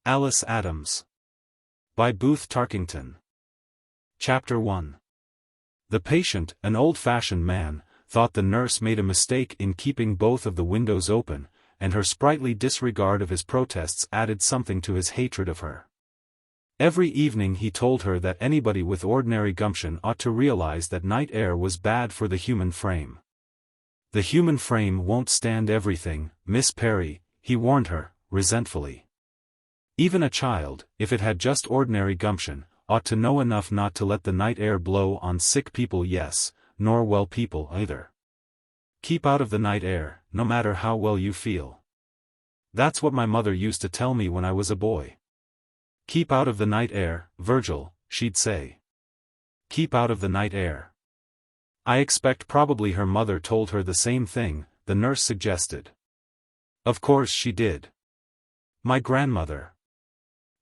Alice Adams. By Booth Tarkington. Chapter 1. The patient, an old-fashioned man, thought the nurse made a mistake in keeping both of the windows open, and her sprightly disregard of his protests added something to his hatred of her. Every evening he told her that anybody with ordinary gumption ought to realize that night air was bad for the human frame. The human frame won't stand everything, Miss Perry, he warned her, resentfully. Even a child, if it had just ordinary gumption, ought to know enough not to let the night air blow on sick people, yes, nor well people either. Keep out of the night air, no matter how well you feel. That's what my mother used to tell me when I was a boy. Keep out of the night air, Virgil, she'd say. Keep out of the night air. I expect probably her mother told her the same thing, the nurse suggested. Of course she did. My grandmother.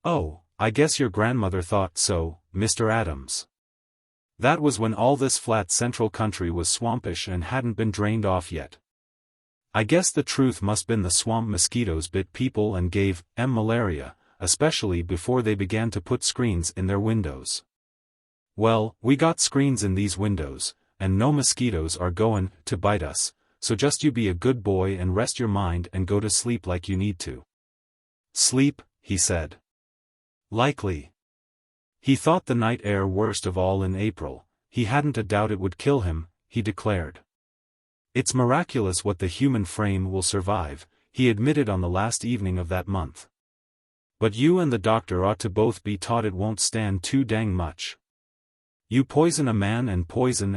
Oh, I guess your grandmother thought so, Mr. Adams. That was when all this flat central country was swampish and hadn't been drained off yet. I guess the truth must been the swamp mosquitoes bit people and gave malaria, especially before they began to put screens in their windows. Well, we got screens in these windows, and no mosquitoes are going to bite us, so just you be a good boy and rest your mind and go to sleep like you need to. Sleep, he said. Likely. He thought the night air worst of all in April. He hadn't a doubt it would kill him, he declared. It's miraculous what the human frame will survive, he admitted on the last evening of that month. But you and the doctor ought to both be taught it won't stand too dang much. You poison a man and poison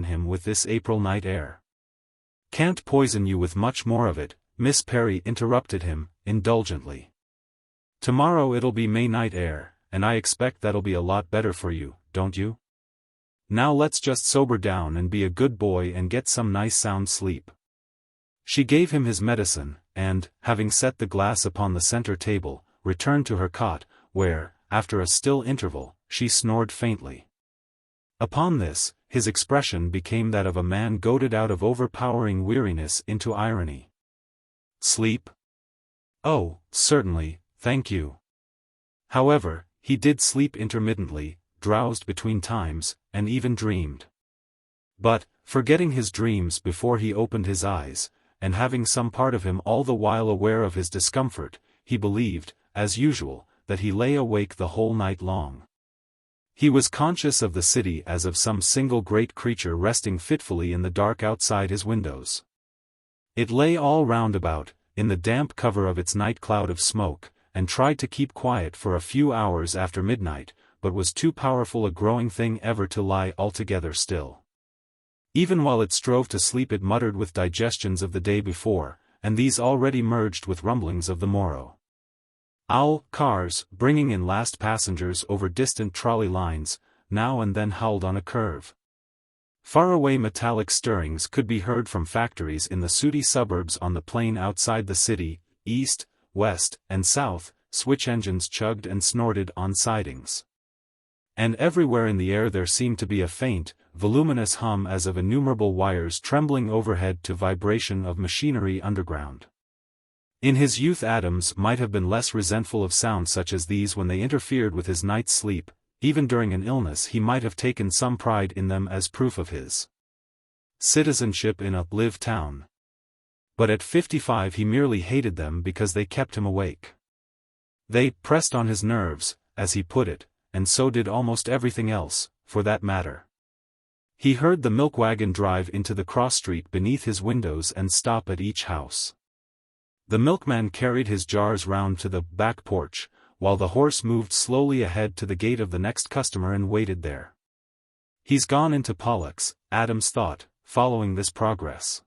him with this April night air. Can't poison you with much more of it, Miss Perry interrupted him, indulgently. Tomorrow it'll be May night air, and I expect that'll be a lot better for you, don't you? Now let's just sober down and be a good boy and get some nice sound sleep. She gave him his medicine, and, having set the glass upon the center table, returned to her cot, where, after a still interval, she snored faintly. Upon this, his expression became that of a man goaded out of overpowering weariness into irony. Sleep? Oh, certainly, thank you. However, he did sleep intermittently, drowsed between times, and even dreamed. But, forgetting his dreams before he opened his eyes, and having some part of him all the while aware of his discomfort, he believed, as usual, that he lay awake the whole night long. He was conscious of the city as of some single great creature resting fitfully in the dark outside his windows. It lay all round about, in the damp cover of its night cloud of smoke, and tried to keep quiet for a few hours after midnight, but was too powerful a growing thing ever to lie altogether still. Even while it strove to sleep it muttered with digestions of the day before, and these already merged with rumblings of the morrow. Cars, bringing in last passengers over distant trolley lines, now and then howled on a curve. Faraway metallic stirrings could be heard from factories in the sooty suburbs on the plain outside the city, east, west, and south, switch engines chugged and snorted on sidings. And everywhere in the air there seemed to be a faint, voluminous hum as of innumerable wires trembling overhead to vibration of machinery underground. In his youth Adams might have been less resentful of sounds such as these when they interfered with his night's sleep. Even during an illness he might have taken some pride in them as proof of his citizenship in a live town. But at 55 he merely hated them because they kept him awake. They pressed on his nerves, as he put it, and so did almost everything else, for that matter. He heard the milk wagon drive into the cross street beneath his windows and stop at each house. The milkman carried his jars round to the back porch, while the horse moved slowly ahead to the gate of the next customer and waited there. He's gone into Pollock's, Adams thought, following this progress.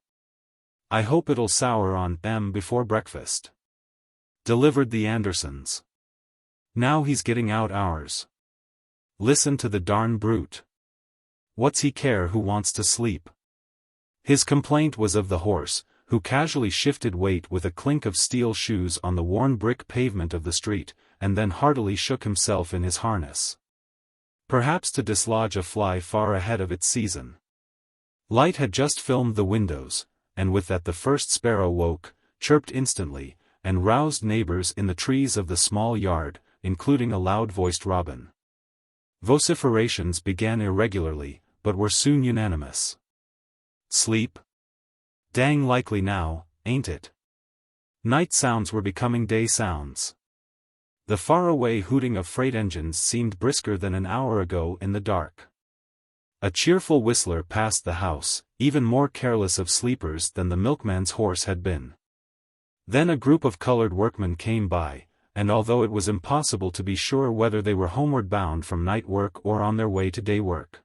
I hope it'll sour on before breakfast. Delivered the Andersons. Now he's getting out ours. Listen to the darn brute. What's he care who wants to sleep? His complaint was of the horse, who casually shifted weight with a clink of steel shoes on the worn brick pavement of the street, and then heartily shook himself in his harness. Perhaps to dislodge a fly far ahead of its season. Light had just filmed the windows, and with that the first sparrow woke, chirped instantly, and roused neighbors in the trees of the small yard, including a loud-voiced robin. Vociferations began irregularly, but were soon unanimous. Sleep? Dang likely now, ain't it? Night sounds were becoming day sounds. The far-away hooting of freight engines seemed brisker than an hour ago in the dark. A cheerful whistler passed the house, even more careless of sleepers than the milkman's horse had been. Then a group of colored workmen came by, and although it was impossible to be sure whether they were homeward bound from night work or on their way to day work,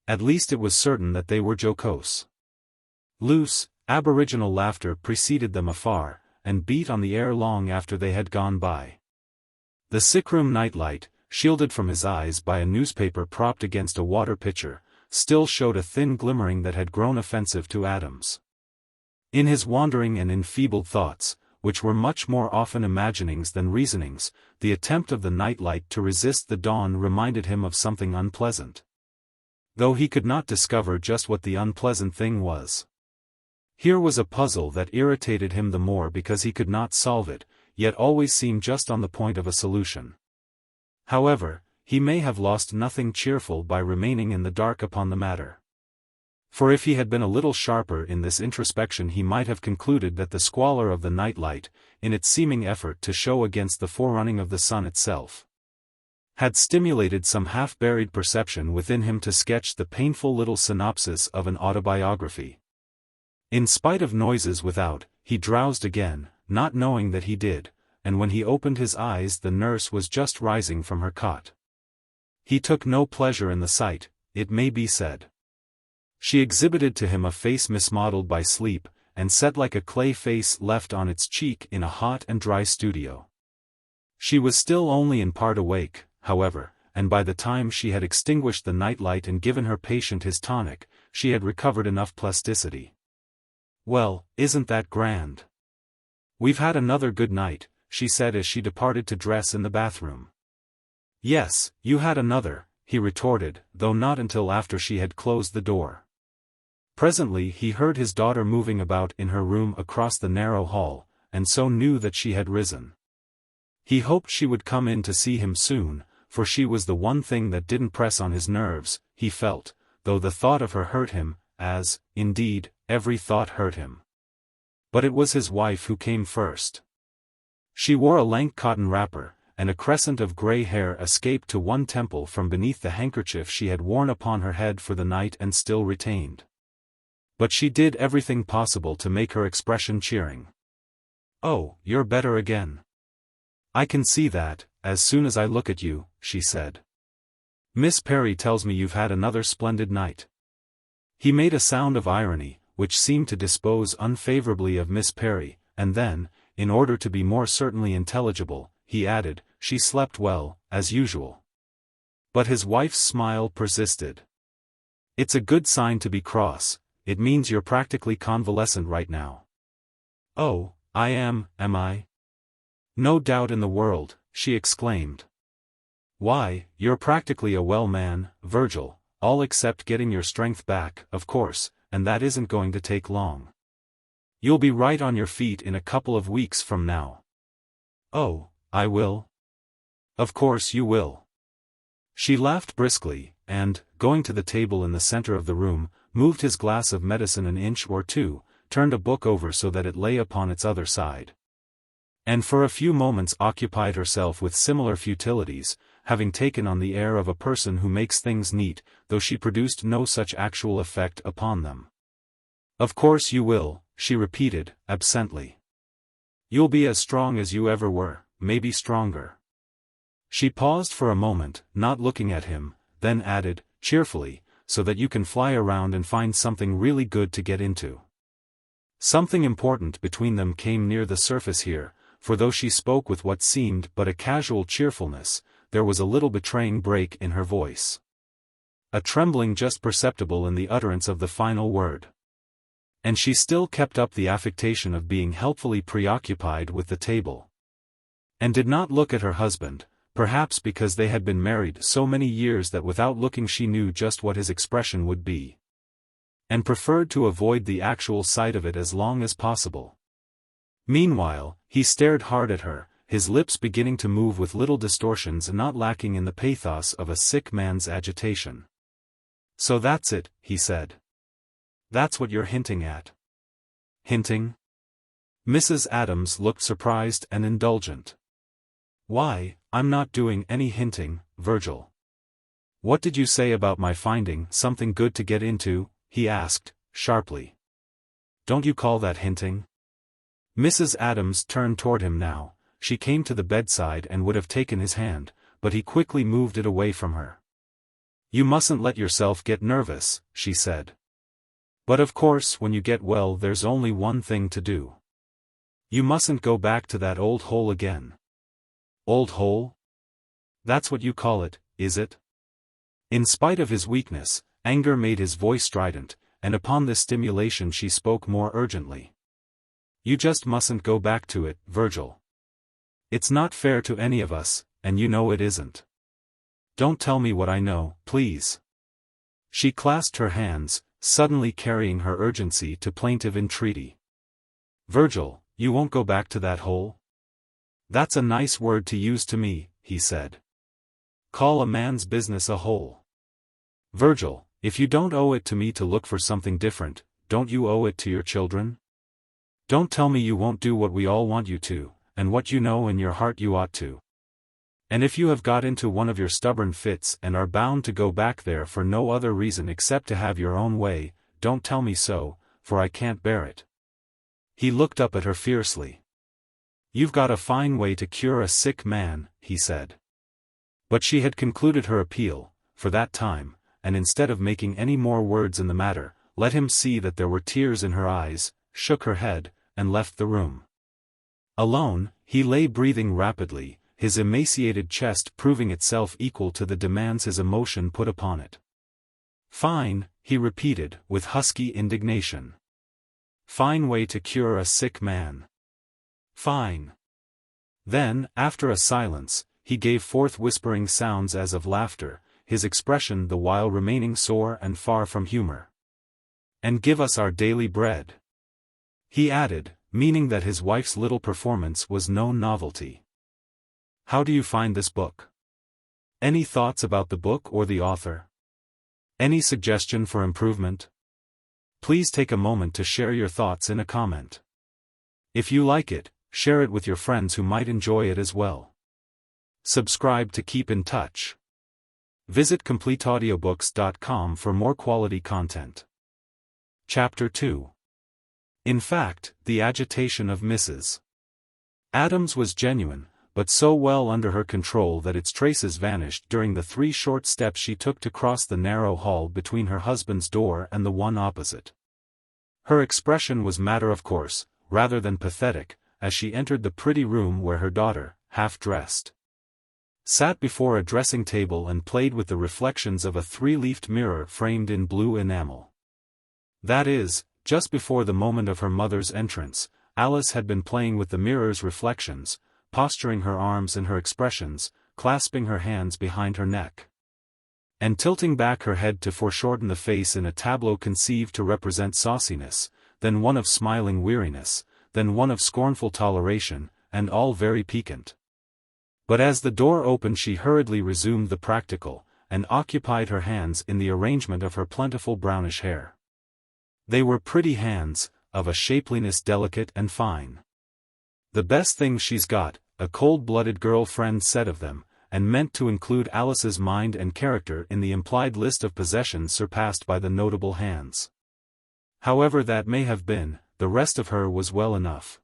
at least it was certain that they were jocose. Loose, aboriginal laughter preceded them afar, and beat on the air long after they had gone by. The sickroom nightlight, shielded from his eyes by a newspaper propped against a water pitcher, still showed a thin glimmering that had grown offensive to Adams. In his wandering and enfeebled thoughts, which were much more often imaginings than reasonings, the attempt of the nightlight to resist the dawn reminded him of something unpleasant, though he could not discover just what the unpleasant thing was. Here was a puzzle that irritated him the more because he could not solve it, yet always seemed just on the point of a solution. However, he may have lost nothing cheerful by remaining in the dark upon the matter. For if he had been a little sharper in this introspection he might have concluded that the squalor of the nightlight, in its seeming effort to show against the forerunning of the sun itself, had stimulated some half-buried perception within him to sketch the painful little synopsis of an autobiography. In spite of noises without, he drowsed again, not knowing that he did, and when he opened his eyes the nurse was just rising from her cot. He took no pleasure in the sight, it may be said. She exhibited to him a face mismodeled by sleep, and set like a clay face left on its cheek in a hot and dry studio. She was still only in part awake, however, and by the time she had extinguished the nightlight and given her patient his tonic, she had recovered enough plasticity. "Well, isn't that grand? We've had another good night," she said as she departed to dress in the bathroom. "Yes, you had another," he retorted, though not until after she had closed the door. Presently he heard his daughter moving about in her room across the narrow hall, and so knew that she had risen. He hoped she would come in to see him soon, for she was the one thing that didn't press on his nerves, he felt, though the thought of her hurt him, as, indeed, every thought hurt him. But it was his wife who came first. She wore a lank cotton wrapper, and a crescent of gray hair escaped to one temple from beneath the handkerchief she had worn upon her head for the night and still retained. But she did everything possible to make her expression cheering. "Oh, you're better again. I can see that, as soon as I look at you," she said. "Miss Perry tells me you've had another splendid night." He made a sound of irony, which seemed to dispose unfavorably of Miss Perry, and then, in order to be more certainly intelligible, he added, "She slept well, as usual." But his wife's smile persisted. "It's a good sign to be cross, it means you're practically convalescent right now." "Oh, I am I?" "No doubt in the world," she exclaimed. "Why, you're practically a well man, Virgil, all except getting your strength back, of course, and that isn't going to take long. You'll be right on your feet in a couple of weeks from now." "Oh, I will?" "Of course you will." She laughed briskly, and, going to the table in the center of the room, moved his glass of medicine an inch or two, turned a book over so that it lay upon its other side, and for a few moments occupied herself with similar futilities, having taken on the air of a person who makes things neat, though she produced no such actual effect upon them. "Of course you will," she repeated, absently. "You'll be as strong as you ever were, maybe stronger." She paused for a moment, not looking at him, then added, cheerfully, "so that you can fly around and find something really good to get into." Something important between them came near the surface here, for though she spoke with what seemed but a casual cheerfulness, there was a little betraying break in her voice, a trembling just perceptible in the utterance of the final word. And she still kept up the affectation of being helpfully preoccupied with the table, and did not look at her husband, perhaps because they had been married so many years that without looking she knew just what his expression would be, and preferred to avoid the actual sight of it as long as possible. Meanwhile, he stared hard at her, his lips beginning to move with little distortions and not lacking in the pathos of a sick man's agitation. "So that's it," he said. "That's what you're hinting at." "Hinting?" Mrs. Adams looked surprised and indulgent. "Why, I'm not doing any hinting, Virgil." "What did you say about my finding something good to get into?" he asked, sharply. "Don't you call that hinting?" Mrs. Adams turned toward him now. She came to the bedside and would have taken his hand, but he quickly moved it away from her. "You mustn't let yourself get nervous," she said. "But of course when you get well there's only one thing to do. You mustn't go back to that old hole again." "Old hole? That's what you call it, is it?" In spite of his weakness, anger made his voice strident, and upon this stimulation she spoke more urgently. "You just mustn't go back to it, Virgil. It's not fair to any of us, and you know it isn't. Don't tell me what I know, please." She clasped her hands, suddenly carrying her urgency to plaintive entreaty. "Virgil, you won't go back to that hole?" "That's a nice word to use to me," he said. "Call a man's business a hole. Virgil, if you don't owe it to me to look for something different, don't you owe it to your children? Don't tell me you won't do what we all want you to, and what you know in your heart you ought to. And if you have got into one of your stubborn fits and are bound to go back there for no other reason except to have your own way, don't tell me so, for I can't bear it." He looked up at her fiercely. "You've got a fine way to cure a sick man," he said. But she had concluded her appeal, for that time, and instead of making any more words in the matter, let him see that there were tears in her eyes, shook her head, and left the room. Alone, he lay breathing rapidly, his emaciated chest proving itself equal to the demands his emotion put upon it. "Fine," he repeated, with husky indignation. "Fine way to cure a sick man. Fine." Then, after a silence, he gave forth whispering sounds as of laughter, his expression the while remaining sore and far from humor. "And give us our daily bread," he added, meaning that his wife's little performance was no novelty. "How do you find this book? Any thoughts about the book or the author? Any suggestion for improvement? Please take a moment to share your thoughts in a comment. If you like it, share it with your friends who might enjoy it as well. Subscribe to keep in touch. Visit CompleteAudiobooks.com for more quality content. Chapter 2. In fact, the agitation of Mrs. Adams was genuine, but so well under her control that its traces vanished during the 3 short steps she took to cross the narrow hall between her husband's door and the one opposite. Her expression was matter of course, rather than pathetic, as she entered the pretty room where her daughter, half-dressed, sat before a dressing table and played with the reflections of a 3-leafed mirror framed in blue enamel. That is, just before the moment of her mother's entrance, Alice had been playing with the mirror's reflections, posturing her arms in her expressions, clasping her hands behind her neck, and tilting back her head to foreshorten the face in a tableau conceived to represent sauciness, then one of smiling weariness, then one of scornful toleration, and all very piquant. But as the door opened she hurriedly resumed the practical, and occupied her hands in the arrangement of her plentiful brownish hair. They were pretty hands, of a shapeliness delicate and fine. "The best things she's got," a cold-blooded girl friend said of them, and meant to include Alice's mind and character in the implied list of possessions surpassed by the notable hands. However that may have been, the rest of her was well enough.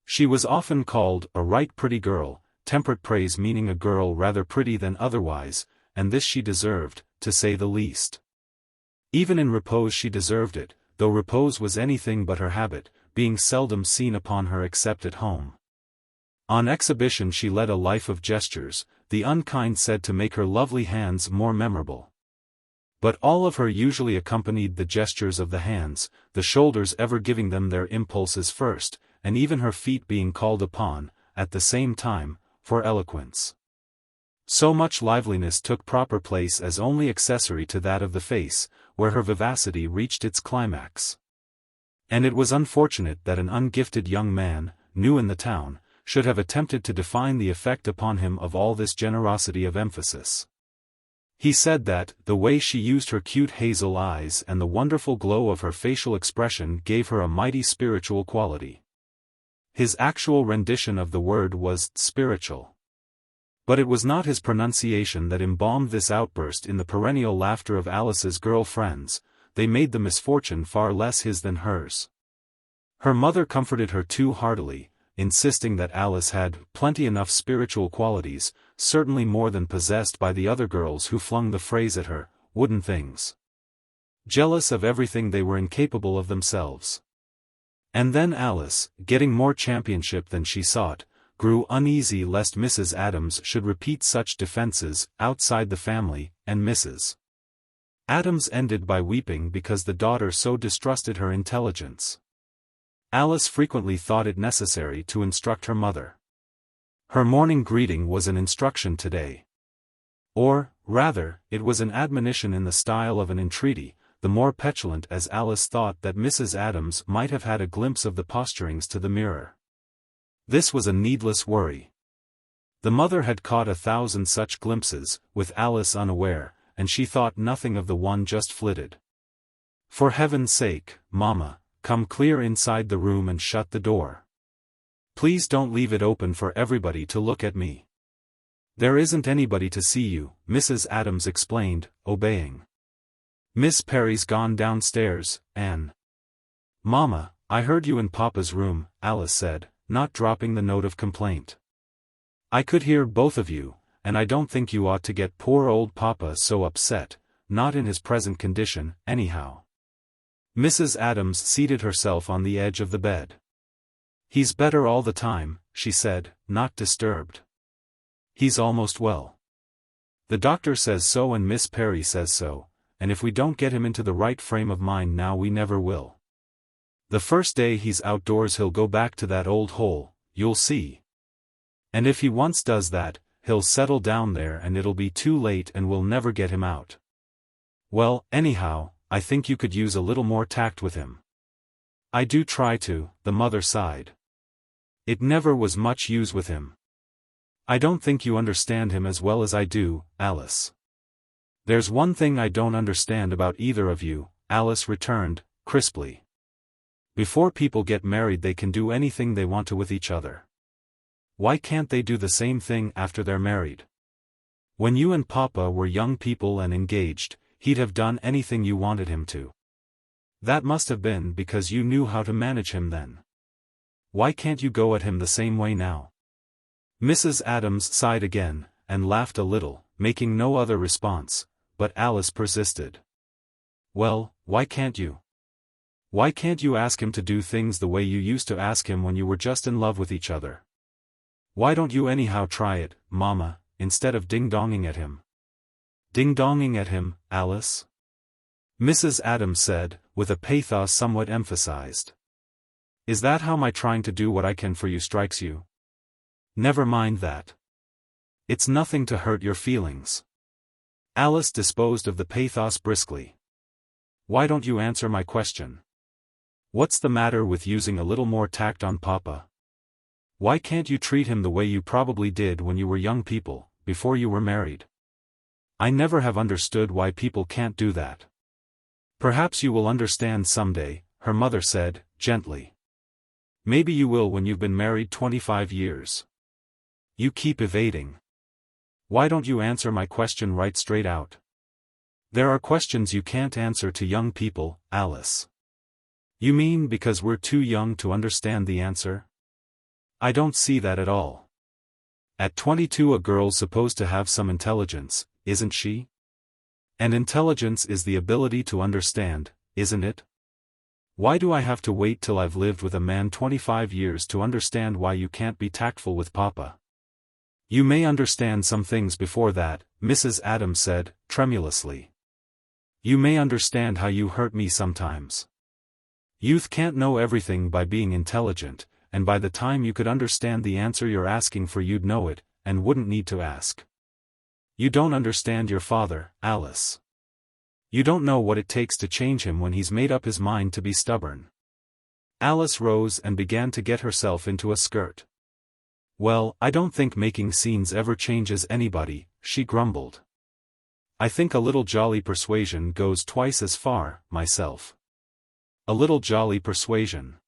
She was often called a right pretty girl, temperate praise meaning a girl rather pretty than otherwise, and this she deserved, to say the least. Even in repose she deserved it, though repose was anything but her habit, being seldom seen upon her except at home. On exhibition she led a life of gestures, the unkind said to make her lovely hands more memorable. But all of her usually accompanied the gestures of the hands, the shoulders ever giving them their impulses first, and even her feet being called upon, at the same time, for eloquence. So much liveliness took proper place as only accessory to that of the face, where her vivacity reached its climax. And it was unfortunate that an ungifted young man, new in the town, should have attempted to define the effect upon him of all this generosity of emphasis. He said that, the way she used her cute hazel eyes and the wonderful glow of her facial expression gave her a mighty spiritual quality. His actual rendition of the word was spiritual. But it was not his pronunciation that embalmed this outburst in the perennial laughter of Alice's girl friends. They made the misfortune far less his than hers. Her mother comforted her too heartily, insisting that Alice had plenty enough spiritual qualities, certainly more than possessed by the other girls who flung the phrase at her, wooden things. Jealous of everything they were incapable of themselves. And then Alice, getting more championship than she sought, grew uneasy lest Mrs. Adams should repeat such defenses outside the family, and Mrs. Adams ended by weeping because the daughter so distrusted her intelligence. Alice frequently thought it necessary to instruct her mother. Her morning greeting was an instruction today. Or, rather, it was an admonition in the style of an entreaty, the more petulant as Alice thought that Mrs. Adams might have had a glimpse of the posturings to the mirror. This was a needless worry. The mother had caught 1,000 such glimpses, with Alice unaware, and she thought nothing of the one just flitted. For heaven's sake, Mamma, come clear inside the room and shut the door. Please don't leave it open for everybody to look at me. There isn't anybody to see you, Mrs. Adams explained, obeying. Miss Perry's gone downstairs, Anne. Mamma, I heard you in Papa's room, Alice said, not dropping the note of complaint. I could hear both of you, and I don't think you ought to get poor old Papa so upset, not in his present condition, anyhow. Mrs. Adams seated herself on the edge of the bed. He's better all the time, she said, not disturbed. He's almost well. The doctor says so and Miss Perry says so, and if we don't get him into the right frame of mind now we never will. The first day he's outdoors he'll go back to that old hole, you'll see. And if he once does that, he'll settle down there and it'll be too late and we'll never get him out. Well, anyhow, I think you could use a little more tact with him. I do try to, the mother sighed. It never was much use with him. I don't think you understand him as well as I do, Alice. There's one thing I don't understand about either of you, Alice returned, crisply. Before people get married they can do anything they want to with each other. Why can't they do the same thing after they're married? When you and Papa were young people and engaged, he'd have done anything you wanted him to. That must have been because you knew how to manage him then. Why can't you go at him the same way now? Mrs. Adams sighed again, and laughed a little, making no other response, but Alice persisted. Well, why can't you? Why can't you ask him to do things the way you used to ask him when you were just in love with each other? Why don't you anyhow try it, Mamma, instead of ding-donging at him? Ding-donging at him, Alice? Mrs. Adams said, with a pathos somewhat emphasized. Is that how my trying to do what I can for you strikes you? Never mind that. It's nothing to hurt your feelings. Alice disposed of the pathos briskly. Why don't you answer my question? What's the matter with using a little more tact on Papa? Why can't you treat him the way you probably did when you were young people, before you were married? I never have understood why people can't do that. Perhaps you will understand someday, her mother said, gently. Maybe you will when you've been married 25 years. You keep evading. Why don't you answer my question right straight out? There are questions you can't answer to young people, Alice. You mean because we're too young to understand the answer? I don't see that at all. At 22 a girl's supposed to have some intelligence, isn't she? And intelligence is the ability to understand, isn't it? Why do I have to wait till I've lived with a man 25 years to understand why you can't be tactful with Papa? You may understand some things before that, Mrs. Adams said, tremulously. You may understand how you hurt me sometimes. Youth can't know everything by being intelligent, and by the time you could understand the answer you're asking for you'd know it, and wouldn't need to ask. You don't understand your father, Alice. You don't know what it takes to change him when he's made up his mind to be stubborn. Alice rose and began to get herself into a skirt. "Well, I don't think making scenes ever changes anybody," she grumbled. "I think a little jolly persuasion goes twice as far, myself." A little jolly persuasion.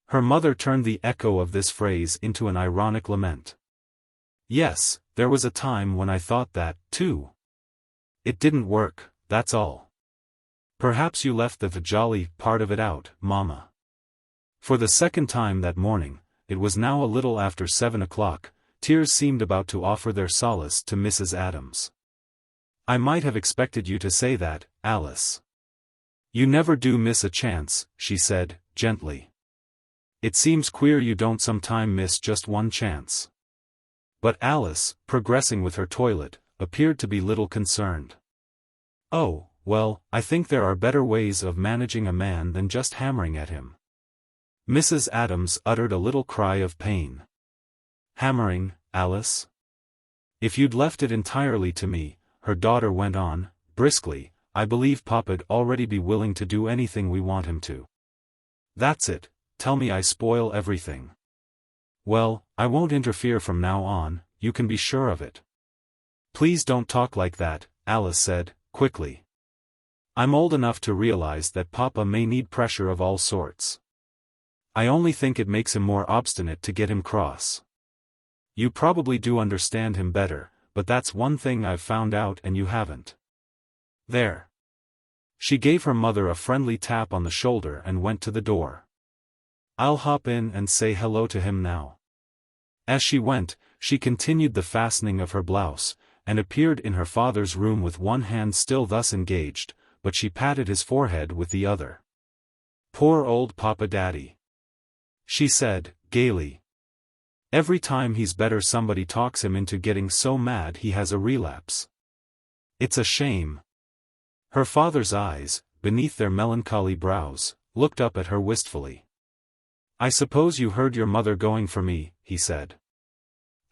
Her mother turned the echo of this phrase into an ironic lament. "Yes, there was a time when I thought that, too. It didn't work, that's all. Perhaps you left the jolly part of it out, Mama." For the second time that morning, it was now a little after 7 o'clock, tears seemed about to offer their solace to Mrs. Adams. "I might have expected you to say that, Alice. You never do miss a chance," she said, gently. "It seems queer you don't sometime miss just one chance." But Alice, progressing with her toilet, appeared to be little concerned. "Oh, well, I think there are better ways of managing a man than just hammering at him." Mrs. Adams uttered a little cry of pain. "Hammering, Alice? If you'd left it entirely to me," her daughter went on, briskly, "I believe Papa'd already be willing to do anything we want him to. That's it, tell me I spoil everything. Well, I won't interfere from now on, you can be sure of it." "Please don't talk like that," Alice said, quickly. "I'm old enough to realize that Papa may need pressure of all sorts. I only think it makes him more obstinate to get him cross. You probably do understand him better, but that's one thing I've found out and you haven't. There." She gave her mother a friendly tap on the shoulder and went to the door. "I'll hop in and say hello to him now." As she went, she continued the fastening of her blouse, and appeared in her father's room with one hand still thus engaged, but she patted his forehead with the other. "Poor old Papa Daddy," she said, gaily. "Every time he's better somebody talks him into getting so mad he has a relapse. It's a shame." Her father's eyes, beneath their melancholy brows, looked up at her wistfully. "I suppose you heard your mother going for me," he said.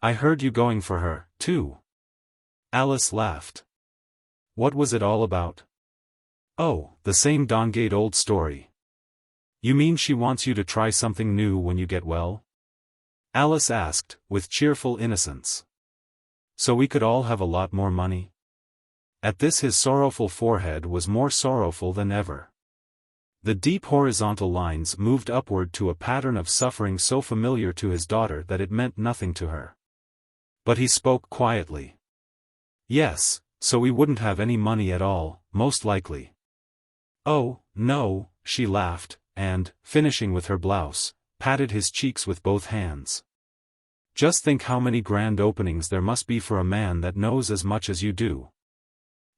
"I heard you going for her, too." Alice laughed. "What was it all about?" "Oh, the same dongate old story." "You mean she wants you to try something new when you get well?" Alice asked, with cheerful innocence. "So we could all have a lot more money?" At this his sorrowful forehead was more sorrowful than ever. The deep horizontal lines moved upward to a pattern of suffering so familiar to his daughter that it meant nothing to her. But he spoke quietly. "Yes, so we wouldn't have any money at all, most likely." "Oh, no," she laughed, and, finishing with her blouse, patted his cheeks with both hands. "Just think how many grand openings there must be for a man that knows as much as you do.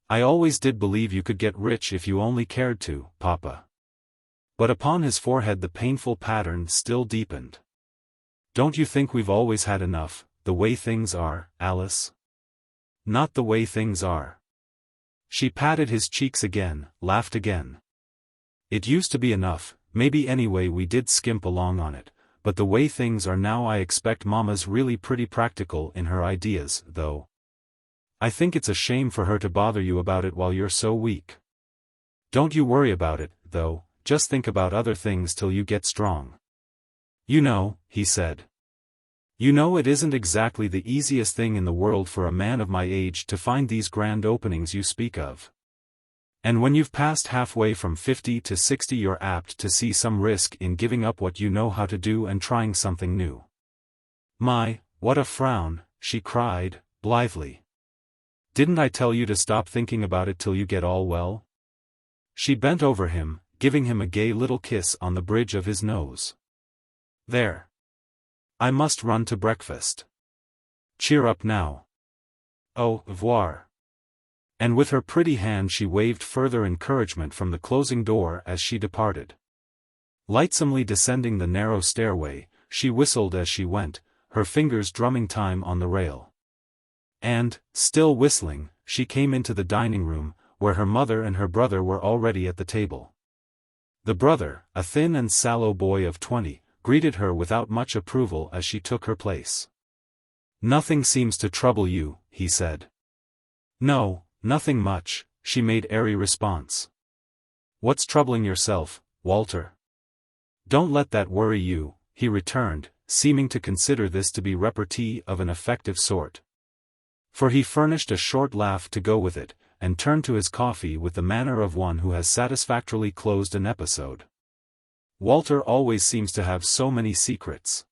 I always did believe you could get rich if you only cared to, Papa." But upon his forehead the painful pattern still deepened. "Don't you think we've always had enough, the way things are, Alice?" "Not the way things are." She patted his cheeks again, laughed again. "It used to be enough, maybe anyway we did skimp along on it, but the way things are now I expect Mama's really pretty practical in her ideas, though. I think it's a shame for her to bother you about it while you're so weak. Don't you worry about it, though, just think about other things till you get strong." "You know," he said. "You know it isn't exactly the easiest thing in the world for a man of my age to find these grand openings you speak of. And when you've passed halfway from 50 to 60 you're apt to see some risk in giving up what you know how to do and trying something new." "My, what a frown," she cried, blithely. "Didn't I tell you to stop thinking about it till you get all well?" She bent over him, giving him a gay little kiss on the bridge of his nose. "There. I must run to breakfast. Cheer up now. Au revoir." And with her pretty hand she waved further encouragement from the closing door as she departed. Lightsomely descending the narrow stairway, she whistled as she went, her fingers drumming time on the rail. And, still whistling, she came into the dining room, where her mother and her brother were already at the table. The brother, a thin and sallow boy of 20, greeted her without much approval as she took her place. "Nothing seems to trouble you," he said. "No, nothing much," she made airy response. "What's troubling yourself, Walter?" Don't let that worry you, he returned, seeming to consider this to be repartee of an effective sort. For he furnished a short laugh to go with it, and turned to his coffee with the manner of one who has satisfactorily closed an episode. Walter always seems to have so many secrets,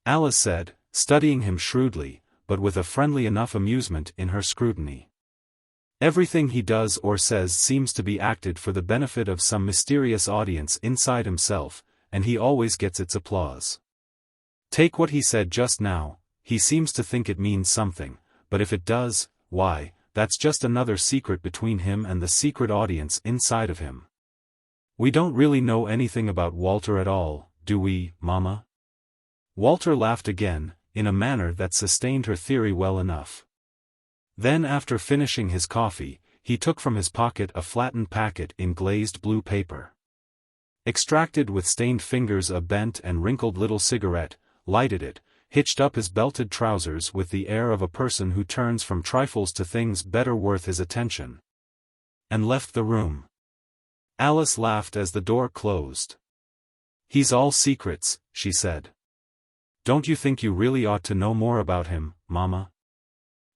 Alice said, studying him shrewdly, but with a friendly enough amusement in her scrutiny. Everything he does or says seems to be acted for the benefit of some mysterious audience inside himself, and he always gets its applause. Take what he said just now, he seems to think it means something, but if it does, why, that's just another secret between him and the secret audience inside of him. We don't really know anything about Walter at all, do we, Mama? Walter laughed again, in a manner that sustained her theory well enough. Then after finishing his coffee, he took from his pocket a flattened packet in glazed blue paper. Extracted with stained fingers a bent and wrinkled little cigarette, lighted it, hitched up his belted trousers with the air of a person who turns from trifles to things better worth his attention, and left the room. Alice laughed as the door closed. "He's all secrets," she said. "Don't you think you really ought to know more about him, Mama?"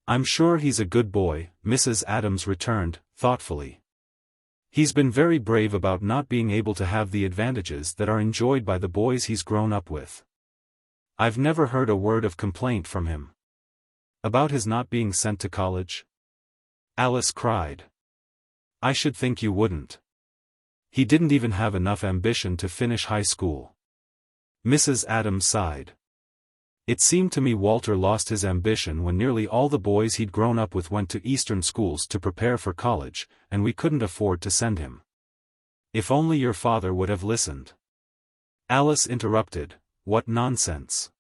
"I'm sure he's a good boy," Mrs. Adams returned, thoughtfully. "He's been very brave about not being able to have the advantages that are enjoyed by the boys he's grown up with. I've never heard a word of complaint from him." "About his not being sent to college?" Alice cried. "I should think you wouldn't. He didn't even have enough ambition to finish high school." Mrs. Adams sighed. "It seemed to me Walter lost his ambition when nearly all the boys he'd grown up with went to Eastern schools to prepare for college, and we couldn't afford to send him." "If only your father would have listened." Alice interrupted, "What nonsense.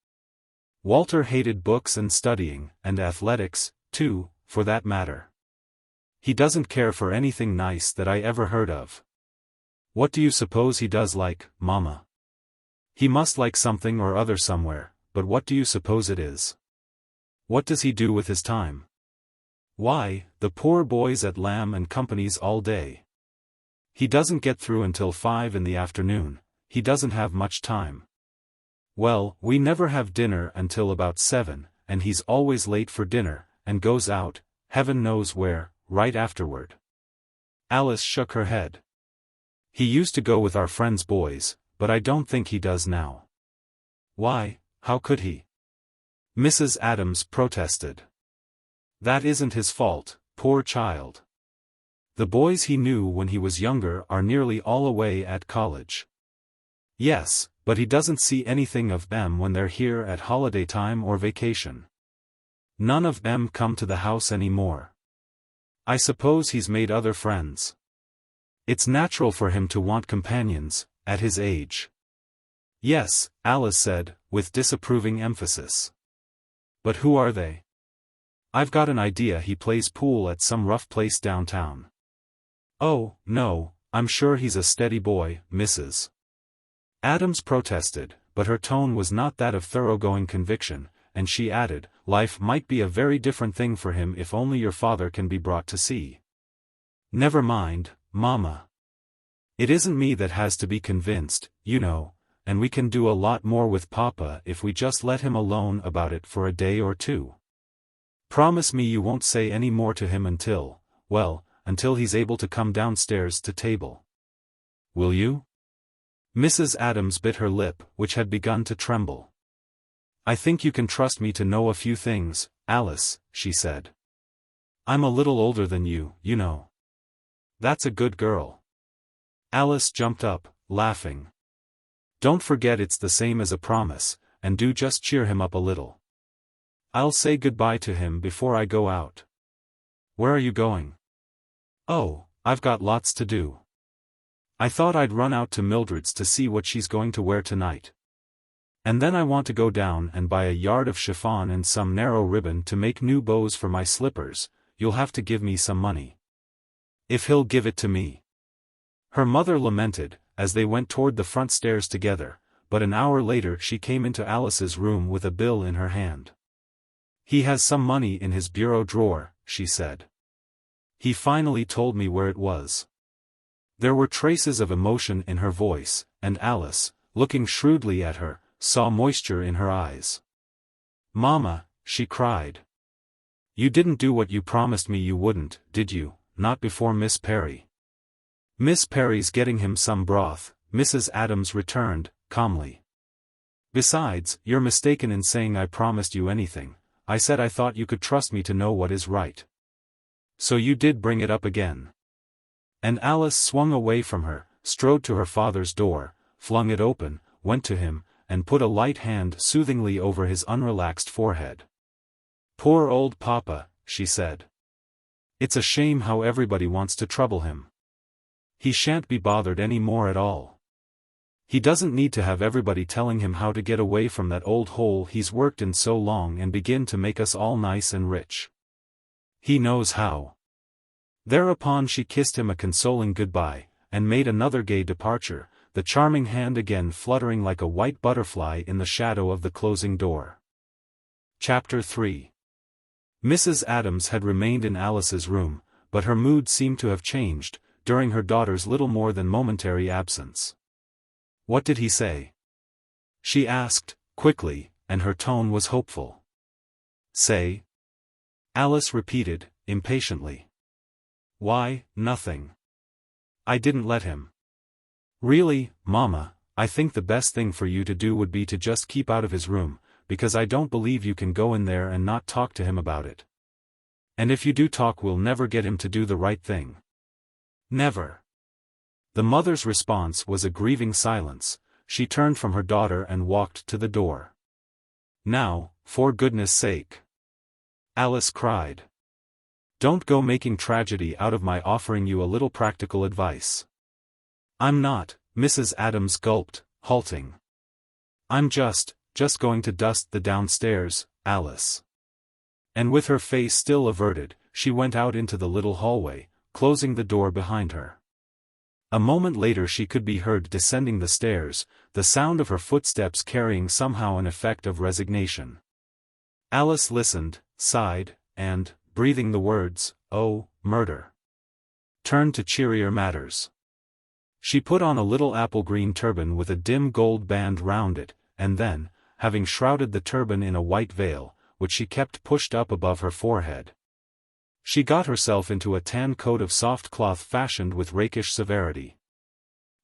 Walter hated books and studying, and athletics, too, for that matter. He doesn't care for anything nice that I ever heard of." "What do you suppose he does like, Mama?" "He must like something or other somewhere. But what do you suppose it is?" "What does he do with his time?" "Why, the poor boy's at Lamb and Company's all day. He doesn't get through until 5 in the afternoon, he doesn't have much time. Well, we never have dinner until about 7, and he's always late for dinner, and goes out, heaven knows where, right afterward." Alice shook her head. "He used to go with our friends' boys, but I don't think he does now." "Why? How could he?" Mrs. Adams protested. "That isn't his fault, poor child. The boys he knew when he was younger are nearly all away at college." "Yes, but he doesn't see anything of them when they're here at holiday time or vacation. None of them come to the house anymore. I suppose he's made other friends. It's natural for him to want companions, at his age." "Yes," Alice said, with disapproving emphasis. "But who are they?" "I've got an idea he plays pool at some rough place downtown." "Oh, no, I'm sure he's a steady boy, Mrs. Adams protested, but her tone was not that of thoroughgoing conviction, and she added, "Life might be a very different thing for him if only your father can be brought to see." "Never mind, Mama. It isn't me that has to be convinced, you know, and we can do a lot more with Papa if we just let him alone about it for a day or two. Promise me you won't say any more to him until, well, until he's able to come downstairs to table. Will you?" Mrs. Adams bit her lip, which had begun to tremble. "I think you can trust me to know a few things, Alice," she said. "I'm a little older than you know." "That's a good girl." Alice jumped up, laughing. "Don't forget it's the same as a promise, and do just cheer him up a little. I'll say goodbye to him before I go out." "Where are you going?" "Oh, I've got lots to do. I thought I'd run out to Mildred's to see what she's going to wear tonight. And then I want to go down and buy a yard of chiffon and some narrow ribbon to make new bows for my slippers. You'll have to give me some money." "If he'll give it to me." Her mother lamented, as they went toward the front stairs together, but an hour later she came into Alice's room with a bill in her hand. "He has some money in his bureau drawer," she said. "He finally told me where it was." There were traces of emotion in her voice, and Alice, looking shrewdly at her, saw moisture in her eyes. "Mama," she cried. "You didn't do what you promised me you wouldn't, did you? Not before Miss Perry." "Miss Perry's getting him some broth," Mrs. Adams returned, calmly. "Besides, you're mistaken in saying I promised you anything. I said I thought you could trust me to know what is right. So you did bring it up again." And Alice swung away from her, strode to her father's door, flung it open, went to him, and put a light hand soothingly over his unrelaxed forehead. "Poor old papa," she said. "It's a shame how everybody wants to trouble him. He shan't be bothered any more at all. He doesn't need to have everybody telling him how to get away from that old hole he's worked in so long and begin to make us all nice and rich. He knows how." Thereupon she kissed him a consoling goodbye, and made another gay departure, the charming hand again fluttering like a white butterfly in the shadow of the closing door. Chapter 3. Mrs. Adams had remained in Alice's room, but her mood seemed to have changed, during her daughter's little more than momentary absence. "What did he say?" she asked, quickly, and her tone was hopeful. "Say?" Alice repeated, impatiently. "Why, nothing. I didn't let him." "Really, Mama, I think the best thing for you to do would be to just keep out of his room, because I don't believe you can go in there and not talk to him about it. And if you do talk we'll never get him to do the right thing. Never." The mother's response was a grieving silence. She turned from her daughter and walked to the door. "Now, for goodness sake," Alice cried. "Don't go making tragedy out of my offering you a little practical advice." "I'm not," Mrs. Adams gulped, halting. "I'm just going to dust the downstairs, Alice." And with her face still averted, she went out into the little hallway, closing the door behind her. A moment later she could be heard descending the stairs, the sound of her footsteps carrying somehow an effect of resignation. Alice listened, sighed, and, breathing the words, "Oh, murder," turned to cheerier matters. She put on a little apple-green turban with a dim gold band round it, and then, having shrouded the turban in a white veil, which she kept pushed up above her forehead, she got herself into a tan coat of soft cloth fashioned with rakish severity.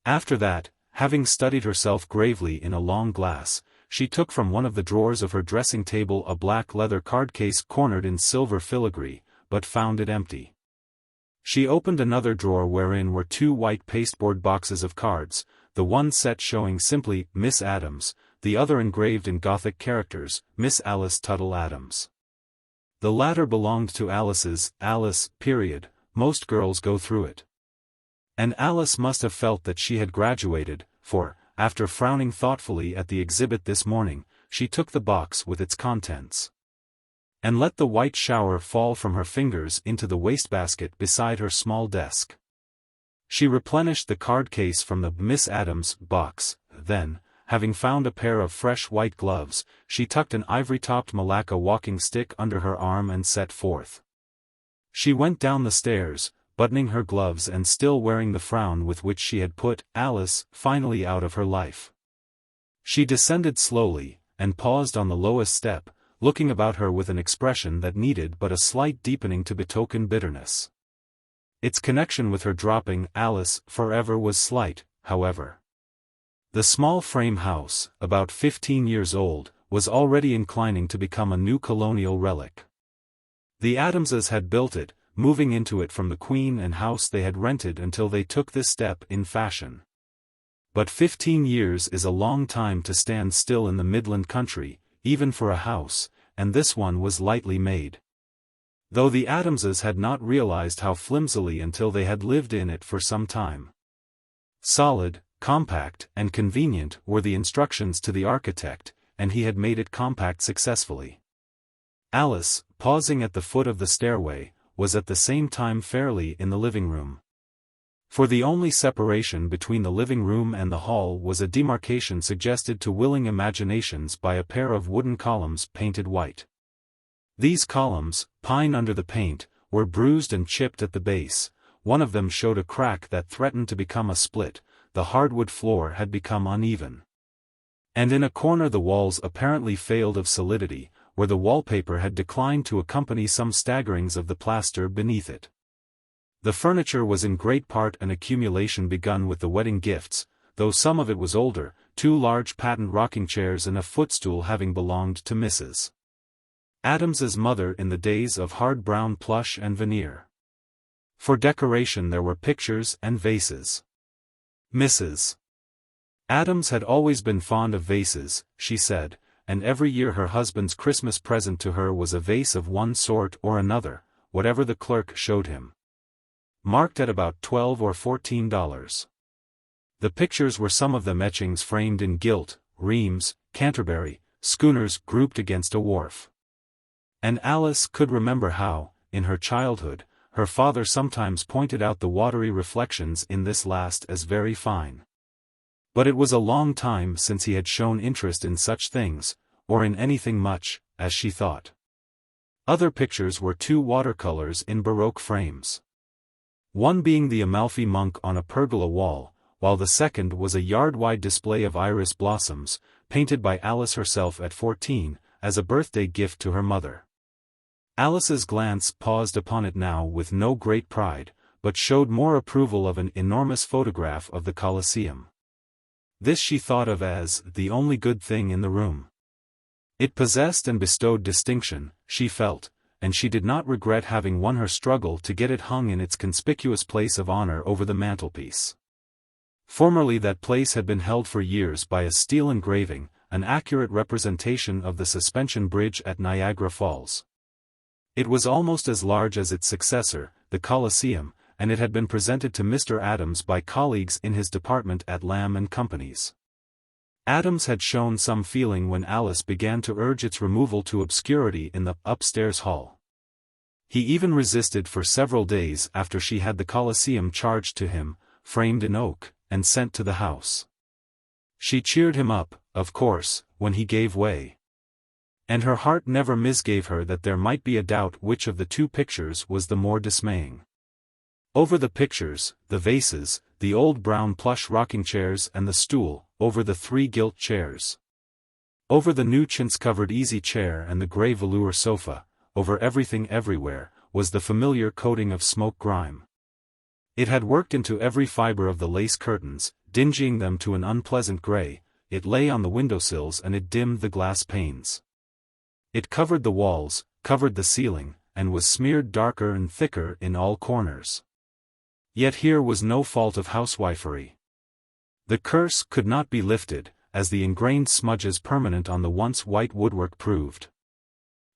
After that, having studied herself gravely in a long glass, she took from one of the drawers of her dressing-table a black leather card-case cornered in silver filigree, but found it empty. She opened another drawer wherein were two white pasteboard boxes of cards, the one set showing simply, Miss Adams, the other engraved in Gothic characters, Miss Alice Tuttle Adams. The latter belonged to Alice's, Alice, period, most girls go through it. And Alice must have felt that she had graduated, for, after frowning thoughtfully at the exhibit this morning, she took the box with its contents and let the white shower fall from her fingers into the wastebasket beside her small desk. She replenished the card case from the Miss Adams box, then, having found a pair of fresh white gloves, she tucked an ivory-topped Malacca walking stick under her arm and set forth. She went down the stairs, buttoning her gloves and still wearing the frown with which she had put Alice finally out of her life. She descended slowly, and paused on the lowest step, looking about her with an expression that needed but a slight deepening to betoken bitterness. Its connection with her dropping Alice forever was slight, however. The small frame house, about 15 years old, was already inclining to become a new colonial relic. The Adamses had built it, moving into it from the Queen and house they had rented until they took this step in fashion. But 15 years is a long time to stand still in the Midland country, even for a house, and this one was lightly made. Though the Adamses had not realized how flimsily until they had lived in it for some time. Solid, compact, and convenient were the instructions to the architect, and he had made it compact successfully. Alice, pausing at the foot of the stairway, was at the same time fairly in the living room. For the only separation between the living room and the hall was a demarcation suggested to willing imaginations by a pair of wooden columns painted white. These columns, pine under the paint, were bruised and chipped at the base, one of them showed a crack that threatened to become a split, the hardwood floor had become uneven. And in a corner the walls apparently failed of solidity, where the wallpaper had declined to accompany some staggerings of the plaster beneath it. The furniture was in great part an accumulation begun with the wedding gifts, though some of it was older, 2 large patent rocking chairs and a footstool having belonged to Mrs. Adams's mother in the days of hard brown plush and veneer. For decoration there were pictures and vases. Mrs. Adams had always been fond of vases, she said, and every year her husband's Christmas present to her was a vase of one sort or another, whatever the clerk showed him. Marked at about $12 or $14. The pictures were some of them etchings framed in gilt, Rheims, Canterbury, schooners grouped against a wharf. And Alice could remember how, in her childhood, her father sometimes pointed out the watery reflections in this last as very fine. But it was a long time since he had shown interest in such things, or in anything much, as she thought. Other pictures were 2 watercolors in Baroque frames. One being the Amalfi monk on a pergola wall, while the second was a yard-wide display of iris blossoms, painted by Alice herself at 14, as a birthday gift to her mother. Alice's glance paused upon it now with no great pride, but showed more approval of an enormous photograph of the Colosseum. This she thought of as the only good thing in the room. It possessed and bestowed distinction, she felt, and she did not regret having won her struggle to get it hung in its conspicuous place of honor over the mantelpiece. Formerly that place had been held for years by a steel engraving, an accurate representation of the suspension bridge at Niagara Falls. It was almost as large as its successor, the Colosseum, and it had been presented to Mr. Adams by colleagues in his department at Lamb and Company's. Adams had shown some feeling when Alice began to urge its removal to obscurity in the upstairs hall. He even resisted for several days after she had the Colosseum charged to him, framed in oak, and sent to the house. She cheered him up, of course, when he gave way. And her heart never misgave her that there might be a doubt which of the 2 pictures was the more dismaying. Over the pictures, the vases, the old brown plush rocking chairs and the stool, over the 3 gilt chairs. Over the new chintz-covered easy chair and the grey velour sofa, over everything everywhere, was the familiar coating of smoke grime. It had worked into every fibre of the lace curtains, dingying them to an unpleasant grey, it lay on the windowsills and it dimmed the glass panes. It covered the walls, covered the ceiling, and was smeared darker and thicker in all corners. Yet here was no fault of housewifery. The curse could not be lifted, as the ingrained smudges permanent on the once white woodwork proved.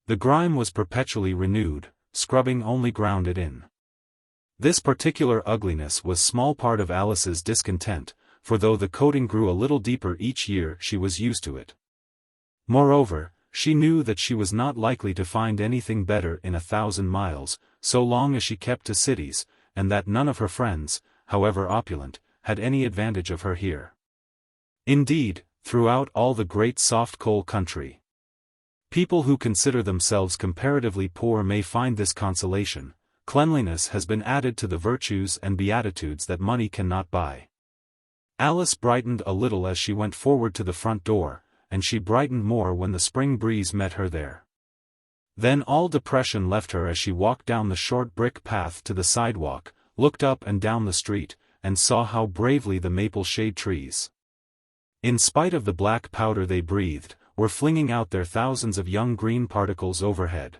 The grime was perpetually renewed, scrubbing only ground it in. This particular ugliness was small part of Alice's discontent, for though the coating grew a little deeper each year she was used to it. Moreover, she knew that she was not likely to find anything better in 1,000 miles, so long as she kept to cities, and that none of her friends, however opulent, had any advantage of her here. Indeed, throughout all the great soft coal country, people who consider themselves comparatively poor may find this consolation: cleanliness has been added to the virtues and beatitudes that money cannot buy. Alice brightened a little as she went forward to the front door, and she brightened more when the spring breeze met her there. Then all depression left her as she walked down the short brick path to the sidewalk, looked up and down the street, and saw how bravely the maple shade trees, in spite of the black powder they breathed, were flinging out their thousands of young green particles overhead.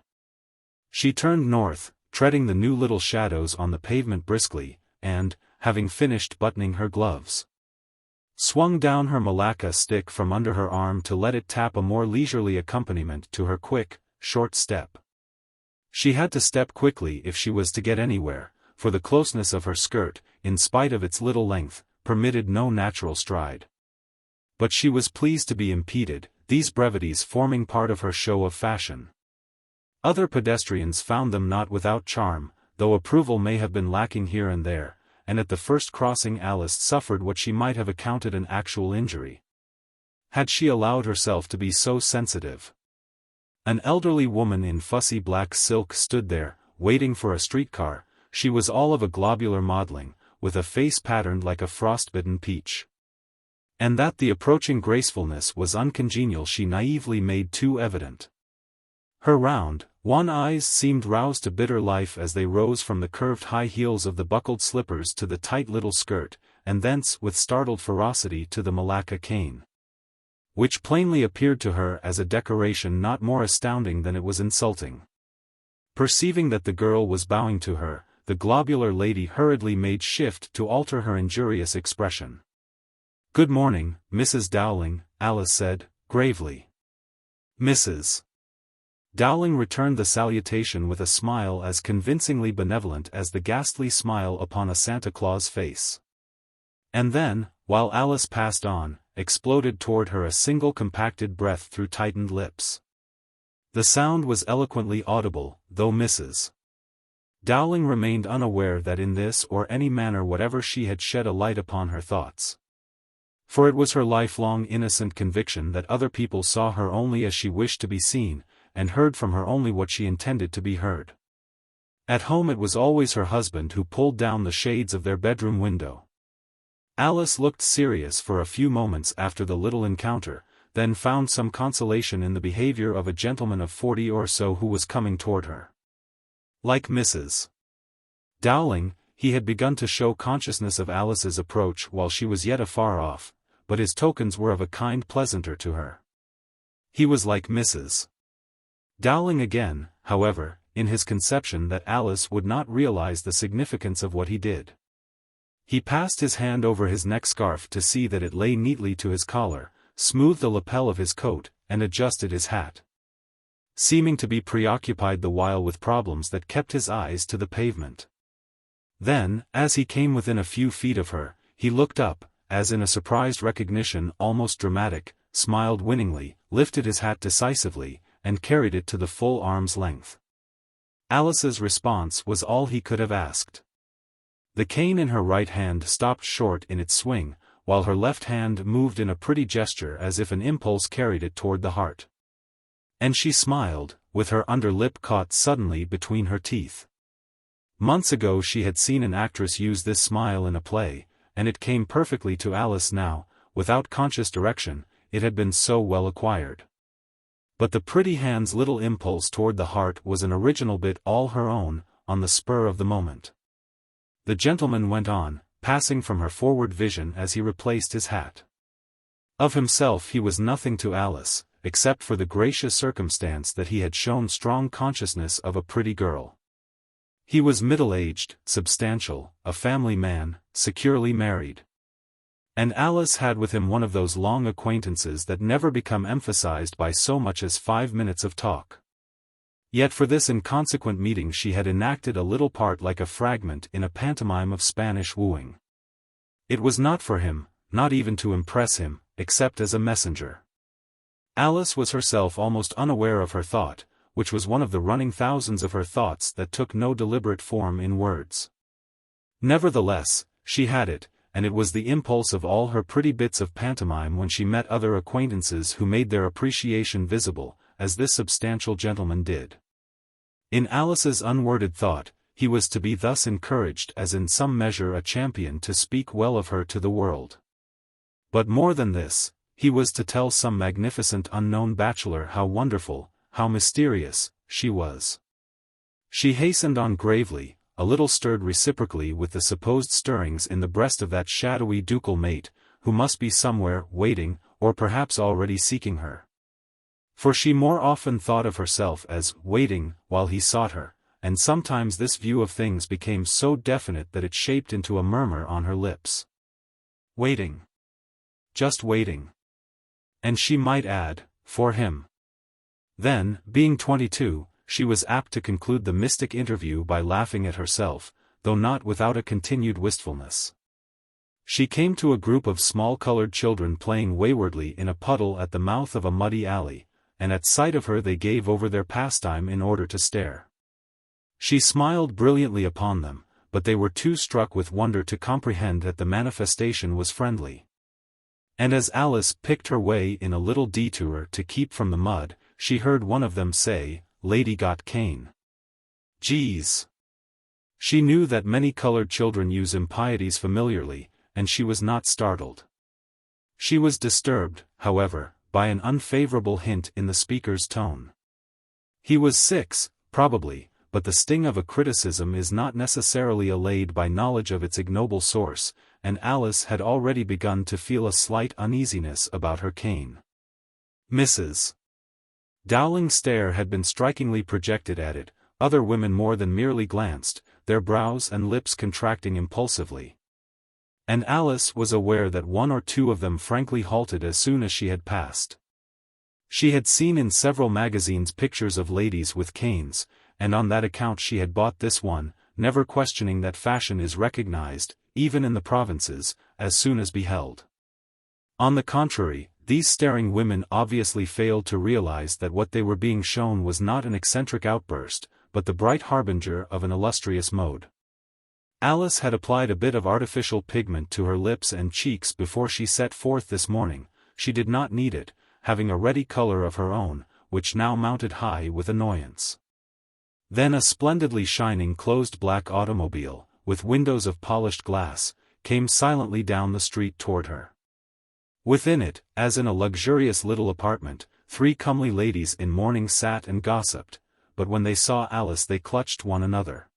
She turned north, treading the new little shadows on the pavement briskly, and, having finished buttoning her gloves, swung down her malacca stick from under her arm to let it tap a more leisurely accompaniment to her quick, short step. She had to step quickly if she was to get anywhere, for the closeness of her skirt, in spite of its little length, permitted no natural stride. But she was pleased to be impeded, these brevities forming part of her show of fashion. Other pedestrians found them not without charm, though approval may have been lacking here and there, and at the first crossing Alice suffered what she might have accounted an actual injury. Had she allowed herself to be so sensitive? An elderly woman in fussy black silk stood there, waiting for a streetcar. She was all of a globular modeling, with a face patterned like a frostbitten peach. And that the approaching gracefulness was uncongenial she naively made too evident. Her round, wan eyes seemed roused to bitter life as they rose from the curved high heels of the buckled slippers to the tight little skirt, and thence with startled ferocity to the malacca cane, which plainly appeared to her as a decoration not more astounding than it was insulting. Perceiving that the girl was bowing to her, the globular lady hurriedly made shift to alter her injurious expression. "Good morning, Mrs. Dowling," Alice said, gravely. "Mrs. Dowling returned the salutation with a smile as convincingly benevolent as the ghastly smile upon a Santa Claus face. And then, while Alice passed on, exploded toward her a single compacted breath through tightened lips. The sound was eloquently audible, though Mrs. Dowling remained unaware that in this or any manner whatever she had shed a light upon her thoughts. For it was her lifelong innocent conviction that other people saw her only as she wished to be seen, and heard from her only what she intended to be heard. At home it was always her husband who pulled down the shades of their bedroom window. Alice looked serious for a few moments after the little encounter, then found some consolation in the behavior of a gentleman of 40 or so who was coming toward her. Like Mrs. Dowling, he had begun to show consciousness of Alice's approach while she was yet afar off, but his tokens were of a kind pleasanter to her. He was like Mrs. Dowling again, however, in his conception that Alice would not realize the significance of what he did. He passed his hand over his neck scarf to see that it lay neatly to his collar, smoothed the lapel of his coat, and adjusted his hat, seeming to be preoccupied the while with problems that kept his eyes to the pavement. Then, as he came within a few feet of her, he looked up, as in a surprised recognition almost dramatic, smiled winningly, lifted his hat decisively, and carried it to the full arm's length. Alice's response was all he could have asked. The cane in her right hand stopped short in its swing, while her left hand moved in a pretty gesture as if an impulse carried it toward the heart. And she smiled, with her under lip caught suddenly between her teeth. Months ago she had seen an actress use this smile in a play, and it came perfectly to Alice now, without conscious direction, it had been so well acquired. But the pretty hand's little impulse toward the heart was an original bit all her own, on the spur of the moment. The gentleman went on, passing from her forward vision as he replaced his hat. Of himself he was nothing to Alice, except for the gracious circumstance that he had shown strong consciousness of a pretty girl. He was middle-aged, substantial, a family man, securely married. And Alice had with him one of those long acquaintances that never become emphasized by so much as 5 minutes of talk. Yet for this inconsequent meeting she had enacted a little part like a fragment in a pantomime of Spanish wooing. It was not for him, not even to impress him, except as a messenger. Alice was herself almost unaware of her thought, which was one of the running thousands of her thoughts that took no deliberate form in words. Nevertheless, she had it, and it was the impulse of all her pretty bits of pantomime when she met other acquaintances who made their appreciation visible, as this substantial gentleman did. In Alice's unworded thought, he was to be thus encouraged as in some measure a champion to speak well of her to the world. But more than this, he was to tell some magnificent unknown bachelor how wonderful, how mysterious, she was. She hastened on gravely, a little stirred reciprocally with the supposed stirrings in the breast of that shadowy ducal mate, who must be somewhere, waiting, or perhaps already seeking her. For she more often thought of herself as waiting while he sought her, and sometimes this view of things became so definite that it shaped into a murmur on her lips. Waiting. Just waiting. And she might add, for him. Then, being 22, she was apt to conclude the mystic interview by laughing at herself, though not without a continued wistfulness. She came to a group of small-colored children playing waywardly in a puddle at the mouth of a muddy alley, and at sight of her they gave over their pastime in order to stare. She smiled brilliantly upon them, but they were too struck with wonder to comprehend that the manifestation was friendly. And as Alice picked her way in a little detour to keep from the mud, she heard one of them say, "Lady got cane." Geez! She knew that many colored children use impieties familiarly, and she was not startled. She was disturbed, however, by an unfavorable hint in the speaker's tone. He was 6, probably, but the sting of a criticism is not necessarily allayed by knowledge of its ignoble source, and Alice had already begun to feel a slight uneasiness about her cane. Mrs. Dowling's stare had been strikingly projected at it. Other women more than merely glanced, their brows and lips contracting impulsively. And Alice was aware that one or two of them frankly halted as soon as she had passed. She had seen in several magazines pictures of ladies with canes, and on that account she had bought this one, never questioning that fashion is recognized, even in the provinces, as soon as beheld. On the contrary, these staring women obviously failed to realize that what they were being shown was not an eccentric outburst, but the bright harbinger of an illustrious mode. Alice had applied a bit of artificial pigment to her lips and cheeks before she set forth this morning. She did not need it, having a ready color of her own, which now mounted high with annoyance. Then a splendidly shining closed black automobile, with windows of polished glass, came silently down the street toward her. Within it, as in a luxurious little apartment, 3 comely ladies in mourning sat and gossiped, but when they saw Alice they clutched one another.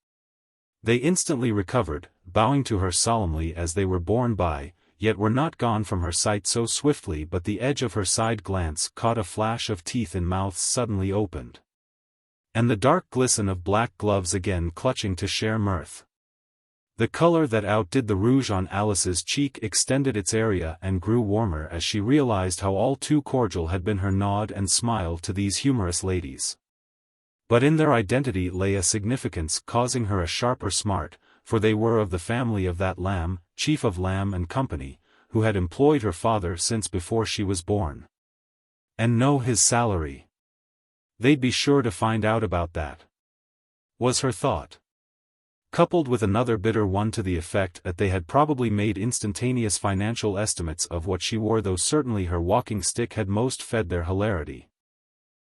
They instantly recovered, bowing to her solemnly as they were borne by, yet were not gone from her sight so swiftly but the edge of her side glance caught a flash of teeth in mouths suddenly opened. And the dark glisten of black gloves again clutching to share mirth. The color that outdid the rouge on Alice's cheek extended its area and grew warmer as she realized how all too cordial had been her nod and smile to these humorous ladies. But in their identity lay a significance causing her a sharper smart, for they were of the family of that Lamb, chief of Lamb and Company, who had employed her father since before she was born. And know his salary. They'd be sure to find out about that, was her thought. Coupled with another bitter one to the effect that they had probably made instantaneous financial estimates of what she wore, though certainly her walking stick had most fed their hilarity.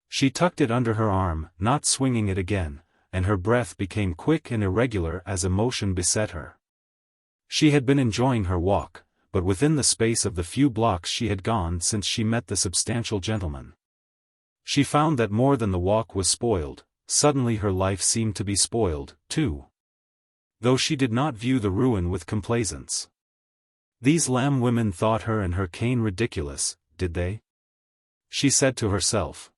She tucked it under her arm, not swinging it again, and her breath became quick and irregular as emotion beset her. She had been enjoying her walk, but within the space of the few blocks she had gone since she met the substantial gentleman, she found that more than the walk was spoiled. Suddenly her life seemed to be spoiled, too. Though she did not view the ruin with complaisance. These Lamb women thought her and her cane ridiculous, did they? She said to herself.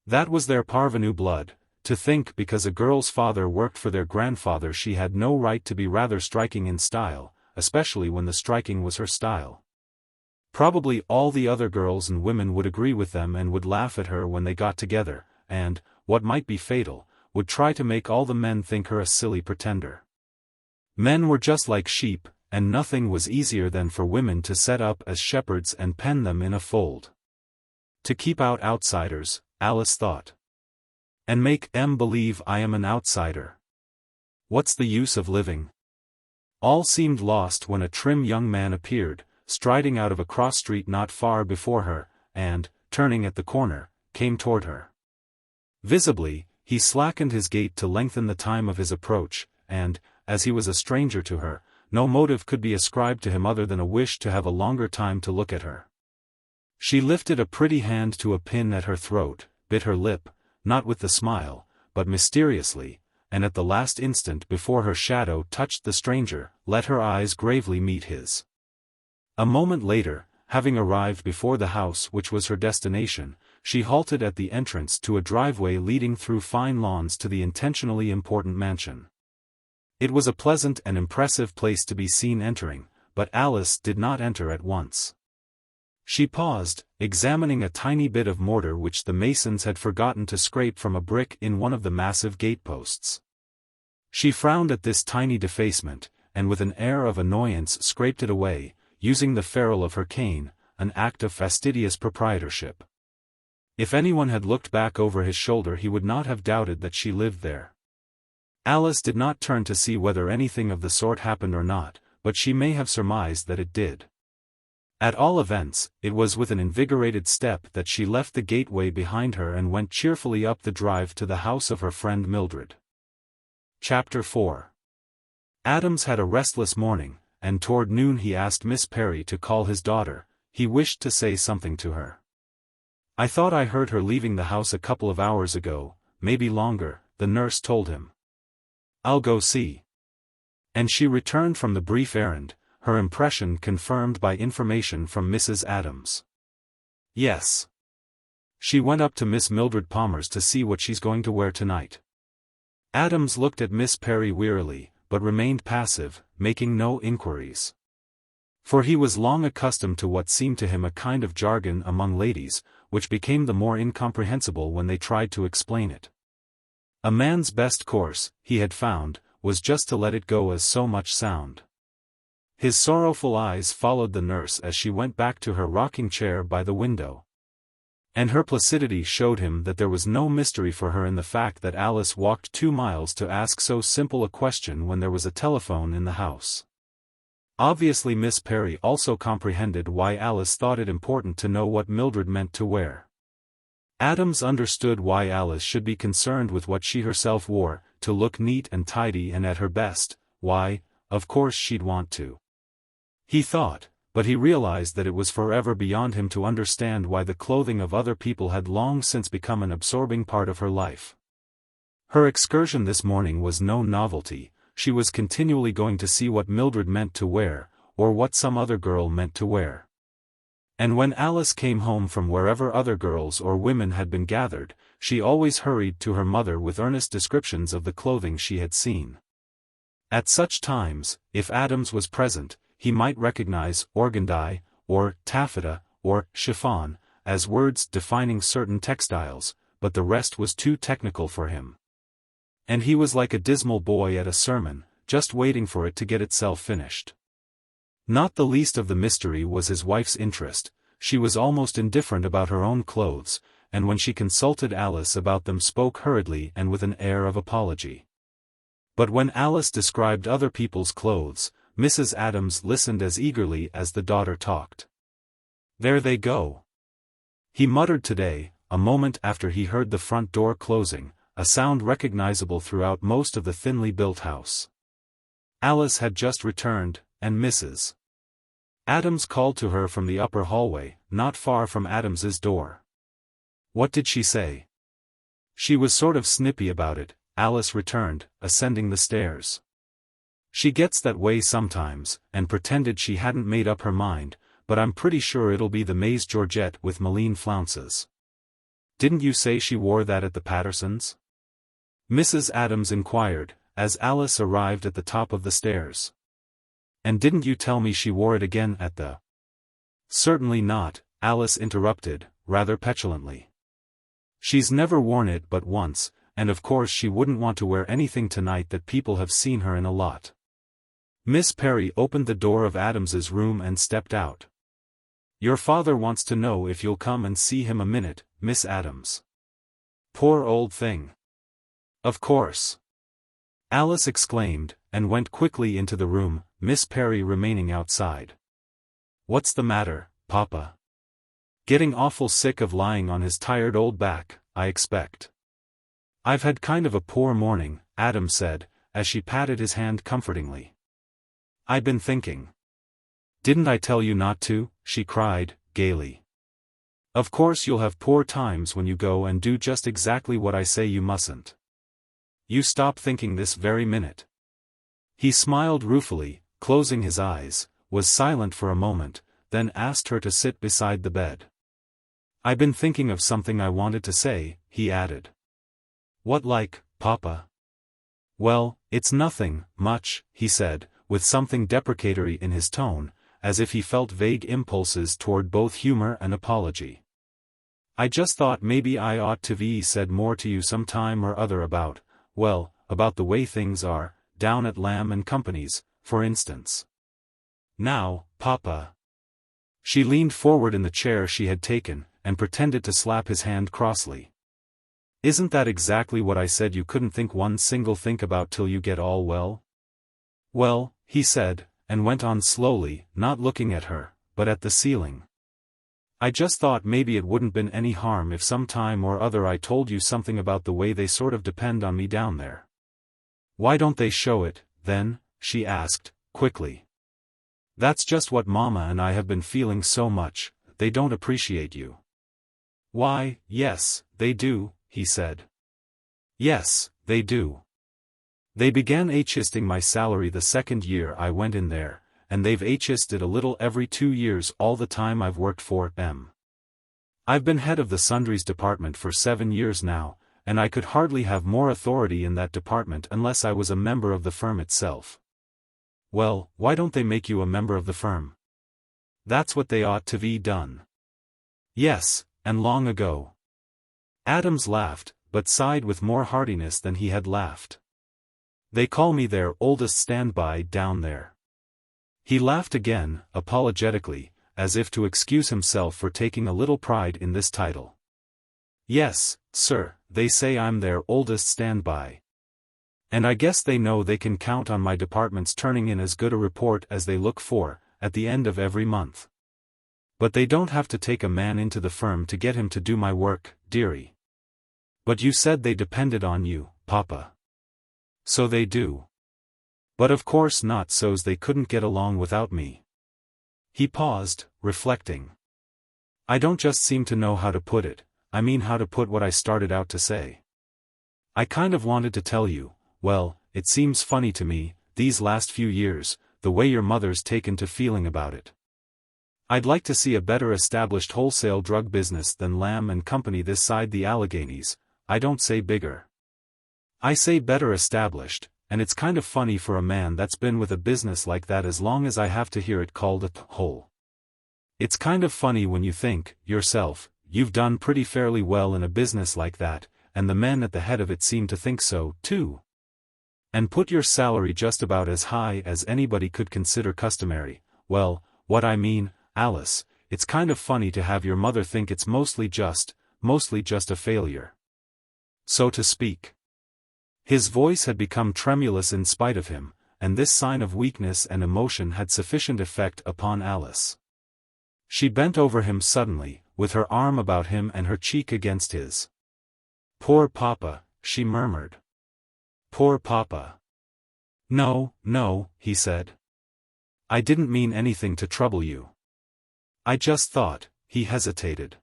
That was their parvenu blood, to think because a girl's father worked for their grandfather she had no right to be rather striking in style, especially when the striking was her style. Probably all the other girls and women would agree with them and would laugh at her when they got together, and, what might be fatal, would try to make all the men think her a silly pretender. Men were just like sheep, and nothing was easier than for women to set up as shepherds and pen them in a fold. To keep out outsiders, Alice thought. And make them believe I am an outsider. What's the use of living? All seemed lost when a trim young man appeared, striding out of a cross street not far before her, and, turning at the corner, came toward her. Visibly, he slackened his gait to lengthen the time of his approach, and, as he was a stranger to her, no motive could be ascribed to him other than a wish to have a longer time to look at her. She lifted a pretty hand to a pin at her throat, bit her lip, not with the smile, but mysteriously, and at the last instant before her shadow touched the stranger, let her eyes gravely meet his. A moment later, having arrived before the house which was her destination, she halted at the entrance to a driveway leading through fine lawns to the intentionally important mansion. It was a pleasant and impressive place to be seen entering, but Alice did not enter at once. She paused, examining a tiny bit of mortar which the masons had forgotten to scrape from a brick in one of the massive gateposts. She frowned at this tiny defacement, and with an air of annoyance scraped it away, using the ferrule of her cane, an act of fastidious proprietorship. If anyone had looked back over his shoulder he would not have doubted that she lived there. Alice did not turn to see whether anything of the sort happened or not, but she may have surmised that it did. At all events, it was with an invigorated step that she left the gateway behind her and went cheerfully up the drive to the house of her friend Mildred. Chapter 4. Adams had a restless morning, and toward noon he asked Miss Perry to call his daughter. he wished to say something to her. "I thought I heard her leaving the house a couple of hours ago, maybe longer," the nurse told him. "I'll go see." And she returned from the brief errand, her impression confirmed by information from Mrs. Adams. "Yes. She went up to Miss Mildred Palmer's to see what she's going to wear tonight." Adams looked at Miss Perry wearily, but remained passive, making no inquiries. For he was long accustomed to what seemed to him a kind of jargon among ladies, which became the more incomprehensible when they tried to explain it. A man's best course, he had found, was just to let it go as so much sound. His sorrowful eyes followed the nurse as she went back to her rocking chair by the window. And her placidity showed him that there was no mystery for her in the fact that Alice walked 2 miles to ask so simple a question when there was a telephone in the house. Obviously Miss Perry also comprehended why Alice thought it important to know what Mildred meant to wear. Adams understood why Alice should be concerned with what she herself wore, to look neat and tidy and at her best. Why, of course she'd want to. He thought, but he realized that it was forever beyond him to understand why the clothing of other people had long since become an absorbing part of her life. Her excursion this morning was no novelty. She was continually going to see what Mildred meant to wear, or what some other girl meant to wear. And when Alice came home from wherever other girls or women had been gathered, she always hurried to her mother with earnest descriptions of the clothing she had seen. At such times, if Adams was present, he might recognize organdie, or taffeta, or chiffon, as words defining certain textiles, but the rest was too technical for him. And he was like a dismal boy at a sermon, just waiting for it to get itself finished. Not the least of the mystery was his wife's interest. She was almost indifferent about her own clothes, and when she consulted Alice about them spoke hurriedly and with an air of apology. But when Alice described other people's clothes, Mrs. Adams listened as eagerly as the daughter talked. "There they go," he muttered today, a moment after he heard the front door closing, a sound recognizable throughout most of the thinly built house. Alice had just returned, and Mrs. Adams called to her from the upper hallway, not far from Adams's door. "What did she say?" "She was sort of snippy about it," Alice returned, ascending the stairs. "She gets that way sometimes," and pretended she hadn't made up her mind, "but I'm pretty sure it'll be the maize georgette with Malines flounces." "Didn't you say she wore that at the Pattersons'?" Mrs. Adams inquired, as Alice arrived at the top of the stairs. "And didn't you tell me she wore it again at the—" "Certainly not," Alice interrupted, rather petulantly. "She's never worn it but once, and of course she wouldn't want to wear anything tonight that people have seen her in a lot." Miss Perry opened the door of Adams's room and stepped out. "Your father wants to know if you'll come and see him a minute, Miss Adams." "Poor old thing." "Of course," Alice exclaimed, and went quickly into the room, Miss Perry remaining outside. "What's the matter, Papa?" "Getting awful sick of lying on his tired old back, I expect." "I've had kind of a poor morning," Adam said, as she patted his hand comfortingly. "I've been thinking." "Didn't I tell you not to?" she cried, gaily. "Of course you'll have poor times when you go and do just exactly what I say you mustn't. You stop thinking this very minute." He smiled ruefully, closing his eyes, was silent for a moment, then asked her to sit beside the bed. "I've been thinking of something I wanted to say," he added. "What like, Papa?" "Well, it's nothing much," he said, with something deprecatory in his tone, as if he felt vague impulses toward both humor and apology. "I just thought maybe I ought to have said more to you some time or other about, well, about the way things are, down at Lamb and Company's, for instance." "Now, Papa." She leaned forward in the chair she had taken, and pretended to slap his hand crossly. "Isn't that exactly what I said you couldn't think one single thing about till you get all well?" "Well," he said, and went on slowly, not looking at her, but at the ceiling. "I just thought maybe it wouldn't been any harm if some time or other I told you something about the way they sort of depend on me down there." "Why don't they show it, then?" she asked, quickly. That's just what Mama and I have been feeling so much, they don't appreciate you. Why, yes, they do, he said. Yes, they do. They began HISting my salary the second year I went in there, and they've HIsted a little every 2 years all the time I've worked for them. I've been head of the sundries department for 7 years now, and I could hardly have more authority in that department unless I was a member of the firm itself. Well, why don't they make you a member of the firm? That's what they ought to be done. Yes, and long ago. Adams laughed, but sighed with more heartiness than he had laughed. They call me their oldest standby down there. He laughed again, apologetically, as if to excuse himself for taking a little pride in this title. Yes, sir, they say I'm their oldest standby. And I guess they know they can count on my department's turning in as good a report as they look for, at the end of every month. But they don't have to take a man into the firm to get him to do my work, dearie. But you said they depended on you, Papa. So they do. But of course not, so's they couldn't get along without me. He paused, reflecting. I don't just seem to know how to put it, I mean how to put what I started out to say. I kind of wanted to tell you, well, it seems funny to me, these last few years, the way your mother's taken to feeling about it. I'd like to see a better established wholesale drug business than Lamb and Company this side the Alleghenies. I don't say bigger. I say better established, and it's kind of funny for a man that's been with a business like that as long as I have to hear it called a whole. It's kind of funny when you think, yourself, you've done pretty fairly well in a business like that, and the men at the head of it seem to think so, too. And put your salary just about as high as anybody could consider customary. Well, what I mean, Alice, it's kind of funny to have your mother think it's mostly just a failure. So to speak. His voice had become tremulous in spite of him, and this sign of weakness and emotion had sufficient effect upon Alice. She bent over him suddenly, with her arm about him and her cheek against his. Poor Papa, she murmured. Poor Papa. No, no, he said. I didn't mean anything to trouble you. I just thought, he hesitated.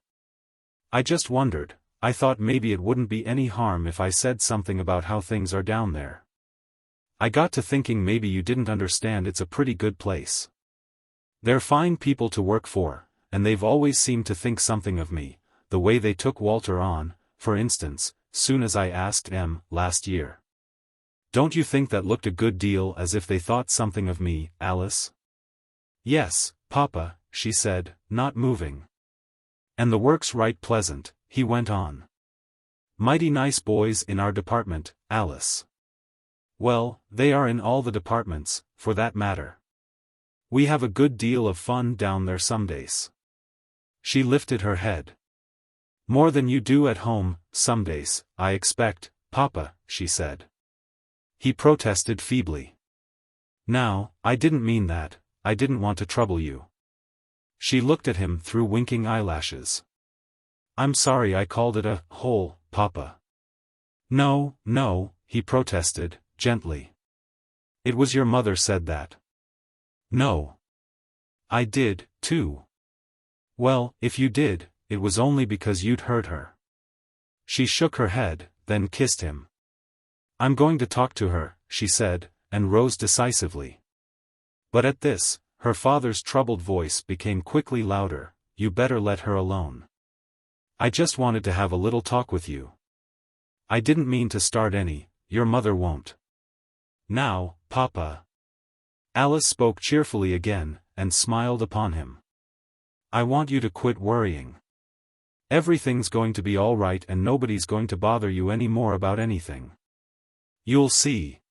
I just wondered, I thought maybe it wouldn't be any harm if I said something about how things are down there. I got to thinking maybe you didn't understand it's a pretty good place. They're fine people to work for, and they've always seemed to think something of me, the way they took Walter on, for instance, soon as I asked him, last year. Don't you think that looked a good deal as if they thought something of me, Alice? Yes, Papa, she said, not moving. And the work's right pleasant, he went on. Mighty nice boys in our department, Alice. Well, they are in all the departments, for that matter. We have a good deal of fun down there some days. She lifted her head. More than you do at home, some days, I expect, Papa, she said. He protested feebly. Now, I didn't mean that, I didn't want to trouble you. She looked at him through winking eyelashes. I'm sorry I called it a hole, Papa. No, no, he protested, gently. It was your mother said that. No. I did, too. Well, if you did, it was only because you'd hurt her. She shook her head, then kissed him. I'm going to talk to her, she said, and rose decisively. But at this, her father's troubled voice became quickly louder. You better let her alone. I just wanted to have a little talk with you. I didn't mean to start any, your mother won't. Now, Papa. Alice spoke cheerfully again, and smiled upon him. I want you to quit worrying. Everything's going to be all right and nobody's going to bother you any more about anything. You'll see.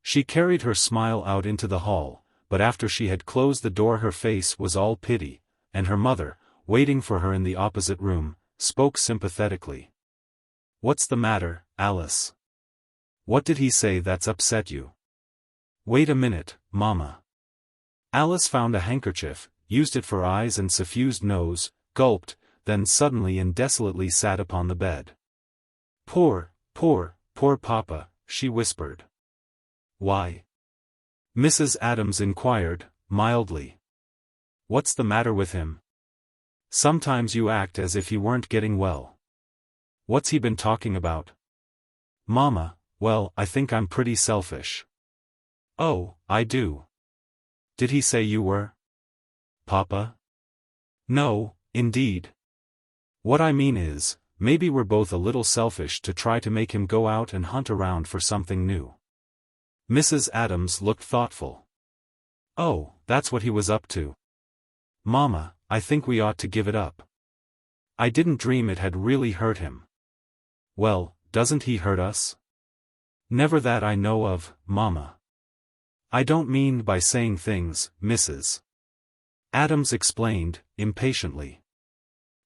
She carried her smile out into the hall, but after she had closed the door her face was all pity, and her mother, waiting for her in the opposite room, spoke sympathetically. What's the matter, Alice? What did he say that's upset you? Wait a minute, Mama. Alice found a handkerchief, used it for eyes and suffused nose, gulped, then suddenly and desolately sat upon the bed. Poor Papa, she whispered. Why? Mrs. Adams inquired, mildly. "What's the matter with him? Sometimes you act as if he weren't getting well. What's he been talking about?" "Mama, well, I think I'm pretty selfish." "Oh, I do. Did he say you were?" "Papa?" "No, indeed. What I mean is, maybe we're both a little selfish to try to make him go out and hunt around for something new." Mrs. Adams looked thoughtful. "Oh, that's what he was up to. Mama, I think we ought to give it up. I didn't dream it had really hurt him." "Well, doesn't he hurt us?" "Never that I know of, Mama. I don't mean by saying things, Mrs. Adams explained, impatiently.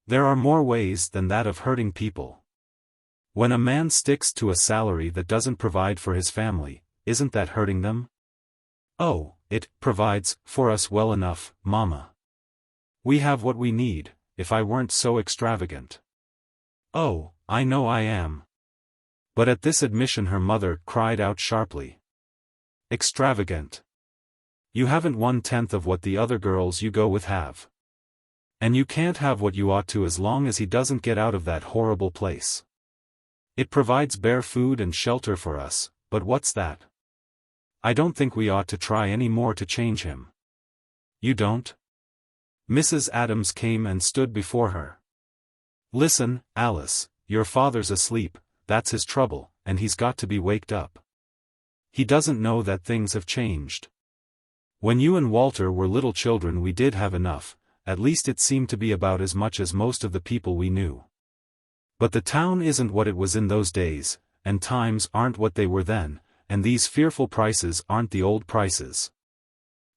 There are more ways than that of hurting people. When a man sticks to a salary that doesn't provide for his family, isn't that hurting them?" "Oh, it provides for us well enough, Mama. We have what we need, if I weren't so extravagant." "Oh, I know I am." But at this admission her mother cried out sharply. "Extravagant? You haven't 1/10 of what the other girls you go with have. And you can't have what you ought to as long as he doesn't get out of that horrible place. It provides bare food and shelter for us, but what's that? I don't think we ought to try any more to change him." "You don't?" Mrs. Adams came and stood before her. "Listen, Alice, your father's asleep, that's his trouble, and he's got to be waked up. He doesn't know that things have changed. When you and Walter were little children we did have enough, at least it seemed to be about as much as most of the people we knew. But the town isn't what it was in those days, and times aren't what they were then, and these fearful prices aren't the old prices.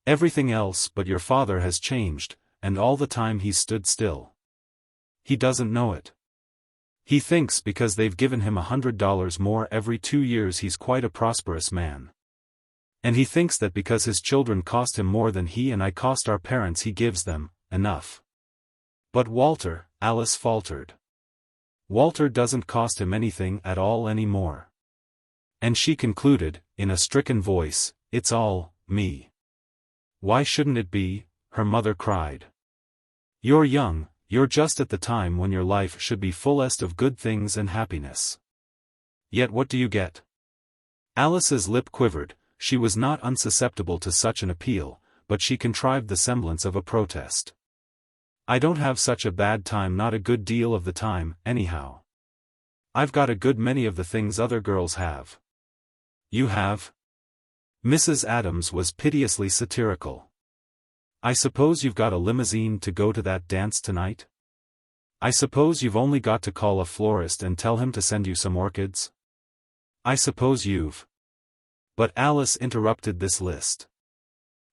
Everything else but your father has changed, and all the time he's stood still. He doesn't know it. He thinks because they've given him $100 more every 2 years he's quite a prosperous man. And he thinks that because his children cost him more than he and I cost our parents he gives them enough. But Walter," Alice faltered. "Walter doesn't cost him anything at all anymore." And she concluded, in a stricken voice, "It's all me." "Why shouldn't it be?" her mother cried. "You're young, you're just at the time when your life should be fullest of good things and happiness. Yet what do you get?" Alice's lip quivered. She was not unsusceptible to such an appeal, but she contrived the semblance of a protest. "I don't have such a bad time, not a good deal of the time, anyhow. I've got a good many of the things other girls have." "You have?" Mrs. Adams was piteously satirical. "I suppose you've got a limousine to go to that dance tonight? I suppose you've only got to call a florist and tell him to send you some orchids? I suppose you've—" But Alice interrupted this list.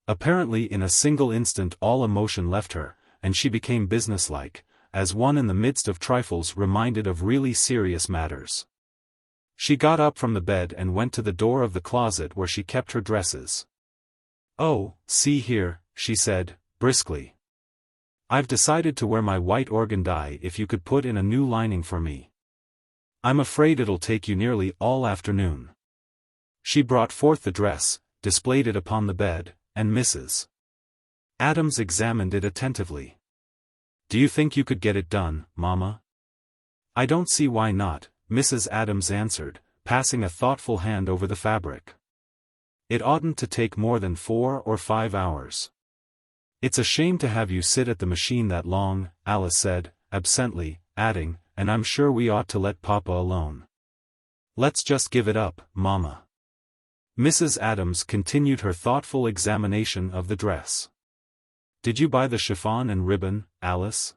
Apparently in a single instant all emotion left her, and she became businesslike, as one in the midst of trifles reminded of really serious matters. She got up from the bed and went to the door of the closet where she kept her dresses. "Oh, see here," she said, briskly. "I've decided to wear my white organ dye if you could put in a new lining for me. I'm afraid it'll take you nearly all afternoon." She brought forth the dress, displayed it upon the bed, and Mrs. Adams examined it attentively. "Do you think you could get it done, Mama?" "I don't see why not," Mrs. Adams answered, passing a thoughtful hand over the fabric. "It oughtn't to take more than 4 or 5 hours." "It's a shame to have you sit at the machine that long," Alice said, absently, adding, "and I'm sure we ought to let Papa alone. Let's just give it up, Mama." Mrs. Adams continued her thoughtful examination of the dress. "Did you buy the chiffon and ribbon, Alice?"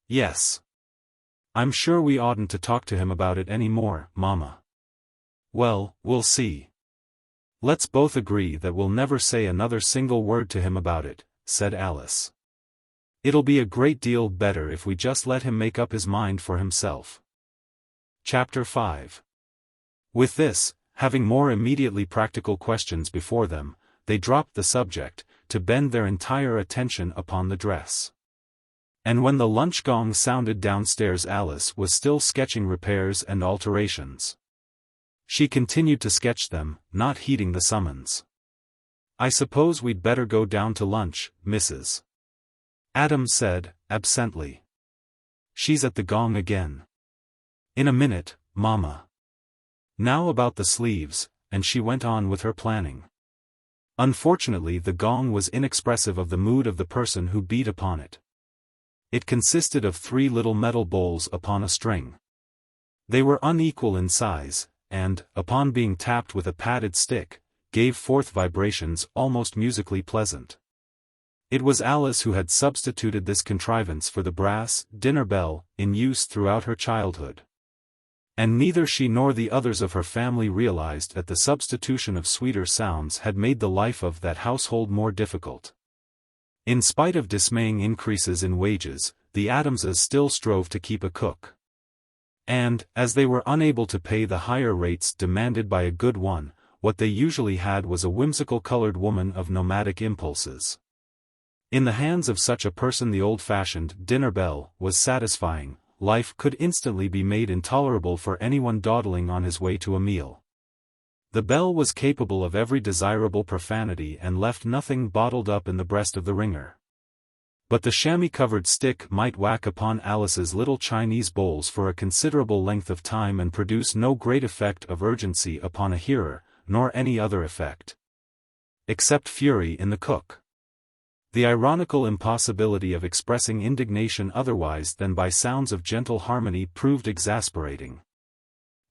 "Yes." "I'm sure we oughtn't to talk to him about it any more, Mama." "Well, we'll see. Let's both agree that we'll never say another single word to him about it," said Alice. "It'll be a great deal better if we just let him make up his mind for himself." Chapter 5. With this, having more immediately practical questions before them, they dropped the subject, to bend their entire attention upon the dress. And when the lunch gong sounded downstairs Alice was still sketching repairs and alterations. She continued to sketch them, not heeding the summons. "I suppose we'd better go down to lunch, Mrs. Adams said, absently. "She's at the gong again." "In a minute, Mama." "Now about the sleeves," and she went on with her planning. Unfortunately, the gong was inexpressive of the mood of the person who beat upon it. It consisted of 3 little metal bowls upon a string. They were unequal in size, and, upon being tapped with a padded stick, gave forth vibrations almost musically pleasant. It was Alice who had substituted this contrivance for the brass dinner bell in use throughout her childhood. And neither she nor the others of her family realized that the substitution of sweeter sounds had made the life of that household more difficult. In spite of dismaying increases in wages, the Adamses still strove to keep a cook. And, as they were unable to pay the higher rates demanded by a good one, what they usually had was a whimsical colored woman of nomadic impulses. In the hands of such a person the old-fashioned dinner bell was satisfying. Life could instantly be made intolerable for anyone dawdling on his way to a meal. The bell was capable of every desirable profanity and left nothing bottled up in the breast of the ringer. But the chamois-covered stick might whack upon Alice's little Chinese bowls for a considerable length of time and produce no great effect of urgency upon a hearer, nor any other effect, except fury in the cook. The ironical impossibility of expressing indignation otherwise than by sounds of gentle harmony proved exasperating.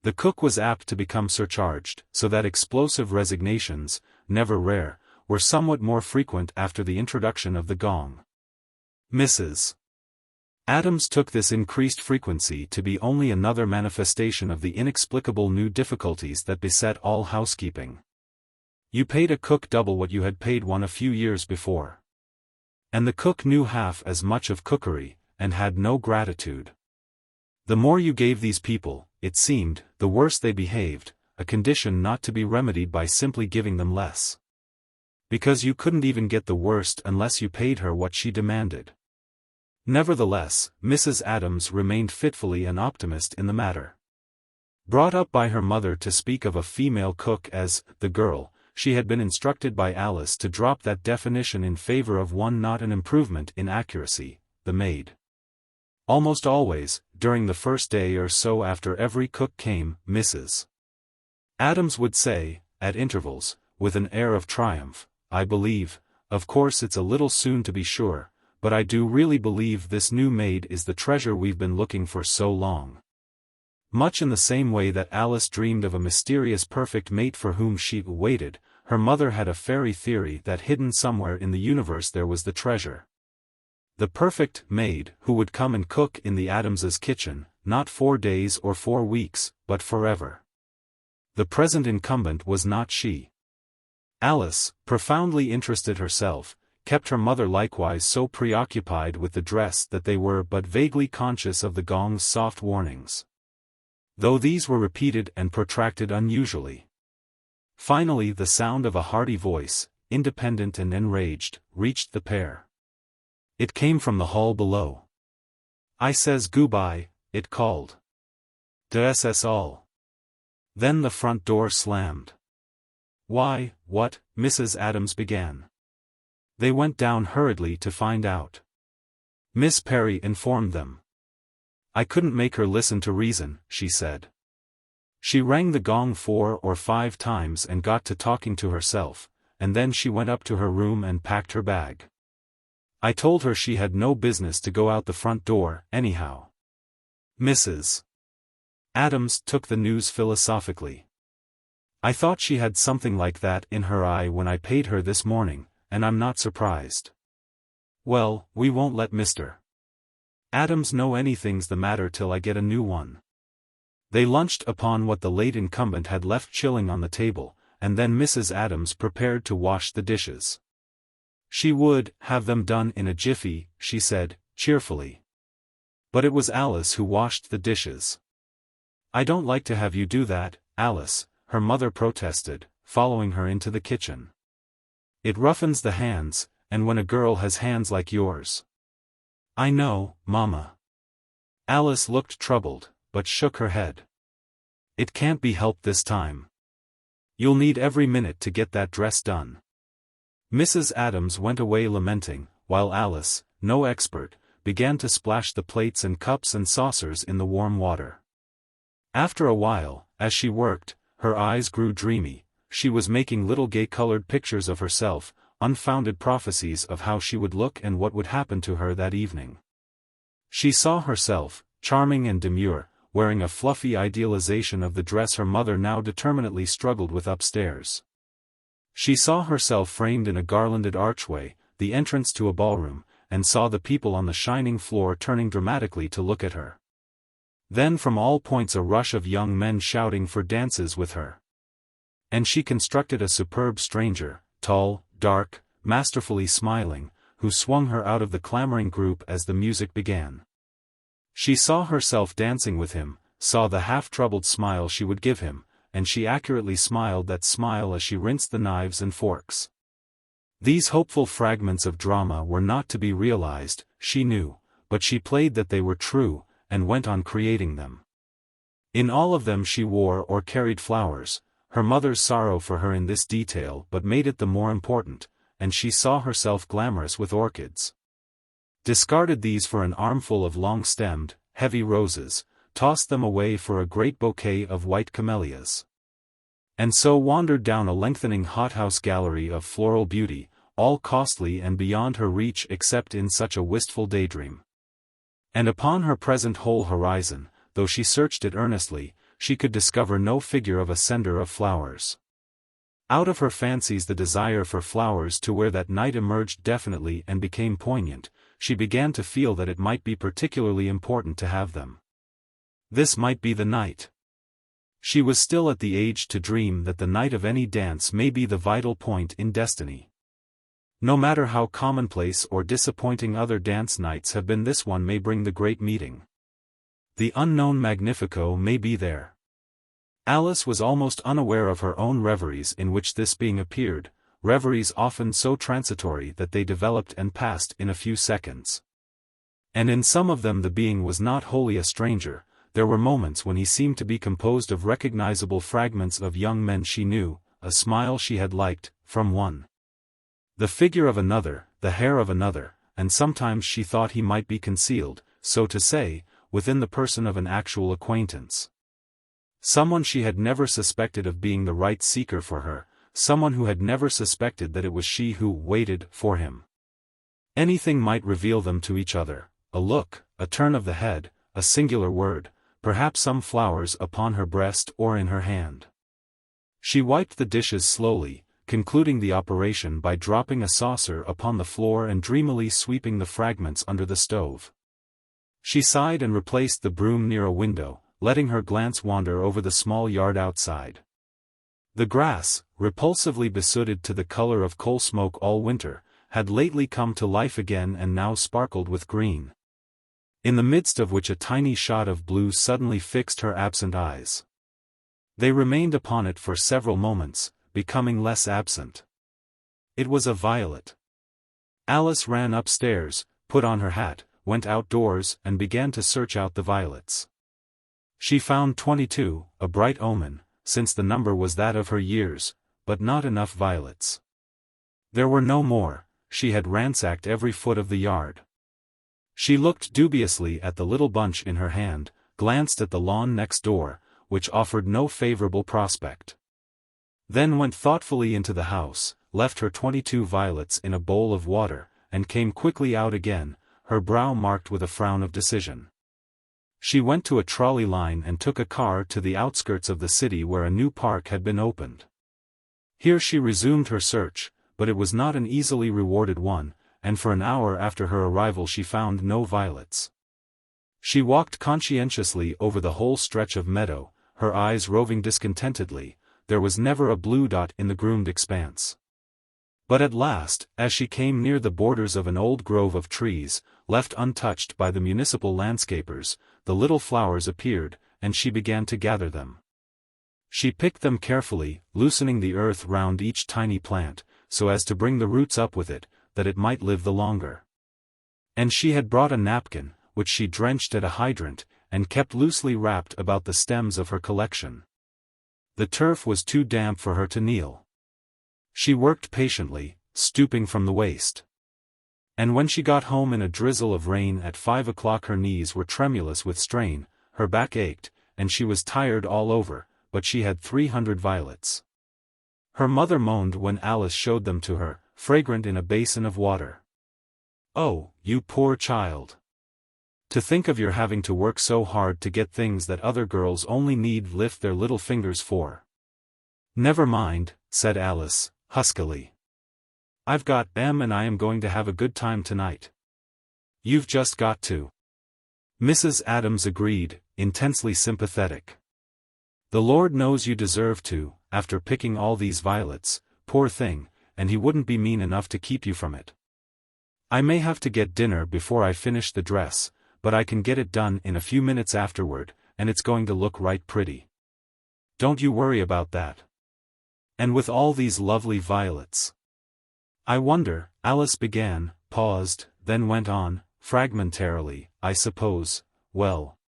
The cook was apt to become surcharged, so that explosive resignations, never rare, were somewhat more frequent after the introduction of the gong. Mrs. Adams took this increased frequency to be only another manifestation of the inexplicable new difficulties that beset all housekeeping. You paid a cook double what you had paid one a few years before. And the cook knew half as much of cookery, and had no gratitude. The more you gave these people, it seemed, the worse they behaved, a condition not to be remedied by simply giving them less. Because you couldn't even get the worst unless you paid her what she demanded. Nevertheless, Mrs. Adams remained fitfully an optimist in the matter. Brought up by her mother to speak of a female cook as the girl, she had been instructed by Alice to drop that definition in favor of one not an improvement in accuracy, the maid. Almost always, during the first day or so after every cook came, Mrs. Adams would say, at intervals, with an air of triumph, "I believe, of course it's a little soon to be sure, but I do really believe this new maid is the treasure we've been looking for so long." Much in the same way that Alice dreamed of a mysterious perfect mate for whom she waited, her mother had a fairy theory that hidden somewhere in the universe there was the treasure. The perfect maid who would come and cook in the Adamses' kitchen, not 4 days or 4 weeks, but forever. The present incumbent was not she. Alice, profoundly interested herself, kept her mother likewise so preoccupied with the dress that they were but vaguely conscious of the gong's soft warnings, though these were repeated and protracted unusually. Finally the sound of a hearty voice, independent and enraged, reached the pair. It came from the hall below. "I says goodbye," it called. "Das all." Then the front door slammed. "Why, what?" Mrs. Adams began. They went down hurriedly to find out. Miss Perry informed them. "I couldn't make her listen to reason," she said. She rang the gong 4 or 5 times and got to talking to herself, and then she went up to her room and packed her bag. "I told her she had no business to go out the front door, anyhow." Mrs. Adams took the news philosophically. "I thought she had something like that in her eye when I paid her this morning, and I'm not surprised." "Well, we won't let Mr. Adams know anything's the matter till I get a new one." They lunched upon what the late incumbent had left chilling on the table, and then Mrs. Adams prepared to wash the dishes. She would have them done in a jiffy, she said, cheerfully. But it was Alice who washed the dishes. "I don't like to have you do that, Alice," her mother protested, following her into the kitchen. "It roughens the hands, and when a girl has hands like yours." "I know, Mama." Alice looked troubled, but shook her head. "It can't be helped this time. You'll need every minute to get that dress done." Mrs. Adams went away lamenting, while Alice, no expert, began to splash the plates and cups and saucers in the warm water. After a while, as she worked, her eyes grew dreamy. She was making little gay-colored pictures of herself, unfounded prophecies of how she would look and what would happen to her that evening. She saw herself, charming and demure, wearing a fluffy idealization of the dress her mother now determinedly struggled with upstairs. She saw herself framed in a garlanded archway, the entrance to a ballroom, and saw the people on the shining floor turning dramatically to look at her. Then from all points a rush of young men shouting for dances with her. And she constructed a superb stranger, tall, dark, masterfully smiling, who swung her out of the clamoring group as the music began. She saw herself dancing with him, saw the half-troubled smile she would give him, and she accurately smiled that smile as she rinsed the knives and forks. These hopeful fragments of drama were not to be realized, she knew, but she played that they were true, and went on creating them. In all of them she wore or carried flowers, her mother's sorrow for her in this detail but made it the more important, and she saw herself glamorous with orchids. Discarded these for an armful of long-stemmed, heavy roses, tossed them away for a great bouquet of white camellias. And so wandered down a lengthening hothouse gallery of floral beauty, all costly and beyond her reach except in such a wistful daydream. And upon her present whole horizon, though she searched it earnestly, she could discover no figure of a sender of flowers. Out of her fancies the desire for flowers to wear that night emerged definitely and became poignant. She began to feel that it might be particularly important to have them. This might be the night. She was still at the age to dream that the night of any dance may be the vital point in destiny. No matter how commonplace or disappointing other dance nights have been, this one may bring the great meeting. The unknown Magnifico may be there. Alice was almost unaware of her own reveries in which this being appeared, reveries often so transitory that they developed and passed in a few seconds. And in some of them the being was not wholly a stranger. There were moments when he seemed to be composed of recognizable fragments of young men she knew, a smile she had liked, from one. The figure of another, the hair of another, and sometimes she thought he might be concealed, so to say, within the person of an actual acquaintance. Someone she had never suspected of being the right seeker for her, someone who had never suspected that it was she who waited for him. Anything might reveal them to each other, a look, a turn of the head, a singular word, perhaps some flowers upon her breast or in her hand. She wiped the dishes slowly, concluding the operation by dropping a saucer upon the floor and dreamily sweeping the fragments under the stove. She sighed and replaced the broom near a window, letting her glance wander over the small yard outside. The grass, repulsively besooted to the color of coal smoke all winter, had lately come to life again and now sparkled with green, in the midst of which a tiny shot of blue suddenly fixed her absent eyes. They remained upon it for several moments, becoming less absent. It was a violet. Alice ran upstairs, put on her hat, went outdoors and began to search out the violets. She found 22, a bright omen, since the number was that of her years, but not enough violets. There were no more. She had ransacked every foot of the yard. She looked dubiously at the little bunch in her hand, glanced at the lawn next door, which offered no favorable prospect. Then went thoughtfully into the house, left her 22 violets in a bowl of water, and came quickly out again, her brow marked with a frown of decision. She went to a trolley line and took a car to the outskirts of the city where a new park had been opened. Here she resumed her search, but it was not an easily rewarded one, and for an hour after her arrival she found no violets. She walked conscientiously over the whole stretch of meadow, her eyes roving discontentedly. There was never a blue dot in the groomed expanse. But at last, as she came near the borders of an old grove of trees, left untouched by the municipal landscapers, the little flowers appeared, and she began to gather them. She picked them carefully, loosening the earth round each tiny plant, so as to bring the roots up with it, that it might live the longer. And she had brought a napkin, which she drenched at a hydrant, and kept loosely wrapped about the stems of her collection. The turf was too damp for her to kneel. She worked patiently, stooping from the waist. And when she got home in a drizzle of rain at 5 o'clock, her knees were tremulous with strain, her back ached, and she was tired all over, but she had 300 violets. Her mother moaned when Alice showed them to her, fragrant in a basin of water. "Oh, you poor child. To think of your having to work so hard to get things that other girls only need lift their little fingers for." "Never mind," said Alice, huskily. "I've got them and I am going to have a good time tonight." "You've just got to." Mrs. Adams agreed, intensely sympathetic. "The Lord knows you deserve to, after picking all these violets, poor thing, and He wouldn't be mean enough to keep you from it. I may have to get dinner before I finish the dress, but I can get it done in a few minutes afterward, and it's going to look right pretty. Don't you worry about that. And with all these lovely violets. I wonder," Alice began, paused, then went on, fragmentarily, "I suppose, well.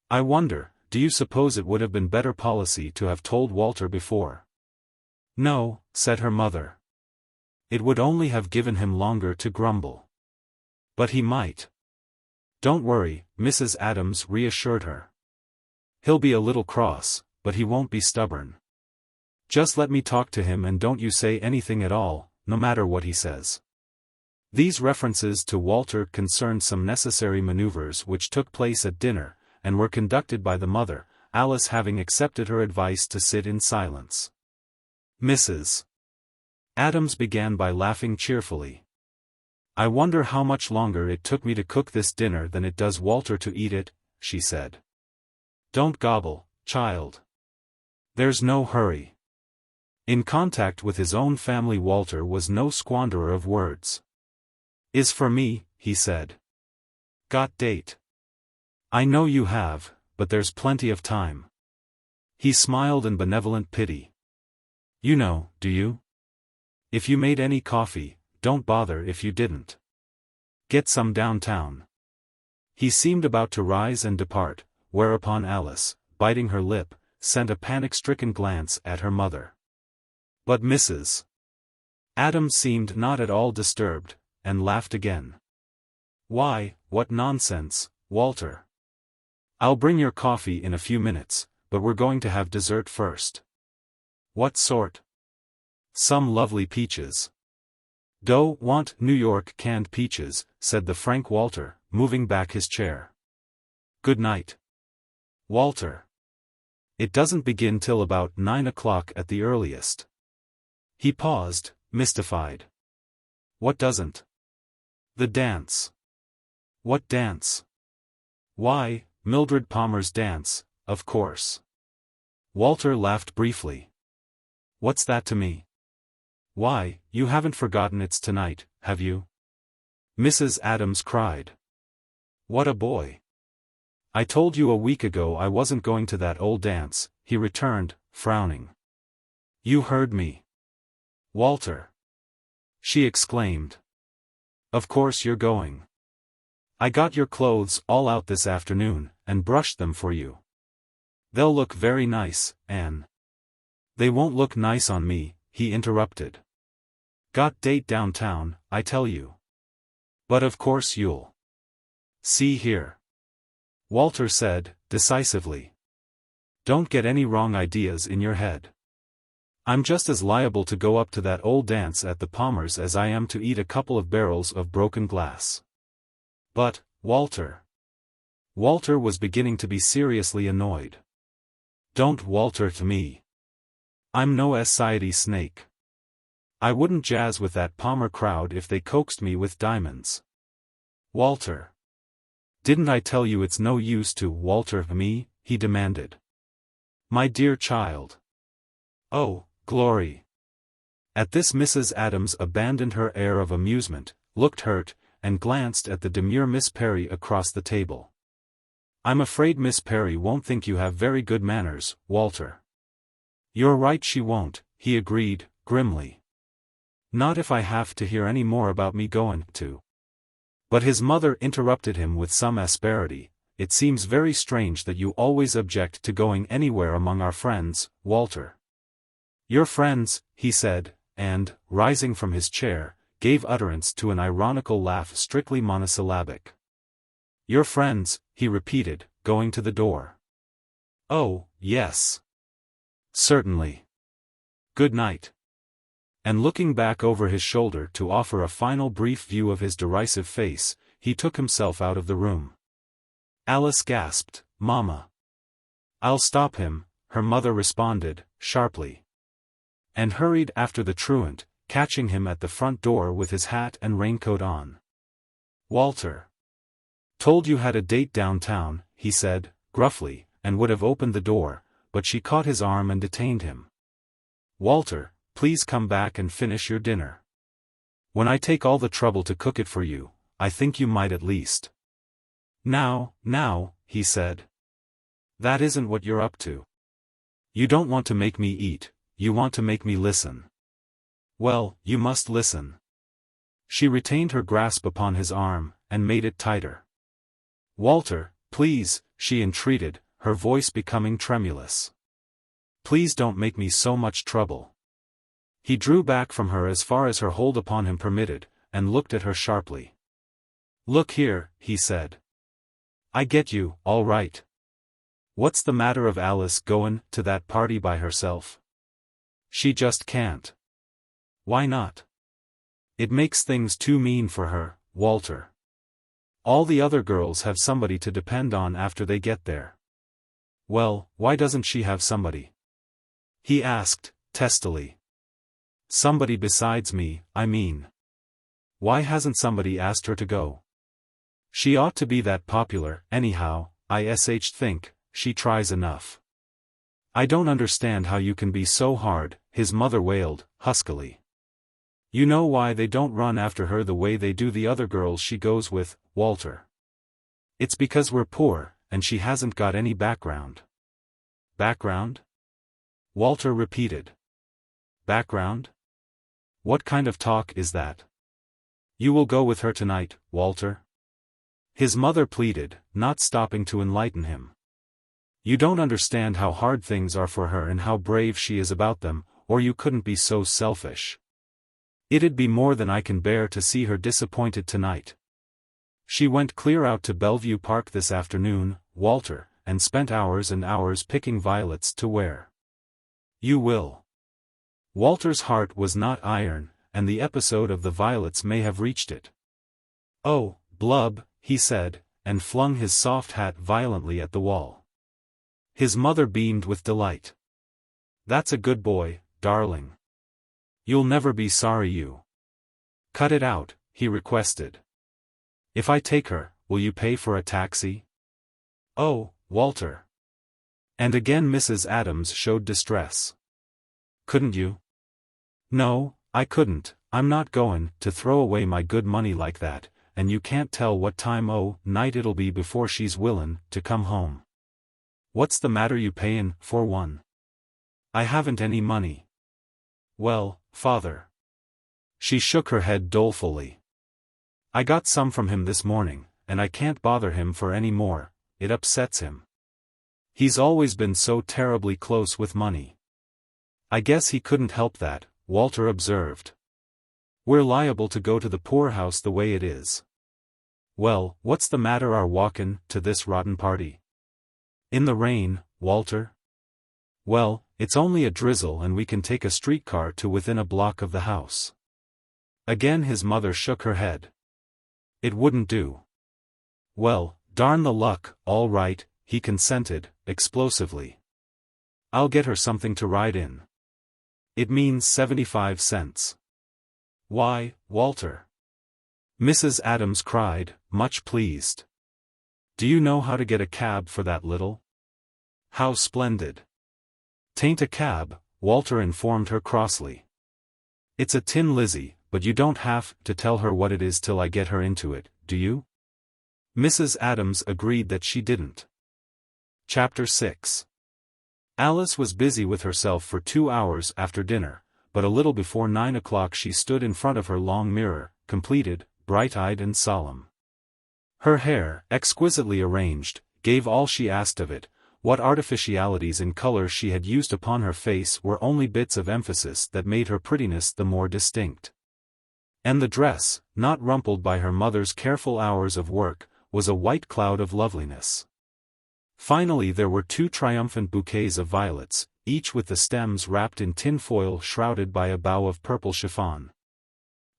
I wonder, do you suppose it would have been better policy to have told Walter before?" "No," said her mother. "It would only have given him longer to grumble. But he might." "Don't worry," Mrs. Adams reassured her. "He'll be a little cross, but he won't be stubborn. Just let me talk to him and don't you say anything at all, no matter what he says." These references to Walter concerned some necessary maneuvers which took place at dinner, and were conducted by the mother, Alice having accepted her advice to sit in silence. Mrs. Adams began by laughing cheerfully. "I wonder how much longer it took me to cook this dinner than it does Walter to eat it," she said. "Don't gobble, child. There's no hurry." In contact with his own family, Walter was no squanderer of words. "Is for me," he said. "Got date?" "I know you have, but there's plenty of time." He smiled in benevolent pity. "You know, do you? If you made any coffee, don't bother if you didn't. Get some downtown." He seemed about to rise and depart, whereupon Alice, biting her lip, sent a panic-stricken glance at her mother. But Mrs. Adams seemed not at all disturbed, and laughed again. "Why, what nonsense, Walter. I'll bring your coffee in a few minutes, but we're going to have dessert first." "What sort?" "Some lovely peaches." "Don't want New York canned peaches," said the frank Walter, moving back his chair. "Good night, Walter. It doesn't begin till about 9 o'clock at the earliest." He paused, mystified. "What doesn't?" "The dance." "What dance?" "Why, Mildred Palmer's dance, of course." Walter laughed briefly. "What's that to me?" "Why, you haven't forgotten it's tonight, have you?" Mrs. Adams cried. "What a boy. I told you a week ago I wasn't going to that old dance," he returned, frowning. "You heard me, Walter," she exclaimed. "Of course you're going. I got your clothes all out this afternoon, and brushed them for you. They'll look very nice, Anne." "They won't look nice on me," he interrupted. "Got date downtown, I tell you." "But of course you'll." "See here," Walter said, decisively. "Don't get any wrong ideas in your head. I'm just as liable to go up to that old dance at the Palmers as I am to eat a couple of barrels of broken glass." "But, Walter." Walter was beginning to be seriously annoyed. "Don't Walter to me. I'm no XVIII snake. I wouldn't jazz with that Palmer crowd if they coaxed me with diamonds." "Walter. Didn't I tell you it's no use to Walter me?" he demanded. "My dear child." "Oh, glory." At this Mrs. Adams abandoned her air of amusement, looked hurt, and glanced at the demure Miss Perry across the table. "I'm afraid Miss Perry won't think you have very good manners, Walter." "You're right, she won't," he agreed, grimly. "Not if I have to hear any more about me going to." But his mother interrupted him with some asperity. "It seems very strange that you always object to going anywhere among our friends, Walter." "Your friends," he said, and, rising from his chair, gave utterance to an ironical laugh strictly monosyllabic. "Your friends," he repeated, going to the door. "Oh, yes. Certainly. Good night." And looking back over his shoulder to offer a final brief view of his derisive face, he took himself out of the room. Alice gasped, "Mama." "I'll stop him," her mother responded, sharply. And hurried after the truant, catching him at the front door with his hat and raincoat on. "Walter. Told you had a date downtown," he said, gruffly, and would have opened the door, but she caught his arm and detained him. "Walter, please come back and finish your dinner. When I take all the trouble to cook it for you, I think you might at least." Now, he said. "That isn't what you're up to. You don't want to make me eat, you want to make me listen." "Well, you must listen." She retained her grasp upon his arm, and made it tighter. "Walter, please," she entreated, her voice becoming tremulous. "Please don't make me so much trouble." He drew back from her as far as her hold upon him permitted, and looked at her sharply. "Look here," he said. "I get you, all right. What's the matter of Alice goin' to that party by herself? She just can't." "Why not?" "It makes things too mean for her, Walter. All the other girls have somebody to depend on after they get there." "Well, why doesn't she have somebody?" he asked, testily. "Somebody besides me, I mean. Why hasn't somebody asked her to go? She ought to be that popular, anyhow. I think she tries enough." "I don't understand how you can be so hard," his mother wailed, huskily. "You know why they don't run after her the way they do the other girls she goes with, Walter. It's because we're poor, and she hasn't got any background." "Background?" Walter repeated. "Background? What kind of talk is that? You will go with her tonight, Walter?" His mother pleaded, not stopping to enlighten him. "You don't understand how hard things are for her and how brave she is about them, or you couldn't be so selfish. It'd be more than I can bear to see her disappointed tonight. She went clear out to Bellevue Park this afternoon, Walter, and spent hours and hours picking violets to wear. You will." Walter's heart was not iron, and the episode of the violets may have reached it. "Oh, blub," he said, and flung his soft hat violently at the wall. His mother beamed with delight. "That's a good boy, darling. You'll never be sorry you." "Cut it out," he requested. "If I take her, will you pay for a taxi?" "Oh, Walter." And again Mrs. Adams showed distress. "Couldn't you?" "No, I couldn't. I'm not goin' to throw away my good money like that, and you can't tell what time o' night it'll be before she's willin' to come home. What's the matter you payin' for one?" "I haven't any money." "Well, father." She shook her head dolefully. "I got some from him this morning, and I can't bother him for any more, it upsets him. He's always been so terribly close with money." "I guess he couldn't help that," Walter observed. "We're liable to go to the poorhouse the way it is. Well, what's the matter our walkin' to this rotten party? In the rain, Walter?" "Well, it's only a drizzle and we can take a streetcar to within a block of the house." Again his mother shook her head. "It wouldn't do." "Well, darn the luck, all right," he consented, explosively. "I'll get her something to ride in. It means 75 cents. "Why, Walter!" Mrs. Adams cried, much pleased. "Do you know how to get a cab for that little?" "How splendid!" "'Tain't a cab," Walter informed her crossly. "It's a Tin Lizzie, but you don't have to tell her what it is till I get her into it, do you?" Mrs. Adams agreed that she didn't. Chapter 6. Alice was busy with herself for 2 hours after dinner, but a little before 9 o'clock she stood in front of her long mirror, completed, bright-eyed and solemn. Her hair, exquisitely arranged, gave all she asked of it, What artificialities in color she had used upon her face were only bits of emphasis that made her prettiness the more distinct. And the dress, not rumpled by her mother's careful hours of work, was a white cloud of loveliness. Finally there were 2 triumphant bouquets of violets, each with the stems wrapped in tin foil shrouded by a bough of purple chiffon.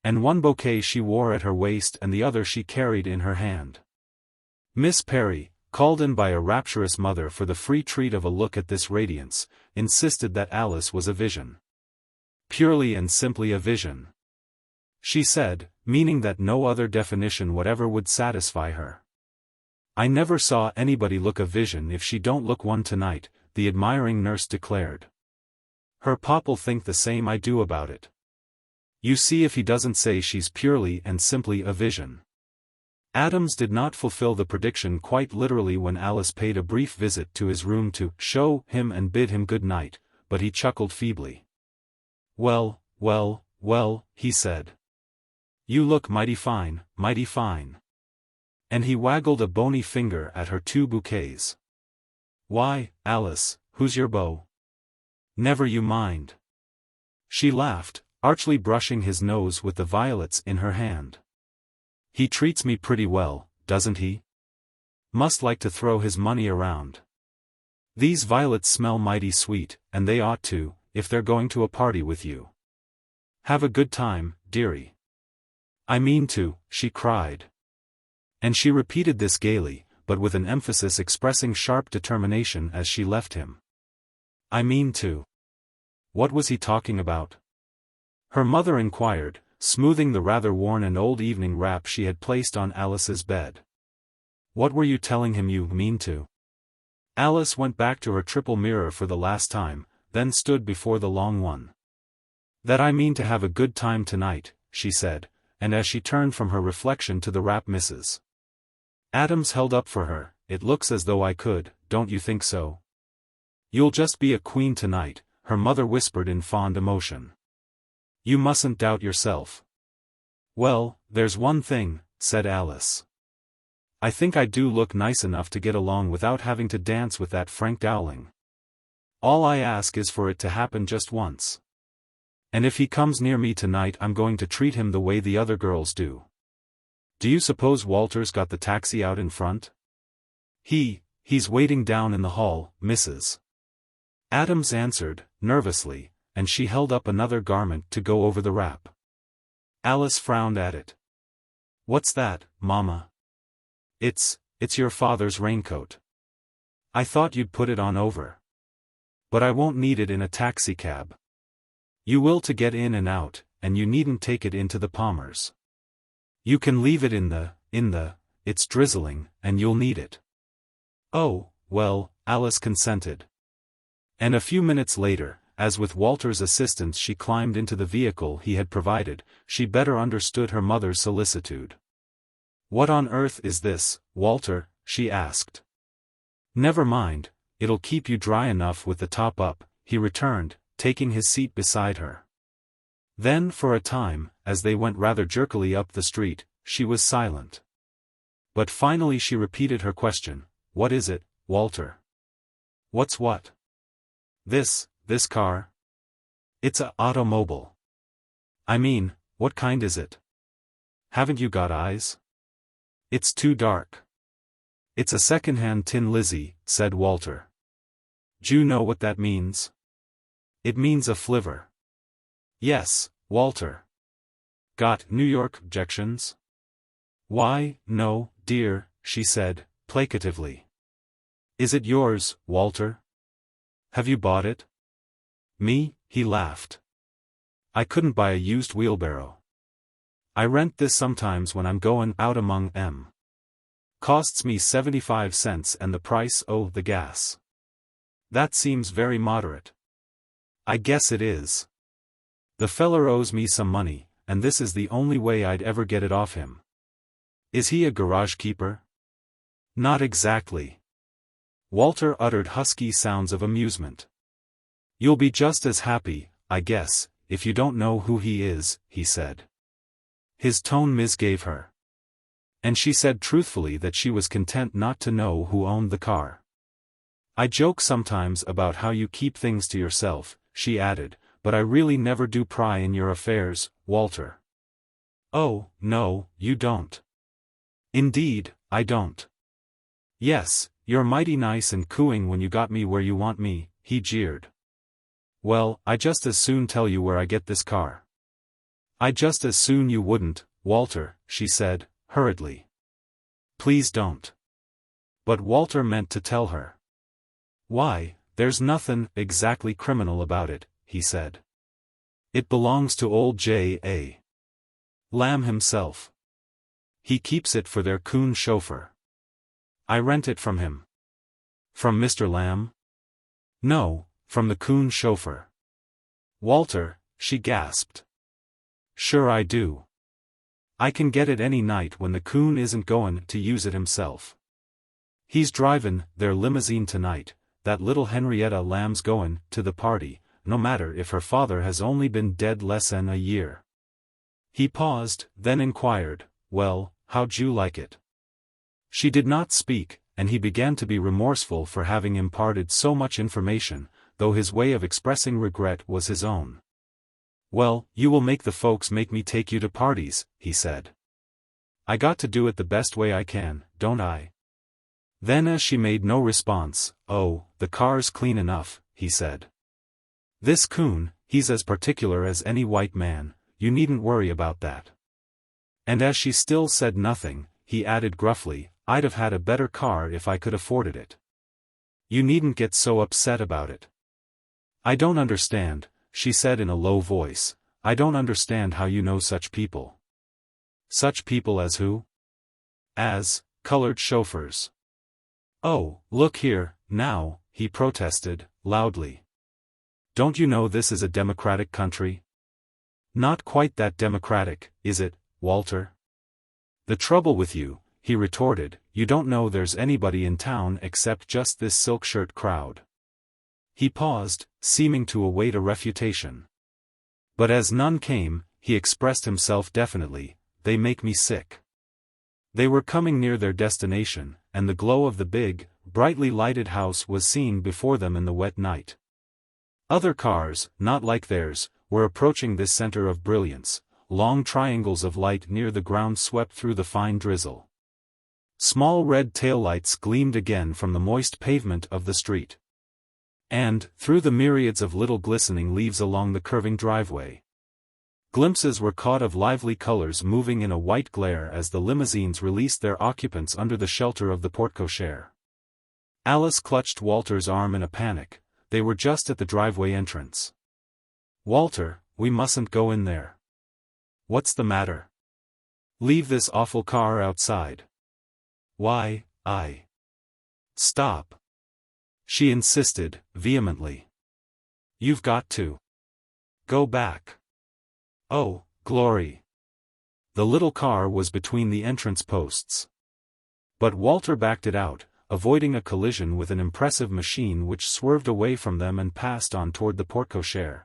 And one bouquet she wore at her waist and the other she carried in her hand. Miss Perry, called in by a rapturous mother for the free treat of a look at this radiance, insisted that Alice was a vision. Purely and simply a vision, she said, meaning that no other definition whatever would satisfy her. I never saw anybody look a vision if she don't look one tonight, the admiring nurse declared. Her pop'll think the same I do about it. You see if he doesn't say she's purely and simply a vision. Adams did not fulfill the prediction quite literally when Alice paid a brief visit to his room to show him and bid him good night, but he chuckled feebly. Well, well, well, he said. You look mighty fine, mighty fine. And he waggled a bony finger at her 2 bouquets. Why, Alice, who's your beau? Never you mind. She laughed, archly brushing his nose with the violets in her hand. He treats me pretty well, doesn't he? Must like to throw his money around. These violets smell mighty sweet, and they ought to, if they're going to a party with you. Have a good time, dearie. I mean to, she cried. And she repeated this gaily, but with an emphasis expressing sharp determination as she left him. I mean to. What was he talking about? Her mother inquired, smoothing the rather worn and old evening wrap she had placed on Alice's bed. What were you telling him you mean to? Alice went back to her triple mirror for the last time, then stood before the long one. That I mean to have a good time tonight, she said, and as she turned from her reflection to the wrap Mrs. Adams held up for her, it looks as though I could, don't you think so? You'll just be a queen tonight, her mother whispered in fond emotion. You mustn't doubt yourself. Well, there's one thing, said Alice. I think I do look nice enough to get along without having to dance with that Frank Dowling. All I ask is for it to happen just once. And if he comes near me tonight I'm going to treat him the way the other girls do. Do you suppose Walter's got the taxi out in front? He's waiting down in the hall, Mrs. Adams answered, nervously, and she held up another garment to go over the wrap. Alice frowned at it. What's that, Mama? It's your father's raincoat. I thought you'd put it on over. But I won't need it in a taxicab. You will to get in and out, and you needn't take it into the Palmers. You can leave it in the, it's drizzling, and you'll need it. Oh, well, Alice consented. And a few minutes later, as with Walter's assistance she climbed into the vehicle he had provided, she better understood her mother's solicitude. What on earth is this, Walter? She asked. Never mind, it'll keep you dry enough with the top up, he returned, taking his seat beside her. Then for a time, as they went rather jerkily up the street, she was silent. But finally she repeated her question, what is it, Walter? What's what? This car? It's a automobile. I mean, what kind is it? Haven't you got eyes? It's too dark. It's a second-hand Tin Lizzie, said Walter. D'you know what that means? It means a flivver. Yes, Walter. Got New York objections? Why, no, dear, she said, placatively. Is it yours, Walter? Have you bought it? Me? He laughed. I couldn't buy a used wheelbarrow. I rent this sometimes when I'm going out among 'em. Costs me 75 cents and the price o' the gas. That seems very moderate. I guess it is. The feller owes me some money, and this is the only way I'd ever get it off him. Is he a garage keeper? Not exactly. Walter uttered husky sounds of amusement. You'll be just as happy, I guess, if you don't know who he is, he said. His tone misgave her. And she said truthfully that she was content not to know who owned the car. I joke sometimes about how you keep things to yourself, she added, but I really never do pry in your affairs, Walter. Oh, no, you don't. Indeed, I don't. Yes, you're mighty nice and cooing when you got me where you want me, he jeered. Well, I just as soon tell you where I get this car. I just as soon you wouldn't, Walter, she said, hurriedly. Please don't. But Walter meant to tell her. Why, there's nothing exactly criminal about it, he said. It belongs to old J.A. Lamb himself. He keeps it for their coon chauffeur. I rent it from him. From Mr. Lamb? No, from the coon chauffeur. Walter, she gasped. Sure I do. I can get it any night when the coon isn't goin' to use it himself. He's drivin' their limousine tonight, that little Henrietta Lamb's goin' to the party, no matter if her father has only been dead less'n a year. He paused, then inquired, well, how'd you like it? She did not speak, and he began to be remorseful for having imparted so much information, though his way of expressing regret was his own. Well, you will make the folks make me take you to parties, he said. I got to do it the best way I can, don't I? Then as she made no response, oh, the car's clean enough, he said. This coon, he's as particular as any white man, you needn't worry about that. And as she still said nothing, he added gruffly, I'd have had a better car if I could afforded it. You needn't get so upset about it. I don't understand, she said in a low voice, I don't understand how you know such people. Such people as who? As, colored chauffeurs. Oh, look here, now, he protested, loudly. Don't you know this is a democratic country? Not quite that democratic, is it, Walter? The trouble with you, he retorted, you don't know there's anybody in town except just this silk-shirt crowd. He paused, seeming to await a refutation. But as none came, he expressed himself definitely, they make me sick. They were coming near their destination, and the glow of the big, brightly lighted house was seen before them in the wet night. Other cars, not like theirs, were approaching this center of brilliance, long triangles of light near the ground swept through the fine drizzle. Small red taillights gleamed again from the moist pavement of the street. And, through the myriads of little glistening leaves along the curving driveway, glimpses were caught of lively colors moving in a white glare as the limousines released their occupants under the shelter of the porte-cochere. Alice clutched Walter's arm in a panic, they were just at the driveway entrance. Walter, we mustn't go in there. What's the matter? Leave this awful car outside. Why, Stop. She insisted, vehemently. You've got to. Go back. Oh, glory. The little car was between the entrance posts. But Walter backed it out, avoiding a collision with an impressive machine which swerved away from them and passed on toward the porte-cochere,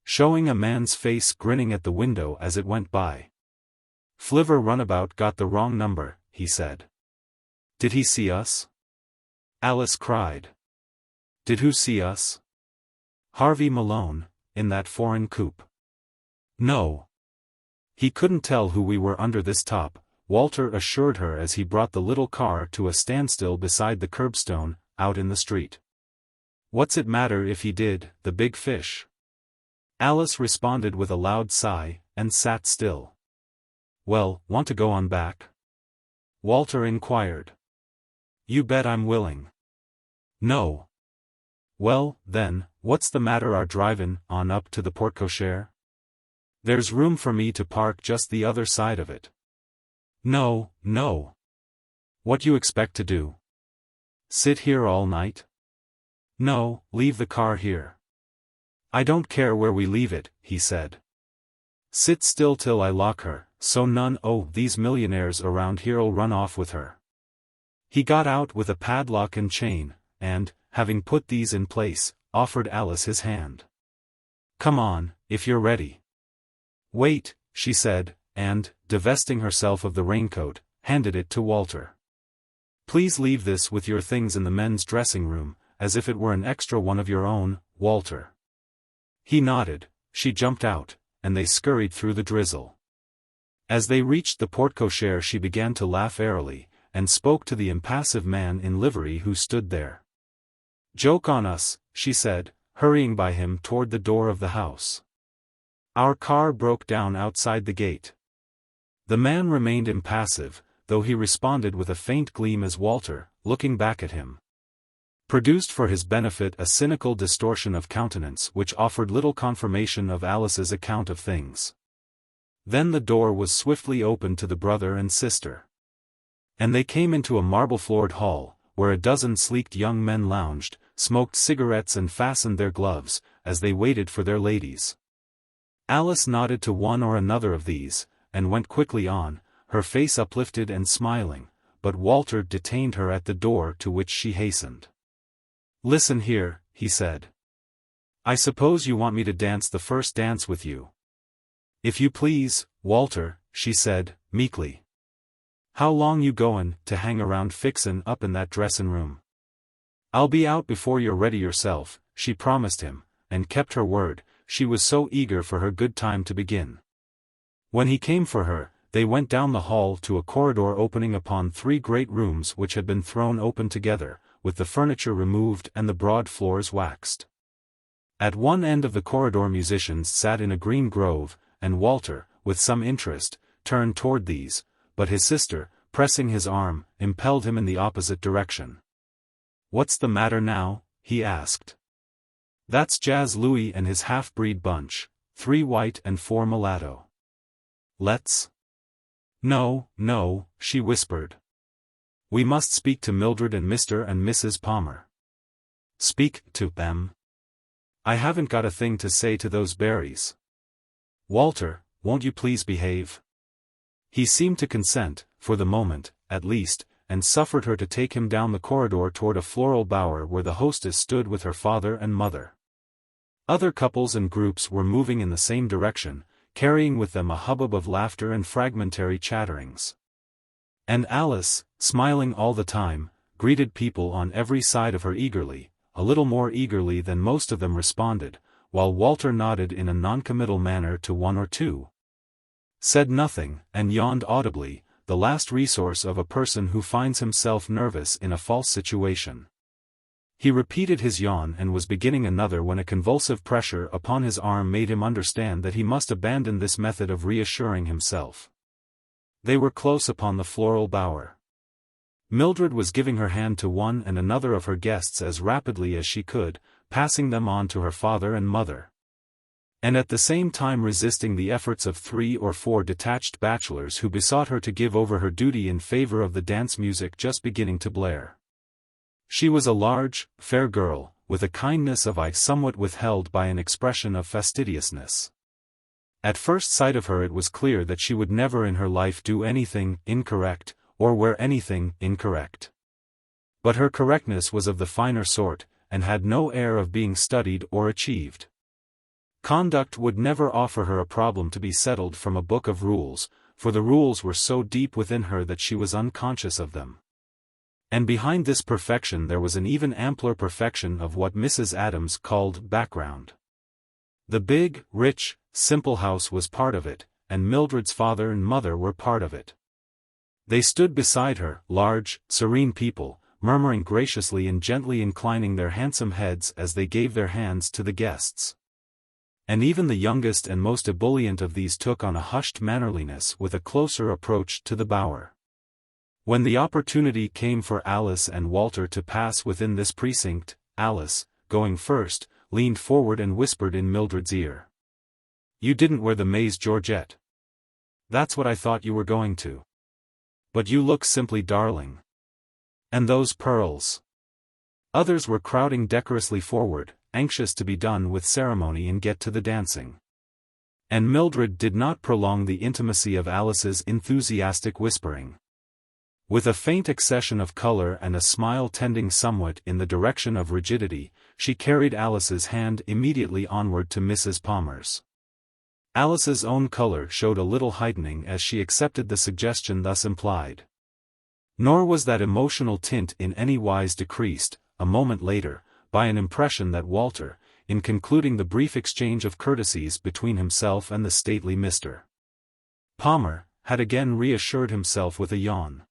showing a man's face grinning at the window as it went by. Flivver Runabout got the wrong number, he said. Did he see us? Alice cried. Did who see us? Harvey Malone, in that foreign coupe. No. He couldn't tell who we were under this top, Walter assured her as he brought the little car to a standstill beside the curbstone, out in the street. What's it matter if he did, the big fish? Alice responded with a loud sigh, and sat still. Well, want to go on back? Walter inquired. You bet I'm willing. No. Well, then, what's the matter our drivin' on up to the porte-cochere? There's room for me to park just the other side of it. No. What you expect to do? Sit here all night? No, leave the car here. I don't care where we leave it, he said. Sit still till I lock her, so none o' these millionaires around here'll run off with her. He got out with a padlock and chain, and, having put these in place, offered Alice his hand. Come on, if you're ready. Wait, she said, and, divesting herself of the raincoat, handed it to Walter. Please leave this with your things in the men's dressing room, as if it were an extra one of your own, Walter." He nodded, she jumped out, and they scurried through the drizzle. As they reached the porte-cochere she began to laugh airily, and spoke to the impassive man in livery who stood there. "Joke on us," she said, hurrying by him toward the door of the house. "Our car broke down outside the gate." The man remained impassive, though he responded with a faint gleam as Walter, looking back at him, produced for his benefit a cynical distortion of countenance which offered little confirmation of Alice's account of things. Then the door was swiftly opened to the brother and sister, and they came into a marble-floored hall, where a dozen sleek young men lounged, smoked cigarettes and fastened their gloves, as they waited for their ladies. Alice nodded to one or another of these, and went quickly on, her face uplifted and smiling, but Walter detained her at the door to which she hastened. "Listen here," he said. "I suppose you want me to dance the first dance with you." "If you please, Walter," she said, meekly. "How long you goin' to hang around fixin' up in that dressin' room?" "I'll be out before you're ready yourself," she promised him, and kept her word, she was so eager for her good time to begin. When he came for her, they went down the hall to a corridor opening upon 3 great rooms which had been thrown open together, with the furniture removed and the broad floors waxed. At one end of the corridor musicians sat in a green grove, and Walter, with some interest, turned toward these, but his sister, pressing his arm, impelled him in the opposite direction. "What's the matter now?" he asked. "That's Jazz Louis and his half-breed bunch, 3 white and 4 mulatto. Let's—" "No, no," she whispered. "We must speak to Mildred and Mr. and Mrs. Palmer." "Speak to them? I haven't got a thing to say to those berries." "Walter, won't you please behave?" He seemed to consent, for the moment, at least, and suffered her to take him down the corridor toward a floral bower where the hostess stood with her father and mother. Other couples and groups were moving in the same direction, carrying with them a hubbub of laughter and fragmentary chatterings. And Alice, smiling all the time, greeted people on every side of her eagerly, a little more eagerly than most of them responded, while Walter nodded in a noncommittal manner to one or two, said nothing, and yawned audibly, the last resource of a person who finds himself nervous in a false situation. He repeated his yawn and was beginning another when a convulsive pressure upon his arm made him understand that he must abandon this method of reassuring himself. They were close upon the floral bower. Mildred was giving her hand to one and another of her guests as rapidly as she could, passing them on to her father and mother, and at the same time resisting the efforts of 3 or 4 detached bachelors who besought her to give over her duty in favor of the dance music just beginning to blare. She was a large, fair girl, with a kindness of eye somewhat withheld by an expression of fastidiousness. At first sight of her it was clear that she would never in her life do anything incorrect, or wear anything incorrect. But her correctness was of the finer sort, and had no air of being studied or achieved. Conduct would never offer her a problem to be settled from a book of rules, for the rules were so deep within her that she was unconscious of them. And behind this perfection there was an even ampler perfection of what Mrs. Adams called background. The big, rich, simple house was part of it, and Mildred's father and mother were part of it. They stood beside her, large, serene people, murmuring graciously and gently inclining their handsome heads as they gave their hands to the guests. And even the youngest and most ebullient of these took on a hushed mannerliness with a closer approach to the bower. When the opportunity came for Alice and Walter to pass within this precinct, Alice, going first, leaned forward and whispered in Mildred's ear. "You didn't wear the maize georgette. That's what I thought you were going to. But you look simply darling. And those pearls." Others were crowding decorously forward, anxious to be done with ceremony and get to the dancing. And Mildred did not prolong the intimacy of Alice's enthusiastic whispering. With a faint accession of color and a smile tending somewhat in the direction of rigidity, she carried Alice's hand immediately onward to Mrs. Palmer's. Alice's own color showed a little heightening as she accepted the suggestion thus implied. Nor was that emotional tint in any wise decreased, a moment later, by an impression that Walter, in concluding the brief exchange of courtesies between himself and the stately Mr. Palmer, had again reassured himself with a yawn.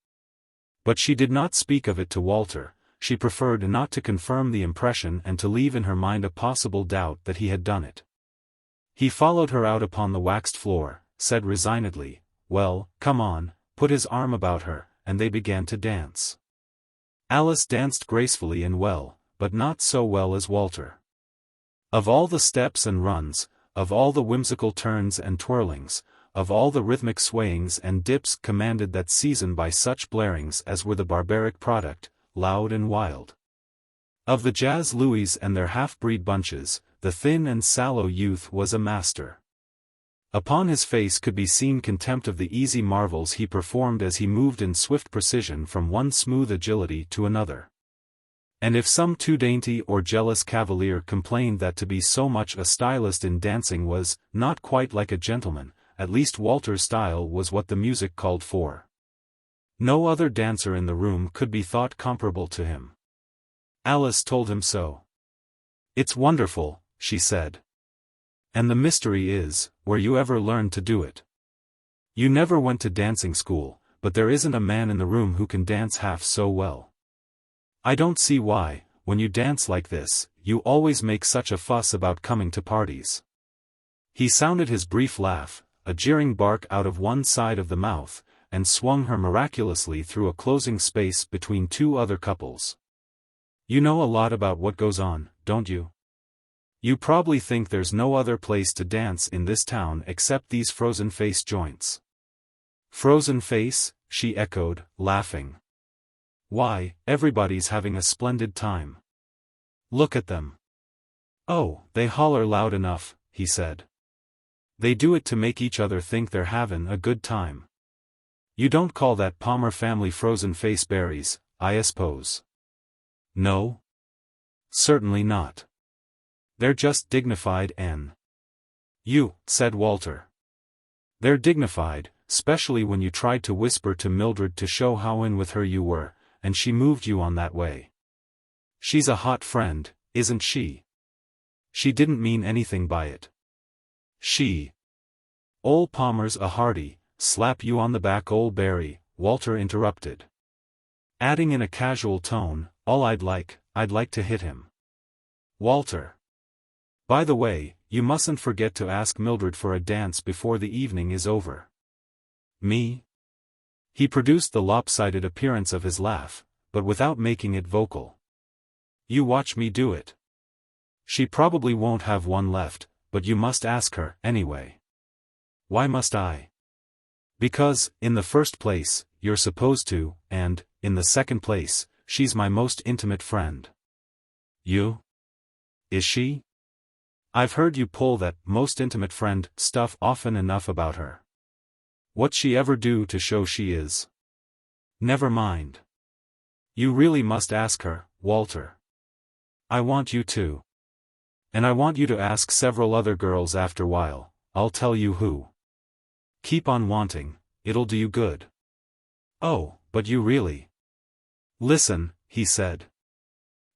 But she did not speak of it to Walter. She preferred not to confirm the impression and to leave in her mind a possible doubt that he had done it. He followed her out upon the waxed floor, said resignedly, "Well, come on," put his arm about her, and they began to dance. Alice danced gracefully and well, but not so well as Walter. Of all the steps and runs, of all the whimsical turns and twirlings, of all the rhythmic swayings and dips commanded that season by such blarings as were the barbaric product, loud and wild, of the jazz louis and their half-breed bunches, the thin and sallow youth was a master. Upon his face could be seen contempt of the easy marvels he performed as he moved in swift precision from one smooth agility to another. And if some too dainty or jealous cavalier complained that to be so much a stylist in dancing was not quite like a gentleman, at least Walter's style was what the music called for. No other dancer in the room could be thought comparable to him. Alice told him so. "It's wonderful," she said. "And the mystery is, where you ever learned to do it. You never went to dancing school, but there isn't a man in the room who can dance half so well. I don't see why, when you dance like this, you always make such a fuss about coming to parties." He sounded his brief laugh, a jeering bark out of one side of the mouth, and swung her miraculously through a closing space between two other couples. "You know a lot about what goes on, don't you? You probably think there's no other place to dance in this town except these frozen face joints." "Frozen face?" she echoed, laughing. "Why, everybody's having a splendid time. Look at them." "Oh, they holler loud enough," he said. "They do it to make each other think they're havin' a good time. You don't call that Palmer family frozen face berries, I suppose?" "No. Certainly not. They're just dignified and—" "You," said Walter. "They're dignified, specially when you tried to whisper to Mildred to show how in with her you were, and she moved you on that way. She's a hot friend, isn't she? She didn't mean anything by it. She—" "Ol' Palmer's a hearty, slap you on the back ol' berry," Walter interrupted. Adding in a casual tone, "All I'd like to hit him. Walter. By the way, you mustn't forget to ask Mildred for a dance before the evening is over." "Me?" He produced the lopsided appearance of his laugh, but without making it vocal. "You watch me do it. She probably won't have one left, but you must ask her, anyway." "Why must I?" "Because, in the first place, you're supposed to, and, in the second place, she's my most intimate friend." "You? Is she? I've heard you pull that most intimate friend stuff often enough about her. What'd she ever do to show she is?" "Never mind. You really must ask her, Walter. I want you to. And I want you to ask several other girls after while, I'll tell you who. Keep on wanting, it'll do you good." "Oh, but you really—" "Listen," he said.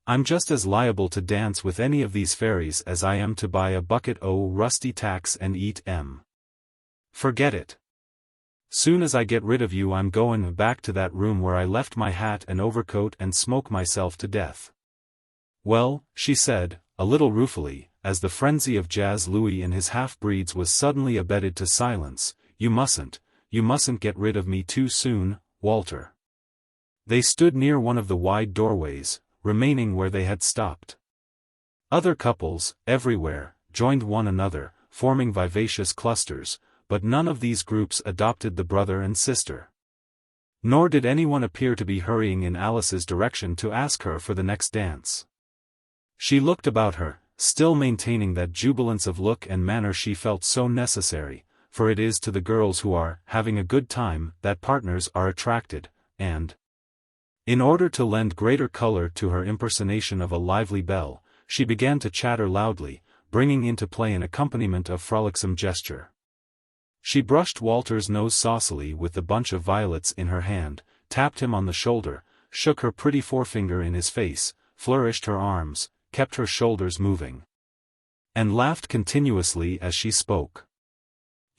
"I'm just as liable to dance with any of these fairies as I am to buy a bucket o' rusty tacks and eat M. Forget it. Soon as I get rid of you I'm goin' back to that room where I left my hat and overcoat and smoke myself to death." "Well," she said, a little ruefully, as the frenzy of Jazz Louis and his half-breeds was suddenly abetted to silence, you mustn't get rid of me too soon, Walter." They stood near one of the wide doorways, remaining where they had stopped. Other couples, everywhere, joined one another, forming vivacious clusters, but none of these groups adopted the brother and sister. Nor did anyone appear to be hurrying in Alice's direction to ask her for the next dance. She looked about her, still maintaining that jubilance of look and manner she felt so necessary, for it is to the girls who are having a good time that partners are attracted, and, in order to lend greater color to her impersonation of a lively belle, she began to chatter loudly, bringing into play an accompaniment of frolicsome gesture. She brushed Walter's nose saucily with the bunch of violets in her hand, tapped him on the shoulder, shook her pretty forefinger in his face, flourished her arms, kept her shoulders moving, and laughed continuously as she spoke.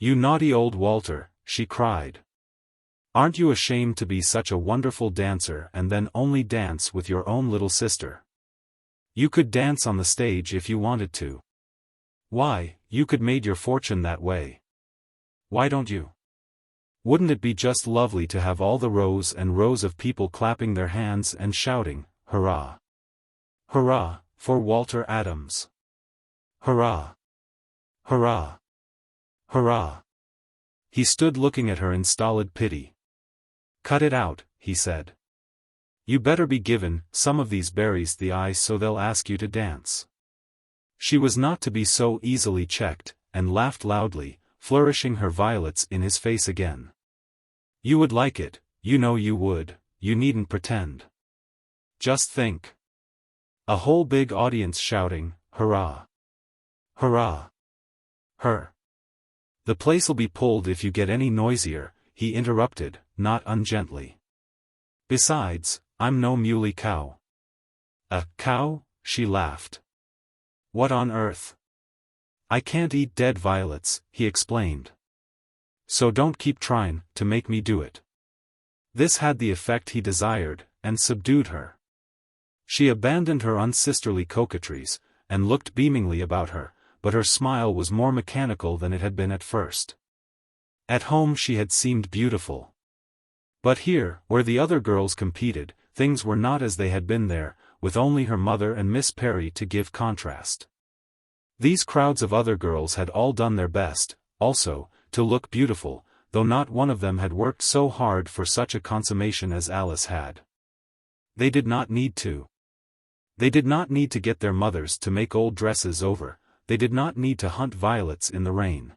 "You naughty old Walter," she cried. "Aren't you ashamed to be such a wonderful dancer and then only dance with your own little sister? You could dance on the stage if you wanted to. Why, you could made your fortune that way. Why don't you? Wouldn't it be just lovely to have all the rows and rows of people clapping their hands and shouting, 'Hurrah! Hurrah, for Walter Adams! Hurrah! Hurrah! Hurrah!'" He stood looking at her in stolid pity. "Cut it out," he said. "You better be given some of these berries the eye so they'll ask you to dance." She was not to be so easily checked, and laughed loudly, flourishing her violets in his face again. "You would like it, you know you would, you needn't pretend. Just think. A whole big audience shouting, 'Hurrah! Hurrah! Her!'" "The place'll be pulled if you get any noisier," he interrupted, not ungently. "Besides, I'm no muley cow." "A cow?" she laughed. "What on earth?" "I can't eat dead violets," he explained. "So don't keep trying to make me do it." This had the effect he desired, and subdued her. She abandoned her unsisterly coquetries, and looked beamingly about her, but her smile was more mechanical than it had been at first. At home she had seemed beautiful. But here, where the other girls competed, things were not as they had been there, with only her mother and Miss Perry to give contrast. These crowds of other girls had all done their best, also, to look beautiful, though not one of them had worked so hard for such a consummation as Alice had. They did not need to. They did not need to get their mothers to make old dresses over, they did not need to hunt violets in the rain.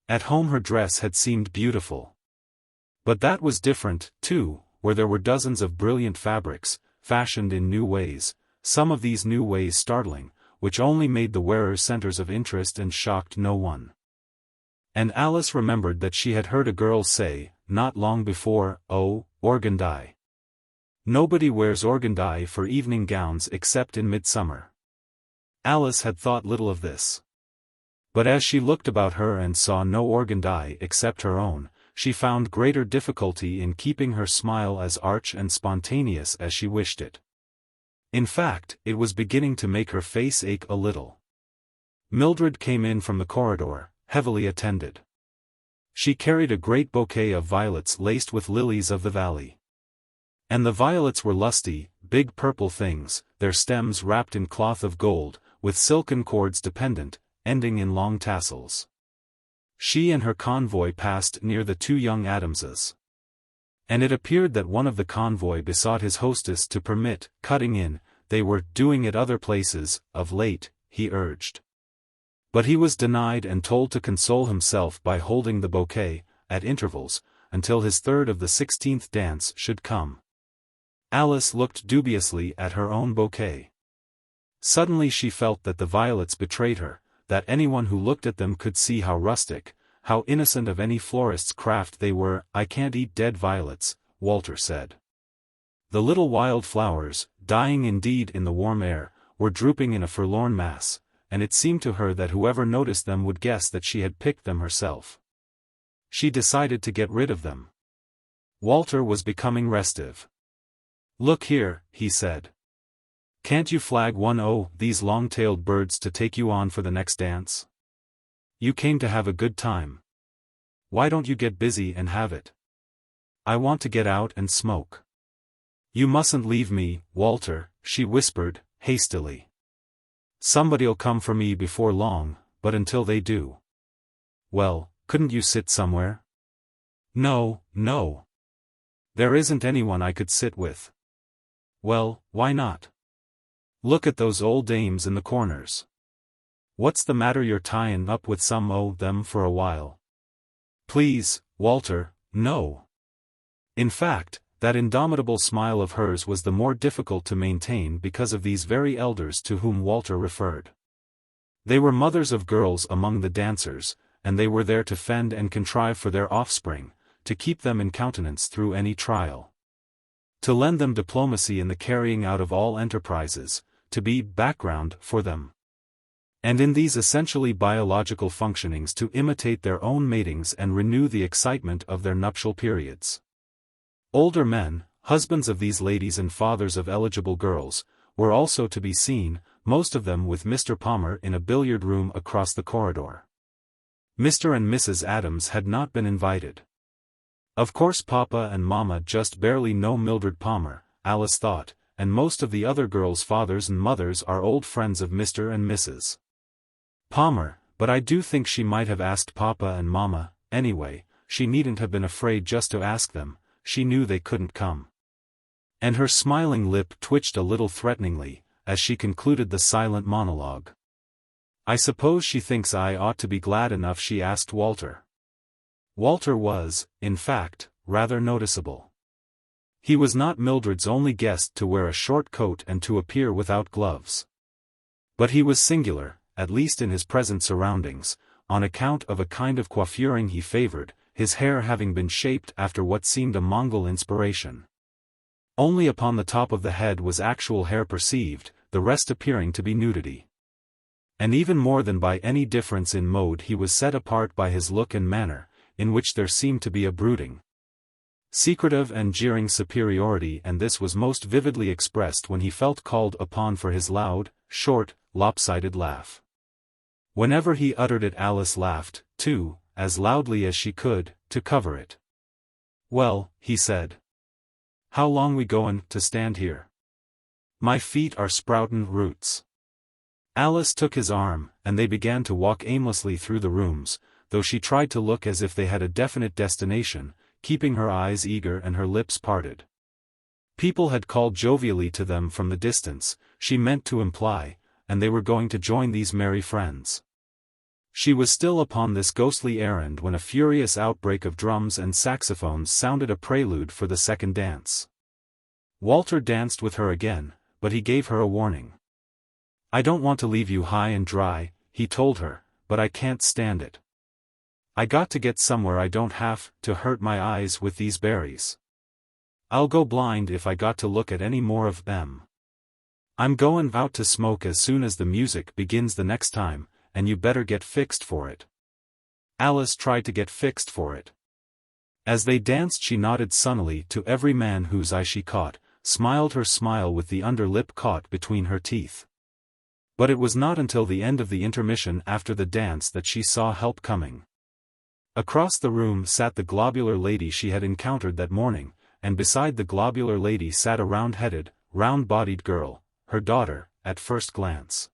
At home her dress had seemed beautiful. But that was different, too, where there were dozens of brilliant fabrics, fashioned in new ways, some of these new ways startling, which only made the wearers centers of interest and shocked no one. And Alice remembered that she had heard a girl say, not long before, "Oh, organdie. Nobody wears organdie for evening gowns except in midsummer." Alice had thought little of this. But as she looked about her and saw no organdie except her own, she found greater difficulty in keeping her smile as arch and spontaneous as she wished it. In fact, it was beginning to make her face ache a little. Mildred came in from the corridor, heavily attended. She carried a great bouquet of violets laced with lilies of the valley. And the violets were lusty, big purple things, their stems wrapped in cloth of gold, with silken cords dependent, ending in long tassels. She and her convoy passed near the two young Adamses. And it appeared that one of the convoy besought his hostess to permit cutting in, they were doing it other places, of late, he urged. But he was denied and told to console himself by holding the bouquet, at intervals, until his third of the 16th dance should come. Alice looked dubiously at her own bouquet. Suddenly she felt that the violets betrayed her, that anyone who looked at them could see how rustic, how innocent of any florist's craft they were. "I can't eat dead violets," Walter said. The little wild flowers, dying indeed in the warm air, were drooping in a forlorn mass, and it seemed to her that whoever noticed them would guess that she had picked them herself. She decided to get rid of them. Walter was becoming restive. "Look here," he said. "Can't you flag one o' these long-tailed birds to take you on for the next dance? You came to have a good time. Why don't you get busy and have it? I want to get out and smoke." "You mustn't leave me, Walter," she whispered, hastily. "Somebody'll come for me before long, but until they do." "Well, couldn't you sit somewhere?" "No, no. There isn't anyone I could sit with." "Well, why not? Look at those old dames in the corners. What's the matter, you're tying up with some o' them for a while?" "Please, Walter, no." In fact, that indomitable smile of hers was the more difficult to maintain because of these very elders to whom Walter referred. They were mothers of girls among the dancers, and they were there to fend and contrive for their offspring, to keep them in countenance through any trial. to lend them diplomacy in the carrying out of all enterprises, to be background for them. And in these essentially biological functionings to imitate their own matings and renew the excitement of their nuptial periods. Older men, husbands of these ladies and fathers of eligible girls, were also to be seen, most of them with Mr. Palmer in a billiard room across the corridor. Mr. and Mrs. Adams had not been invited. Of course Papa and Mama just barely know Mildred Palmer, Alice thought, and most of the other girls' fathers and mothers are old friends of Mr. and Mrs. Palmer, but I do think she might have asked Papa and Mama, anyway, she needn't have been afraid just to ask them, she knew they couldn't come. And her smiling lip twitched a little threateningly, as she concluded the silent monologue. I suppose she thinks I ought to be glad enough she asked Walter. Walter was, in fact, rather noticeable. He was not Mildred's only guest to wear a short coat and to appear without gloves. But he was singular, at least in his present surroundings, on account of a kind of coiffuring he favored, his hair having been shaped after what seemed a Mongol inspiration. Only upon the top of the head was actual hair perceived, the rest appearing to be nudity. And even more than by any difference in mode he was set apart by his look and manner, in which there seemed to be a brooding, secretive and jeering superiority, and this was most vividly expressed when he felt called upon for his loud, short, lopsided laugh. Whenever he uttered it Alice laughed, too, as loudly as she could, to cover it. "Well," he said. "How long we goin' to stand here? My feet are sproutin' roots." Alice took his arm, and they began to walk aimlessly through the rooms, though she tried to look as if they had a definite destination, keeping her eyes eager and her lips parted. People had called jovially to them from the distance, she meant to imply, and they were going to join these merry friends. She was still upon this ghostly errand when a furious outbreak of drums and saxophones sounded a prelude for the second dance. Walter danced with her again, but he gave her a warning. "I don't want to leave you high and dry," he told her, "but I can't stand it. I got to get somewhere I don't have to hurt my eyes with these berries. I'll go blind if I got to look at any more of them. I'm goin' out to smoke as soon as the music begins the next time, and you better get fixed for it." Alice tried to get fixed for it. As they danced she nodded sunnily to every man whose eye she caught, smiled her smile with the under lip caught between her teeth. But it was not until the end of the intermission after the dance that she saw help coming. Across the room sat the globular lady she had encountered that morning, and beside the globular lady sat a round-headed, round-bodied girl, her daughter, at first glance.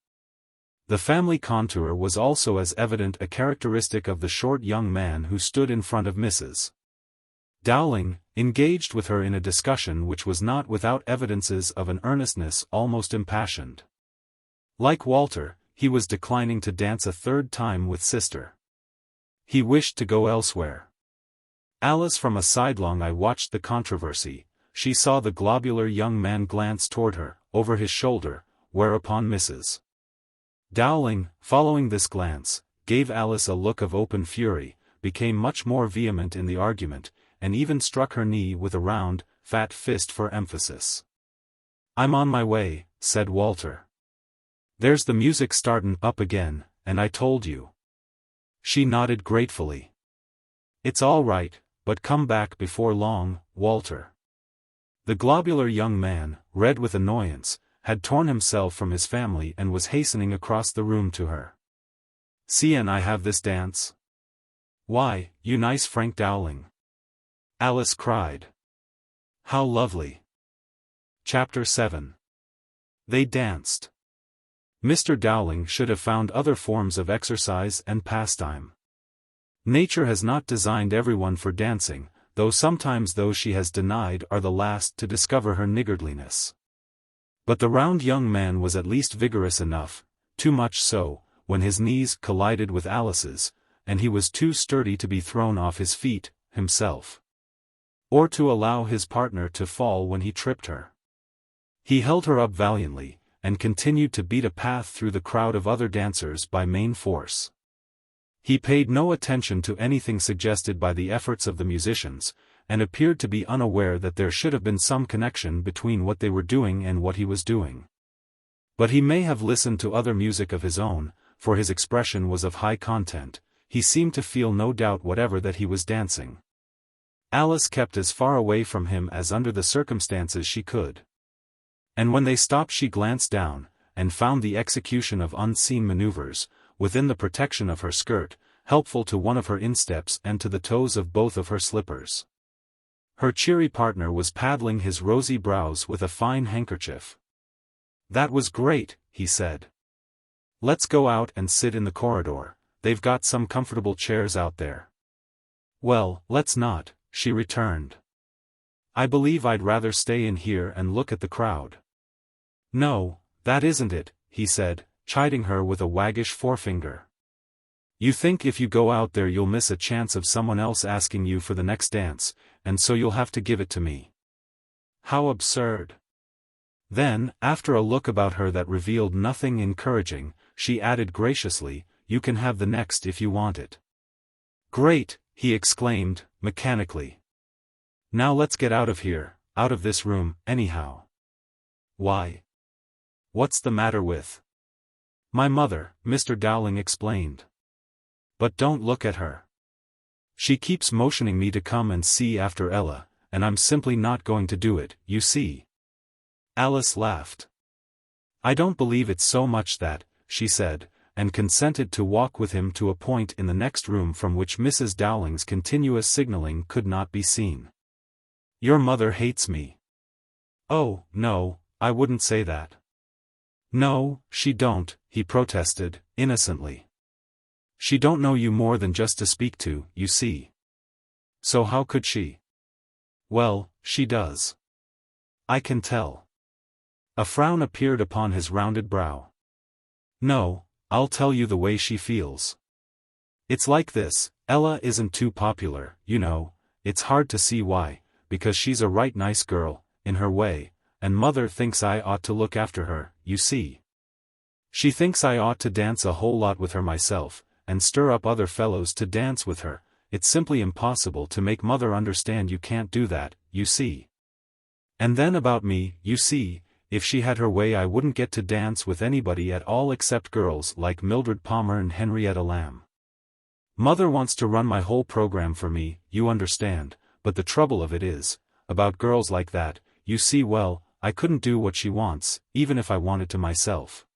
The family contour was also as evident a characteristic of the short young man who stood in front of Mrs. Dowling, engaged with her in a discussion which was not without evidences of an earnestness almost impassioned. Like Walter, he was declining to dance a third time with sister. He wished to go elsewhere. Alice from a sidelong eye watched the controversy. She saw the globular young man glance toward her, over his shoulder, whereupon Mrs. Dowling, following this glance, gave Alice a look of open fury, became much more vehement in the argument, and even struck her knee with a round, fat fist for emphasis. "I'm on my way," said Walter. "There's the music startin' up again, and I told you." She nodded gratefully. "It's all right, but come back before long, Walter." The globular young man, red with annoyance, had torn himself from his family and was hastening across the room to her. "See, and I have this dance?" "Why, you nice Frank Dowling!" Alice cried. "How lovely!" Chapter 7. They danced. Mr. Dowling should have found other forms of exercise and pastime. Nature has not designed everyone for dancing, though sometimes those she has denied are the last to discover her niggardliness. But the round young man was at least vigorous enough, too much so, when his knees collided with Alice's, and he was too sturdy to be thrown off his feet, himself. Or to allow his partner to fall when he tripped her. He held her up valiantly, and continued to beat a path through the crowd of other dancers by main force. He paid no attention to anything suggested by the efforts of the musicians, and appeared to be unaware that there should have been some connection between what they were doing and what he was doing. But he may have listened to other music of his own, for his expression was of high content. He seemed to feel no doubt whatever that he was dancing. Alice kept as far away from him as under the circumstances she could. And when they stopped she glanced down, and found the execution of unseen maneuvers, within the protection of her skirt, helpful to one of her insteps and to the toes of both of her slippers. Her cheery partner was paddling his rosy brows with a fine handkerchief. "That was great," he said. "Let's go out and sit in the corridor, they've got some comfortable chairs out there." "Well, let's not," she returned. "I believe I'd rather stay in here and look at the crowd." "No, that isn't it," he said, chiding her with a waggish forefinger. "You think if you go out there you'll miss a chance of someone else asking you for the next dance, and so you'll have to give it to me. How absurd." Then, after a look about her that revealed nothing encouraging, she added graciously, "You can have the next if you want it." "Great," he exclaimed, mechanically. "Now let's get out of here, out of this room, anyhow." "Why? What's the matter with my mother?" Mr. Dowling explained. "But don't look at her. She keeps motioning me to come and see after Ella, and I'm simply not going to do it, you see." Alice laughed. "I don't believe it's so much that," she said, and consented to walk with him to a point in the next room from which Mrs. Dowling's continuous signaling could not be seen. "Your mother hates me." "Oh, no, I wouldn't say that." "No, she don't," he protested, innocently. "She don't know you more than just to speak to, you see. So how could she?" "Well, she does. I can tell." A frown appeared upon his rounded brow. "No, I'll tell you the way she feels. It's like this, Ella isn't too popular, you know, it's hard to see why, because she's a right nice girl, in her way, and mother thinks I ought to look after her, you see. She thinks I ought to dance a whole lot with her myself, and stir up other fellows to dance with her. It's simply impossible to make mother understand you can't do that, you see. And then about me, you see, if she had her way I wouldn't get to dance with anybody at all except girls like Mildred Palmer and Henrietta Lamb. Mother wants to run my whole program for me, you understand, but the trouble of it is, about girls like that, you see, well, I couldn't do what she wants, even if I wanted to myself.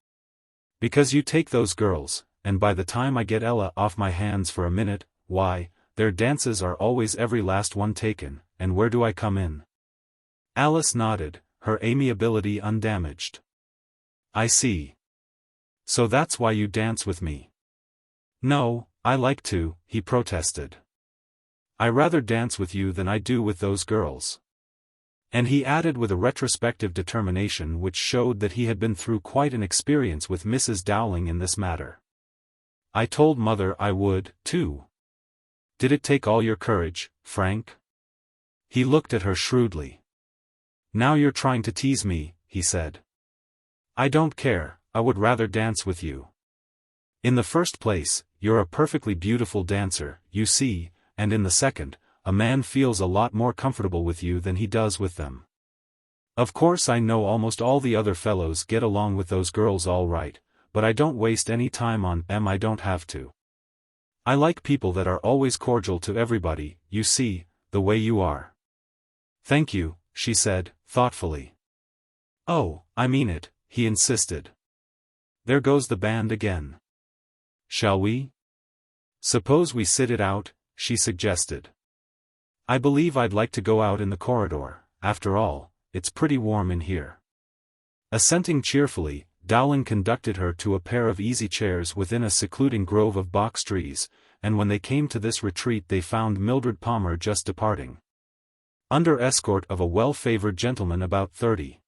Because you take those girls, and by the time I get Ella off my hands for a minute, why, their dances are always every last one taken, and where do I come in?" Alice nodded, her amiability undamaged. "I see. So that's why you dance with me." "No, I like to," he protested. "I rather dance with you than I do with those girls." And he added with a retrospective determination which showed that he had been through quite an experience with Mrs. Dowling in this matter. "I told mother I would, too." "Did it take all your courage, Frank?" He looked at her shrewdly. "Now you're trying to tease me," he said. "I don't care, I would rather dance with you. In the first place, you're a perfectly beautiful dancer, you see, and in the second, a man feels a lot more comfortable with you than he does with them. Of course I know almost all the other fellows get along with those girls all right, but I don't waste any time on them. I don't have to. I like people that are always cordial to everybody, you see, the way you are." "Thank you," she said, thoughtfully. "Oh, I mean it," he insisted. "There goes the band again. Shall we? Suppose we sit it out," she suggested. "I believe I'd like to go out in the corridor, after all, it's pretty warm in here." Assenting cheerfully, Dowling conducted her to a pair of easy chairs within a secluding grove of box trees, and when they came to this retreat they found Mildred Palmer just departing, under escort of a well-favored gentleman about 30.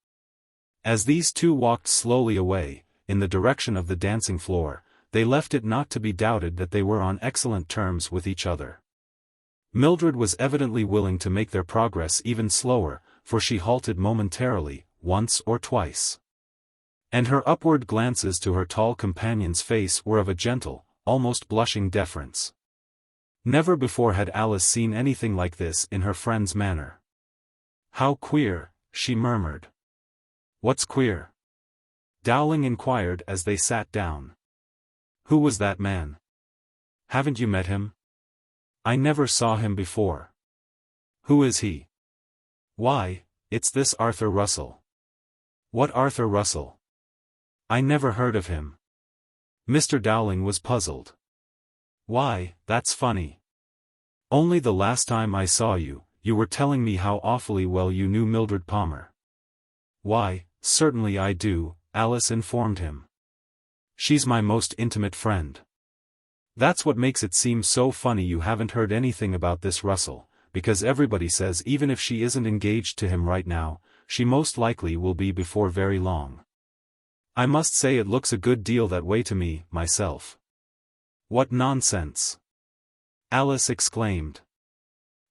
As these two walked slowly away, in the direction of the dancing floor, they left it not to be doubted that they were on excellent terms with each other. Mildred was evidently willing to make their progress even slower, for she halted momentarily, once or twice. And her upward glances to her tall companion's face were of a gentle, almost blushing deference. Never before had Alice seen anything like this in her friend's manner. "How queer," she murmured. "What's queer?" Dowling inquired as they sat down. "Who was that man? Haven't you met him?" "I never saw him before." "Who is he?" "Why, it's this Arthur Russell." "What Arthur Russell? I never heard of him." Mr. Dowling was puzzled. "Why, that's funny. Only the last time I saw you, you were telling me how awfully well you knew Mildred Palmer." "Why, certainly I do," Alice informed him. "She's my most intimate friend." "That's what makes it seem so funny you haven't heard anything about this Russell, because everybody says even if she isn't engaged to him right now, she most likely will be before very long. I must say it looks a good deal that way to me, myself." "What nonsense!" Alice exclaimed.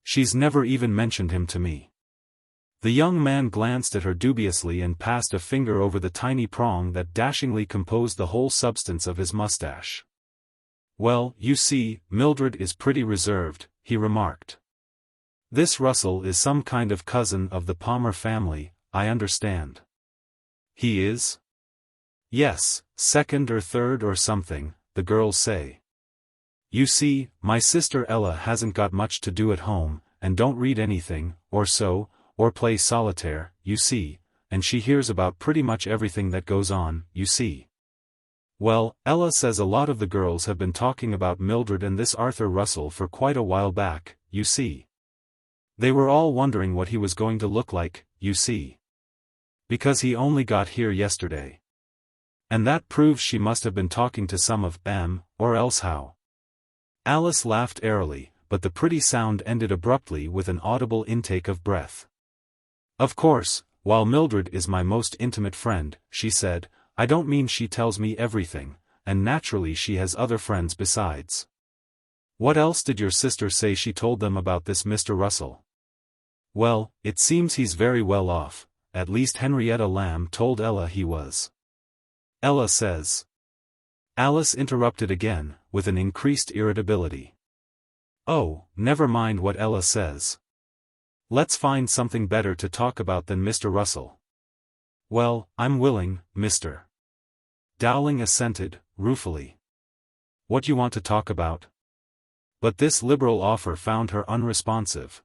"She's never even mentioned him to me." The young man glanced at her dubiously and passed a finger over the tiny prong that dashingly composed the whole substance of his mustache. "Well, you see, Mildred is pretty reserved," he remarked. "This Russell is some kind of cousin of the Palmer family, I understand." "He is?" "Yes, second or third or something, the girls say. You see, my sister Ella hasn't got much to do at home, and don't read anything, or sew, or play solitaire, you see, and she hears about pretty much everything that goes on, you see. Well, Ella says a lot of the girls have been talking about Mildred and this Arthur Russell for quite a while back, you see. They were all wondering what he was going to look like, you see. Because he only got here yesterday. And that proves she must have been talking to some of them, or else how?" Alice laughed airily, but the pretty sound ended abruptly with an audible intake of breath. "Of course, while Mildred is my most intimate friend," she said, "I don't mean she tells me everything, and naturally she has other friends besides." "What else did your sister say she told them about this Mr. Russell?" "Well, it seems he's very well off, at least Henrietta Lamb told Ella he was." "Ella says—" Alice interrupted again, with an increased irritability. "Oh, never mind what Ella says. Let's find something better to talk about than Mr. Russell." "Well, I'm willing, Mr. Dowling assented, ruefully. "What you want to talk about?" But this liberal offer found her unresponsive.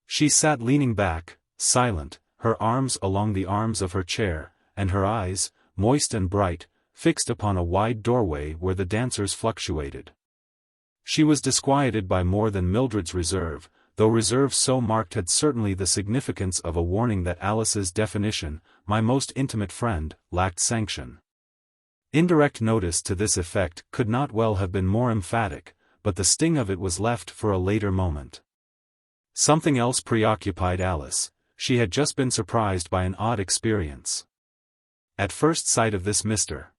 She sat leaning back, silent, her arms along the arms of her chair, and her eyes, moist and bright, fixed upon a wide doorway where the dancers fluctuated. She was disquieted by more than Mildred's reserve, though reserve so marked had certainly the significance of a warning that Alice's definition, "my most intimate friend," lacked sanction. Indirect notice to this effect could not well have been more emphatic, but the sting of it was left for a later moment. Something else preoccupied Alice. She had just been surprised by an odd experience. At first sight of this Mr.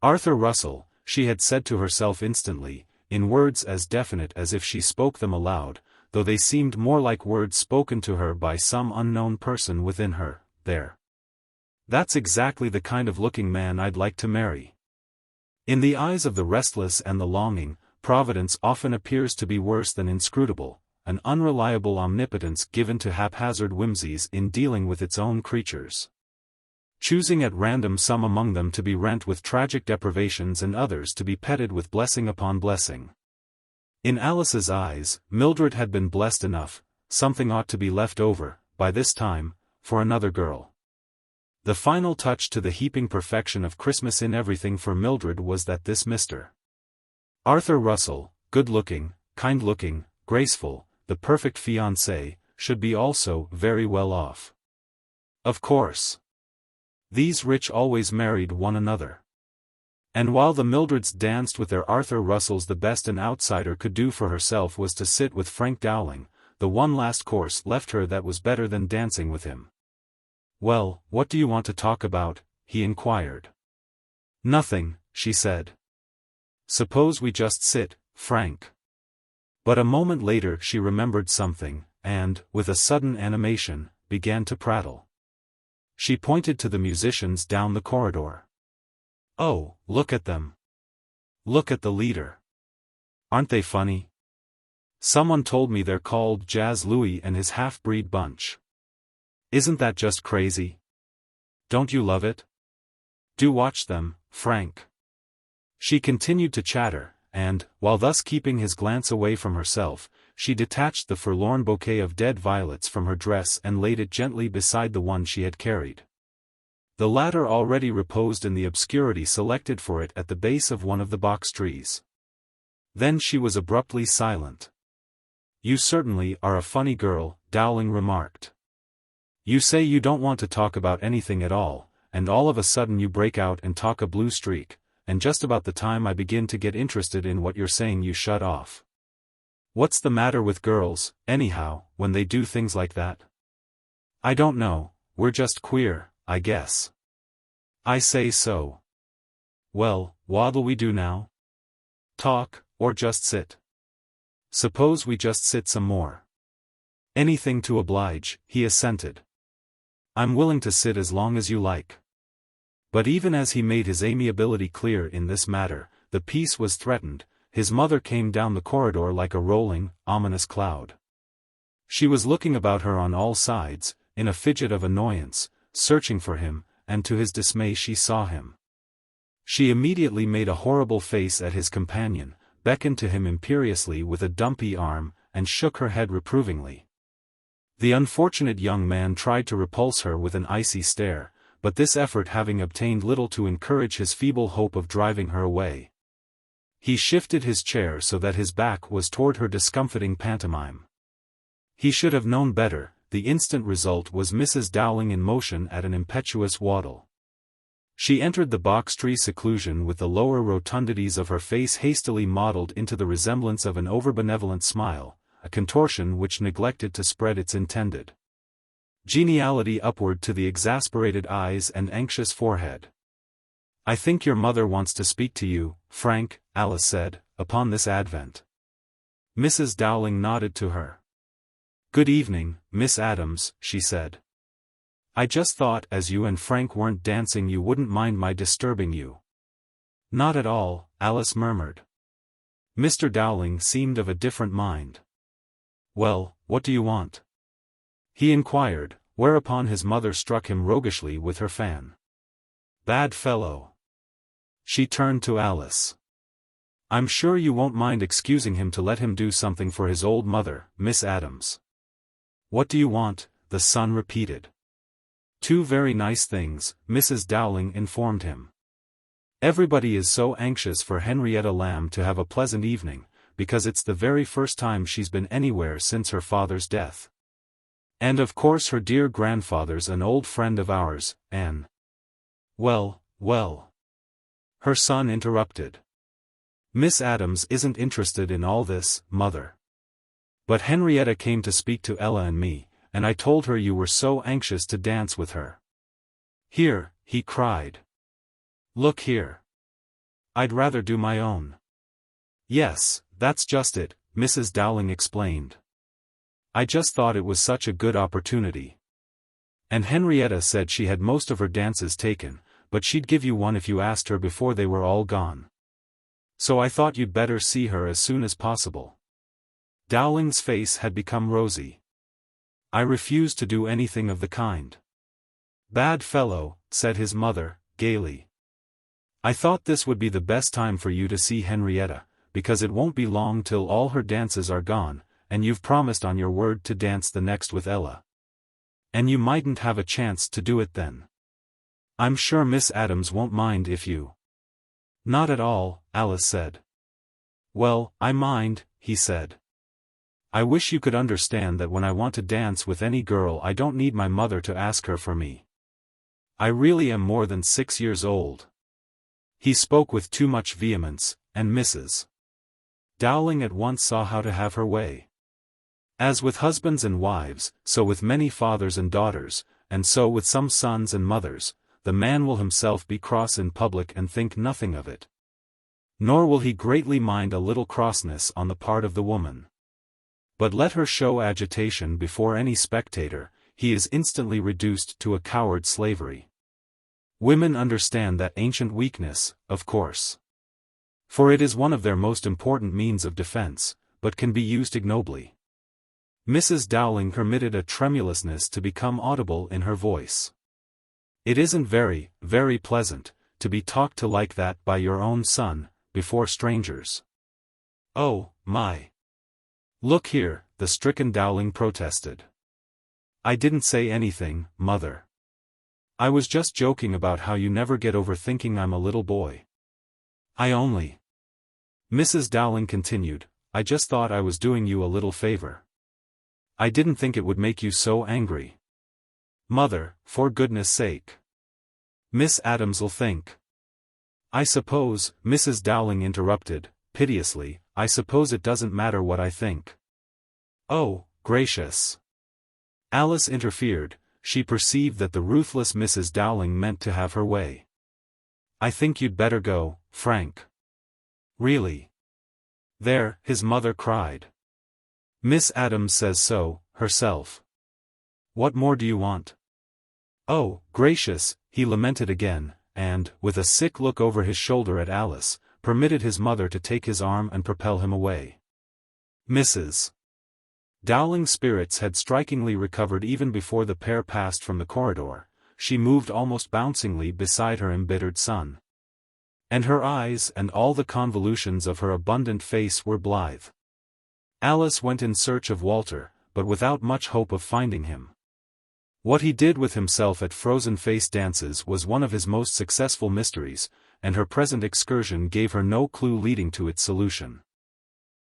Arthur Russell, she had said to herself instantly, in words as definite as if she spoke them aloud, though they seemed more like words spoken to her by some unknown person within her, "That's exactly the kind of looking man I'd like to marry." In the eyes of the restless and the longing, Providence often appears to be worse than inscrutable, an unreliable omnipotence given to haphazard whimsies in dealing with its own creatures, choosing at random some among them to be rent with tragic deprivations and others to be petted with blessing upon blessing. In Alice's eyes, Mildred had been blessed enough, something ought to be left over, by this time, for another girl. The final touch to the heaping perfection of Christmas in everything for Mildred was that this Mr. Arthur Russell, good-looking, kind-looking, graceful, the perfect fiancé, should be also very well off. Of course. These rich always married one another. And while the Mildreds danced with their Arthur Russells, the best an outsider could do for herself was to sit with Frank Dowling, the one last course left her that was better than dancing with him. "Well, what do you want to talk about?" he inquired. "Nothing," she said. "Suppose we just sit, Frank." But a moment later she remembered something, and, with a sudden animation, began to prattle. She pointed to the musicians down the corridor. "Oh, look at them. Look at the leader. Aren't they funny? Someone told me they're called Jazz Louis and his half-breed bunch. Isn't that just crazy? Don't you love it? Do watch them, Frank. She continued to chatter, and, while thus keeping his glance away from herself, she detached the forlorn bouquet of dead violets from her dress and laid it gently beside the one she had carried. The latter already reposed in the obscurity selected for it at the base of one of the box trees. Then she was abruptly silent. "You certainly are a funny girl," Dowling remarked. "You say you don't want to talk about anything at all, and all of a sudden you break out and talk a blue streak, and just about the time I begin to get interested in what you're saying you shut off. What's the matter with girls, anyhow, when they do things like that?" "I don't know, we're just queer, I guess." "I say so." "Well, what'll we do now? Talk, or just sit?" "Suppose we just sit some more." "Anything to oblige," he assented. "I'm willing to sit as long as you like." But even as he made his amiability clear in this matter, the peace was threatened. His mother came down the corridor like a rolling, ominous cloud. She was looking about her on all sides, in a fidget of annoyance, searching for him, and to his dismay she saw him. She immediately made a horrible face at his companion, beckoned to him imperiously with a dumpy arm, and shook her head reprovingly. The unfortunate young man tried to repulse her with an icy stare, but this effort having obtained little to encourage his feeble hope of driving her away. He shifted his chair so that his back was toward her discomfiting pantomime. He should have known better. The instant result was Mrs. Dowling in motion at an impetuous waddle. She entered the box-tree seclusion with the lower rotundities of her face hastily modeled into the resemblance of an over-benevolent smile, a contortion which neglected to spread its intended geniality upward to the exasperated eyes and anxious forehead. "I think your mother wants to speak to you, Frank," Alice said, upon this advent. Mrs. Dowling nodded to her. "Good evening, Miss Adams," she said. "I just thought as you and Frank weren't dancing you wouldn't mind my disturbing you." "Not at all," Alice murmured. Mr. Dowling seemed of a different mind. "Well, what do you want?" he inquired, whereupon his mother struck him roguishly with her fan. "Bad fellow." She turned to Alice. "I'm sure you won't mind excusing him to let him do something for his old mother, Miss Adams." "What do you want?" the son repeated. "Two very nice things," Mrs. Dowling informed him. "Everybody is so anxious for Henrietta Lamb to have a pleasant evening, because it's the very first time she's been anywhere since her father's death. And of course her dear grandfather's an old friend of ours, and—" "Well, well," her son interrupted. "Miss Adams isn't interested in all this, mother. But Henrietta came to speak to Ella and me, and I told her you were so anxious to dance with her." "Here," he cried. "Look here. I'd rather do my own." "Yes, that's just it," Mrs. Dowling explained. "I just thought it was such a good opportunity. And Henrietta said she had most of her dances taken, but she'd give you one if you asked her before they were all gone. So I thought you'd better see her as soon as possible." Dowling's face had become rosy. "I refuse to do anything of the kind." "Bad fellow," said his mother, gaily. "I thought this would be the best time for you to see Henrietta, because it won't be long till all her dances are gone, and you've promised on your word to dance the next with Ella. And you mightn't have a chance to do it then. I'm sure Miss Adams won't mind if you—" "Not at all," Alice said. "Well, I mind," he said. "I wish you could understand that when I want to dance with any girl I don't need my mother to ask her for me. I really am more than 6 years old." He spoke with too much vehemence, and Mrs. Dowling at once saw how to have her way. As with husbands and wives, so with many fathers and daughters, and so with some sons and mothers, the man will himself be cross in public and think nothing of it. Nor will he greatly mind a little crossness on the part of the woman. But let her show agitation before any spectator, he is instantly reduced to a coward slavery. Women understand that ancient weakness, of course. For it is one of their most important means of defense, but can be used ignobly. Mrs. Dowling permitted a tremulousness to become audible in her voice. It isn't very, very pleasant, to be talked to like that by your own son, before strangers. Oh, my. Look here, the stricken Dowling protested. I didn't say anything, Mother. I was just joking about how you never get over thinking I'm a little boy. I only. Mrs. Dowling continued, I just thought I was doing you a little favor. I didn't think it would make you so angry. Mother, for goodness sake. Miss Adams'll think. I suppose, Mrs. Dowling interrupted, piteously, I suppose it doesn't matter what I think. Oh, gracious. Alice interfered, she perceived that the ruthless Mrs. Dowling meant to have her way. I think you'd better go, Frank. Really? There, his mother cried. Miss Adams says so, herself. What more do you want? Oh, gracious, he lamented again, and, with a sick look over his shoulder at Alice, permitted his mother to take his arm and propel him away. Mrs. Dowling's spirits had strikingly recovered even before the pair passed from the corridor. She moved almost bouncingly beside her embittered son. And her eyes and all the convolutions of her abundant face were blithe. Alice went in search of Walter, but without much hope of finding him. What he did with himself at frozen-face dances was one of his most successful mysteries, and her present excursion gave her no clue leading to its solution.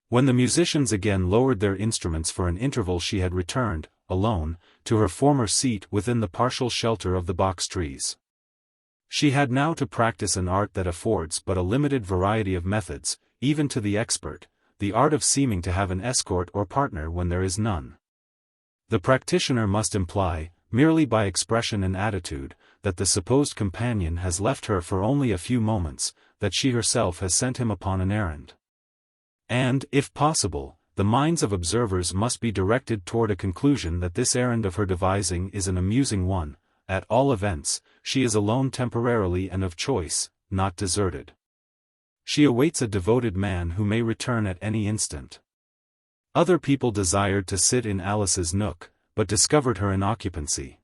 When the musicians again lowered their instruments for an interval she had returned, alone, to her former seat within the partial shelter of the box trees. She had now to practice an art that affords but a limited variety of methods, even to the expert, the art of seeming to have an escort or partner when there is none. The practitioner must imply, merely by expression and attitude, that the supposed companion has left her for only a few moments, that she herself has sent him upon an errand. And, if possible, the minds of observers must be directed toward a conclusion that this errand of her devising is an amusing one. At all events, she is alone temporarily and of choice, not deserted. She awaits a devoted man who may return at any instant. Other people desired to sit in Alice's nook, but discovered her in occupancy.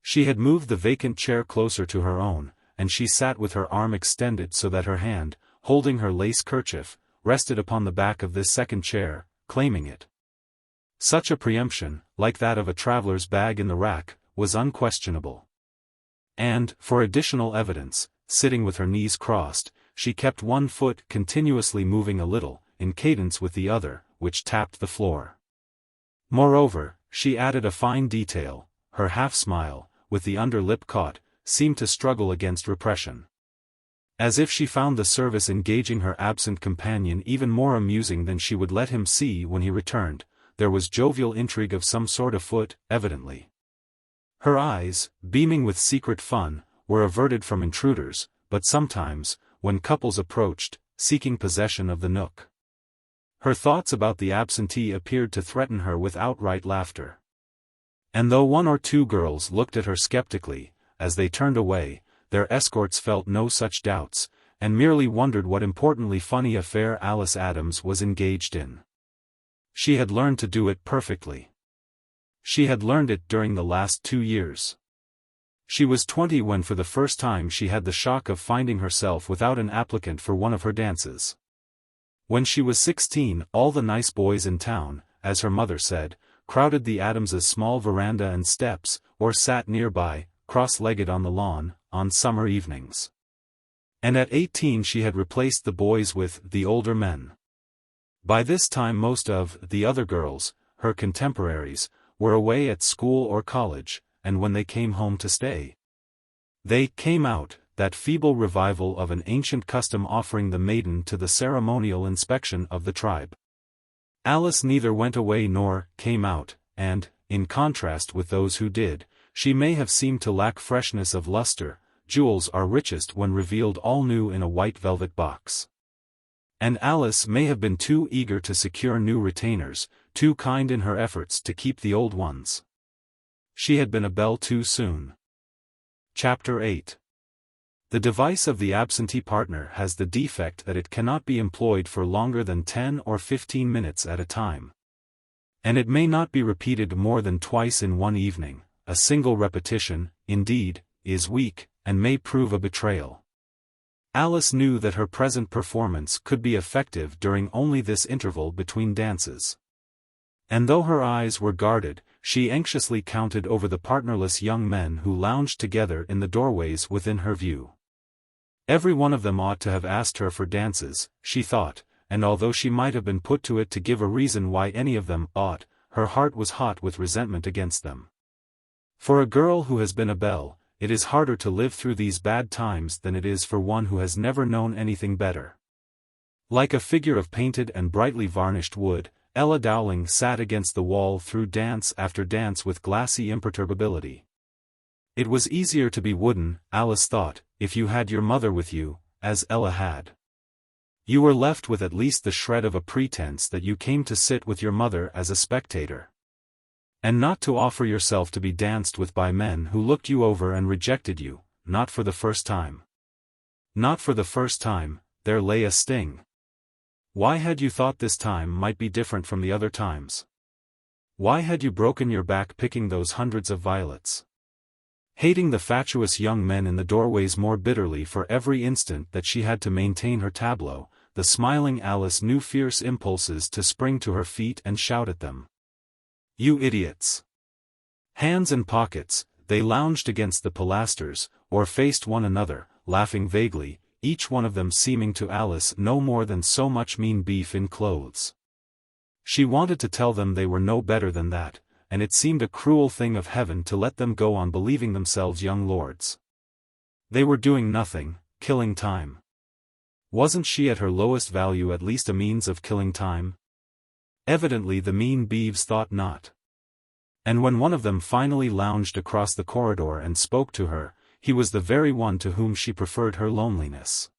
She had moved the vacant chair closer to her own, and she sat with her arm extended so that her hand, holding her lace kerchief, rested upon the back of this second chair, claiming it. Such a preemption, like that of a traveler's bag in the rack, was unquestionable. And, for additional evidence, sitting with her knees crossed, she kept one foot continuously moving a little, in cadence with the other, which tapped the floor. Moreover, she added a fine detail, her half-smile, with the under lip caught, seemed to struggle against repression. As if she found the service engaging her absent companion even more amusing than she would let him see when he returned, there was jovial intrigue of some sort afoot, evidently. Her eyes, beaming with secret fun, were averted from intruders, but sometimes, when couples approached, seeking possession of the nook, her thoughts about the absentee appeared to threaten her with outright laughter. And though one or two girls looked at her skeptically, as they turned away, their escorts felt no such doubts, and merely wondered what importantly funny affair Alice Adams was engaged in. She had learned to do it perfectly. She had learned it during the last 2 years. She was 20 when for the first time she had the shock of finding herself without an applicant for one of her dances. When she was 16, all the nice boys in town, as her mother said, crowded the Adamses' small veranda and steps, or sat nearby, cross-legged on the lawn, on summer evenings. And at 18 she had replaced the boys with the older men. By this time most of the other girls, her contemporaries, were away at school or college, and when they came home to stay, they came out, that feeble revival of an ancient custom offering the maiden to the ceremonial inspection of the tribe. Alice neither went away nor came out, and, in contrast with those who did, she may have seemed to lack freshness of luster. Jewels are richest when revealed all new in a white velvet box. And Alice may have been too eager to secure new retainers, too kind in her efforts to keep the old ones. She had been a belle too soon. Chapter 8. The device of the absentee partner has the defect that it cannot be employed for longer than 10 or 15 minutes at a time. And it may not be repeated more than twice in one evening. A single repetition, indeed, is weak, and may prove a betrayal. Alice knew that her present performance could be effective during only this interval between dances. And though her eyes were guarded, she anxiously counted over the partnerless young men who lounged together in the doorways within her view. Every one of them ought to have asked her for dances, she thought, and although she might have been put to it to give a reason why any of them ought, her heart was hot with resentment against them. For a girl who has been a belle, it is harder to live through these bad times than it is for one who has never known anything better. Like a figure of painted and brightly varnished wood, Ella Dowling sat against the wall through dance after dance with glassy imperturbability. It was easier to be wooden, Alice thought, if you had your mother with you, as Ella had. You were left with at least the shred of a pretense that you came to sit with your mother as a spectator. And not to offer yourself to be danced with by men who looked you over and rejected you, not for the first time. Not for the first time, there lay a sting. Why had you thought this time might be different from the other times? Why had you broken your back picking those hundreds of violets? Hating the fatuous young men in the doorways more bitterly for every instant that she had to maintain her tableau, the smiling Alice knew fierce impulses to spring to her feet and shout at them. You idiots! Hands in pockets, they lounged against the pilasters, or faced one another, laughing vaguely, each one of them seeming to Alice no more than so much mean beef in clothes. She wanted to tell them they were no better than that, and it seemed a cruel thing of heaven to let them go on believing themselves young lords. They were doing nothing, killing time. Wasn't she at her lowest value at least a means of killing time? Evidently the mean beeves thought not. And when one of them finally lounged across the corridor and spoke to her, he was the very one to whom she preferred her loneliness.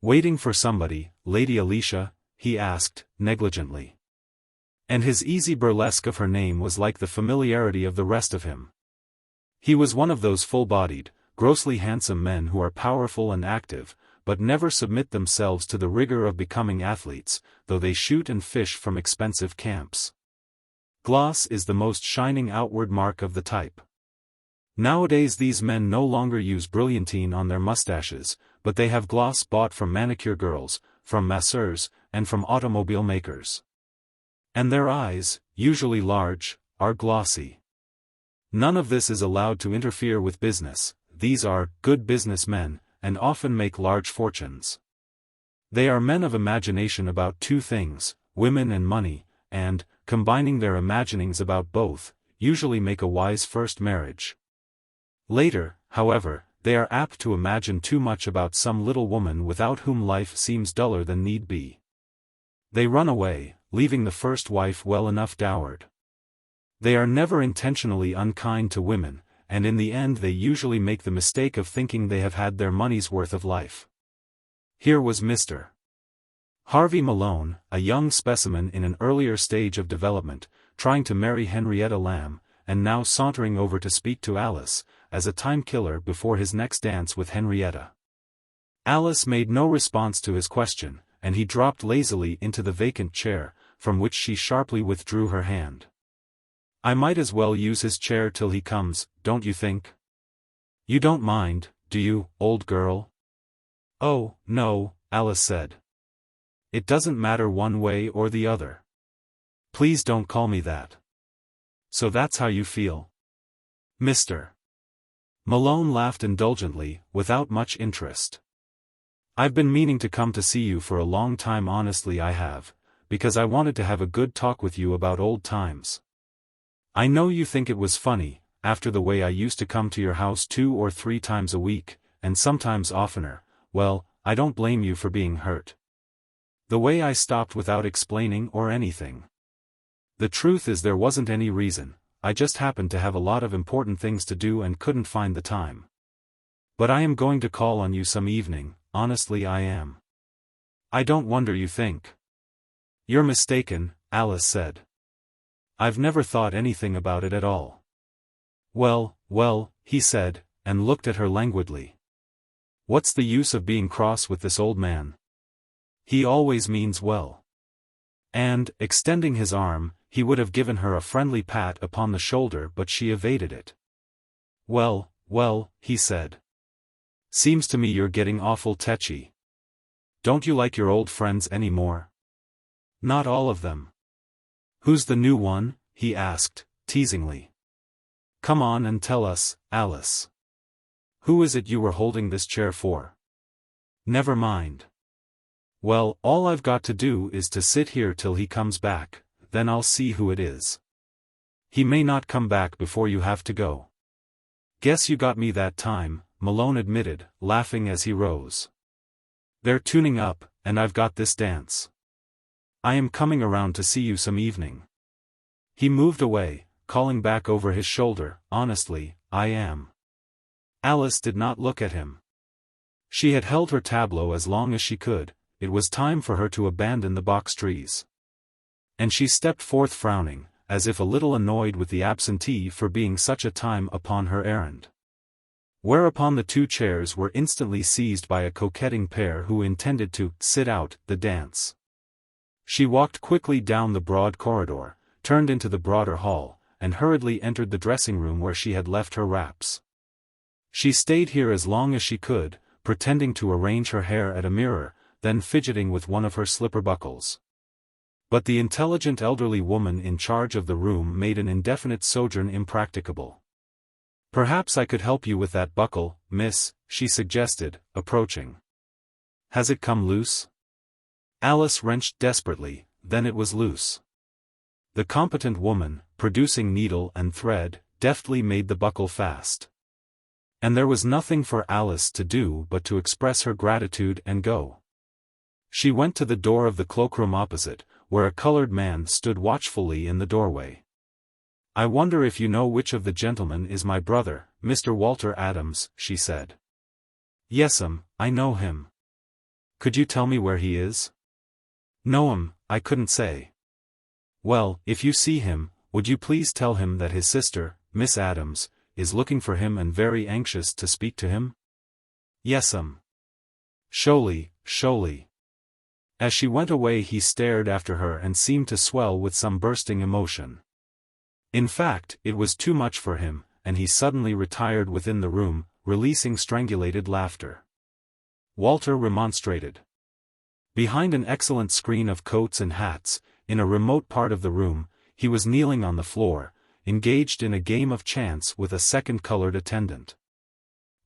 Waiting for somebody, Lady Alicia? He asked, negligently. And his easy burlesque of her name was like the familiarity of the rest of him. He was one of those full-bodied, grossly handsome men who are powerful and active, but never submit themselves to the rigor of becoming athletes, though they shoot and fish from expensive camps. Gloss is the most shining outward mark of the type. Nowadays these men no longer use brilliantine on their mustaches, but they have gloss bought from manicure girls, from masseurs, and from automobile makers. And their eyes, usually large, are glossy. None of this is allowed to interfere with business. These are good business men, and often make large fortunes. They are men of imagination about two things, women and money, and, combining their imaginings about both, usually make a wise first marriage. Later, however, they are apt to imagine too much about some little woman without whom life seems duller than need be. They run away, leaving the first wife well enough dowered. They are never intentionally unkind to women, and in the end they usually make the mistake of thinking they have had their money's worth of life. Here was Mr. Harvey Malone, a young specimen in an earlier stage of development, trying to marry Henrietta Lamb, and now sauntering over to speak to Alice, as a time-killer before his next dance with Henrietta. Alice made no response to his question, and he dropped lazily into the vacant chair, from which she sharply withdrew her hand. I might as well use his chair till he comes, don't you think? You don't mind, do you, old girl? Oh, no, Alice said. It doesn't matter one way or the other. Please don't call me that. So that's how you feel? Mr. Malone laughed indulgently, without much interest. I've been meaning to come to see you for a long time, honestly I have, because I wanted to have a good talk with you about old times. I know you think it was funny, after the way I used to come to your house 2 or 3 times a week, and sometimes oftener. Well, I don't blame you for being hurt. The way I stopped without explaining or anything. The truth is there wasn't any reason, I just happened to have a lot of important things to do and couldn't find the time. But I am going to call on you some evening, honestly I am. I don't wonder you think. You're mistaken, Alice said. I've never thought anything about it at all. Well, he said, and looked at her languidly. What's the use of being cross with this old man? He always means well. And, extending his arm, he would have given her a friendly pat upon the shoulder, but she evaded it. Well, well, he said. Seems to me you're getting awful tetchy. Don't you like your old friends any more? Not all of them. Who's the new one? He asked, teasingly. Come on and tell us, Alice. Who is it you were holding this chair for? Never mind. Well, all I've got to do is to sit here till he comes back, then I'll see who it is. He may not come back before you have to go. Guess you got me that time, Malone admitted, laughing as he rose. They're tuning up, and I've got this dance. I am coming around to see you some evening. He moved away, calling back over his shoulder, honestly, I am. Alice did not look at him. She had held her tableau as long as she could, it was time for her to abandon the box trees. And she stepped forth frowning, as if a little annoyed with the absentee for being such a time upon her errand. Whereupon the two chairs were instantly seized by a coquetting pair who intended to sit out the dance. She walked quickly down the broad corridor, turned into the broader hall, and hurriedly entered the dressing room where she had left her wraps. She stayed here as long as she could, pretending to arrange her hair at a mirror, then fidgeting with one of her slipper buckles. But the intelligent elderly woman in charge of the room made an indefinite sojourn impracticable. Perhaps I could help you with that buckle, miss, she suggested, approaching. Has it come loose? Alice wrenched desperately, then it was loose. The competent woman, producing needle and thread, deftly made the buckle fast. And there was nothing for Alice to do but to express her gratitude and go. She went to the door of the cloakroom opposite, where a colored man stood watchfully in the doorway. I wonder if you know which of the gentlemen is my brother, Mr. Walter Adams, she said. Yes'm, I know him. Could you tell me where he is? No'm, I couldn't say. Well, if you see him, would you please tell him that his sister, Miss Adams, is looking for him and very anxious to speak to him? Yes'm. Sho'ly. As she went away he stared after her and seemed to swell with some bursting emotion. In fact, it was too much for him, and he suddenly retired within the room, releasing strangulated laughter. Walter remonstrated. Behind an excellent screen of coats and hats, in a remote part of the room, he was kneeling on the floor, engaged in a game of chance with a second colored attendant.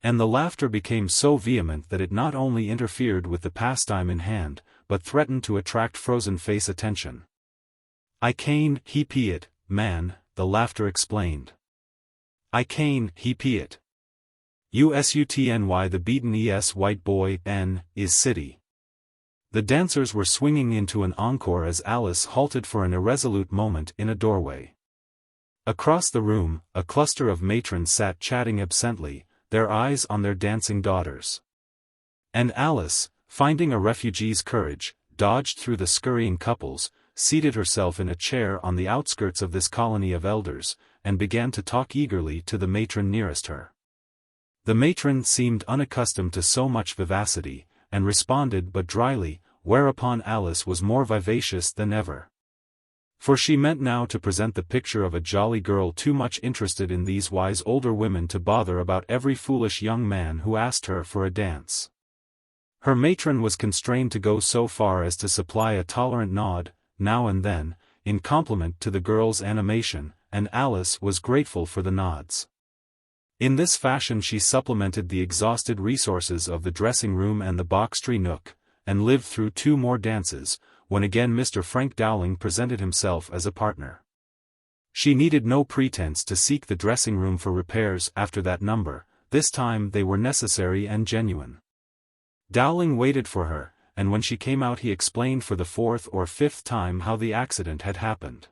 And the laughter became so vehement that it not only interfered with the pastime in hand, but threatened to attract frozen-face attention. I cane he it, man, the laughter explained. I cane he it. Usutny the beaten white boy, n, is city. The dancers were swinging into an encore as Alice halted for an irresolute moment in a doorway. Across the room, a cluster of matrons sat chatting absently, their eyes on their dancing daughters. And Alice, finding a refugee's courage, dodged through the scurrying couples, seated herself in a chair on the outskirts of this colony of elders, and began to talk eagerly to the matron nearest her. The matron seemed unaccustomed to so much vivacity, and responded but dryly, whereupon Alice was more vivacious than ever. For she meant now to present the picture of a jolly girl too much interested in these wise older women to bother about every foolish young man who asked her for a dance. Her matron was constrained to go so far as to supply a tolerant nod, now and then, in compliment to the girl's animation, and Alice was grateful for the nods. In this fashion she supplemented the exhausted resources of the dressing room and the box-tree nook, and lived through 2 more dances, when again Mr. Frank Dowling presented himself as a partner. She needed no pretense to seek the dressing room for repairs after that number, this time they were necessary and genuine. Dowling waited for her, and when she came out he explained for the 4th or 5th time how the accident had happened.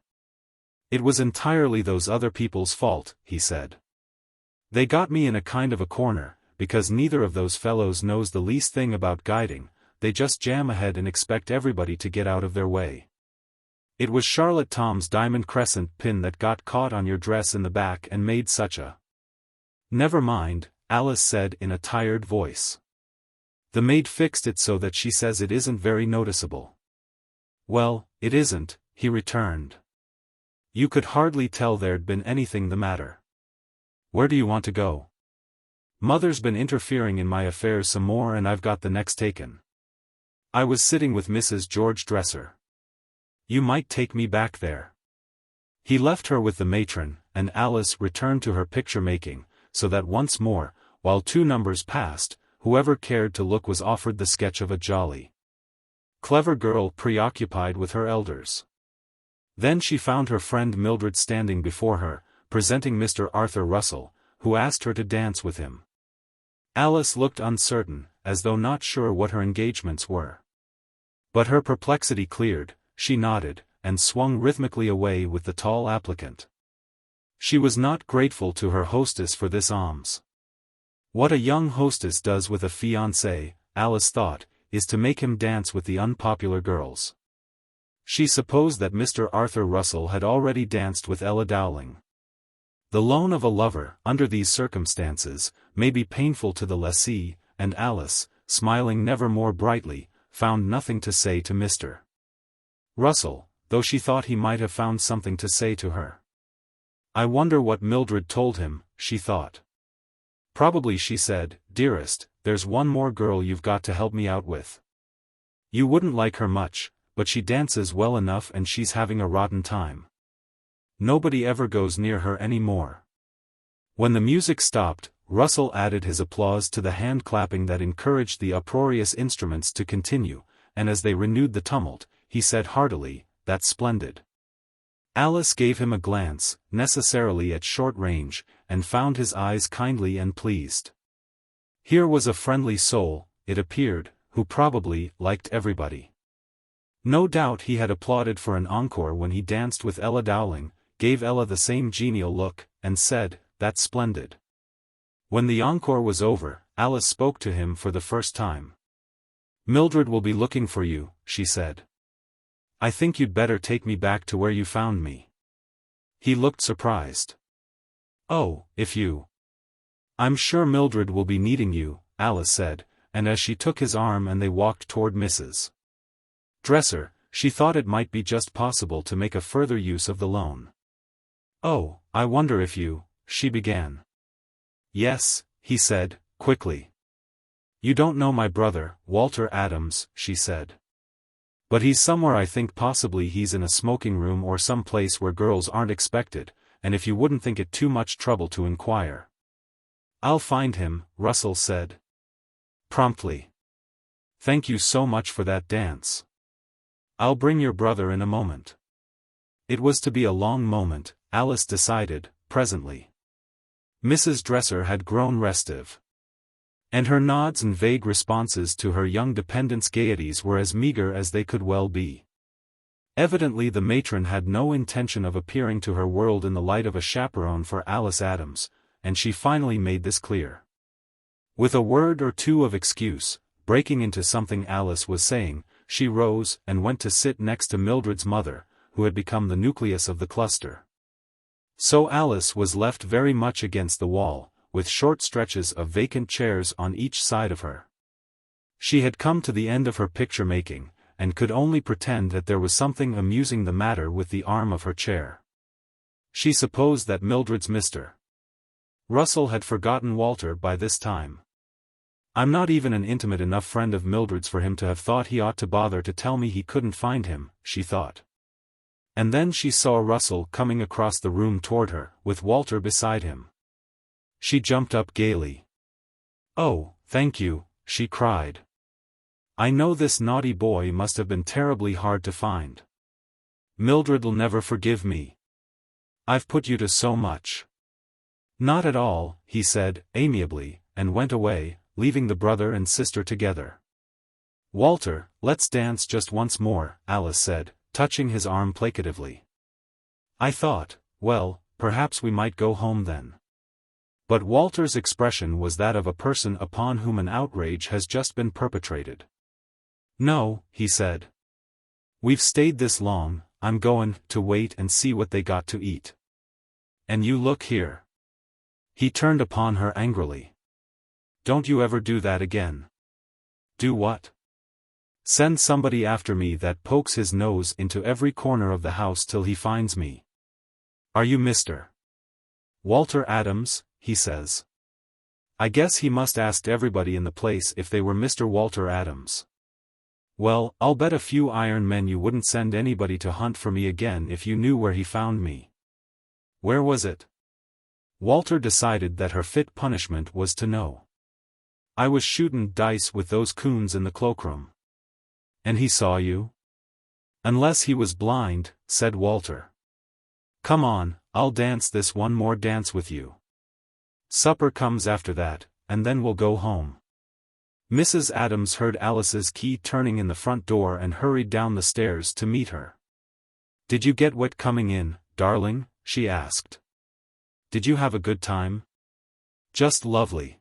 It was entirely those other people's fault, he said. They got me in a kind of a corner, because neither of those fellows knows the least thing about guiding, they just jam ahead and expect everybody to get out of their way. It was Charlotte Tom's diamond crescent pin that got caught on your dress in the back and made such a... Never mind, Alice said in a tired voice. The maid fixed it so that she says it isn't very noticeable. Well, it isn't, he returned. You could hardly tell there'd been anything the matter. Where do you want to go? Mother's been interfering in my affairs some more and I've got the next taken. I was sitting with Mrs. George Dresser. You might take me back there. He left her with the matron, and Alice returned to her picture-making, so that once more, while 2 numbers passed, whoever cared to look was offered the sketch of a jolly, clever girl preoccupied with her elders. Then she found her friend Mildred standing before her, presenting Mr. Arthur Russell, who asked her to dance with him. Alice looked uncertain, as though not sure what her engagements were. But her perplexity cleared, she nodded, and swung rhythmically away with the tall applicant. She was not grateful to her hostess for this alms. What a young hostess does with a fiancé, Alice thought, is to make him dance with the unpopular girls. She supposed that Mr. Arthur Russell had already danced with Ella Dowling. The loan of a lover, under these circumstances, may be painful to the lessee, and Alice, smiling never more brightly, found nothing to say to Mr. Russell, though she thought he might have found something to say to her. I wonder what Mildred told him, she thought. Probably she said, "Dearest, there's one more girl you've got to help me out with. You wouldn't like her much, but she dances well enough and she's having a rotten time. Nobody ever goes near her any more." When the music stopped, Russell added his applause to the hand-clapping that encouraged the uproarious instruments to continue, and as they renewed the tumult, he said heartily, "That's splendid." Alice gave him a glance, necessarily at short range, and found his eyes kindly and pleased. Here was a friendly soul, it appeared, who probably liked everybody. No doubt he had applauded for an encore when he danced with Ella Dowling, gave Ella the same genial look, and said, "That's splendid." When the encore was over, Alice spoke to him for the first time. "Mildred will be looking for you," she said. "I think you'd better take me back to where you found me." He looked surprised. "Oh, if you—" "I'm sure Mildred will be needing you," Alice said, and as she took his arm and they walked toward Mrs. Dresser, she thought it might be just possible to make a further use of the loan. "Oh, I wonder if you—" she began. "Yes," he said, quickly. "You don't know my brother, Walter Adams," she said. "But he's somewhere. I think possibly he's in a smoking room or some place where girls aren't expected, and if you wouldn't think it too much trouble to inquire." "I'll find him," Russell said promptly. "Thank you so much for that dance. I'll bring your brother in a moment." It was to be a long moment, Alice decided, presently. Mrs. Dresser had grown restive. And her nods and vague responses to her young dependent's gaieties were as meager as they could well be. Evidently the matron had no intention of appearing to her world in the light of a chaperone for Alice Adams, and she finally made this clear. With a word or two of excuse, breaking into something Alice was saying, she rose and went to sit next to Mildred's mother, who had become the nucleus of the cluster. So Alice was left very much against the wall, with short stretches of vacant chairs on each side of her. She had come to the end of her picture-making, and could only pretend that there was something amusing the matter with the arm of her chair. She supposed that Mildred's Mr. Russell had forgotten Walter by this time. "I'm not even an intimate enough friend of Mildred's for him to have thought he ought to bother to tell me he couldn't find him," she thought. And then she saw Russell coming across the room toward her, with Walter beside him. She jumped up gaily. "Oh, thank you," she cried. "I know this naughty boy must have been terribly hard to find. Mildred'll never forgive me. I've put you to so much." "Not at all," he said, amiably, and went away, leaving the brother and sister together. "Walter, let's dance just once more," Alice said, touching his arm placatively. "I thought, well, perhaps we might go home then." But Walter's expression was that of a person upon whom an outrage has just been perpetrated. "No," he said. "We've stayed this long, I'm goin' to wait and see what they got to eat. And you look here." He turned upon her angrily. "Don't you ever do that again. Do what? Send somebody after me that pokes his nose into every corner of the house till he finds me. Are you Mr. Walter Adams, he says. I guess he must asked everybody in the place if they were Mr. Walter Adams. Well, I'll bet a few iron men you wouldn't send anybody to hunt for me again if you knew where he found me. Where was it? Walter decided that her fit punishment was to know. I was shootin' dice with those coons in the cloakroom. And he saw you? Unless he was blind, said Walter. Come on, I'll dance this one more dance with you. Supper comes after that, and then we'll go home. Mrs. Adams heard Alice's key turning in the front door and hurried down the stairs to meet her. Did you get wet coming in, darling? She asked. Did you have a good time? Just lovely,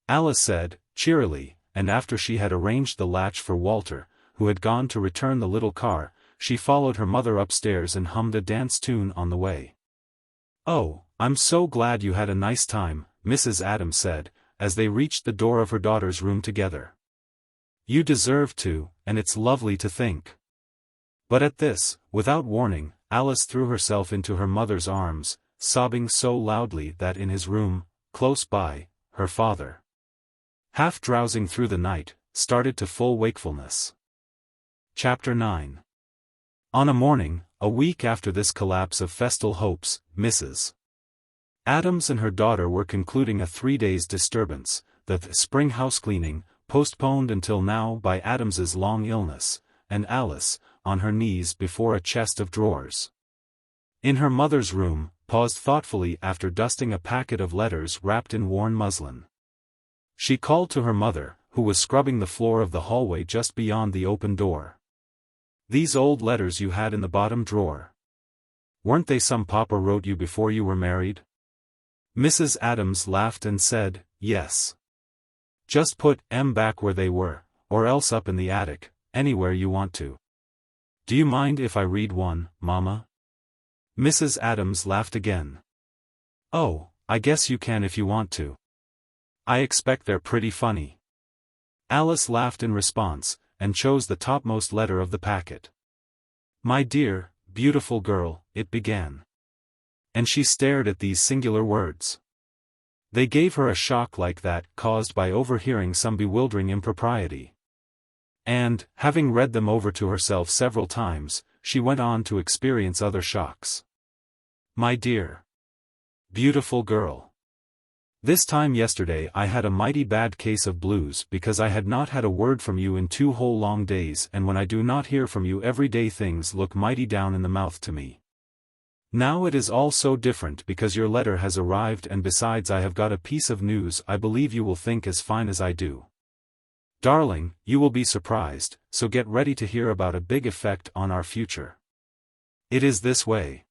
Alice said, cheerily, and after she had arranged the latch for Walter, who had gone to return the little car, she followed her mother upstairs and hummed a dance tune on the way. Oh, I'm so glad you had a nice time, Mrs. Adams said, as they reached the door of her daughter's room together. You deserve to, and it's lovely to think. But at this, without warning, Alice threw herself into her mother's arms, sobbing so loudly that in his room, close by, her father, half drowsing through the night, started to full wakefulness. Chapter 9. On a morning, a week after this collapse of festal hopes, Mrs. Adams and her daughter were concluding a 3 days' disturbance, the spring housecleaning, postponed until now by Adams's long illness, and Alice, on her knees before a chest of drawers in her mother's room, paused thoughtfully after dusting a packet of letters wrapped in worn muslin. She called to her mother, who was scrubbing the floor of the hallway just beyond the open door. These old letters you had in the bottom drawer. Weren't they some Papa wrote you before you were married? Mrs. Adams laughed and said, yes. Just put "M" back where they were, or else up in the attic, anywhere you want to. Do you mind if I read one, Mama? Mrs. Adams laughed again. Oh, I guess you can if you want to. I expect they're pretty funny. Alice laughed in response, and chose the topmost letter of the packet. My dear, beautiful girl, it began. And she stared at these singular words. They gave her a shock like that caused by overhearing some bewildering impropriety. And, having read them over to herself several times, she went on to experience other shocks. My dear, beautiful girl. This time yesterday I had a mighty bad case of blues because I had not had a word from you in 2 whole long days, and when I do not hear from you every day things look mighty down in the mouth to me. Now it is all so different because your letter has arrived, and besides I have got a piece of news I believe you will think as fine as I do. Darling, you will be surprised, so get ready to hear about a big effect on our future. It is this way.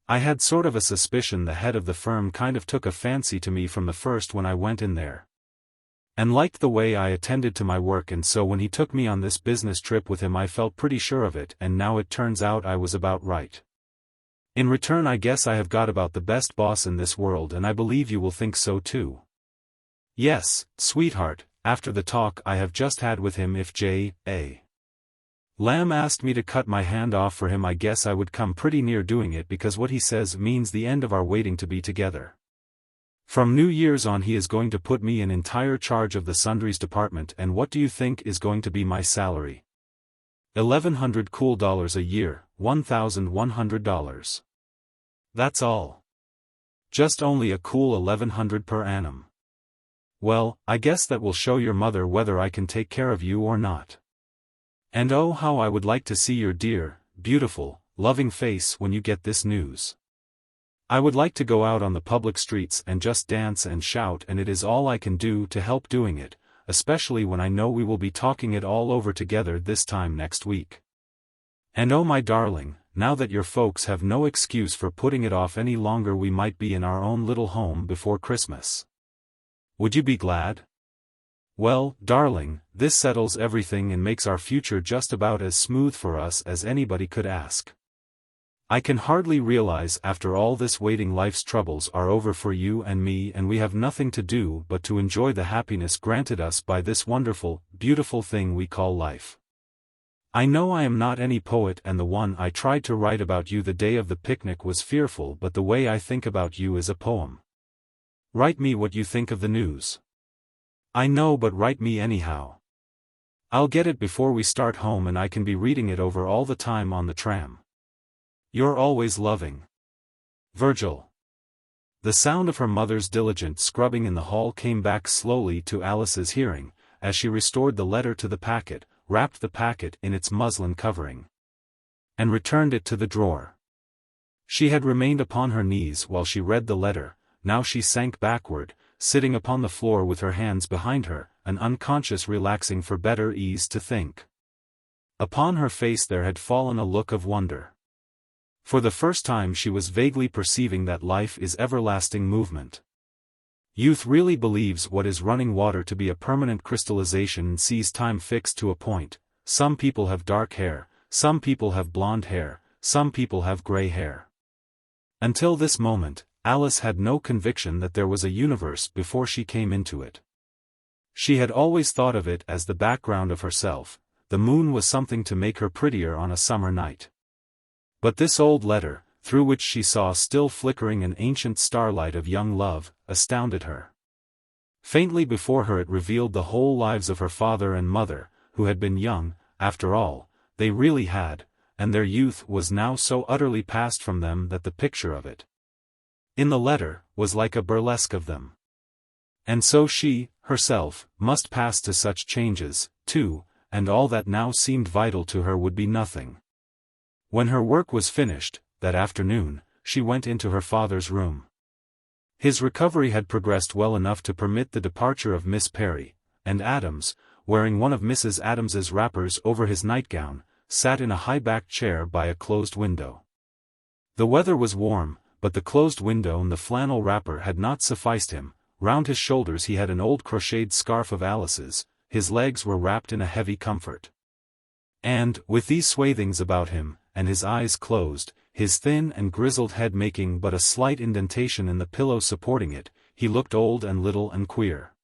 I had sort of a suspicion the head of the firm kind of took a fancy to me from the first when I went in there, and liked the way I attended to my work, and so when he took me on this business trip with him I felt pretty sure of it, and now it turns out I was about right. In return I guess I have got about the best boss in this world, and I believe you will think so too. Yes, sweetheart, after the talk I have just had with him, if J.A. Lamb asked me to cut my hand off for him I guess I would come pretty near doing it, because what he says means the end of our waiting to be together. From New Year's on he is going to put me in entire charge of the sundries department, and what do you think is going to be my salary? $1,100 cool dollars a year, $1,100. That's all. Just only a cool $1,100 per annum. Well, I guess that will show your mother whether I can take care of you or not. And oh, how I would like to see your dear, beautiful, loving face when you get this news. I would like to go out on the public streets and just dance and shout, and it is all I can do to help doing it, especially when I know we will be talking it all over together this time next week. And oh my darling, now that your folks have no excuse for putting it off any longer, we might be in our own little home before Christmas. Would you be glad? Well, darling, this settles everything and makes our future just about as smooth for us as anybody could ask. I can hardly realize after all this waiting life's troubles are over for you and me and we have nothing to do but to enjoy the happiness granted us by this wonderful, beautiful thing we call life. I know I am not any poet and the one I tried to write about you the day of the picnic was fearful, but the way I think about you is a poem. Write me what you think of the news. I know, but write me anyhow. I'll get it before we start home and I can be reading it over all the time on the tram. You're always loving. Virgil. The sound of her mother's diligent scrubbing in the hall came back slowly to Alice's hearing, as she restored the letter to the packet, wrapped the packet in its muslin covering, and returned it to the drawer. She had remained upon her knees while she read the letter. Now she sank backward, sitting upon the floor with her hands behind her, an unconscious relaxing for better ease to think. Upon her face there had fallen a look of wonder. For the first time she was vaguely perceiving that life is everlasting movement. Youth really believes what is running water to be a permanent crystallization and sees time fixed to a point. Some people have dark hair, some people have blonde hair, some people have gray hair. Until this moment, Alice had no conviction that there was a universe before she came into it. She had always thought of it as the background of herself. The moon was something to make her prettier on a summer night. But this old letter, through which she saw still flickering an ancient starlight of young love, astounded her. Faintly before her it revealed the whole lives of her father and mother, who had been young, after all, they really had, and their youth was now so utterly passed from them that the picture of it, in the letter, was like a burlesque of them. And so she, herself, must pass to such changes, too, and all that now seemed vital to her would be nothing. When her work was finished, that afternoon, she went into her father's room. His recovery had progressed well enough to permit the departure of Miss Perry, and Adams, wearing one of Mrs. Adams's wrappers over his nightgown, sat in a high-backed chair by a closed window. The weather was warm, but the closed window and the flannel wrapper had not sufficed him. Round his shoulders he had an old crocheted scarf of Alice's, his legs were wrapped in a heavy comfort. And, with these swathings about him, and his eyes closed, his thin and grizzled head making but a slight indentation in the pillow supporting it, he looked old and little and queer.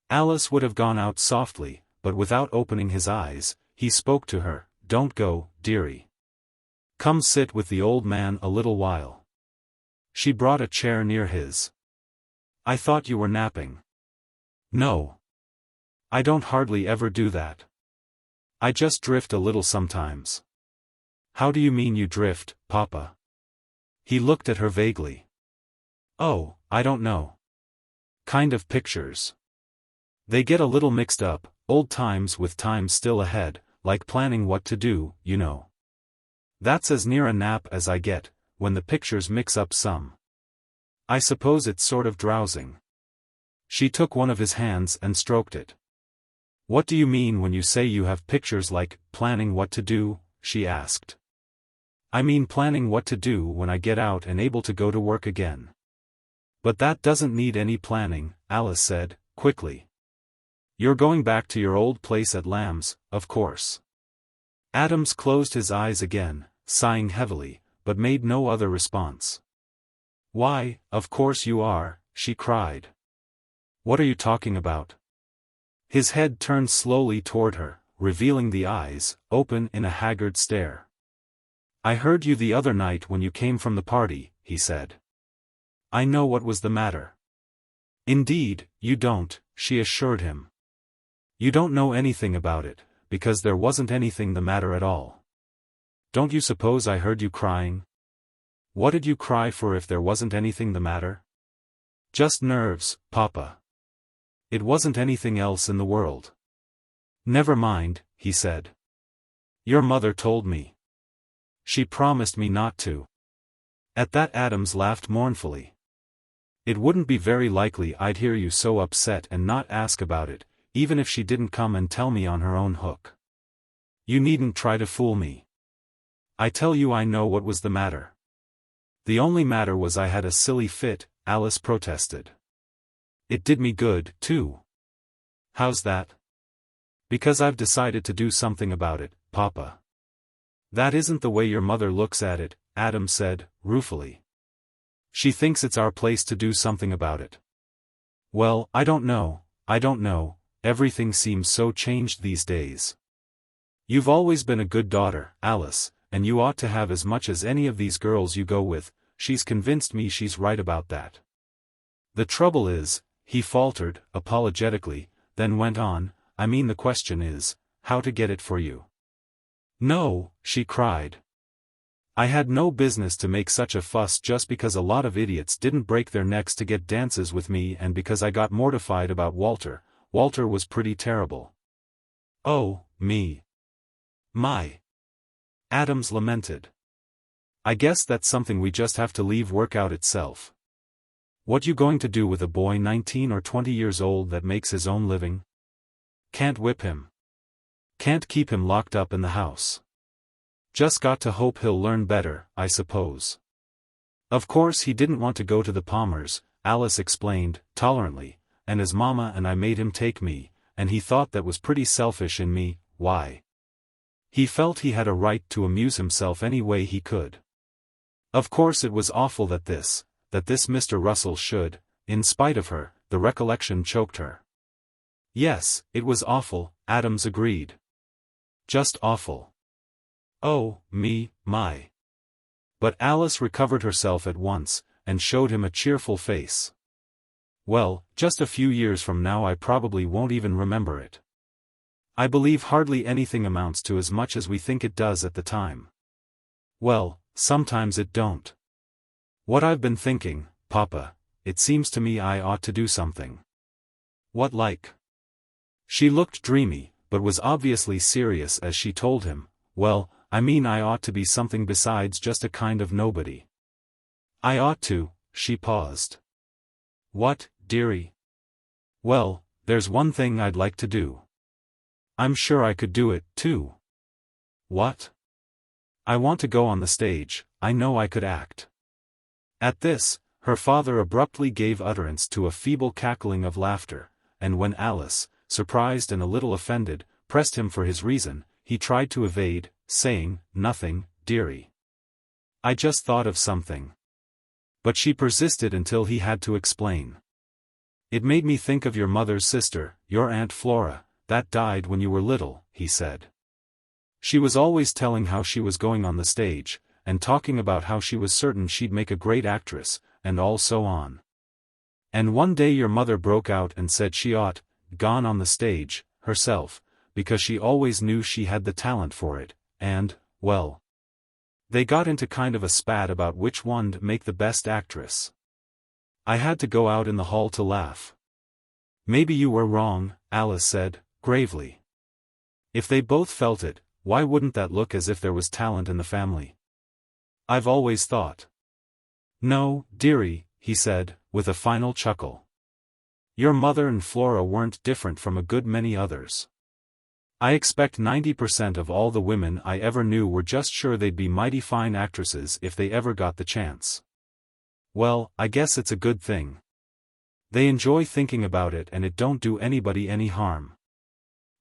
Alice would have gone out softly, but without opening his eyes, he spoke to her. "Don't go, dearie. Come sit with the old man a little while." She brought a chair near his. "I thought you were napping." "No. I don't hardly ever do that. I just drift a little sometimes." "How do you mean you drift, Papa?" He looked at her vaguely. "Oh, I don't know. Kind of pictures. They get a little mixed up, old times with times still ahead, like planning what to do, you know. That's as near a nap as I get, when the pictures mix up some. I suppose it's sort of drowsing." She took one of his hands and stroked it. "What do you mean when you say you have pictures like, planning what to do?" she asked. "I mean planning what to do when I get out and able to go to work again." "But that doesn't need any planning," Alice said, quickly. "You're going back to your old place at Lamb's, of course." Adams closed his eyes again, sighing heavily, but made no other response. "Why, of course you are," she cried. "What are you talking about?" His head turned slowly toward her, revealing the eyes, open in a haggard stare. "I heard you the other night when you came from the party," he said. "I know what was the matter." "Indeed, you don't," she assured him. "You don't know anything about it, because there wasn't anything the matter at all. Don't you suppose I heard you crying? What did you cry for if there wasn't anything the matter?" "Just nerves, Papa. It wasn't anything else in the world." "Never mind," he said. "Your mother told me. She promised me not to." At that Adams laughed mournfully. "It wouldn't be very likely I'd hear you so upset and not ask about it, even if she didn't come and tell me on her own hook. You needn't try to fool me. I tell you I know what was the matter." "The only matter was I had a silly fit," Alice protested. "It did me good, too." "How's that?" "Because I've decided to do something about it, Papa." "That isn't the way your mother looks at it," Adams said, ruefully. She thinks it's our place to do something about it. Well, I don't know, everything seems so changed these days. You've always been a good daughter, Alice, and you ought to have as much as any of these girls you go with. She's convinced me she's right about that. The trouble is, he faltered, apologetically, then went on, I mean the question is, how to get it for you. No, she cried. I had no business to make such a fuss just because a lot of idiots didn't break their necks to get dances with me and because I got mortified about Walter. Walter was pretty terrible. Oh, me. My. Adams lamented. I guess that's something we just have to leave work out itself. What you going to do with a boy 19 or 20 years old that makes his own living? Can't whip him. Can't keep him locked up in the house. Just got to hope he'll learn better, I suppose. Of course he didn't want to go to the Palmers, Alice explained, tolerantly, and his mama and I made him take me, and he thought that was pretty selfish in me. Why? He felt he had a right to amuse himself any way he could. Of course it was awful that this Mr. Russell should, in spite of her, the recollection choked her. Yes, it was awful, Adams agreed. Just awful. Oh, me, my. But Alice recovered herself at once, and showed him a cheerful face. Well, just a few years from now I probably won't even remember it. I believe hardly anything amounts to as much as we think it does at the time. Well, sometimes it don't. What I've been thinking, Papa, it seems to me I ought to do something. What like? She looked dreamy, but was obviously serious as she told him, well, I mean I ought to be something besides just a kind of nobody. I ought to, she paused. What, dearie? Well, there's one thing I'd like to do. I'm sure I could do it, too. What? I want to go on the stage, I know I could act. At this, her father abruptly gave utterance to a feeble cackling of laughter, and when Alice, surprised and a little offended, pressed him for his reason, he tried to evade, saying, nothing, dearie. I just thought of something. But she persisted until he had to explain. It made me think of your mother's sister, your Aunt Flora, that died when you were little, he said. She was always telling how she was going on the stage, and talking about how she was certain she'd make a great actress, and all so on. And one day your mother broke out and said she ought, gone on the stage, herself, because she always knew she had the talent for it, and, well. They got into kind of a spat about which one'd make the best actress. I had to go out in the hall to laugh. Maybe you were wrong, Alice said, gravely. If they both felt it, why wouldn't that look as if there was talent in the family? I've always thought. No, dearie, he said, with a final chuckle. Your mother and Flora weren't different from a good many others. I expect 90% of all the women I ever knew were just sure they'd be mighty fine actresses if they ever got the chance. Well, I guess it's a good thing. They enjoy thinking about it and it don't do anybody any harm.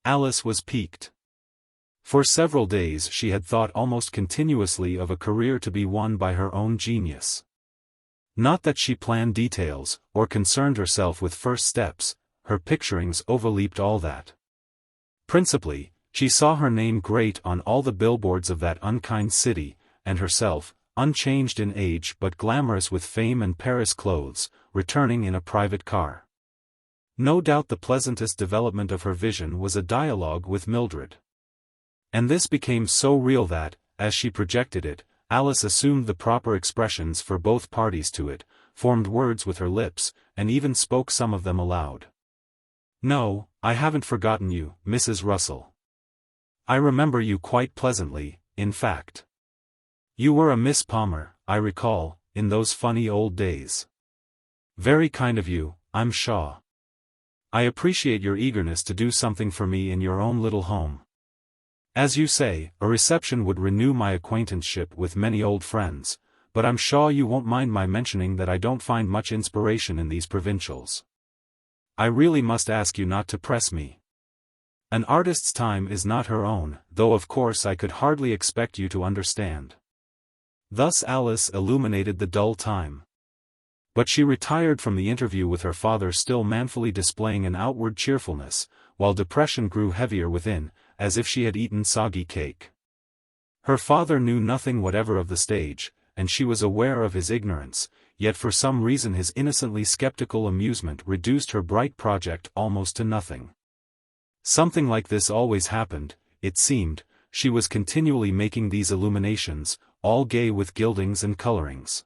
Alice was piqued. For several days she had thought almost continuously of a career to be won by her own genius. Not that she planned details, or concerned herself with first steps, her picturings overleaped all that. Principally, she saw her name great on all the billboards of that unkind city, and herself, unchanged in age but glamorous with fame and Paris clothes, returning in a private car. No doubt the pleasantest development of her vision was a dialogue with Mildred. And this became so real that, as she projected it, Alice assumed the proper expressions for both parties to it, formed words with her lips, and even spoke some of them aloud. No, I haven't forgotten you, Mrs. Russell. I remember you quite pleasantly, in fact. You were a Miss Palmer, I recall, in those funny old days. Very kind of you, I'm sure. I appreciate your eagerness to do something for me in your own little home. As you say, a reception would renew my acquaintanceship with many old friends, but I'm sure you won't mind my mentioning that I don't find much inspiration in these provincials. I really must ask you not to press me. An artist's time is not her own, though of course I could hardly expect you to understand. Thus Alice illuminated the dull time. But she retired from the interview with her father still manfully displaying an outward cheerfulness, while depression grew heavier within, as if she had eaten soggy cake. Her father knew nothing whatever of the stage, and she was aware of his ignorance, yet for some reason his innocently skeptical amusement reduced her bright project almost to nothing. Something like this always happened, it seemed. She was continually making these illuminations, all gay with gildings and colorings.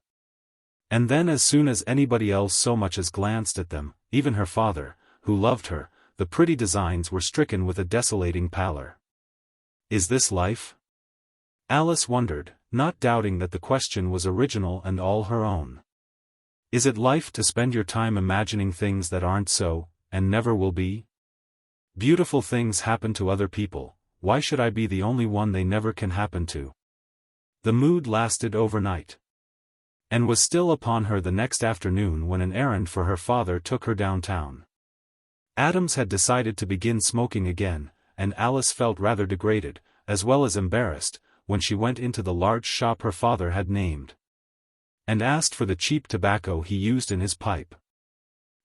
And then as soon as anybody else so much as glanced at them, even her father, who loved her, the pretty designs were stricken with a desolating pallor. Is this life? Alice wondered, not doubting that the question was original and all her own. Is it life to spend your time imagining things that aren't so, and never will be? Beautiful things happen to other people, why should I be the only one they never can happen to? The mood lasted overnight, and was still upon her the next afternoon when an errand for her father took her downtown. Adams had decided to begin smoking again, and Alice felt rather degraded, as well as embarrassed, when she went into the large shop her father had named, and asked for the cheap tobacco he used in his pipe.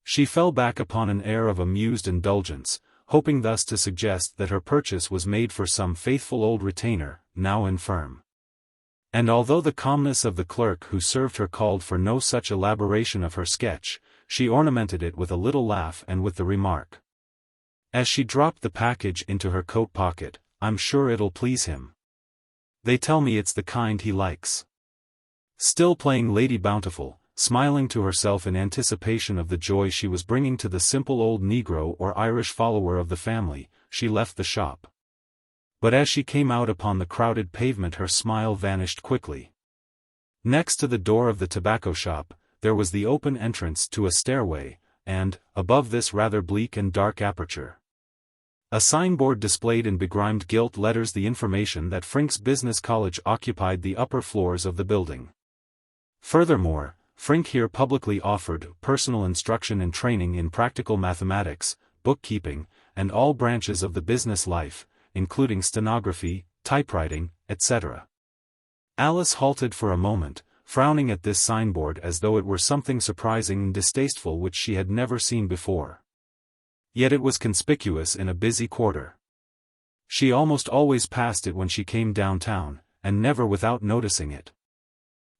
She fell back upon an air of amused indulgence, hoping thus to suggest that her purchase was made for some faithful old retainer, now infirm. And although the calmness of the clerk who served her called for no such elaboration of her sketch, she ornamented it with a little laugh and with the remark, as she dropped the package into her coat pocket, "I'm sure it'll please him. They tell me it's the kind he likes." Still playing Lady Bountiful, smiling to herself in anticipation of the joy she was bringing to the simple old Negro or Irish follower of the family, she left the shop. But as she came out upon the crowded pavement her smile vanished quickly. Next to the door of the tobacco shop, there was the open entrance to a stairway, and, above this rather bleak and dark aperture, a signboard displayed in begrimed gilt letters the information that Frincke's Business College occupied the upper floors of the building. Furthermore, Frincke here publicly offered personal instruction and training in practical mathematics, bookkeeping, and all branches of the business life, including stenography, typewriting, etc. Alice halted for a moment, frowning at this signboard as though it were something surprising and distasteful which she had never seen before. Yet it was conspicuous in a busy quarter. She almost always passed it when she came downtown, and never without noticing it.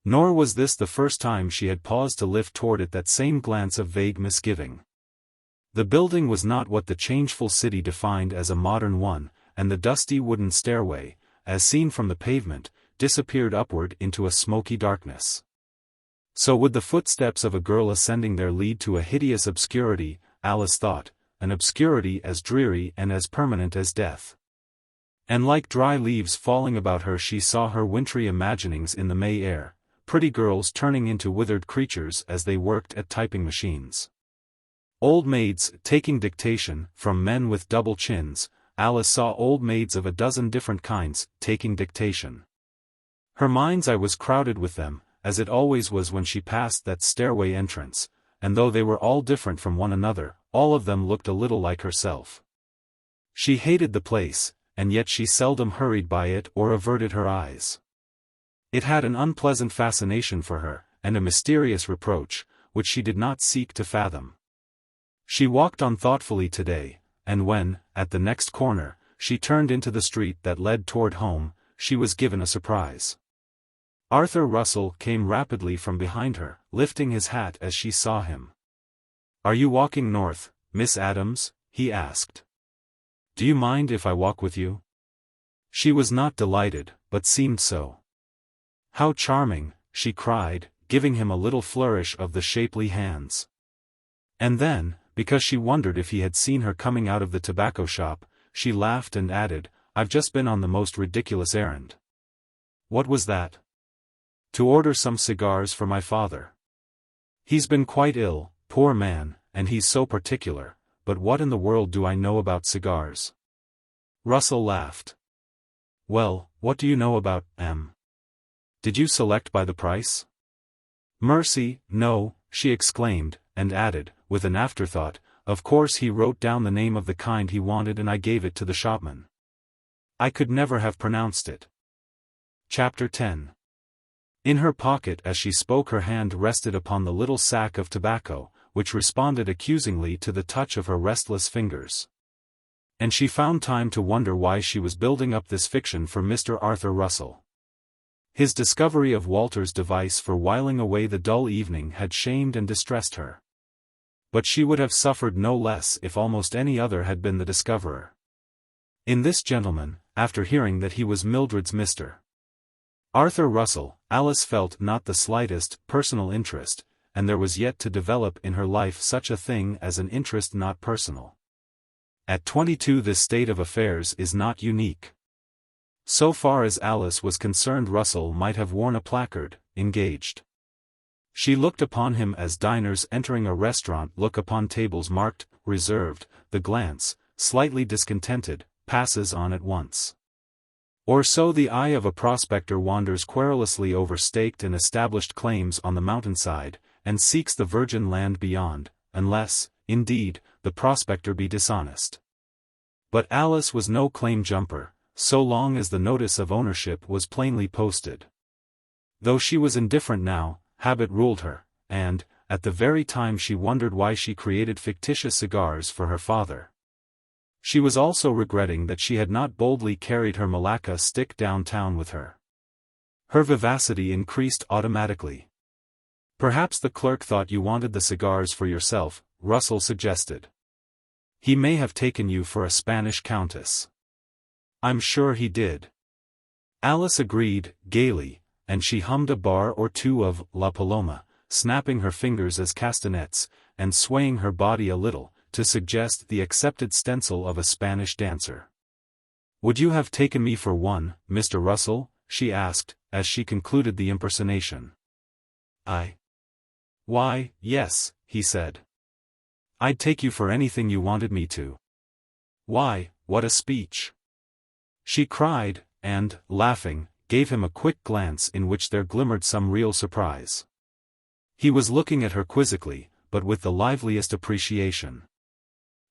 Nor was this the first time she had paused to lift toward it that same glance of vague misgiving. The building was not what the changeful city defined as a modern one, and the dusty wooden stairway, as seen from the pavement, disappeared upward into a smoky darkness. So would the footsteps of a girl ascending there lead to a hideous obscurity, Alice thought, an obscurity as dreary and as permanent as death. And like dry leaves falling about her she saw her wintry imaginings in the May air, pretty girls turning into withered creatures as they worked at typing machines. Old maids taking dictation from men with double chins. Alice saw old maids of a dozen different kinds taking dictation. Her mind's eye was crowded with them, as it always was when she passed that stairway entrance, and though they were all different from one another, all of them looked a little like herself. She hated the place, and yet she seldom hurried by it or averted her eyes. It had an unpleasant fascination for her, and a mysterious reproach, which she did not seek to fathom. She walked on thoughtfully today, and when, at the next corner, she turned into the street that led toward home, she was given a surprise. Arthur Russell came rapidly from behind her, lifting his hat as she saw him. "Are you walking north, Miss Adams?" he asked. "Do you mind if I walk with you?" She was not delighted, but seemed so. "How charming," she cried, giving him a little flourish of the shapely hands. And then, because she wondered if he had seen her coming out of the tobacco shop, she laughed and added, "I've just been on the most ridiculous errand." "What was that?" "To order some cigars for my father. He's been quite ill, poor man, and he's so particular, but what in the world do I know about cigars?" Russell laughed. "Well, what do you know about M? Did you select by the price?" "Mercy, no," she exclaimed, and added, with an afterthought, "Of course he wrote down the name of the kind he wanted and I gave it to the shopman. I could never have pronounced it." Chapter 10. In her pocket as she spoke her hand rested upon the little sack of tobacco, which responded accusingly to the touch of her restless fingers. And she found time to wonder why she was building up this fiction for Mr. Arthur Russell. His discovery of Walter's device for whiling away the dull evening had shamed and distressed her. But she would have suffered no less if almost any other had been the discoverer. In this gentleman, after hearing that he was Mildred's Mr. Arthur Russell, Alice felt not the slightest personal interest, and there was yet to develop in her life such a thing as an interest not personal. At 22 this state of affairs is not unique. So far as Alice was concerned Russell might have worn a placard, engaged. She looked upon him as diners entering a restaurant look upon tables marked, reserved, the glance, slightly discontented, passes on at once. Or so the eye of a prospector wanders querulously over staked and established claims on the mountainside, and seeks the virgin land beyond, unless, indeed, the prospector be dishonest. But Alice was no claim jumper, so long as the notice of ownership was plainly posted. Though she was indifferent now, habit ruled her, and, at the very time she wondered why she created fictitious cigars for her father. She was also regretting that she had not boldly carried her Malacca stick downtown with her. Her vivacity increased automatically. "Perhaps the clerk thought you wanted the cigars for yourself," Russell suggested. "He may have taken you for a Spanish countess." "I'm sure he did." Alice agreed, gaily, and she hummed a bar or two of La Paloma, snapping her fingers as castanets, and swaying her body a little, to suggest the accepted stencil of a Spanish dancer. "Would you have taken me for one, Mr. Russell?" she asked, as she concluded the impersonation. "Why, yes," he said. "I'd take you for anything you wanted me to." "Why, what a speech!" she cried, and, laughing, gave him a quick glance in which there glimmered some real surprise. He was looking at her quizzically, but with the liveliest appreciation.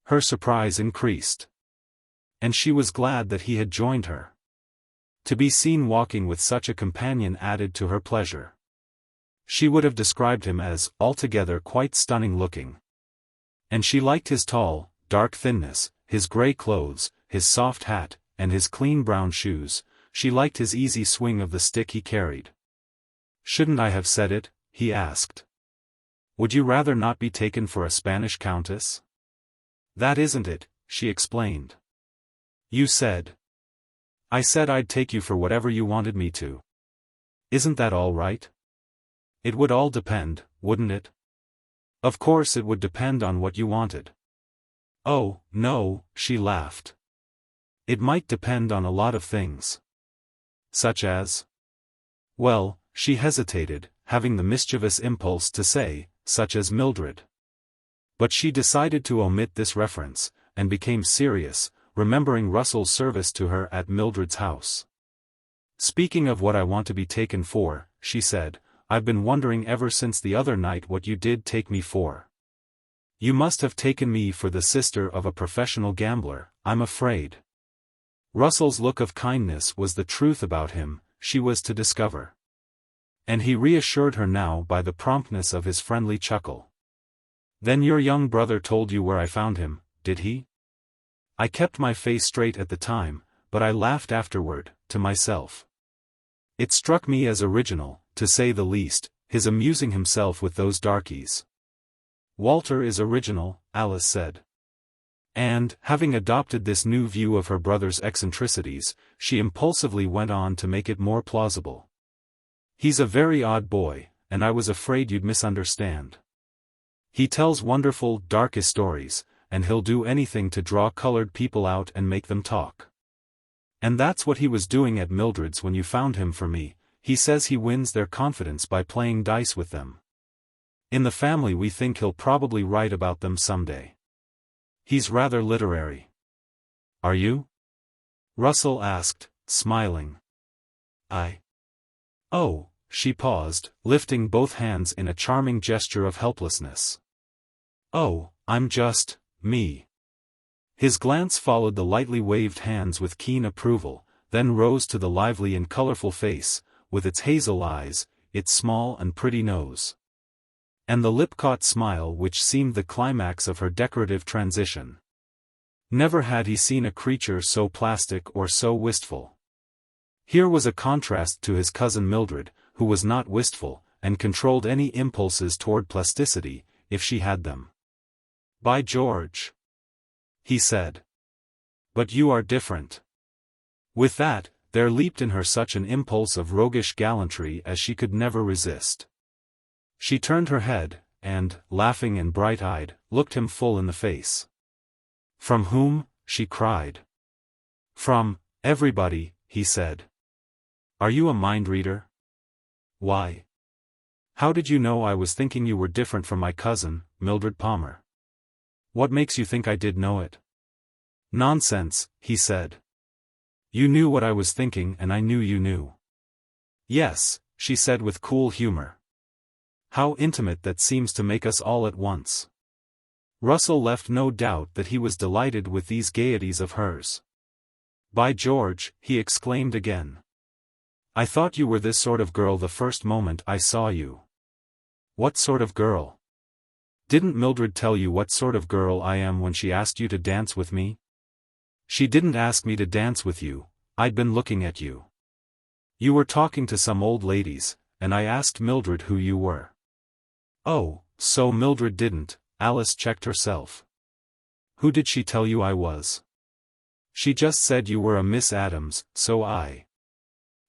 Her surprise increased. And she was glad that he had joined her. To be seen walking with such a companion added to her pleasure. She would have described him as, altogether quite stunning looking. And she liked his tall, dark thinness, his grey clothes, his soft hat, and his clean brown shoes. She liked his easy swing of the stick he carried. "Shouldn't I have said it?" he asked. "Would you rather not be taken for a Spanish countess?" "That isn't it," she explained. "You said." "I said I'd take you for whatever you wanted me to. Isn't that all right?" "It would all depend, wouldn't it?" "Of course it would depend on what you wanted." "Oh, no," she laughed. "It might depend on a lot of things." "Such as?" Well, she hesitated, having the mischievous impulse to say, "such as Mildred." But she decided to omit this reference, and became serious, remembering Russell's service to her at Mildred's house. "Speaking of what I want to be taken for," she said, "I've been wondering ever since the other night what you did take me for. You must have taken me for the sister of a professional gambler, I'm afraid." Russell's look of kindness was the truth about him, she was to discover. And he reassured her now by the promptness of his friendly chuckle. "Then your young brother told you where I found him, did he?" "I kept my face straight at the time, but I laughed afterward, to myself. It struck me as original, to say the least, his amusing himself with those darkies." "Walter is original," Alice said. And, having adopted this new view of her brother's eccentricities, she impulsively went on to make it more plausible. "He's a very odd boy, and I was afraid you'd misunderstand. He tells wonderful, darkish stories, and he'll do anything to draw colored people out and make them talk. And that's what he was doing at Mildred's when you found him for me. He says he wins their confidence by playing dice with them. In the family we think he'll probably write about them someday. He's rather literary." "Are you?" Russell asked, smiling. "Oh," she paused, lifting both hands in a charming gesture of helplessness. "Oh, I'm just, me." His glance followed the lightly waved hands with keen approval, then rose to the lively and colorful face, with its hazel eyes, its small and pretty nose. And the lip-caught smile which seemed the climax of her decorative transition. Never had he seen a creature so plastic or so wistful. Here was a contrast to his cousin Mildred, who was not wistful, and controlled any impulses toward plasticity, if she had them. "By George!" he said. "But you are different." With that, there leaped in her such an impulse of roguish gallantry as she could never resist. She turned her head, and, laughing and bright-eyed, looked him full in the face. "From whom?" she cried. "From everybody," he said. "Are you a mind-reader?" "Why? How did you know I was thinking you were different from my cousin, Mildred Palmer?" "What makes you think I did know it?" "Nonsense," he said. "You knew what I was thinking and I knew you knew." "Yes," she said with cool humor. "How intimate that seems to make us all at once." Russell left no doubt that he was delighted with these gaieties of hers. "By George," he exclaimed again. "I thought you were this sort of girl the first moment I saw you." "What sort of girl?" "Didn't Mildred tell you what sort of girl I am when she asked you to dance with me?" "She didn't ask me to dance with you, I'd been looking at you. You were talking to some old ladies, and I asked Mildred who you were." "Oh, so Mildred didn't," Alice checked herself. "Who did she tell you I was?" "She just said you were a Miss Adams, so I—"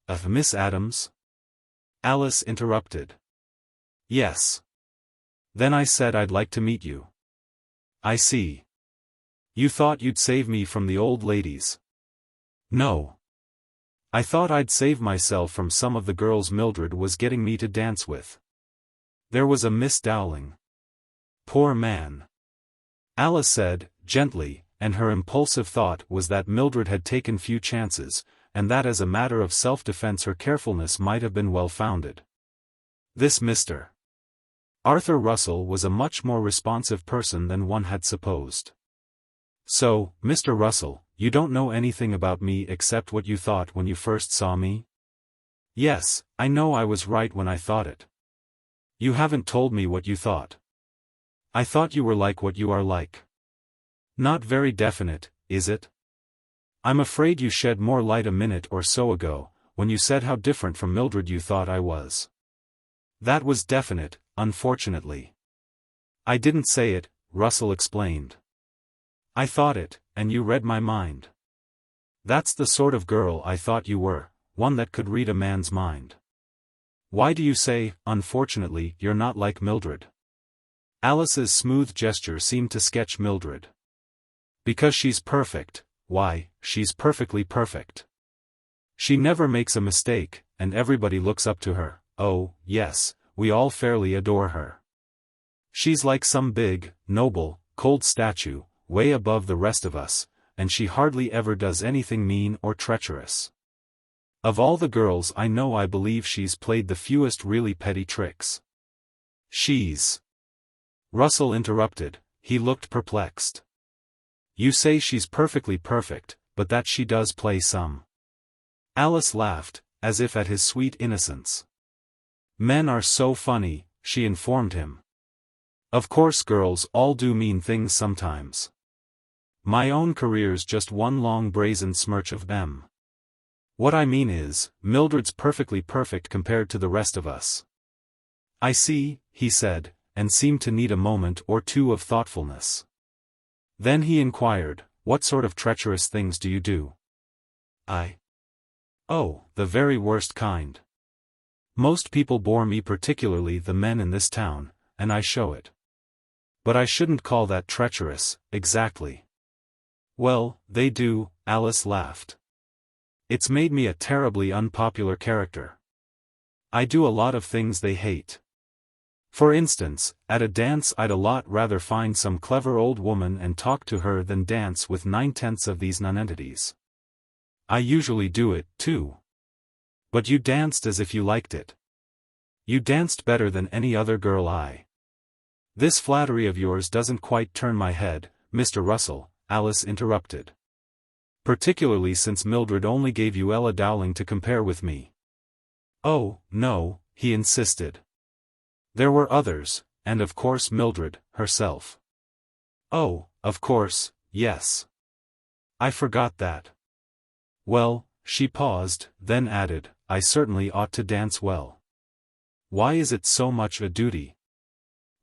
"A Miss Adams?" Alice interrupted. "Yes. Then I said I'd like to meet you." "I see. You thought you'd save me from the old ladies." "No. I thought I'd save myself from some of the girls Mildred was getting me to dance with. There was a Miss Dowling." "Poor man," Alice said, gently, and her impulsive thought was that Mildred had taken few chances, and that as a matter of self-defense her carefulness might have been well-founded. This Mr. Arthur Russell was a much more responsive person than one had supposed. "So, Mr. Russell, you don't know anything about me except what you thought when you first saw me?" "Yes, I know I was right when I thought it." "You haven't told me what you thought." "I thought you were like what you are like." "Not very definite, is it?" "I'm afraid you shed more light a minute or so ago, when you said how different from Mildred you thought I was." "That was definite, unfortunately." "I didn't say it," Russell explained. "I thought it, and you read my mind. That's the sort of girl I thought you were, one that could read a man's mind." "Why do you say, unfortunately, you're not like Mildred?" Alice's smooth gesture seemed to sketch Mildred. "Because she's perfect. Why, she's perfectly perfect. She never makes a mistake, and everybody looks up to her. Oh, yes, we all fairly adore her. She's like some big, noble, cold statue, way above the rest of us, and she hardly ever does anything mean or treacherous. Of all the girls I know I believe she's played the fewest really petty tricks." "She's—" Russell interrupted, he looked perplexed. "You say she's perfectly perfect, but that she does play some." Alice laughed, as if at his sweet innocence. "Men are so funny," she informed him. "Of course girls all do mean things sometimes. My own career's just one long brazen smirch of them. What I mean is, Mildred's perfectly perfect compared to the rest of us." "I see," he said, and seemed to need a moment or two of thoughtfulness. Then he inquired, "What sort of treacherous things do you do?" "Oh, the very worst kind. Most people bore me, particularly the men in this town, and I show it. But I shouldn't call that treacherous, exactly." "Well, they do," Alice laughed. "It's made me a terribly unpopular character. I do a lot of things they hate. For instance, at a dance I'd a lot rather find some clever old woman and talk to her than dance with 9/10 of these nonentities. I usually do it, too. But you danced as if you liked it. You danced better than any other girl I—" "This flattery of yours doesn't quite turn my head, Mr. Russell," Alice interrupted. "Particularly since Mildred only gave you Ella Dowling to compare with me." "Oh, no, he insisted. There were others, and of course Mildred, herself. Oh, of course, yes. I forgot that. Well, she paused, then added, I certainly ought to dance well. Why is it so much a duty?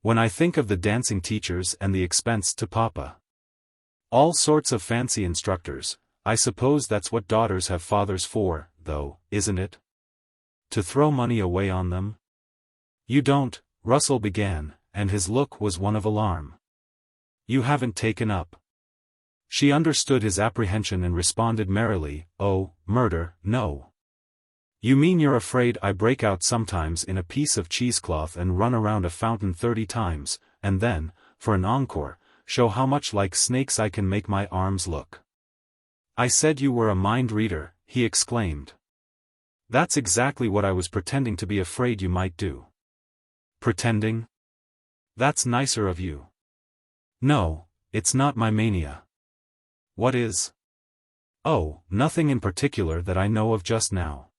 When I think of the dancing teachers and the expense to Papa. All sorts of fancy instructors, I suppose that's what daughters have fathers for, though, isn't it? To throw money away on them? You don't, Russell began, and his look was one of alarm. You haven't taken up. She understood his apprehension and responded merrily, oh, murder, no. You mean you're afraid I break out sometimes in a piece of cheesecloth and run around a fountain 30 times, and then, for an encore, show how much like snakes I can make my arms look. I said you were a mind reader, he exclaimed. That's exactly what I was pretending to be afraid you might do. Pretending? That's nicer of you. No, it's not my mania. What is? Oh, nothing in particular that I know of just now.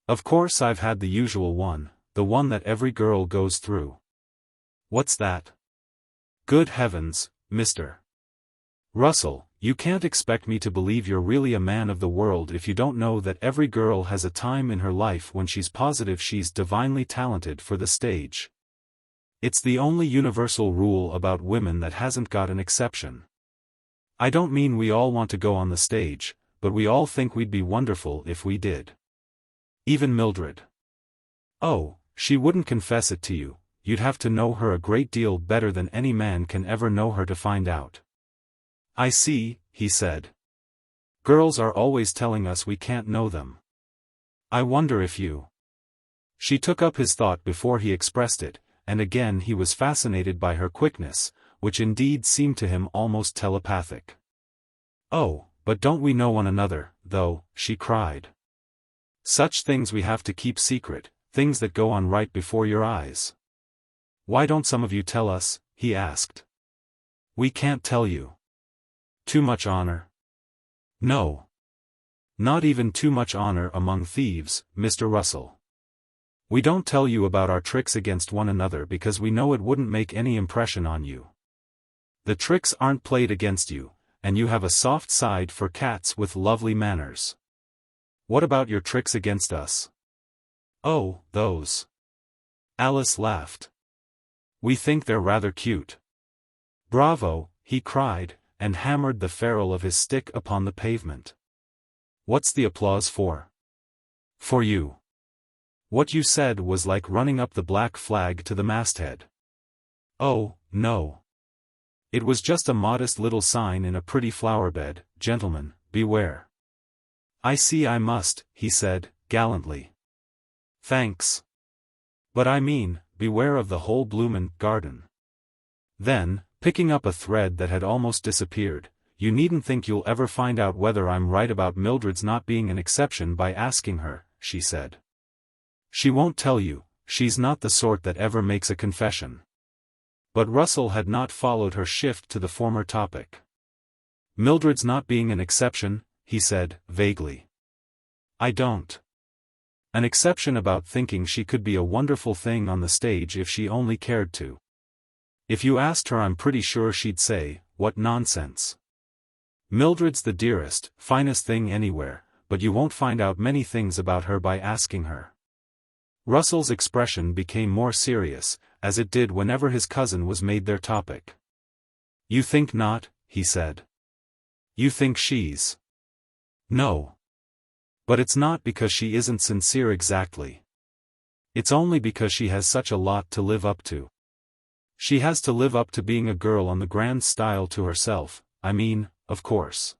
Of course I've had the usual one, the one that every girl goes through. What's that? Good heavens, Mr. Russell, you can't expect me to believe you're really a man of the world if you don't know that every girl has a time in her life when she's positive she's divinely talented for the stage. It's the only universal rule about women that hasn't got an exception. I don't mean we all want to go on the stage, but we all think we'd be wonderful if we did. Even Mildred. Oh, she wouldn't confess it to you, you'd have to know her a great deal better than any man can ever know her to find out. I see, he said. Girls are always telling us we can't know them. I wonder if you... She took up his thought before he expressed it, and again he was fascinated by her quickness, which indeed seemed to him almost telepathic. Oh, but don't we know one another, though, she cried. Such things we have to keep secret, things that go on right before your eyes. Why don't some of you tell us, he asked. We can't tell you. Too much honor? No. Not even too much honor among thieves, Mr. Russell. We don't tell you about our tricks against one another because we know it wouldn't make any impression on you. The tricks aren't played against you, and you have a soft side for cats with lovely manners. What about your tricks against us? Oh, those. Alice laughed. We think they're rather cute. Bravo, he cried, and hammered the ferrule of his stick upon the pavement. What's the applause for? For you. What you said was like running up the black flag to the masthead. Oh, no. It was just a modest little sign in a pretty flower bed, gentlemen, beware. I see I must, he said, gallantly. Thanks. But I mean, beware of the whole bloomin' garden. Then, picking up a thread that had almost disappeared, you needn't think you'll ever find out whether I'm right about Mildred's not being an exception by asking her, she said. She won't tell you, she's not the sort that ever makes a confession. But Russell had not followed her shift to the former topic. Mildred's not being an exception, he said, vaguely. I don't. An exception about thinking she could be a wonderful thing on the stage if she only cared to. If you asked her I'm pretty sure she'd say, what nonsense. Mildred's the dearest, finest thing anywhere, but you won't find out many things about her by asking her. Russell's expression became more serious, as it did whenever his cousin was made their topic. You think not, he said. You think she's... No. But it's not because she isn't sincere exactly. It's only because she has such a lot to live up to. She has to live up to being a girl on the grand style to herself, I mean, of course.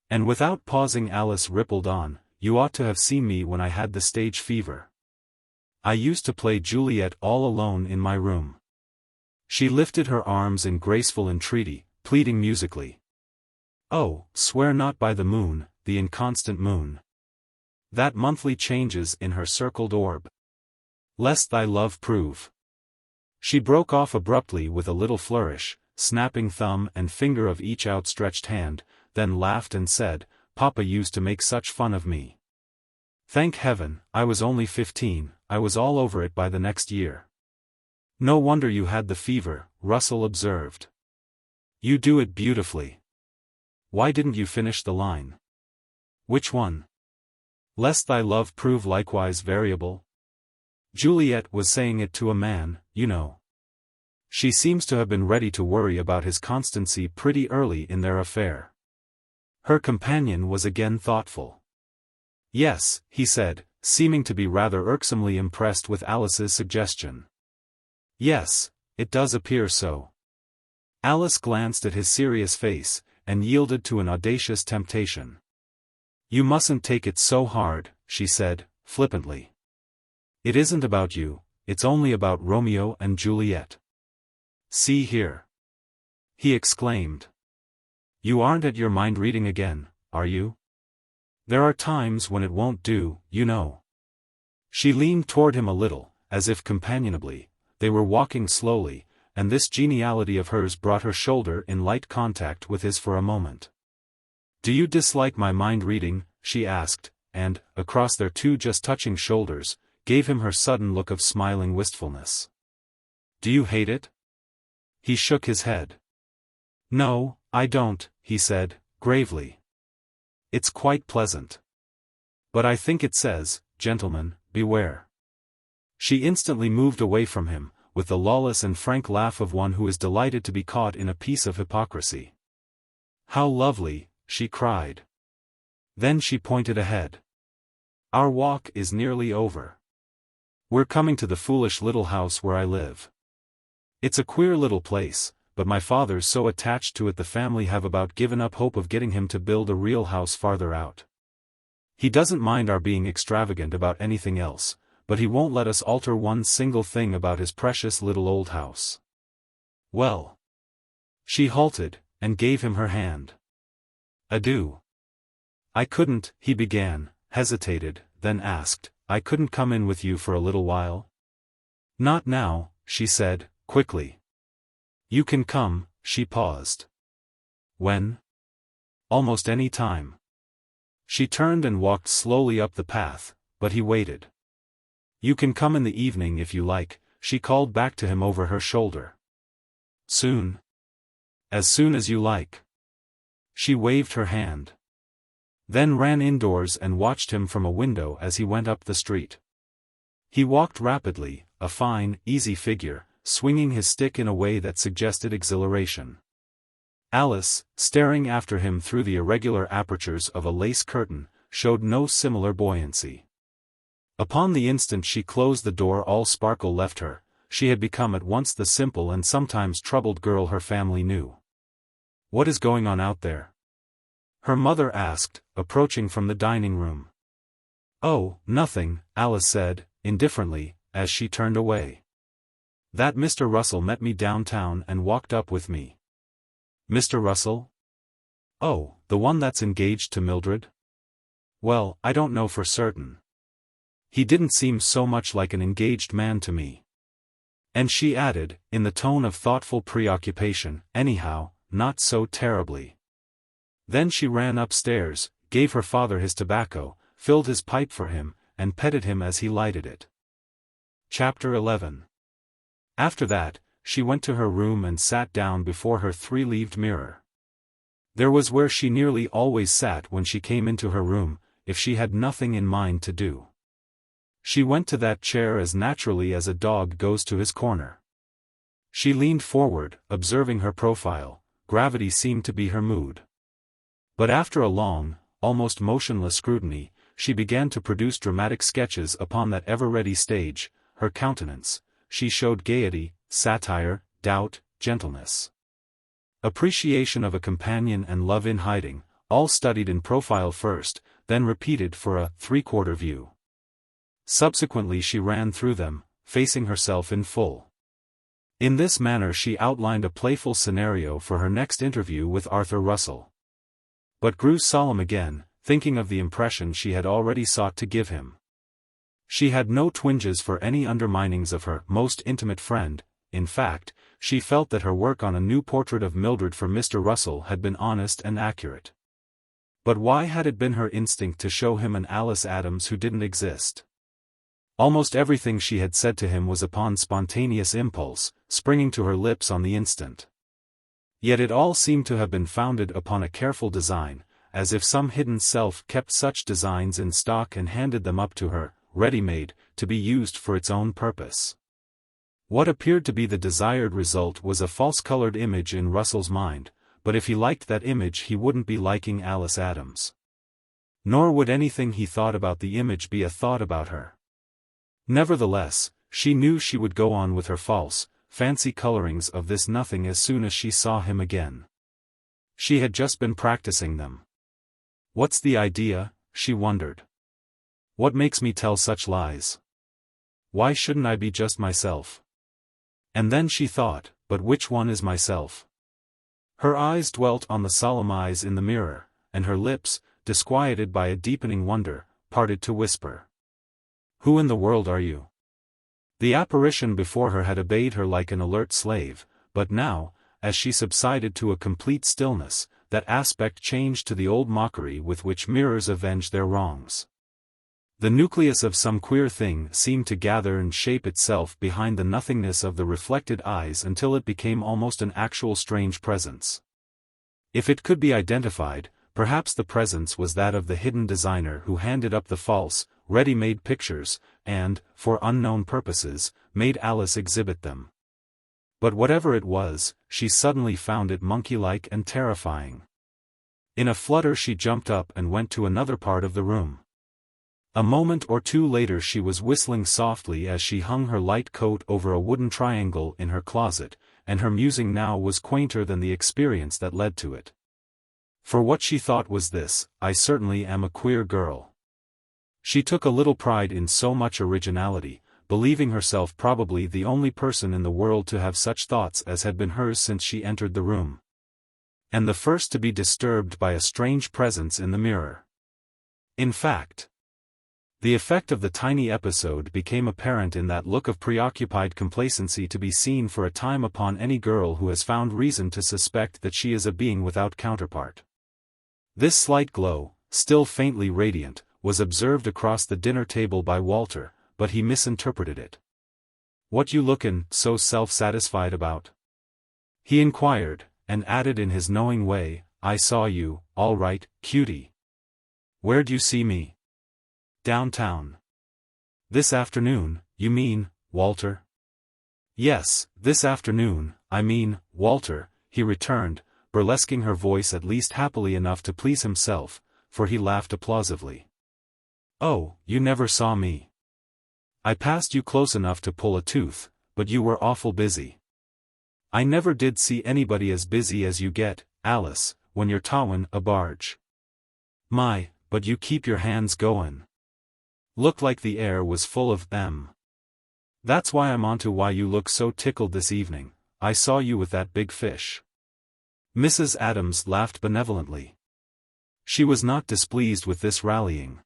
And without pausing Alice rippled on, you ought to have seen me when I had the stage fever. I used to play Juliet all alone in my room. She lifted her arms in graceful entreaty, pleading musically. Oh, swear not by the moon, the inconstant moon. That monthly changes in her circled orb. Lest thy love prove. She broke off abruptly with a little flourish, snapping thumb and finger of each outstretched hand, then laughed and said, Papa used to make such fun of me. Thank heaven, I was only 15, I was all over it by the next year. No wonder you had the fever, Russell observed. You do it beautifully. Why didn't you finish the line? Which one? Lest thy love prove likewise variable? Juliet was saying it to a man, you know. She seems to have been ready to worry about his constancy pretty early in their affair. Her companion was again thoughtful. Yes, he said, seeming to be rather irksomely impressed with Alice's suggestion. Yes, it does appear so. Alice glanced at his serious face, and yielded to an audacious temptation. You mustn't take it so hard, she said, flippantly. It isn't about you, it's only about Romeo and Juliet. See here, he exclaimed. You aren't at your mind reading again, are you? There are times when it won't do, you know. She leaned toward him a little, as if companionably. They were walking slowly, and this geniality of hers brought her shoulder in light contact with his for a moment. Do you dislike my mind reading? She asked, and, across their two just touching shoulders, gave him her sudden look of smiling wistfulness. Do you hate it? He shook his head. No, I don't, he said, gravely. It's quite pleasant. But I think it says, gentlemen, beware. She instantly moved away from him, with the lawless and frank laugh of one who is delighted to be caught in a piece of hypocrisy. How lovely, she cried. Then she pointed ahead. Our walk is nearly over. We're coming to the foolish little house where I live. It's a queer little place, but my father's so attached to it the family have about given up hope of getting him to build a real house farther out. He doesn't mind our being extravagant about anything else, but he won't let us alter one single thing about his precious little old house. Well. She halted, and gave him her hand. Adieu. I couldn't, he began, hesitated, then asked, I couldn't come in with you for a little while? Not now, she said, quickly. You can come, she paused. When? Almost any time. She turned and walked slowly up the path, but he waited. You can come in the evening if you like, she called back to him over her shoulder. Soon? As soon as you like. She waved her hand. Then ran indoors and watched him from a window as he went up the street. He walked rapidly, a fine, easy figure, swinging his stick in a way that suggested exhilaration. Alice, staring after him through the irregular apertures of a lace curtain, showed no similar buoyancy. Upon the instant she closed the door all sparkle left her, she had become at once the simple and sometimes troubled girl her family knew. What is going on out there? Her mother asked, approaching from the dining room. Oh, nothing, Alice said, indifferently, as she turned away. That Mr. Russell met me downtown and walked up with me. Mr. Russell? Oh, the one that's engaged to Mildred? Well, I don't know for certain. He didn't seem so much like an engaged man to me. And she added, in the tone of thoughtful preoccupation, anyhow, not so terribly. Then she ran upstairs, gave her father his tobacco, filled his pipe for him, and petted him as he lighted it. Chapter 11. After that, she went to her room and sat down before her three-leaved mirror. There was where she nearly always sat when she came into her room, if she had nothing in mind to do. She went to that chair as naturally as a dog goes to his corner. She leaned forward, observing her profile. Gravity seemed to be her mood. But after a long, almost motionless scrutiny, she began to produce dramatic sketches upon that ever-ready stage. Her countenance, she showed gaiety, satire, doubt, gentleness. Appreciation of a companion and love in hiding, all studied in profile first, then repeated for a three-quarter view. Subsequently she ran through them, facing herself in full. In this manner she outlined a playful scenario for her next interview with Arthur Russell. But grew solemn again, thinking of the impression she had already sought to give him. She had no twinges for any underminings of her most intimate friend. In fact, she felt that her work on a new portrait of Mildred for Mr. Russell had been honest and accurate. But why had it been her instinct to show him an Alice Adams who didn't exist? Almost everything she had said to him was upon spontaneous impulse, springing to her lips on the instant. Yet it all seemed to have been founded upon a careful design, as if some hidden self kept such designs in stock and handed them up to her, ready-made, to be used for its own purpose. What appeared to be the desired result was a false-colored image in Russell's mind, but if he liked that image he wouldn't be liking Alice Adams. Nor would anything he thought about the image be a thought about her. Nevertheless, she knew she would go on with her false, fancy colorings of this nothing as soon as she saw him again. She had just been practicing them. What's the idea, she wondered. What makes me tell such lies? Why shouldn't I be just myself? And then she thought, but which one is myself? Her eyes dwelt on the solemn eyes in the mirror, and her lips, disquieted by a deepening wonder, parted to whisper. Who in the world are you? The apparition before her had obeyed her like an alert slave, but now, as she subsided to a complete stillness, that aspect changed to the old mockery with which mirrors avenge their wrongs. The nucleus of some queer thing seemed to gather and shape itself behind the nothingness of the reflected eyes until it became almost an actual strange presence. If it could be identified, perhaps the presence was that of the hidden designer who handed up the false, ready-made pictures, and, for unknown purposes, made Alice exhibit them. But whatever it was, she suddenly found it monkey-like and terrifying. In a flutter she jumped up and went to another part of the room. A moment or two later she was whistling softly as she hung her light coat over a wooden triangle in her closet, and her musing now was quainter than the experience that led to it. For what she thought was this: I certainly am a queer girl. She took a little pride in so much originality, believing herself probably the only person in the world to have such thoughts as had been hers since she entered the room. And the first to be disturbed by a strange presence in the mirror. In fact, the effect of the tiny episode became apparent in that look of preoccupied complacency to be seen for a time upon any girl who has found reason to suspect that she is a being without counterpart. This slight glow, still faintly radiant, was observed across the dinner table by Walter, but he misinterpreted it. "What you lookin' so self-satisfied about?" he inquired, and added in his knowing way, "I saw you, all right, cutie." "Where'd you see me?" "Downtown." "This afternoon, you mean, Walter?" "Yes, this afternoon, I mean, Walter," he returned, burlesquing her voice at least happily enough to please himself, for he laughed applausively. "Oh, you never saw me. I passed you close enough to pull a tooth, but you were awful busy." "I never did see anybody as busy as you get, Alice, when you're towin' a barge. My, but you keep your hands goin'. Looked like the air was full of them. That's why I'm onto why you look so tickled this evening. I saw you with that big fish." Mrs. Adams laughed benevolently. She was not displeased with this rallying.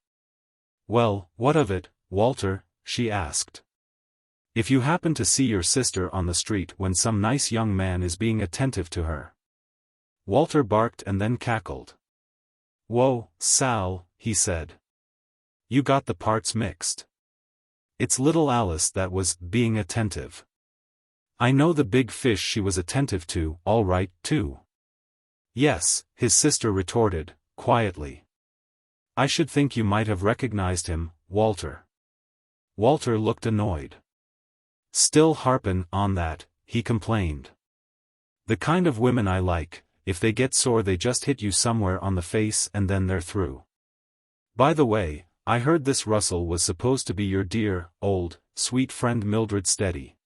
"Well, what of it, Walter?" she asked. "If you happen to see your sister on the street when some nice young man is being attentive to her." Walter barked and then cackled. "Whoa, Sal," he said. "You got the parts mixed. It's little Alice that was being attentive. I know the big fish she was attentive to, all right, too." "Yes," his sister retorted, quietly. "I should think you might have recognized him, Walter." Walter looked annoyed. "Still harpin' on that," he complained. "The kind of women I like, if they get sore they just hit you somewhere on the face and then they're through. By the way, I heard this Russell was supposed to be your dear, old, sweet friend Mildred Steady.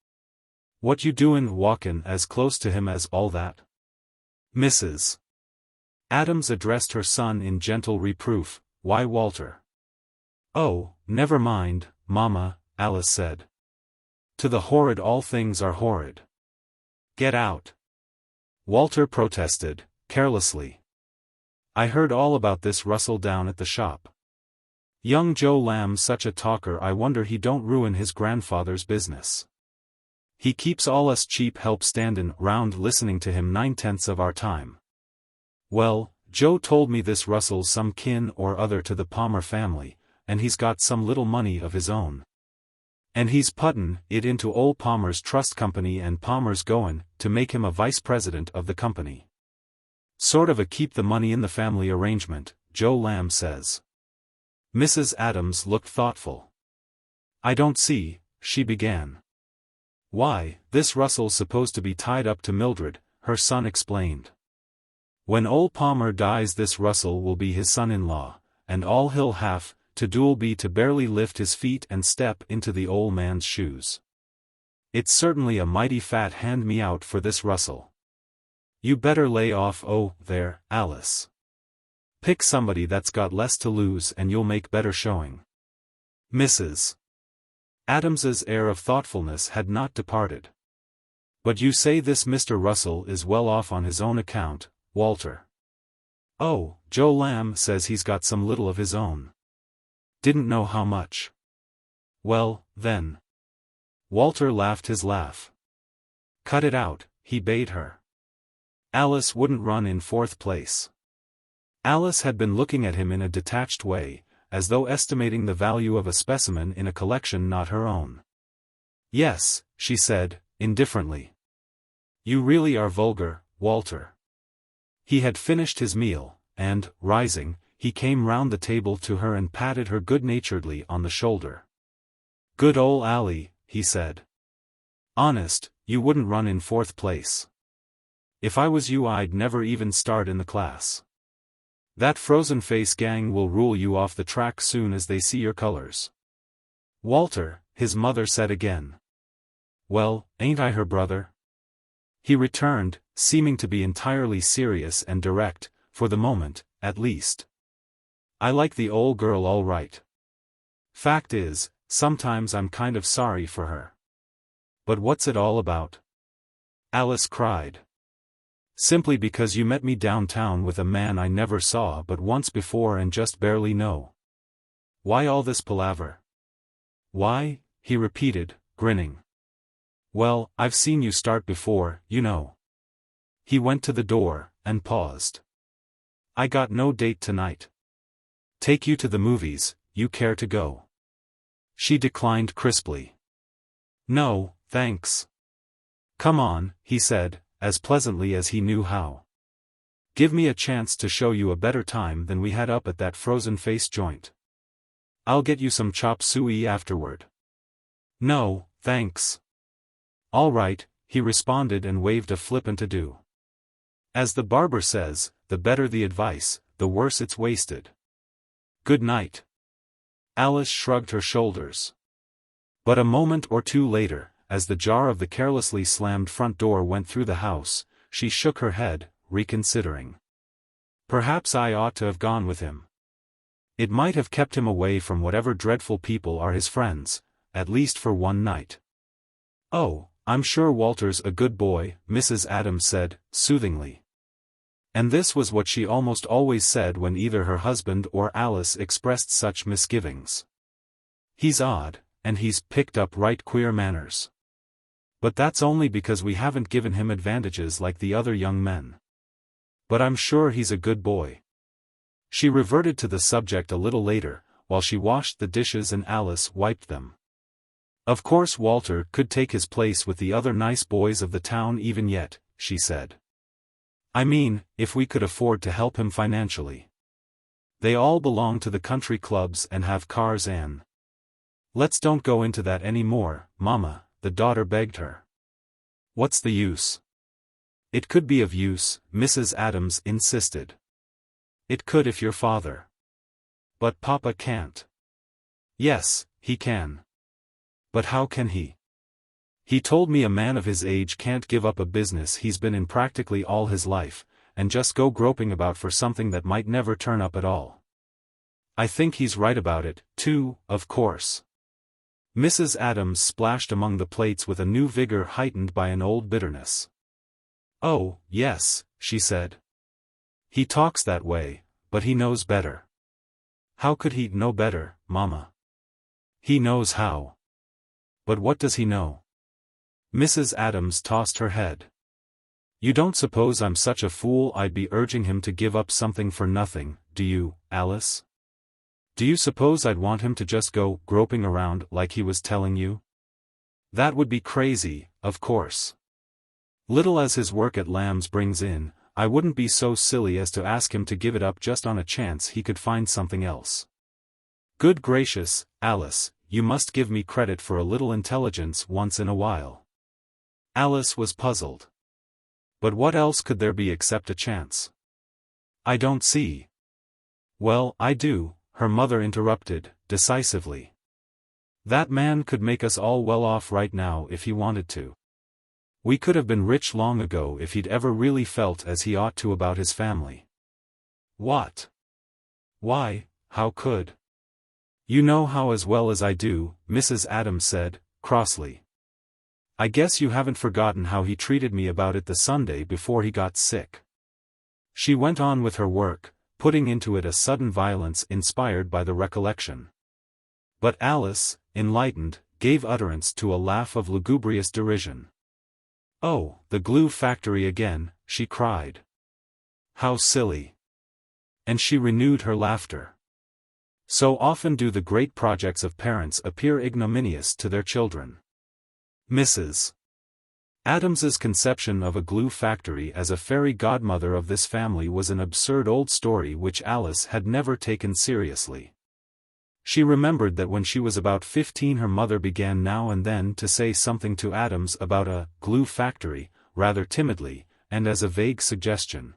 What you doin' walkin' as close to him as all that?" Mrs. Adams addressed her son in gentle reproof. "Why, Walter?" "Oh, never mind, Mama," Alice said. "To the horrid all things are horrid. Get out." Walter protested, carelessly. "I heard all about this Russell down at the shop. Young Joe Lamb's such a talker, I wonder he don't ruin his grandfather's business. He keeps all us cheap help standin' round listening to him 9/10 of our time. Well, Joe told me this Russell's some kin or other to the Palmer family, and he's got some little money of his own. And he's puttin' it into old Palmer's trust company and Palmer's goin' to make him a vice president of the company. Sort of a keep the money in the family arrangement, Joe Lamb says. Mrs. Adams looked thoughtful. I don't see, she began. Why, this Russell's supposed to be tied up to Mildred, her son explained. When old Palmer dies this Russell will be his son-in-law, and all he'll have to do'll be to barely lift his feet and step into the old man's shoes. It's certainly a mighty fat hand-me-out for this Russell. You better lay off there, Alice. Pick somebody that's got less to lose and you'll make better showing. Mrs. Adams's air of thoughtfulness had not departed. But you say this Mr. Russell is well off on his own account, Walter. Oh, Joe Lamb says he's got some little of his own. Didn't know how much. Well, then. Walter laughed his laugh. Cut it out, he bade her. Alice wouldn't run in fourth place. Alice had been looking at him in a detached way, as though estimating the value of a specimen in a collection not her own. Yes, she said, indifferently. You really are vulgar, Walter. He had finished his meal, and, rising, he came round the table to her and patted her good-naturedly on the shoulder. Good ol' Allie, he said. Honest, you wouldn't run in fourth place. If I was you I'd never even start in the class. That frozen-face gang will rule you off the track soon as they see your colors. Walter, his mother said again. Well, ain't I her brother? He returned, seeming to be entirely serious and direct, for the moment, at least. I like the old girl all right. Fact is, sometimes I'm kind of sorry for her. But what's it all about? Alice cried. Simply because you met me downtown with a man I never saw but once before and just barely know. Why all this palaver? Why, he repeated, grinning. Well, I've seen you start before, you know. He went to the door, and paused. I got no date tonight. Take you to the movies, you care to go? She declined crisply. No, thanks. Come on, he said, as pleasantly as he knew how. Give me a chance to show you a better time than we had up at that frozen-face joint. I'll get you some chop suey afterward. No, thanks. All right, he responded and waved a flippant adieu. As the barber says, the better the advice, the worse it's wasted. Good night. Alice shrugged her shoulders. But a moment or two later, as the jar of the carelessly slammed front door went through the house, she shook her head, reconsidering. Perhaps I ought to have gone with him. It might have kept him away from whatever dreadful people are his friends, at least for one night. Oh, I'm sure Walter's a good boy, Mrs. Adams said, soothingly. And this was what she almost always said when either her husband or Alice expressed such misgivings. He's odd, and he's picked up right queer manners. But that's only because we haven't given him advantages like the other young men. But I'm sure he's a good boy. She reverted to the subject a little later, while she washed the dishes and Alice wiped them. Of course Walter could take his place with the other nice boys of the town even yet, she said. I mean, if we could afford to help him financially. They all belong to the country clubs and have cars and... Let's don't go into that any more, Mama, the daughter begged her. What's the use? It could be of use, Mrs. Adams insisted. It could if your father. But Papa can't. Yes, he can. But how can he? He told me a man of his age can't give up a business he's been in practically all his life, and just go groping about for something that might never turn up at all. I think he's right about it, too, of course. Mrs. Adams splashed among the plates with a new vigor heightened by an old bitterness. Oh, yes, she said. He talks that way, but he knows better. How could he know better, Mama? He knows how. But what does he know? Mrs. Adams tossed her head. You don't suppose I'm such a fool I'd be urging him to give up something for nothing, do you, Alice? Do you suppose I'd want him to just go groping around like he was telling you? That would be crazy, of course. Little as his work at Lamb's brings in, I wouldn't be so silly as to ask him to give it up just on a chance he could find something else. Good gracious, Alice, you must give me credit for a little intelligence once in a while. Alice was puzzled. But what else could there be except a chance? I don't see. Well, I do, her mother interrupted, decisively. That man could make us all well off right now if he wanted to. We could have been rich long ago if he'd ever really felt as he ought to about his family. What? Why, how could? You know how as well as I do, Mrs. Adams said, crossly. I guess you haven't forgotten how he treated me about it the Sunday before he got sick. She went on with her work, putting into it a sudden violence inspired by the recollection. But Alice, enlightened, gave utterance to a laugh of lugubrious derision. Oh, the glue factory again, she cried. How silly. And she renewed her laughter. So often do the great projects of parents appear ignominious to their children. Mrs. Adams's conception of a glue factory as a fairy godmother of this family was an absurd old story which Alice had never taken seriously. She remembered that when she was about 15 her mother began now and then to say something to Adams about a glue factory, rather timidly, and as a vague suggestion.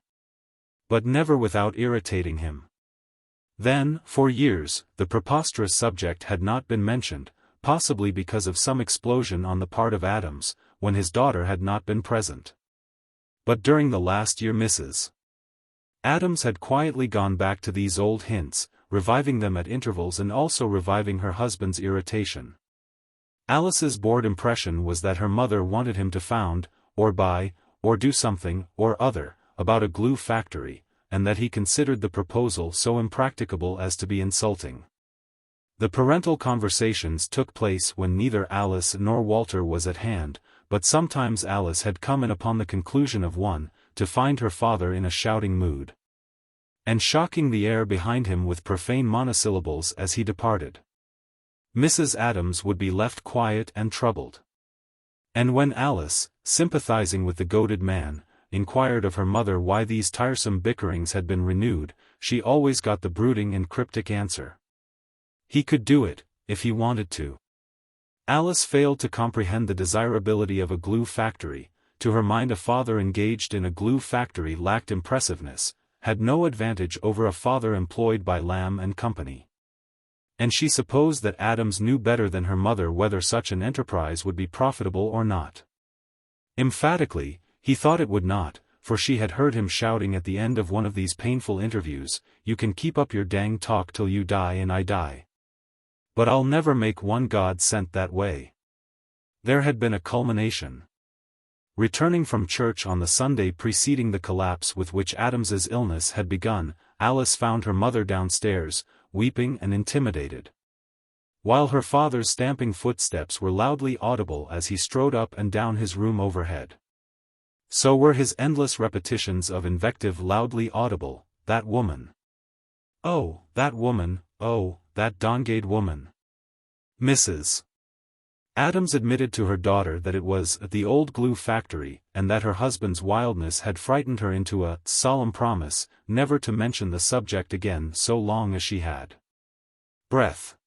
But never without irritating him. Then, for years, the preposterous subject had not been mentioned, possibly because of some explosion on the part of Adams, when his daughter had not been present. But during the last year Mrs. Adams had quietly gone back to these old hints, reviving them at intervals and also reviving her husband's irritation. Alice's bored impression was that her mother wanted him to found, or buy, or do something, or other, about a glue factory, and that he considered the proposal so impracticable as to be insulting. The parental conversations took place when neither Alice nor Walter was at hand, but sometimes Alice had come in upon the conclusion of one, to find her father in a shouting mood, and shocking the air behind him with profane monosyllables as he departed. Mrs. Adams would be left quiet and troubled. And when Alice, sympathizing with the goaded man, inquired of her mother why these tiresome bickerings had been renewed, she always got the brooding and cryptic answer. He could do it, if he wanted to. Alice failed to comprehend the desirability of a glue factory. To her mind a father engaged in a glue factory lacked impressiveness, had no advantage over a father employed by Lamb and Company. And she supposed that Adams knew better than her mother whether such an enterprise would be profitable or not. Emphatically, he thought it would not, for she had heard him shouting at the end of one of these painful interviews, "You can keep up your dang talk till you die and I die. But I'll never make one God sent that way." There had been a culmination. Returning from church on the Sunday preceding the collapse with which Adams's illness had begun, Alice found her mother downstairs, weeping and intimidated, while her father's stamping footsteps were loudly audible as he strode up and down his room overhead. So were his endless repetitions of invective loudly audible, "That woman. Oh, that woman, oh, that dongade woman." Mrs. Adams admitted to her daughter that it was at the old glue factory, and that her husband's wildness had frightened her into a solemn promise never to mention the subject again so long as she had breath.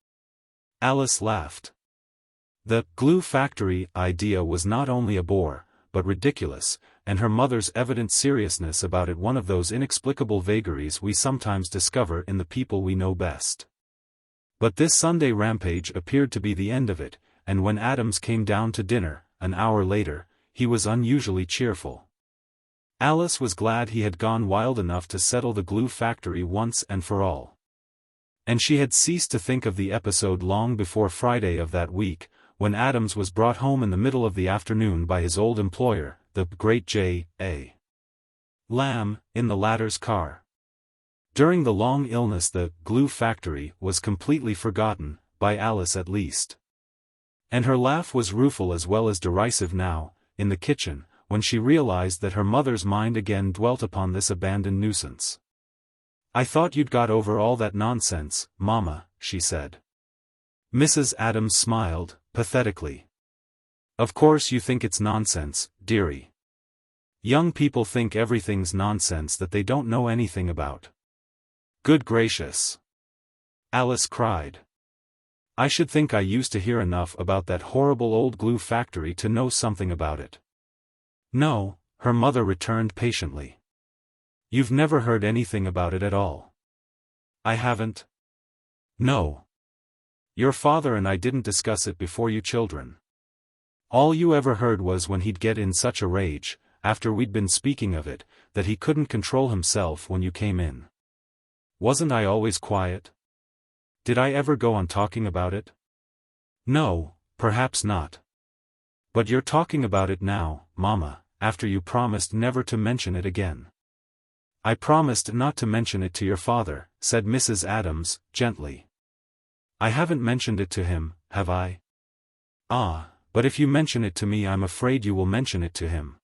Alice laughed. The glue factory idea was not only a bore, but ridiculous, and her mother's evident seriousness about it one of those inexplicable vagaries we sometimes discover in the people we know best. But this Sunday rampage appeared to be the end of it, and when Adams came down to dinner, an hour later, he was unusually cheerful. Alice was glad he had gone wild enough to settle the glue factory once and for all. And she had ceased to think of the episode long before Friday of that week, when Adams was brought home in the middle of the afternoon by his old employer, the great J.A. Lamb, in the latter's car. During the long illness the glue factory was completely forgotten, by Alice at least. And her laugh was rueful as well as derisive now, in the kitchen, when she realized that her mother's mind again dwelt upon this abandoned nuisance. I thought you'd got over all that nonsense, Mama, she said. Mrs. Adams smiled, pathetically. Of course you think it's nonsense, dearie. Young people think everything's nonsense that they don't know anything about. Good gracious! Alice cried. I should think I used to hear enough about that horrible old glue factory to know something about it. No, her mother returned patiently. You've never heard anything about it at all. I haven't. No. Your father and I didn't discuss it before you children. All you ever heard was when he'd get in such a rage, after we'd been speaking of it, that he couldn't control himself when you came in. Wasn't I always quiet? Did I ever go on talking about it? No, perhaps not. But you're talking about it now, Mama, after you promised never to mention it again. I promised not to mention it to your father, said Mrs. Adams, gently. I haven't mentioned it to him, have I? Ah, but if you mention it to me I'm afraid you will mention it to him.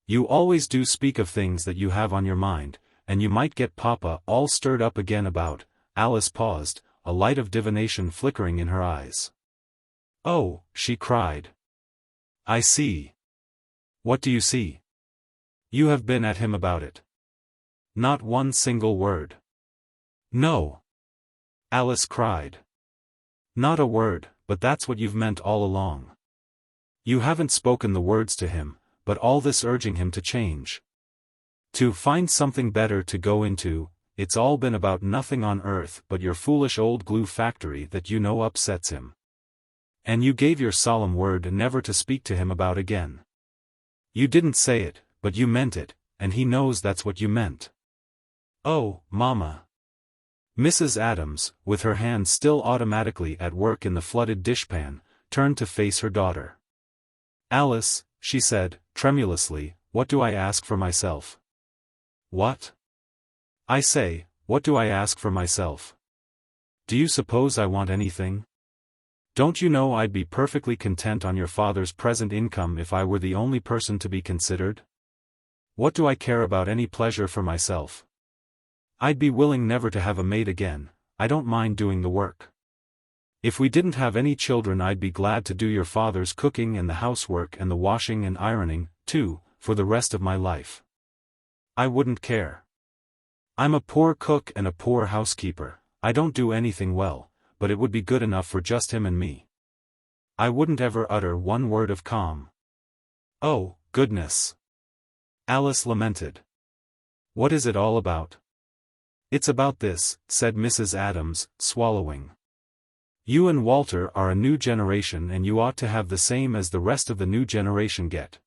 You always do speak of things that you have on your mind, and you might get Papa all stirred up again about. Alice paused, a light of divination flickering in her eyes. Oh, she cried. I see. What do you see? You have been at him about it. Not one single word. No. Alice cried. Not a word, but that's what you've meant all along. You haven't spoken the words to him, but all this urging him to change. To find something better to go into, it's all been about nothing on earth but your foolish old glue factory that you know upsets him. And you gave your solemn word never to speak to him about again. You didn't say it, but you meant it, and he knows that's what you meant. Oh, Mama. Mrs. Adams, with her hand still automatically at work in the flooded dishpan, turned to face her daughter. Alice, she said, tremulously, what do I ask for myself? What? I say, what do I ask for myself? Do you suppose I want anything? Don't you know I'd be perfectly content on your father's present income if I were the only person to be considered? What do I care about any pleasure for myself? I'd be willing never to have a maid again, I don't mind doing the work. If we didn't have any children I'd be glad to do your father's cooking and the housework and the washing and ironing, too, for the rest of my life. I wouldn't care. I'm a poor cook and a poor housekeeper, I don't do anything well, but it would be good enough for just him and me. I wouldn't ever utter one word of calm. Oh, goodness! Alice lamented. What is it all about? It's about this, said Mrs. Adams, swallowing. You and Walter are a new generation and you ought to have the same as the rest of the new generation get.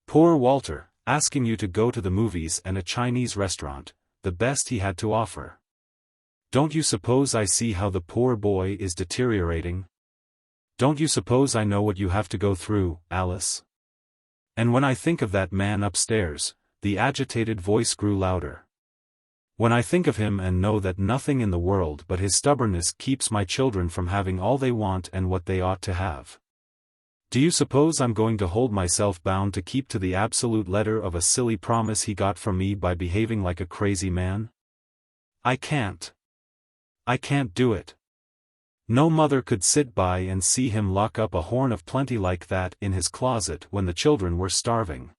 Poor Walter, asking you to go to the movies and a Chinese restaurant, the best he had to offer. Don't you suppose I see how the poor boy is deteriorating? Don't you suppose I know what you have to go through, Alice? And when I think of that man upstairs, the agitated voice grew louder. When I think of him and know that nothing in the world but his stubbornness keeps my children from having all they want and what they ought to have. Do you suppose I'm going to hold myself bound to keep to the absolute letter of a silly promise he got from me by behaving like a crazy man? I can't. I can't do it. No mother could sit by and see him lock up a horn of plenty like that in his closet when the children were starving.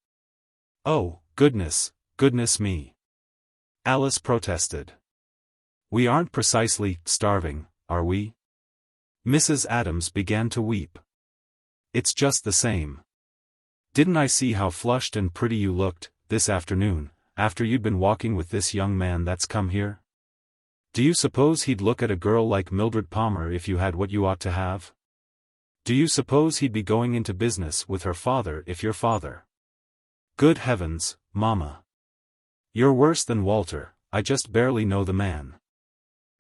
Oh, goodness, goodness me! Alice protested. We aren't precisely starving, are we? Mrs. Adams began to weep. It's just the same. Didn't I see how flushed and pretty you looked, this afternoon, after you'd been walking with this young man that's come here? Do you suppose he'd look at a girl like Mildred Palmer if you had what you ought to have? Do you suppose he'd be going into business with her father if your father? Good heavens, Mama! You're worse than Walter, I just barely know the man.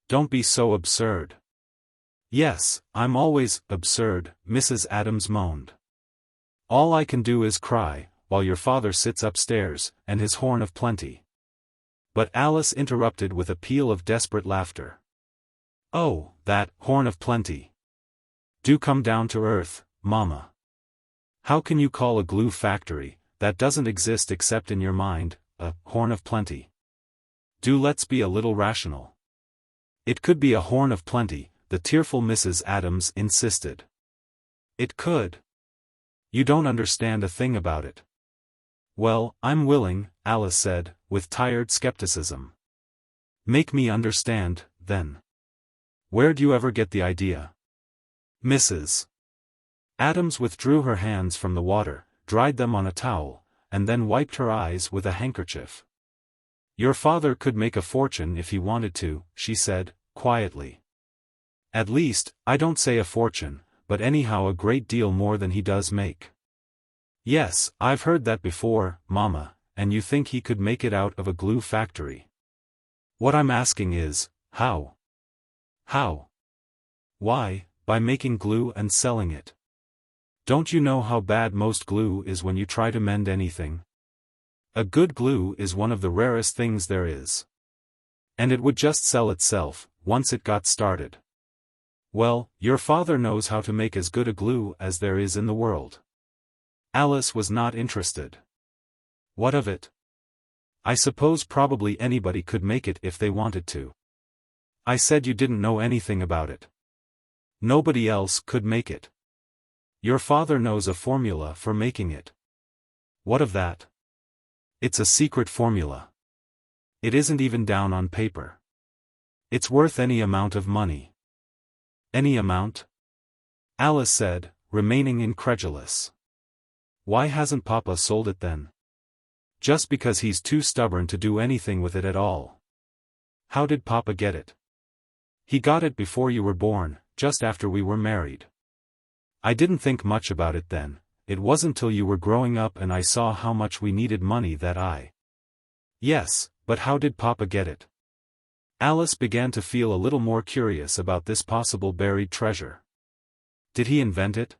Don't be so absurd. Yes, I'm always absurd, Mrs. Adams moaned. All I can do is cry, while your father sits upstairs, and his horn of plenty. But Alice interrupted with a peal of desperate laughter. Oh, that horn of plenty. Do come down to earth, Mama. How can you call a glue factory, that doesn't exist except in your mind, a horn of plenty? Do let's be a little rational. It could be a horn of plenty, the tearful Mrs. Adams insisted. It could. You don't understand a thing about it. Well, I'm willing, Alice said, with tired skepticism. Make me understand, then. Where'd you ever get the idea? Mrs. Adams withdrew her hands from the water, dried them on a towel, and then wiped her eyes with a handkerchief. Your father could make a fortune if he wanted to, she said, quietly. At least, I don't say a fortune, but anyhow a great deal more than he does make. Yes, I've heard that before, Mama, and you think he could make it out of a glue factory. What I'm asking is, how? How? Why, by making glue and selling it. Don't you know how bad most glue is when you try to mend anything? A good glue is one of the rarest things there is. And it would just sell itself, once it got started. Well, your father knows how to make as good a glue as there is in the world. Alice was not interested. What of it? I suppose probably anybody could make it if they wanted to. I said you didn't know anything about it. Nobody else could make it. Your father knows a formula for making it. What of that? It's a secret formula. It isn't even down on paper. It's worth any amount of money. Any amount? Alice said, remaining incredulous. Why hasn't Papa sold it then? Just because he's too stubborn to do anything with it at all. How did Papa get it? He got it before you were born, just after we were married. I didn't think much about it then. It wasn't till you were growing up and I saw how much we needed money that I... Yes, but how did Papa get it? Alice began to feel a little more curious about this possible buried treasure. Did he invent it?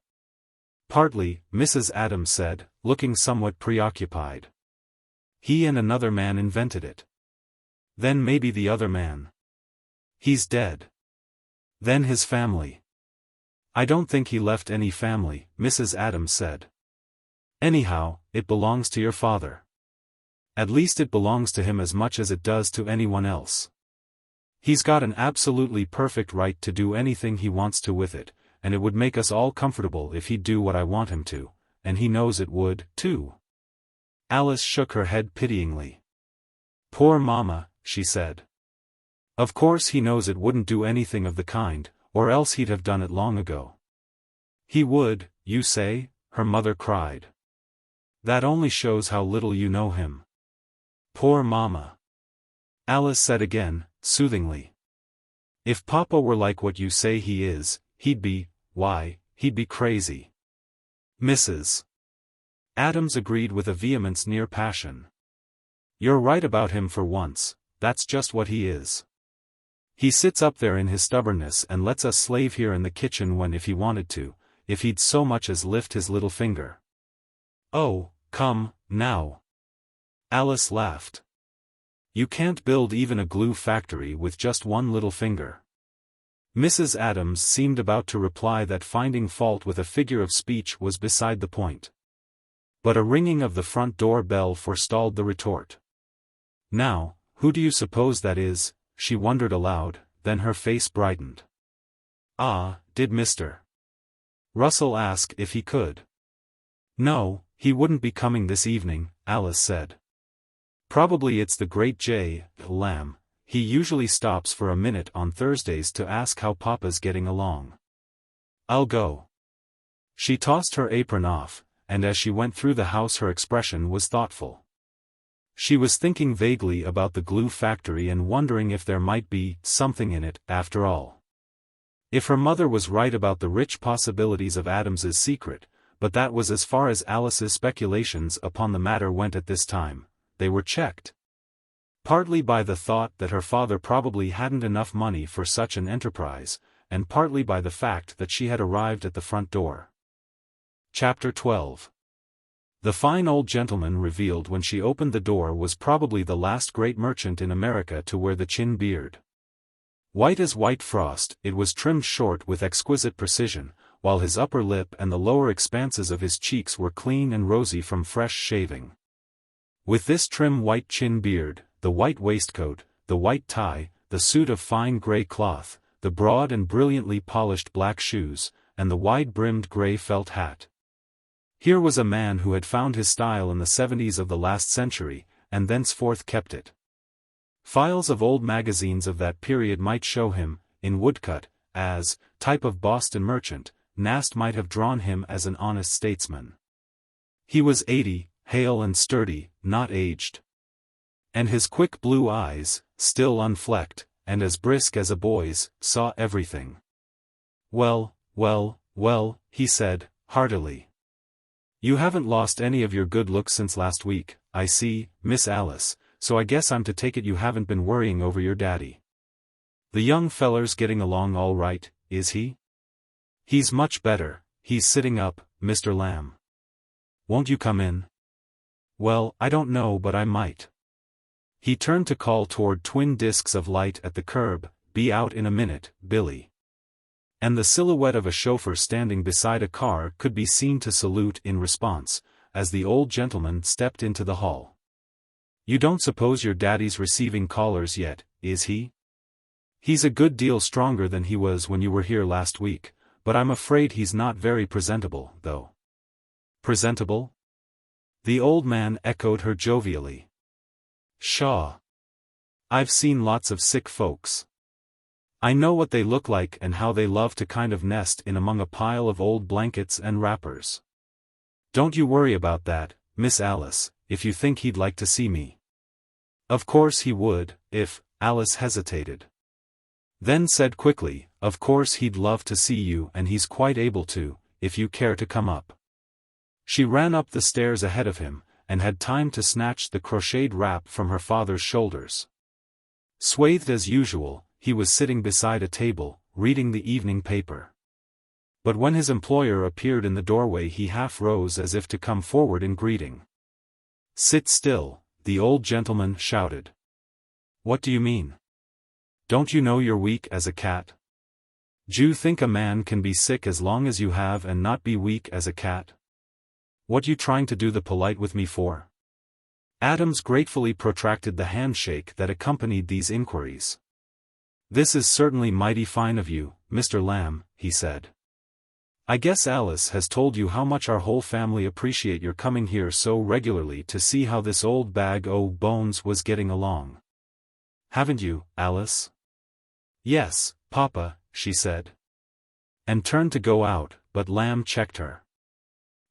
Partly, Mrs. Adams said, looking somewhat preoccupied. He and another man invented it. Then maybe the other man. He's dead. Then his family. I don't think he left any family, Mrs. Adams said. Anyhow, it belongs to your father. At least it belongs to him as much as it does to anyone else. He's got an absolutely perfect right to do anything he wants to with it, and it would make us all comfortable if he'd do what I want him to, and he knows it would, too. Alice shook her head pityingly. Poor Mama, she said. Of course he knows it wouldn't do anything of the kind, or else he'd have done it long ago. He would, you say? Her mother cried. That only shows how little you know him. Poor Mama. Alice said again, soothingly. If Papa were like what you say he is, he'd be crazy. Mrs. Adams agreed with a vehemence near passion. You're right about him for once, that's just what he is. He sits up there in his stubbornness and lets us slave here in the kitchen when if he wanted to, if he'd so much as lift his little finger. Oh, come, now. Alice laughed. You can't build even a glue factory with just one little finger. Mrs. Adams seemed about to reply that finding fault with a figure of speech was beside the point. But a ringing of the front door bell forestalled the retort. Now, who do you suppose that is? She wondered aloud, then her face brightened. Ah, did Mr. Russell ask if he could? No, he wouldn't be coming this evening, Alice said. Probably it's the great XXIII. Lamb. He usually stops for a minute on Thursdays to ask how Papa's getting along. I'll go. She tossed her apron off, and as she went through the house her expression was thoughtful. She was thinking vaguely about the glue factory and wondering if there might be something in it, after all. If her mother was right about the rich possibilities of Adams's secret, but that was as far as Alice's speculations upon the matter went at this time, they were checked. Partly by the thought that her father probably hadn't enough money for such an enterprise, and partly by the fact that she had arrived at the front door. Chapter 12. The fine old gentleman revealed when she opened the door was probably the last great merchant in America to wear the chin beard. White as white frost, it was trimmed short with exquisite precision, while his upper lip and the lower expanses of his cheeks were clean and rosy from fresh shaving. With this trim white chin beard, the white waistcoat, the white tie, the suit of fine grey cloth, the broad and brilliantly polished black shoes, and the wide-brimmed grey felt hat. Here was a man who had found his style in the 70s of the last century, and thenceforth kept it. Files of old magazines of that period might show him, in woodcut, as type of Boston merchant. Nast might have drawn him as an honest statesman. He was 80, hale and sturdy, not aged. And his quick blue eyes, still unflecked, and as brisk as a boy's, saw everything. "Well, well, well," he said, heartily. "You haven't lost any of your good looks since last week, I see, Miss Alice, so I guess I'm to take it you haven't been worrying over your daddy. The young feller's getting along all right, is he?" "He's much better, he's sitting up, Mr. Lamb." "Won't you come in?" "Well, I don't know but I might." He turned to call toward twin discs of light at the curb, "Be out in a minute, Billy." And the silhouette of a chauffeur standing beside a car could be seen to salute in response, as the old gentleman stepped into the hall. "You don't suppose your daddy's receiving callers yet, is he?" "He's a good deal stronger than he was when you were here last week, but I'm afraid he's not very presentable, though." "Presentable?" The old man echoed her jovially. "Pshaw! I've seen lots of sick folks. I know what they look like and how they love to kind of nest in among a pile of old blankets and wrappers. Don't you worry about that, Miss Alice, if you think he'd like to see me." Of course he would, if. Alice hesitated. Then said quickly, "Of course he'd love to see you and he's quite able to, if you care to come up." She ran up the stairs ahead of him, and had time to snatch the crocheted wrap from her father's shoulders. Swathed as usual, he was sitting beside a table, reading the evening paper. But when his employer appeared in the doorway he half rose as if to come forward in greeting. "Sit still," the old gentleman shouted. "What do you mean? Don't you know you're weak as a cat? D'you think a man can be sick as long as you have and not be weak as a cat? What you trying to do the polite with me for?" Adams gratefully protracted the handshake that accompanied these inquiries. "This is certainly mighty fine of you, Mr. Lamb," he said. "I guess Alice has told you how much our whole family appreciate your coming here so regularly to see how this old bag o' bones was getting along. Haven't you, Alice?" "Yes, Papa," she said. And turned to go out, but Lamb checked her.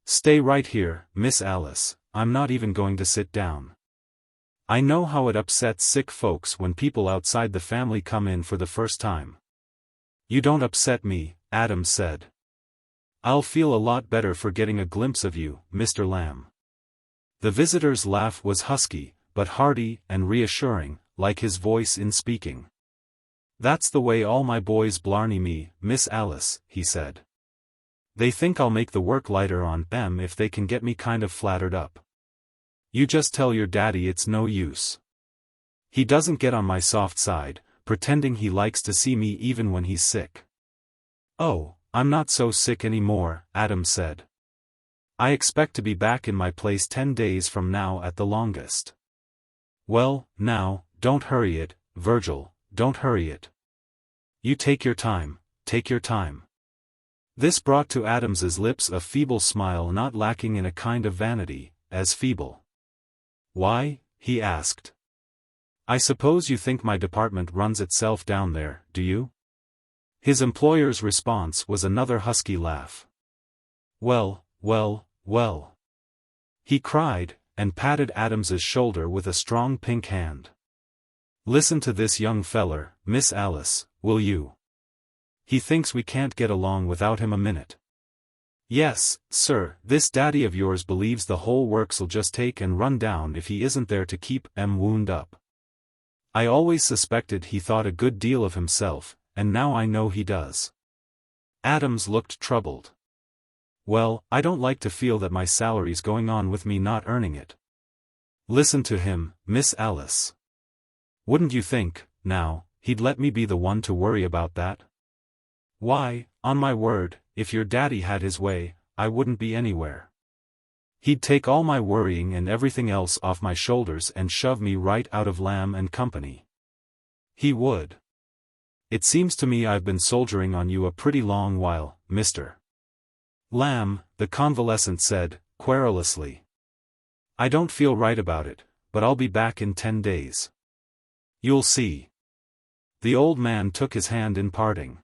"Stay right here, Miss Alice, I'm not even going to sit down. I know how it upsets sick folks when people outside the family come in for the first time." "You don't upset me," Adams said. "I'll feel a lot better for getting a glimpse of you, Mr. Lamb." The visitor's laugh was husky, but hearty and reassuring, like his voice in speaking. "That's the way all my boys blarney me, Miss Alice," he said. "They think I'll make the work lighter on them if they can get me kind of flattered up. You just tell your daddy it's no use. He doesn't get on my soft side, pretending he likes to see me even when he's sick." "Oh, I'm not so sick anymore," Adams said. "I expect to be back in my place 10 days from now at the longest." "Well, now, don't hurry it, Virgil, don't hurry it. You take your time, take your time." This brought to Adams's lips a feeble smile not lacking in a kind of vanity, as feeble. "Why?" he asked. "I suppose you think my department runs itself down there, do you?" His employer's response was another husky laugh. "Well, well, well," he cried, and patted Adams's shoulder with a strong pink hand. "Listen to this young feller, Miss Alice, will you? He thinks we can't get along without him a minute. Yes, sir, this daddy of yours believes the whole works'll just take and run down if he isn't there to keep 'em wound up. I always suspected he thought a good deal of himself, and now I know he does." Adams looked troubled. "Well, I don't like to feel that my salary's going on with me not earning it. Listen to him, Miss Alice. Wouldn't you think, now, he'd let me be the one to worry about that? Why, on my word, if your daddy had his way, I wouldn't be anywhere. He'd take all my worrying and everything else off my shoulders and shove me right out of Lamb and Company. He would. It seems to me I've been soldiering on you a pretty long while, Mr. Lamb, the convalescent said, querulously. I don't feel right about it, but I'll be back in 10 days. You'll see. The old man took his hand in parting.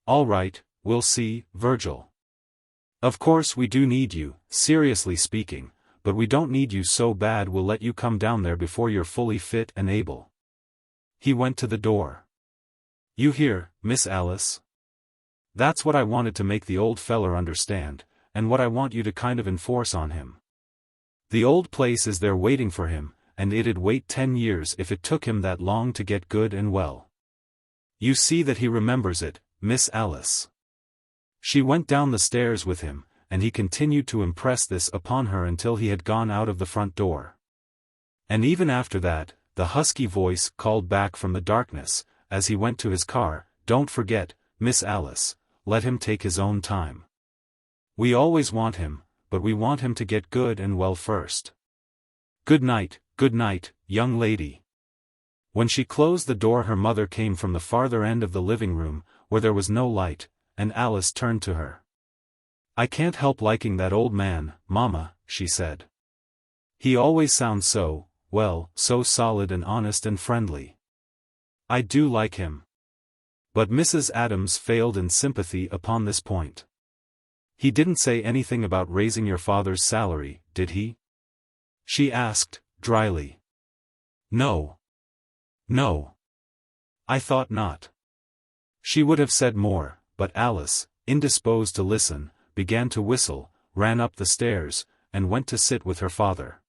All right, we'll see, Virgil. Of course we do need you, seriously speaking, but we don't need you so bad we'll let you come down there before you're fully fit and able. He went to the door. You hear, Miss Alice? That's what I wanted to make the old feller understand, and what I want you to kind of enforce on him. The old place is there waiting for him, and it'd wait 10 years if it took him that long to get good and well. You see that he remembers it, Miss Alice. She went down the stairs with him, and he continued to impress this upon her until he had gone out of the front door. And even after that, the husky voice called back from the darkness, as he went to his car, "Don't forget, Miss Alice, let him take his own time. We always want him, but we want him to get good and well first. Good night, young lady." When she closed the door her mother came from the farther end of the living room, where there was no light, and Alice turned to her. "I can't help liking that old man, Mama," she said. "He always sounds so, well, so solid and honest and friendly. I do like him." But Mrs. Adams failed in sympathy upon this point. "He didn't say anything about raising your father's salary, did he?" she asked, dryly. No. I thought not." She would have said more, but Alice, indisposed to listen, began to whistle, ran up the stairs, and went to sit with her father.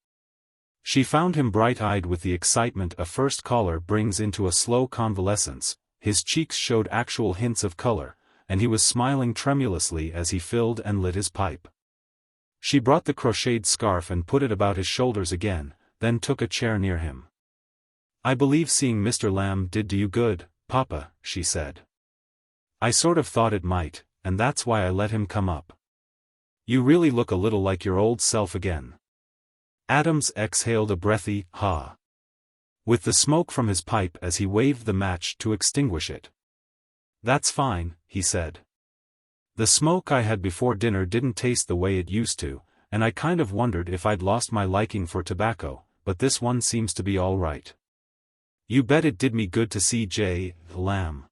She found him bright-eyed with the excitement a first caller brings into a slow convalescence. His cheeks showed actual hints of color, and he was smiling tremulously as he filled and lit his pipe. She brought the crocheted scarf and put it about his shoulders again, then took a chair near him. "I believe seeing Mr. Lamb did do you good, Papa," she said. "I sort of thought it might, and that's why I let him come up. You really look a little like your old self again." Adams exhaled a breathy "ha" with the smoke from his pipe as he waved the match to extinguish it. "That's fine," he said. "The smoke I had before dinner didn't taste the way it used to, and I kind of wondered if I'd lost my liking for tobacco, but this one seems to be all right. You bet it did me good to see J. Lamb.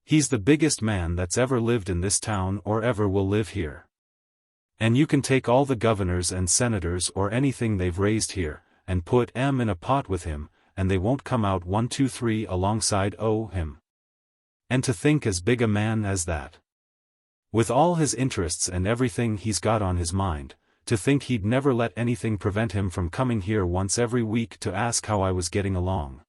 He's the biggest man that's ever lived in this town or ever will live here. And you can take all the governors and senators or anything they've raised here, and put 'em in a pot with him, and they won't come out 1, 2, 3 alongside him. And to think as big a man as that, with all his interests and everything he's got on his mind, to think he'd never let anything prevent him from coming here once every week to ask how I was getting along.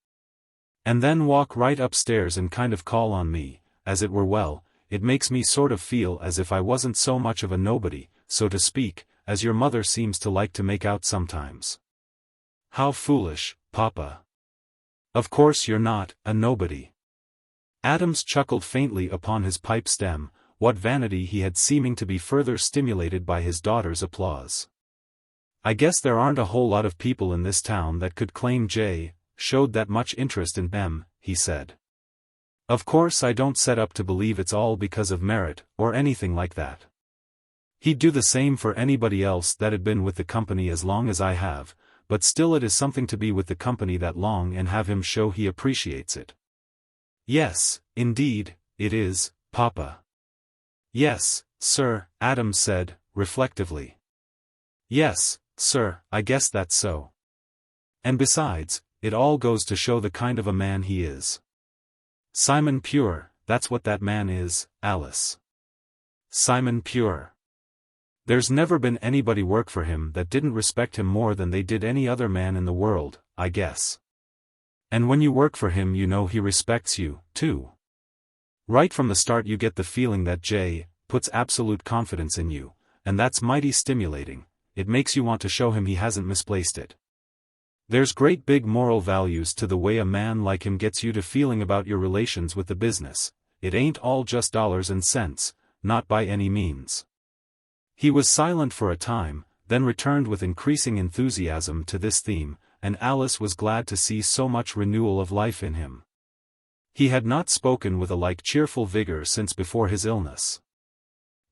And then walk right upstairs and kind of call on me, as it were. Well, it makes me sort of feel as if I wasn't so much of a nobody, so to speak, as your mother seems to like to make out sometimes." "How foolish, Papa. Of course you're not a nobody." Adams chuckled faintly upon his pipe stem. What vanity he had, seeming to be further stimulated by his daughter's applause. "I guess there aren't a whole lot of people in this town that could claim J. showed that much interest in them," he said. "Of course I don't set up to believe it's all because of merit, or anything like that. He'd do the same for anybody else that had been with the company as long as I have, but still it is something to be with the company that long and have him show he appreciates it." "Yes, indeed, it is, Papa." "Yes, sir," Adams said, reflectively. "Yes, sir, I guess that's so. And besides, it all goes to show the kind of a man he is. Simon Pure, that's what that man is, Alice. Simon Pure. There's never been anybody work for him that didn't respect him more than they did any other man in the world, I guess. And when you work for him you know he respects you, too. Right from the start you get the feeling that J. puts absolute confidence in you, and that's mighty stimulating. It makes you want to show him he hasn't misplaced it. There's great big moral values to the way a man like him gets you to feeling about your relations with the business. It ain't all just dollars and cents, not by any means." He was silent for a time, then returned with increasing enthusiasm to this theme, and Alice was glad to see so much renewal of life in him. He had not spoken with a like cheerful vigor since before his illness.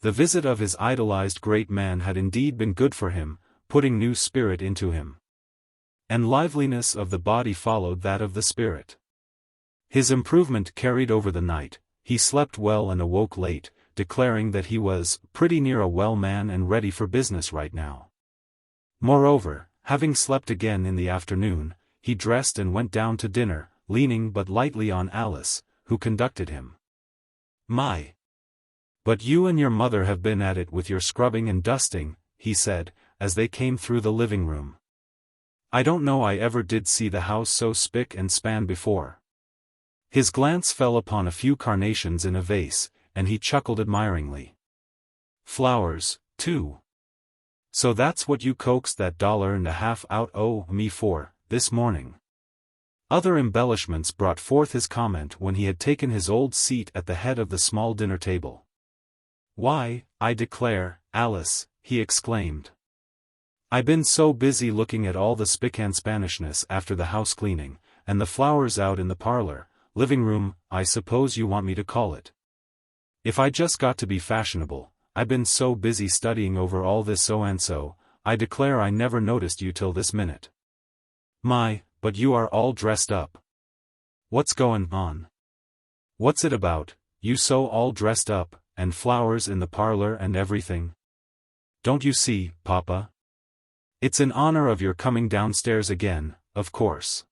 The visit of his idolized great man had indeed been good for him, putting new spirit into him. And liveliness of the body followed that of the spirit. His improvement carried over the night. He slept well and awoke late, declaring that he was pretty near a well man and ready for business right now. Moreover, having slept again in the afternoon, he dressed and went down to dinner, leaning but lightly on Alice, who conducted him. "My! But you and your mother have been at it with your scrubbing and dusting," he said, as they came through the living room. "I don't know I ever did see the house so spick and span before." His glance fell upon a few carnations in a vase, and he chuckled admiringly. "Flowers, too. So that's what you coaxed that $1.50 out o' me for, this morning." Other embellishments brought forth his comment when he had taken his old seat at the head of the small dinner table. "Why, I declare, Alice," he exclaimed. "I been so busy looking at all the spick-and-spanishness after the house cleaning, and the flowers out in the parlor, living room, I suppose you want me to call it. If I just got to be fashionable, I been so busy studying over all this so-and-so, I declare I never noticed you till this minute. My, but you are all dressed up. What's going on? What's it about, you so all dressed up, and flowers in the parlor and everything? Don't you see, Papa? It's in honor of your coming downstairs again, of course."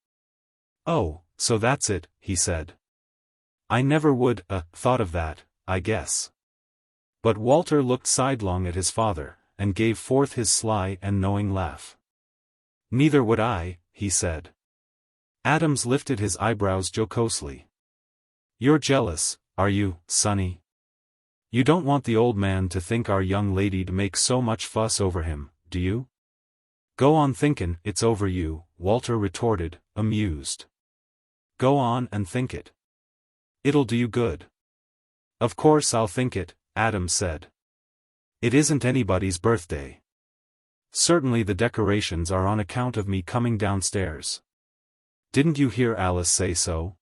"Oh, so that's it," he said. "I never would, thought of that, I guess." But Walter looked sidelong at his father, and gave forth his sly and knowing laugh. "Neither would I," he said. Adams lifted his eyebrows jocosely. "You're jealous, are you, sonny? You don't want the old man to think our young lady'd make so much fuss over him, do you?" "Go on thinkin' it's over you," Walter retorted, amused. "Go on and think it. It'll do you good." "Of course I'll think it," Adams said. "It isn't anybody's birthday. Certainly the decorations are on account of me coming downstairs. Didn't you hear Alice say so?"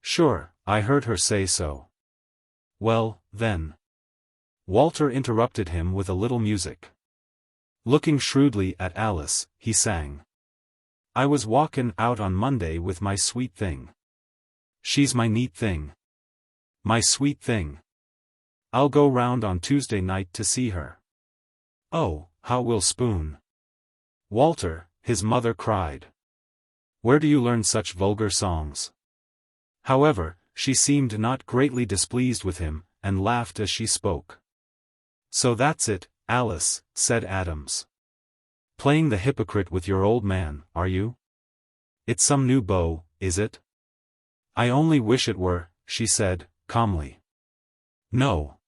"Sure, I heard her say so." "Well, then." Walter interrupted him with a little music. Looking shrewdly at Alice, he sang. "I was walkin' out on Monday with my sweet thing. She's my neat thing. My sweet thing. I'll go round on Tuesday night to see her." "Oh, how we'll spoon." "Walter," his mother cried. "Where do you learn such vulgar songs?" However, she seemed not greatly displeased with him, and laughed as she spoke. "So that's it, Alice," said Adams. "Playing the hypocrite with your old man, are you? It's some new beau, is it?" "I only wish it were," she said, calmly. "No.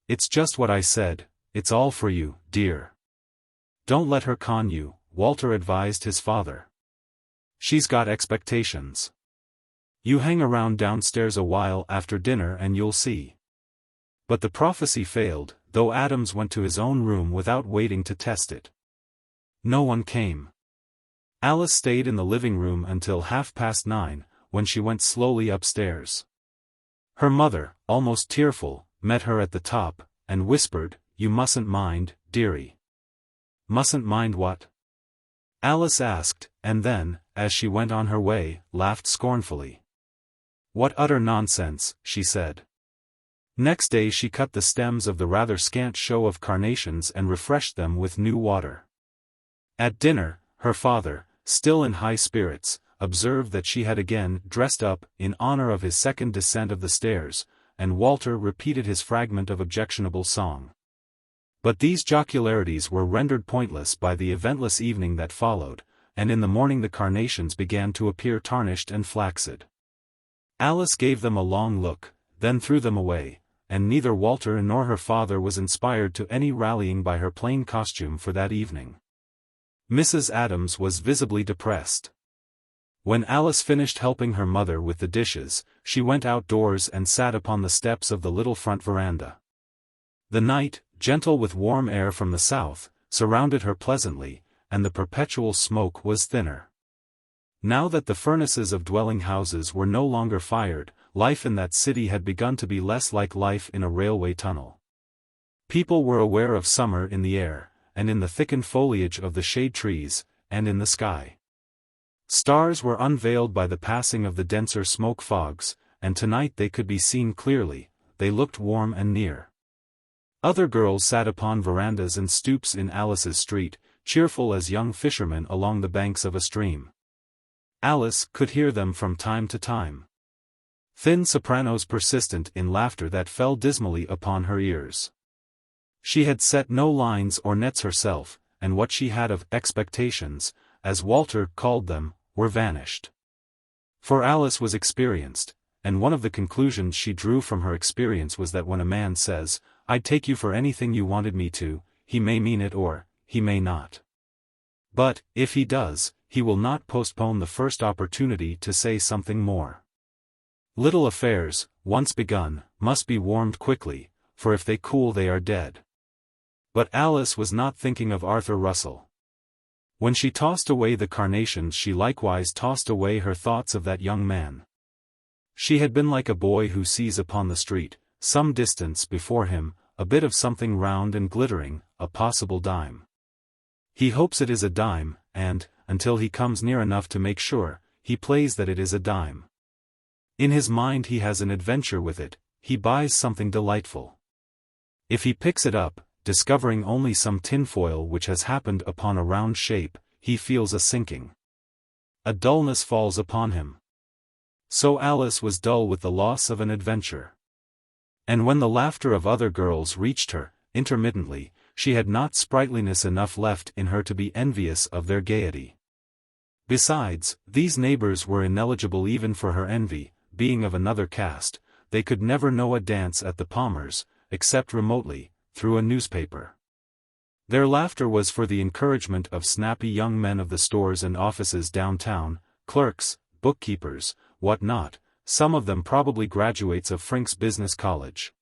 It's just what I said, it's all for you, dear. Don't let her con you," Walter advised his father. "She's got expectations. You hang around downstairs a while after dinner and you'll see." But the prophecy failed, though Adams went to his own room without waiting to test it. No one came. Alice stayed in the living room until 9:30, when she went slowly upstairs. Her mother, almost tearful, met her at the top, and whispered, "You mustn't mind, dearie." "Mustn't mind what?" Alice asked, and then, as she went on her way, laughed scornfully. "What utter nonsense," she said. Next day she cut the stems of the rather scant show of carnations and refreshed them with new water. At dinner, her father, still in high spirits, observed that she had again dressed up in honor of his second descent of the stairs, and Walter repeated his fragment of objectionable song. But these jocularities were rendered pointless by the eventless evening that followed, and in the morning the carnations began to appear tarnished and flaccid. Alice gave them a long look, then threw them away, and neither Walter nor her father was inspired to any rallying by her plain costume for that evening. Mrs. Adams was visibly depressed. When Alice finished helping her mother with the dishes, she went outdoors and sat upon the steps of the little front veranda. The night, gentle with warm air from the south, surrounded her pleasantly, and the perpetual smoke was thinner. Now that the furnaces of dwelling houses were no longer fired, life in that city had begun to be less like life in a railway tunnel. People were aware of summer in the air, and in the thickened foliage of the shade trees, and in the sky. Stars were unveiled by the passing of the denser smoke fogs, and tonight they could be seen clearly. They looked warm and near. Other girls sat upon verandas and stoops in Alice's street, cheerful as young fishermen along the banks of a stream. Alice could hear them from time to time. Thin sopranos persistent in laughter that fell dismally upon her ears. She had set no lines or nets herself, and what she had of expectations, as Walter called them, were vanished. For Alice was experienced, and one of the conclusions she drew from her experience was that when a man says, "I'd take you for anything you wanted me to," he may mean it or, he may not. But, if he does, he will not postpone the first opportunity to say something more. Little affairs, once begun, must be warmed quickly, for if they cool they are dead. But Alice was not thinking of Arthur Russell. When she tossed away the carnations she likewise tossed away her thoughts of that young man. She had been like a boy who sees upon the street, some distance before him, a bit of something round and glittering, a possible dime. He hopes it is a dime, and, until he comes near enough to make sure, he plays that it is a dime. In his mind he has an adventure with it, he buys something delightful. If he picks it up, discovering only some tinfoil which has happened upon a round shape, he feels a sinking. A dullness falls upon him. So Alice was dull with the loss of an adventure. And when the laughter of other girls reached her, intermittently, she had not sprightliness enough left in her to be envious of their gaiety. Besides, these neighbors were ineligible even for her envy, being of another caste. They could never know a dance at the Palmers, except remotely, through a newspaper. Their laughter was for the encouragement of snappy young men of the stores and offices downtown, clerks, bookkeepers, what not, some of them probably graduates of Frincke's Business College.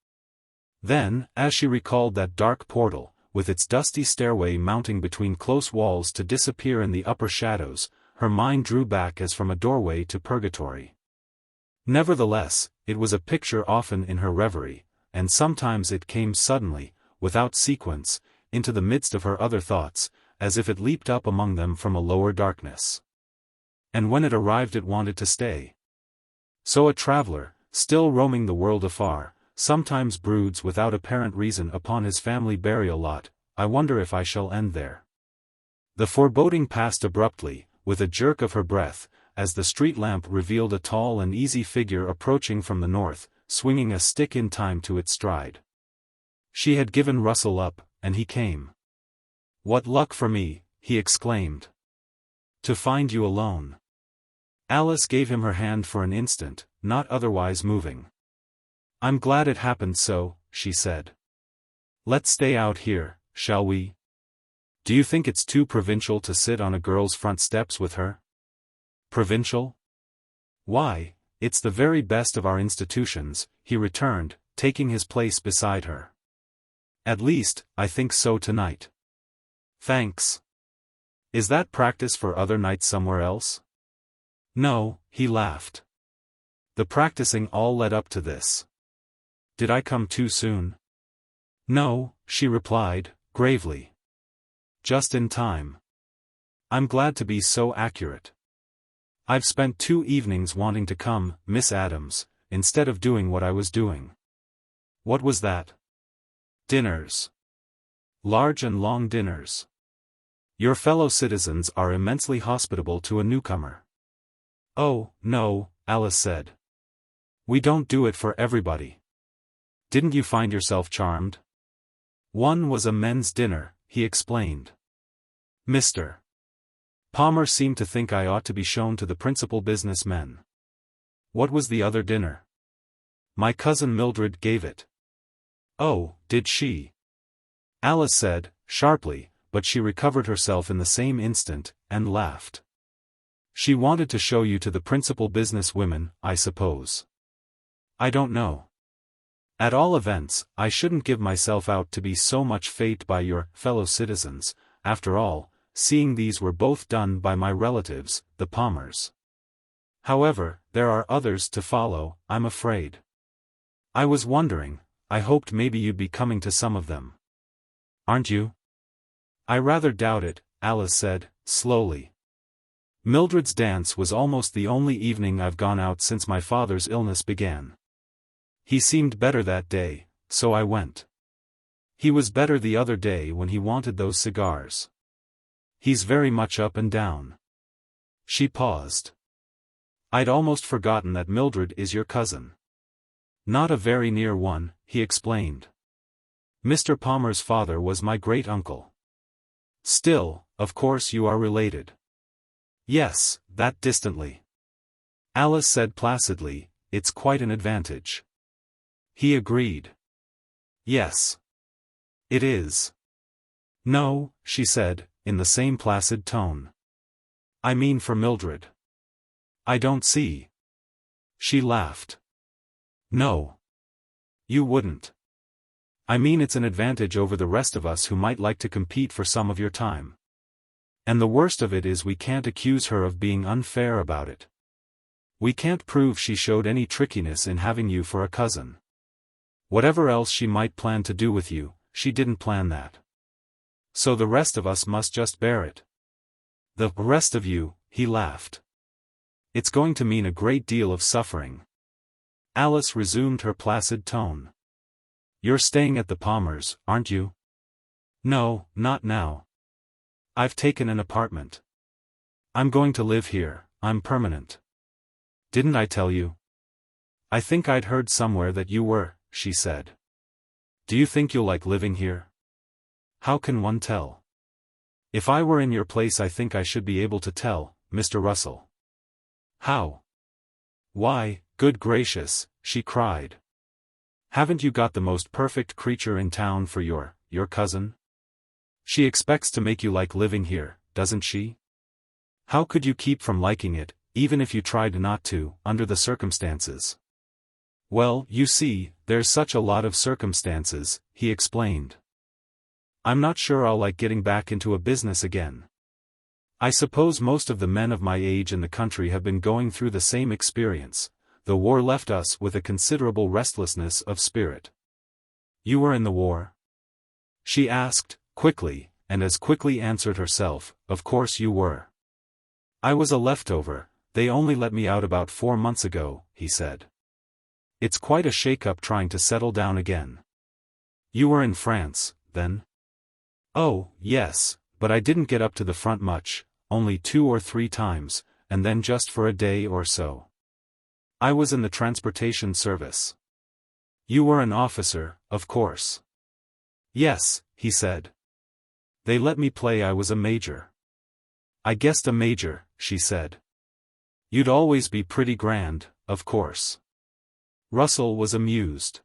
Then, as she recalled that dark portal, with its dusty stairway mounting between close walls to disappear in the upper shadows, her mind drew back as from a doorway to purgatory. Nevertheless, it was a picture often in her reverie, and sometimes it came suddenly, without sequence, into the midst of her other thoughts, as if it leaped up among them from a lower darkness. And when it arrived it wanted to stay. So a traveler, still roaming the world afar, sometimes broods without apparent reason upon his family burial lot. I wonder if I shall end there. The foreboding passed abruptly, with a jerk of her breath, as the street lamp revealed a tall and easy figure approaching from the north, swinging a stick in time to its stride. She had given Russell up, and he came. "What luck for me," he exclaimed. "To find you alone." Alice gave him her hand for an instant, not otherwise moving. "I'm glad it happened so," she said. "Let's stay out here, shall we? Do you think it's too provincial to sit on a girl's front steps with her?" "Provincial? Why, it's the very best of our institutions," he returned, taking his place beside her. "At least, I think so tonight." "Thanks. Is that practice for other nights somewhere else?" "No," he laughed. "The practicing all led up to this. Did I come too soon?" "No," she replied, gravely. "Just in time. I'm glad to be so accurate. I've spent 2 evenings wanting to come, Miss Adams, instead of doing what I was doing." "What was that?" "Dinners. Large and long dinners. Your fellow citizens are immensely hospitable to a newcomer." "Oh, no," Alice said. "We don't do it for everybody." "Didn't you find yourself charmed?" "One was a men's dinner," he explained. "Mr. Palmer seemed to think I ought to be shown to the principal business men." "What was the other dinner?" "My cousin Mildred gave it." "Oh, did she?" Alice said, sharply, but she recovered herself in the same instant, and laughed. "She wanted to show you to the principal business women, I suppose." "I don't know. At all events, I shouldn't give myself out to be so much fêted by your fellow citizens. After all, seeing these were both done by my relatives, the Palmers. However, there are others to follow, I'm afraid. I was wondering, I hoped maybe you'd be coming to some of them. Aren't you? I rather doubt it, Alice said, slowly. Mildred's dance was almost the only evening I've gone out since my father's illness began. He seemed better that day, so I went. He was better the other day when he wanted those cigars. He's very much up and down. She paused. I'd almost forgotten that Mildred is your cousin. Not a very near one, he explained. Mr. Palmer's father was my great-uncle. Still, of course you are related. Yes, that distantly. Alice said placidly, it's quite an advantage. He agreed. Yes. It is. No, she said, in the same placid tone. I mean for Mildred. I don't see. She laughed. No. You wouldn't. I mean it's an advantage over the rest of us who might like to compete for some of your time. And the worst of it is we can't accuse her of being unfair about it. We can't prove she showed any trickiness in having you for a cousin. Whatever else she might plan to do with you, she didn't plan that. So the rest of us must just bear it. The rest of you, he laughed. It's going to mean a great deal of suffering. Alice resumed her placid tone. You're staying at the Palmers', aren't you? No, not now. I've taken an apartment. I'm going to live here, I'm permanent. Didn't I tell you? I think I'd heard somewhere that you were, she said. Do you think you'll like living here? How can one tell? If I were in your place I think I should be able to tell, Mr. Russell. How? Why, good gracious, she cried. Haven't you got the most perfect creature in town for your cousin? She expects to make you like living here, doesn't she? How could you keep from liking it, even if you tried not to, under the circumstances? Well, you see, there's such a lot of circumstances, he explained. I'm not sure I'll like getting back into a business again. I suppose most of the men of my age in the country have been going through the same experience. The war left us with a considerable restlessness of spirit. You were in the war? She asked, quickly, and as quickly answered herself, of course you were. I was a leftover, they only let me out about 4 months ago, he said. It's quite a shake-up trying to settle down again. You were in France, then? Oh, yes, but I didn't get up to the front much, only 2 or 3 times, and then just for a day or so. I was in the transportation service. You were an officer, of course. Yes, he said. They let me play I was a major. I guessed a major, she said. You'd always be pretty grand, of course. Russell was amused.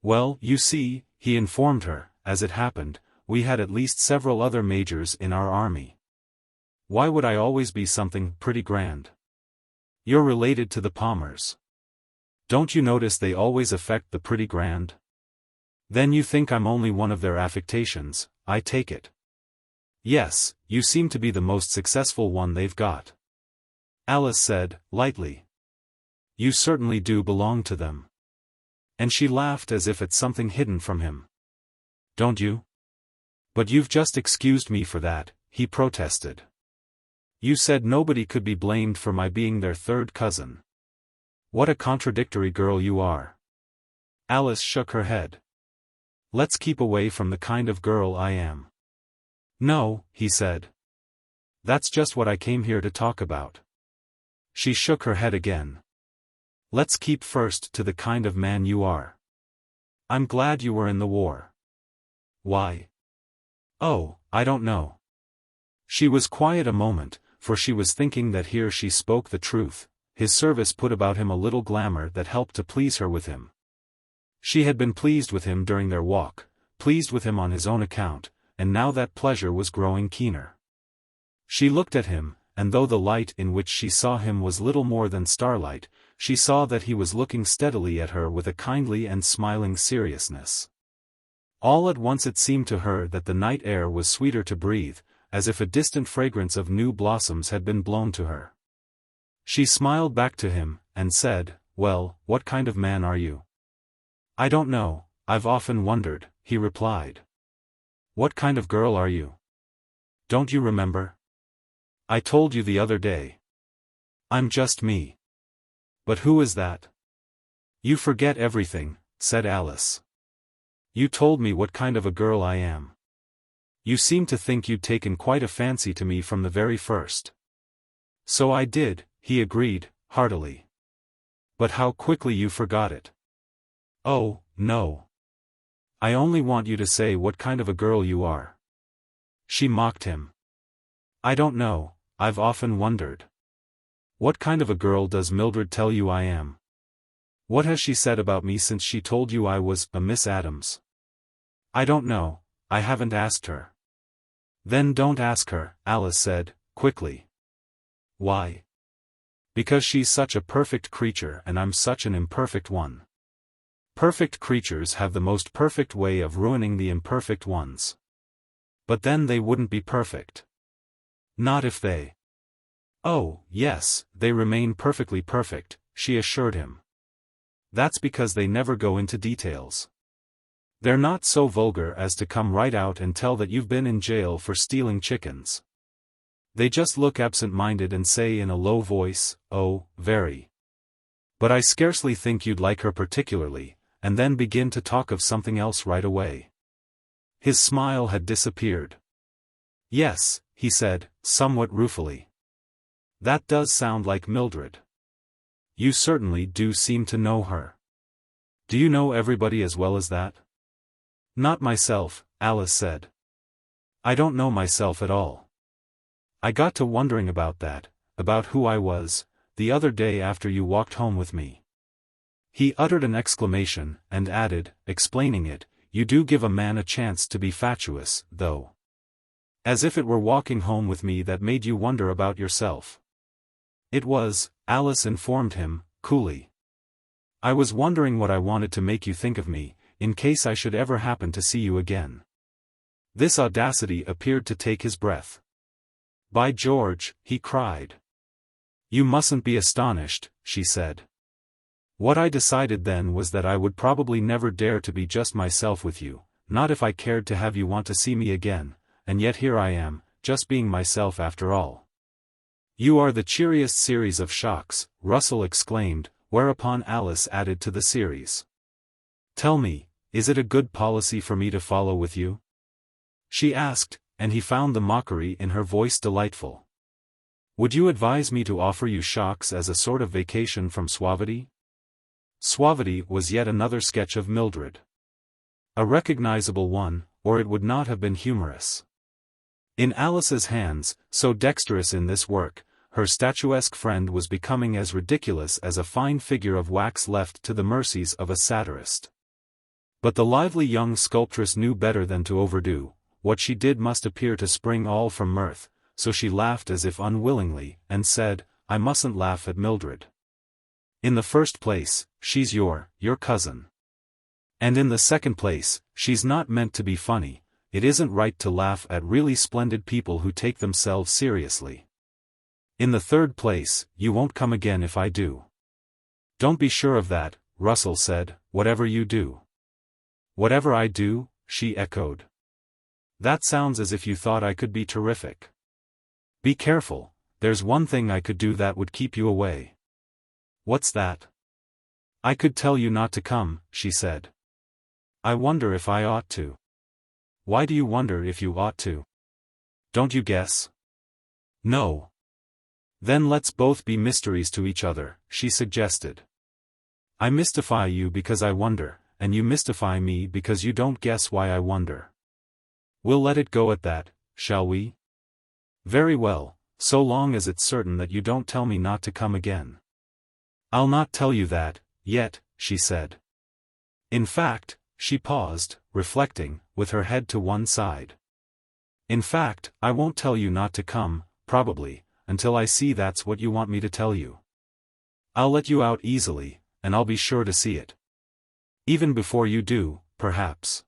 Well, you see, he informed her, as it happened, we had at least several other majors in our army. Why would I always be something pretty grand? You're related to the Palmers. Don't you notice they always affect the pretty grand? Then you think I'm only one of their affectations, I take it. Yes, you seem to be the most successful one they've got. Alice said, lightly. You certainly do belong to them. And she laughed as if at something hidden from him. Don't you? But you've just excused me for that, he protested. You said nobody could be blamed for my being their third cousin. What a contradictory girl you are. Alice shook her head. Let's keep away from the kind of girl I am. No, he said. That's just what I came here to talk about. She shook her head again. Let's keep first to the kind of man you are. I'm glad you were in the war. Why? Oh, I don't know. She was quiet a moment, for she was thinking that here she spoke the truth. His service put about him a little glamour that helped to please her with him. She had been pleased with him during their walk, pleased with him on his own account, and now that pleasure was growing keener. She looked at him, and though the light in which she saw him was little more than starlight, she saw that he was looking steadily at her with a kindly and smiling seriousness. All at once it seemed to her that the night air was sweeter to breathe, as if a distant fragrance of new blossoms had been blown to her. She smiled back to him, and said, "Well, what kind of man are you?" "I don't know, I've often wondered," he replied. "What kind of girl are you? Don't you remember? I told you the other day. I'm just me." "But who is that?" "You forget everything," said Alice. "You told me what kind of a girl I am. You seem to think you'd taken quite a fancy to me from the very first." "So I did," he agreed, heartily. "But how quickly you forgot it." "Oh, no. I only want you to say what kind of a girl you are." She mocked him. "I don't know, I've often wondered." "What kind of a girl does Mildred tell you I am? What has she said about me since she told you I was a Miss Adams?" "I don't know, I haven't asked her." "Then don't ask her," Alice said, quickly. "Why?" "Because she's such a perfect creature and I'm such an imperfect one. Perfect creatures have the most perfect way of ruining the imperfect ones. But then they wouldn't be perfect. Not if they—" "Oh, yes, they remain perfectly perfect," she assured him. "That's because they never go into details. They're not so vulgar as to come right out and tell that you've been in jail for stealing chickens. They just look absent-minded and say in a low voice, 'Oh, very. But I scarcely think you'd like her particularly,' and then begin to talk of something else right away." His smile had disappeared. "Yes," he said, somewhat ruefully. "That does sound like Mildred. You certainly do seem to know her. Do you know everybody as well as that?" "Not myself," Alice said. "I don't know myself at all. I got to wondering about that, about who I was, the other day after you walked home with me." He uttered an exclamation, and added, explaining it, "You do give a man a chance to be fatuous, though. As if it were walking home with me that made you wonder about yourself." "It was," Alice informed him, coolly. "I was wondering what I wanted to make you think of me, in case I should ever happen to see you again." This audacity appeared to take his breath. "By George," he cried. "You mustn't be astonished," she said. "What I decided then was that I would probably never dare to be just myself with you, not if I cared to have you want to see me again, and yet here I am, just being myself after all." "You are the cheeriest series of shocks," Russell exclaimed, whereupon Alice added to the series. "Tell me, is it a good policy for me to follow with you?" she asked, and he found the mockery in her voice delightful. "Would you advise me to offer you shocks as a sort of vacation from suavity?" Suavity was yet another sketch of Mildred. A recognizable one, or it would not have been humorous. In Alice's hands, so dexterous in this work, her statuesque friend was becoming as ridiculous as a fine figure of wax left to the mercies of a satirist. But the lively young sculptress knew better than to overdo. What she did must appear to spring all from mirth, so she laughed as if unwillingly, and said, "I mustn't laugh at Mildred. In the first place, she's your cousin. And in the second place, she's not meant to be funny. It isn't right to laugh at really splendid people who take themselves seriously. In the third place, you won't come again if I do." "Don't be sure of that," Russell said, "whatever you do." "Whatever I do?" she echoed. "That sounds as if you thought I could be terrific." "Be careful, there's one thing I could do that would keep you away." "What's that?" "I could tell you not to come," she said. "I wonder if I ought to." "Why do you wonder if you ought to? Don't you guess?" "No." "Then let's both be mysteries to each other," she suggested. "I mystify you because I wonder, and you mystify me because you don't guess why I wonder. We'll let it go at that, shall we?" "Very well, so long as it's certain that you don't tell me not to come again." "I'll not tell you that, yet," she said. In fact, she paused, reflecting, with her head to one side. "In fact, I won't tell you not to come, probably, until I see that's what you want me to tell you. I'll let you out easily, and I'll be sure to see it. Even before you do, perhaps."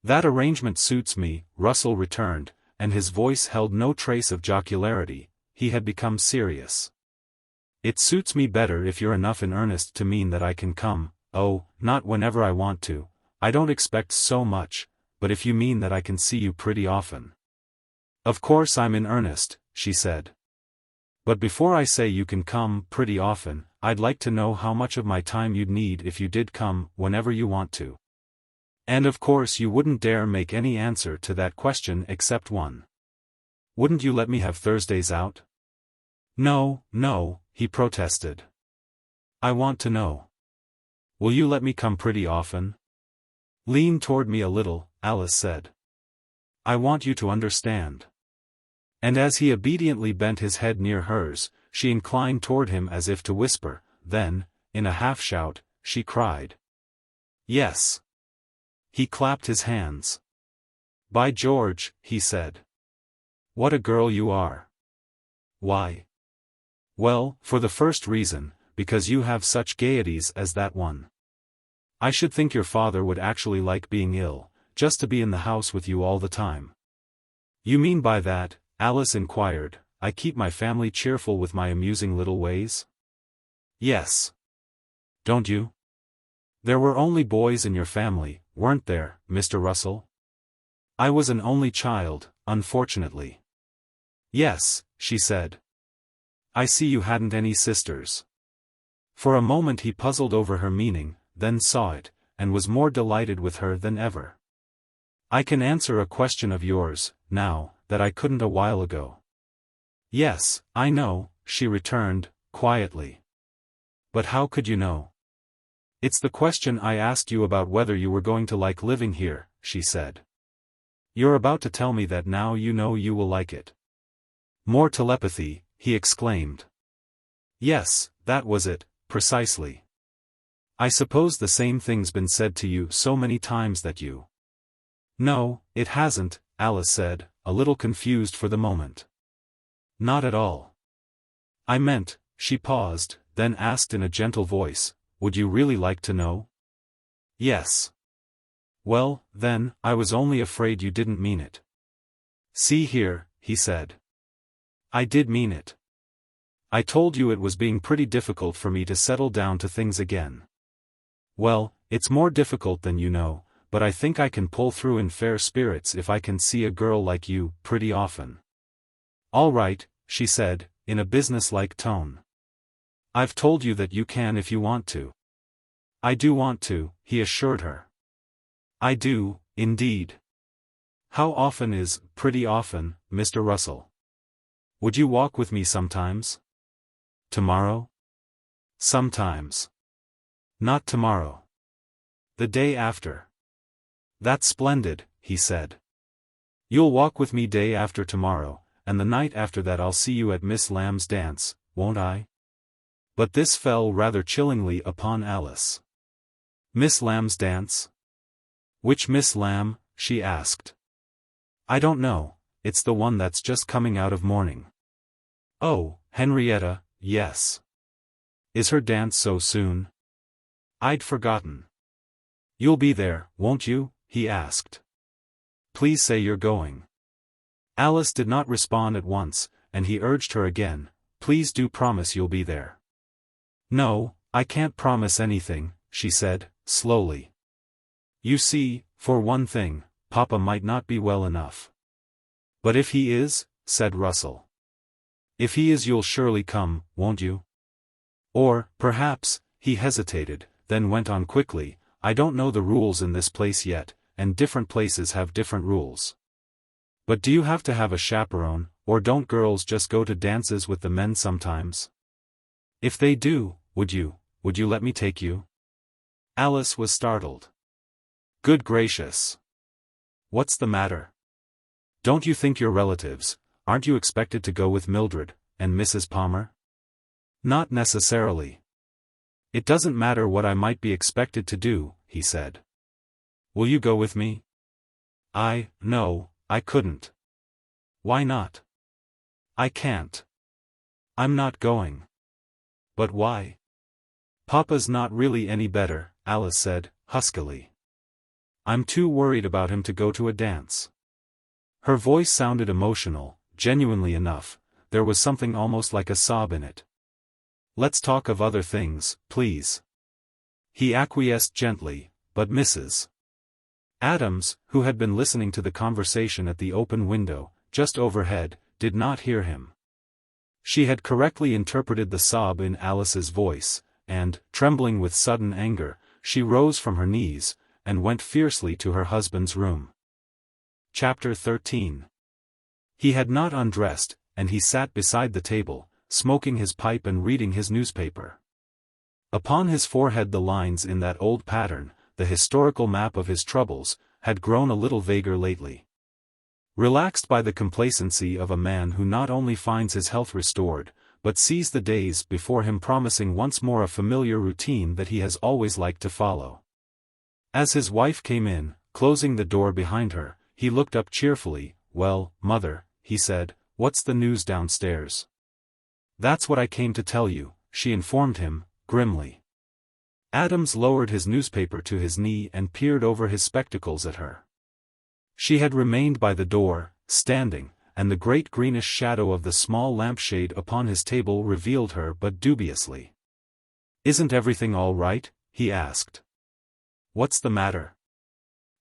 "That arrangement suits me," Russell returned, and his voice held no trace of jocularity. He had become serious. "It suits me better if you're enough in earnest to mean that I can come. Oh, not whenever I want to. I don't expect so much, but if you mean that I can see you pretty often." "Of course I'm in earnest," she said. "But before I say you can come pretty often, I'd like to know how much of my time you'd need if you did come whenever you want to. And of course you wouldn't dare make any answer to that question except one. Wouldn't you let me have Thursdays out?" "No, no," he protested. "I want to know. Will you let me come pretty often?" "Lean toward me a little," Alice said. "I want you to understand." And as he obediently bent his head near hers, she inclined toward him as if to whisper, then, in a half-shout, she cried, "Yes." He clapped his hands. "By George," he said. "What a girl you are." "Why?" "Well, for the first reason, because you have such gaieties as that one. I should think your father would actually like being ill, just to be in the house with you all the time." "You mean by that," Alice inquired, "I keep my family cheerful with my amusing little ways?" "Yes. Don't you? There were only boys in your family, weren't there, Mr. Russell?" "I was an only child, unfortunately." "Yes," she said. "I see you hadn't any sisters." For a moment he puzzled over her meaning, then saw it, and was more delighted with her than ever. "I can answer a question of yours, now, that I couldn't a while ago." "Yes, I know," she returned, quietly. "But how could you know?" "It's the question I asked you about whether you were going to like living here," she said. "You're about to tell me that now you know you will like it." "More telepathy," he exclaimed. "Yes, that was it, precisely. I suppose the same thing's been said to you so many times that you—" "No, it hasn't," Alice said, a little confused for the moment. "Not at all. I meant," she paused, then asked in a gentle voice, "would you really like to know?" "Yes." "Well, then, I was only afraid you didn't mean it." "See here," he said. "I did mean it. I told you it was being pretty difficult for me to settle down to things again. Well, it's more difficult than you know, but I think I can pull through in fair spirits if I can see a girl like you pretty often." "All right," she said, in a businesslike tone. "I've told you that you can if you want to." "I do want to," he assured her. "I do, indeed." "How often is pretty often, Mr. Russell? Would you walk with me sometimes?" "Tomorrow?" "Sometimes." "Not tomorrow. The day after." "That's splendid," he said. "You'll walk with me day after tomorrow, and the night after that I'll see you at Miss Lamb's dance, won't I?" But this fell rather chillingly upon Alice. "Miss Lamb's dance? Which Miss Lamb?" she asked. "I don't know, it's the one that's just coming out of mourning." "Oh, Henrietta, yes. Is her dance so soon? I'd forgotten." "You'll be there, won't you?" he asked. "Please say you're going." Alice did not respond at once, and he urged her again, "Please do promise you'll be there." "No, I can't promise anything," she said, slowly. "You see, for one thing, Papa might not be well enough." "But if he is?" said Russell. "If he is you'll surely come, won't you? Or, perhaps," he hesitated, then went on quickly, "I don't know the rules in this place yet, and different places have different rules. But do you have to have a chaperone, or don't girls just go to dances with the men sometimes? If they do, would you let me take you?" Alice was startled. "Good gracious! What's the matter? Don't you think your relatives, aren't you expected to go with Mildred, and Mrs. Palmer?" "Not necessarily. It doesn't matter what I might be expected to do," he said. "Will you go with me?" No, I couldn't." "Why not?" "I can't. I'm not going." "But why?" "Papa's not really any better," Alice said, huskily. "I'm too worried about him to go to a dance." Her voice sounded emotional, genuinely enough, there was something almost like a sob in it. "Let's talk of other things, please." He acquiesced gently, but Mrs. Adams, who had been listening to the conversation at the open window, just overhead, did not hear him. She had correctly interpreted the sob in Alice's voice, and, trembling with sudden anger, she rose from her knees, and went fiercely to her husband's room. Chapter 13. He had not undressed, and he sat beside the table, smoking his pipe and reading his newspaper. Upon his forehead the lines in that old pattern, the historical map of his troubles, had grown a little vaguer lately. Relaxed by the complacency of a man who not only finds his health restored, but sees the days before him promising once more a familiar routine that he has always liked to follow. As his wife came in, closing the door behind her, he looked up cheerfully. "Well, mother," he said, "what's the news downstairs?" "That's what I came to tell you," she informed him, grimly. Adams lowered his newspaper to his knee and peered over his spectacles at her. She had remained by the door, standing, and the great greenish shadow of the small lampshade upon his table revealed her but dubiously. "Isn't everything all right?" he asked. "What's the matter?"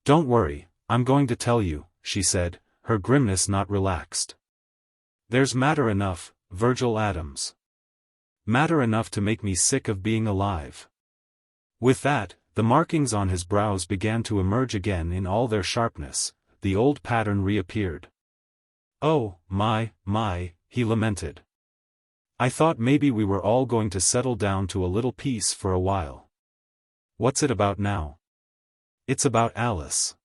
"Don't worry, I'm going to tell you," she said, her grimness not relaxed. "There's matter enough, Virgil Adams. Matter enough to make me sick of being alive." With that, the markings on his brows began to emerge again in all their sharpness, the old pattern reappeared. "Oh, my, he lamented. "I thought maybe we were all going to settle down to a little peace for a while." "What's it about now?" "It's about Alice."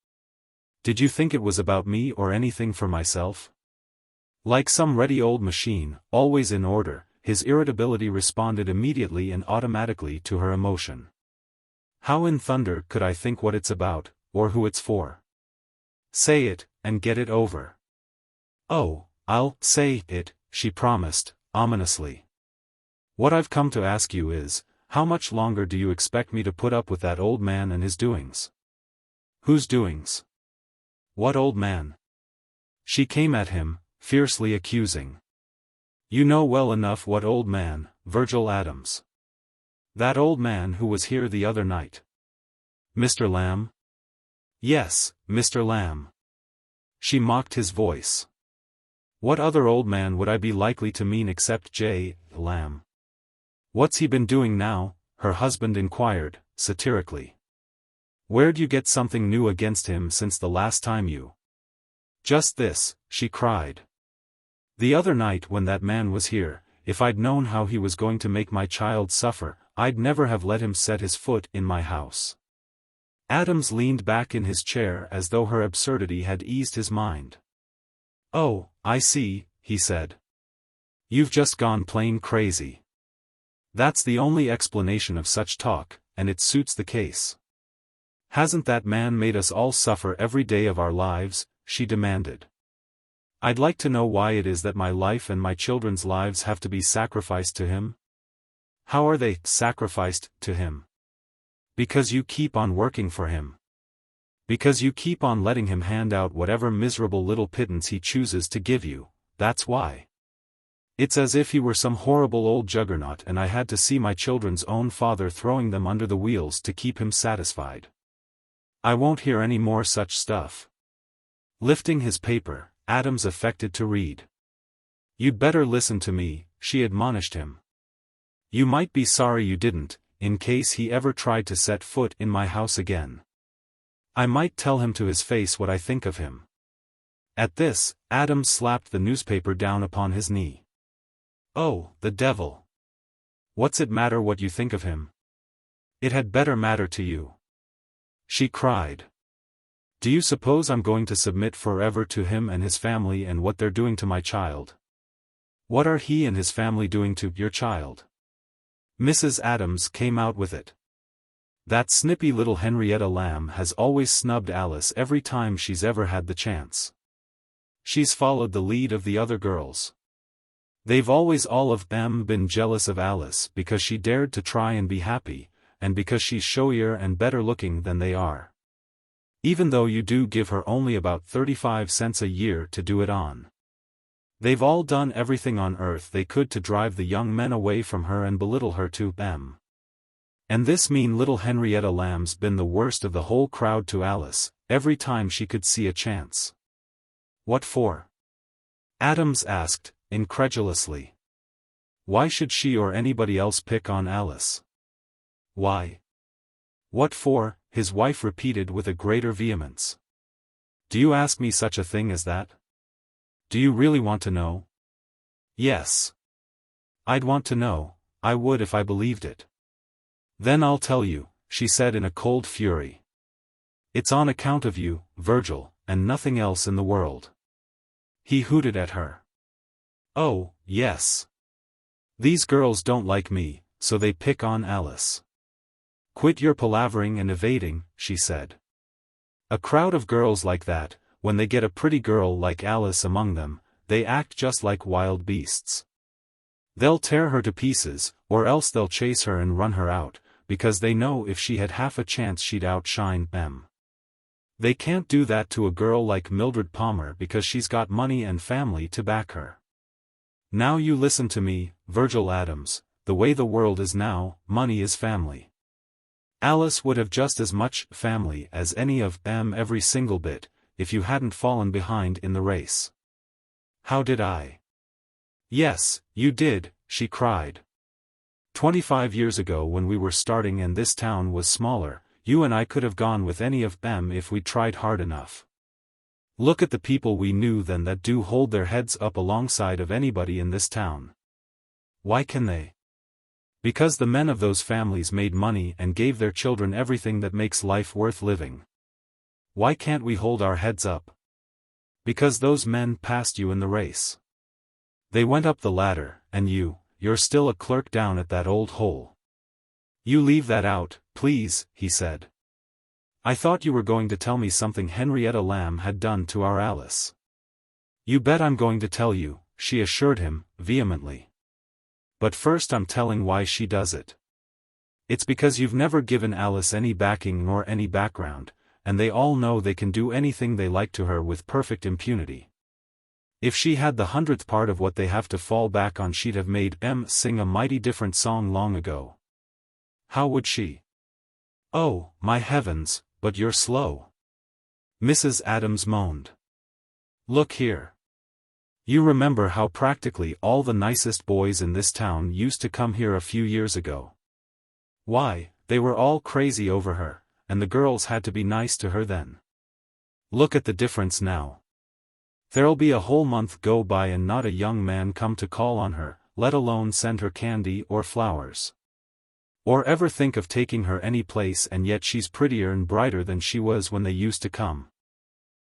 "Did you think it was about me or anything for myself?" Like some ready old machine, always in order, his irritability responded immediately and automatically to her emotion. "How in thunder could I think what it's about, or who it's for?" "Say it, and get it over." "Oh, I'll say it," she promised, ominously. "What I've come to ask you is, how much longer do you expect me to put up with that old man and his doings?" "Whose doings?" "What old man?" She came at him, fiercely accusing. "You know well enough what old man, Virgil Adams. That old man who was here the other night." "Mr. Lamb?" "Yes, Mr. Lamb." She mocked his voice. "What other old man would I be likely to mean except J. Lamb?" "What's he been doing now?" her husband inquired, satirically. "Where'd you get something new against him since the last time you—" "Just this," she cried. "The other night when that man was here, if I'd known how he was going to make my child suffer, I'd never have let him set his foot in my house." Adams leaned back in his chair as though her absurdity had eased his mind. "Oh, I see," he said. "You've just gone plain crazy. That's the only explanation of such talk, and it suits the case." "Hasn't that man made us all suffer every day of our lives?" she demanded. "I'd like to know why it is that my life and my children's lives have to be sacrificed to him." "How are they sacrificed to him?" "Because you keep on working for him. Because you keep on letting him hand out whatever miserable little pittance he chooses to give you, that's why. It's as if he were some horrible old juggernaut and I had to see my children's own father throwing them under the wheels to keep him satisfied. I won't hear any more such stuff." Lifting his paper, Adams affected to read. "You'd better listen to me," she admonished him. "You might be sorry you didn't, in case he ever tried to set foot in my house again. I might tell him to his face what I think of him." At this, Adams slapped the newspaper down upon his knee. "Oh, the devil! What's it matter what you think of him? It had better matter to you," she cried. "Do you suppose I'm going to submit forever to him and his family and what they're doing to my child? What are he and his family doing to your child?" Mrs. Adams came out with it. "That snippy little Henrietta Lamb has always snubbed Alice every time she's ever had the chance. She's followed the lead of the other girls. They've always all of them been jealous of Alice because she dared to try and be happy, and because she's showier and better looking than they are. Even though you do give her only about 35 cents a year to do it on. They've all done everything on earth they could to drive the young men away from her and belittle her to them. And this mean little Henrietta Lamb's been the worst of the whole crowd to Alice, every time she could see a chance. What for? Adams asked, incredulously. Why should she or anybody else pick on Alice? Why? What for? His wife repeated with a greater vehemence. Do you ask me such a thing as that? Do you really want to know? Yes. I'd want to know, I would if I believed it. Then I'll tell you, she said in a cold fury. It's on account of you, Virgil, and nothing else in the world. He hooted at her. Oh, yes. These girls don't like me, so they pick on Alice. Quit your palavering and evading, she said. A crowd of girls like that, when they get a pretty girl like Alice among them, they act just like wild beasts. They'll tear her to pieces, or else they'll chase her and run her out, because they know if she had half a chance she'd outshine them. They can't do that to a girl like Mildred Palmer because she's got money and family to back her. Now you listen to me, Virgil Adams, the way the world is now, money is family. Alice would have just as much family as any of them every single bit, if you hadn't fallen behind in the race. How did I? Yes, you did, she cried. 25 years ago when we were starting and this town was smaller, you and I could have gone with any of them if we tried hard enough. Look at the people we knew then that do hold their heads up alongside of anybody in this town. Why can they? Because the men of those families made money and gave their children everything that makes life worth living. Why can't we hold our heads up? Because those men passed you in the race. They went up the ladder, and you're still a clerk down at that old hole. You leave that out, please, he said. I thought you were going to tell me something Henrietta Lamb had done to our Alice. You bet I'm going to tell you, she assured him, vehemently. But first I'm telling why she does it. It's because you've never given Alice any backing nor any background, and they all know they can do anything they like to her with perfect impunity. If she had the 100th part of what they have to fall back on, she'd have made them sing a mighty different song long ago. How would she? Oh, my heavens, but you're slow. Mrs. Adams moaned. Look here. You remember how practically all the nicest boys in this town used to come here a few years ago. Why, they were all crazy over her, and the girls had to be nice to her then. Look at the difference now. There'll be a whole month go by and not a young man come to call on her, let alone send her candy or flowers. Or ever think of taking her any place, and yet she's prettier and brighter than she was when they used to come.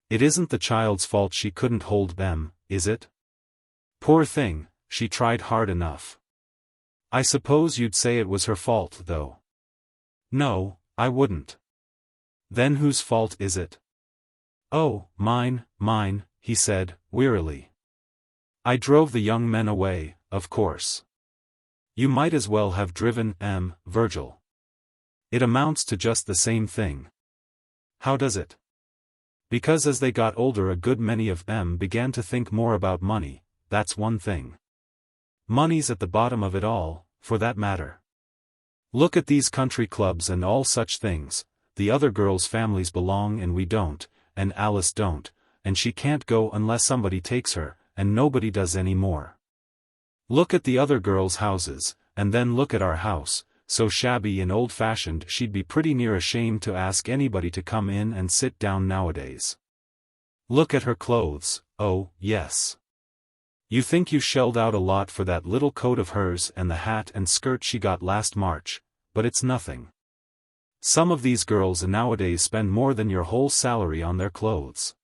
It isn't the child's fault she couldn't hold them, is it? Poor thing, she tried hard enough. I suppose you'd say it was her fault though. No, I wouldn't. Then whose fault is it? Oh, mine, he said, wearily. I drove the young men away, of course. You might as well have driven Virgil. It amounts to just the same thing. How does it? Because as they got older a good many of them began to think more about money, that's one thing. Money's at the bottom of it all, for that matter. Look at these country clubs and all such things, the other girls' families belong and we don't, and Alice don't, and she can't go unless somebody takes her, and nobody does any more. Look at the other girls' houses, and then look at our house, so shabby and old-fashioned she'd be pretty near ashamed to ask anybody to come in and sit down nowadays. Look at her clothes, oh, yes. You think you shelled out a lot for that little coat of hers and the hat and skirt she got last March, but it's nothing. Some of these girls nowadays spend more than your whole salary on their clothes.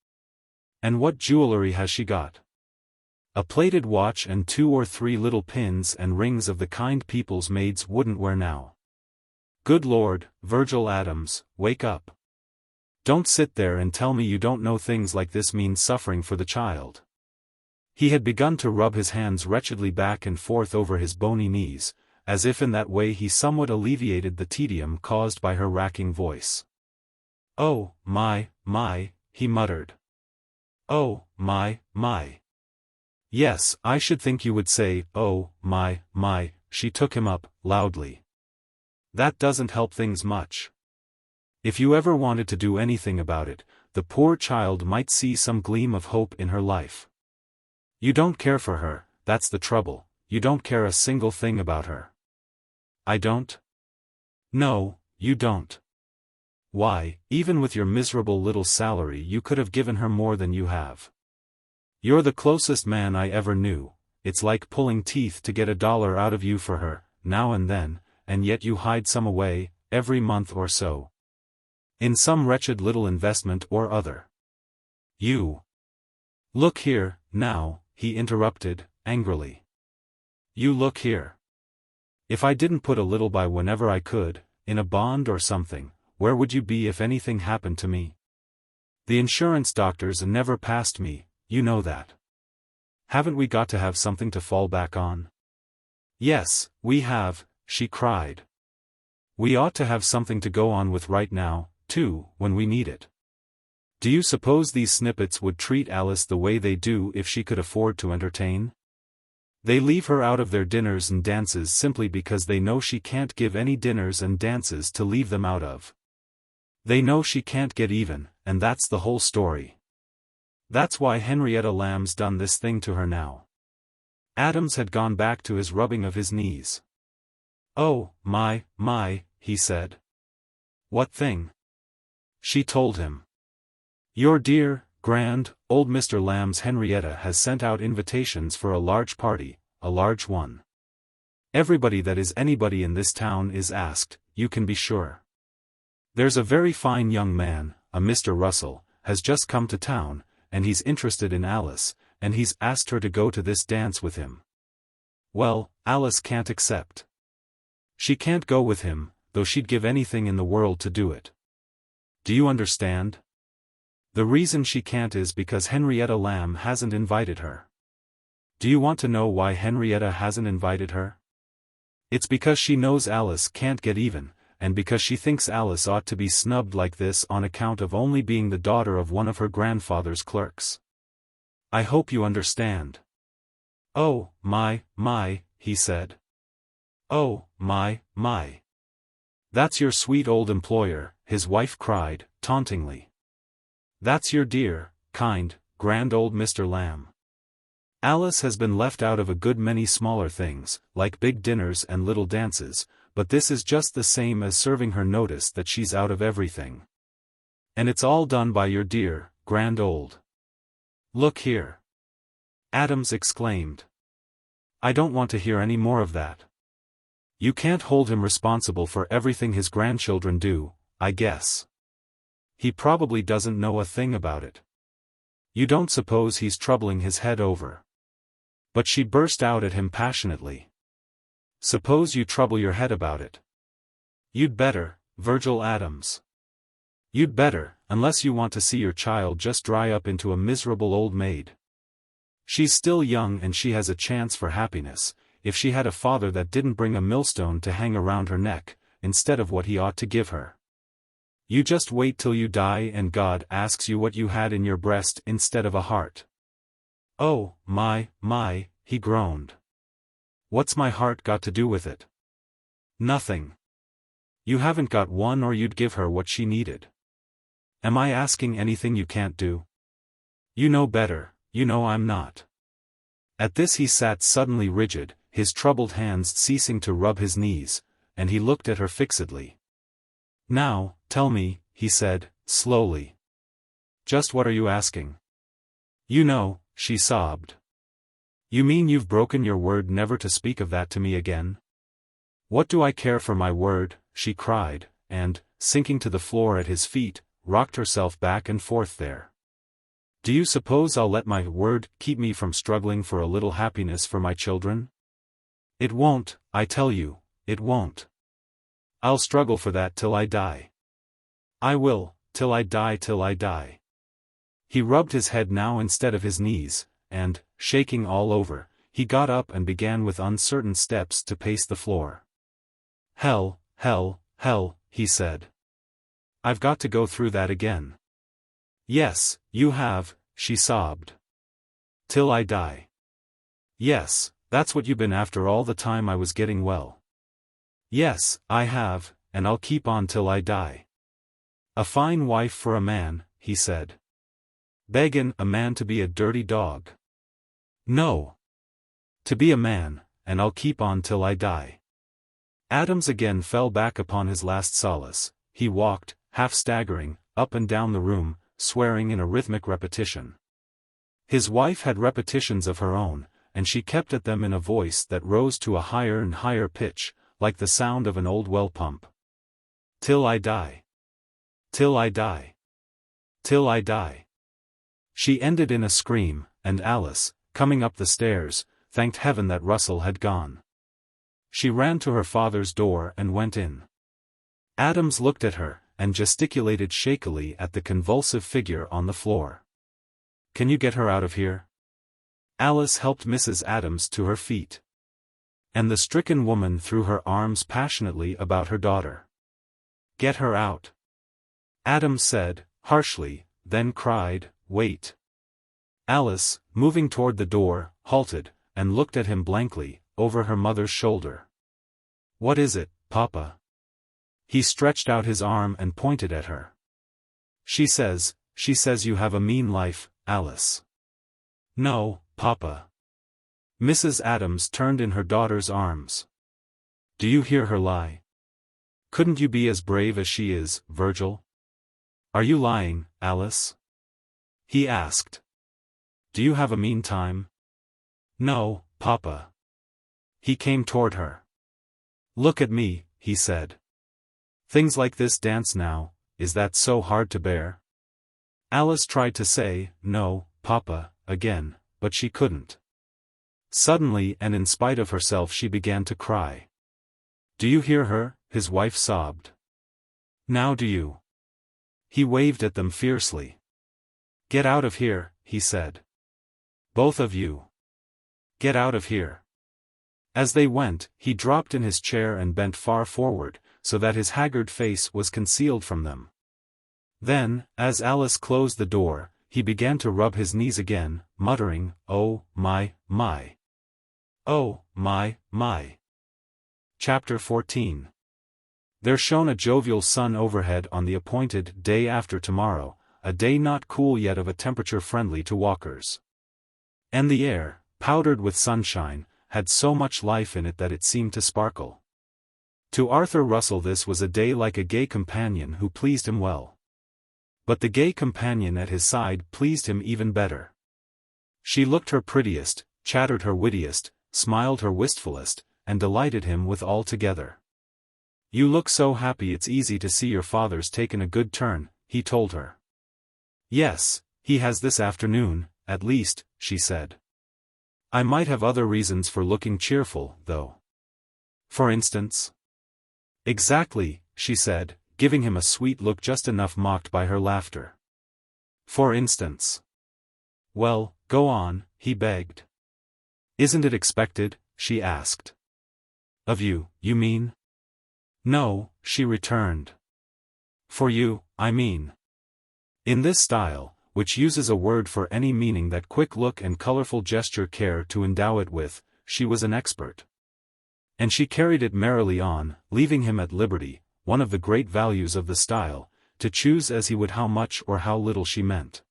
And what jewelry has she got? A plated watch and 2 or 3 little pins and rings of the kind people's maids wouldn't wear now. Good Lord, Virgil Adams, wake up. Don't sit there and tell me you don't know things like this mean suffering for the child. He had begun to rub his hands wretchedly back and forth over his bony knees, as if in that way he somewhat alleviated the tedium caused by her racking voice. "Oh, my," he muttered. "Oh, my. Yes, I should think you would say, oh, my," she took him up, loudly. "That doesn't help things much. If you ever wanted to do anything about it, the poor child might see some gleam of hope in her life. You don't care for her, that's the trouble, you don't care a single thing about her." "I don't?" "No, you don't. Why, even with your miserable little salary you could have given her more than you have. You're the closest man I ever knew, it's like pulling teeth to get $1 out of you for her, now and then, and yet you hide some away, every month or so. In some wretched little investment or other. You." "Look here, now," he interrupted, angrily. "You look here. If I didn't put a little by whenever I could, in a bond or something, where would you be if anything happened to me? The insurance doctors never passed me, you know that. Haven't we got to have something to fall back on?" "Yes, we have," she cried. "We ought to have something to go on with right now, too, when we need it. Do you suppose these snippets would treat Alice the way they do if she could afford to entertain? They leave her out of their dinners and dances simply because they know she can't give any dinners and dances to leave them out of. They know she can't get even, and that's the whole story. That's why Henrietta Lamb's done this thing to her now." Adams had gone back to his rubbing of his knees. "Oh, my, he said. "What thing?" She told him. "Your dear, grand, old Mr. Lamb's Henrietta has sent out invitations for a large party, a large one. Everybody that is anybody in this town is asked, you can be sure. There's a very fine young man, a Mr. Russell, has just come to town, and he's interested in Alice, and he's asked her to go to this dance with him. Well, Alice can't accept. She can't go with him, though she'd give anything in the world to do it. Do you understand? The reason she can't is because Henrietta Lamb hasn't invited her. Do you want to know why Henrietta hasn't invited her? It's because she knows Alice can't get even, and because she thinks Alice ought to be snubbed like this on account of only being the daughter of one of her grandfather's clerks. I hope you understand." "Oh, my, he said. "Oh, my. That's your sweet old employer," his wife cried, tauntingly. "That's your dear, kind, grand old Mr. Lamb. Alice has been left out of a good many smaller things, like big dinners and little dances, but this is just the same as serving her notice that she's out of everything. And it's all done by your dear, grand old—" "Look here!" Adams exclaimed. "I don't want to hear any more of that. You can't hold him responsible for everything his grandchildren do, I guess. He probably doesn't know a thing about it. You don't suppose he's troubling his head over—" But she burst out at him passionately. "Suppose you trouble your head about it. You'd better, Virgil Adams. You'd better, unless you want to see your child just dry up into a miserable old maid. She's still young and she has a chance for happiness, if she had a father that didn't bring a millstone to hang around her neck, instead of what he ought to give her. You just wait till you die and God asks you what you had in your breast instead of a heart." "Oh, my, he groaned. "What's my heart got to do with it?" "Nothing. You haven't got one or you'd give her what she needed. Am I asking anything you can't do? You know better, you know I'm not." At this he sat suddenly rigid, his troubled hands ceasing to rub his knees, and he looked at her fixedly. "Now, tell me," he said, slowly. "Just what are you asking?" "You know," she sobbed. "You mean you've broken your word never to speak of that to me again?" "What do I care for my word?" she cried, and, sinking to the floor at his feet, rocked herself back and forth there. "Do you suppose I'll let my word keep me from struggling for a little happiness for my children? It won't, I tell you, it won't. I'll struggle for that till I die. I will, till I die. He rubbed his head now instead of his knees, and, shaking all over, he got up and began with uncertain steps to pace the floor. Hell, he said. I've got to go through that again. Yes, you have, she sobbed. Till I die. Yes, that's what you've been after all the time I was getting well. Yes, I have, and I'll keep on till I die. A fine wife for a man, he said. Beggin' a man to be a dirty dog. No. To be a man, and I'll keep on till I die. Adams again fell back upon his last solace. He walked, half staggering, up and down the room, swearing in a rhythmic repetition. His wife had repetitions of her own, and she kept at them in a voice that rose to a higher and higher pitch, like the sound of an old well pump. Till I die. Till I die. Till I die. She ended in a scream, and Alice, coming up the stairs, thanked heaven that Russell had gone. She ran to her father's door and went in. Adams looked at her, and gesticulated shakily at the convulsive figure on the floor. Can you get her out of here? Alice helped Mrs. Adams to her feet. And the stricken woman threw her arms passionately about her daughter. Get her out. Adams said, harshly, then cried, wait. Alice, moving toward the door, halted, and looked at him blankly, over her mother's shoulder. What is it, Papa? He stretched out his arm and pointed at her. She says you have a mean life, Alice. No, Papa. Mrs. Adams turned in her daughter's arms. Do you hear her lie? Couldn't you be as brave as she is, Virgil? Are you lying, Alice? He asked. Do you have a mean time? No, Papa. He came toward her. Look at me, he said. Things like this dance now, is that so hard to bear? Alice tried to say, no, Papa, again, but she couldn't. Suddenly and in spite of herself she began to cry. Do you hear her? His wife sobbed. Now do you? He waved at them fiercely. Get out of here, he said. Both of you. Get out of here. As they went, he dropped in his chair and bent far forward, so that his haggard face was concealed from them. Then, as Alice closed the door, he began to rub his knees again, muttering, oh, my. Oh, my. Chapter 14. There shone a jovial sun overhead on the appointed day after tomorrow, a day not cool yet of a temperature friendly to walkers. And the air, powdered with sunshine, had so much life in it that it seemed to sparkle. To Arthur Russell this was a day like a gay companion who pleased him well. But the gay companion at his side pleased him even better. She looked her prettiest, chattered her wittiest, smiled her wistfulest, and delighted him with all together. You look so happy it's easy to see your father's taken a good turn, he told her. Yes, he has this afternoon, at least, she said. I might have other reasons for looking cheerful, though. For instance? Exactly, she said, giving him a sweet look just enough mocked by her laughter. For instance. Well, go on, he begged. Isn't it expected? She asked. Of you, you mean? No, she returned. For you, I mean. In this style, which uses a word for any meaning that quick look and colorful gesture care to endow it with, she was an expert. And she carried it merrily on, leaving him at liberty, one of the great values of the style, to choose as he would how much or how little she meant.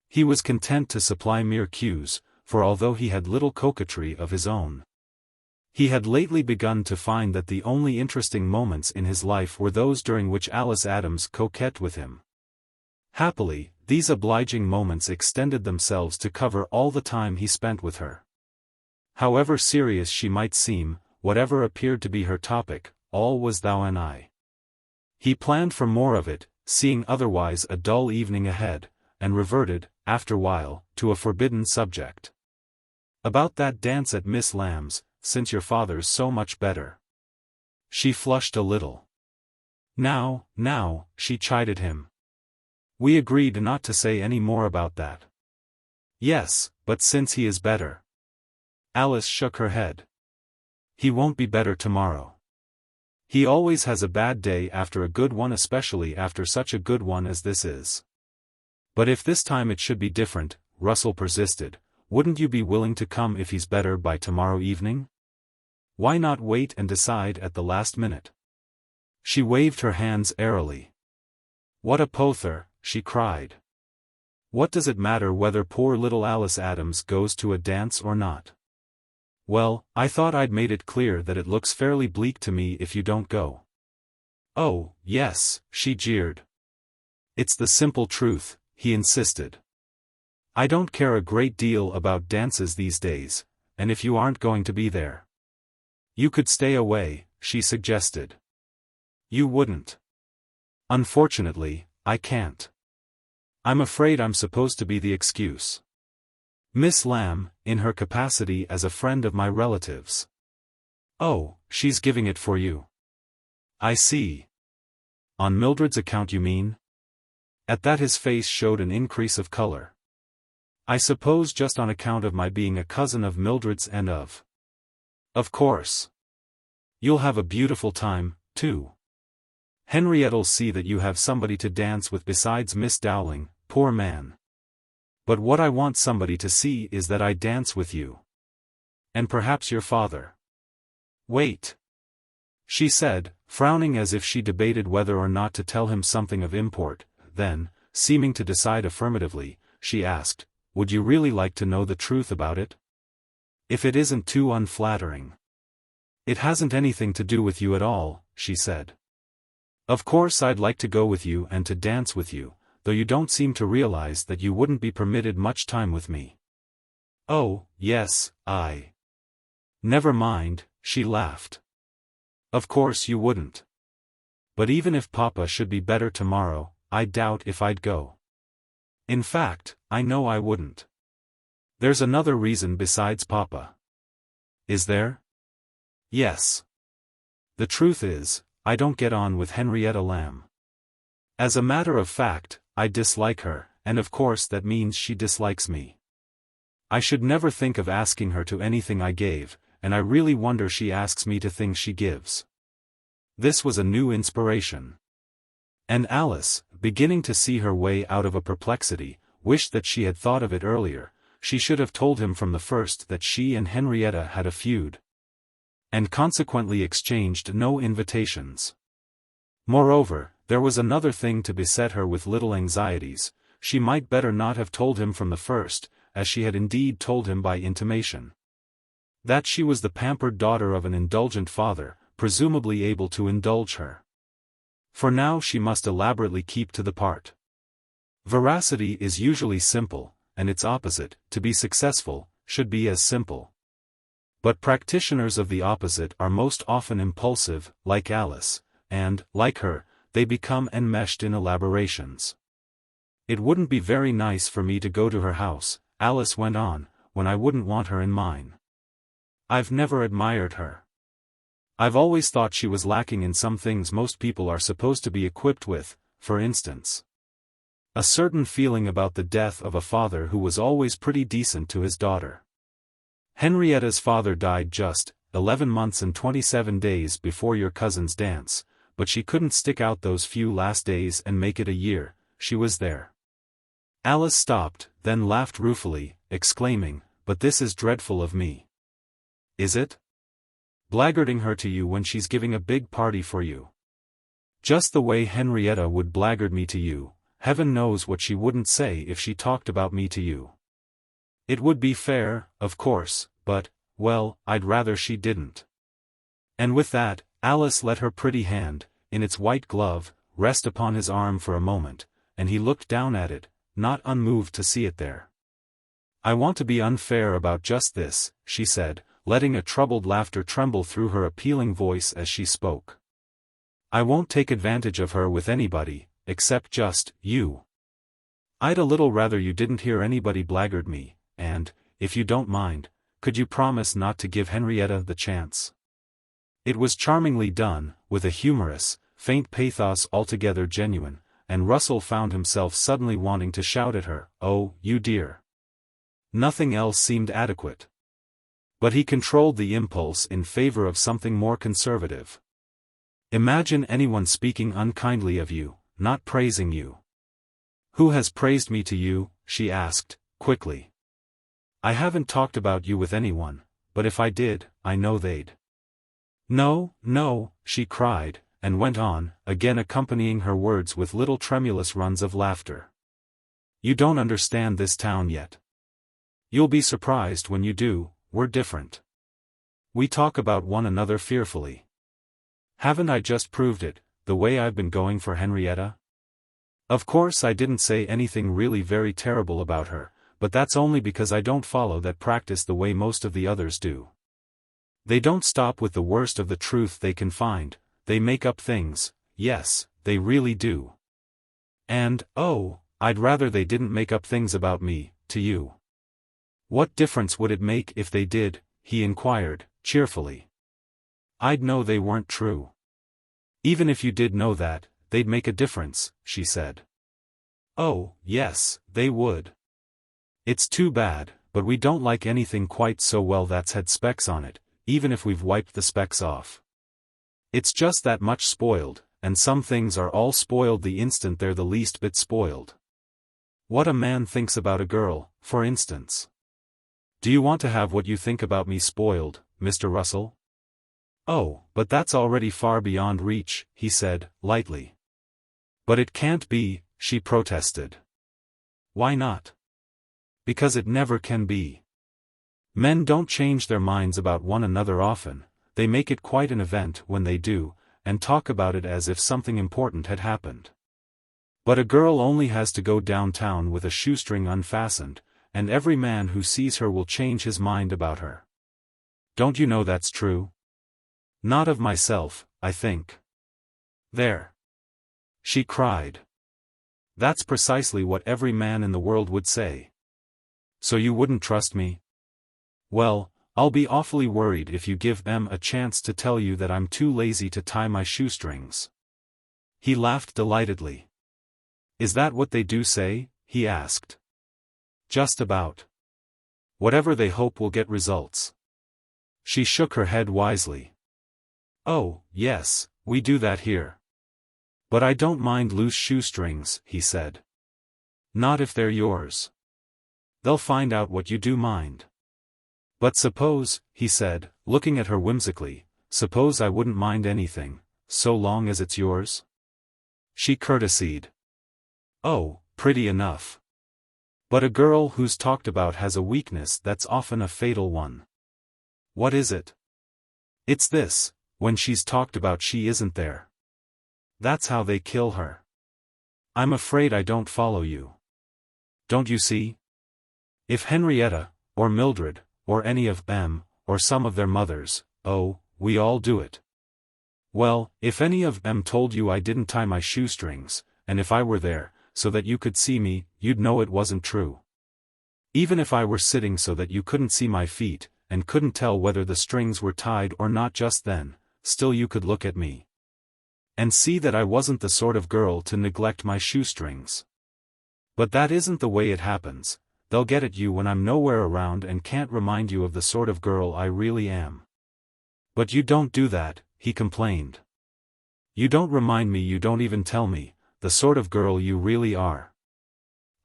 He was content to supply mere cues, for although he had little coquetry of his own, he had lately begun to find that the only interesting moments in his life were those during which Alice Adams coquetted with him. Happily, these obliging moments extended themselves to cover all the time he spent with her. However serious she might seem, whatever appeared to be her topic, all was thou and I. He planned for more of it, seeing otherwise a dull evening ahead, and reverted, after while, to a forbidden subject. About that dance at Miss Lamb's, since your father's so much better. She flushed a little. Now, she chided him. We agreed not to say any more about that. Yes, but since he is better. Alice shook her head. He won't be better tomorrow. He always has a bad day after a good one, especially after such a good one as this is. But if this time it should be different, Russell persisted, wouldn't you be willing to come if he's better by tomorrow evening? Why not wait and decide at the last minute? She waved her hands airily. What a pother, she cried. What does it matter whether poor little Alice Adams goes to a dance or not? Well, I thought I'd made it clear that it looks fairly bleak to me if you don't go. Oh, yes, she jeered. It's the simple truth, he insisted. I don't care a great deal about dances these days, and if you aren't going to be there, you could stay away, she suggested. You wouldn't. Unfortunately, I can't. I'm afraid I'm supposed to be the excuse. Miss Lamb, in her capacity as a friend of my relatives. Oh, she's giving it for you. I see. On Mildred's account, you mean? At that his face showed an increase of color. I suppose just on account of my being a cousin of Mildred's and of. Of course. You'll have a beautiful time, too. Henriette'll see that you have somebody to dance with besides Miss Dowling, poor man. But what I want somebody to see is that I dance with you. And perhaps your father. Wait. She said, frowning as if she debated whether or not to tell him something of import, then, seeming to decide affirmatively, she asked, would you really like to know the truth about it? If it isn't too unflattering. It hasn't anything to do with you at all, she said. Of course I'd like to go with you and to dance with you, though you don't seem to realize that you wouldn't be permitted much time with me. Oh, yes, Never mind, she laughed. Of course you wouldn't. But even if Papa should be better tomorrow, I doubt if I'd go. In fact, I know I wouldn't. There's another reason besides Papa. Is there? Yes. The truth is, I don't get on with Henrietta Lamb. As a matter of fact, I dislike her, and of course that means she dislikes me. I should never think of asking her to anything I gave, and I really wonder she asks me to things she gives. This was a new inspiration. And Alice, beginning to see her way out of a perplexity, wished that she had thought of it earlier. She should have told him from the first that she and Henrietta had a feud, and consequently exchanged no invitations. Moreover, there was another thing to beset her with little anxieties. She might better not have told him from the first, as she had indeed told him by intimation. That she was the pampered daughter of an indulgent father, presumably able to indulge her. For now she must elaborately keep to the part. Veracity is usually simple, and its opposite, to be successful, should be as simple. But practitioners of the opposite are most often impulsive, like Alice, and, like her, they become enmeshed in elaborations. It wouldn't be very nice for me to go to her house, Alice went on, when I wouldn't want her in mine. I've never admired her. I've always thought she was lacking in some things most people are supposed to be equipped with, for instance, a certain feeling about the death of a father who was always pretty decent to his daughter. Henrietta's father died just 11 months and 27 days before your cousin's dance, but she couldn't stick out those few last days and make it a year. She was there. Alice stopped, then laughed ruefully, exclaiming, "But this is dreadful of me." "Is it? Blackguarding her to you when she's giving a big party for you. Just the way Henrietta would blackguard me to you. Heaven knows what she wouldn't say if she talked about me to you. It would be fair, of course, but, well, I'd rather she didn't." And with that, Alice let her pretty hand, in its white glove, rest upon his arm for a moment, and he looked down at it, not unmoved to see it there. "I want to be unfair about just this," she said, letting a troubled laughter tremble through her appealing voice as she spoke. "I won't take advantage of her with anybody, except just you. I'd a little rather you didn't hear anybody blackguard me, and, if you don't mind, could you promise not to give Henrietta the chance?" It was charmingly done, with a humorous, faint pathos altogether genuine, and Russell found himself suddenly wanting to shout at her, "Oh, you dear." Nothing else seemed adequate. But he controlled the impulse in favor of something more conservative. Imagine anyone speaking unkindly of you, not praising you. Who has praised me to you? She asked, quickly. I haven't talked about you with anyone, but if I did, I know they'd. No, no, she cried, and went on, again accompanying her words with little tremulous runs of laughter. You don't understand this town yet. You'll be surprised when you do. We're different. We talk about one another fearfully. Haven't I just proved it, the way I've been going for Henrietta? Of course I didn't say anything really very terrible about her, but that's only because I don't follow that practice the way most of the others do. They don't stop with the worst of the truth they can find, they make up things, yes, they really do. And, oh, I'd rather they didn't make up things about me, to you. What difference would it make if they did? He inquired, cheerfully. I'd know they weren't true. Even if you did know that, they'd make a difference, she said. Oh, yes, they would. It's too bad, but we don't like anything quite so well that's had specks on it, even if we've wiped the specks off. It's just that much spoiled, and some things are all spoiled the instant they're the least bit spoiled. What a man thinks about a girl, for instance. Do you want to have what you think about me spoiled, Mr. Russell? Oh, but that's already far beyond reach, he said, lightly. But it can't be, she protested. Why not? Because it never can be. Men don't change their minds about one another often, they make it quite an event when they do, and talk about it as if something important had happened. But a girl only has to go downtown with a shoestring unfastened, and every man who sees her will change his mind about her. Don't you know that's true? Not of myself, I think. There. She cried. That's precisely what every man in the world would say. So you wouldn't trust me? Well, I'll be awfully worried if you give them a chance to tell you that I'm too lazy to tie my shoestrings. He laughed delightedly. Is that what they do say? He asked. Just about. Whatever they hope will get results. She shook her head wisely. Oh, yes, we do that here. But I don't mind loose shoestrings, he said. Not if they're yours. They'll find out what you do mind. But suppose, he said, looking at her whimsically, suppose I wouldn't mind anything, so long as it's yours? She courtesied. Oh, pretty enough. But a girl who's talked about has a weakness that's often a fatal one. What is it? It's this. When she's talked about she isn't there. That's how they kill her. I'm afraid I don't follow you. Don't you see? If Henrietta, or Mildred, or any of them, or some of their mothers, oh, we all do it. Well, if any of them told you I didn't tie my shoestrings, and if I were there, so that you could see me, you'd know it wasn't true. Even if I were sitting so that you couldn't see my feet, and couldn't tell whether the strings were tied or not just then, still you could look at me. And see that I wasn't the sort of girl to neglect my shoestrings. But that isn't the way it happens, they'll get at you when I'm nowhere around and can't remind you of the sort of girl I really am. But you don't do that, he complained. You don't remind me, you don't even tell me, the sort of girl you really are.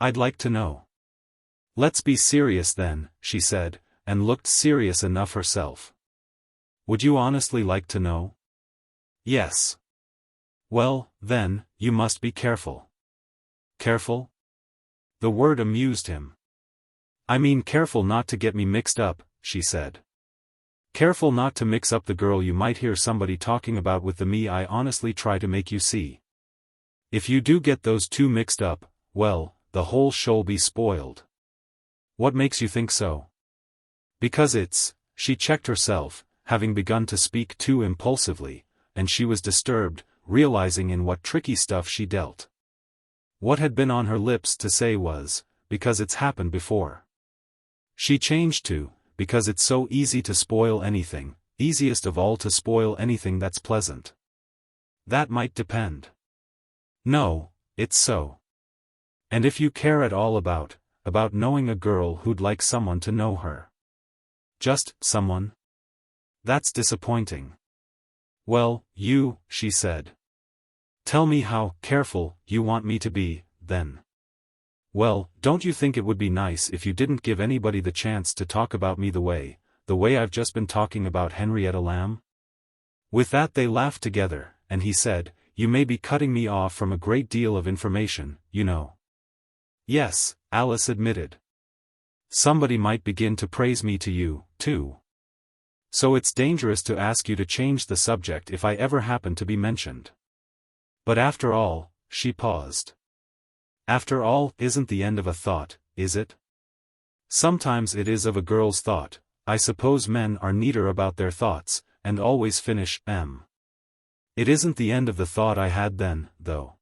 I'd like to know. Let's be serious then, she said, and looked serious enough herself. Would you honestly like to know? Yes. Well, then, you must be careful. Careful? The word amused him. I mean careful not to get me mixed up, she said. Careful not to mix up the girl you might hear somebody talking about with the me I honestly try to make you see. If you do get those two mixed up, well, the whole show'll be spoiled. What makes you think so? Because she checked herself, having begun to speak too impulsively, and she was disturbed, realizing in what tricky stuff she dealt. What had been on her lips to say was, because it's happened before. She changed to, because it's so easy to spoil anything, easiest of all to spoil anything that's pleasant. That might depend. No, it's so. And if you care at all about knowing a girl who'd like someone to know her. Just someone? That's disappointing. Well, she said. Tell me how careful you want me to be, then. Well, don't you think it would be nice if you didn't give anybody the chance to talk about me the way I've just been talking about Henrietta Lamb? With that they laughed together, and he said, You may be cutting me off from a great deal of information, you know. Yes, Alice admitted. Somebody might begin to praise me to you, too. So it's dangerous to ask you to change the subject if I ever happen to be mentioned. But after all, she paused. After all isn't the end of a thought, is it? Sometimes it is of a girl's thought. I suppose men are neater about their thoughts, and always finish, It isn't the end of the thought I had then, though.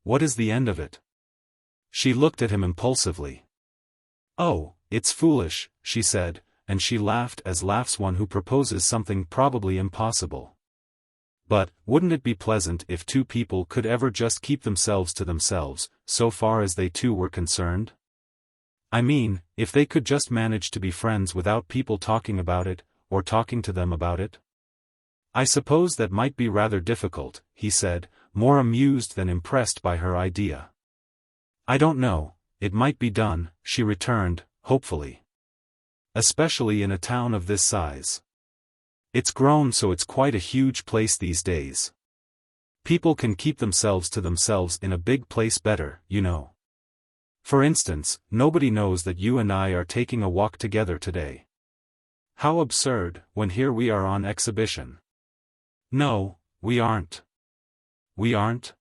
What is the end of it? She looked at him impulsively. Oh, it's foolish, she said, and she laughed as laughs one who proposes something probably impossible. But, wouldn't it be pleasant if two people could ever just keep themselves to themselves, so far as they two were concerned? I mean, if they could just manage to be friends without people talking about it, or talking to them about it? I suppose that might be rather difficult, he said, more amused than impressed by her idea. I don't know, it might be done, she returned, hopefully. Especially in a town of this size. It's grown so it's quite a huge place these days. People can keep themselves to themselves in a big place better, you know. For instance, nobody knows that you and I are taking a walk together today. How absurd, when here we are on exhibition. No, we aren't. We aren't?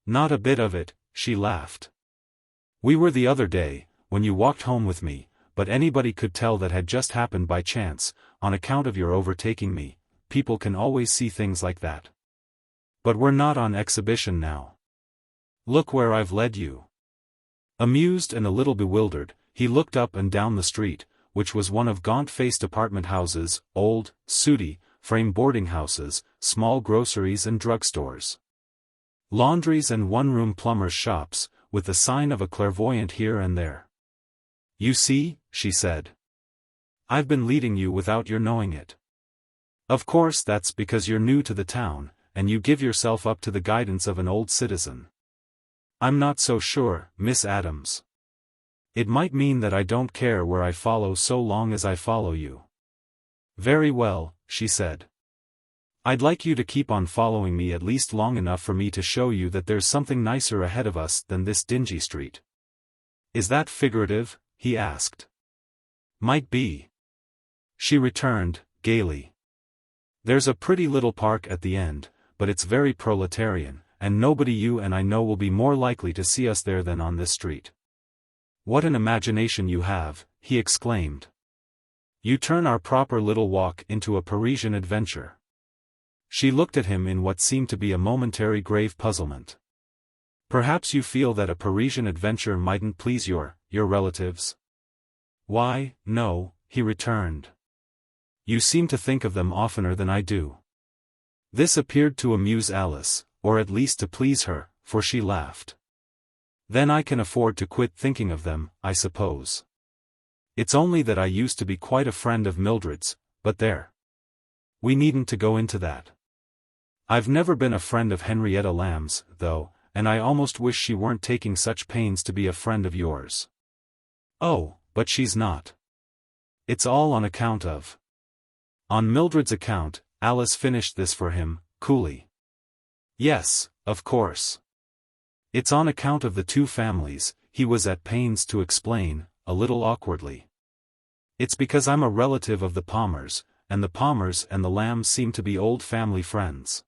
Not a bit of it, she laughed. We were the other day, when you walked home with me, but anybody could tell that had just happened by chance, on account of your overtaking me. People can always see things like that. But we're not on exhibition now. Look where I've led you. Amused and a little bewildered, he looked up and down the street, which was one of gaunt-faced apartment houses, old, sooty, frame boarding houses, small groceries and drugstores. Laundries and one-room plumbers' shops, with the sign of a clairvoyant here and there. You see, she said. I've been leading you without your knowing it. Of course that's because you're new to the town, and you give yourself up to the guidance of an old citizen. I'm not so sure, Miss Adams. It might mean that I don't care where I follow so long as I follow you. Very well, she said. I'd like you to keep on following me at least long enough for me to show you that there's something nicer ahead of us than this dingy street. Is that figurative? He asked. Might be. She returned, gaily. There's a pretty little park at the end, but it's very proletarian, and nobody you and I know will be more likely to see us there than on this street. What an imagination you have, he exclaimed. You turn our proper little walk into a Parisian adventure. She looked at him in what seemed to be a momentary grave puzzlement. Perhaps you feel that a Parisian adventure mightn't please your relatives? Why, no, he returned. You seem to think of them oftener than I do. This appeared to amuse Alice, or at least to please her, for she laughed. Then I can afford to quit thinking of them, I suppose. It's only that I used to be quite a friend of Mildred's, but there. We needn't to go into that. I've never been a friend of Henrietta Lamb's, though, and I almost wish she weren't taking such pains to be a friend of yours. Oh, but she's not. It's all on account of. On Mildred's account, Alice finished this for him, coolly. Yes, of course. It's on account of the two families, he was at pains to explain, a little awkwardly. It's because I'm a relative of the Palmers, and the Palmers and the Lambs seem to be old family friends.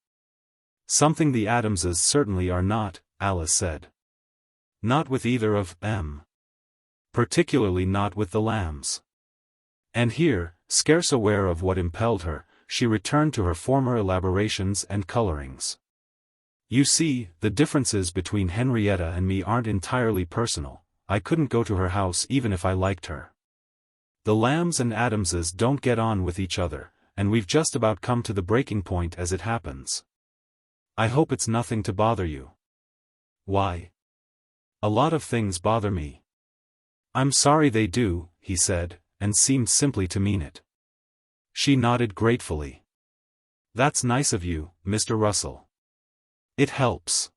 Something the Adamses certainly are not, Alice said. Not with either of them. Particularly not with the Lambs. And here, scarce aware of what impelled her, she returned to her former elaborations and colorings. You see, the differences between Henrietta and me aren't entirely personal. I couldn't go to her house even if I liked her. The Lambs and Adamses don't get on with each other, and we've just about come to the breaking point as it happens. I hope it's nothing to bother you. Why? A lot of things bother me. I'm sorry they do, he said, and seemed simply to mean it. She nodded gratefully. That's nice of you, Mr. Russell. It helps.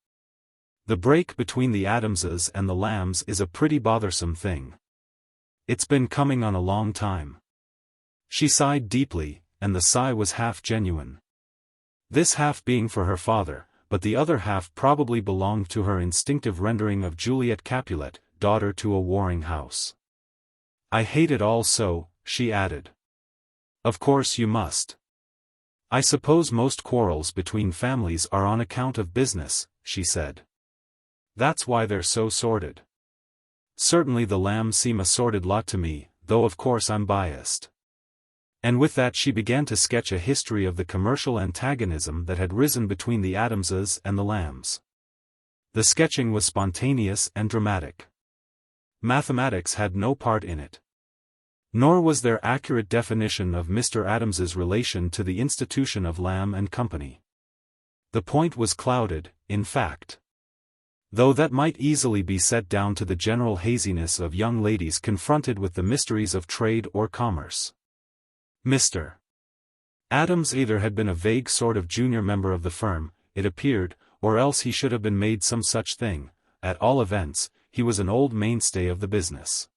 The break between the Adamses and the Lambs is a pretty bothersome thing. It's been coming on a long time. She sighed deeply, and the sigh was half genuine. This half being for her father, but the other half probably belonged to her instinctive rendering of Juliet Capulet, daughter to a warring house. I hate it all so, she added. Of course you must. I suppose most quarrels between families are on account of business, she said. That's why they're so sordid. Certainly the Lambs seem a sordid lot to me, though of course I'm biased. And with that she began to sketch a history of the commercial antagonism that had risen between the Adamses and the Lambs. The sketching was spontaneous and dramatic. Mathematics had no part in it. Nor was there accurate definition of Mr. Adams's relation to the institution of Lamb and Company. The point was clouded, in fact. Though that might easily be set down to the general haziness of young ladies confronted with the mysteries of trade or commerce. Mr. Adams either had been a vague sort of junior member of the firm, it appeared, or else he should have been made some such thing. At all events, he was an old mainstay of the business.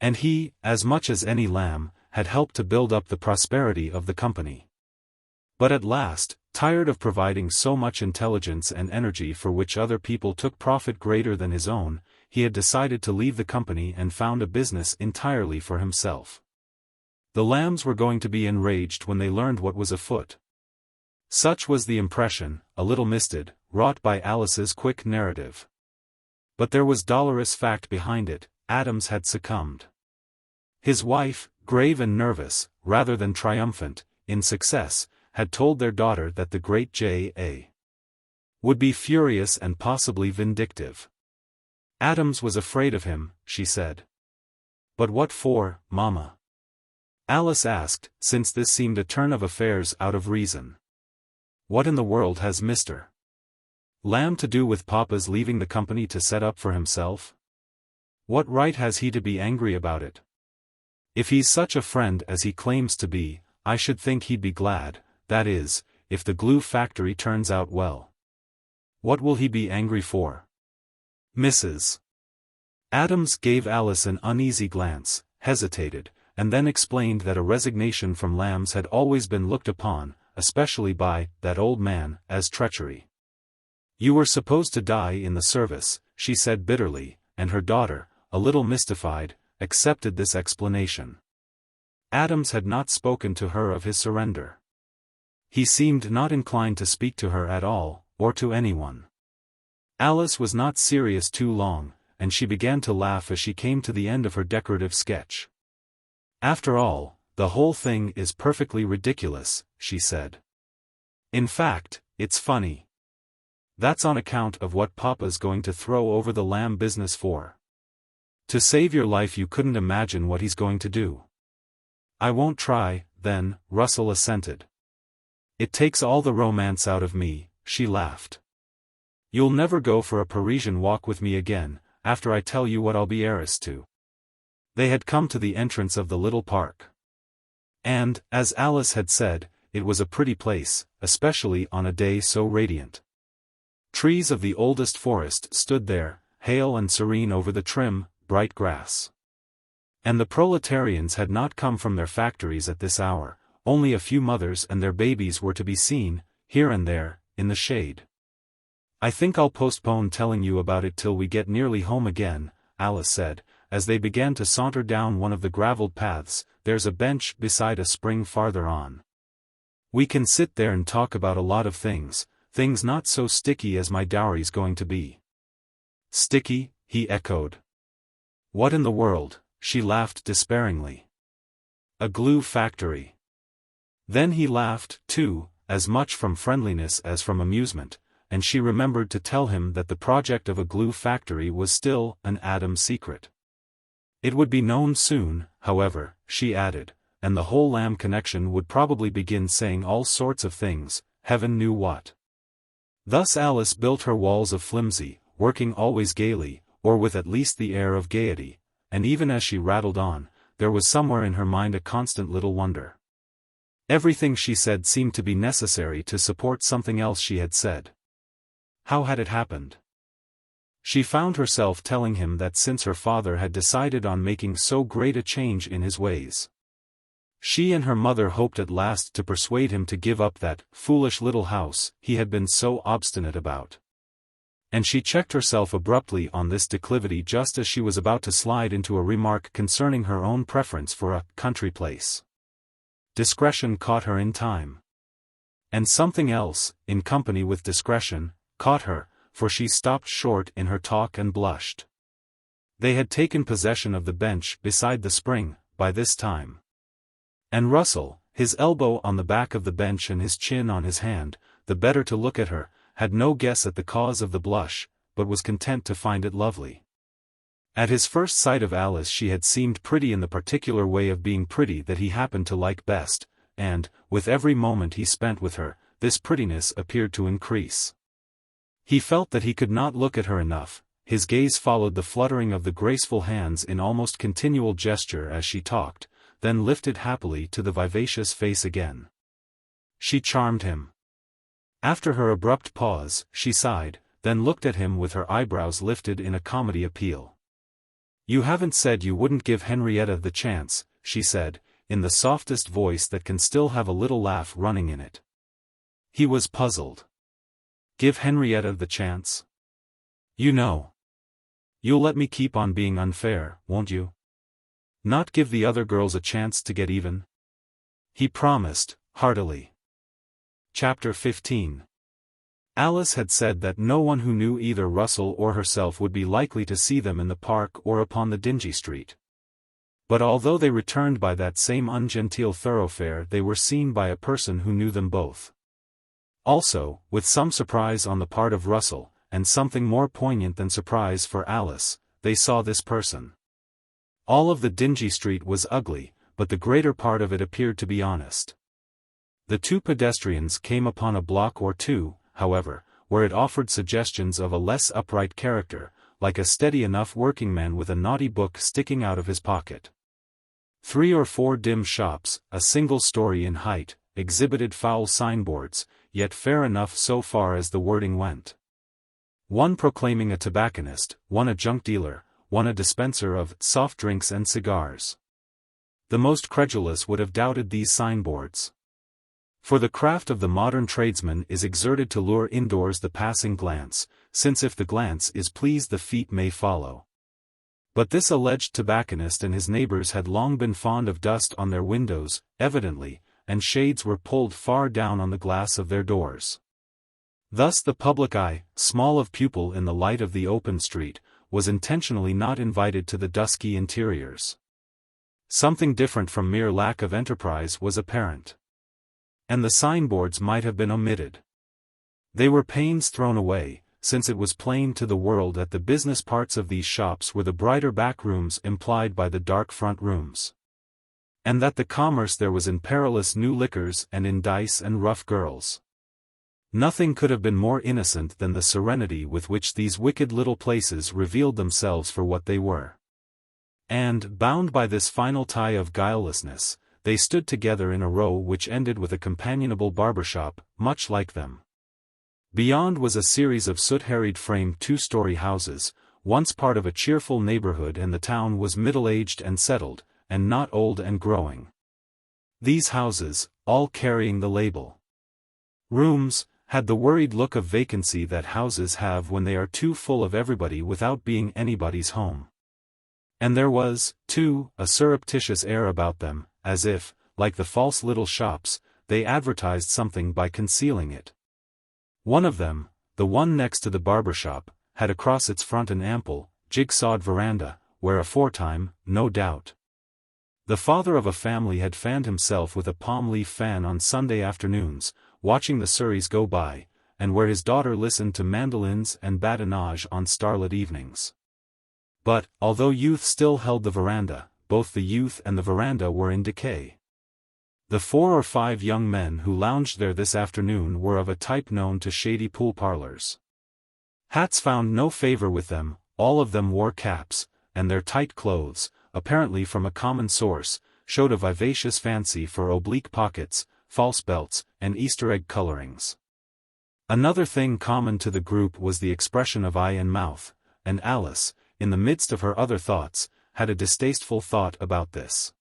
And he, as much as any Lamb, had helped to build up the prosperity of the company. But at last, tired of providing so much intelligence and energy for which other people took profit greater than his own, he had decided to leave the company and found a business entirely for himself. The Lambs were going to be enraged when they learned what was afoot. Such was the impression, a little misted, wrought by Alice's quick narrative. But there was dolorous fact behind it. Adams had succumbed. His wife, grave and nervous, rather than triumphant, in success, had told their daughter that the great J.A. would be furious and possibly vindictive. Adams was afraid of him, she said. But what for, Mama? Alice asked, since this seemed a turn of affairs out of reason. What in the world has Mr. Lamb to do with Papa's leaving the company to set up for himself? What right has he to be angry about it? If he's such a friend as he claims to be, I should think he'd be glad, that is, if the glue factory turns out well. What will he be angry for? Mrs. Adams gave Alice an uneasy glance, hesitated, and then explained that a resignation from Lamb's had always been looked upon, especially by that old man, as treachery. You were supposed to die in the service, she said bitterly, and her daughter, a little mystified, accepted this explanation. Adams had not spoken to her of his surrender. He seemed not inclined to speak to her at all, or to anyone. Alice was not serious too long, and she began to laugh as she came to the end of her decorative sketch. After all, the whole thing is perfectly ridiculous, she said. In fact, it's funny. That's on account of what Papa's going to throw over the Lamb business for. To save your life you couldn't imagine what he's going to do. I won't try, then, Russell assented. It takes all the romance out of me, she laughed. You'll never go for a Parisian walk with me again, after I tell you what I'll be heiress to. They had come to the entrance of the little park. And, as Alice had said, it was a pretty place, especially on a day so radiant. Trees of the oldest forest stood there, hale and serene over the trim, bright grass. And the proletarians had not come from their factories at this hour, only a few mothers and their babies were to be seen, here and there, in the shade. I think I'll postpone telling you about it till we get nearly home again, Alice said, as they began to saunter down one of the gravelled paths. There's a bench beside a spring farther on. We can sit there and talk about a lot of things not so sticky as my dowry's going to be. Sticky, he echoed. What in the world? She laughed despairingly. A glue factory. Then he laughed, too, as much from friendliness as from amusement, and she remembered to tell him that the project of a glue factory was still an Adams secret. It would be known soon, however, she added, and the whole Lamb connection would probably begin saying all sorts of things, heaven knew what. Thus Alice built her walls of flimsy, working always gaily, or with at least the air of gaiety, and even as she rattled on, there was somewhere in her mind a constant little wonder. Everything she said seemed to be necessary to support something else she had said. How had it happened? She found herself telling him that since her father had decided on making so great a change in his ways, she and her mother hoped at last to persuade him to give up that foolish little house he had been so obstinate about. And she checked herself abruptly on this declivity just as she was about to slide into a remark concerning her own preference for a country place. Discretion caught her in time. And something else, in company with discretion, caught her, for she stopped short in her talk and blushed. They had taken possession of the bench beside the spring, by this time. And Russell, his elbow on the back of the bench and his chin on his hand, the better to look at her, had no guess at the cause of the blush, but was content to find it lovely. At his first sight of Alice she had seemed pretty in the particular way of being pretty that he happened to like best, and, with every moment he spent with her, this prettiness appeared to increase. He felt that he could not look at her enough. His gaze followed the fluttering of the graceful hands in almost continual gesture as she talked, then lifted happily to the vivacious face again. She charmed him. After her abrupt pause, she sighed, then looked at him with her eyebrows lifted in a comedy appeal. "You haven't said you wouldn't give Henrietta the chance," she said, in the softest voice that can still have a little laugh running in it. He was puzzled. Give Henrietta the chance? You know. You'll let me keep on being unfair, won't you? Not give the other girls a chance to get even? He promised, heartily. Chapter 15. Alice had said that no one who knew either Russell or herself would be likely to see them in the park or upon the dingy street. But although they returned by that same ungenteel thoroughfare, they were seen by a person who knew them both. Also, with some surprise on the part of Russell, and something more poignant than surprise for Alice, they saw this person. All of the dingy street was ugly, but the greater part of it appeared to be honest. The two pedestrians came upon a block or two, however, where it offered suggestions of a less upright character, like a steady enough workingman with a naughty book sticking out of his pocket. 3 or 4 dim shops, a single story in height, exhibited foul signboards, yet fair enough so far as the wording went. One proclaiming a tobacconist, one a junk dealer, one a dispenser of soft drinks and cigars. The most credulous would have doubted these signboards. For the craft of the modern tradesman is exerted to lure indoors the passing glance, since if the glance is pleased the feet may follow. But this alleged tobacconist and his neighbors had long been fond of dust on their windows, evidently, and shades were pulled far down on the glass of their doors. Thus the public eye, small of pupil in the light of the open street, was intentionally not invited to the dusky interiors. Something different from mere lack of enterprise was apparent. And the signboards might have been omitted. They were pains thrown away, since it was plain to the world that the business parts of these shops were the brighter back rooms implied by the dark front rooms. And that the commerce there was in perilous new liquors and in dice and rough girls. Nothing could have been more innocent than the serenity with which these wicked little places revealed themselves for what they were. And, bound by this final tie of guilelessness, they stood together in a row which ended with a companionable barber shop, much like them. Beyond was a series of soot-harried frame 2-story houses, once part of a cheerful neighborhood, and the town was middle-aged and settled, and not old and growing. These houses, all carrying the label rooms, had the worried look of vacancy that houses have when they are too full of everybody without being anybody's home. And there was, too, a surreptitious air about them, as if, like the false little shops, they advertised something by concealing it. One of them, the one next to the barber shop, had across its front an ample, jigsawed veranda, where aforetime, no doubt, the father of a family had fanned himself with a palm leaf fan on Sunday afternoons, watching the Surreys go by, and where his daughter listened to mandolins and badinage on starlit evenings. But, although youth still held the veranda, both the youth and the veranda were in decay. The 4 or 5 young men who lounged there this afternoon were of a type known to shady pool parlors. Hats found no favor with them, all of them wore caps, and their tight clothes, apparently from a common source, showed a vivacious fancy for oblique pockets, false belts, and Easter egg colorings. Another thing common to the group was the expression of eye and mouth, and Alice, in the midst of her other thoughts, had a distasteful thought about this.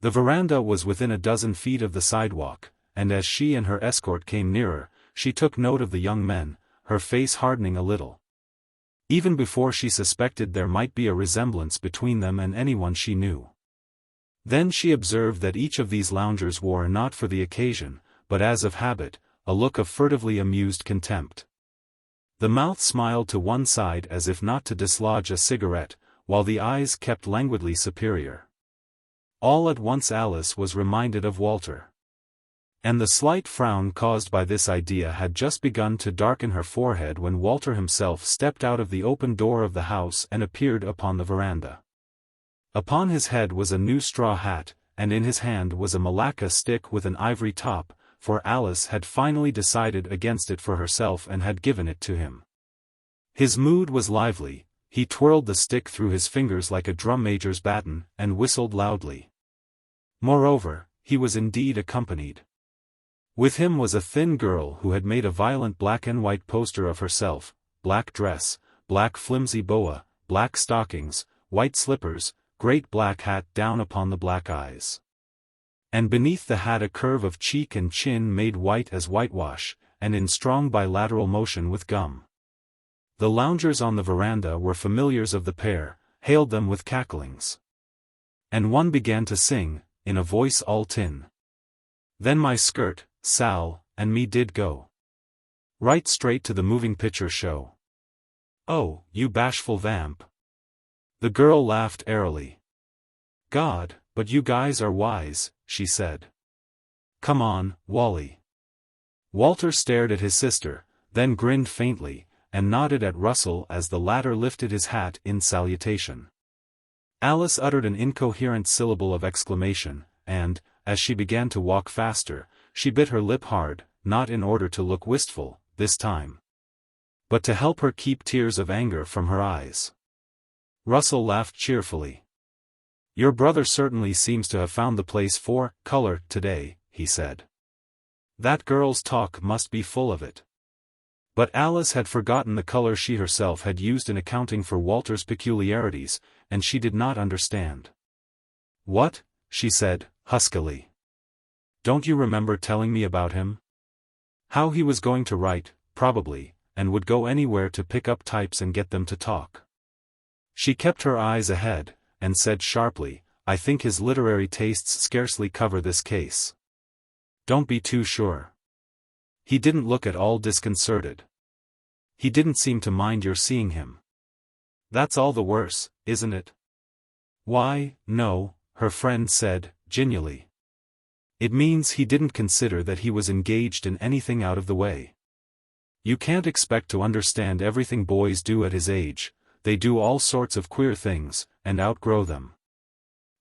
The veranda was within a dozen feet of the sidewalk, and as she and her escort came nearer, she took note of the young men, her face hardening a little. Even before she suspected there might be a resemblance between them and anyone she knew. Then she observed that each of these loungers wore not for the occasion, but as of habit, a look of furtively amused contempt. The mouth smiled to one side as if not to dislodge a cigarette, while the eyes kept languidly superior. All at once Alice was reminded of Walter. And the slight frown caused by this idea had just begun to darken her forehead when Walter himself stepped out of the open door of the house and appeared upon the veranda. Upon his head was a new straw hat, and in his hand was a malacca stick with an ivory top, for Alice had finally decided against it for herself and had given it to him. His mood was lively, he twirled the stick through his fingers like a drum major's baton, and whistled loudly. Moreover, he was indeed accompanied. With him was a thin girl who had made a violent black and white poster of herself, black dress, black flimsy boa, black stockings, white slippers, great black hat down upon the black eyes. And beneath the hat a curve of cheek and chin made white as whitewash, and in strong bilateral motion with gum. The loungers on the veranda were familiars of the pair, hailed them with cacklings. And one began to sing, in a voice all tin. Then my skirt, Sal, and me did go right straight to the moving picture show. Oh, you bashful vamp. The girl laughed airily. God, but you guys are wise, she said. Come on, Wally. Walter stared at his sister, then grinned faintly, and nodded at Russell as the latter lifted his hat in salutation. Alice uttered an incoherent syllable of exclamation, and, as she began to walk faster, she bit her lip hard, not in order to look wistful, this time, but to help her keep tears of anger from her eyes. Russell laughed cheerfully. Your brother certainly seems to have found the place for color today, he said. That girl's talk must be full of it. But Alice had forgotten the color she herself had used in accounting for Walter's peculiarities, and she did not understand. What? She said, huskily. Don't you remember telling me about him? How he was going to write, probably, and would go anywhere to pick up types and get them to talk. She kept her eyes ahead, and said sharply, I think his literary tastes scarcely cover this case. Don't be too sure. He didn't look at all disconcerted. He didn't seem to mind your seeing him. That's all the worse, isn't it? Why, no, her friend said, genially. It means he didn't consider that he was engaged in anything out of the way. You can't expect to understand everything boys do at his age, they do all sorts of queer things, and outgrow them.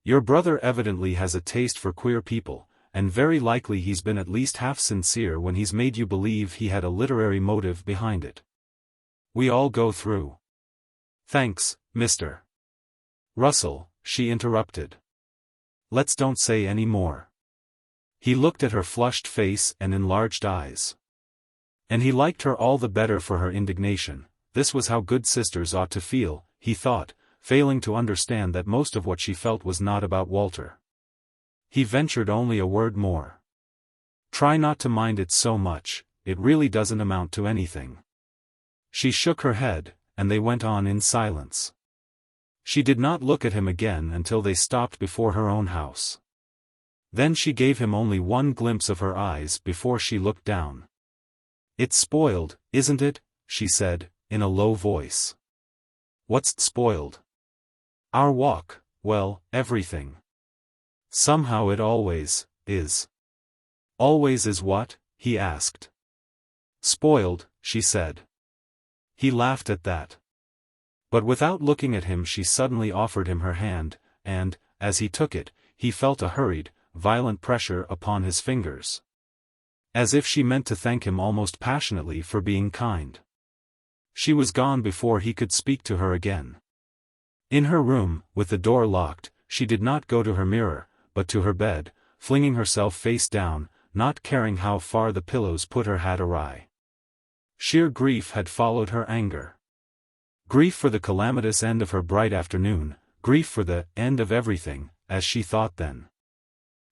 Your brother evidently has a taste for queer people, and very likely he's been at least half sincere when he's made you believe he had a literary motive behind it. We all go through. Thanks, Mr. Russell, she interrupted. Let's don't say any more. He looked at her flushed face and enlarged eyes. And he liked her all the better for her indignation. This was how good sisters ought to feel, he thought, failing to understand that most of what she felt was not about Walter. He ventured only a word more. Try not to mind it so much, it really doesn't amount to anything. She shook her head, and they went on in silence. She did not look at him again until they stopped before her own house. Then she gave him only one glimpse of her eyes before she looked down. It's spoiled, isn't it? She said, in a low voice. What's spoiled? Our walk, well, everything. Somehow it always is. Always is what? He asked. Spoiled, she said. He laughed at that. But without looking at him she suddenly offered him her hand, and, as he took it, he felt a hurried, violent pressure upon his fingers. As if she meant to thank him almost passionately for being kind. She was gone before he could speak to her again. In her room, with the door locked, she did not go to her mirror, but to her bed, flinging herself face down, not caring how far the pillows put her hat awry. Sheer grief had followed her anger. Grief for the calamitous end of her bright afternoon, grief for the end of everything, as she thought then.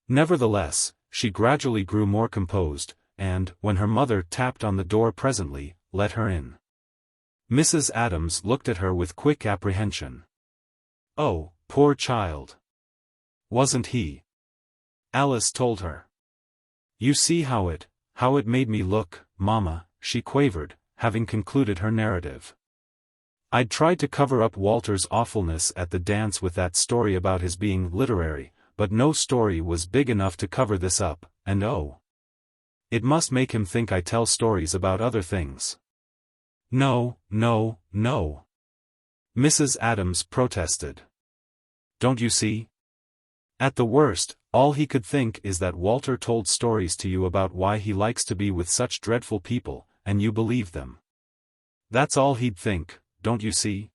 Nevertheless, she gradually grew more composed, and, when her mother tapped on the door presently, let her in. Mrs. Adams looked at her with quick apprehension. "Oh, poor child! Wasn't he?" Alice told her. "You see how it made me look, Mama," she quavered, having concluded her narrative. "I'd tried to cover up Walter's awfulness at the dance with that story about his being literary, but no story was big enough to cover this up, and oh, it must make him think I tell stories about other things." "No, no, no," Mrs. Adams protested. "Don't you see? At the worst, all he could think is that Walter told stories to you about why he likes to be with such dreadful people, and you believe them. That's all he'd think, don't you see?"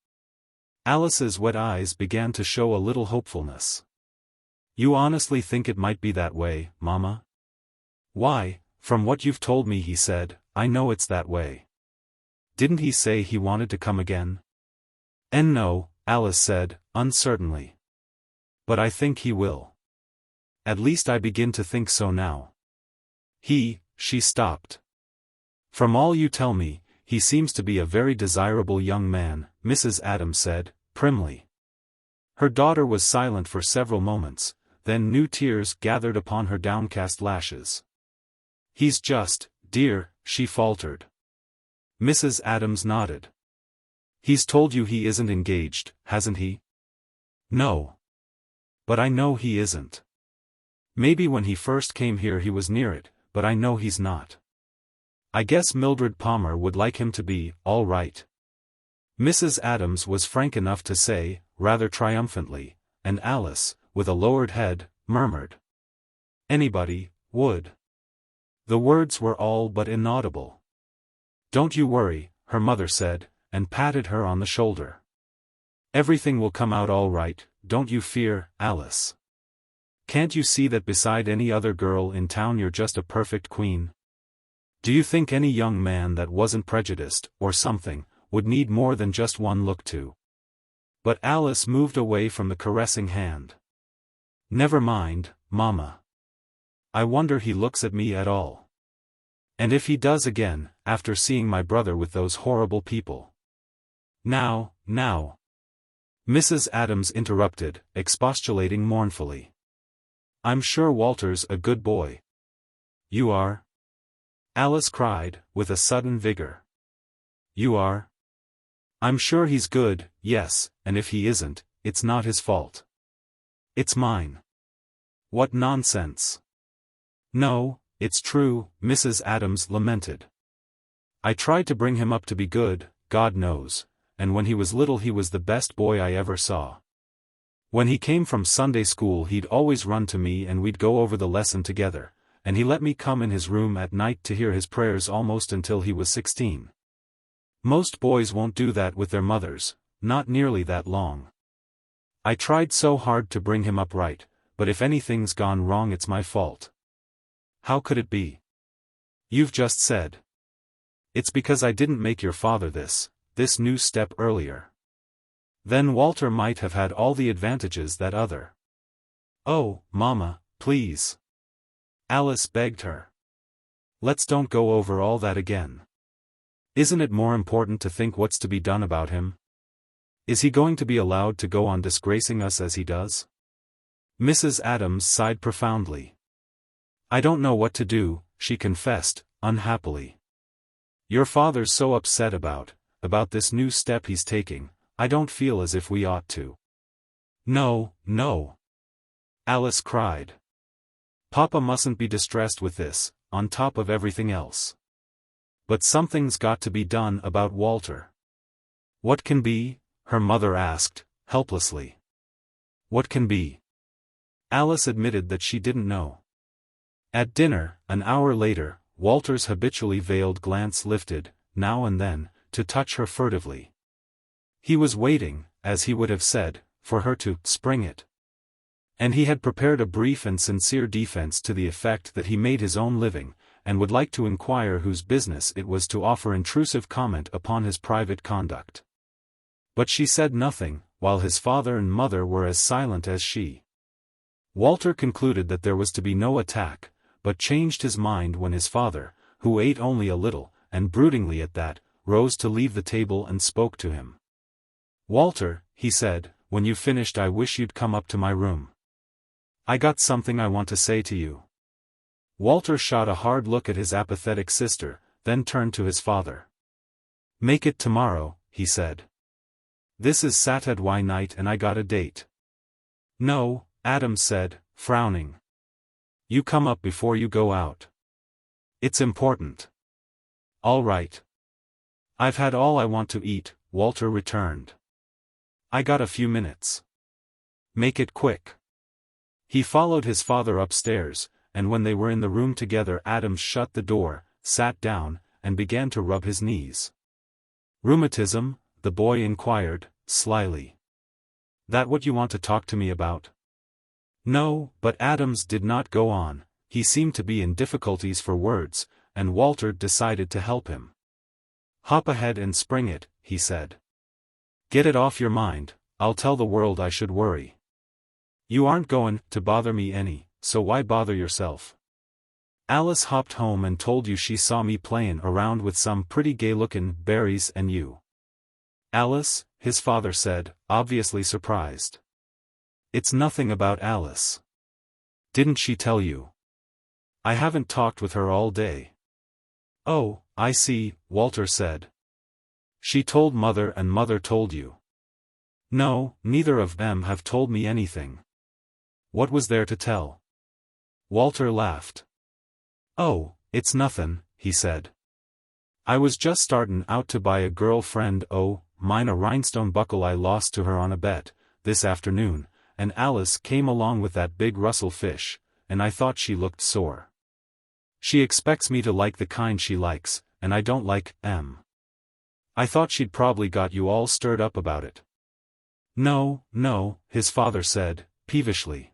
Alice's wet eyes began to show a little hopefulness. "You honestly think it might be that way, Mama?" "Why, from what you've told me," he said, "I know it's that way." "Didn't he say he wanted to come again?" "No," Alice said, uncertainly. "But I think he will. At least I begin to think so now." She stopped. "From all you tell me, he seems to be a very desirable young man," Mrs. Adams said, primly. Her daughter was silent for several moments, then new tears gathered upon her downcast lashes. "He's just, dear," she faltered. Mrs. Adams nodded. "He's told you he isn't engaged, hasn't he?" "No. But I know he isn't. Maybe when he first came here he was near it, but I know he's not. I guess Mildred Palmer would like him to be, all right." Mrs. Adams was frank enough to say, rather triumphantly, and Alice, with a lowered head, murmured, "Anybody would." The words were all but inaudible. "Don't you worry," her mother said, and patted her on the shoulder. "Everything will come out all right, don't you fear, Alice. Can't you see that beside any other girl in town you're just a perfect queen? Do you think any young man that wasn't prejudiced, or something, would need more than just one look to?" But Alice moved away from the caressing hand. "Never mind, Mama. I wonder he looks at me at all. And if he does again, after seeing my brother with those horrible people." Now. Mrs. Adams interrupted, expostulating mournfully. "I'm sure Walter's a good boy." "You are?" Alice cried, with a sudden vigor. "You are?" "I'm sure he's good, yes, and if he isn't, it's not his fault. It's mine." "What nonsense." "No, it's true," Mrs. Adams lamented. "I tried to bring him up to be good, God knows, and when he was little he was the best boy I ever saw. When he came from Sunday school he'd always run to me and we'd go over the lesson together, and he let me come in his room at night to hear his prayers almost until he was 16. Most boys won't do that with their mothers, not nearly that long. I tried so hard to bring him up right, but if anything's gone wrong it's my fault." "How could it be?" "You've just said. It's because I didn't make your father this new step earlier. Then Walter might have had all the advantages that other—" "Oh, Mama, please," Alice begged her. "Let's don't go over all that again. Isn't it more important to think what's to be done about him? Is he going to be allowed to go on disgracing us as he does?" Mrs. Adams sighed profoundly. "I don't know what to do," she confessed, unhappily. "Your father's so upset about this new step he's taking, I don't feel as if we ought to." No, Alice cried. "Papa mustn't be distressed with this, on top of everything else. But something's got to be done about Walter." "What can be?" her mother asked, helplessly. "What can be?" Alice admitted that she didn't know. At dinner, an hour later, Walter's habitually veiled glance lifted, now and then, to touch her furtively. He was waiting, as he would have said, for her to spring it. And he had prepared a brief and sincere defense to the effect that he made his own living, and would like to inquire whose business it was to offer intrusive comment upon his private conduct. But she said nothing, while his father and mother were as silent as she. Walter concluded that there was to be no attack, but changed his mind when his father, who ate only a little, and broodingly at that, rose to leave the table and spoke to him. "Walter," he said, "when you've finished I wish you'd come up to my room. I got something I want to say to you." Walter shot a hard look at his apathetic sister, then turned to his father. "Make it tomorrow," he said. "This is Saturday night and I got a date." "No," Adams said, frowning. "You come up before you go out. It's important." "All right. I've had all I want to eat," Walter returned. "I got a few minutes. Make it quick." He followed his father upstairs, and when they were in the room together Adams shut the door, sat down, and began to rub his knees. "Rheumatism?" the boy inquired, slyly. "That what you want to talk to me about?" "No," but Adams did not go on. He seemed to be in difficulties for words, and Walter decided to help him. "Hop ahead and spring it," he said. "Get it off your mind. I'll tell the world I should worry. You aren't going to bother me any, so why bother yourself? Alice hopped home and told you she saw me playin' around with some pretty gay-lookin' berries and you." "Alice?" his father said, obviously surprised. "It's nothing about Alice." "Didn't she tell you?" "I haven't talked with her all day." "Oh, I see," Walter said. "She told Mother and Mother told you." "No, neither of them have told me anything." "What was there to tell?" Walter laughed. "Oh, it's nothin'," he said. "I was just startin' out to buy a girl friend mine a rhinestone buckle I lost to her on a bet, this afternoon, and Alice came along with that big Russell fish, and I thought she looked sore. She expects me to like the kind she likes, and I don't like 'em. I thought she'd probably got you all stirred up about it." "No, no," his father said, peevishly.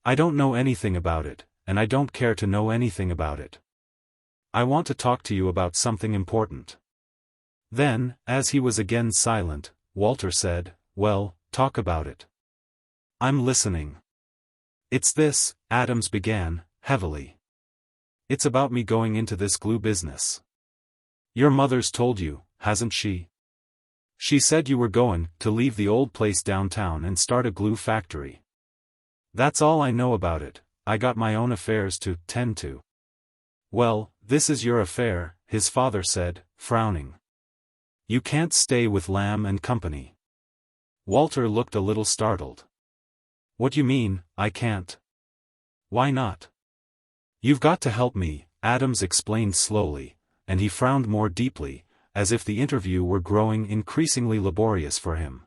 "I don't know anything about it, and I don't care to know anything about it. I want to talk to you about something important." Then, as he was again silent, Walter said, "Well, talk about it. I'm listening." "It's this," Adams began, heavily. "It's about me going into this glue business. Your mother's told you, hasn't she? She said you were goin' to leave the old place downtown and start a glue factory. That's all I know about it. I got my own affairs to tend to." "Well, this is your affair," his father said, frowning. "You can't stay with Lamb and Company." Walter looked a little startled. "What you mean, I can't?" "Why not?" "You've got to help me," Adams explained slowly, and he frowned more deeply, as if the interview were growing increasingly laborious for him.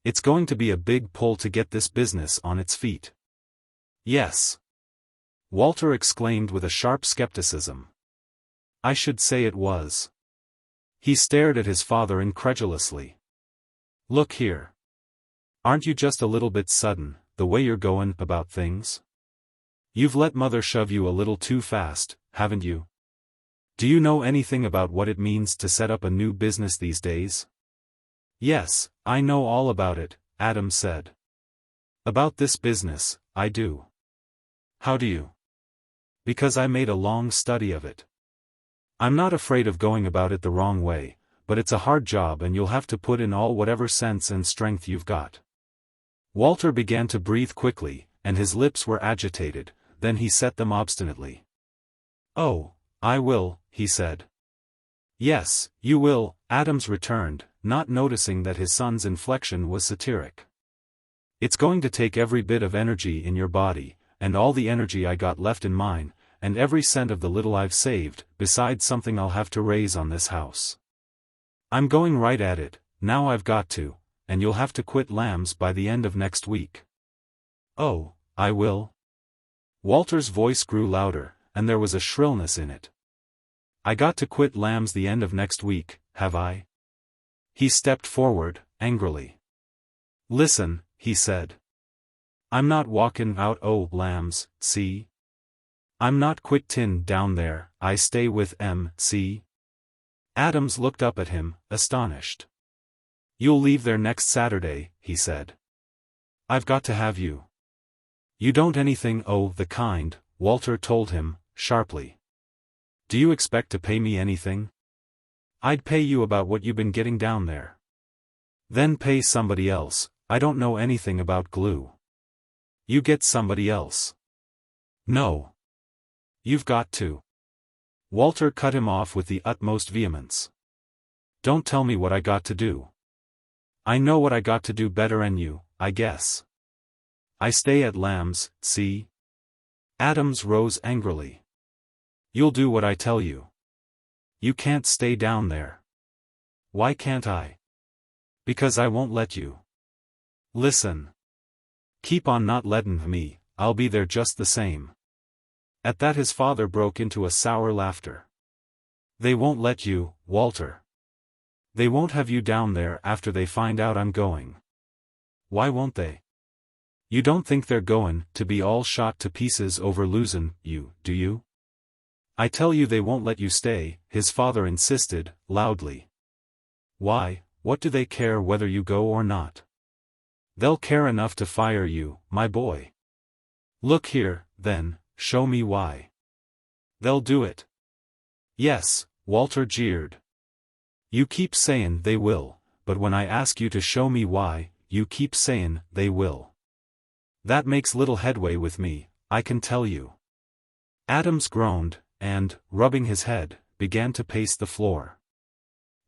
"It's going to be a big pull to get this business on its feet." "Yes," Walter exclaimed with a sharp skepticism. "I should say it was." He stared at his father incredulously. "Look here. Aren't you just a little bit sudden, the way you're goin' about things? You've let Mother shove you a little too fast, haven't you? Do you know anything about what it means to set up a new business these days?" "Yes, I know all about it," Adams said. "About this business, I do." "How do you?" "Because I made a long study of it. I'm not afraid of going about it the wrong way, but it's a hard job and you'll have to put in all whatever sense and strength you've got." Walter began to breathe quickly, and his lips were agitated, then he set them obstinately. "Oh, I will," he said. "Yes, you will," Adams returned, not noticing that his son's inflection was satiric. "It's going to take every bit of energy in your body, and all the energy I got left in mine, and every cent of the little I've saved, besides something I'll have to raise on this house. I'm going right at it, now I've got to, and you'll have to quit Lamb's by the end of next week." "Oh, I will?" Walter's voice grew louder, and there was a shrillness in it. "I got to quit Lamb's the end of next week, have I?" He stepped forward, angrily. "Listen," he said. I'm not walkin' out Lambs, see? I'm not quit Tin down there, I stay with see? Adams looked up at him, astonished. You'll leave there next Saturday, he said. I've got to have you. You don't anything the kind, Walter told him, sharply. Do you expect to pay me anything? I'd pay you about what you've been getting down there. Then pay somebody else, I don't know anything about glue. You get somebody else. No. You've got to. Walter cut him off with the utmost vehemence. Don't tell me what I got to do. I know what I got to do better'n you, I guess. I stay at Lamb's, see? Adams rose angrily. You'll do what I tell you. You can't stay down there. Why can't I? Because I won't let you. Listen. Keep on not lettin' me, I'll be there just the same. At that his father broke into a sour laughter. They won't let you, Walter. They won't have you down there after they find out I'm going. Why won't they? You don't think they're goin' to be all shot to pieces over losin' you, do you? I tell you they won't let you stay, his father insisted, loudly. Why, what do they care whether you go or not? They'll care enough to fire you, my boy. Look here, then, show me why. They'll do it. Yes, Walter jeered. You keep sayin' they will, but when I ask you to show me why, you keep sayin' they will. That makes little headway with me, I can tell you. Adams groaned, and, rubbing his head, began to pace the floor.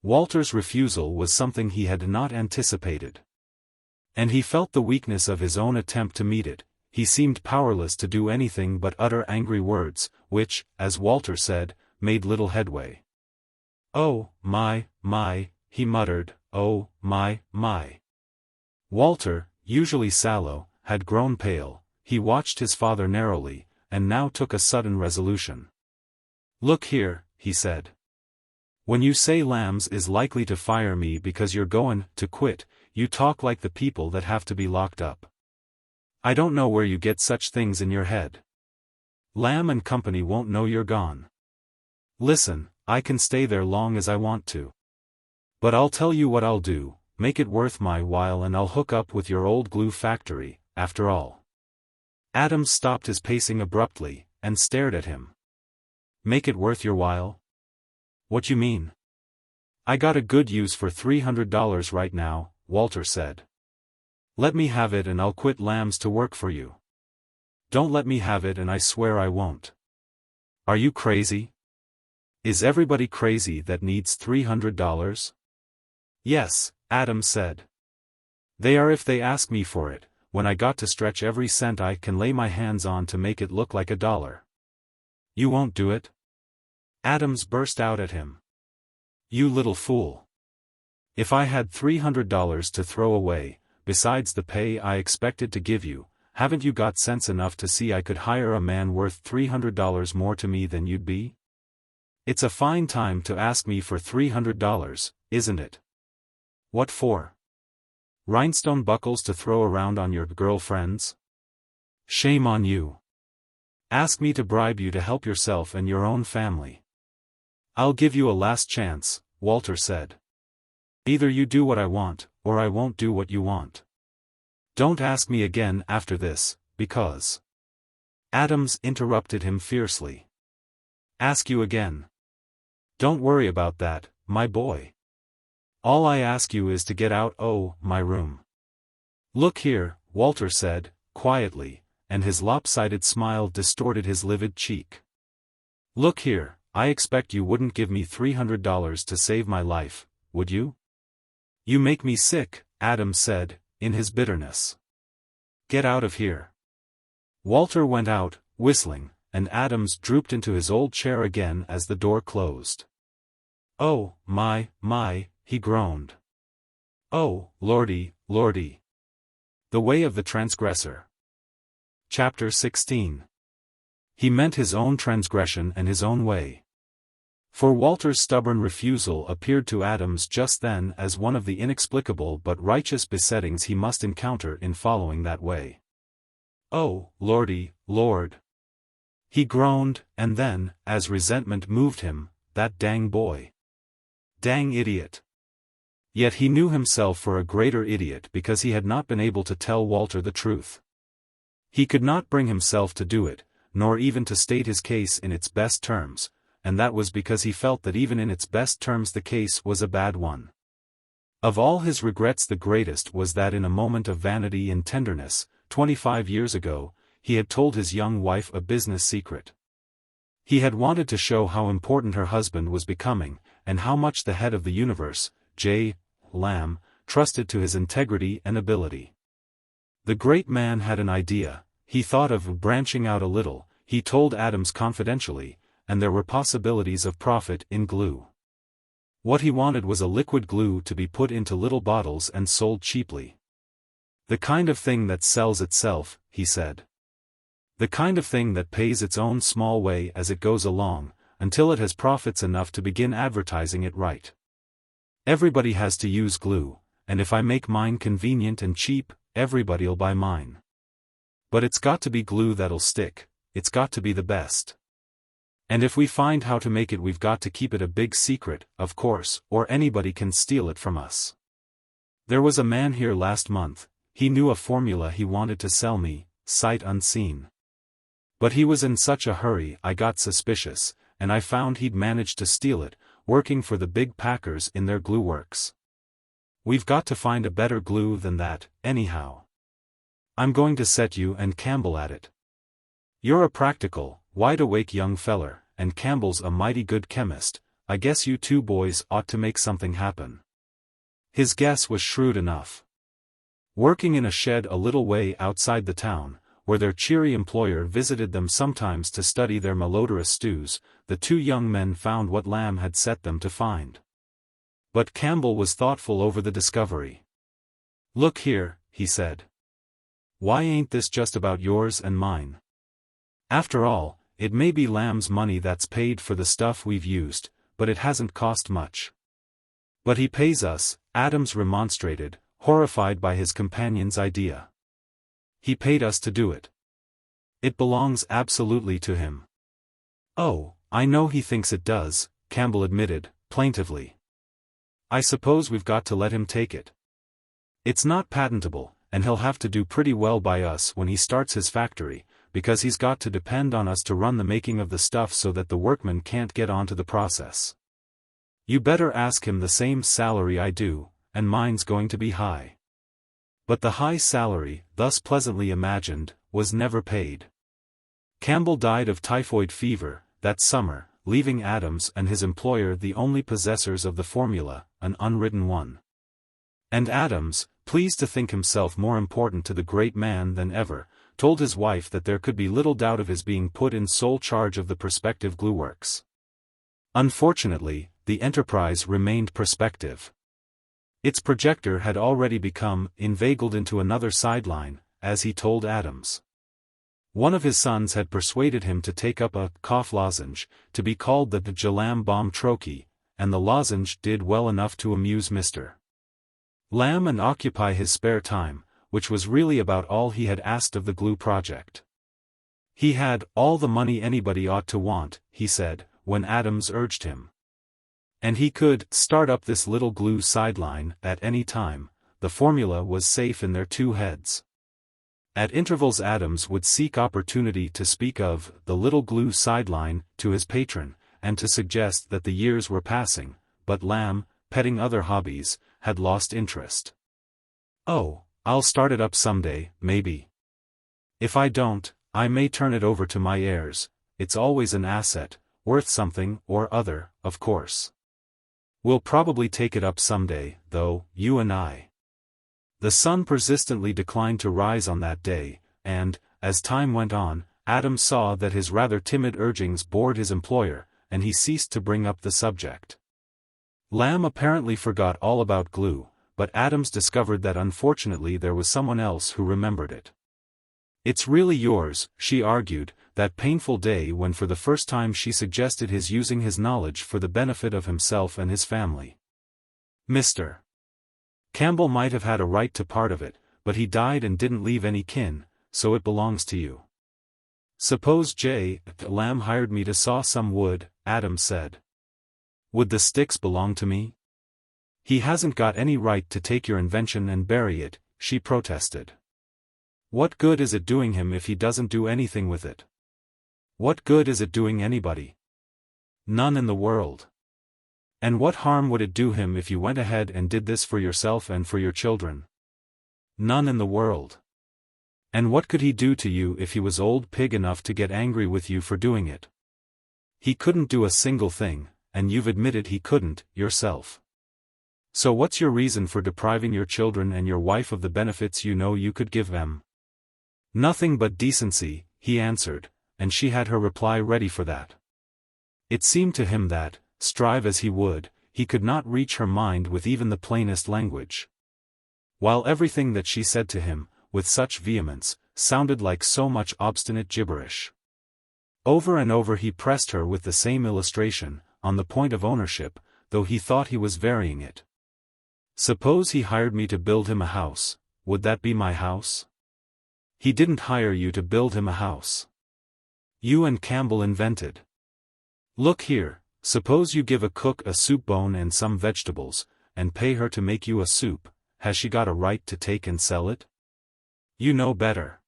Walter's refusal was something he had not anticipated. And he felt the weakness of his own attempt to meet it. He seemed powerless to do anything but utter angry words, which, as Walter said, made little headway. Oh, my, he muttered, oh, my. Walter, usually sallow, had grown pale. He watched his father narrowly, and now took a sudden resolution. Look here, he said. When you say Lambs is likely to fire me because you're goin' to quit, you talk like the people that have to be locked up. I don't know where you get such things in your head. Lamb and Company won't know you're gone. Listen, I can stay there long as I want to. But I'll tell you what I'll do, make it worth my while and I'll hook up with your old glue factory, after all. Adams stopped his pacing abruptly, and stared at him. Make it worth your while? What you mean? I got a good use for $300 right now, Walter said. Let me have it and I'll quit Lambs to work for you. Don't let me have it and I swear I won't. Are you crazy? Is everybody crazy that needs $300? Yes, Adams said. They are if they ask me for it, when I got to stretch every cent I can lay my hands on to make it look like $1. You won't do it? Adams burst out at him. You little fool. If I had $300 to throw away, besides the pay I expected to give you, haven't you got sense enough to see I could hire a man worth $300 more to me than you'd be? It's a fine time to ask me for $300, isn't it? What for? Rhinestone buckles to throw around on your girlfriends? Shame on you. Ask me to bribe you to help yourself and your own family. I'll give you a last chance, Walter said. Either you do what I want, or I won't do what you want. Don't ask me again after this, because... Adams interrupted him fiercely. Ask you again. Don't worry about that, my boy. All I ask you is to get out my room. Look here, Walter said, quietly, and his lopsided smile distorted his livid cheek. Look here, I expect you wouldn't give me $300 to save my life, would you? You make me sick, Adams said, in his bitterness. Get out of here. Walter went out, whistling, and Adams drooped into his old chair again as the door closed. Oh, my, he groaned. Oh, lordy. The way of the transgressor. Chapter 16. He meant his own transgression and his own way. For Walter's stubborn refusal appeared to Adams just then as one of the inexplicable but righteous besettings he must encounter in following that way. "Oh, lordy, Lord!" he groaned, and then, as resentment moved him, "That dang boy. Dang idiot." Yet he knew himself for a greater idiot because he had not been able to tell Walter the truth. He could not bring himself to do it, nor even to state his case in its best terms, and that was because he felt that even in its best terms the case was a bad one. Of all his regrets the greatest was that in a moment of vanity and tenderness, 25 years ago, he had told his young wife a business secret. He had wanted to show how important her husband was becoming, and how much the head of the universe, J. Lamb, trusted to his integrity and ability. The great man had an idea. He thought of branching out a little, he told Adams confidentially, and there were possibilities of profit in glue. What he wanted was a liquid glue to be put into little bottles and sold cheaply. The kind of thing that sells itself, he said. The kind of thing that pays its own small way as it goes along, until it has profits enough to begin advertising it right. Everybody has to use glue, and if I make mine convenient and cheap, everybody'll buy mine. But it's got to be glue that'll stick, it's got to be the best. And if we find how to make it we've got to keep it a big secret, of course, or anybody can steal it from us. There was a man here last month, he knew a formula he wanted to sell me, sight unseen. But he was in such a hurry I got suspicious, and I found he'd managed to steal it, working for the big packers in their glue works. We've got to find a better glue than that, anyhow. I'm going to set you and Campbell at it. You're a practical, wide-awake young feller, and Campbell's a mighty good chemist. I guess you two boys ought to make something happen. His guess was shrewd enough. Working in a shed a little way outside the town, where their cheery employer visited them sometimes to study their malodorous stews, the two young men found what Lamb had set them to find. But Campbell was thoughtful over the discovery. "Look here," he said. "Why ain't this just about yours and mine? After all, it may be Lamb's money that's paid for the stuff we've used, but it hasn't cost much." "But he pays us," Adams remonstrated, horrified by his companion's idea. "He paid us to do it. It belongs absolutely to him." "Oh, I know he thinks it does," Campbell admitted, plaintively. "I suppose we've got to let him take it. It's not patentable, and he'll have to do pretty well by us when he starts his factory, because he's got to depend on us to run the making of the stuff so that the workmen can't get onto the process. You better ask him the same salary I do, and mine's going to be high." But the high salary, thus pleasantly imagined, was never paid. Campbell died of typhoid fever that summer, leaving Adams and his employer the only possessors of the formula, an unwritten one. And Adams, pleased to think himself more important to the great man than ever, told his wife that there could be little doubt of his being put in sole charge of the prospective glue works. Unfortunately, the enterprise remained prospective. Its projector had already become inveigled into another sideline, as he told Adams. One of his sons had persuaded him to take up a cough lozenge, to be called the Lamb bomb trochee, and the lozenge did well enough to amuse Mr. Lamb and occupy his spare time, which was really about all he had asked of the glue project. He had all the money anybody ought to want, he said, when Adams urged him. And he could start up this little glue sideline at any time. The formula was safe in their two heads. At intervals Adams would seek opportunity to speak of the little glue sideline to his patron, and to suggest that the years were passing, but Lamb, petting other hobbies, had lost interest. "Oh, I'll start it up someday, maybe. If I don't, I may turn it over to my heirs. It's always an asset, worth something or other, of course. We'll probably take it up someday, though, you and I." The sun persistently declined to rise on that day, and, as time went on, Adams saw that his rather timid urgings bored his employer, and he ceased to bring up the subject. Lamb apparently forgot all about glue, but Adams discovered that unfortunately there was someone else who remembered it. "It's really yours," she argued, that painful day when for the first time she suggested his using his knowledge for the benefit of himself and his family. Mr. Campbell might have had a right to part of it, but he died and didn't leave any kin, so it belongs to you. Suppose Lamb hired me to saw some wood, Adams said. Would the sticks belong to me? He hasn't got any right to take your invention and bury it, she protested. What good is it doing him if he doesn't do anything with it? What good is it doing anybody? None in the world. And what harm would it do him if you went ahead and did this for yourself and for your children? None in the world. And what could he do to you if he was old pig enough to get angry with you for doing it? He couldn't do a single thing, and you've admitted he couldn't, yourself. So what's your reason for depriving your children and your wife of the benefits you know you could give them? Nothing but decency, he answered, and she had her reply ready for that. It seemed to him that, strive as he would, he could not reach her mind with even the plainest language. While everything that she said to him, with such vehemence, sounded like so much obstinate gibberish. Over and over he pressed her with the same illustration, on the point of ownership, though he thought he was varying it. Suppose he hired me to build him a house, would that be my house? He didn't hire you to build him a house. You and Campbell invented. Look here, suppose you give a cook a soup bone and some vegetables, and pay her to make you a soup, has she got a right to take and sell it? You know better.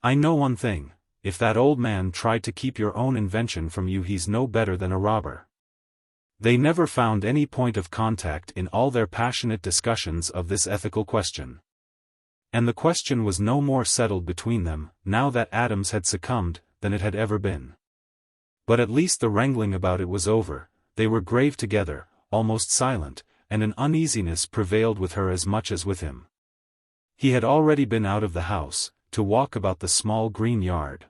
I know one thing, if that old man tried to keep your own invention from you he's no better than a robber. They never found any point of contact in all their passionate discussions of this ethical question. And the question was no more settled between them, now that Adams had succumbed, than it had ever been. But at least the wrangling about it was over, they were grave together, almost silent, and an uneasiness prevailed with her as much as with him. He had already been out of the house, to walk about the small green yard.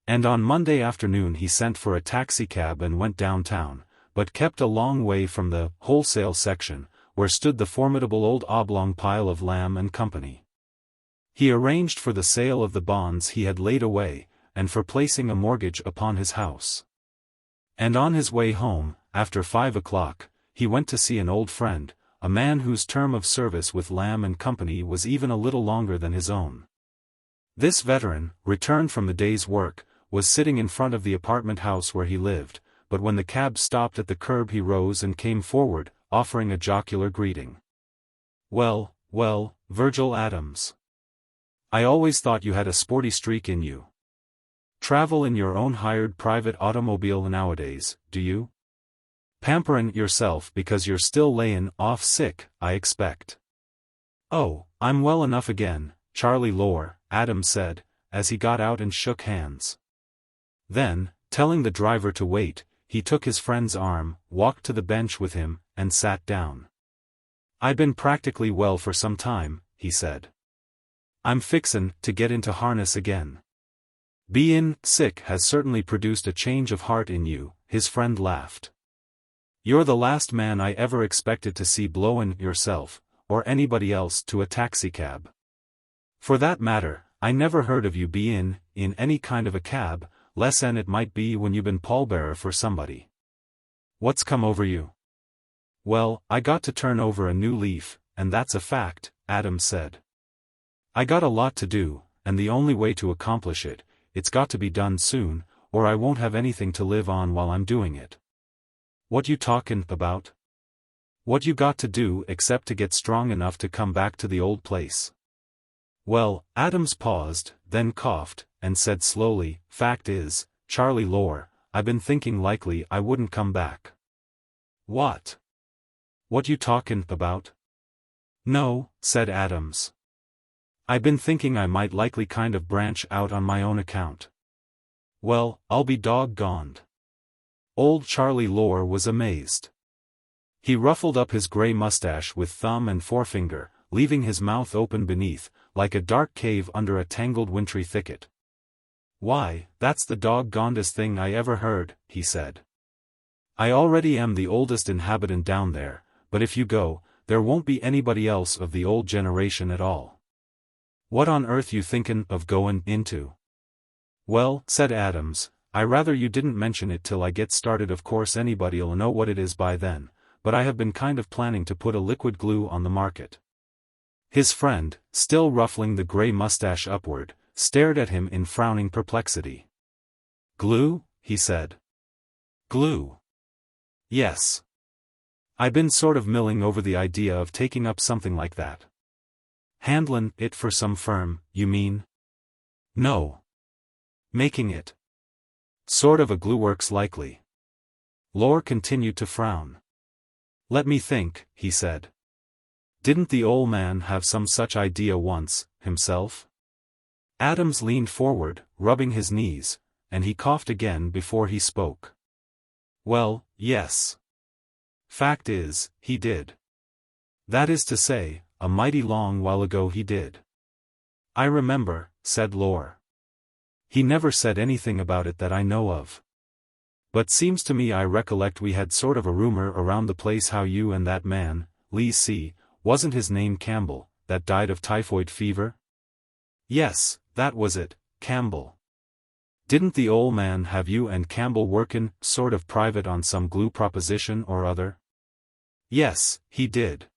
And on Monday afternoon he sent for a taxicab and went downtown, but kept a long way from the wholesale section, where stood the formidable old oblong pile of Lamb and Company. He arranged for the sale of the bonds he had laid away, and for placing a mortgage upon his house. And on his way home, after 5 o'clock, he went to see an old friend, a man whose term of service with Lamb and Company was even a little longer than his own. This veteran, returned from the day's work, was sitting in front of the apartment house where he lived, but when the cab stopped at the curb he rose and came forward, offering a jocular greeting. Well, Virgil Adams. I always thought you had a sporty streak in you. Travel in your own hired private automobile nowadays, do you? Pamperin' yourself because you're still layin' off sick, I expect. Oh, I'm well enough again, Charlie Lore, Adams said, as he got out and shook hands. Then, telling the driver to wait, he took his friend's arm, walked to the bench with him, and sat down. I've been practically well for some time, he said. I'm fixin' to get into harness again. Bein' sick has certainly produced a change of heart in you, his friend laughed. You're the last man I ever expected to see blowin' yourself, or anybody else to a taxicab. For that matter, I never heard of you bein' in any kind of a cab, less'n it might be when you been pallbearer for somebody. What's come over you? Well, I got to turn over a new leaf, and that's a fact, Adams said. I got a lot to do, and the only way to accomplish it, it's got to be done soon, or I won't have anything to live on while I'm doing it. What you talkin' about? What you got to do except to get strong enough to come back to the old place? Well, Adams paused, then coughed, and said slowly, fact is, Charlie Lore, I've been thinking likely I wouldn't come back. What? What you talkin' about? No, said Adams. I been thinking I might likely kind of branch out on my own account. Well, I'll be doggoned. Old Charlie Lore was amazed. He ruffled up his gray mustache with thumb and forefinger, leaving his mouth open beneath, like a dark cave under a tangled wintry thicket. Why, that's the doggonedest thing I ever heard, he said. I already am the oldest inhabitant down there, but if you go, there won't be anybody else of the old generation at all. What on earth you thinkin' of goin' into? Well, said Adams, I rather you didn't mention it till I get started. Of course anybody'll know what it is by then, but I have been kind of planning to put a liquid glue on the market. His friend, still ruffling the grey mustache upward, stared at him in frowning perplexity. "Glue?" he said. "Glue? Yes. I been sort of milling over the idea of taking up something like that." "Handlin' it for some firm, you mean?" "No. Making it. Sort of a glueworks likely." Lore continued to frown. "Let me think," he said. "Didn't the old man have some such idea once, himself?" Adams leaned forward, rubbing his knees, and he coughed again before he spoke. "Well, yes. Fact is, he did. That is to say, a mighty long while ago he did." "I remember," said Lore. "He never said anything about it that I know of. But seems to me I recollect we had sort of a rumor around the place how you and that man, Lee C., wasn't his name Campbell, that died of typhoid fever?" "Yes, that was it, Campbell. Didn't the old man have you and Campbell workin' sort of private on some glue proposition or other?" "Yes, he did."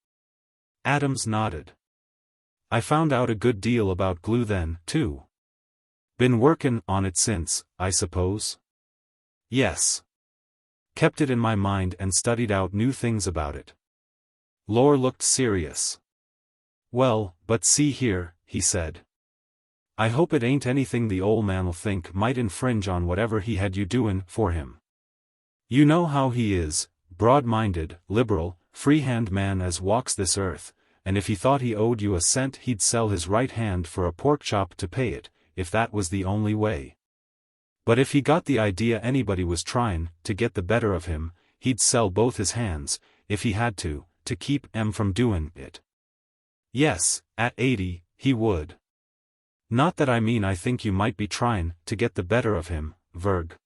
Adams nodded. "I found out a good deal about glue then, too." "Been workin' on it since, I suppose?" "Yes. Kept it in my mind and studied out new things about it." Lore looked serious. "Well, but see here," he said. "I hope it ain't anything the old man'll think might infringe on whatever he had you doin' for him. You know how he is, broad-minded, liberal, free-hand man as walks this earth, and if he thought he owed you a cent he'd sell his right hand for a pork chop to pay it, if that was the only way. But if he got the idea anybody was tryin' to get the better of him, he'd sell both his hands, if he had to keep 'em from doin' it. Yes, at 80, he would. Not that I mean I think you might be tryin' to get the better of him, Virg.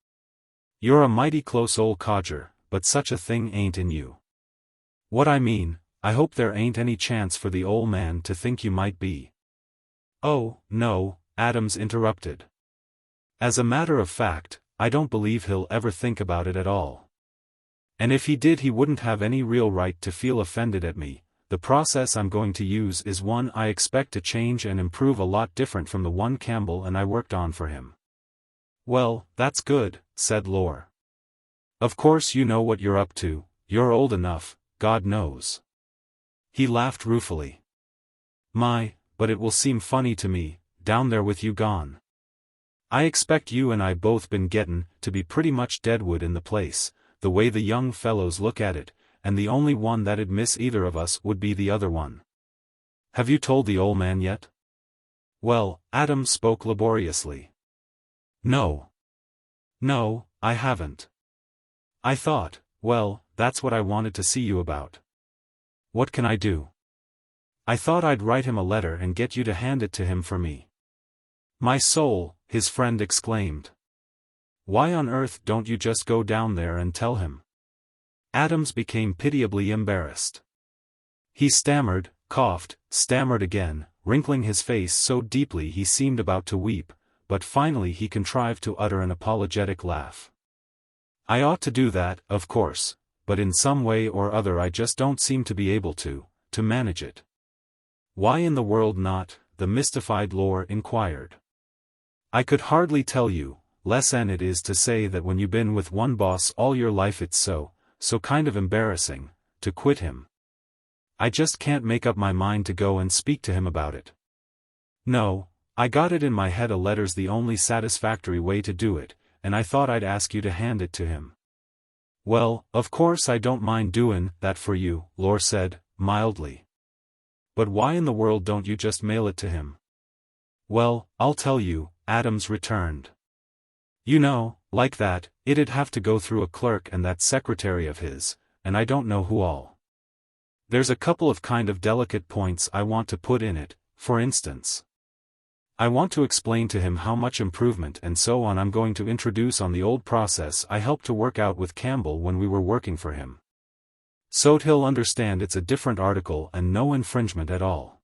You're a mighty close old codger, but such a thing ain't in you. What I mean, I hope there ain't any chance for the old man to think you might be." "Oh, no," Adams interrupted. "As a matter of fact, I don't believe he'll ever think about it at all. And if he did he wouldn't have any real right to feel offended at me. The process I'm going to use is one I expect to change and improve a lot different from the one Campbell and I worked on for him." "Well, that's good," said Lore. "Of course you know what you're up to, you're old enough, God knows." He laughed ruefully. "My, but it will seem funny to me, down there with you gone. I expect you and I both been gettin' to be pretty much deadwood in the place, the way the young fellows look at it, and the only one that'd miss either of us would be the other one. Have you told the old man yet?" "Well," Adams spoke laboriously. No, I haven't. I thought, well, that's what I wanted to see you about." "What can I do?" "I thought I'd write him a letter and get you to hand it to him for me." "My soul," his friend exclaimed. "Why on earth don't you just go down there and tell him?" Adams became pitiably embarrassed. He stammered, coughed, stammered again, wrinkling his face so deeply he seemed about to weep, but finally he contrived to utter an apologetic laugh. "I ought to do that, of course, but in some way or other I just don't seem to be able to manage it." "Why in the world not?" the mystified Lore inquired. "I could hardly tell you, less'n it is to say that when you been with one boss all your life it's so kind of embarrassing, to quit him. I just can't make up my mind to go and speak to him about it. No, I got it in my head a letter's the only satisfactory way to do it, and I thought I'd ask you to hand it to him." "Well, of course I don't mind doin' that for you," Lore said, mildly. "But why in the world don't you just mail it to him?" "Well, I'll tell you," Adams returned. "You know, like that, it'd have to go through a clerk and that secretary of his, and I don't know who all. There's a couple of kind of delicate points I want to put in it, for instance. I want to explain to him how much improvement and so on I'm going to introduce on the old process I helped to work out with Campbell when we were working for him. So't he'll understand it's a different article and no infringement at all.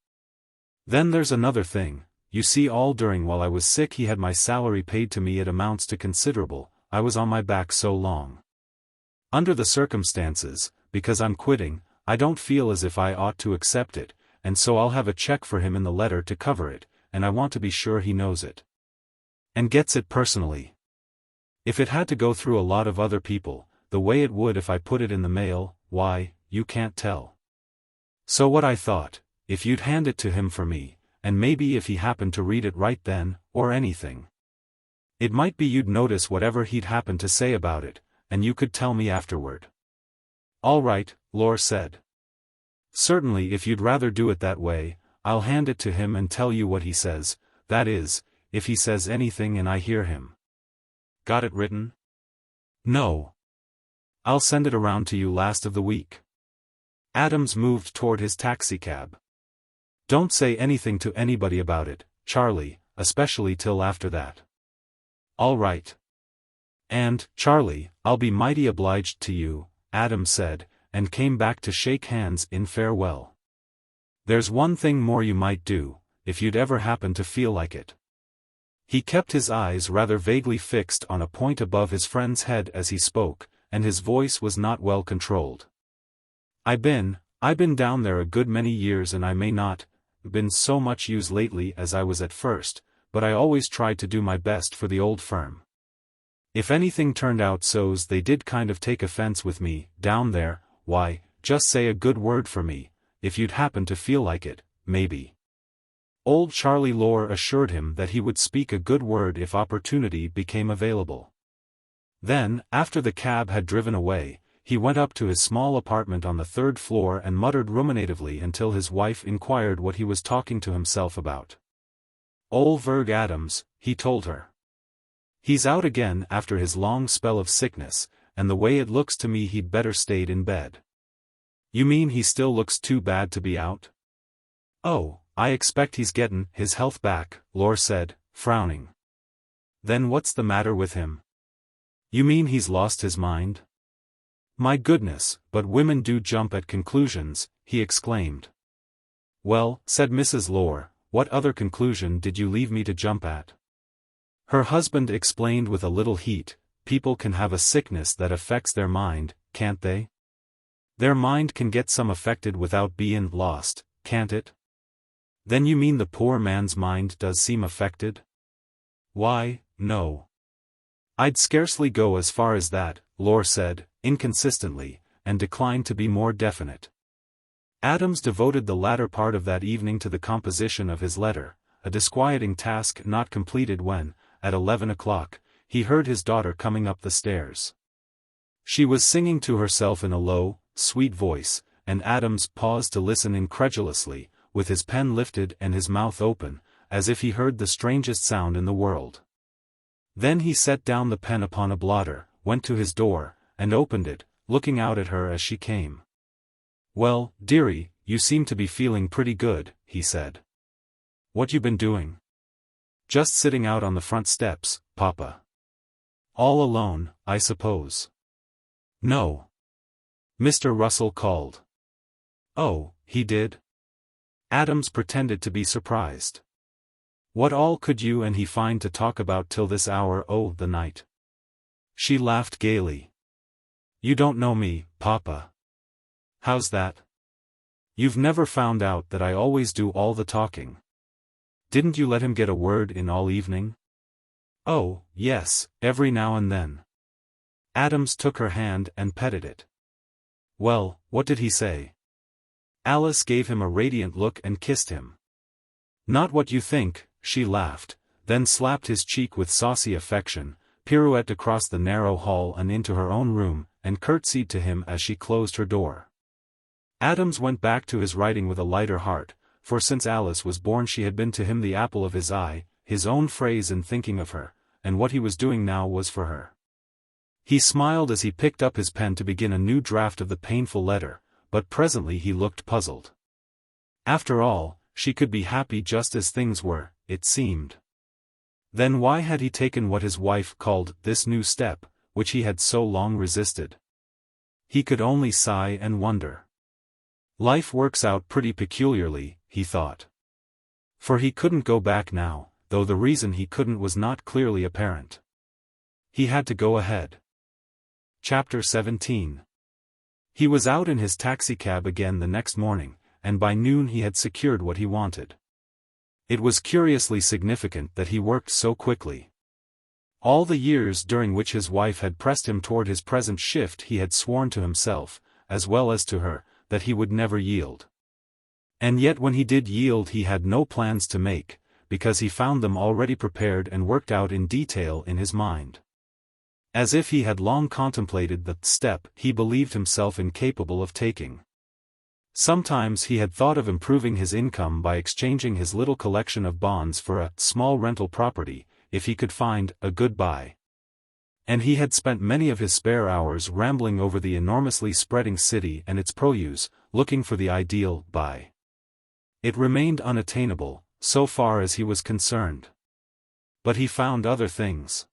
Then there's another thing. You see, all during while I was sick he had my salary paid to me. It amounts to considerable, I was on my back so long. Under the circumstances, because I'm quitting, I don't feel as if I ought to accept it, and so I'll have a check for him in the letter to cover it, and I want to be sure he knows it. And gets it personally. If it had to go through a lot of other people, the way it would if I put it in the mail, why, you can't tell. So what I thought, if you'd hand it to him for me, and maybe if he happened to read it right then, or anything. It might be you'd notice whatever he'd happen to say about it, and you could tell me afterward. All right, Lore said. Certainly if you'd rather do it that way, I'll hand it to him and tell you what he says, that is, if he says anything and I hear him. Got it written? No. I'll send it around to you last of the week. Adams moved toward his taxicab. Don't say anything to anybody about it, Charlie, especially till after that. All right. And, Charlie, I'll be mighty obliged to you, Adams said, and came back to shake hands in farewell. There's one thing more you might do, if you'd ever happen to feel like it. He kept his eyes rather vaguely fixed on a point above his friend's head as he spoke, and his voice was not well controlled. I've been down there a good many years and I may not been so much use lately as I was at first, but I always tried to do my best for the old firm. If anything turned out so's they did kind of take offense with me, down there, why, just say a good word for me, if you'd happen to feel like it, maybe. Old Charlie Lore assured him that he would speak a good word if opportunity became available. Then, after the cab had driven away, he went up to his small apartment on the third floor and muttered ruminatively until his wife inquired what he was talking to himself about. Old Virg Adams, he told her. He's out again after his long spell of sickness, and the way it looks to me he'd better stayed in bed. You mean he still looks too bad to be out? Oh, I expect he's gettin' his health back, Lore said, frowning. Then what's the matter with him? You mean he's lost his mind? My goodness, but women do jump at conclusions, he exclaimed. Well, said Mrs. Lore, what other conclusion did you leave me to jump at? Her husband explained with a little heat, people can have a sickness that affects their mind, can't they? Their mind can get some affected without bein' lost, can't it? Then you mean the poor man's mind does seem affected? Why, no. I'd scarcely go as far as that, Lore said, inconsistently, and declined to be more definite. Adams devoted the latter part of that evening to the composition of his letter, a disquieting task not completed when, at 11 o'clock, he heard his daughter coming up the stairs. She was singing to herself in a low, sweet voice, and Adams paused to listen incredulously, with his pen lifted and his mouth open, as if he heard the strangest sound in the world. Then he set down the pen upon a blotter, went to his door, and opened it, looking out at her as she came. Well, dearie, you seem to be feeling pretty good, he said. What you been doing? Just sitting out on the front steps, Papa. All alone, I suppose. No. Mr. Russell called. Oh, he did? Adams pretended to be surprised. What all could you and he find to talk about till this hour o' the night? She laughed gaily. You don't know me, Papa. How's that? You've never found out that I always do all the talking. Didn't you let him get a word in all evening? Oh, yes, every now and then. Adams took her hand and petted it. Well, what did he say? Alice gave him a radiant look and kissed him. Not what you think, she laughed, then slapped his cheek with saucy affection, pirouetted across the narrow hall and into her own room, and curtsied to him as she closed her door. Adams went back to his writing with a lighter heart, for since Alice was born she had been to him the apple of his eye, his own phrase in thinking of her, and what he was doing now was for her. He smiled as he picked up his pen to begin a new draft of the painful letter, but presently he looked puzzled. After all, she could be happy just as things were, it seemed. Then why had he taken what his wife called this new step, which he had so long resisted? He could only sigh and wonder. Life works out pretty peculiarly, he thought. For he couldn't go back now, though the reason he couldn't was not clearly apparent. He had to go ahead. Chapter 17. He was out in his taxicab again the next morning, and by noon he had secured what he wanted. It was curiously significant that he worked so quickly. All the years during which his wife had pressed him toward his present shift he had sworn to himself, as well as to her, that he would never yield. And yet when he did yield he had no plans to make, because he found them already prepared and worked out in detail in his mind. As if he had long contemplated the step he believed himself incapable of taking. Sometimes he had thought of improving his income by exchanging his little collection of bonds for a small rental property, if he could find a good buy. And he had spent many of his spare hours rambling over the enormously spreading city and its produce, looking for the ideal buy. It remained unattainable, so far as he was concerned. But he found other things.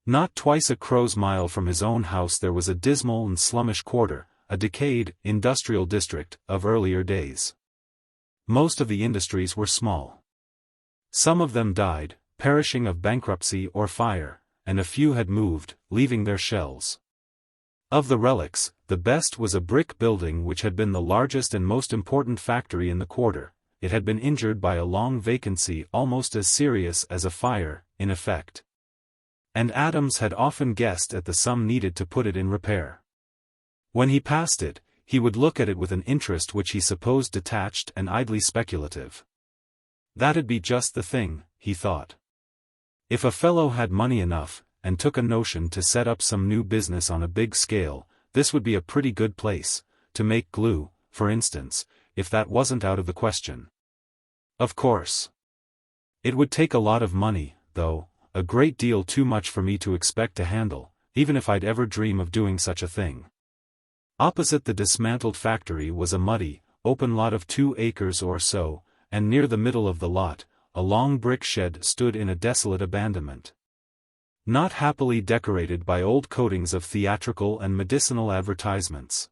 Not twice a crow's mile from his own house there was a dismal and slummish quarter, a decayed, industrial district, of earlier days. Most of the industries were small. Some of them died, perishing of bankruptcy or fire, and a few had moved, leaving their shells. Of the relics, the best was a brick building which had been the largest and most important factory in the quarter. It had been injured by a long vacancy almost as serious as a fire, in effect. And Adams had often guessed at the sum needed to put it in repair. When he passed it, he would look at it with an interest which he supposed detached and idly speculative. That'd be just the thing, he thought. If a fellow had money enough, and took a notion to set up some new business on a big scale, this would be a pretty good place, to make glue, for instance, if that wasn't out of the question. Of course. It would take a lot of money, though, a great deal too much for me to expect to handle, even if I'd ever dream of doing such a thing. Opposite the dismantled factory was a muddy, open lot of 2 acres or so, and near the middle of the lot, a long brick shed stood in a desolate abandonment. Not happily decorated by old coatings of theatrical and medicinal advertisements.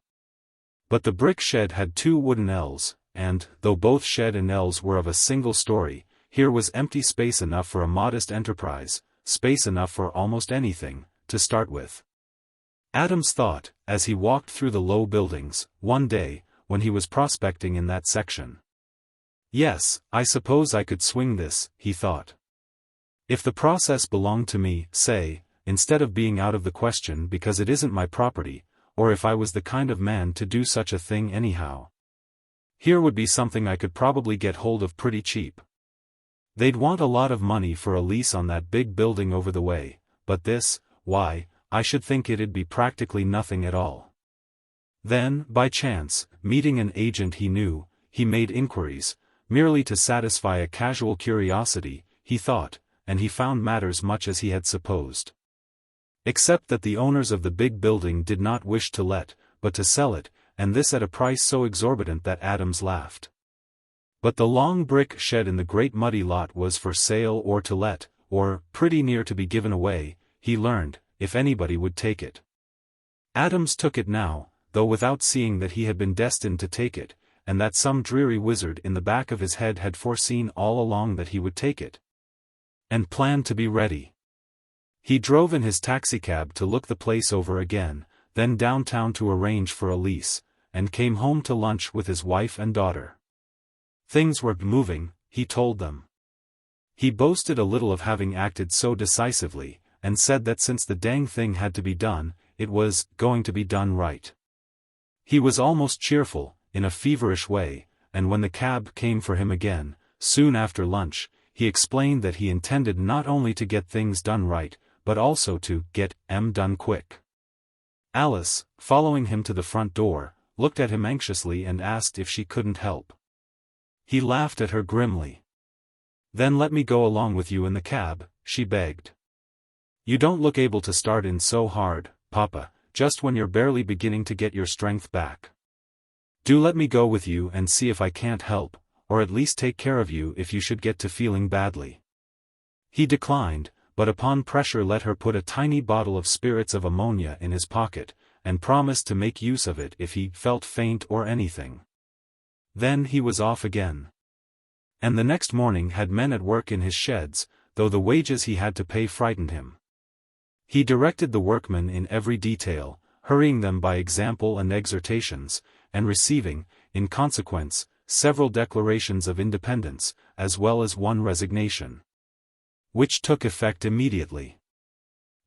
But the brick shed had 2 wooden ells, and, though both shed and ells were of a single story, here was empty space enough for a modest enterprise, space enough for almost anything, to start with. Adams thought, as he walked through the low buildings, one day, when he was prospecting in that section. Yes, I suppose I could swing this, he thought. If the process belonged to me, say, instead of being out of the question because it isn't my property, or if I was the kind of man to do such a thing anyhow. Here would be something I could probably get hold of pretty cheap. They'd want a lot of money for a lease on that big building over the way, but this, why, I should think it'd be practically nothing at all. Then, by chance, meeting an agent he knew, he made inquiries, merely to satisfy a casual curiosity, he thought, and he found matters much as he had supposed. Except that the owners of the big building did not wish to let, but to sell it, and this at a price so exorbitant that Adams laughed. But the long brick shed in the great muddy lot was for sale or to let, or pretty near to be given away, he learned, if anybody would take it. Adams took it now, though without seeing that he had been destined to take it, and that some dreary wizard in the back of his head had foreseen all along that he would take it. And planned to be ready. He drove in his taxicab to look the place over again, then downtown to arrange for a lease, and came home to lunch with his wife and daughter. Things were moving, he told them. He boasted a little of having acted so decisively, and said that since the dang thing had to be done, it was going to be done right. He was almost cheerful, in a feverish way, and when the cab came for him again, soon after lunch, he explained that he intended not only to get things done right, but also to get done quick. Alice, following him to the front door, looked at him anxiously and asked if she couldn't help. He laughed at her grimly. Then let me go along with you in the cab, she begged. You don't look able to start in so hard, Papa, just when you're barely beginning to get your strength back. Do let me go with you and see if I can't help, or at least take care of you if you should get to feeling badly. He declined, but upon pressure let her put a tiny bottle of spirits of ammonia in his pocket, and promised to make use of it if he felt faint or anything. Then he was off again. And the next morning had men at work in his sheds, though the wages he had to pay frightened him. He directed the workmen in every detail, hurrying them by example and exhortations, and receiving, in consequence, several declarations of independence, as well as one resignation, which took effect immediately.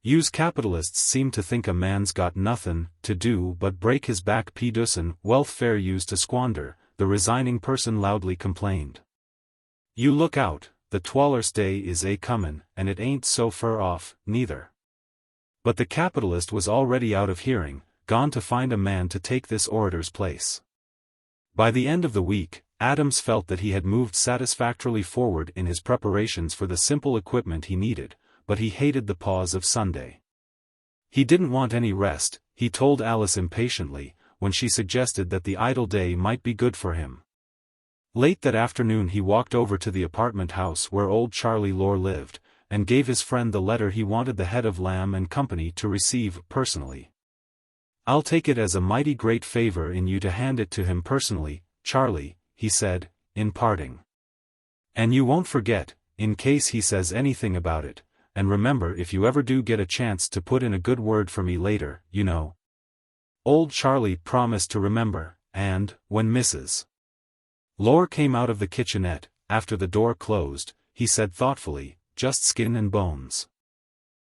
Us capitalists seem to think a man's got nothin' to do but break his back p-dussen wealth fair used to squander, the resigning person loudly complained. You look out, the twaller's day is a-comin', and it ain't so fur off, neither. But the capitalist was already out of hearing, gone to find a man to take this orator's place. By the end of the week, Adams felt that he had moved satisfactorily forward in his preparations for the simple equipment he needed, but he hated the pause of Sunday. He didn't want any rest, he told Alice impatiently, when she suggested that the idle day might be good for him. Late that afternoon he walked over to the apartment house where old Charlie Lohr lived, and gave his friend the letter he wanted the head of Lamb and Company to receive personally. "I'll take it as a mighty great favor in you to hand it to him personally, Charlie," he said, in parting. "And you won't forget, in case he says anything about it, and remember if you ever do get a chance to put in a good word for me later, you know." Old Charlie promised to remember, and, when Mrs. Lohr came out of the kitchenette, after the door closed, he said thoughtfully, "Just skin and bones."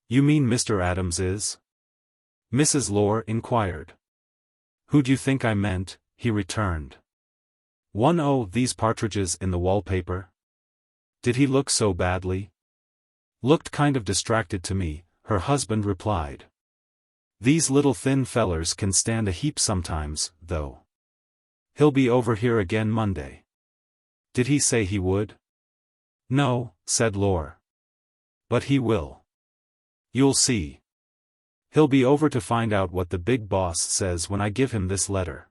"You mean Mr. Adams is?" Mrs. Lohr inquired. "Who'd you think I meant?" he returned. These partridges in the wallpaper? Did he look so badly?" "Looked kind of distracted to me," her husband replied. "These little thin fellers can stand a heap sometimes, though. He'll be over here again Monday." "Did he say he would?" "No," said Lohr. "But he will. You'll see. He'll be over to find out what the big boss says when I give him this letter.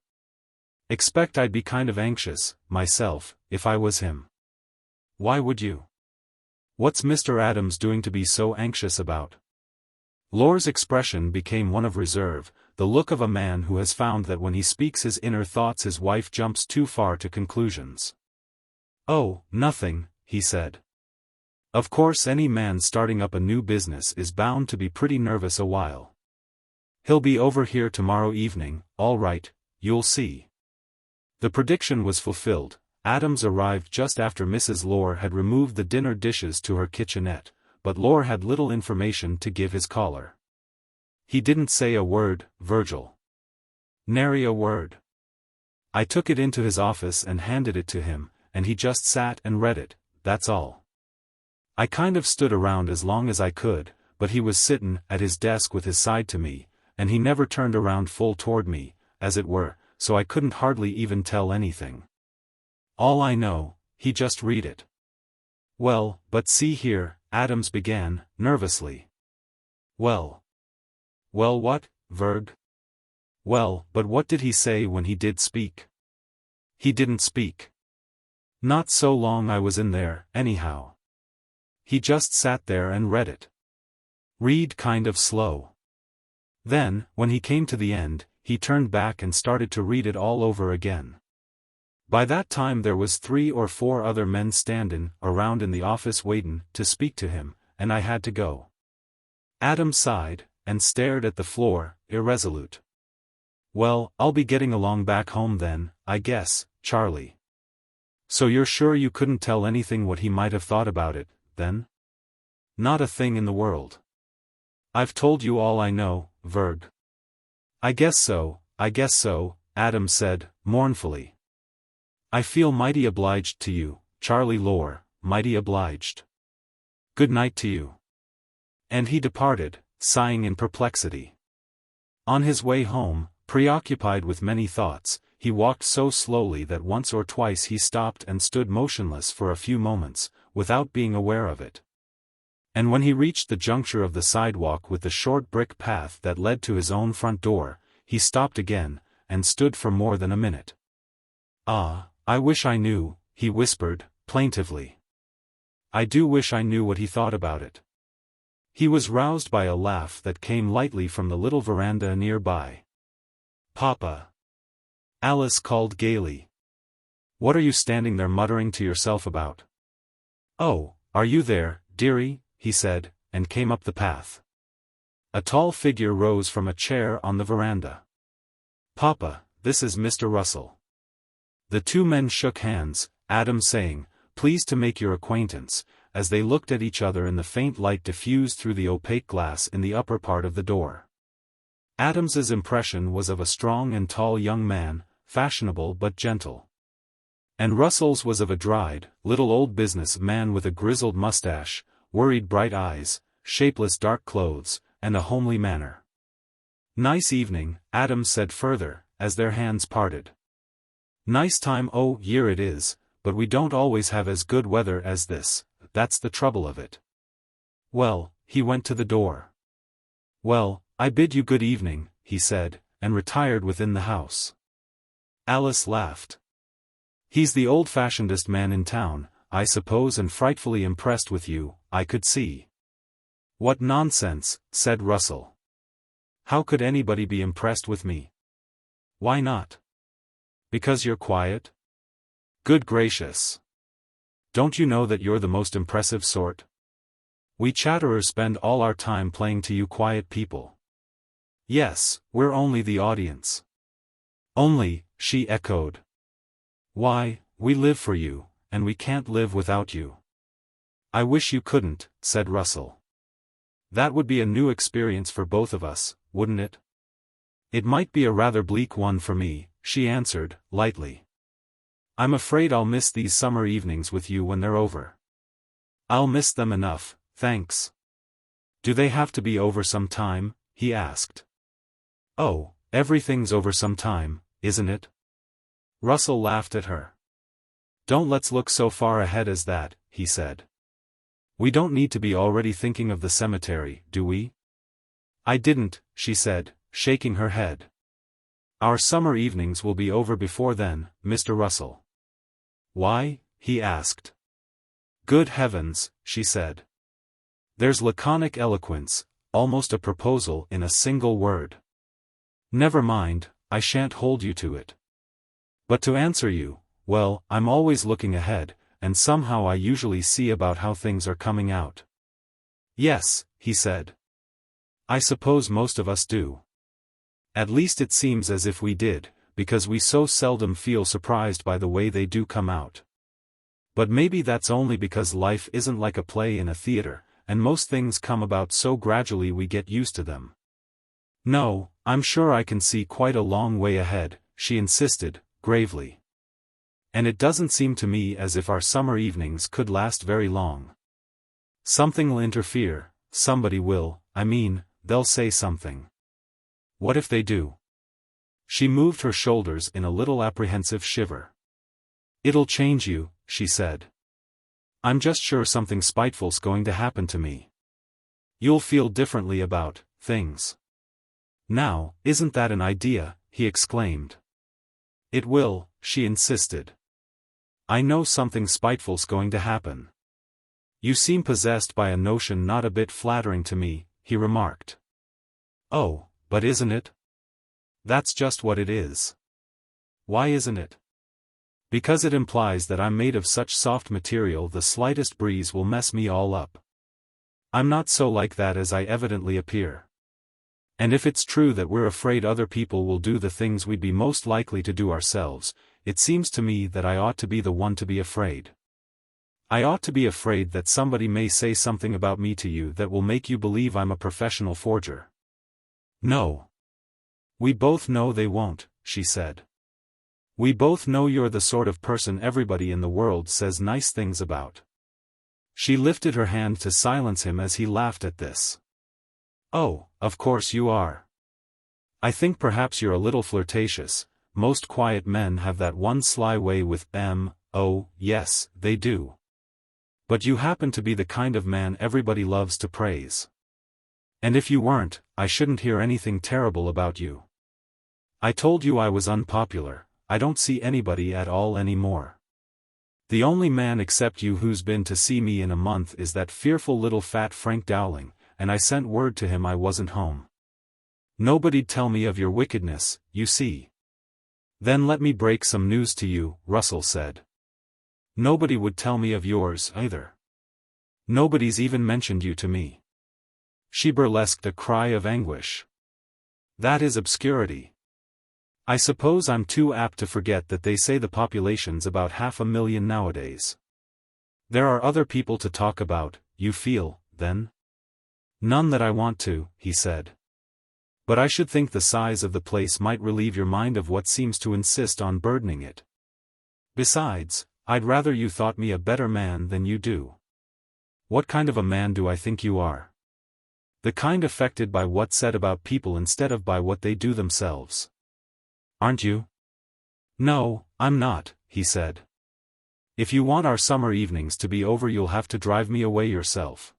Expect I'd be kind of anxious, myself, if I was him." "Why would you? What's Mr. Adams doing to be so anxious about?" Lohr's expression became one of reserve, the look of a man who has found that when he speaks his inner thoughts his wife jumps too far to conclusions. "Oh, nothing," he said. "Of course any man starting up a new business is bound to be pretty nervous a while. He'll be over here tomorrow evening, all right, you'll see." The prediction was fulfilled. Adams arrived just after Mrs. Lohr had removed the dinner dishes to her kitchenette, but Lohr had little information to give his caller. "He didn't say a word, Virgil. Nary a word. I took it into his office and handed it to him, and he just sat and read it, that's all. I kind of stood around as long as I could, but he was sittin' at his desk with his side to me, and he never turned around full toward me, as it were, so I couldn't hardly even tell anything. All I know, he just read it." "Well, but see here," Adams began, nervously. Well, what, Virg?" "Well, but what did he say when he did speak?" "He didn't speak. Not so long I was in there, anyhow. He just sat there and read it. Read kind of slow. Then, when he came to the end, he turned back and started to read it all over again. By that time there was 3 or 4 other men standin' around in the office waitin' to speak to him, and I had to go." Adams sighed, and stared at the floor, irresolute. "Well, I'll be getting along back home then, I guess, Charlie." "So you're sure you couldn't tell anything what he might have thought about it, then?" "Not a thing in the world. I've told you all I know, Virg." I guess so," Adams said, mournfully. "I feel mighty obliged to you, Charlie Lohr, mighty obliged. Good night to you." And he departed, sighing in perplexity. On his way home, preoccupied with many thoughts, he walked so slowly that once or twice he stopped and stood motionless for a few moments, without being aware of it. And when he reached the juncture of the sidewalk with the short brick path that led to his own front door, he stopped again, and stood for more than a minute. "Ah, I wish I knew," he whispered, plaintively. "I do wish I knew what he thought about it." He was roused by a laugh that came lightly from the little veranda nearby. "Papa!" Alice called gaily. "What are you standing there muttering to yourself about?" "Oh, are you there, dearie?" he said, and came up the path. A tall figure rose from a chair on the veranda. "Papa, this is Mr. Russell." The two men shook hands, Adams saying, "Pleased to make your acquaintance," as they looked at each other in the faint light diffused through the opaque glass in the upper part of the door. Adams's impression was of a strong and tall young man, fashionable but gentle. And Russell's was of a dried, little old business man with a grizzled mustache, worried bright eyes, shapeless dark clothes, and a homely manner. "Nice evening," Adams said further, as their hands parted. "Nice time year it is, but we don't always have as good weather as this, that's the trouble of it." Well, he went to the door. "Well, I bid you good evening," he said, and retired within the house. Alice laughed. "He's the old-fashionedest man in town, I suppose, and frightfully impressed with you, I could see." "What nonsense," said Russell. "How could anybody be impressed with me?" "Why not?" "Because you're quiet?" "Good gracious! Don't you know that you're the most impressive sort? We chatterers spend all our time playing to you quiet people." "Yes, we're only the audience." "Only," she echoed. "Why, we live for you, and we can't live without you." "I wish you couldn't," said Russell. "That would be a new experience for both of us, wouldn't it?" "It might be a rather bleak one for me," she answered, lightly. "I'm afraid I'll miss these summer evenings with you when they're over." "I'll miss them enough, thanks." "Do they have to be over some time?" he asked. "Oh, everything's over some time, isn't it?" Russell laughed at her. "Don't let's look so far ahead as that," he said. "We don't need to be already thinking of the cemetery, do we?" "I didn't," she said, shaking her head. "Our summer evenings will be over before then, Mr. Russell." "Why?" he asked. "Good heavens," she said. "There's laconic eloquence, almost a proposal in a single word." "Never mind, I shan't hold you to it. But to answer you, well, I'm always looking ahead, and somehow I usually see about how things are coming out." "Yes," he said. "I suppose most of us do. At least it seems as if we did, because we so seldom feel surprised by the way they do come out. But maybe that's only because life isn't like a play in a theater, and most things come about so gradually we get used to them." "No, I'm sure I can see quite a long way ahead," she insisted, gravely. "And it doesn't seem to me as if our summer evenings could last very long. Something'll interfere, somebody will, they'll say something." "What if they do?" She moved her shoulders in a little apprehensive shiver. "It'll change you," she said. "I'm just sure something spiteful's going to happen to me. You'll feel differently about things." "Now, isn't that an idea?" he exclaimed. "It will," she insisted. "I know something spiteful's going to happen." "You seem possessed by a notion not a bit flattering to me," he remarked. "Oh, but isn't it? That's just what it is." "Why isn't it?" "Because it implies that I'm made of such soft material the slightest breeze will mess me all up. I'm not so like that as I evidently appear. And if it's true that we're afraid other people will do the things we'd be most likely to do ourselves, it seems to me that I ought to be the one to be afraid. I ought to be afraid that somebody may say something about me to you that will make you believe I'm a professional forger." "No. We both know they won't," she said. "We both know you're the sort of person everybody in the world says nice things about." She lifted her hand to silence him as he laughed at this. "Oh, of course you are. I think perhaps you're a little flirtatious. Most quiet men have that one sly way with them. Oh, yes, they do. But you happen to be the kind of man everybody loves to praise. And if you weren't, I shouldn't hear anything terrible about you. I told you I was unpopular. I don't see anybody at all anymore. The only man except you who's been to see me in a month is that fearful little fat Frank Dowling, and I sent word to him I wasn't home. Nobody'd tell me of your wickedness, you see." "Then let me break some news to you," Russell said. "Nobody would tell me of yours, either. Nobody's even mentioned you to me." She burlesqued a cry of anguish. "That is obscurity. I suppose I'm too apt to forget that they say the population's about 500,000 nowadays. There are other people to talk about, you feel, then? None that I want to, he said. But I should think the size of the place might relieve your mind of what seems to insist on burdening it. Besides, I'd rather you thought me a better man than you do. What kind of a man do I think you are? The kind affected by what's said about people instead of by what they do themselves. Aren't you? No, I'm not, he said. If you want our summer evenings to be over, you'll have to drive me away yourself.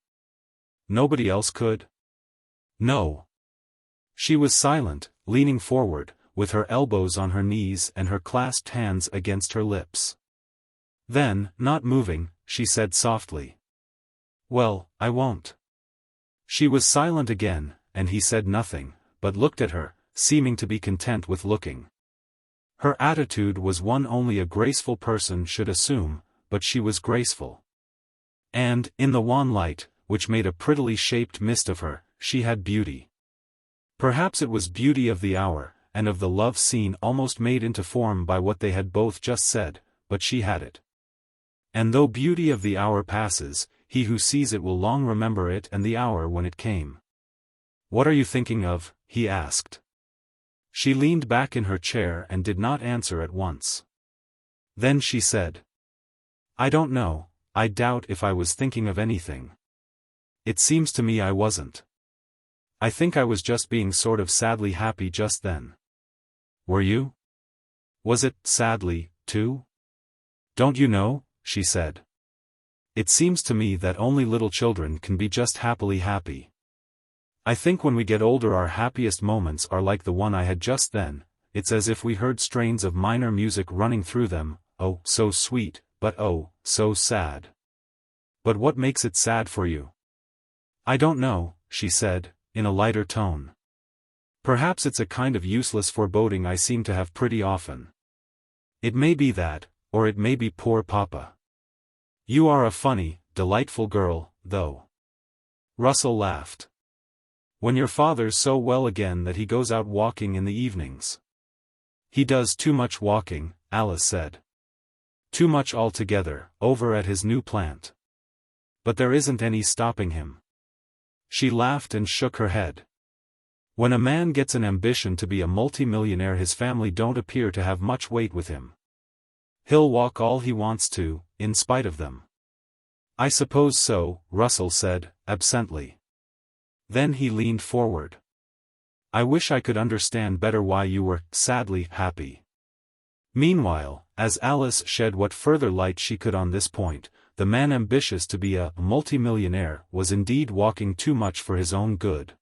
Nobody else could? No. She was silent, leaning forward, with her elbows on her knees and her clasped hands against her lips. Then, not moving, she said softly, "Well, I won't." She was silent again, and he said nothing, but looked at her, seeming to be content with looking. Her attitude was one only a graceful person should assume, but she was graceful. And, in the wan light, which made a prettily shaped mist of her, she had beauty. Perhaps it was beauty of the hour, and of the love scene almost made into form by what they had both just said, but she had it. And though beauty of the hour passes, he who sees it will long remember it and the hour when it came. "What are you thinking of?" he asked. She leaned back in her chair and did not answer at once. Then she said, "I don't know, I doubt if I was thinking of anything. It seems to me I wasn't. I think I was just being sort of sadly happy just then." "Were you? Was it sadly, too?" "Don't you know?" she said. "It seems to me that only little children can be just happily happy. I think when we get older our happiest moments are like the one I had just then. It's as if we heard strains of minor music running through them, oh, so sweet, but oh, so sad." "But what makes it sad for you?" "I don't know," she said, in a lighter tone. "Perhaps it's a kind of useless foreboding I seem to have pretty often. It may be that, or it may be poor Papa. You are a funny, delightful girl, though." Russell laughed. "When your father's so well again that he goes out walking in the evenings." "He does too much walking," Alice said. "Too much altogether, over at his new plant. But there isn't any stopping him." She laughed and shook her head. "When a man gets an ambition to be a multimillionaire his family don't appear to have much weight with him. He'll walk all he wants to, in spite of them." "I suppose so," Russell said, absently. Then he leaned forward. "I wish I could understand better why you were sadly happy." Meanwhile, as Alice shed what further light she could on this point, the man ambitious to be a multimillionaire was indeed walking too much for his own good.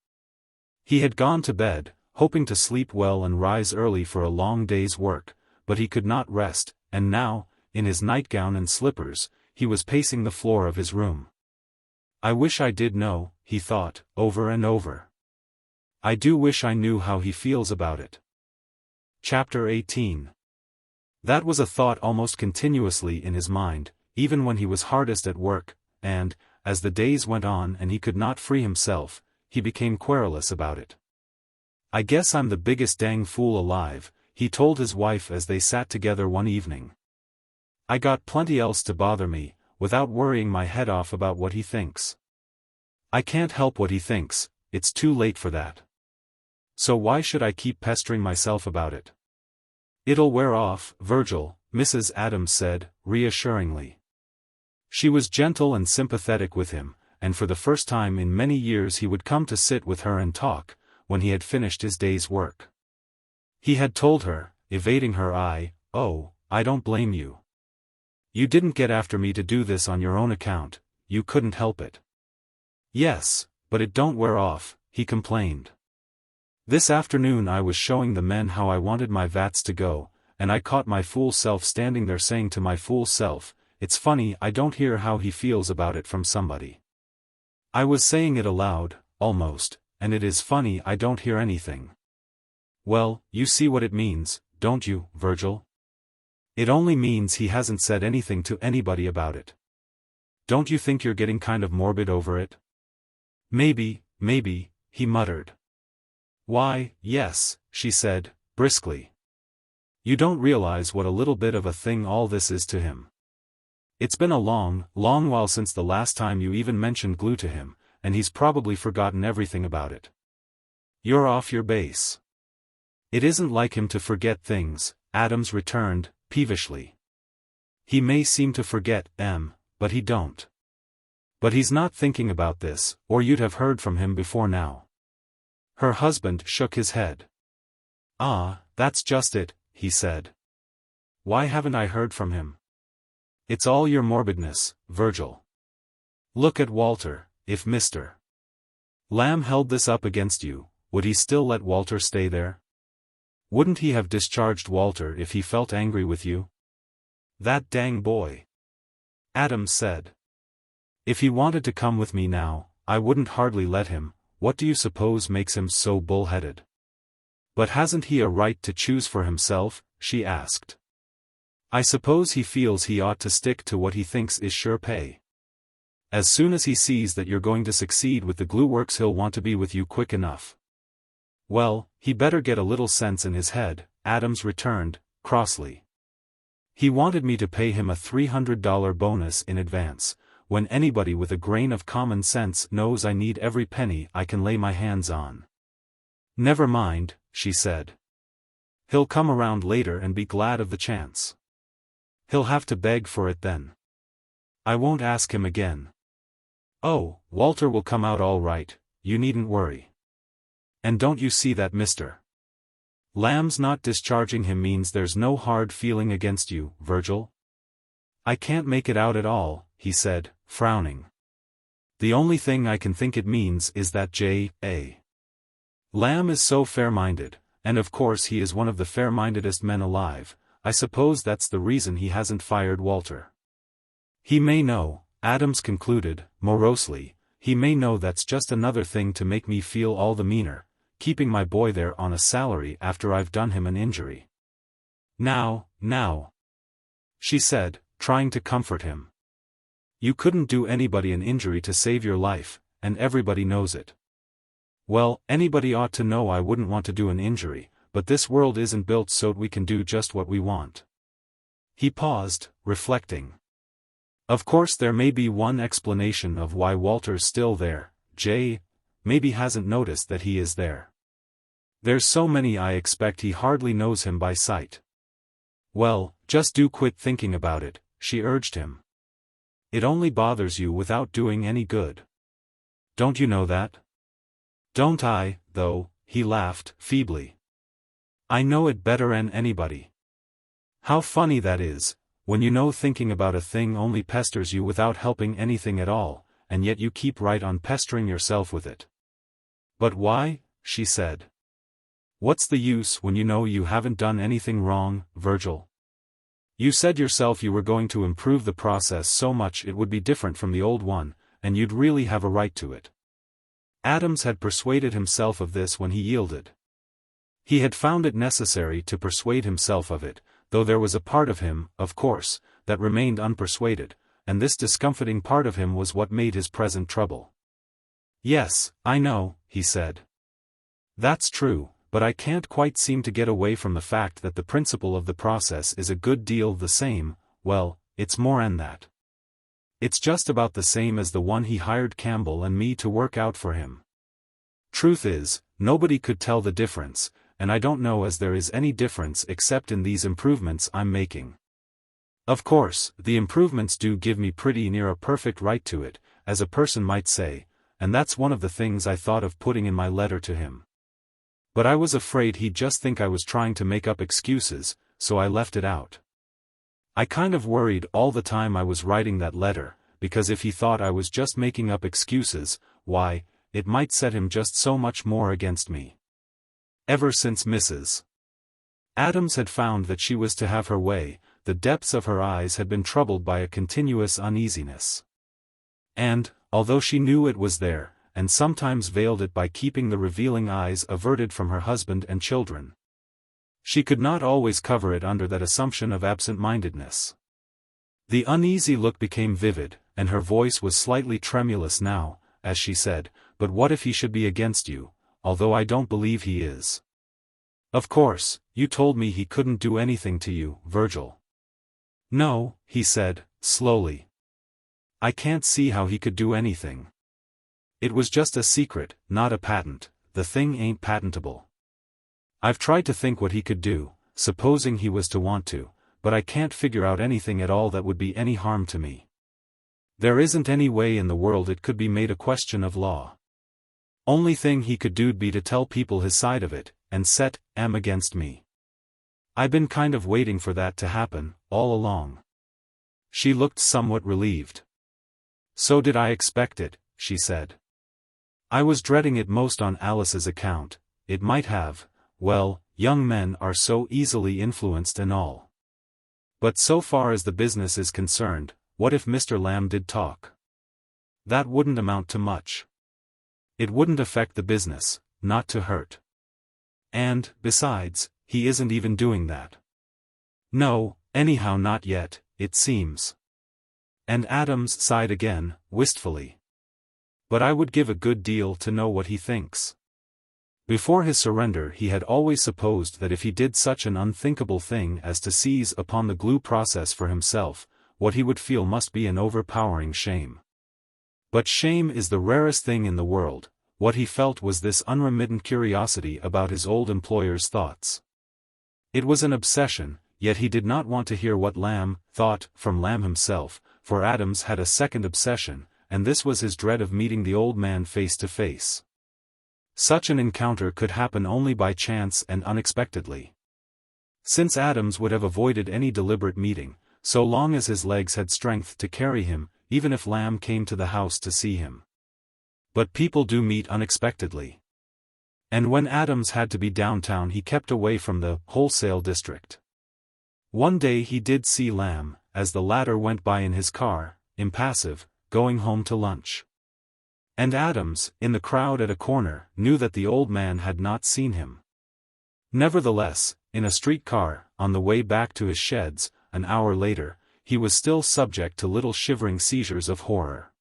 He had gone to bed, hoping to sleep well and rise early for a long day's work, but he could not rest, and now, in his nightgown and slippers, he was pacing the floor of his room. "I wish I did know," he thought, over and over. "I do wish I knew how he feels about it." Chapter 18. That was a thought almost continuously in his mind, even when he was hardest at work, and, as the days went on and he could not free himself, he became querulous about it. "I guess I'm the biggest dang fool alive," he told his wife as they sat together one evening. "I got plenty else to bother me, without worrying my head off about what he thinks. I can't help what he thinks, it's too late for that. So why should I keep pestering myself about it?" "It'll wear off, Virgil," Mrs. Adams said, reassuringly. She was gentle and sympathetic with him, and for the first time in many years he would come to sit with her and talk, when he had finished his day's work. He had told her, evading her eye, "Oh, I don't blame you. You didn't get after me to do this on your own account, you couldn't help it." "Yes, but it don't wear off," he complained. "This afternoon I was showing the men how I wanted my vats to go, and I caught my fool self standing there saying to my fool self, 'It's funny I don't hear how he feels about it from somebody.' I was saying it aloud, almost, and it is funny I don't hear anything." "Well, you see what it means, don't you, Virgil? It only means he hasn't said anything to anybody about it. Don't you think you're getting kind of morbid over it?" Maybe, he muttered. "Why, yes," she said, briskly. You don't realize what a little bit of a thing all this is to him. It's been a long, long while since the last time you even mentioned glue to him, and he's probably forgotten everything about it. You're off your base. It isn't like him to forget things, Adams returned, peevishly. He may seem to forget, but he don't. But he's not thinking about this, or you'd have heard from him before now. Her husband shook his head. Ah, that's just it, he said. Why haven't I heard from him? It's all your morbidness, Virgil. Look at Walter. If Mr. Lamb held this up against you, would he still let Walter stay there? Wouldn't he have discharged Walter if he felt angry with you? That dang boy. Adams said. If he wanted to come with me now, I wouldn't hardly let him. What do you suppose makes him so bull-headed? But hasn't he a right to choose for himself? She asked. I suppose he feels he ought to stick to what he thinks is sure pay. As soon as he sees that you're going to succeed with the glue works, he'll want to be with you quick enough. Well, he better get a little sense in his head, Adams returned, crossly. He wanted me to pay him a $300 bonus in advance, when anybody with a grain of common sense knows I need every penny I can lay my hands on. Never mind, she said. He'll come around later and be glad of the chance. He'll have to beg for it then. I won't ask him again. Oh, Walter will come out all right, you needn't worry. And don't you see that Mr. Lamb's not discharging him means there's no hard feeling against you, Virgil? I can't make it out at all, he said, frowning. The only thing I can think it means is that J.A. Lamb is so fair-minded, and of course he is one of the fair-mindedest men alive. I suppose that's the reason he hasn't fired Walter. He may know, Adams concluded, morosely, he may know that's just another thing to make me feel all the meaner, keeping my boy there on a salary after I've done him an injury. Now, she said, trying to comfort him. You couldn't do anybody an injury to save your life, and everybody knows it. Well, anybody ought to know I wouldn't want to do an injury, but this world isn't built so we can do just what we want. He paused, reflecting. Of course there may be one explanation of why Walter's still there, maybe hasn't noticed that he is there. There's so many I expect he hardly knows him by sight. Well, just do quit thinking about it, she urged him. It only bothers you without doing any good. Don't you know that? Don't I, though, he laughed, feebly. I know it better'n anybody. How funny that is, when you know thinking about a thing only pesters you without helping anything at all, and yet you keep right on pestering yourself with it. But why? She said. What's the use when you know you haven't done anything wrong, Virgil? You said yourself you were going to improve the process so much it would be different from the old one, and you'd really have a right to it. Adams had persuaded himself of this when he yielded. He had found it necessary to persuade himself of it, though there was a part of him, of course, that remained unpersuaded, and this discomfiting part of him was what made his present trouble. Yes, I know, he said. That's true, but I can't quite seem to get away from the fact that the principle of the process is a good deal the same. Well, it's more'n that. It's just about the same as the one he hired Campbell and me to work out for him. Truth is, nobody could tell the difference, and I don't know as there is any difference except in these improvements I'm making. Of course, the improvements do give me pretty near a perfect right to it, as a person might say, and that's one of the things I thought of putting in my letter to him. But I was afraid he'd just think I was trying to make up excuses, so I left it out. I kind of worried all the time I was writing that letter, because if he thought I was just making up excuses, why, it might set him just so much more against me. Ever since Mrs. Adams had found that she was to have her way, the depths of her eyes had been troubled by a continuous uneasiness. And, although she knew it was there, and sometimes veiled it by keeping the revealing eyes averted from her husband and children, she could not always cover it under that assumption of absent-mindedness. The uneasy look became vivid, and her voice was slightly tremulous now, as she said, "But what if he should be against you, although I don't believe he is? Of course, you told me he couldn't do anything to you, Virgil." "No," he said, slowly. "I can't see how he could do anything. It was just a secret, not a patent. The thing ain't patentable. I've tried to think what he could do, supposing he was to want to, but I can't figure out anything at all that would be any harm to me. There isn't any way in the world it could be made a question of law. Only thing he could do'd be to tell people his side of it, and set 'em against me. I been kind of waiting for that to happen, all along." She looked somewhat relieved. "So did I expect it," she said. "I was dreading it most on Alice's account. It might have, well, young men are so easily influenced and all. But so far as the business is concerned, what if Mr. Lamb did talk? That wouldn't amount to much. It wouldn't affect the business, not to hurt. And, besides, he isn't even doing that. No, anyhow not yet, it seems." And Adams sighed again, wistfully. "But I would give a good deal to know what he thinks." Before his surrender he had always supposed that if he did such an unthinkable thing as to seize upon the glue process for himself, what he would feel must be an overpowering shame. But shame is the rarest thing in the world. What he felt was this unremittent curiosity about his old employer's thoughts. It was an obsession, yet he did not want to hear what Lamb thought from Lamb himself, for Adams had a second obsession, and this was his dread of meeting the old man face to face. Such an encounter could happen only by chance and unexpectedly. Since Adams would have avoided any deliberate meeting, so long as his legs had strength to carry him, even if Lamb came to the house to see him. But people do meet unexpectedly. And when Adams had to be downtown he kept away from the wholesale district. One day he did see Lamb, as the latter went by in his car, impassive, going home to lunch. And Adams, in the crowd at a corner, knew that the old man had not seen him. Nevertheless, in a streetcar, on the way back to his sheds, an hour later, he was still subject to little shivering seizures of horror.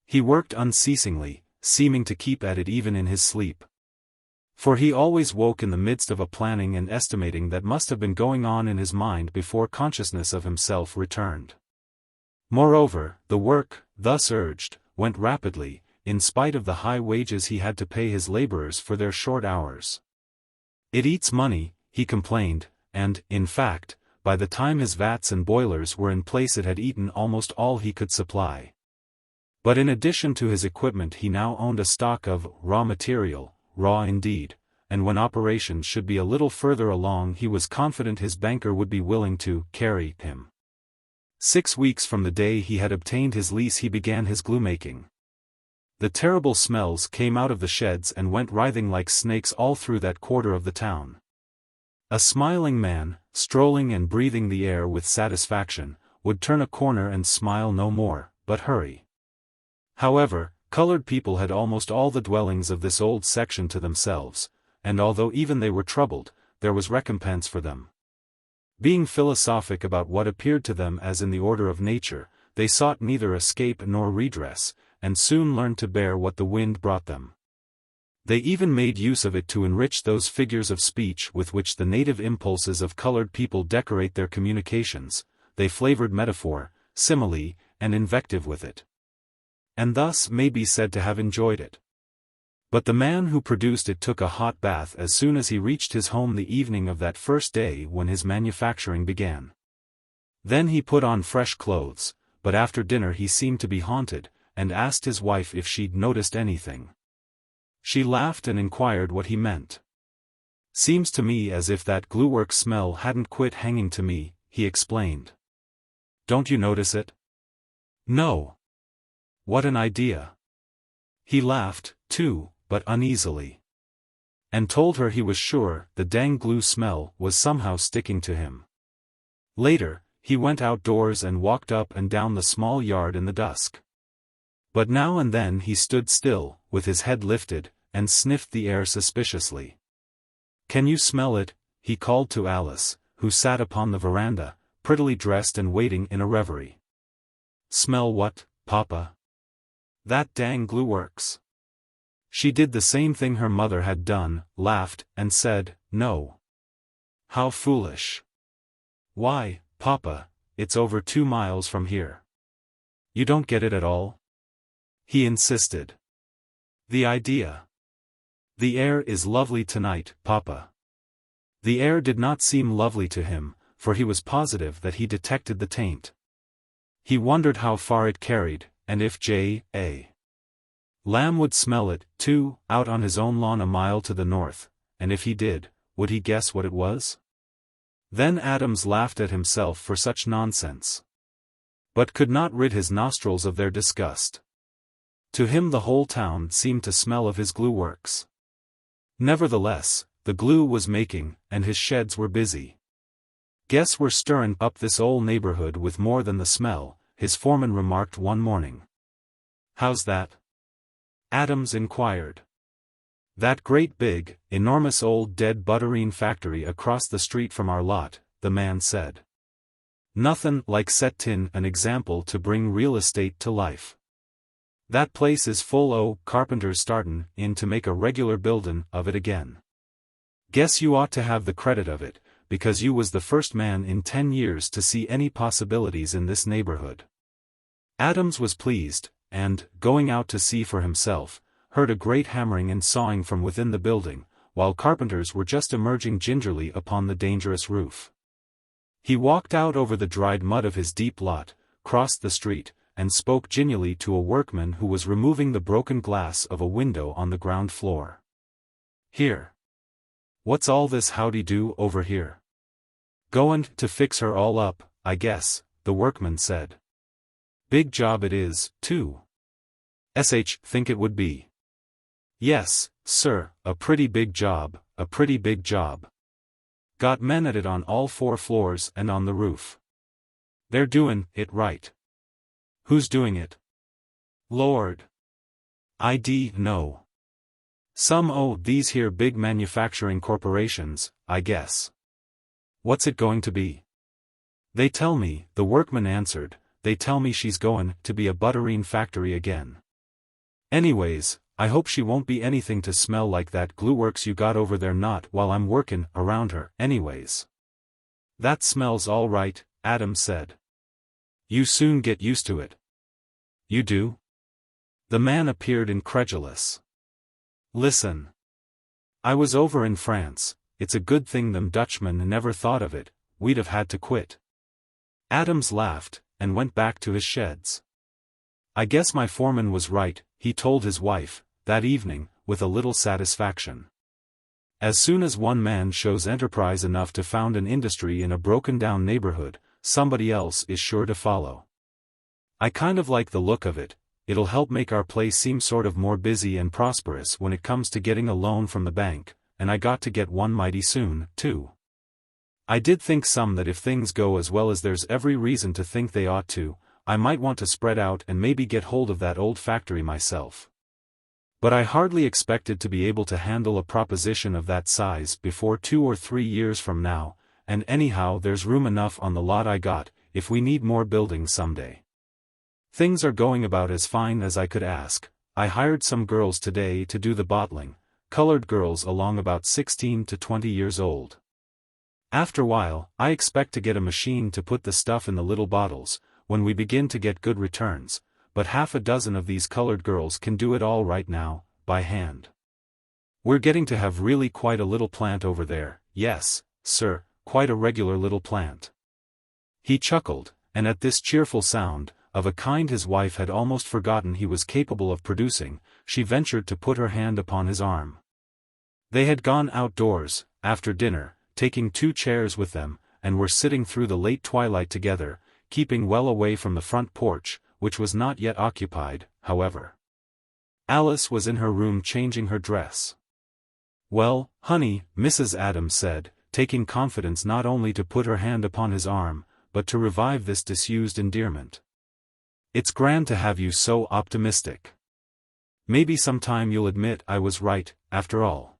He worked unceasingly, seeming to keep at it even in his sleep. For he always woke in the midst of a planning and estimating that must have been going on in his mind before consciousness of himself returned. Moreover, the work, thus urged, went rapidly, in spite of the high wages he had to pay his laborers for their short hours. "It eats money," he complained, and, in fact, by the time his vats and boilers were in place it had eaten almost all he could supply. But in addition to his equipment he now owned a stock of raw material, raw indeed, and when operations should be a little further along he was confident his banker would be willing to carry him. 6 weeks from the day he had obtained his lease he began his glue-making. The terrible smells came out of the sheds and went writhing like snakes all through that quarter of the town. A smiling man, strolling and breathing the air with satisfaction, would turn a corner and smile no more, but hurry. However, colored people had almost all the dwellings of this old section to themselves, and although even they were troubled, there was recompense for them. Being philosophic about what appeared to them as in the order of nature, they sought neither escape nor redress, and soon learned to bear what the wind brought them. They even made use of it to enrich those figures of speech with which the native impulses of colored people decorate their communications. They flavored metaphor, simile, and invective with it, and thus may be said to have enjoyed it. But the man who produced it took a hot bath as soon as he reached his home the evening of that first day when his manufacturing began. Then he put on fresh clothes, but after dinner he seemed to be haunted, and asked his wife if she'd noticed anything. She laughed and inquired what he meant. "Seems to me as if that gluework smell hadn't quit hanging to me," he explained. "Don't you notice it?" "No." "What an idea." He laughed, too, but uneasily. And told her he was sure the dang glue smell was somehow sticking to him. Later, he went outdoors and walked up and down the small yard in the dusk. But now and then he stood still, with his head lifted, and sniffed the air suspiciously. "Can you smell it?" he called to Alice, who sat upon the veranda, prettily dressed and waiting in a reverie. "Smell what, Papa?" "That dang glueworks." She did the same thing her mother had done, laughed, and said, "No." How foolish. Why, Papa, it's over 2 miles from here. You don't get it at all? He insisted. The idea. The air is lovely tonight, Papa. The air did not seem lovely to him, for he was positive that he detected the taint. He wondered how far it carried, and if J.A. Lamb would smell it, too, out on his own lawn a mile to the north, and if he did, would he guess what it was? Then Adams laughed at himself for such nonsense, but could not rid his nostrils of their disgust. To him the whole town seemed to smell of his glue works. Nevertheless, the glue was making, and his sheds were busy. Guess we're stirrin' up this ole neighborhood with more than the smell, his foreman remarked one morning. How's that? Adams inquired. That great big, enormous old dead butterine factory across the street from our lot, the man said. Nothin' like settin' an example to bring real estate to life. That place is full o' carpenters startin' in to make a regular buildin' of it again. Guess you ought to have the credit of it, because you was the first man in 10 years to see any possibilities in this neighborhood. Adams was pleased, and, going out to see for himself, heard a great hammering and sawing from within the building, while carpenters were just emerging gingerly upon the dangerous roof. He walked out over the dried mud of his deep lot, crossed the street, and spoke genially to a workman who was removing the broken glass of a window on the ground floor. Here. What's all this howdy-do over here? Goin' to fix her all up, I guess, the workman said. Big job it is, too. Think it would be. Yes, sir, a pretty big job, a pretty big job. Got men at it on all 4 floors and on the roof. They're doin' it right. Who's doing it? Lord. I know. Some o' these here big manufacturing corporations, I guess. What's it going to be? They tell me, the workman answered, they tell me she's goin' to be a butterine factory again. Anyways, I hope she won't be anything to smell like that glue works you got over there not while I'm workin' around her, anyways. That smells all right, Adams said. You soon get used to it. You do? The man appeared incredulous. Listen. I was over in France, it's a good thing them Dutchmen never thought of it, we'd have had to quit. Adams laughed, and went back to his sheds. I guess my foreman was right, he told his wife, that evening, with a little satisfaction. As soon as one man shows enterprise enough to found an industry in a broken-down neighborhood, somebody else is sure to follow. I kind of like the look of it, it'll help make our place seem sort of more busy and prosperous when it comes to getting a loan from the bank, and I got to get one mighty soon, too. I did think some that if things go as well as there's every reason to think they ought to, I might want to spread out and maybe get hold of that old factory myself. But I hardly expected to be able to handle a proposition of that size before 2 or 3 years from now, and anyhow there's room enough on the lot I got, if we need more building someday. Things are going about as fine as I could ask. I hired some girls today to do the bottling, colored girls along about 16 to 20 years old. After while, I expect to get a machine to put the stuff in the little bottles, when we begin to get good returns, but half a dozen of these colored girls can do it all right now, by hand. We're getting to have really quite a little plant over there, yes, sir, quite a regular little plant. He chuckled, and at this cheerful sound, of a kind his wife had almost forgotten he was capable of producing, she ventured to put her hand upon his arm. They had gone outdoors, after dinner, taking 2 chairs with them, and were sitting through the late twilight together, keeping well away from the front porch, which was not yet occupied, however. Alice was in her room changing her dress. Well, honey, Mrs. Adams said, taking confidence not only to put her hand upon his arm, but to revive this disused endearment. It's grand to have you so optimistic. Maybe sometime you'll admit I was right, after all.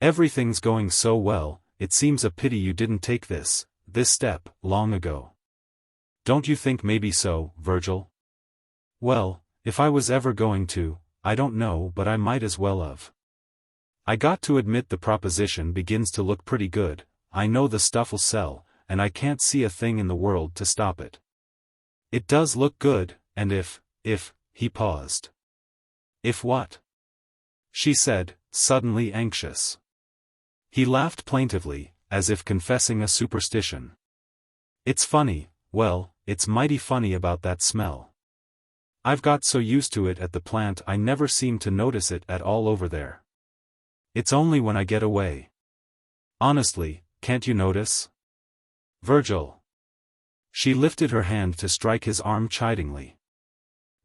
Everything's going so well, it seems a pity you didn't take this step, long ago. Don't you think maybe so, Virgil? Well, if I was ever going to, I don't know, but I might as well have. I got to admit the proposition begins to look pretty good, I know the stuff'll sell, and I can't see a thing in the world to stop it. It does look good, and if, he paused. If what? She said, suddenly anxious. He laughed plaintively, as if confessing a superstition. It's funny, well, it's mighty funny about that smell. I've got so used to it at the plant I never seem to notice it at all over there. It's only when I get away. Honestly, can't you notice? Virgil. She lifted her hand to strike his arm chidingly.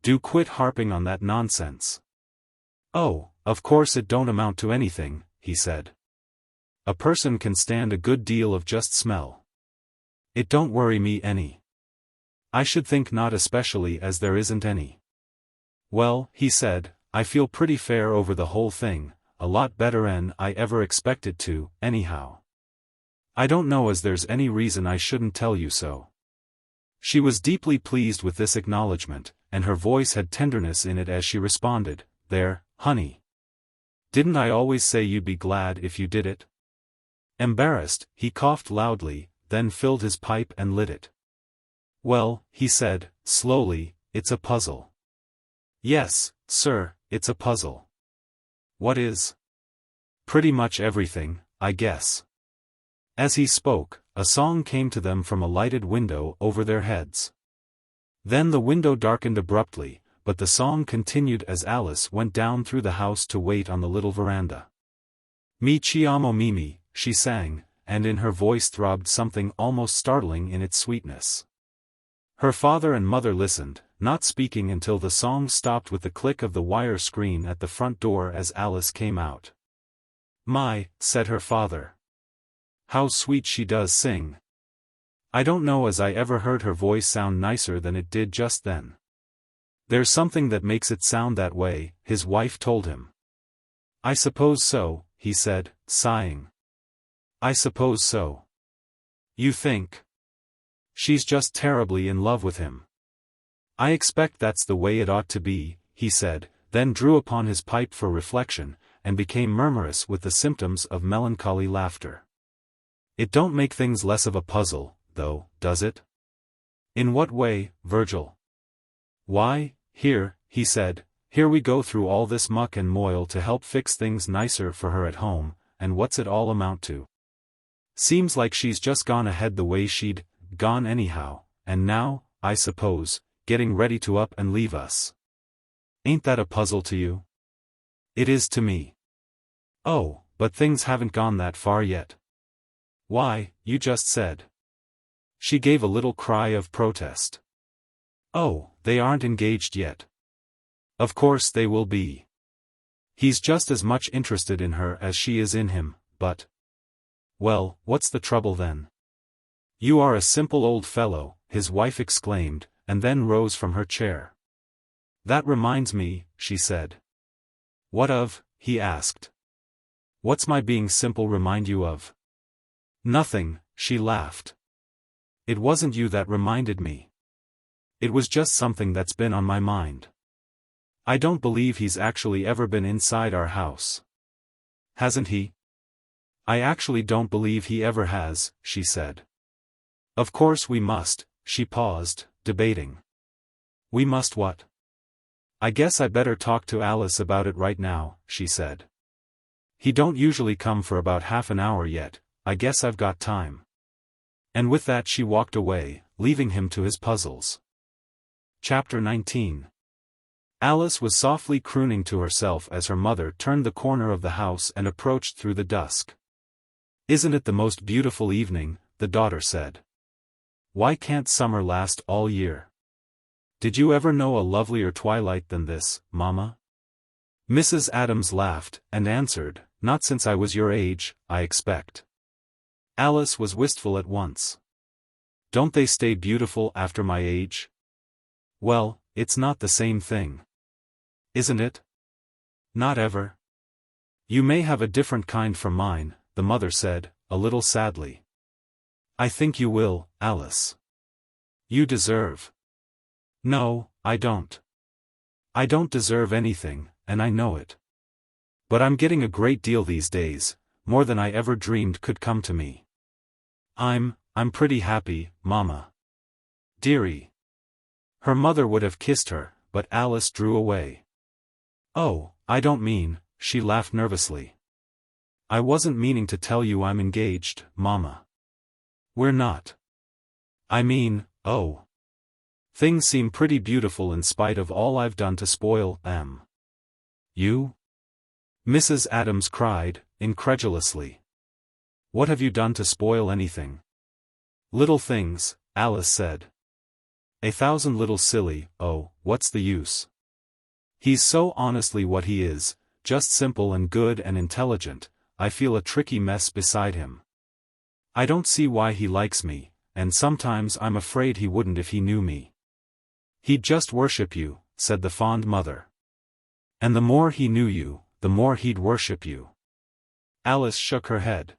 Do quit harping on that nonsense. Oh, of course it don't amount to anything, he said. A person can stand a good deal of just smell. It don't worry me any. I should think not, especially as there isn't any. Well, he said, I feel pretty fair over the whole thing, a lot better'n I ever expected to, anyhow. I don't know as there's any reason I shouldn't tell you so. She was deeply pleased with this acknowledgment, and her voice had tenderness in it as she responded, There, honey. Didn't I always say you'd be glad if you did it? Embarrassed, he coughed loudly, then filled his pipe and lit it. Well, he said, slowly, it's a puzzle. Yes, sir, it's a puzzle. What is? Pretty much everything, I guess. As he spoke, a song came to them from a lighted window over their heads. Then the window darkened abruptly, but the song continued as Alice went down through the house to wait on the little veranda. Mi ci amo Mimi, she sang, and in her voice throbbed something almost startling in its sweetness. Her father and mother listened, not speaking until the song stopped with the click of the wire screen at the front door as Alice came out. My, said her father. How sweet she does sing. I don't know as I ever heard her voice sound nicer than it did just then. There's something that makes it sound that way, his wife told him. I suppose so, he said, sighing. I suppose so. You think? She's just terribly in love with him. I expect that's the way it ought to be, he said, then drew upon his pipe for reflection, and became murmurous with the symptoms of melancholy laughter. It don't make things less of a puzzle, though, does it? In what way, Virgil? Why, here, he said, here we go through all this muck and moil to help fix things nicer for her at home, and what's it all amount to? Seems like she's just gone ahead the way she'd gone anyhow, and now, I suppose, getting ready to up and leave us. Ain't that a puzzle to you? It is to me. Oh, but things haven't gone that far yet. Why, you just said. She gave a little cry of protest. Oh, they aren't engaged yet. Of course they will be. He's just as much interested in her as she is in him, but... Well, what's the trouble then? You are a simple old fellow, his wife exclaimed, and then rose from her chair. That reminds me, she said. What of? He asked. What's my being simple remind you of? Nothing, she laughed. It wasn't you that reminded me. It was just something that's been on my mind. I don't believe he's actually ever been inside our house. Hasn't he? I actually don't believe he ever has, she said. Of course we must, she paused, debating. We must what? I guess I better talk to Alice about it right now, she said. He don't usually come for about half an hour yet, I guess I've got time. And with that she walked away, leaving him to his puzzles. Chapter 19. Alice was softly crooning to herself as her mother turned the corner of the house and approached through the dusk. Isn't it the most beautiful evening? The daughter said. Why can't summer last all year? Did you ever know a lovelier twilight than this, Mama? Mrs. Adams laughed, and answered, Not since I was your age, I expect. Alice was wistful at once. Don't they stay beautiful after my age? Well, it's not the same thing. Isn't it? Not ever. You may have a different kind from mine, the mother said, a little sadly. I think you will, Alice. You deserve. No, I don't. I don't deserve anything, and I know it. But I'm getting a great deal these days, more than I ever dreamed could come to me. I'm pretty happy, Mama. Dearie. Her mother would have kissed her, but Alice drew away. Oh, I don't mean, she laughed nervously. I wasn't meaning to tell you I'm engaged, Mama. We're not. I mean, oh. Things seem pretty beautiful in spite of all I've done to spoil them. You? Mrs. Adams cried, incredulously. What have you done to spoil anything? Little things, Alice said. 1,000 little silly, oh, what's the use? He's so honestly what he is, just simple and good and intelligent, I feel a tricky mess beside him. I don't see why he likes me, and sometimes I'm afraid he wouldn't if he knew me. He'd just worship you, said the fond mother. And the more he knew you, the more he'd worship you. Alice shook her head.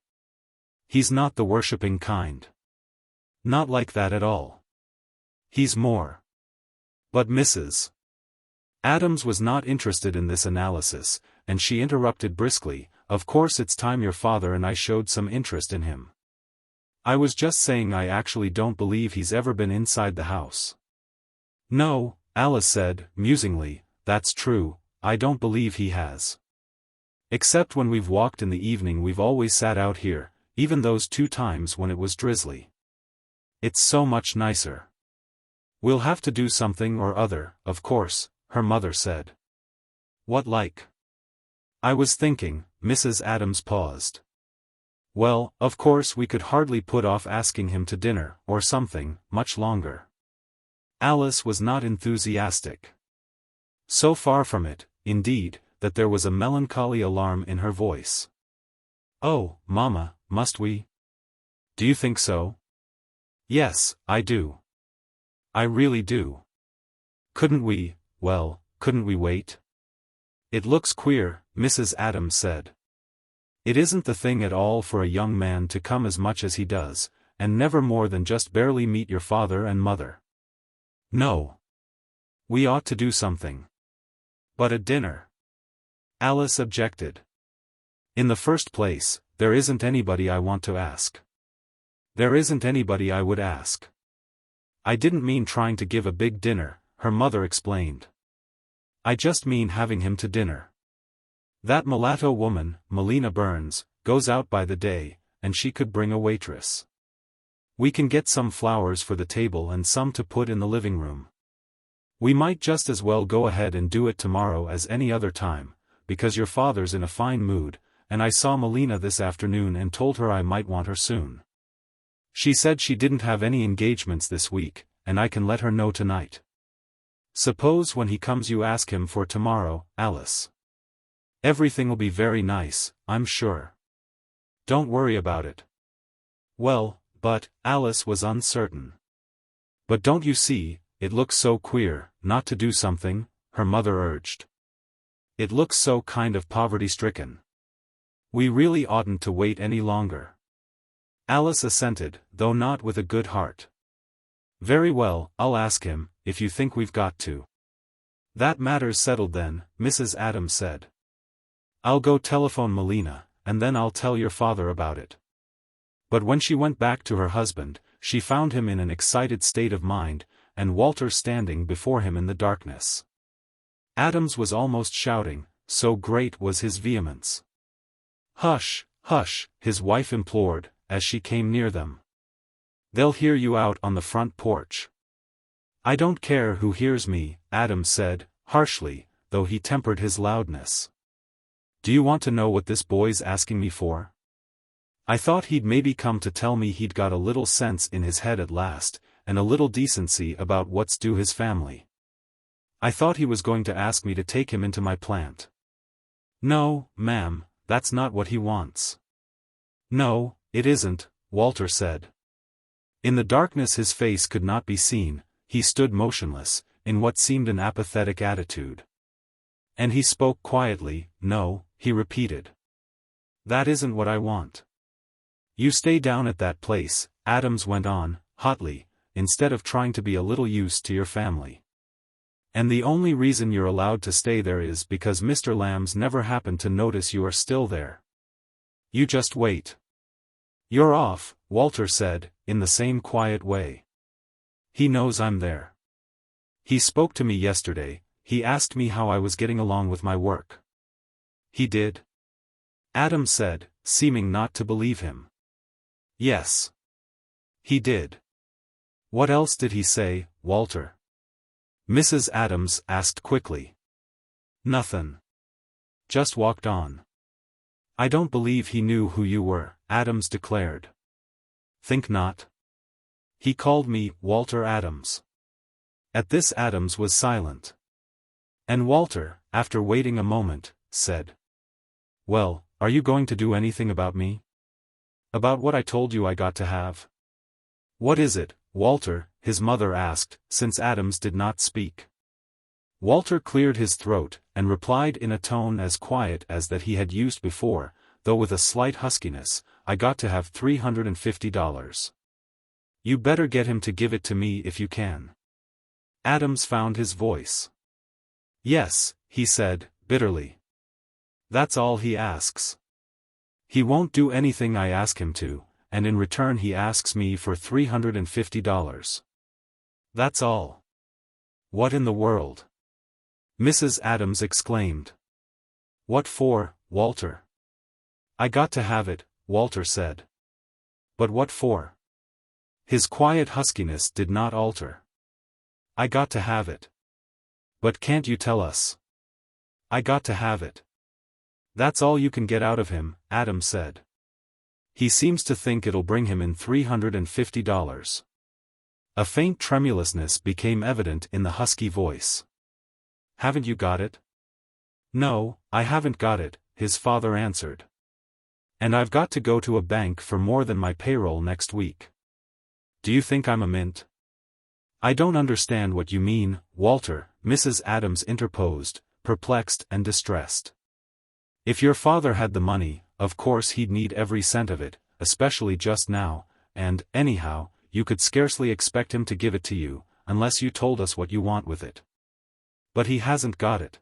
He's not the worshipping kind. Not like that at all. He's more. But Mrs. Adams was not interested in this analysis, and she interrupted briskly, of course it's time your father and I showed some interest in him. I was just saying I actually don't believe he's ever been inside the house. No, Alice said, musingly, that's true, I don't believe he has. Except when we've walked in the evening we've always sat out here, even those 2 times when it was drizzly. It's so much nicer. We'll have to do something or other, of course, her mother said. What like? I was thinking, Mrs. Adams paused. Well, of course we could hardly put off asking him to dinner, or something, much longer. Alice was not enthusiastic. So far from it, indeed, that there was a melancholy alarm in her voice. Oh, Mama, must we? Do you think so? Yes, I do. I really do. Couldn't we wait? It looks queer, Mrs. Adams said. It isn't the thing at all for a young man to come as much as he does, and never more than just barely meet your father and mother. No. We ought to do something. But a dinner. Alice objected. In the first place, there isn't anybody I want to ask. There isn't anybody I would ask. I didn't mean trying to give a big dinner, her mother explained. I just mean having him to dinner. That mulatto woman, Melina Burns, goes out by the day, and she could bring a waitress. We can get some flowers for the table and some to put in the living room. We might just as well go ahead and do it tomorrow as any other time, because your father's in a fine mood, and I saw Melina this afternoon and told her I might want her soon. She said she didn't have any engagements this week, and I can let her know tonight. Suppose when he comes you ask him for tomorrow, Alice. Everything'll be very nice, I'm sure. Don't worry about it. Well, but, Alice was uncertain. But don't you see, it looks so queer, not to do something, her mother urged. It looks so kind of poverty-stricken. We really oughtn't to wait any longer. Alice assented, though not with a good heart. Very well, I'll ask him, if you think we've got to. That matter's settled then, Mrs. Adams said. I'll go telephone Melina, and then I'll tell your father about it. But when she went back to her husband, she found him in an excited state of mind, and Walter standing before him in the darkness. Adams was almost shouting, so great was his vehemence. Hush, hush, his wife implored, as she came near them. They'll hear you out on the front porch. I don't care who hears me, Adams said, harshly, though he tempered his loudness. Do you want to know what this boy's asking me for? I thought he'd maybe come to tell me he'd got a little sense in his head at last, and a little decency about what's due his family. I thought he was going to ask me to take him into my plant. No, ma'am, that's not what he wants. No, it isn't, Walter said. In the darkness his face could not be seen, he stood motionless, in what seemed an apathetic attitude. And he spoke quietly, no, he repeated. That isn't what I want. You stay down at that place, Adams went on, hotly, instead of trying to be a little use to your family. And the only reason you're allowed to stay there is because Mr. Lamb's never happened to notice you are still there. You just wait. You're off, Walter said, in the same quiet way. He knows I'm there. He spoke to me yesterday, he asked me how I was getting along with my work. He did? Adams said, seeming not to believe him. Yes. He did. What else did he say, Walter? Mrs. Adams asked quickly. Nothing. Just walked on. I don't believe he knew who you were, Adams declared. Think not. He called me Walter Adams. At this Adams was silent. And Walter, after waiting a moment, said, Well, are you going to do anything about me? About what I told you I got to have? What is it, Walter? His mother asked, since Adams did not speak. Walter cleared his throat, and replied in a tone as quiet as that he had used before, though with a slight huskiness, I got to have $350. You better get him to give it to me if you can. Adams found his voice. Yes, he said, bitterly. That's all he asks. He won't do anything I ask him to, and in return he asks me for $350. That's all. What in the world? Mrs. Adams exclaimed. What for, Walter? I got to have it, Walter said. But what for? His quiet huskiness did not alter. I got to have it. But can't you tell us? I got to have it. That's all you can get out of him, Adams said. He seems to think it'll bring him in $350. A faint tremulousness became evident in the husky voice. Haven't you got it? No, I haven't got it, his father answered. And I've got to go to a bank for more than my payroll next week. Do you think I'm a mint? I don't understand what you mean, Walter, Mrs. Adams interposed, perplexed and distressed. If your father had the money, of course he'd need every cent of it, especially just now, and, anyhow, you could scarcely expect him to give it to you, unless you told us what you want with it. But he hasn't got it.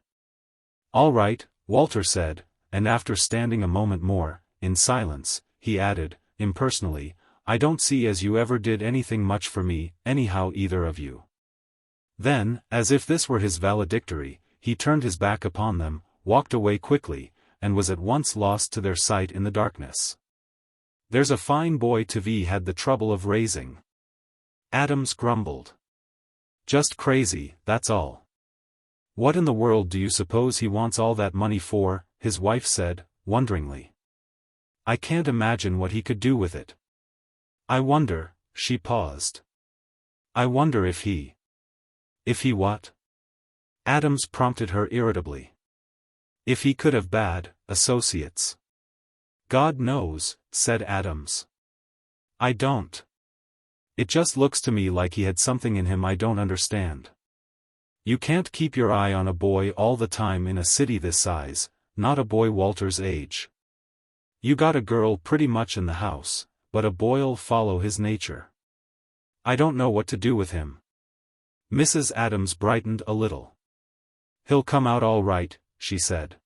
All right, Walter said, and after standing a moment more, in silence, he added, impersonally, I don't see as you ever did anything much for me, anyhow either of you. Then, as if this were his valedictory, he turned his back upon them, walked away quickly, and was at once lost to their sight in the darkness. There's a fine boy to be had the trouble of raising. Adams grumbled. Just crazy, that's all. What in the world do you suppose he wants all that money for? His wife said, wonderingly. I can't imagine what he could do with it. I wonder, she paused. I wonder if he what? Adams prompted her irritably. If he could have bad associates. God knows, said Adams. I don't. It just looks to me like he had something in him I don't understand. You can't keep your eye on a boy all the time in a city this size, not a boy Walter's age. You got a girl pretty much in the house, but a boy'll follow his nature. I don't know what to do with him. Mrs. Adams brightened a little. He'll come out all right, she said.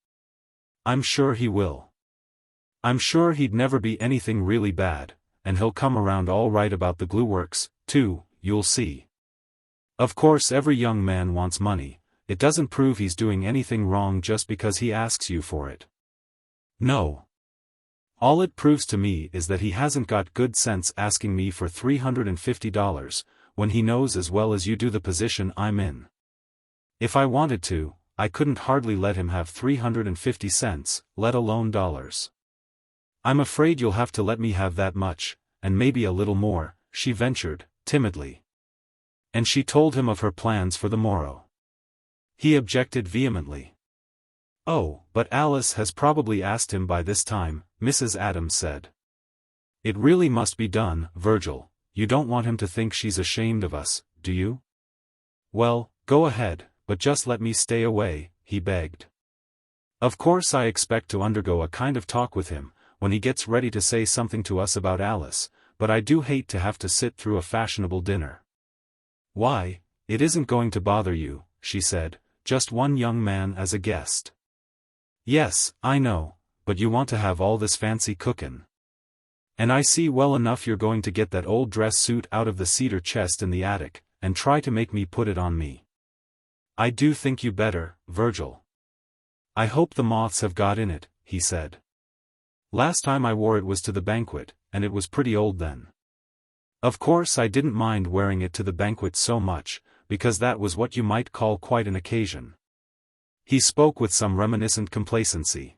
I'm sure he will. I'm sure he'd never be anything really bad, and he'll come around all right about the glue works, too, you'll see. Of course every young man wants money, it doesn't prove he's doing anything wrong just because he asks you for it. No. All it proves to me is that he hasn't got good sense asking me for $350, when he knows as well as you do the position I'm in. If I wanted to, I couldn't hardly let him have 350 cents, let alone dollars. I'm afraid you'll have to let me have that much, and maybe a little more, she ventured, timidly. And she told him of her plans for the morrow. He objected vehemently. Oh, but Alice has probably asked him by this time, Mrs. Adams said. It really must be done, Virgil, you don't want him to think she's ashamed of us, do you? Well, go ahead, but just let me stay away, he begged. Of course I expect to undergo a kind of talk with him, when he gets ready to say something to us about Alice, but I do hate to have to sit through a fashionable dinner. Why, it isn't going to bother you, she said, just one young man as a guest. Yes, I know, but you want to have all this fancy cookin'. And I see well enough you're going to get that old dress suit out of the cedar chest in the attic, and try to make me put it on me. I do think you better, Virgil. I hope the moths have got in it, he said. Last time I wore it was to the banquet, and it was pretty old then. Of course I didn't mind wearing it to the banquet so much, because that was what you might call quite an occasion. He spoke with some reminiscent complacency.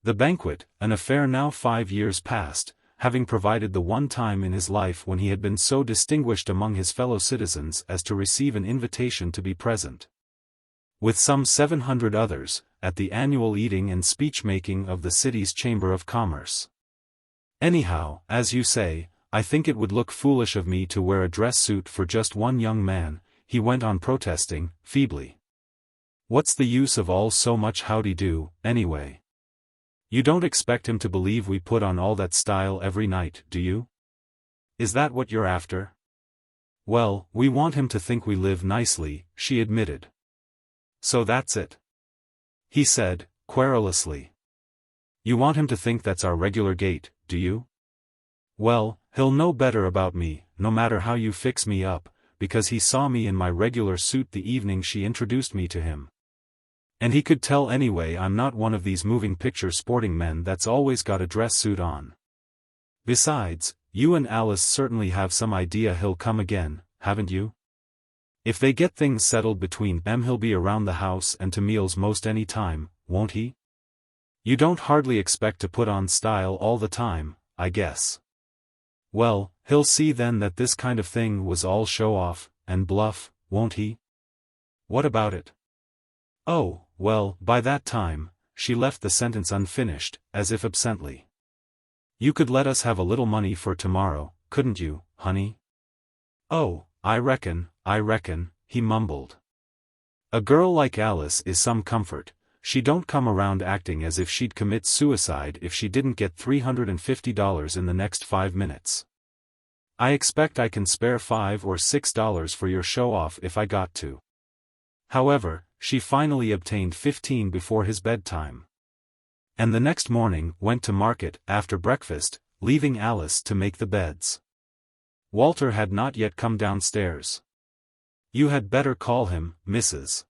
The banquet, an affair now 5 years past, having provided the one time in his life when he had been so distinguished among his fellow citizens as to receive an invitation to be present, with some 700 others, at the annual eating and speech-making of the city's Chamber of Commerce. Anyhow, as you say, I think it would look foolish of me to wear a dress suit for just one young man, he went on protesting, feebly. What's the use of all so much howdy-do, anyway? You don't expect him to believe we put on all that style every night, do you? Is that what you're after? Well, we want him to think we live nicely, she admitted. So that's it, he said, querulously. You want him to think that's our regular gait, do you? Well, he'll know better about me, no matter how you fix me up, because he saw me in my regular suit the evening she introduced me to him. And he could tell anyway I'm not one of these moving picture sporting men that's always got a dress suit on. Besides, you and Alice certainly have some idea he'll come again, haven't you? If they get things settled between them he'll be around the house and to meals most any time, won't he? You don't hardly expect to put on style all the time, I guess. Well, he'll see then that this kind of thing was all show-off, and bluff, won't he? What about it? Oh, well, by that time, she left the sentence unfinished, as if absently. You could let us have a little money for tomorrow, couldn't you, honey? Oh, I reckon, he mumbled. A girl like Alice is some comfort, she don't come around acting as if she'd commit suicide if she didn't get $350 in the next 5 minutes. I expect I can spare $5 or $6 for your show-off if I got to. However, she finally obtained 15 before his bedtime. And the next morning went to market after breakfast, leaving Alice to make the beds. Walter had not yet come downstairs. You had better call him, Mrs.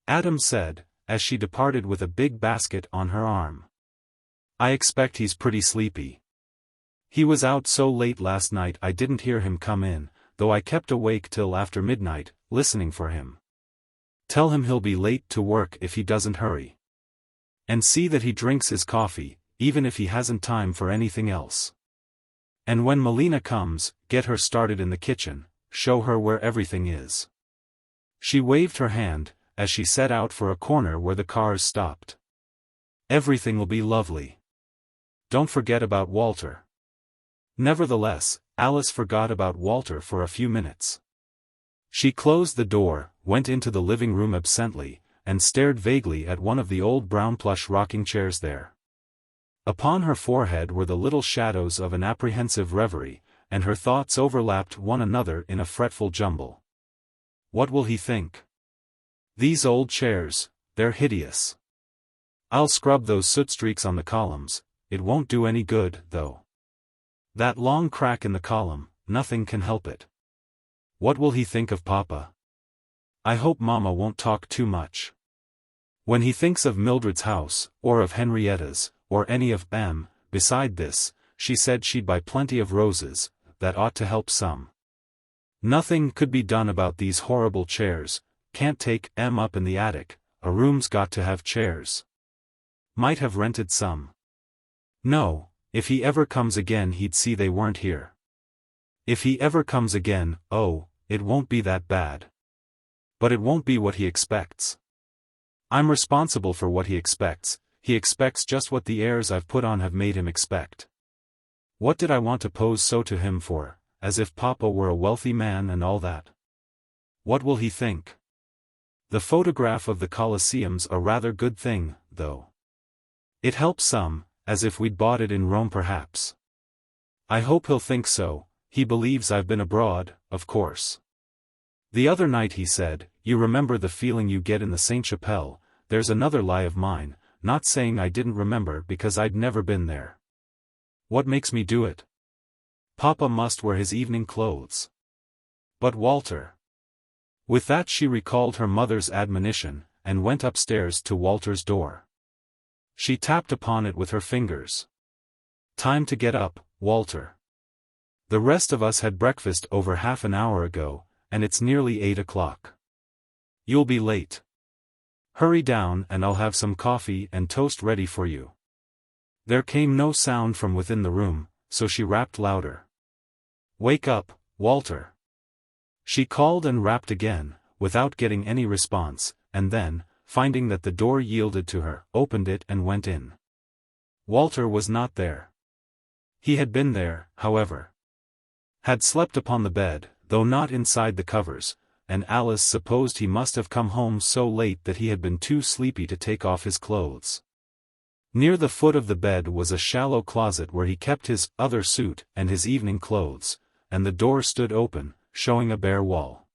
Adams said, as she departed with a big basket on her arm. I expect he's pretty sleepy. He was out so late last night I didn't hear him come in, though I kept awake till after midnight, listening for him. Tell him he'll be late to work if he doesn't hurry. And see that he drinks his coffee, even if he hasn't time for anything else. And when Melina comes, get her started in the kitchen, show her where everything is. She waved her hand, as she set out for a corner where the cars stopped. Everything will be lovely. Don't forget about Walter. Nevertheless, Alice forgot about Walter for a few minutes. She closed the door, went into the living room absently, and stared vaguely at one of the old brown plush rocking chairs there. Upon her forehead were the little shadows of an apprehensive reverie, and her thoughts overlapped one another in a fretful jumble. What will he think? These old chairs, they're hideous. I'll scrub those soot streaks on the columns, it won't do any good, though. That long crack in the column, nothing can help it. What will he think of Papa? I hope Mama won't talk too much. When he thinks of Mildred's house, or of Henrietta's, or any of them, beside this, she said she'd buy plenty of roses, that ought to help some. Nothing could be done about these horrible chairs, can't take them up in the attic, a room's got to have chairs. Might have rented some. No, if he ever comes again he'd see they weren't here. If he ever comes again, oh, it won't be that bad. But it won't be what he expects. I'm responsible for what he expects just what the airs I've put on have made him expect. What did I want to pose so to him for, as if Papa were a wealthy man and all that? What will he think? The photograph of the Colosseum's a rather good thing, though. It helps some, as if we'd bought it in Rome perhaps. I hope he'll think so, he believes I've been abroad, of course. The other night he said, you remember the feeling you get in the Sainte-Chapelle, there's another lie of mine, not saying I didn't remember because I'd never been there. What makes me do it? Papa must wear his evening clothes. But Walter. With that she recalled her mother's admonition, and went upstairs to Walter's door. She tapped upon it with her fingers. Time to get up, Walter. The rest of us had breakfast over half an hour ago, and it's nearly 8 o'clock. You'll be late. Hurry down and I'll have some coffee and toast ready for you. There came no sound from within the room, so she rapped louder. Wake up, Walter. She called and rapped again, without getting any response, and then, finding that the door yielded to her, opened it and went in. Walter was not there. He had been there, however. Had slept upon the bed, though not inside the covers, and Alice supposed he must have come home so late that he had been too sleepy to take off his clothes. Near the foot of the bed was a shallow closet where he kept his other suit and his evening clothes, and the door stood open, showing a bare wall.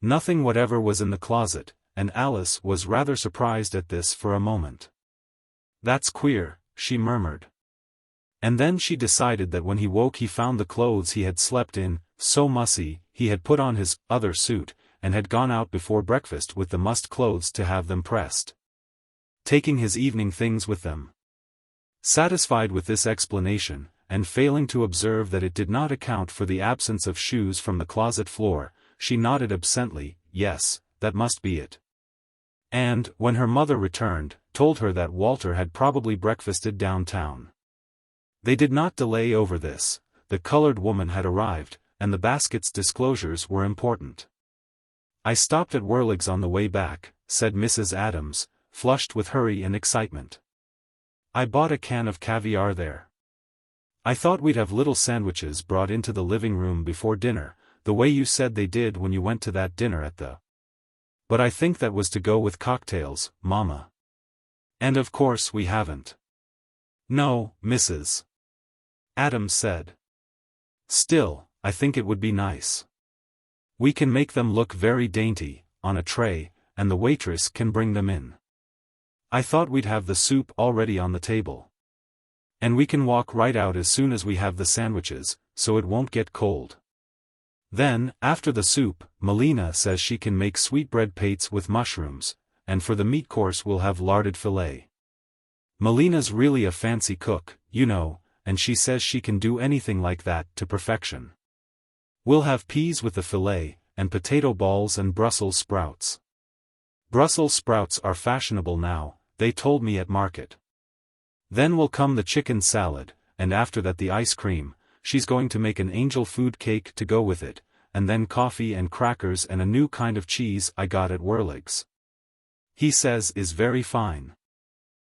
Nothing whatever was in the closet, and Alice was rather surprised at this for a moment. That's queer, she murmured. And then she decided that when he woke he found the clothes he had slept in so mussy. He had put on his other suit, and had gone out before breakfast with the mussed clothes to have them pressed, taking his evening things with them. Satisfied with this explanation, and failing to observe that it did not account for the absence of shoes from the closet floor, she nodded absently, yes, that must be it. And, when her mother returned, told her that Walter had probably breakfasted downtown. They did not delay over this. The colored woman had arrived, and the basket's disclosures were important. I stopped at Whirlig's on the way back, said Mrs. Adams, flushed with hurry and excitement. I bought a can of caviar there. I thought we'd have little sandwiches brought into the living room before dinner, the way you said they did when you went to that dinner at the... But I think that was to go with cocktails, Mama. And of course we haven't. No, Mrs. Adams said. Still, I think it would be nice. We can make them look very dainty, on a tray, and the waitress can bring them in. I thought we'd have the soup already on the table. And we can walk right out as soon as we have the sandwiches, so it won't get cold. Then, after the soup, Melina says she can make sweetbread pates with mushrooms, and for the meat course we'll have larded filet. Melina's really a fancy cook, you know, and she says she can do anything like that to perfection. We'll have peas with the filet, and potato balls and Brussels sprouts. Brussels sprouts are fashionable now, they told me at market. Then will come the chicken salad, and after that the ice cream. She's going to make an angel food cake to go with it, and then coffee and crackers and a new kind of cheese I got at Whirlig's. He says is very fine.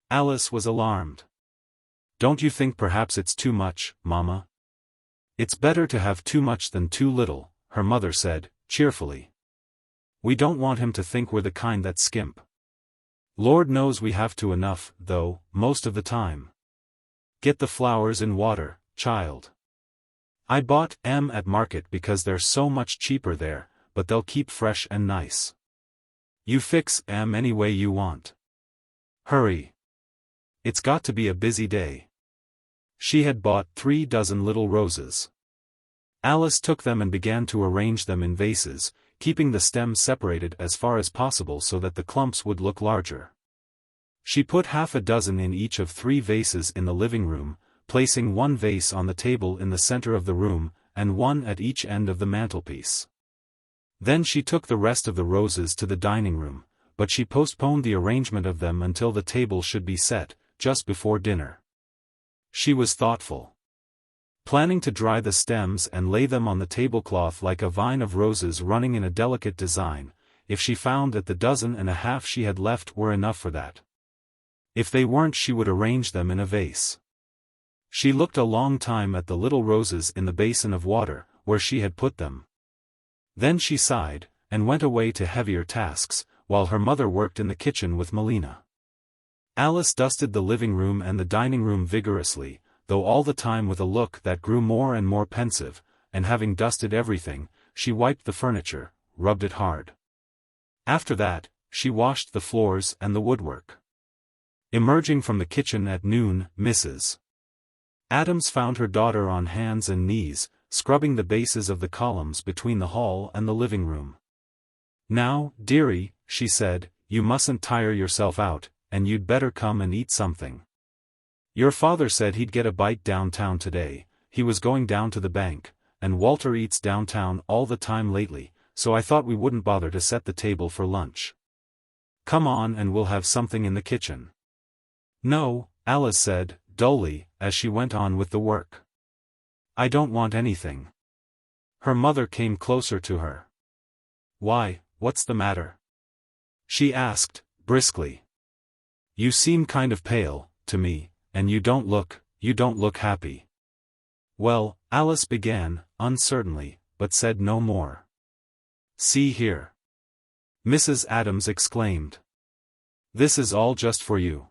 Alice was alarmed. Don't you think perhaps it's too much, Mama? It's better to have too much than too little, her mother said, cheerfully. We don't want him to think we're the kind that skimp. Lord knows we have to enough, though, most of the time. Get the flowers in water, child. I bought M at market because they're so much cheaper there, but they'll keep fresh and nice. You fix M any way you want. Hurry. It's got to be a busy day. She had bought 3 dozen little roses. Alice took them and began to arrange them in vases, keeping the stems separated as far as possible so that the clumps would look larger. She put half a dozen in each of 3 vases in the living room, placing 1 vase on the table in the center of the room, and 1 at each end of the mantelpiece. Then she took the rest of the roses to the dining room, but she postponed the arrangement of them until the table should be set, just before dinner. She was thoughtful. Planning to dry the stems and lay them on the tablecloth like a vine of roses running in a delicate design, if she found that the 1.5 she had left were enough for that. If they weren't she would arrange them in a vase. She looked a long time at the little roses in the basin of water, where she had put them. Then she sighed, and went away to heavier tasks, while her mother worked in the kitchen with Melina. Alice dusted the living room and the dining room vigorously, though all the time with a look that grew more and more pensive, and having dusted everything, she wiped the furniture, rubbed it hard. After that, she washed the floors and the woodwork. Emerging from the kitchen at noon, Mrs. Adams found her daughter on hands and knees, scrubbing the bases of the columns between the hall and the living room. "Now, dearie," she said, "you mustn't tire yourself out, and you'd better come and eat something. Your father said he'd get a bite downtown today. He was going down to the bank, and Walter eats downtown all the time lately, so I thought we wouldn't bother to set the table for lunch. Come on and we'll have something in the kitchen." "No," Alice said, dully, as she went on with the work. "I don't want anything." Her mother came closer to her. "Why, what's the matter?" she asked, briskly. "You seem kind of pale, to me, and you don't look happy." "Well," Alice began, uncertainly, but said no more. "See here," Mrs. Adams exclaimed. "This is all just for you.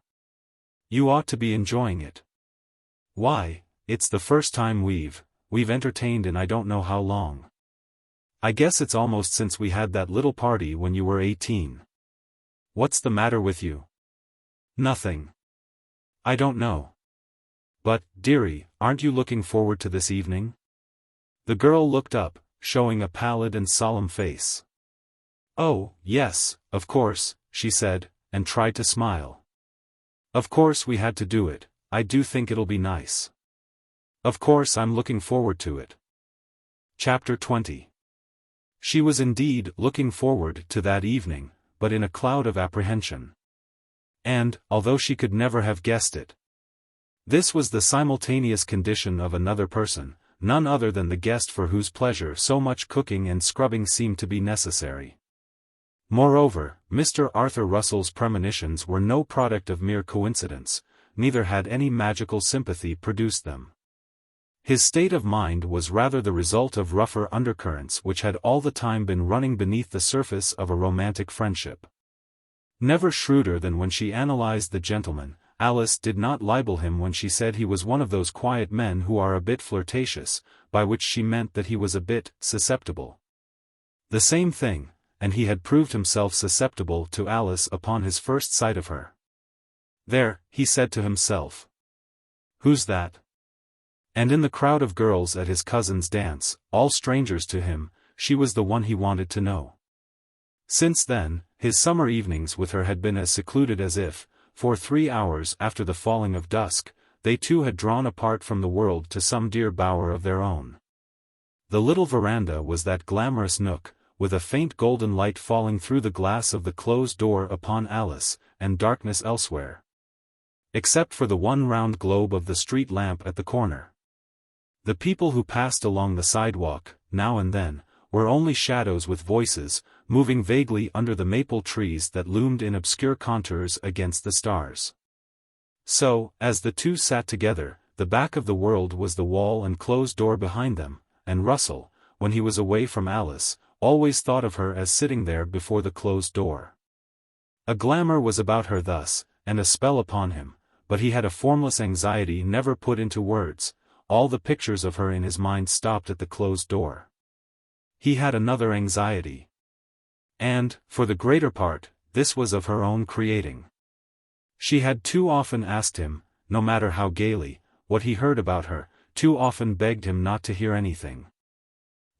You ought to be enjoying it. Why, it's the first time we've entertained in I don't know how long. I guess it's almost since we had that little party when you were 18. What's the matter with you?" "Nothing. I don't know. But, dearie, aren't you looking forward to this evening?" The girl looked up, showing a pallid and solemn face. "Oh, yes, of course," she said, and tried to smile. "Of course we had to do it. I do think it'll be nice. Of course I'm looking forward to it." Chapter 20. She was indeed looking forward to that evening, but in a cloud of apprehension. And, although she could never have guessed it, this was the simultaneous condition of another person, none other than the guest for whose pleasure so much cooking and scrubbing seemed to be necessary. Moreover, Mr. Arthur Russell's premonitions were no product of mere coincidence, neither had any magical sympathy produced them. His state of mind was rather the result of rougher undercurrents which had all the time been running beneath the surface of a romantic friendship. Never shrewder than when she analyzed the gentleman, Alice did not libel him when she said he was one of those quiet men who are a bit flirtatious, by which she meant that he was a bit susceptible. The same thing, and he had proved himself susceptible to Alice upon his first sight of her. "There," he said to himself. "Who's that?" And in the crowd of girls at his cousin's dance, all strangers to him, she was the one he wanted to know. Since then, his summer evenings with her had been as secluded as if, for 3 hours after the falling of dusk, they two had drawn apart from the world to some dear bower of their own. The little veranda was that glamorous nook, with a faint golden light falling through the glass of the closed door upon Alice, and darkness elsewhere. Except for the one round globe of the street lamp at the corner. The people who passed along the sidewalk, now and then, were only shadows with voices, moving vaguely under the maple trees that loomed in obscure contours against the stars. So, as the two sat together, the back of the world was the wall and closed door behind them, and Russell, when he was away from Alice, always thought of her as sitting there before the closed door. A glamour was about her thus, and a spell upon him, but he had a formless anxiety never put into words. All the pictures of her in his mind stopped at the closed door. He had another anxiety. And, for the greater part, this was of her own creating. She had too often asked him, no matter how gaily, what he heard about her, too often begged him not to hear anything.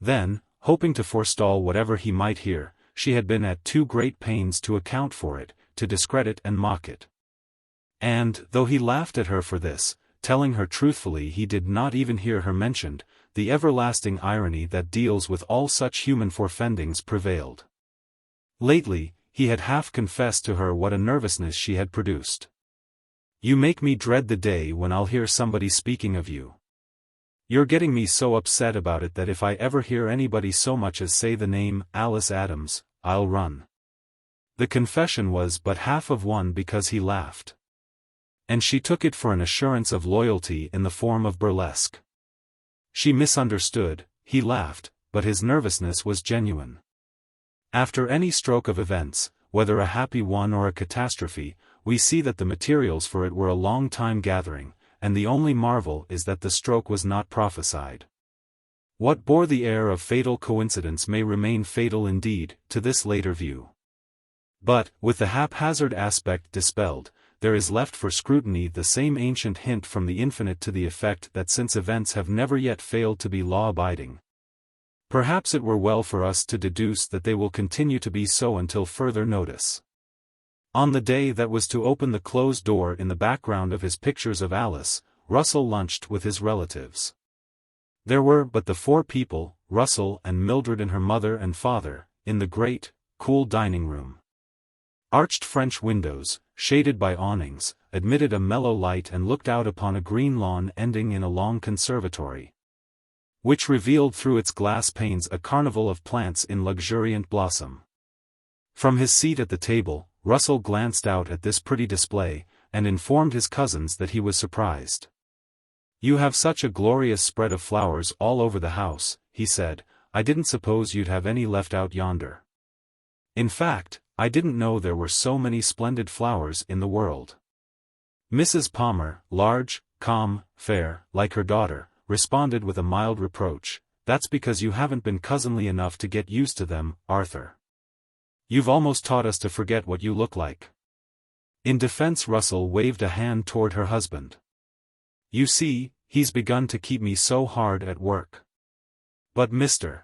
Then, hoping to forestall whatever he might hear, she had been at too great pains to account for it, to discredit and mock it. And, though he laughed at her for this, telling her truthfully he did not even hear her mentioned, the everlasting irony that deals with all such human forefendings prevailed. Lately, he had half confessed to her what a nervousness she had produced. "You make me dread the day when I'll hear somebody speaking of you. You're getting me so upset about it that if I ever hear anybody so much as say the name Alice Adams, I'll run." The confession was but half of one because he laughed. And she took it for an assurance of loyalty in the form of burlesque. She misunderstood, he laughed, but his nervousness was genuine. After any stroke of events, whether a happy one or a catastrophe, we see that the materials for it were a long time gathering, and the only marvel is that the stroke was not prophesied. What bore the air of fatal coincidence may remain fatal indeed, to this later view. But, with the haphazard aspect dispelled, there is left for scrutiny the same ancient hint from the infinite to the effect that since events have never yet failed to be law-abiding, perhaps it were well for us to deduce that they will continue to be so until further notice. On the day that was to open the closed door in the background of his pictures of Alice, Russell lunched with his relatives. There were but the four people, Russell and Mildred and her mother and father, in the great, cool dining room. Arched French windows, shaded by awnings, admitted a mellow light and looked out upon a green lawn ending in a long conservatory, which revealed through its glass panes a carnival of plants in luxuriant blossom. From his seat at the table, Russell glanced out at this pretty display, and informed his cousins that he was surprised. "You have such a glorious spread of flowers all over the house," he said. "I didn't suppose you'd have any left out yonder. In fact, I didn't know there were so many splendid flowers in the world." Mrs. Palmer, large, calm, fair, like her daughter, responded with a mild reproach, "That's because you haven't been cousinly enough to get used to them, Arthur. You've almost taught us to forget what you look like." In defense, Russell waved a hand toward her husband. "You see, he's begun to keep me so hard at work." But Mr.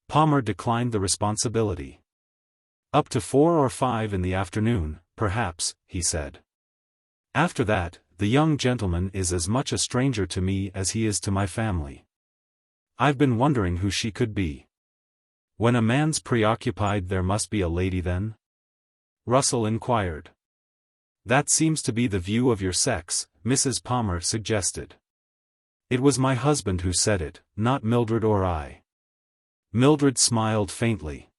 Palmer declined the responsibility. "Up to 4 or 5 in the afternoon, perhaps," he said. "After that, the young gentleman is as much a stranger to me as he is to my family. I've been wondering who she could be." "When a man's preoccupied there must be a lady then?" Russell inquired. "That seems to be the view of your sex," Mrs. Palmer suggested. "It was my husband who said it, not Mildred or I." Mildred smiled faintly.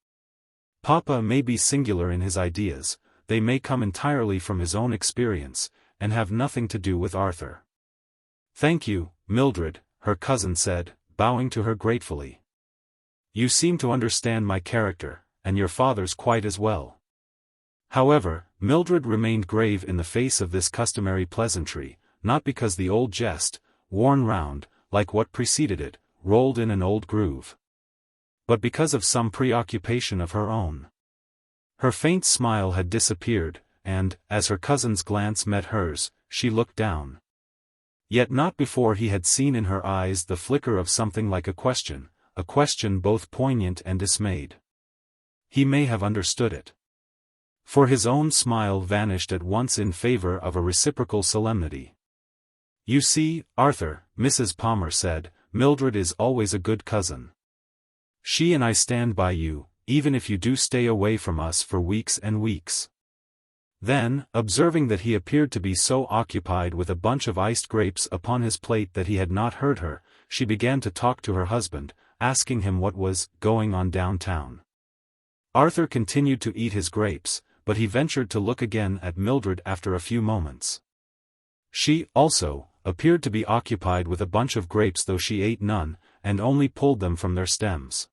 "Papa may be singular in his ideas, they may come entirely from his own experience, and have nothing to do with Arthur." "Thank you, Mildred," her cousin said, bowing to her gratefully. "You seem to understand my character, and your father's quite as well." However, Mildred remained grave in the face of this customary pleasantry, not because the old jest, worn round, like what preceded it, rolled in an old groove, but because of some preoccupation of her own. Her faint smile had disappeared, and, as her cousin's glance met hers, she looked down. Yet not before he had seen in her eyes the flicker of something like a question both poignant and dismayed. He may have understood it, for his own smile vanished at once in favor of a reciprocal solemnity. "You see, Arthur," Mrs. Palmer said, "Mildred is always a good cousin. She and I stand by you, even if you do stay away from us for weeks and weeks." Then, observing that he appeared to be so occupied with a bunch of iced grapes upon his plate that he had not heard her, she began to talk to her husband, asking him what was going on downtown. Arthur continued to eat his grapes, but he ventured to look again at Mildred after a few moments. She, also, appeared to be occupied with a bunch of grapes, though she ate none, and only pulled them from their stems.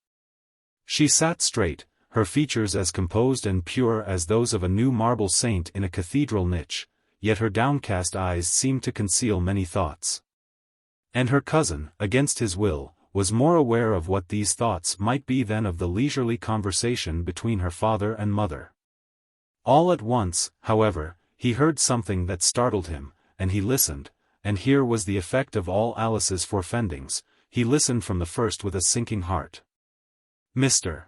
She sat straight, her features as composed and pure as those of a new marble saint in a cathedral niche, yet her downcast eyes seemed to conceal many thoughts. And her cousin, against his will, was more aware of what these thoughts might be than of the leisurely conversation between her father and mother. All at once, however, he heard something that startled him, and he listened, and here was the effect of all Alice's forefendings. He listened from the first with a sinking heart. Mr.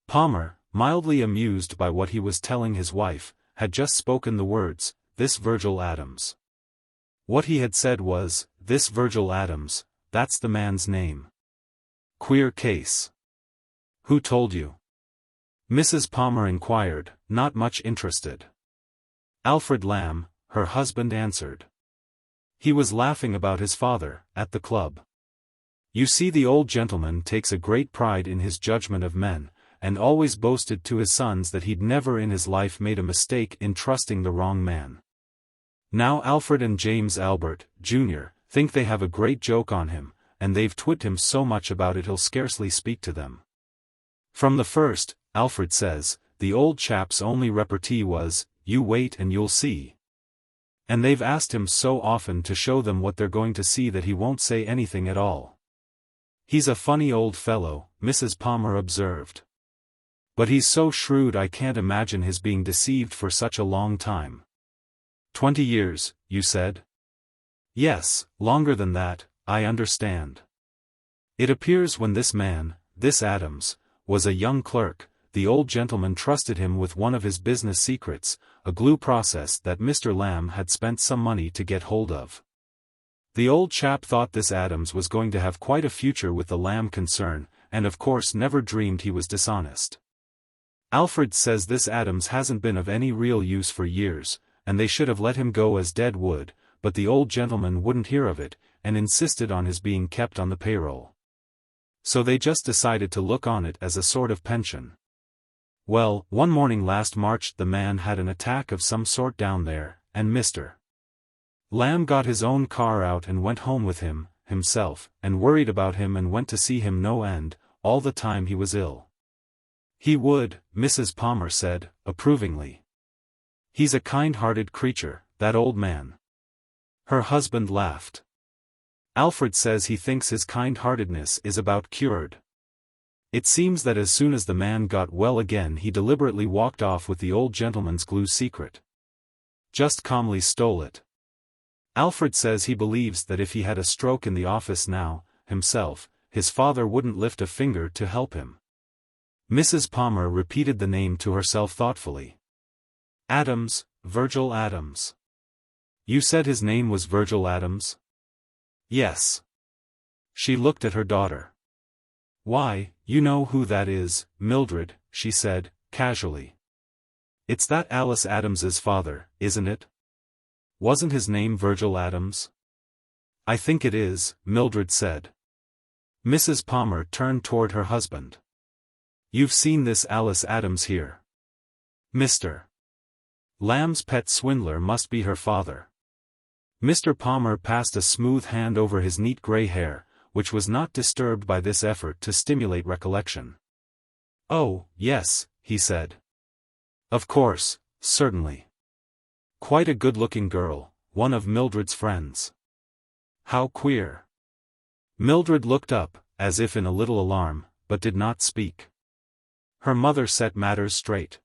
Palmer, mildly amused by what he was telling his wife, had just spoken the words, "This Virgil Adams." What he had said was, "This Virgil Adams, that's the man's name. Queer case." "Who told you?" Mrs. Palmer inquired, not much interested. "Alfred Lamb," her husband answered. "He was laughing about his father, at the club. You see, the old gentleman takes a great pride in his judgment of men, and always boasted to his sons that he'd never in his life made a mistake in trusting the wrong man. Now Alfred and James Albert, Jr., think they have a great joke on him, and they've twigged him so much about it he'll scarcely speak to them. From the first, Alfred says, the old chap's only repartee was, 'You wait and you'll see.' And they've asked him so often to show them what they're going to see that he won't say anything at all." "He's a funny old fellow," Mrs. Palmer observed. "But he's so shrewd I can't imagine his being deceived for such a long time." 20 years, you said? Yes, longer than that, I understand. It appears when this man, this Adams, was a young clerk, the old gentleman trusted him with one of his business secrets, a glue process that Mr. Lamb had spent some money to get hold of. The old chap thought this Adams was going to have quite a future with the Lamb concern, and of course never dreamed he was dishonest. Alfred says this Adams hasn't been of any real use for years, and they should have let him go as dead wood, but the old gentleman wouldn't hear of it, and insisted on his being kept on the payroll. So they just decided to look on it as a sort of pension. Well, one morning last March the man had an attack of some sort down there, and Mr. Lamb got his own car out and went home with him, himself, and worried about him and went to see him no end, all the time he was ill. He would, Mrs. Palmer said, approvingly. He's a kind-hearted creature, that old man. Her husband laughed. Alfred says he thinks his kind-heartedness is about cured. It seems that as soon as the man got well again he deliberately walked off with the old gentleman's glue secret. Just calmly stole it. Alfred says he believes that if he had a stroke in the office now, himself, his father wouldn't lift a finger to help him. Mrs. Palmer repeated the name to herself thoughtfully. Adams, Virgil Adams. You said his name was Virgil Adams? Yes. She looked at her daughter. Why, you know who that is, Mildred, she said, casually. It's that Alice Adams's father, isn't it? Wasn't his name Virgil Adams? I think it is, Mildred said. Mrs. Palmer turned toward her husband. You've seen this Alice Adams here. Mr. Lamb's pet swindler must be her father. Mr. Palmer passed a smooth hand over his neat gray hair, which was not disturbed by this effort to stimulate recollection. Oh, yes, he said. Of course, certainly. Quite a good-looking girl, one of Mildred's friends. How queer. Mildred looked up, as if in a little alarm, but did not speak. Her mother set matters straight.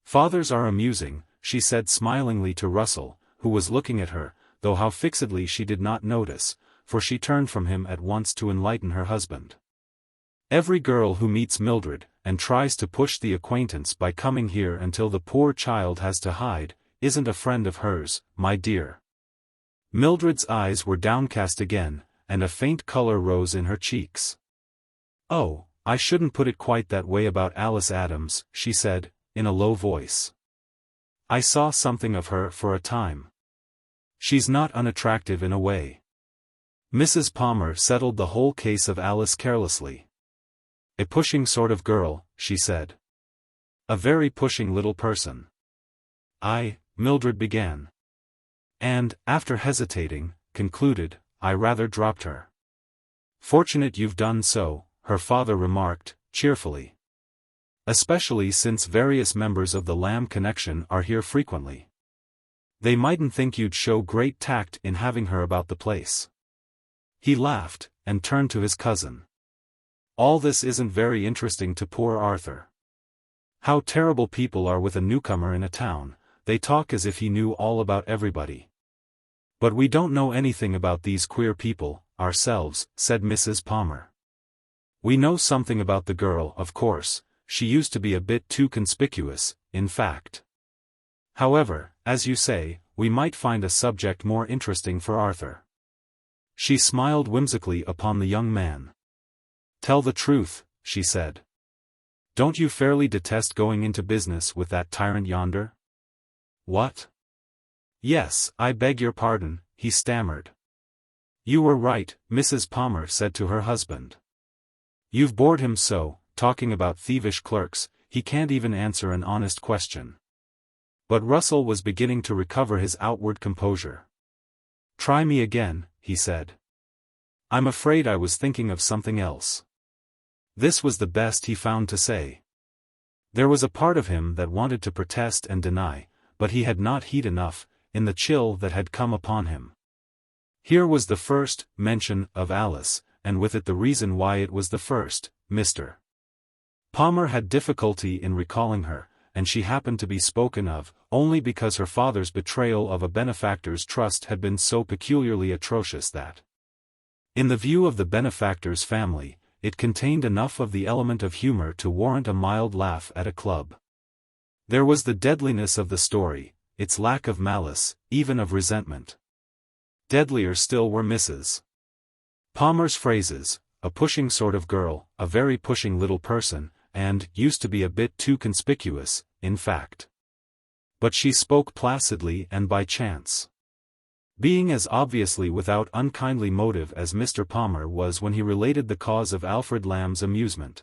Fathers are amusing, she said smilingly to Russell, who was looking at her, though how fixedly she did not notice, for she turned from him at once to enlighten her husband. Every girl who meets Mildred, and tries to push the acquaintance by coming here until the poor child has to hide, isn't a friend of hers, my dear. Mildred's eyes were downcast again, and a faint color rose in her cheeks. Oh, I shouldn't put it quite that way about Alice Adams, she said, in a low voice. I saw something of her for a time. She's not unattractive in a way. Mrs. Palmer settled the whole case of Alice carelessly. A pushing sort of girl, she said. A very pushing little person. Mildred began. And, after hesitating, concluded, I rather dropped her. Fortunate you've done so, her father remarked, cheerfully. Especially since various members of the Lamb connection are here frequently. They mightn't think you'd show great tact in having her about the place. He laughed, and turned to his cousin. All this isn't very interesting to poor Arthur. How terrible people are with a newcomer in a town, they talk as if he knew all about everybody. But we don't know anything about these queer people, ourselves, said Mrs. Palmer. We know something about the girl, of course, she used to be a bit too conspicuous, in fact. However, as you say, we might find a subject more interesting for Arthur. She smiled whimsically upon the young man. Tell the truth, she said. Don't you fairly detest going into business with that tyrant yonder? What? Yes, I beg your pardon, he stammered. You were right, Mrs. Palmer said to her husband. You've bored him so, talking about thievish clerks, he can't even answer an honest question. But Russell was beginning to recover his outward composure. Try me again, he said. I'm afraid I was thinking of something else. This was the best he found to say. There was a part of him that wanted to protest and deny, but he had not heat enough, in the chill that had come upon him. Here was the first mention of Alice, and with it the reason why it was the first. Mr. Palmer had difficulty in recalling her, and she happened to be spoken of, only because her father's betrayal of a benefactor's trust had been so peculiarly atrocious that, in the view of the benefactor's family, it contained enough of the element of humor to warrant a mild laugh at a club. There was the deadliness of the story, its lack of malice, even of resentment. Deadlier still were Mrs. Palmer's phrases, a pushing sort of girl, a very pushing little person, and used to be a bit too conspicuous, in fact. But she spoke placidly and by chance. Being as obviously without unkindly motive as Mr. Palmer was when he related the cause of Alfred Lamb's amusement.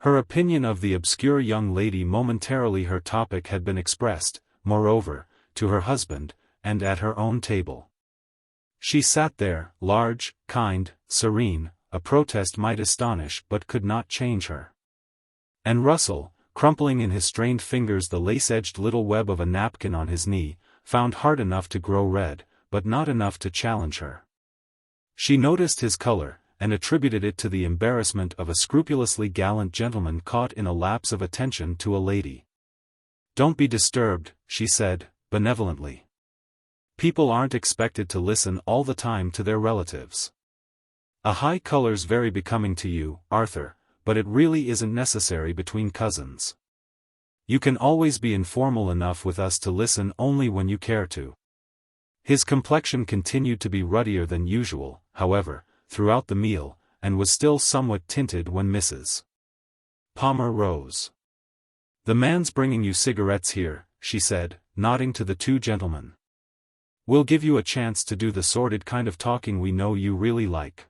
Her opinion of the obscure young lady momentarily her topic had been expressed, moreover, to her husband, and at her own table. She sat there, large, kind, serene, a protest might astonish but could not change her. And Russell, crumpling in his strained fingers the lace-edged little web of a napkin on his knee, found heart enough to grow red, but not enough to challenge her. She noticed his color, and attributed it to the embarrassment of a scrupulously gallant gentleman caught in a lapse of attention to a lady. "Don't be disturbed," she said, benevolently. "People aren't expected to listen all the time to their relatives. A high color's very becoming to you, Arthur, but it really isn't necessary between cousins. You can always be informal enough with us to listen only when you care to." His complexion continued to be ruddier than usual, however, throughout the meal, and was still somewhat tinted when Mrs. Palmer rose. "The man's bringing you cigarettes here," she said, nodding to the two gentlemen. "We'll give you a chance to do the sordid kind of talking we know you really like.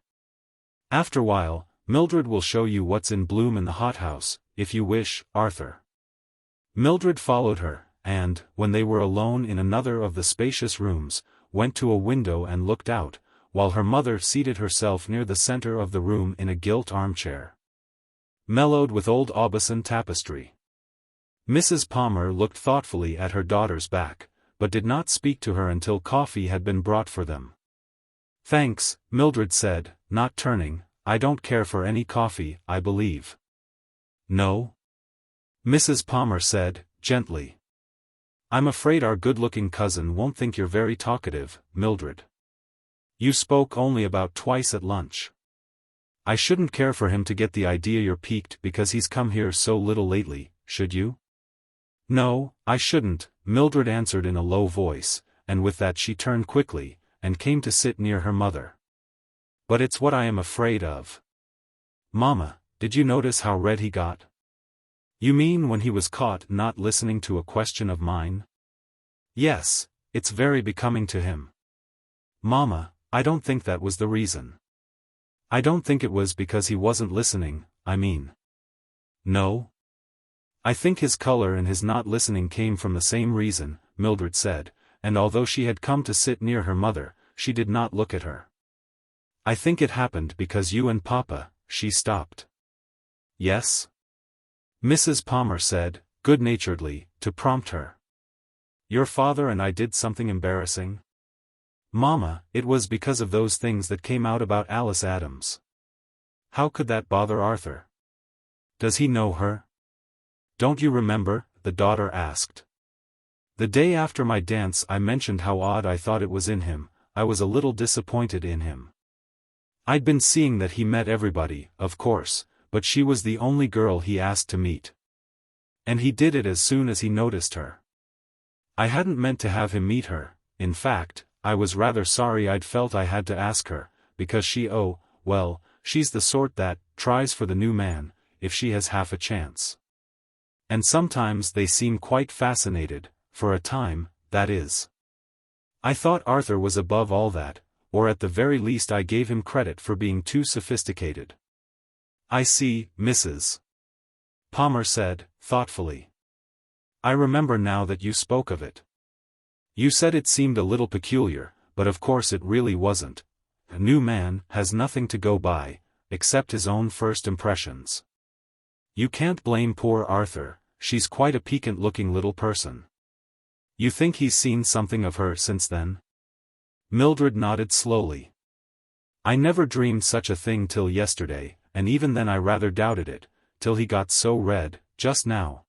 Afterwhile, Mildred will show you what's in bloom in the hothouse, if you wish, Arthur." Mildred followed her, and, when they were alone in another of the spacious rooms, went to a window and looked out, while her mother seated herself near the center of the room in a gilt armchair, mellowed with old Aubusson tapestry. Mrs. Palmer looked thoughtfully at her daughter's back, but did not speak to her until coffee had been brought for them. "Thanks," Mildred said, not turning, "I don't care for any coffee, I believe." "No?" Mrs. Palmer said, gently. "I'm afraid our good-looking cousin won't think you're very talkative, Mildred. You spoke only about twice at lunch. I shouldn't care for him to get the idea you're piqued because he's come here so little lately, should you?" "No, I shouldn't," Mildred answered in a low voice, and with that she turned quickly, and came to sit near her mother. "But it's what I am afraid of. Mamma, did you notice how red he got?" "You mean when he was caught not listening to a question of mine?" "Yes, it's very becoming to him." "Mamma, I don't think that was the reason." "I don't think it was because he wasn't listening, I mean." "No?" "I think his color and his not listening came from the same reason," Mildred said, and although she had come to sit near her mother, she did not look at her. "I think it happened because you and Papa," she stopped. "Yes?" Mrs. Palmer said, good-naturedly, to prompt her. "Your father and I did something embarrassing?" "Mamma, it was because of those things that came out about Alice Adams." "How could that bother Arthur? Does he know her?" "Don't you remember?" the daughter asked. "The day after my dance I mentioned how odd I thought it was in him. I was a little disappointed in him. I'd been seeing that he met everybody, of course, but she was the only girl he asked to meet. And he did it as soon as he noticed her. I hadn't meant to have him meet her, in fact, I was rather sorry I'd felt I had to ask her, because she's the sort that tries for the new man, if she has half a chance. And sometimes they seem quite fascinated, for a time, that is. I thought Arthur was above all that, or at the very least I gave him credit for being too sophisticated." "I see, Mrs. Palmer said, thoughtfully. "I remember now that you spoke of it. You said it seemed a little peculiar, but of course it really wasn't. A new man has nothing to go by, except his own first impressions. You can't blame poor Arthur, she's quite a piquant-looking little person." "You think he's seen something of her since then?" Mildred nodded slowly. "I never dreamed such a thing till yesterday, and even then I rather doubted it, till he got so red, just now.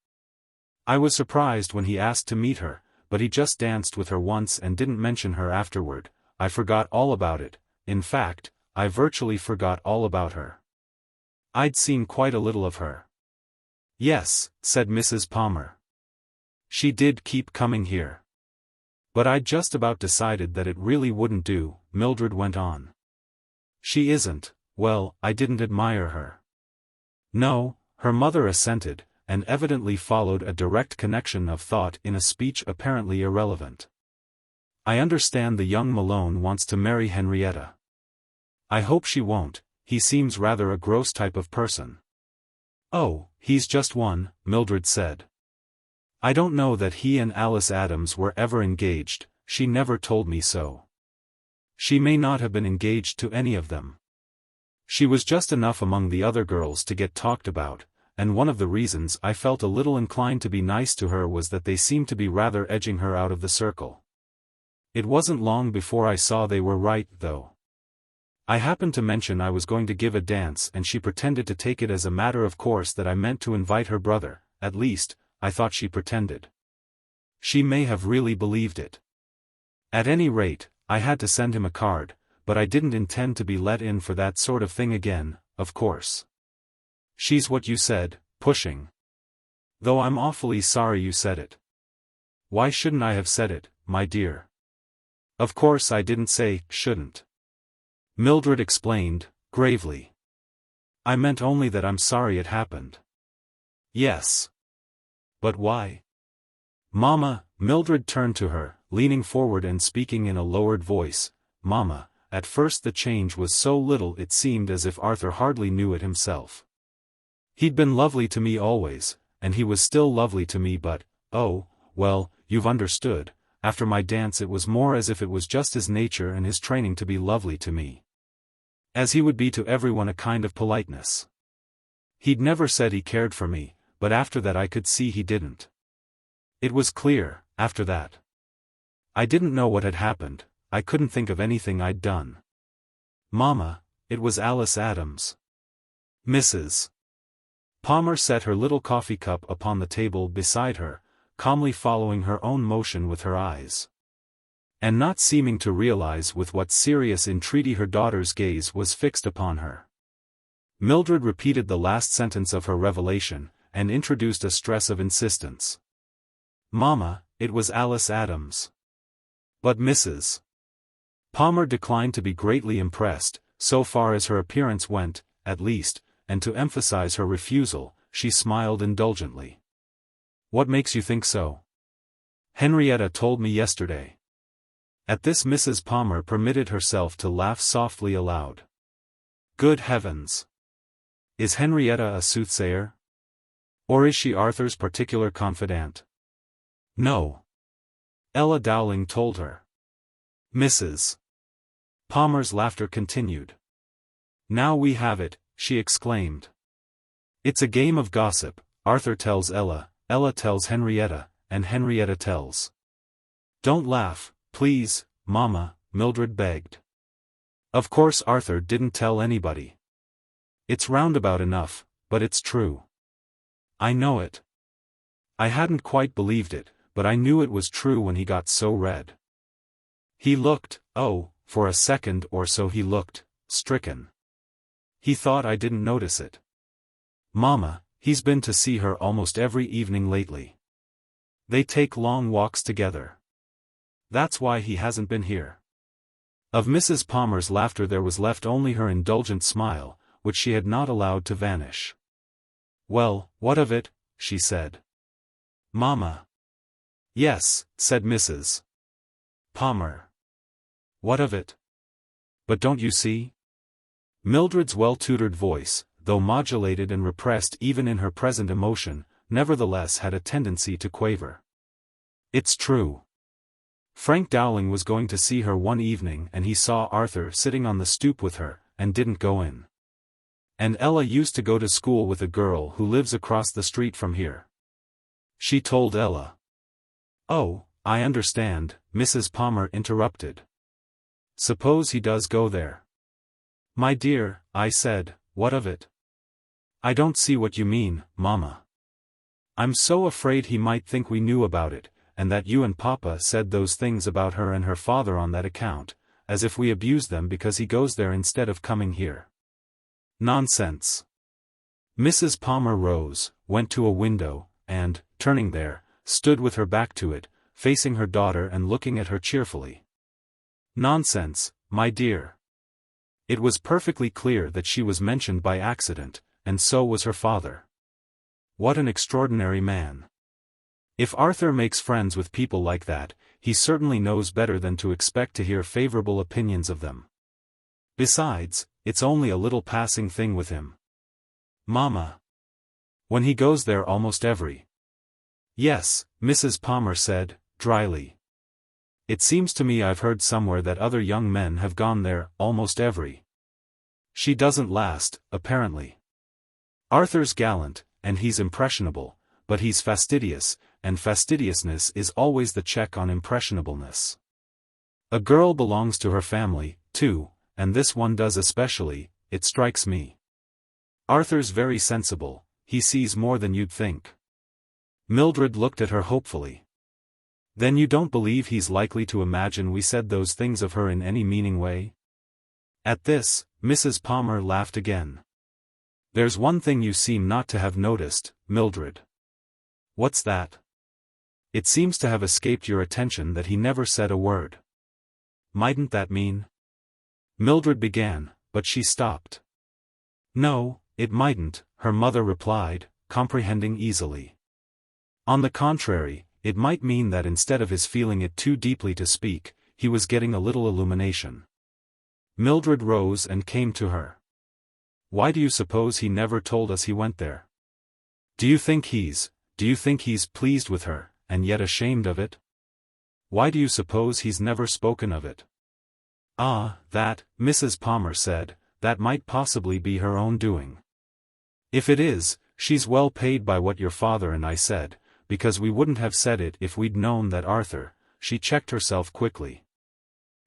I was surprised when he asked to meet her, but he just danced with her once and didn't mention her afterward. I forgot all about it. In fact, I virtually forgot all about her. I'd seen quite a little of her. Yes, said Mrs. Palmer. She did keep coming here. But I'd just about decided that it really wouldn't do, Mildred went on. She isn't, well, I didn't admire her. No, her mother assented, and evidently followed a direct connection of thought in a speech apparently irrelevant. I understand the young Malone wants to marry Henrietta. I hope she won't, he seems rather a gross type of person. Oh, he's just one, Mildred said. I don't know that he and Alice Adams were ever engaged, she never told me so. She may not have been engaged to any of them. She was just enough among the other girls to get talked about, and one of the reasons I felt a little inclined to be nice to her was that they seemed to be rather edging her out of the circle. It wasn't long before I saw they were right, though. I happened to mention I was going to give a dance and she pretended to take it as a matter of course that I meant to invite her brother, at least, I thought she pretended. She may have really believed it. At any rate, I had to send him a card, but I didn't intend to be let in for that sort of thing again, of course. She's what you said, pushing. Though I'm awfully sorry you said it. Why shouldn't I have said it, my dear? Of course I didn't say, shouldn't. Mildred explained, gravely. I meant only that I'm sorry it happened. Yes. But why? Mama, Mildred turned to her, leaning forward and speaking in a lowered voice. Mama, at first the change was so little it seemed as if Arthur hardly knew it himself. He'd been lovely to me always, and he was still lovely to me but, oh, well, you've understood, after my dance it was more as if it was just his nature and his training to be lovely to me. As he would be to everyone a kind of politeness. He'd never said he cared for me, but after that I could see he didn't. It was clear, after that. I didn't know what had happened, I couldn't think of anything I'd done. Mama, it was Alice Adams. Mrs. Palmer set her little coffee cup upon the table beside her, calmly following her own motion with her eyes. And not seeming to realize with what serious entreaty her daughter's gaze was fixed upon her. Mildred repeated the last sentence of her revelation, and introduced a stress of insistence. Mama, it was Alice Adams. But Mrs. Palmer declined to be greatly impressed, so far as her appearance went, at least, and to emphasize her refusal, she smiled indulgently. What makes you think so? Henrietta told me yesterday. At this Mrs. Palmer permitted herself to laugh softly aloud. Good heavens! Is Henrietta a soothsayer? Or is she Arthur's particular confidante? No. Ella Dowling told her. Mrs. Palmer's laughter continued. Now we have it, she exclaimed. It's a game of gossip, Arthur tells Ella, Ella tells Henrietta, and Henrietta tells. Don't laugh, please, Mama, Mildred begged. Of course Arthur didn't tell anybody. It's roundabout enough, but it's true. I know it. I hadn't quite believed it, but I knew it was true when he got so red. He looked, oh, for a second or so he looked, stricken. He thought I didn't notice it. Mama, he's been to see her almost every evening lately. They take long walks together. That's why he hasn't been here. Of Mrs. Palmer's laughter there was left only her indulgent smile, which she had not allowed to vanish. Well, what of it? She said. Mama. Yes, said Mrs. Palmer. What of it? But don't you see? Mildred's well-tutored voice, though modulated and repressed even in her present emotion, nevertheless had a tendency to quaver. It's true. Frank Dowling was going to see her one evening and he saw Arthur sitting on the stoop with her, and didn't go in. And Ella used to go to school with a girl who lives across the street from here. She told Ella. Oh, I understand, Mrs. Palmer interrupted. Suppose he does go there. My dear, I said, what of it? I don't see what you mean, Mama. I'm so afraid he might think we knew about it, and that you and Papa said those things about her and her father on that account, as if we abused them because he goes there instead of coming here. Nonsense. Mrs. Palmer rose, went to a window, and, turning there, stood with her back to it, facing her daughter and looking at her cheerfully. Nonsense, my dear. It was perfectly clear that she was mentioned by accident, and so was her father. What an extraordinary man. If Arthur makes friends with people like that, he certainly knows better than to expect to hear favorable opinions of them. Besides, it's only a little passing thing with him. Mama. When he goes there almost every. Yes, Mrs. Palmer said, dryly. It seems to me I've heard somewhere that other young men have gone there almost every. She doesn't last, apparently. Arthur's gallant, and he's impressionable, but he's fastidious, and fastidiousness is always the check on impressionableness. A girl belongs to her family, too, and this one does especially, it strikes me. Arthur's very sensible, he sees more than you'd think. Mildred looked at her hopefully. Then you don't believe he's likely to imagine we said those things of her in any meaning way? At this, Mrs. Palmer laughed again. There's one thing you seem not to have noticed, Mildred. What's that? It seems to have escaped your attention that he never said a word. Mightn't that mean? Mildred began, but she stopped. No, it mightn't, her mother replied, comprehending easily. On the contrary, it might mean that instead of his feeling it too deeply to speak, he was getting a little illumination. Mildred rose and came to her. Why do you suppose he never told us he went there? Do you think he's pleased with her, and yet ashamed of it? Why do you suppose he's never spoken of it? Ah, that, Mrs. Palmer said, that might possibly be her own doing. If it is, she's well paid by what your father and I said, because we wouldn't have said it if we'd known that Arthur. She checked herself quickly.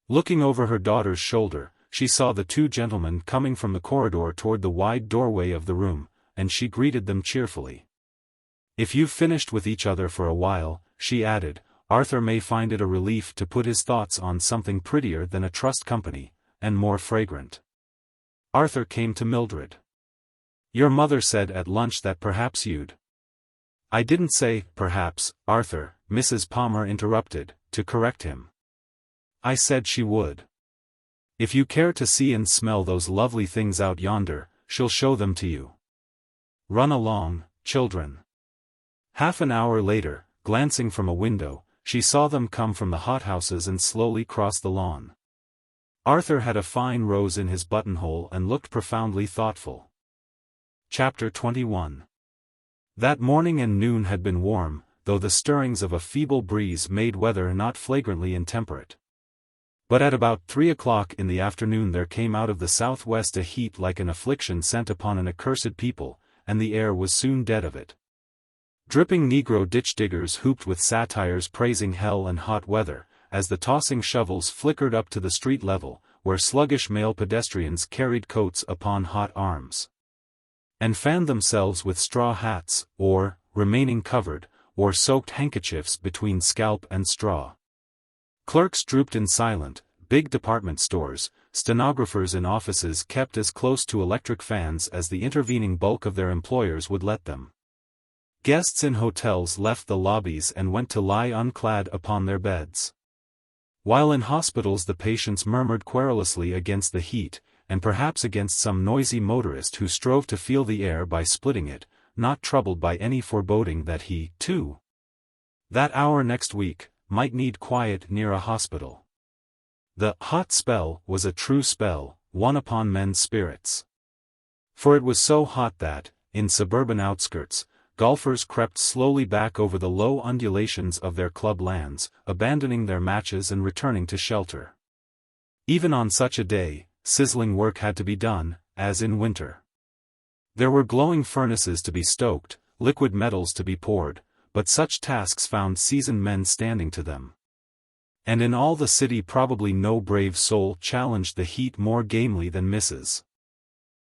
Looking over her daughter's shoulder, she saw the two gentlemen coming from the corridor toward the wide doorway of the room, and she greeted them cheerfully. If you've finished with each other for a while, she added, Arthur may find it a relief to put his thoughts on something prettier than a trust company, and more fragrant. Arthur came to Mildred. Your mother said at lunch that perhaps you'd. I didn't say, perhaps, Arthur, Mrs. Palmer interrupted, to correct him. I said she would. If you care to see and smell those lovely things out yonder, she'll show them to you. Run along, children. Half an hour later, glancing from a window, she saw them come from the hothouses and slowly cross the lawn. Arthur had a fine rose in his buttonhole and looked profoundly thoughtful. Chapter 21. That morning and noon had been warm, though the stirrings of a feeble breeze made weather not flagrantly intemperate. But at about 3 o'clock in the afternoon there came out of the southwest a heat like an affliction sent upon an accursed people, and the air was soon dead of it. Dripping Negro ditch-diggers hooped with satires praising hell and hot weather, as the tossing shovels flickered up to the street level, where sluggish male pedestrians carried coats upon hot arms, and fanned themselves with straw hats, or, remaining covered, wore soaked handkerchiefs between scalp and straw. Clerks drooped in silent, big department stores, stenographers in offices kept as close to electric fans as the intervening bulk of their employers would let them. Guests in hotels left the lobbies and went to lie unclad upon their beds. While in hospitals the patients murmured querulously against the heat, and perhaps against some noisy motorist who strove to feel the air by splitting it, not troubled by any foreboding that he, too, that hour next week, might need quiet near a hospital. The hot spell was a true spell, one upon men's spirits. For it was so hot that, in suburban outskirts, golfers crept slowly back over the low undulations of their club lands, abandoning their matches and returning to shelter. Even on such a day, sizzling work had to be done, as in winter. There were glowing furnaces to be stoked, liquid metals to be poured, but such tasks found seasoned men standing to them. And in all the city probably no brave soul challenged the heat more gamely than Mrs.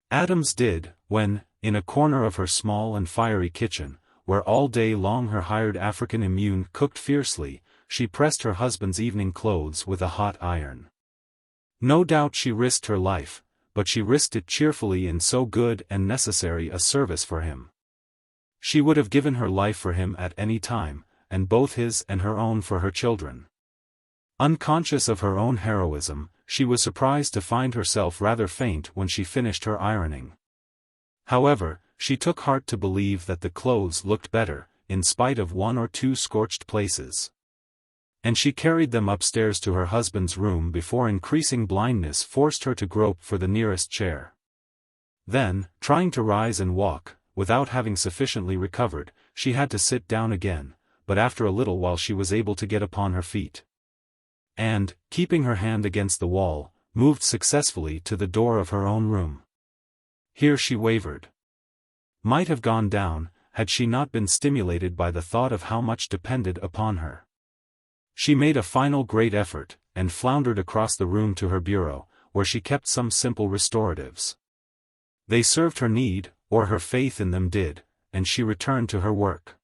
Adams did, when, in a corner of her small and fiery kitchen, where all day long her hired African immune cooked fiercely, she pressed her husband's evening clothes with a hot iron. No doubt she risked her life, but she risked it cheerfully in so good and necessary a service for him. She would have given her life for him at any time, and both his and her own for her children. Unconscious of her own heroism, she was surprised to find herself rather faint when she finished her ironing. However, she took heart to believe that the clothes looked better, in spite of 1 or 2 scorched places. And she carried them upstairs to her husband's room before increasing blindness forced her to grope for the nearest chair. Then, trying to rise and walk, without having sufficiently recovered, she had to sit down again, but after a little while she was able to get upon her feet. And, keeping her hand against the wall, moved successfully to the door of her own room. Here she wavered. Might have gone down, had she not been stimulated by the thought of how much depended upon her. She made a final great effort, and floundered across the room to her bureau, where she kept some simple restoratives. They served her need, or her faith in them did, and she returned to her work.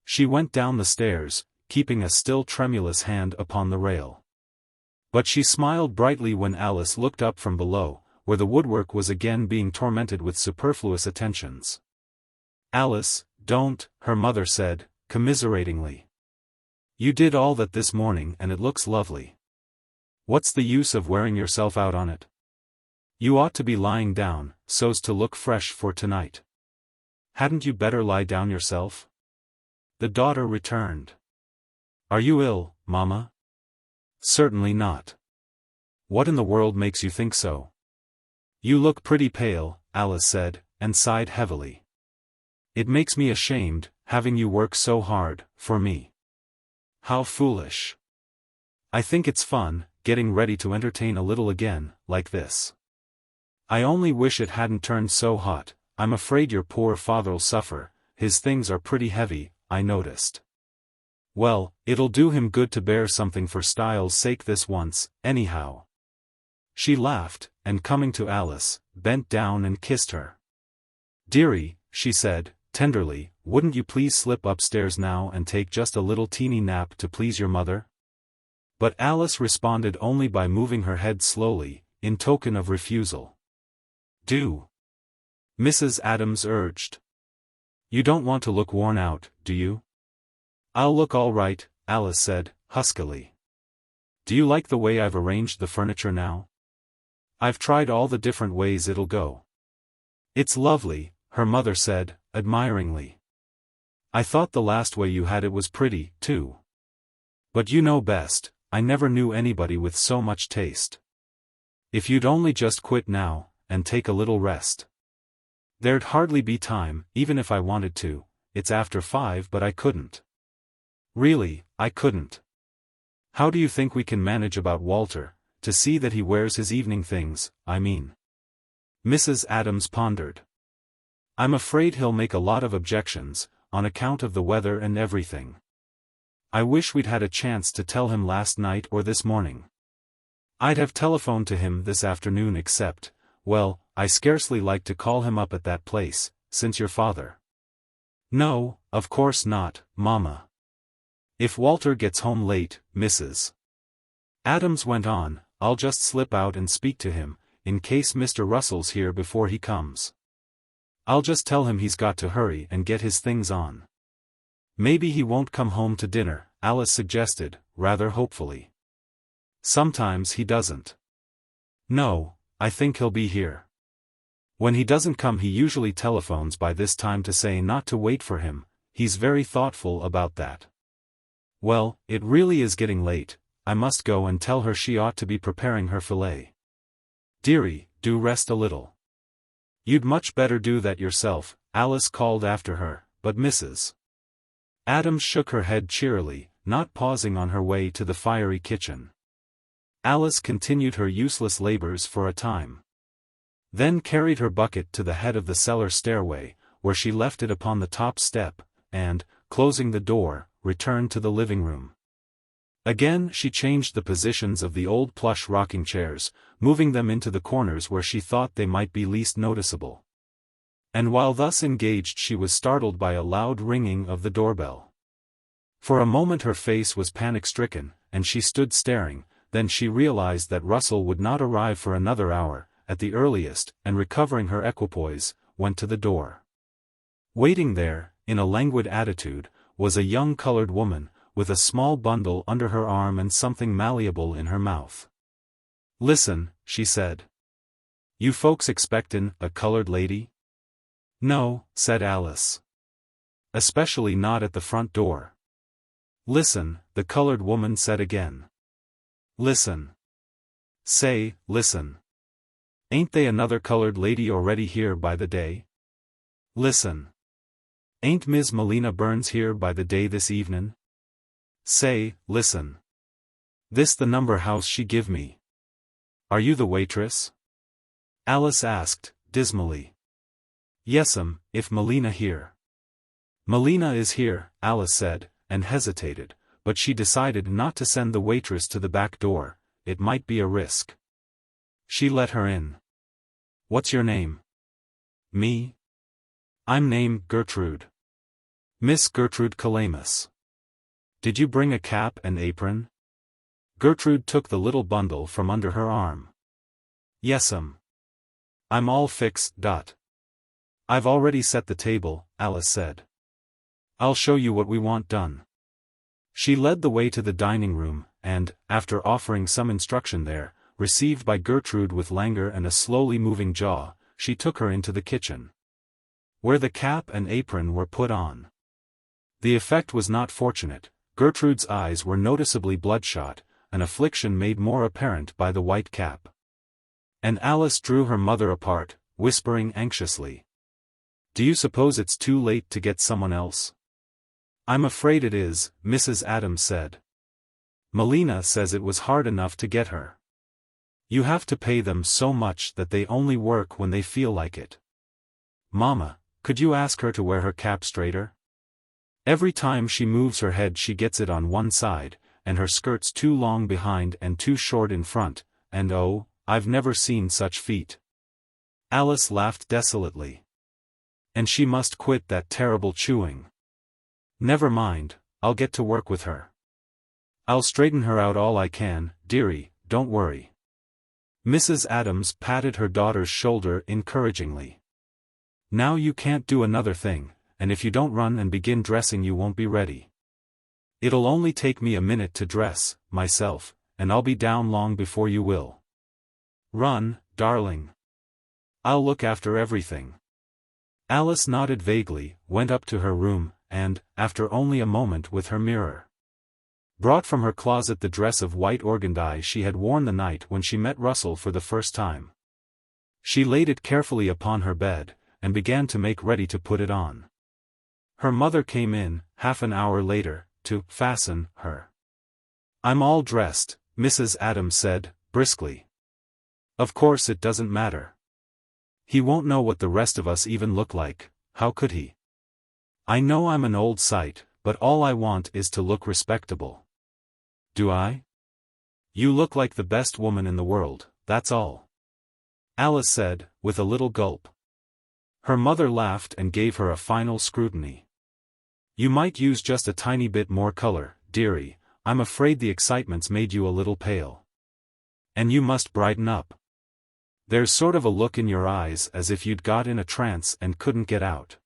She went down the stairs, keeping a still tremulous hand upon the rail. But she smiled brightly when Alice looked up from below, where the woodwork was again being tormented with superfluous attentions. "Alice, don't," her mother said, commiseratingly. "You did all that this morning and it looks lovely. What's the use of wearing yourself out on it? You ought to be lying down, so's to look fresh for tonight. Hadn't you better lie down yourself?" The daughter returned. "Are you ill, Mamma?" "Certainly not. What in the world makes you think so?" "You look pretty pale," Alice said, and sighed heavily. "It makes me ashamed, having you work so hard, for me. How foolish. I think it's fun, getting ready to entertain a little again, like this. I only wish it hadn't turned so hot. I'm afraid your poor father'll suffer, his things are pretty heavy, I noticed. Well, it'll do him good to bear something for style's sake this once, anyhow." She laughed, and coming to Alice, bent down and kissed her. "Dearie," she said, tenderly, "wouldn't you please slip upstairs now and take just a little teeny nap to please your mother?" But Alice responded only by moving her head slowly, in token of refusal. "Do," Mrs. Adams urged. "You don't want to look worn out, do you?" "I'll look all right," Alice said, huskily. "Do you like the way I've arranged the furniture now? I've tried all the different ways it'll go." "It's lovely," her mother said, admiringly. "I thought the last way you had it was pretty, too. But you know best, I never knew anybody with so much taste. If you'd only just quit now, and take a little rest. There'd hardly be time, even if I wanted to. It's after 5 but I couldn't. Really, I couldn't. How do you think we can manage about Walter, to see that he wears his evening things, I mean?" Mrs. Adams pondered. "I'm afraid he'll make a lot of objections, on account of the weather and everything. I wish we'd had a chance to tell him last night or this morning. I'd have telephoned to him this afternoon except, well, I scarcely like to call him up at that place, since your father—" "No, of course not, Mamma. If Walter gets home late, Mrs. Adams went on, I'll just slip out and speak to him, in case Mr. Russell's here before he comes. I'll just tell him he's got to hurry and get his things on." "Maybe he won't come home to dinner," Alice suggested, rather hopefully. "Sometimes he doesn't." "No, I think he'll be here. When he doesn't come he usually telephones by this time to say not to wait for him, he's very thoughtful about that. Well, it really is getting late, I must go and tell her she ought to be preparing her fillet. Dearie, do rest a little." "You'd much better do that yourself," Alice called after her, but Mrs. Adams shook her head cheerily, not pausing on her way to the fiery kitchen. Alice continued her useless labors for a time. Then carried her bucket to the head of the cellar stairway, where she left it upon the top step, and, closing the door, returned to the living room. Again she changed the positions of the old plush rocking chairs, moving them into the corners where she thought they might be least noticeable. And while thus engaged she was startled by a loud ringing of the doorbell. For a moment her face was panic-stricken, and she stood staring, then she realized that Russell would not arrive for another hour, at the earliest, and recovering her equipoise, went to the door. Waiting there, in a languid attitude, was a young colored woman, with a small bundle under her arm and something malleable in her mouth. "Listen," she said. "You folks expectin' a colored lady?" "No," said Alice. "Especially not at the front door." "Listen," the colored woman said again. "Listen. Say, listen. Ain't they another colored lady already here by the day? Listen. Ain't Miss Melina Burns here by the day this evenin'? Say, listen. This the number house she give me. Are you the waitress?" Alice asked, dismally. "Yes'm, if Melina here." "Melina is here," Alice said, and hesitated, but she decided not to send the waitress to the back door, it might be a risk. She let her in. "What's your name?" "Me? I'm named Gertrude. Miss Gertrude Calamus. Did you bring a cap and apron?" Gertrude took the little bundle from under her arm. "Yes'm. I'm all fixed. I've already set the table," Alice said. "I'll show you what we want done." She led the way to the dining room, and, after offering some instruction there, received by Gertrude with languor and a slowly moving jaw, she took her into the kitchen, where the cap and apron were put on. The effect was not fortunate. Gertrude's eyes were noticeably bloodshot, an affliction made more apparent by the white cap. And Alice drew her mother apart, whispering anxiously, "Do you suppose it's too late to get someone else?" "I'm afraid it is," Mrs. Adams said. "Melina says it was hard enough to get her. You have to pay them so much that they only work when they feel like it. Mama, could you ask her to wear her cap straighter? Every time she moves her head she gets it on one side, and her skirt's too long behind and too short in front, and oh, I've never seen such feet." Alice laughed desolately. "And she must quit that terrible chewing." "Never mind, I'll get to work with her. I'll straighten her out all I can, dearie, don't worry." Mrs. Adams patted her daughter's shoulder encouragingly. "Now you can't do another thing, and if you don't run and begin dressing you won't be ready. It'll only take me a minute to dress, myself, and I'll be down long before you will. Run, darling. I'll look after everything." Alice nodded vaguely, went up to her room, and, after only a moment with her mirror, brought from her closet the dress of white organdie she had worn the night when she met Russell for the first time. She laid it carefully upon her bed, and began to make ready to put it on. Her mother came in, half an hour later, to fasten her. "I'm all dressed," Mrs. Adams said, briskly. "Of course it doesn't matter. He won't know what the rest of us even look like, how could he? I know I'm an old sight, but all I want is to look respectable." "Do I?" "You look like the best woman in the world, that's all," Alice said, with a little gulp. Her mother laughed and gave her a final scrutiny. "You might use just a tiny bit more color, dearie. I'm afraid the excitement's made you a little pale. And you must brighten up. There's sort of a look in your eyes as if you'd got in a trance and couldn't get out.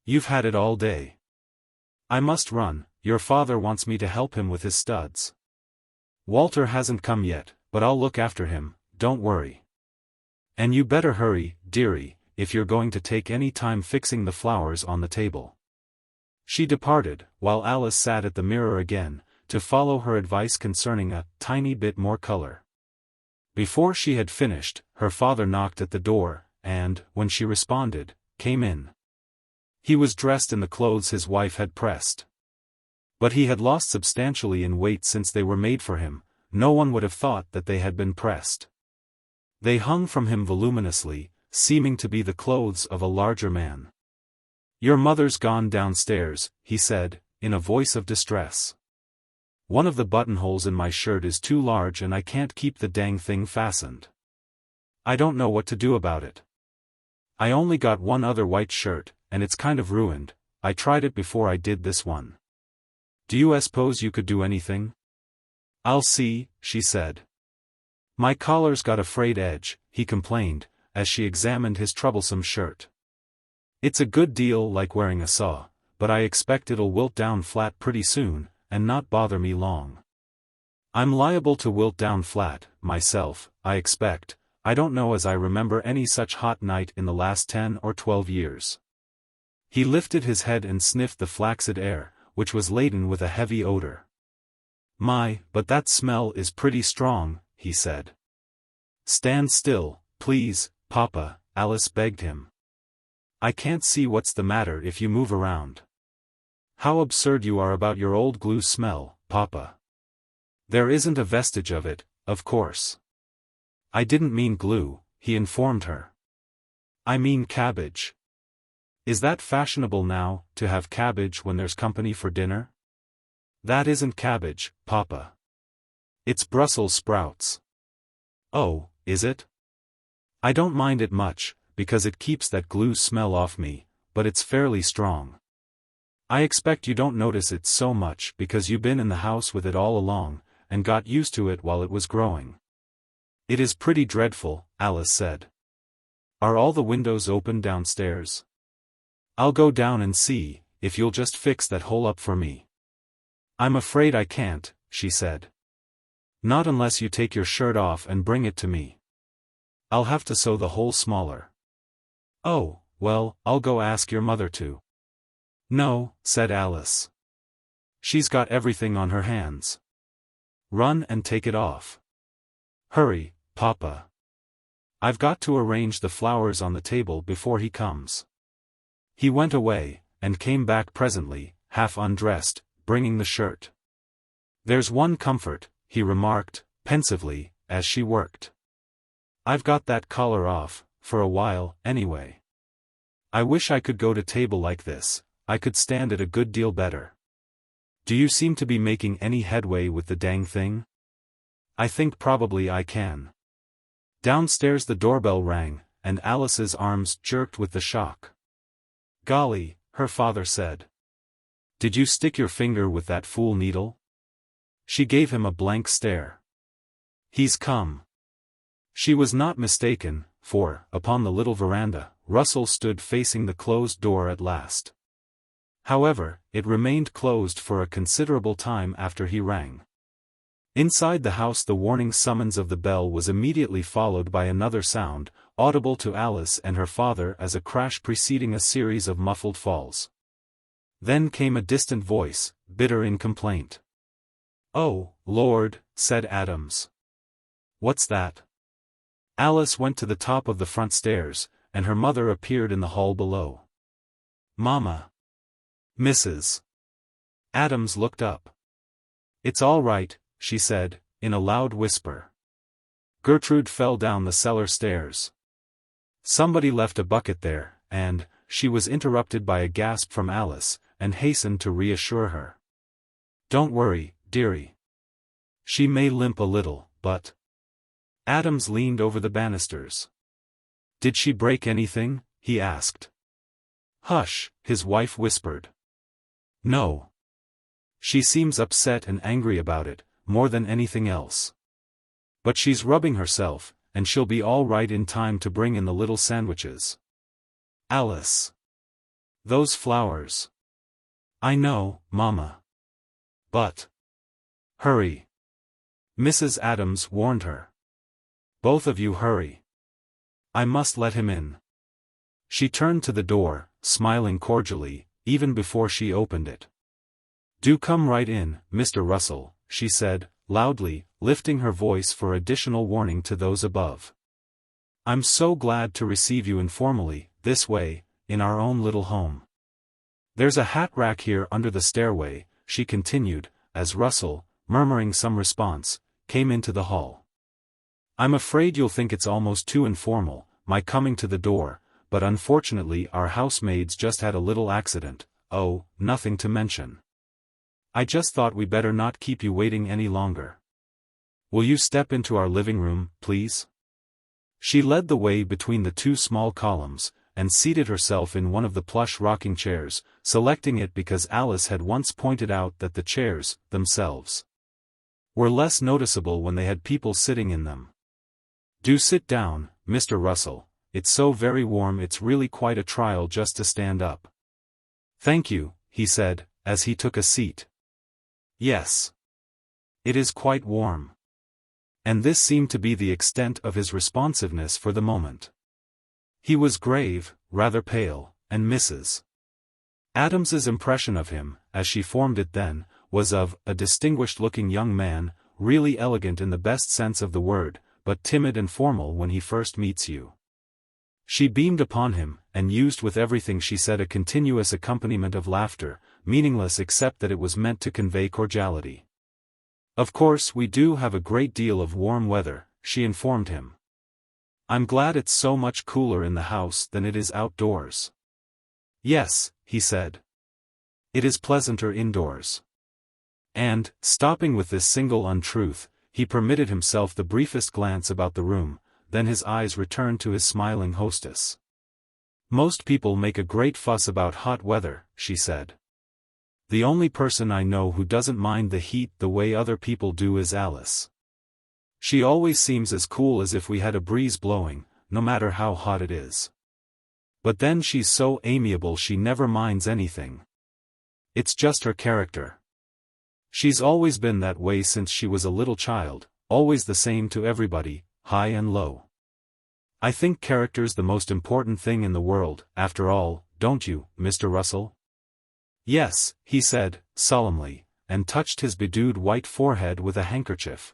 You've had it all day. I must run, your father wants me to help him with his studs. Walter hasn't come yet, but I'll look after him, don't worry. And you better hurry, dearie, if you're going to take any time fixing the flowers on the table." She departed, while Alice sat at the mirror again, to follow her advice concerning a tiny bit more color. Before she had finished, her father knocked at the door, and, when she responded, came in. He was dressed in the clothes his wife had pressed. But he had lost substantially in weight since they were made for him. No one would have thought that they had been pressed. They hung from him voluminously, seeming to be the clothes of a larger man. "Your mother's gone downstairs," he said, in a voice of distress. "One of the buttonholes in my shirt is too large and I can't keep the dang thing fastened. I don't know what to do about it. I only got one other white shirt, and it's kind of ruined. I tried it before I did this one. Do you suppose you could do anything? I'll see, she said. My collar's got a frayed edge, he complained, as she examined his troublesome shirt. It's a good deal like wearing a saw, but I expect it'll wilt down flat pretty soon, and not bother me long. I'm liable to wilt down flat, myself, I expect. I don't know as I remember any such hot night in the last 10 or 12 years. He lifted his head and sniffed the flaccid air, which was laden with a heavy odor. My, but that smell is pretty strong, he said. Stand still, please, Papa, Alice begged him. I can't see what's the matter if you move around. How absurd you are about your old glue smell, Papa. There isn't a vestige of it, of course. I didn't mean glue, he informed her. I mean cabbage. Is that fashionable now, to have cabbage when there's company for dinner? That isn't cabbage, Papa. It's Brussels sprouts. Oh, is it? I don't mind it much, because it keeps that glue smell off me, but it's fairly strong. I expect you don't notice it so much because you've been in the house with it all along, and got used to it while it was growing. It is pretty dreadful, Alice said. Are all the windows open downstairs? I'll go down and see, if you'll just fix that hole up for me. I'm afraid I can't, she said. Not unless you take your shirt off and bring it to me. I'll have to sew the hole smaller. Oh, well, I'll go ask your mother to. No, said Alice. She's got everything on her hands. Run and take it off. Hurry, Papa. I've got to arrange the flowers on the table before he comes. He went away, and came back presently, half undressed, bringing the shirt. There's one comfort, he remarked, pensively, as she worked. I've got that collar off, for a while, anyway. I wish I could go to table like this, I could stand it a good deal better. Do you seem to be making any headway with the dang thing? I think probably I can. Downstairs the doorbell rang, and Alice's arms jerked with the shock. Golly, her father said. Did you stick your finger with that fool needle? She gave him a blank stare. He's come. She was not mistaken, for, upon the little veranda, Russell stood facing the closed door at last. However, it remained closed for a considerable time after he rang. Inside the house the warning summons of the bell was immediately followed by another sound, audible to Alice and her father as a crash preceding a series of muffled falls. Then came a distant voice, bitter in complaint. Oh, Lord, said Adams. What's that? Alice went to the top of the front stairs, and her mother appeared in the hall below. Mama. Mrs. Adams looked up. It's all right, she said, in a loud whisper. Gertrude fell down the cellar stairs. Somebody left a bucket there, and, she was interrupted by a gasp from Alice, and hastened to reassure her. Don't worry, dearie. She may limp a little, but... Adams leaned over the banisters. Did she break anything? He asked. Hush, his wife whispered. No. She seems upset and angry about it, more than anything else. But she's rubbing herself, and she'll be all right in time to bring in the little sandwiches. Alice. Those flowers. I know, Mama. But. Hurry. Mrs. Adams warned her. Both of you hurry. I must let him in. She turned to the door, smiling cordially, even before she opened it. Do come right in, Mr. Russell, she said, loudly, lifting her voice for additional warning to those above. I'm so glad to receive you informally, this way, in our own little home. There's a hat rack here under the stairway, she continued, as Russell, murmuring some response, came into the hall. I'm afraid you'll think it's almost too informal, my coming to the door, but unfortunately our housemaids just had a little accident. Oh, nothing to mention. I just thought we better not keep you waiting any longer. Will you step into our living room, please? She led the way between the two small columns, and seated herself in one of the plush rocking chairs, selecting it because Alice had once pointed out that the chairs, themselves, were less noticeable when they had people sitting in them. "Do sit down, Mr. Russell, it's so very warm, it's really quite a trial just to stand up." "Thank you," he said, as he took a seat. "Yes. It is quite warm." And this seemed to be the extent of his responsiveness for the moment. He was grave, rather pale, and Mrs. Adams's impression of him, as she formed it then, was of a distinguished-looking young man, really elegant in the best sense of the word, but timid and formal when he first meets you. She beamed upon him, and used with everything she said a continuous accompaniment of laughter, meaningless except that it was meant to convey cordiality. "Of course we do have a great deal of warm weather," she informed him. "I'm glad it's so much cooler in the house than it is outdoors." "Yes," he said. "It is pleasanter indoors." And, stopping with this single untruth, he permitted himself the briefest glance about the room, then his eyes returned to his smiling hostess. "Most people make a great fuss about hot weather," she said. "The only person I know who doesn't mind the heat the way other people do is Alice. She always seems as cool as if we had a breeze blowing, no matter how hot it is. But then she's so amiable she never minds anything. It's just her character. She's always been that way since she was a little child, always the same to everybody, high and low. I think character's the most important thing in the world, after all, don't you, Mr. Russell?" "Yes," he said, solemnly, and touched his bedewed white forehead with a handkerchief.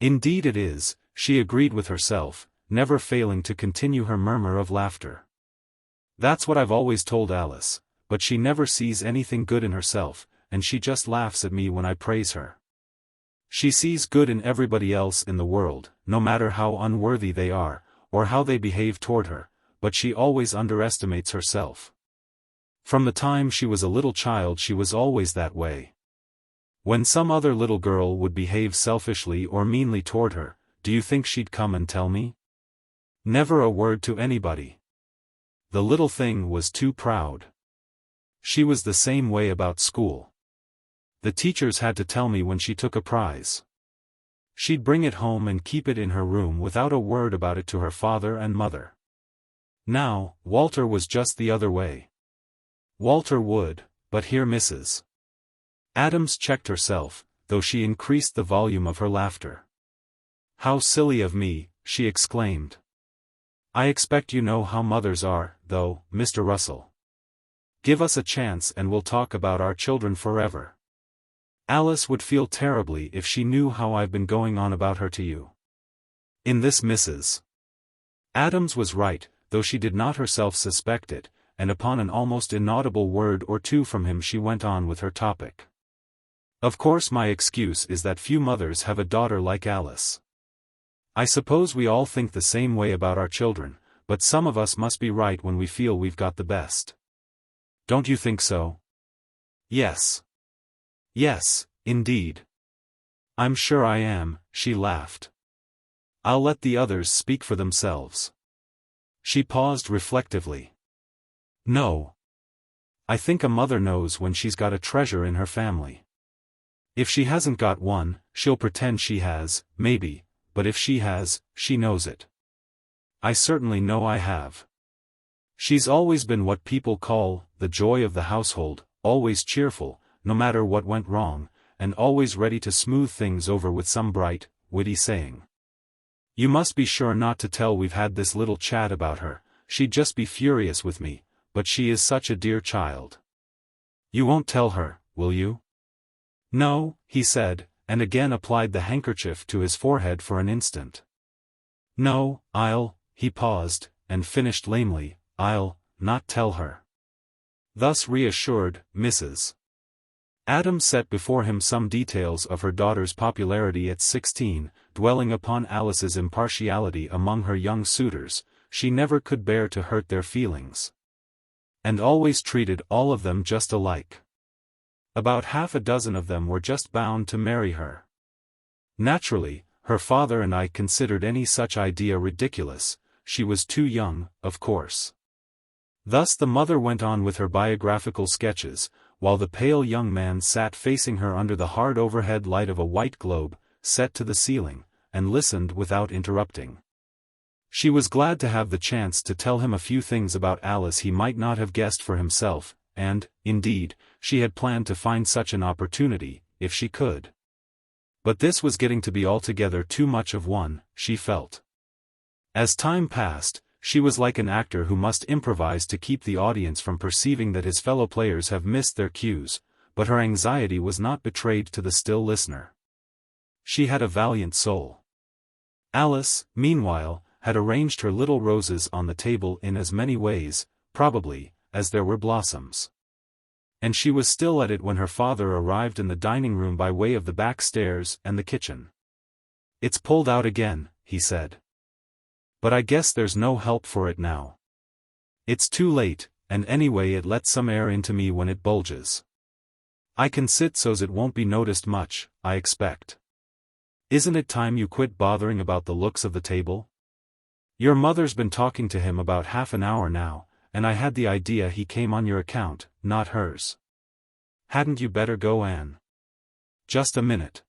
"Indeed it is," she agreed with herself, never failing to continue her murmur of laughter. "That's what I've always told Alice, but she never sees anything good in herself, and she just laughs at me when I praise her. She sees good in everybody else in the world, no matter how unworthy they are, or how they behave toward her, but she always underestimates herself. From the time she was a little child she was always that way. When some other little girl would behave selfishly or meanly toward her, do you think she'd come and tell me? Never a word to anybody. The little thing was too proud. She was the same way about school. The teachers had to tell me when she took a prize. She'd bring it home and keep it in her room without a word about it to her father and mother. Now, Walter was just the other way. Walter would, but here Mrs. Adams checked herself, though she increased the volume of her laughter. "How silly of me," she exclaimed. "I expect you know how mothers are, though, Mr. Russell. Give us a chance and we'll talk about our children forever. Alice would feel terribly if she knew how I've been going on about her to you." In this Mrs. Adams was right, though she did not herself suspect it, and upon an almost inaudible word or two from him she went on with her topic. "Of course my excuse is that few mothers have a daughter like Alice. I suppose we all think the same way about our children, but some of us must be right when we feel we've got the best. Don't you think so?" "Yes. Yes, indeed. I'm sure I am," she laughed. "I'll let the others speak for themselves." She paused reflectively. "No. I think a mother knows when she's got a treasure in her family. If she hasn't got one, she'll pretend she has, maybe, but if she has, she knows it. I certainly know I have. She's always been what people call the joy of the household, always cheerful, no matter what went wrong, and always ready to smooth things over with some bright, witty saying. You must be sure not to tell we've had this little chat about her, she'd just be furious with me, but she is such a dear child. You won't tell her, will you?" "No," he said, and again applied the handkerchief to his forehead for an instant. "No, he paused, and finished lamely, "I'll not tell her." Thus reassured, Mrs. Adams set before him some details of her daughter's popularity at 16, dwelling upon Alice's impartiality among her young suitors. She never could bear to hurt their feelings, and always treated all of them just alike. About half a dozen of them were just bound to marry her. Naturally, her father and I considered any such idea ridiculous. She was too young, of course. Thus the mother went on with her biographical sketches, while the pale young man sat facing her under the hard overhead light of a white globe, set to the ceiling, and listened without interrupting. She was glad to have the chance to tell him a few things about Alice he might not have guessed for himself, and, indeed, she had planned to find such an opportunity, if she could. But this was getting to be altogether too much of one, she felt. As time passed, she was like an actor who must improvise to keep the audience from perceiving that his fellow players have missed their cues, but her anxiety was not betrayed to the still listener. She had a valiant soul. Alice, meanwhile, had arranged her little roses on the table in as many ways, probably, as there were blossoms. And she was still at it when her father arrived in the dining room by way of the back stairs and the kitchen. "It's pulled out again," he said. "But I guess there's no help for it now. It's too late, and anyway it lets some air into me when it bulges. I can sit so's it won't be noticed much, I expect. Isn't it time you quit bothering about the looks of the table? Your mother's been talking to him about half an hour now, and I had the idea he came on your account, not hers. Hadn't you better go, Anne?" "Just a minute,"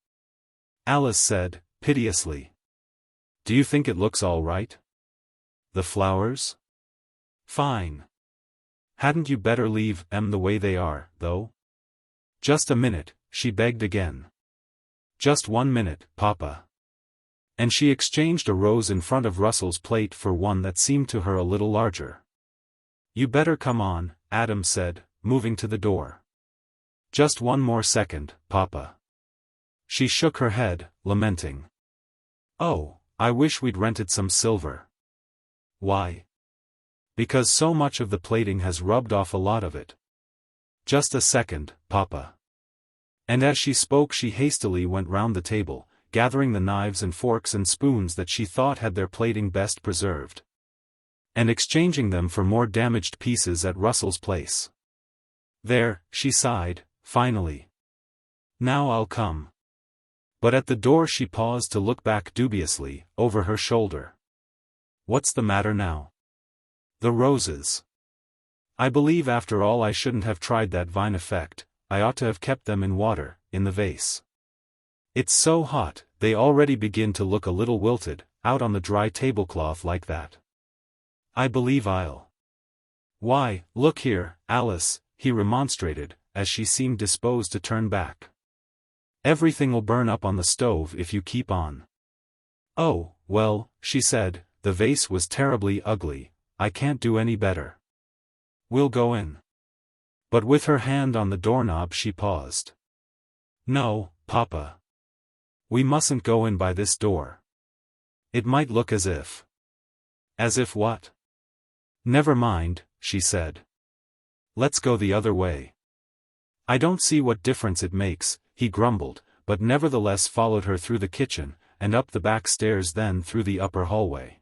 Alice said, piteously. "Do you think it looks all right? The flowers? Fine. Hadn't you better leave them the way they are, though?" "Just a minute," she begged again. "Just 1 minute, Papa." And she exchanged a rose in front of Russell's plate for one that seemed to her a little larger. "You better come on," Adams said, moving to the door. "Just 1 more second, Papa." She shook her head, lamenting. "Oh, I wish we'd rented some silver." "Why?" "Because so much of the plating has rubbed off a lot of it." "Just a second, Papa." And as she spoke she hastily went round the table, gathering the knives and forks and spoons that she thought had their plating best preserved, and exchanging them for more damaged pieces at Russell's place. "There," she sighed, finally. "Now I'll come." But at the door she paused to look back dubiously, over her shoulder. "What's the matter now?" "The roses. I believe after all I shouldn't have tried that vine effect. I ought to have kept them in water, in the vase. It's so hot, they already begin to look a little wilted, out on the dry tablecloth like that. I believe I'll—" "Why, look here, Alice," he remonstrated, as she seemed disposed to turn back. "Everything'll burn up on the stove if you keep on." "Oh, well," she said, "the vase was terribly ugly, I can't do any better. We'll go in." But with her hand on the doorknob she paused. "No, Papa. We mustn't go in by this door. It might look as if—" "As if what?" "Never mind," she said. "Let's go the other way." "I don't see what difference it makes," he grumbled, but nevertheless followed her through the kitchen, and up the back stairs, then through the upper hallway.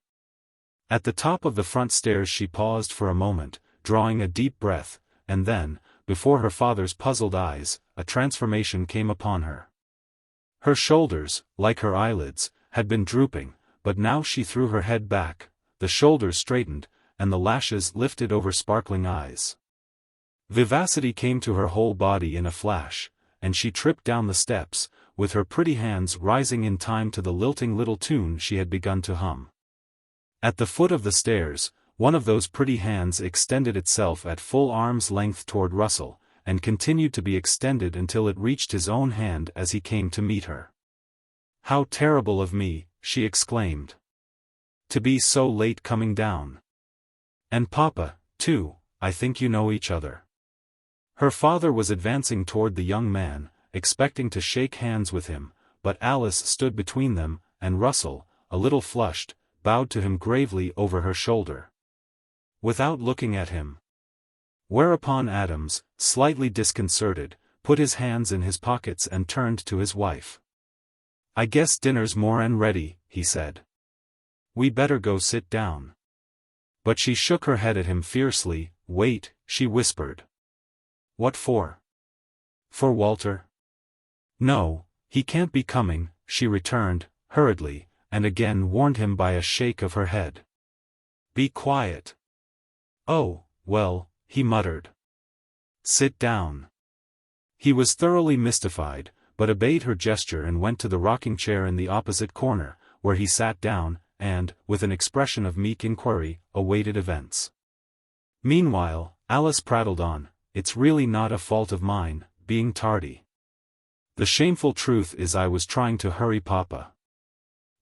At the top of the front stairs she paused for a moment, drawing a deep breath, and then, before her father's puzzled eyes, a transformation came upon her. Her shoulders, like her eyelids, had been drooping, but now she threw her head back, the shoulders straightened, and the lashes lifted over sparkling eyes. Vivacity came to her whole body in a flash, and she tripped down the steps, with her pretty hands rising in time to the lilting little tune she had begun to hum. At the foot of the stairs, one of those pretty hands extended itself at full arm's length toward Russell, and continued to be extended until it reached his own hand as he came to meet her. "How terrible of me," she exclaimed. "To be so late coming down. And Papa, too, I think you know each other." Her father was advancing toward the young man, expecting to shake hands with him, but Alice stood between them, and Russell, a little flushed, bowed to him gravely over her shoulder, without looking at him. Whereupon Adams, slightly disconcerted, put his hands in his pockets and turned to his wife. "I guess dinner's more'n ready," he said. "We better go sit down." But she shook her head at him fiercely. "Wait," she whispered. "What for?" "For Walter." "No, he can't be coming," she returned, hurriedly, and again warned him by a shake of her head. "Be quiet." "Oh, well, he muttered. Sit down. He was thoroughly mystified, but obeyed her gesture and went to the rocking chair in the opposite corner, where he sat down, and, with an expression of meek inquiry, awaited events. Meanwhile, Alice prattled on, it's really not a fault of mine, being tardy. The shameful truth is I was trying to hurry Papa.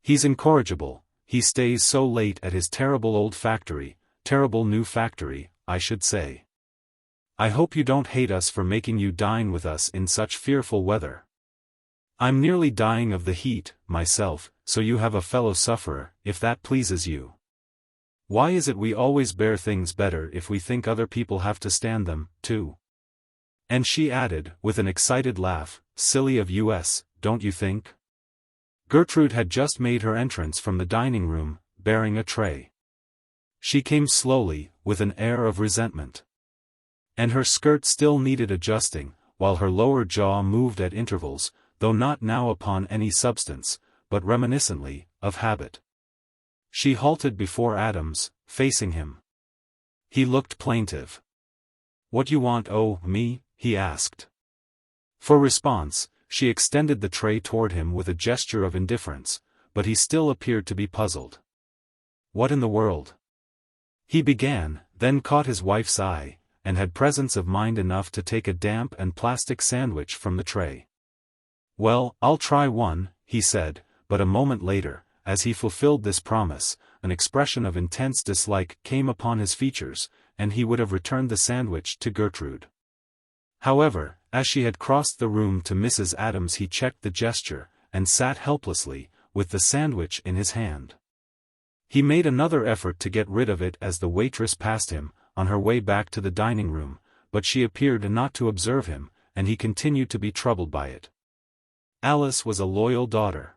He's incorrigible, he stays so late at his terrible old factory, terrible new factory, I should say. I hope you don't hate us for making you dine with us in such fearful weather. I'm nearly dying of the heat, myself, so you have a fellow sufferer, if that pleases you. Why is it we always bear things better if we think other people have to stand them, too? And she added, with an excited laugh, silly of us, don't you think? Gertrude had just made her entrance from the dining room, bearing a tray. She came slowly, with an air of resentment. And her skirt still needed adjusting, while her lower jaw moved at intervals, though not now upon any substance, but reminiscently, of habit. She halted before Adams, facing him. He looked plaintive. What you want, oh, me? He asked. For response, she extended the tray toward him with a gesture of indifference, but he still appeared to be puzzled. What in the world? He began, then caught his wife's eye, and had presence of mind enough to take a damp and plastic sandwich from the tray. Well, I'll try one, he said, but a moment later, as he fulfilled this promise, an expression of intense dislike came upon his features, and he would have returned the sandwich to Gertrude. However, as she had crossed the room to Mrs. Adams he checked the gesture, and sat helplessly, with the sandwich in his hand. He made another effort to get rid of it as the waitress passed him, on her way back to the dining room, but she appeared not to observe him, and he continued to be troubled by it. Alice was a loyal daughter.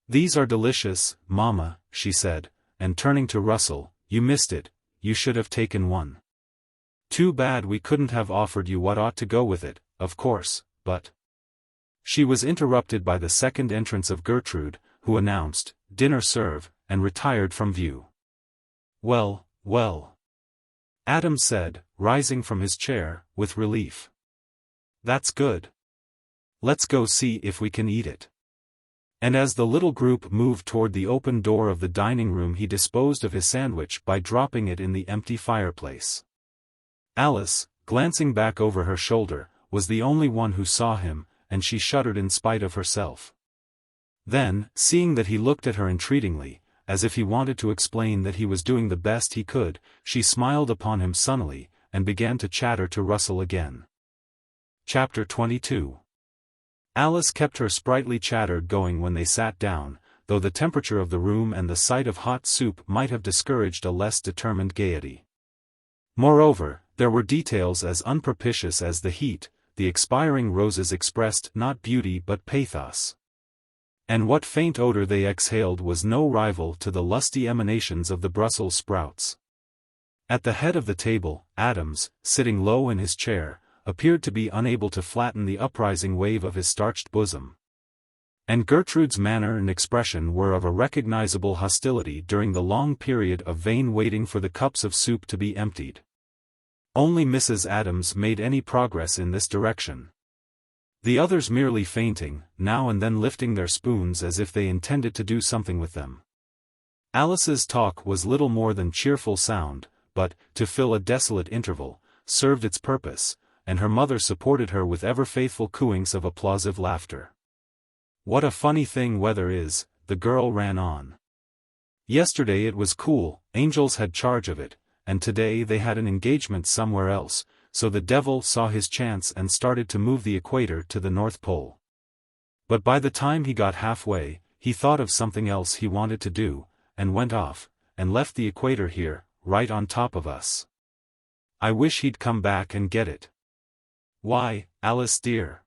These are delicious, Mamma, she said, and turning to Russell, you missed it, you should have taken one. Too bad we couldn't have offered you what ought to go with it, of course, but... She was interrupted by the second entrance of Gertrude, who announced, dinner serve, and retired from view. Well, well. Adams said, rising from his chair, with relief. That's good. Let's go see if we can eat it. And as the little group moved toward the open door of the dining room he disposed of his sandwich by dropping it in the empty fireplace. Alice, glancing back over her shoulder, was the only one who saw him, and she shuddered in spite of herself. Then, seeing that he looked at her entreatingly, as if he wanted to explain that he was doing the best he could, she smiled upon him sunnily, and began to chatter to Russell again. Chapter 22. Alice kept her sprightly chatter going when they sat down, though the temperature of the room and the sight of hot soup might have discouraged a less determined gaiety. Moreover, there were details as unpropitious as the heat. The expiring roses expressed not beauty but pathos. And what faint odor they exhaled was no rival to the lusty emanations of the Brussels sprouts. At the head of the table, Adams, sitting low in his chair, appeared to be unable to flatten the uprising wave of his starched bosom. And Gertrude's manner and expression were of a recognizable hostility during the long period of vain waiting for the cups of soup to be emptied. Only Mrs. Adams made any progress in this direction. The others merely fainting, now and then lifting their spoons as if they intended to do something with them. Alice's talk was little more than cheerful sound, but, to fill a desolate interval, served its purpose, and her mother supported her with ever-faithful cooings of applausive laughter. What a funny thing weather is, the girl ran on. Yesterday it was cool, angels had charge of it, and today they had an engagement somewhere else, so the devil saw his chance and started to move the equator to the North Pole. But by the time he got halfway, he thought of something else he wanted to do, and went off, and left the equator here, right on top of us. I wish he'd come back and get it. Why, Alice dear.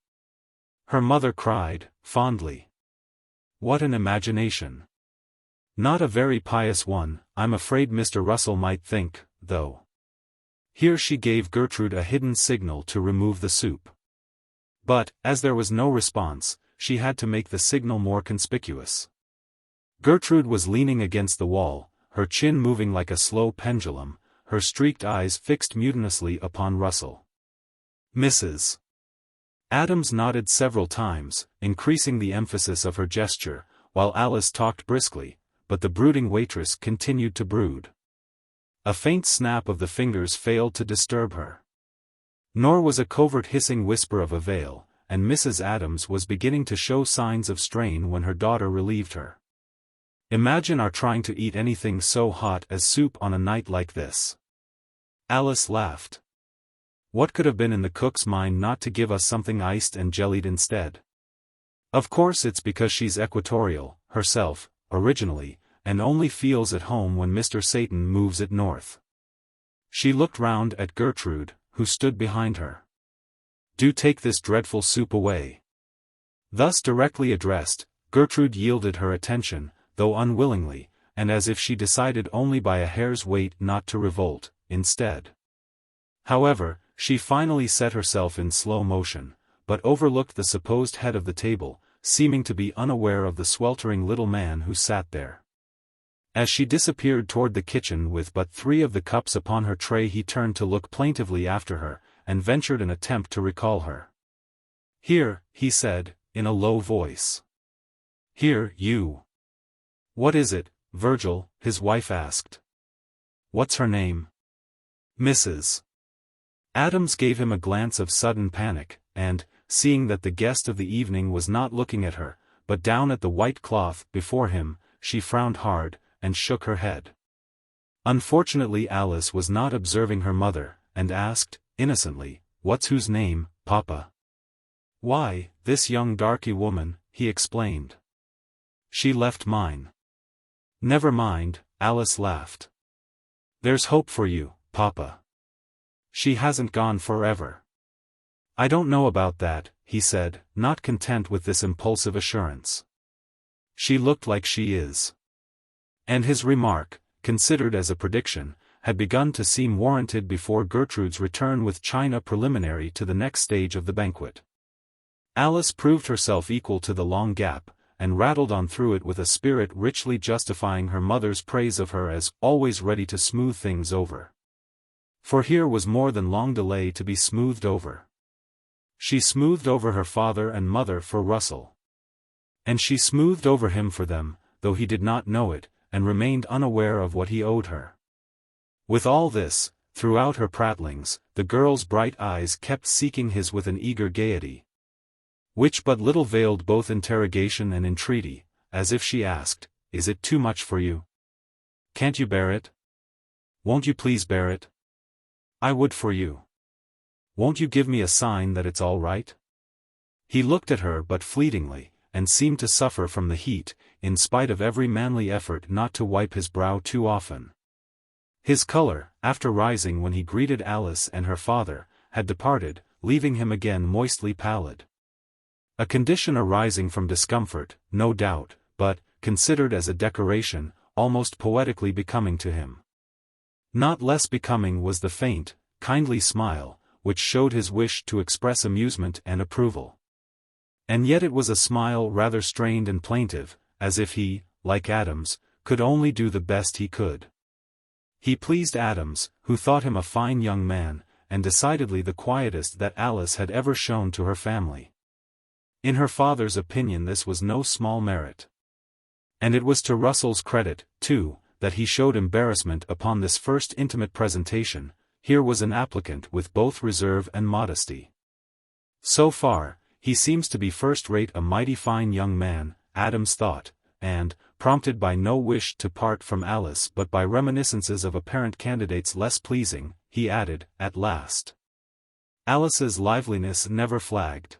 Her mother cried, fondly. What an imagination. Not a very pious one, I'm afraid Mr. Russell might think, though. Here she gave Gertrude a hidden signal to remove the soup. But, as there was no response, she had to make the signal more conspicuous. Gertrude was leaning against the wall, her chin moving like a slow pendulum, her streaked eyes fixed mutinously upon Russell. Mrs. Adams nodded several times, increasing the emphasis of her gesture, while Alice talked briskly, but the brooding waitress continued to brood. A faint snap of the fingers failed to disturb her. Nor was a covert hissing whisper of avail, and Mrs. Adams was beginning to show signs of strain when her daughter relieved her. "Imagine our trying to eat anything so hot as soup on a night like this." Alice laughed. What could have been in the cook's mind not to give us something iced and jellied instead? Of course it's because she's equatorial, herself, originally, and only feels at home when Mr. Satan moves it north. She looked round at Gertrude, who stood behind her. "Do take this dreadful soup away." Thus directly addressed, Gertrude yielded her attention, though unwillingly, and as if she decided only by a hair's weight not to revolt, instead. However, she finally set herself in slow motion, but overlooked the supposed head of the table, seeming to be unaware of the sweltering little man who sat there. As she disappeared toward the kitchen with but 3 of the cups upon her tray, he turned to look plaintively after her, and ventured an attempt to recall her. "Here," he said, in a low voice. "Here, you." "What is it, Virgil?" his wife asked. "What's her name?" "Mrs. Adams." Gave him a glance of sudden panic, and, seeing that the guest of the evening was not looking at her, but down at the white cloth before him, she frowned hard, and shook her head. Unfortunately Alice was not observing her mother, and asked, innocently, "What's whose name, Papa?" "Why, this young darky woman," he explained. "She left mine." "Never mind," Alice laughed. "There's hope for you, Papa. She hasn't gone forever." "I don't know about that," he said, not content with this impulsive assurance. "She looked like she is." And his remark, considered as a prediction, had begun to seem warranted before Gertrude's return with china preliminary to the next stage of the banquet. Alice proved herself equal to the long gap, and rattled on through it with a spirit richly justifying her mother's praise of her as always ready to smooth things over. For here was more than long delay to be smoothed over. She smoothed over her father and mother for Russell. And she smoothed over him for them, though he did not know it, and remained unaware of what he owed her. With all this, throughout her prattlings, the girl's bright eyes kept seeking his with an eager gaiety, which but little veiled both interrogation and entreaty, as if she asked, "Is it too much for you? Can't you bear it? Won't you please bear it? I would for you. Won't you give me a sign that it's all right?" He looked at her but fleetingly, and seemed to suffer from the heat, in spite of every manly effort not to wipe his brow too often. His color, after rising when he greeted Alice and her father, had departed, leaving him again moistly pallid. A condition arising from discomfort, no doubt, but, considered as a decoration, almost poetically becoming to him. Not less becoming was the faint, kindly smile, which showed his wish to express amusement and approval. And yet it was a smile rather strained and plaintive, as if he, like Adams, could only do the best he could. He pleased Adams, who thought him a fine young man, and decidedly the quietest that Alice had ever shown to her family. In her father's opinion this was no small merit. And it was to Russell's credit, too, that he showed embarrassment upon this first intimate presentation. Here was an applicant with both reserve and modesty. So far, he seems to be first-rate, a mighty fine young man, Adams thought, and, prompted by no wish to part from Alice but by reminiscences of apparent candidates less pleasing, he added, at last. Alice's liveliness never flagged.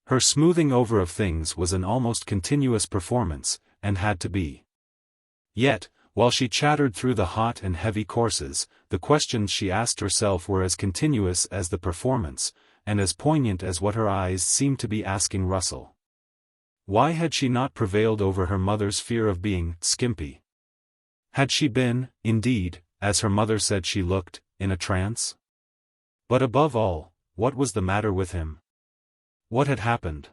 Her smoothing over of things was an almost continuous performance, and had to be. Yet, while she chattered through the hot and heavy courses, the questions she asked herself were as continuous as the performance, and as poignant as what her eyes seemed to be asking Russell. Why had she not prevailed over her mother's fear of being skimpy? Had she been, indeed, as her mother said she looked, in a trance? But above all, what was the matter with him? What had happened?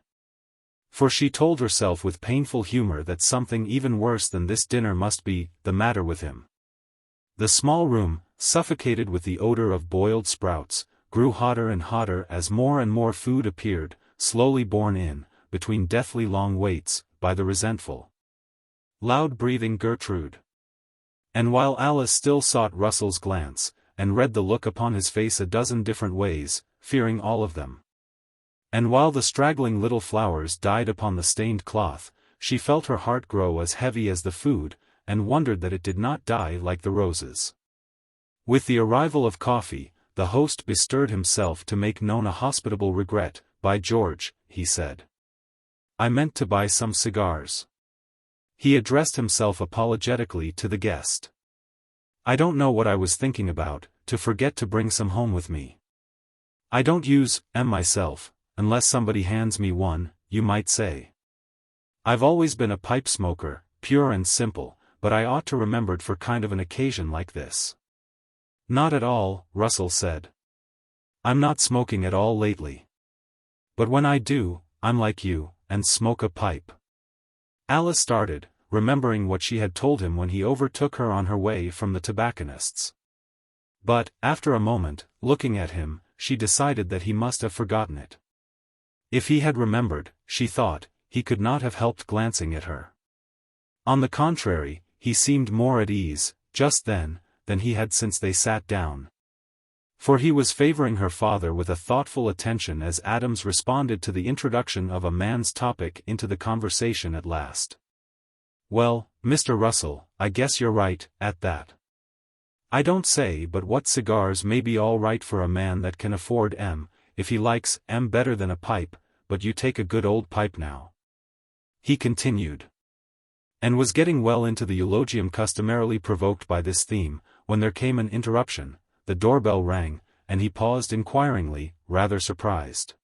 For she told herself with painful humor that something even worse than this dinner must be the matter with him. The small room, suffocated with the odor of boiled sprouts, grew hotter and hotter as more and more food appeared, slowly borne in, between deathly long waits, by the resentful, loud-breathing Gertrude. And while Alice still sought Russell's glance, and read the look upon his face a dozen different ways, fearing all of them. And while the straggling little flowers died upon the stained cloth, she felt her heart grow as heavy as the food, and wondered that it did not die like the roses. With the arrival of coffee, the host bestirred himself to make known a hospitable regret. "By George," he said, "I meant to buy some cigars." He addressed himself apologetically to the guest. "I don't know what I was thinking about, to forget to bring some home with me. I don't use 'em myself, unless somebody hands me one, you might say. I've always been a pipe smoker, pure and simple, but I ought to remembered for kind of an occasion like this." "Not at all," Russell said. "I'm not smoking at all lately. But when I do, I'm like you, and smoke a pipe." Alice started, remembering what she had told him when he overtook her on her way from the tobacconist's. But, after a moment, looking at him, she decided that he must have forgotten it. If he had remembered, she thought, he could not have helped glancing at her. On the contrary, he seemed more at ease, just then, than he had since they sat down. For he was favoring her father with a thoughtful attention as Adams responded to the introduction of a man's topic into the conversation at last. "Well, Mr. Russell, I guess you're right, at that. I don't say but what cigars may be all right for a man that can afford 'em, if he likes 'em better than a pipe, but you take a good old pipe now," he continued. And was getting well into the eulogium customarily provoked by this theme, when there came an interruption. The doorbell rang, and he paused inquiringly, rather surprised.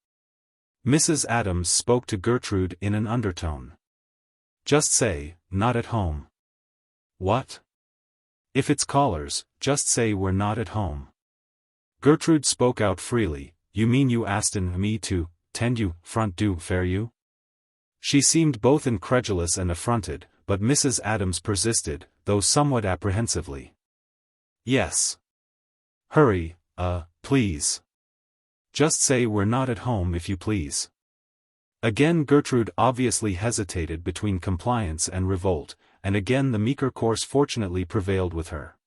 Mrs. Adams spoke to Gertrude in an undertone. "Just say, not at home." "What?" "If it's callers, just say we're not at home." Gertrude spoke out freely. "You mean you astin' me to tend you, front do fare you?" She seemed both incredulous and affronted, but Mrs. Adams persisted, though somewhat apprehensively. "Yes. Hurry, please. Just say we're not at home if you please." Again Gertrude obviously hesitated between compliance and revolt, and again the meeker course fortunately prevailed with her.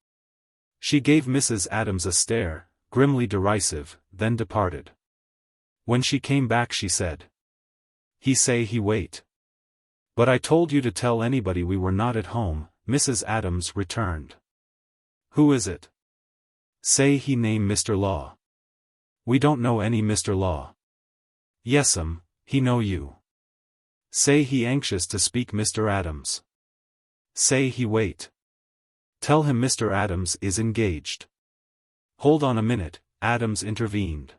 She gave Mrs. Adams a stare, grimly derisive, then departed. When she came back she said, "He say he wait." "But I told you to tell anybody we were not at home," Mrs. Adams returned. "Who is it?" "Say he name Mr. Law." "We don't know any Mr. Law." "Yes'm, he know you." "Say he anxious to speak Mr. Adams." "Say he wait." "Tell him Mr. Adams is engaged." "Hold on a minute," Adams intervened.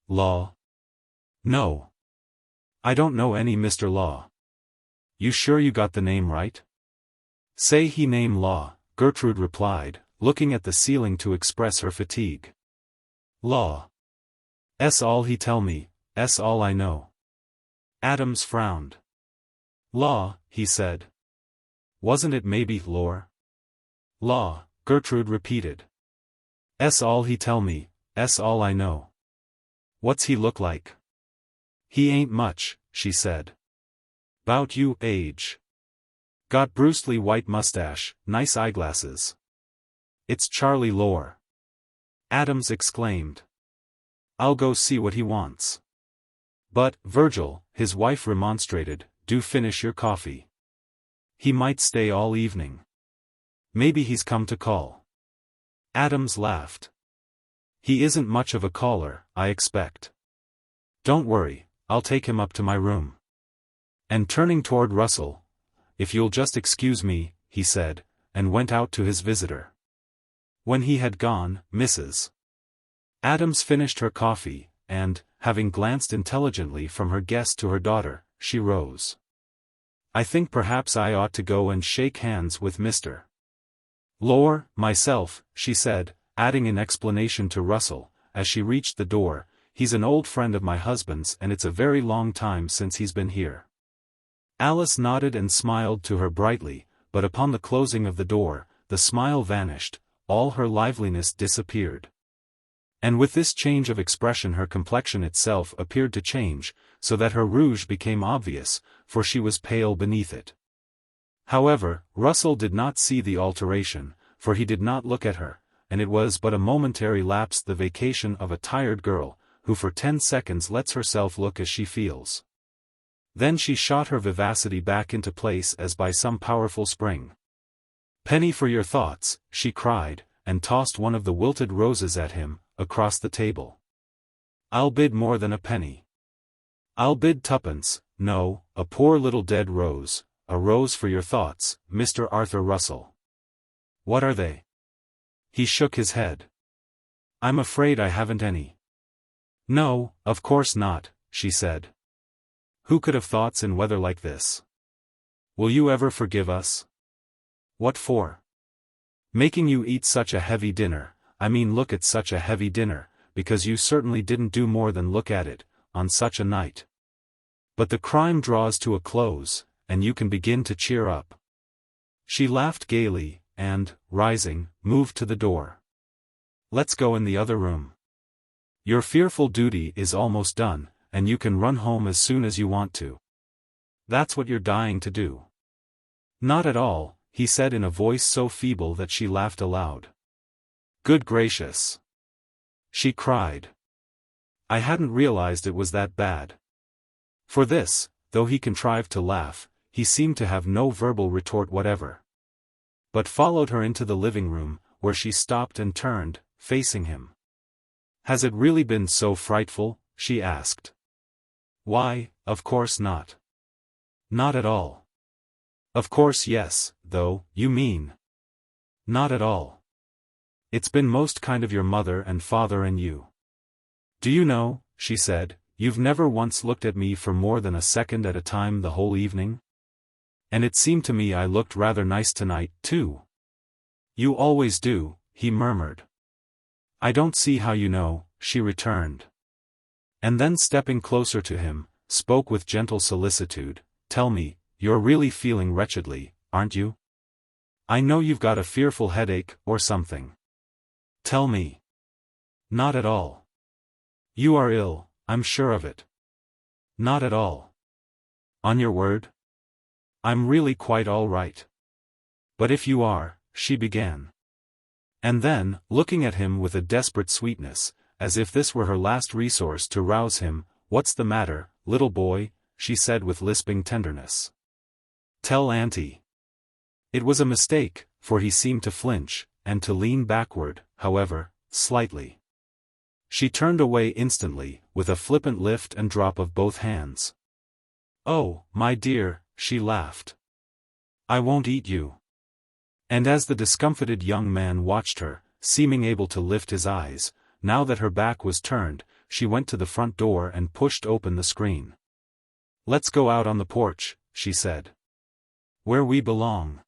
"Law?" "No. I don't know any Mr. Law." "You sure you got the name right?" "Say he name Law," Gertrude replied, looking at the ceiling to express her fatigue. "Law. 'S all he tell me, 'S all I know." Adams frowned. "Law," he said. "Wasn't it maybe lore?" "Law," Gertrude repeated. "'S all he tell me, 'S all I know." "What's he look like?" "He ain't much," she said. "'Bout you age. Got brustly white mustache, nice eyeglasses." "It's Charlie Lore," Adams exclaimed. "I'll go see what he wants." "But, Virgil," his wife remonstrated, "do finish your coffee. He might stay all evening. Maybe he's come to call." Adams laughed. "He isn't much of a caller, I expect. Don't worry, I'll take him up to my room." And turning toward Russell, "If you'll just excuse me," he said, and went out to his visitor. When he had gone, Mrs. Adams finished her coffee, and, having glanced intelligently from her guest to her daughter, she rose. "I think perhaps I ought to go and shake hands with Mr. Lore, myself," she said, adding in explanation to Russell, as she reached the door, "He's an old friend of my husband's and it's a very long time since he's been here." Alice nodded and smiled to her brightly, but upon the closing of the door, the smile vanished, all her liveliness disappeared. And with this change of expression her complexion itself appeared to change, so that her rouge became obvious, for she was pale beneath it. However, Russell did not see the alteration, for he did not look at her, and it was but a momentary lapse, the vacation of a tired girl, who for 10 seconds lets herself look as she feels. Then she shot her vivacity back into place as by some powerful spring. "Penny for your thoughts," she cried, and tossed one of the wilted roses at him, across the table. "I'll bid more than a penny. I'll bid 2pence, no, a poor little dead rose, a rose for your thoughts, Mr. Arthur Russell." "What are they?" He shook his head. "I'm afraid I haven't any." "No, of course not," she said. "Who could have thoughts in weather like this? Will you ever forgive us?" "What for?" "Making you eat such a heavy dinner, I mean look at such a heavy dinner, because you certainly didn't do more than look at it, on such a night. But the crime draws to a close, and you can begin to cheer up." She laughed gaily, and, rising, moved to the door. "Let's go in the other room. Your fearful duty is almost done, and you can run home as soon as you want to. That's what you're dying to do." "Not at all," he said in a voice so feeble that she laughed aloud. "Good gracious!" she cried. "I hadn't realized it was that bad." For this, though he contrived to laugh, he seemed to have no verbal retort whatever. But followed her into the living room, where she stopped and turned, facing him. "Has it really been so frightful?" she asked. "Why, of course not." "Not at all." "Of course yes, though, you mean." "Not at all. It's been most kind of your mother and father and you. Do you know," she said, "you've never once looked at me for more than a second at a time the whole evening? And it seemed to me I looked rather nice tonight, too." "You always do," he murmured. "I don't see how you know," she returned. And then stepping closer to him, spoke with gentle solicitude, "Tell me, you're really feeling wretchedly, aren't you? I know you've got a fearful headache, or something. Tell me." "Not at all." "You are ill, I'm sure of it." "Not at all." "On your word?" "I'm really quite all right." "But if you are," she began. And then, looking at him with a desperate sweetness, as if this were her last resource to rouse him, "What's the matter, little boy?" she said with lisping tenderness. "Tell Auntie." It was a mistake, for he seemed to flinch, and to lean backward, however, slightly. She turned away instantly, with a flippant lift and drop of both hands. "Oh, my dear," she laughed. "I won't eat you." And as the discomfited young man watched her, seeming able to lift his eyes, now that her back was turned, she went to the front door and pushed open the screen. "Let's go out on the porch," she said. "Where we belong."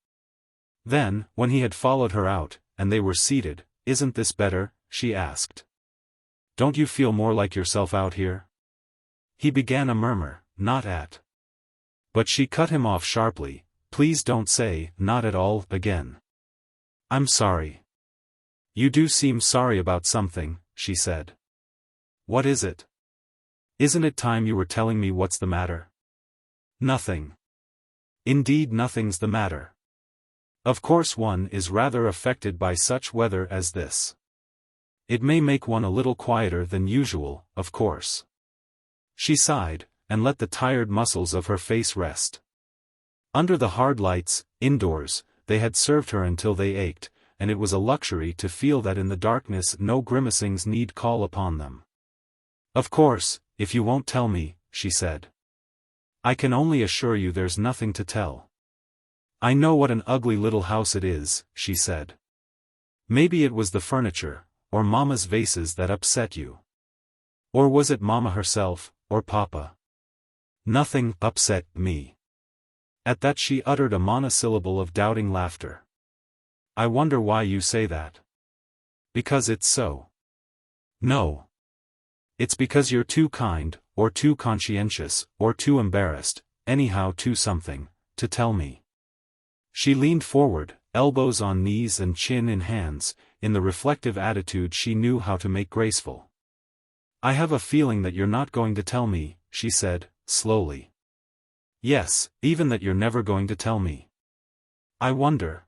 Then, when he had followed her out, and they were seated, "Isn't this better?" she asked. "Don't you feel more like yourself out here?" He began a murmur, "Not at." But she cut him off sharply, "Please don't say, 'not at all,' again. I'm sorry." "You do seem sorry about something," she said. "What is it? Isn't it time you were telling me what's the matter?" "Nothing. Indeed nothing's the matter. Of course one is rather affected by such weather as this. It may make one a little quieter than usual, of course." She sighed, and let the tired muscles of her face rest. Under the hard lights, indoors, they had served her until they ached, and it was a luxury to feel that in the darkness no grimacings need call upon them. "Of course, if you won't tell me," she said. "I can only assure you there's nothing to tell." "I know what an ugly little house it is," she said. "Maybe it was the furniture, or Mama's vases that upset you. Or was it Mama herself, or Papa?" "Nothing upset me." At that she uttered a monosyllable of doubting laughter. "I wonder why you say that." "Because it's so." "No. It's because you're too kind, or too conscientious, or too embarrassed, anyhow too something, to tell me." She leaned forward, elbows on knees and chin in hands, in the reflective attitude she knew how to make graceful. "I have a feeling that you're not going to tell me," she said, slowly. "Yes, even that you're never going to tell me. I wonder.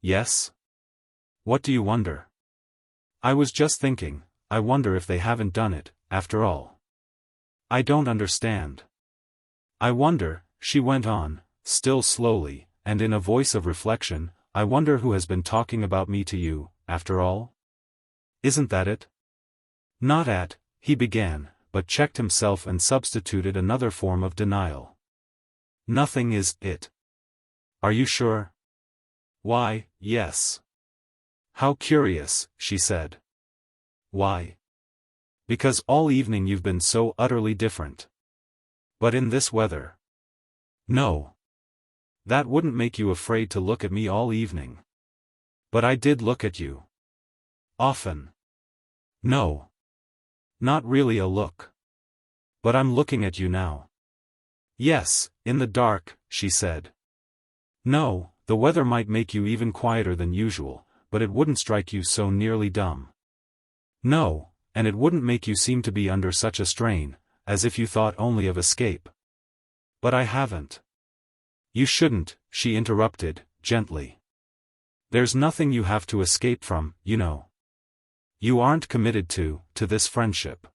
Yes? What do you wonder?" "I was just thinking, I wonder if they haven't done it, after all. I don't understand. I wonder," she went on, still slowly, and in a voice of reflection, "I wonder who has been talking about me to you, after all? Isn't that it?" "Not at," he began, but checked himself and substituted another form of denial. "Nothing is it." "Are you sure?" "Why, yes." "How curious," she said. "Why?" "Because all evening you've been so utterly different." "But in this weather." "No. That wouldn't make you afraid to look at me all evening." "But I did look at you." "Often." "No. Not really a look." "But I'm looking at you now." "Yes, in the dark," she said. "No, the weather might make you even quieter than usual, but it wouldn't strike you so nearly dumb." "No, and it wouldn't make you seem to be under such a strain, as if you thought only of escape." "But I haven't." "You shouldn't," she interrupted, gently. "There's nothing you have to escape from, you know. You aren't committed to this friendship."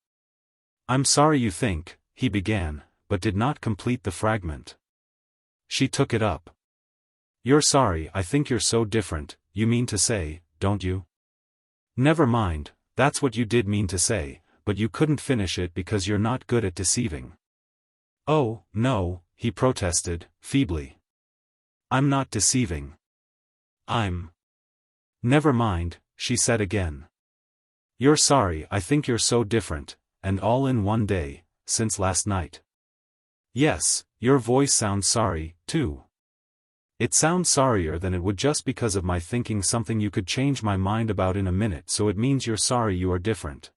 "I'm sorry you think," he began, but did not complete the fragment. She took it up. "You're sorry I think you're so different, you mean to say, don't you?" "Never mind, that's what you did mean to say, but you couldn't finish it because you're not good at deceiving." "Oh, no," he protested, feebly. "I'm not deceiving. I'm—" "Never mind," she said again. "You're sorry I think you're so different, and all in one day, since last night." "Yes, your voice sounds sorry, too." "It sounds sorrier than it would just because of my thinking something you could change my mind about in a minute, so it means you're sorry you are different."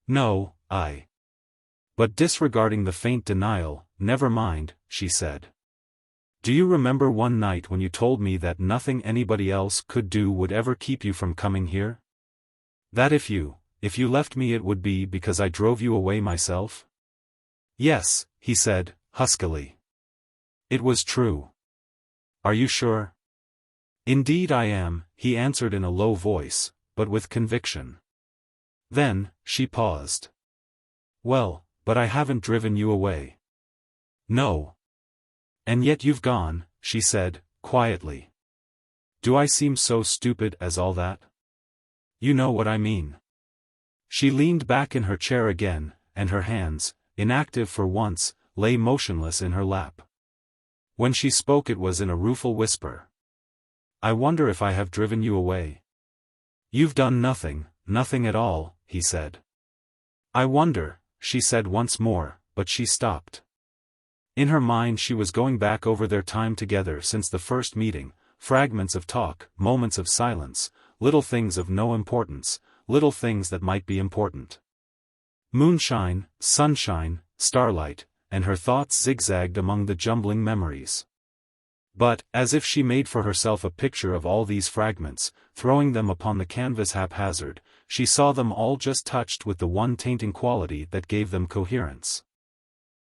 "No, But disregarding the faint denial, never mind," she said. "Do you remember one night when you told me that nothing anybody else could do would ever keep you from coming here? That if you left me it would be because I drove you away myself?" "Yes," he said, huskily. "It was true." "Are you sure?" "Indeed I am," he answered in a low voice, but with conviction. Then, she paused. "Well, but I haven't driven you away." "No. And yet you've gone," she said, quietly. "Do I seem so stupid as all that?" "You know what I mean." She leaned back in her chair again, and her hands, inactive for once, lay motionless in her lap. When she spoke it was in a rueful whisper. "I wonder if I have driven you away." "You've done nothing at all," he said. "I wonder," she said once more, but she stopped. In her mind she was going back over their time together since the first meeting, fragments of talk, moments of silence, little things of no importance, little things that might be important. Moonshine, sunshine, starlight, and her thoughts zigzagged among the jumbling memories. But, as if she made for herself a picture of all these fragments, throwing them upon the canvas haphazard, she saw them all just touched with the one tainting quality that gave them coherence.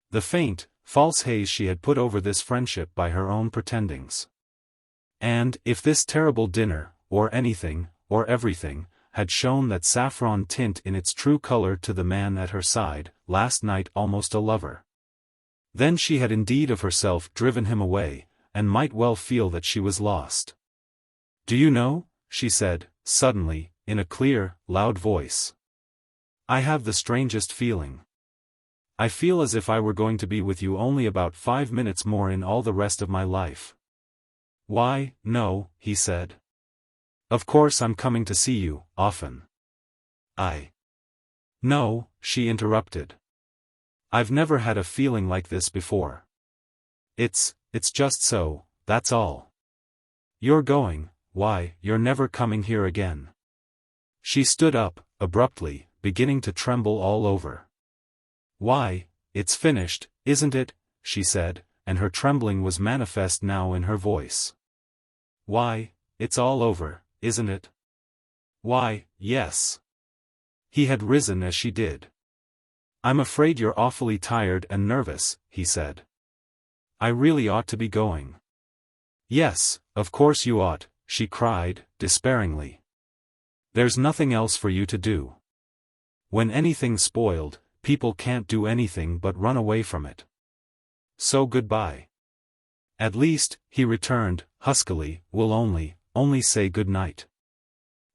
The faint, false haze she had put over this friendship by her own pretendings. And, if this terrible dinner, or anything, or everything, had shown that saffron tint in its true color to the man at her side, last night almost a lover, then she had indeed of herself driven him away, and might well feel that she was lost. "Do you know," she said, suddenly, in a clear, loud voice. "I have the strangest feeling. I feel as if I were going to be with you only about 5 minutes more in all the rest of my life." "Why, no," he said. "Of course I'm coming to see you, often." "No," she interrupted. "I've never had a feeling like this before. It's just so, that's all. You're going, why, you're never coming here again." She stood up, abruptly, beginning to tremble all over. "Why, it's finished, isn't it?" she said, and her trembling was manifest now in her voice. Why, it's all over, isn't it? Why, yes. He had risen as she did. I'm afraid you're awfully tired and nervous, he said. I really ought to be going. Yes, of course you ought, she cried, despairingly. There's nothing else for you to do. When anything's spoiled, people can't do anything but run away from it. So goodbye. At least, he returned, huskily, we'll only say good night.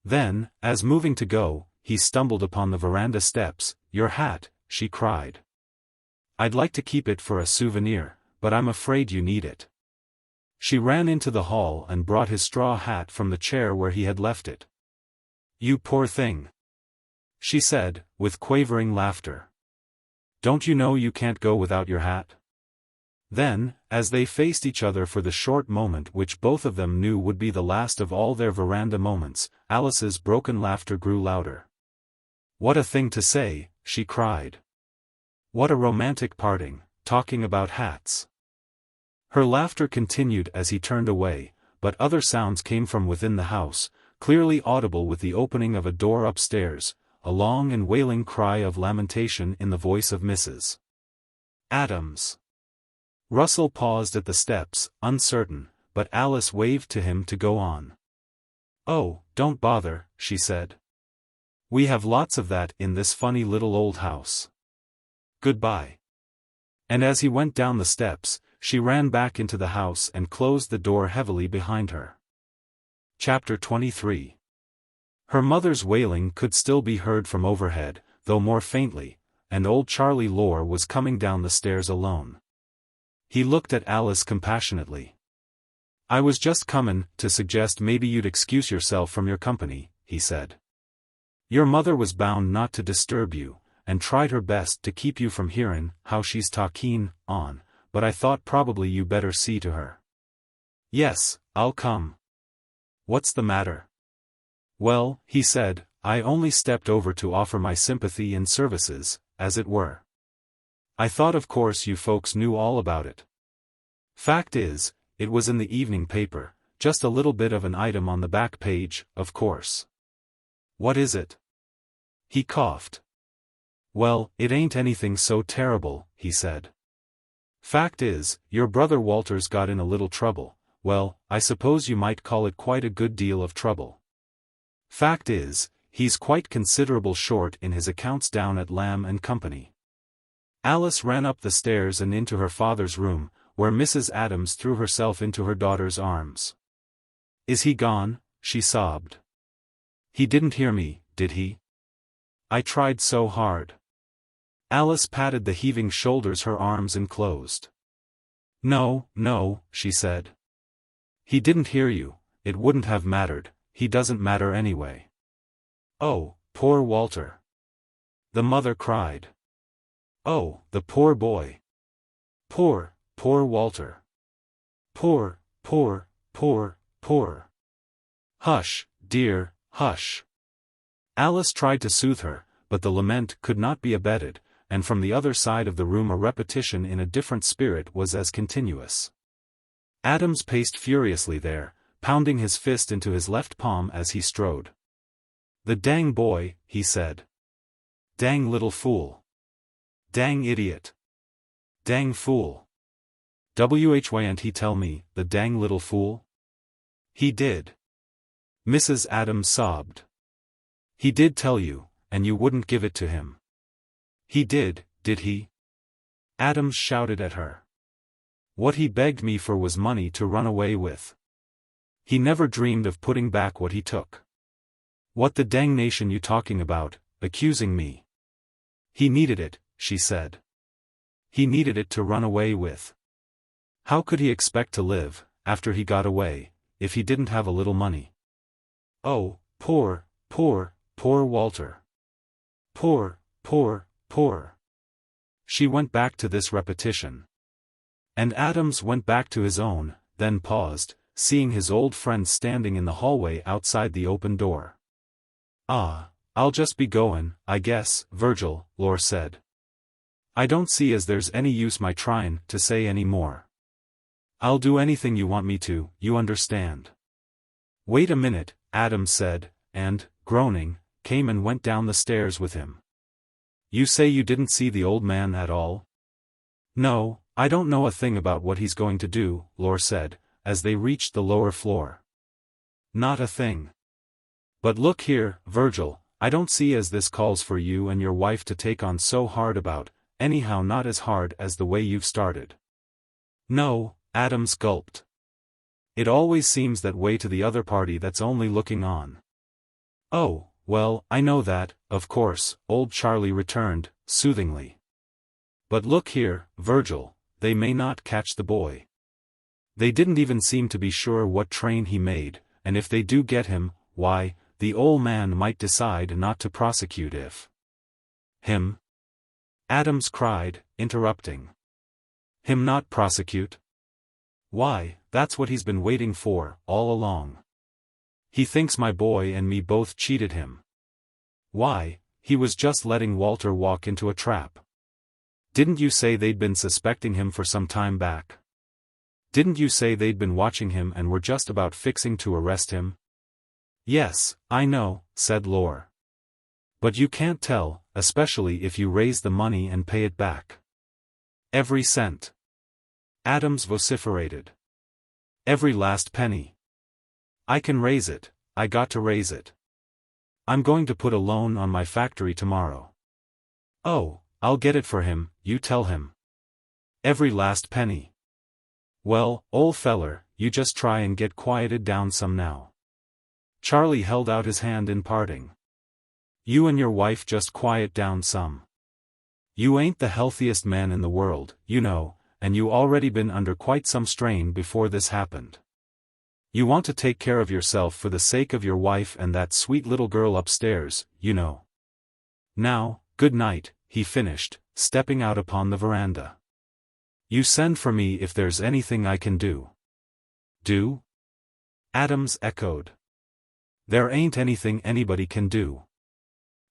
Then, as moving to go, he stumbled upon the veranda steps. Your hat, she cried. I'd like to keep it for a souvenir, but I'm afraid you need it. She ran into the hall and brought his straw hat from the chair where he had left it. You poor thing, she said, with quavering laughter. Don't you know you can't go without your hat? Then, as they faced each other for the short moment which both of them knew would be the last of all their veranda moments, Alice's broken laughter grew louder. What a thing to say, she cried. What a romantic parting, talking about hats. Her laughter continued as he turned away, but other sounds came from within the house, clearly audible with the opening of a door upstairs, a long and wailing cry of lamentation in the voice of Mrs. Adams. Russell paused at the steps, uncertain, but Alice waved to him to go on. Oh, don't bother, she said. We have lots of that in this funny little old house. Goodbye. And as he went down the steps, she ran back into the house and closed the door heavily behind her. Chapter 23. Her mother's wailing could still be heard from overhead, though more faintly, and old Charlie Lore was coming down the stairs alone. He looked at Alice compassionately. I was just comin' to suggest maybe you'd excuse yourself from your company, he said. Your mother was bound not to disturb you, and tried her best to keep you from hearin' how she's talkin' on, but I thought probably you better see to her. Yes, I'll come. What's the matter? Well, he said, I only stepped over to offer my sympathy and services, as it were. I thought of course you folks knew all about it. Fact is, it was in the evening paper, just a little bit of an item on the back page, of course. What is it? He coughed. Well, it ain't anything so terrible, he said. Fact is, your brother Walter's got in a little trouble. Well, I suppose you might call it quite a good deal of trouble. Fact is, he's quite considerable short in his accounts down at Lamb and Company. Alice ran up the stairs and into her father's room, where Mrs. Adams threw herself into her daughter's arms. Is he gone? She sobbed. He didn't hear me, did he? I tried so hard. Alice patted the heaving shoulders her arms enclosed. No, she said. He didn't hear you, it wouldn't have mattered, he doesn't matter anyway. Oh, poor Walter. The mother cried. Oh, the poor boy. Poor Walter. Poor. Hush, dear, hush. Alice tried to soothe her, but the lament could not be abated, and from the other side of the room a repetition in a different spirit was as continuous. Adams paced furiously there, pounding his fist into his left palm as he strode. The dang boy, he said. Dang little fool. Dang idiot. Dang fool. Why'n't he tell me, the dang little fool? He did. Mrs. Adams sobbed. He did tell you, and you wouldn't give it to him. He did he? Adams shouted at her. What he begged me for was money to run away with. He never dreamed of putting back what he took. What the dangnation you talking about, accusing me? He needed it, she said. He needed it to run away with. How could he expect to live, after he got away, if he didn't have a little money? Oh, poor Walter. Poor. She went back to this repetition. And Adams went back to his own, then paused, seeing his old friend standing in the hallway outside the open door. Ah, I'll just be goin', I guess, Virgil, Lore said. I don't see as there's any use my tryin' to say any more. I'll do anything you want me to, you understand. "Wait a minute," Adams said, and, groaning, came and went down the stairs with him. "You say you didn't see the old man at all?" "No, I don't know a thing about what he's going to do," Lore said, as they reached the lower floor. "Not a thing. But look here, Virgil, I don't see as this calls for you and your wife to take on so hard about, anyhow not as hard as the way you've started." "No," Adams gulped. "It always seems that way to the other party that's only looking on." "Oh, well, I know that, of course," old Charlie returned, soothingly. "But look here, Virgil, they may not catch the boy. They didn't even seem to be sure what train he made, and if they do get him, why, the old man might decide not to prosecute if—" "Him?" Adams cried, interrupting. "Him not prosecute? Why, that's what he's been waiting for, all along. He thinks my boy and me both cheated him. Why, he was just letting Walter walk into a trap. Didn't you say they'd been suspecting him for some time back? Didn't you say they'd been watching him and were just about fixing to arrest him?" "Yes, I know," said Lore. "But you can't tell, especially if you raise the money and pay it back. Every cent," Adams vociferated. "Every last penny. I can raise it, I got to raise it. I'm going to put a loan on my factory tomorrow. Oh, I'll get it for him, you tell him. Every last penny. Well, old feller, you just try and get quieted down some now." Charlie held out his hand in parting. "You and your wife just quiet down some. You ain't the healthiest man in the world, you know, and you already been under quite some strain before this happened. You want to take care of yourself for the sake of your wife and that sweet little girl upstairs, you know. Now, good night," he finished, stepping out upon the veranda. "You send for me if there's anything I can do." "Do?" Adams echoed. "There ain't anything anybody can do."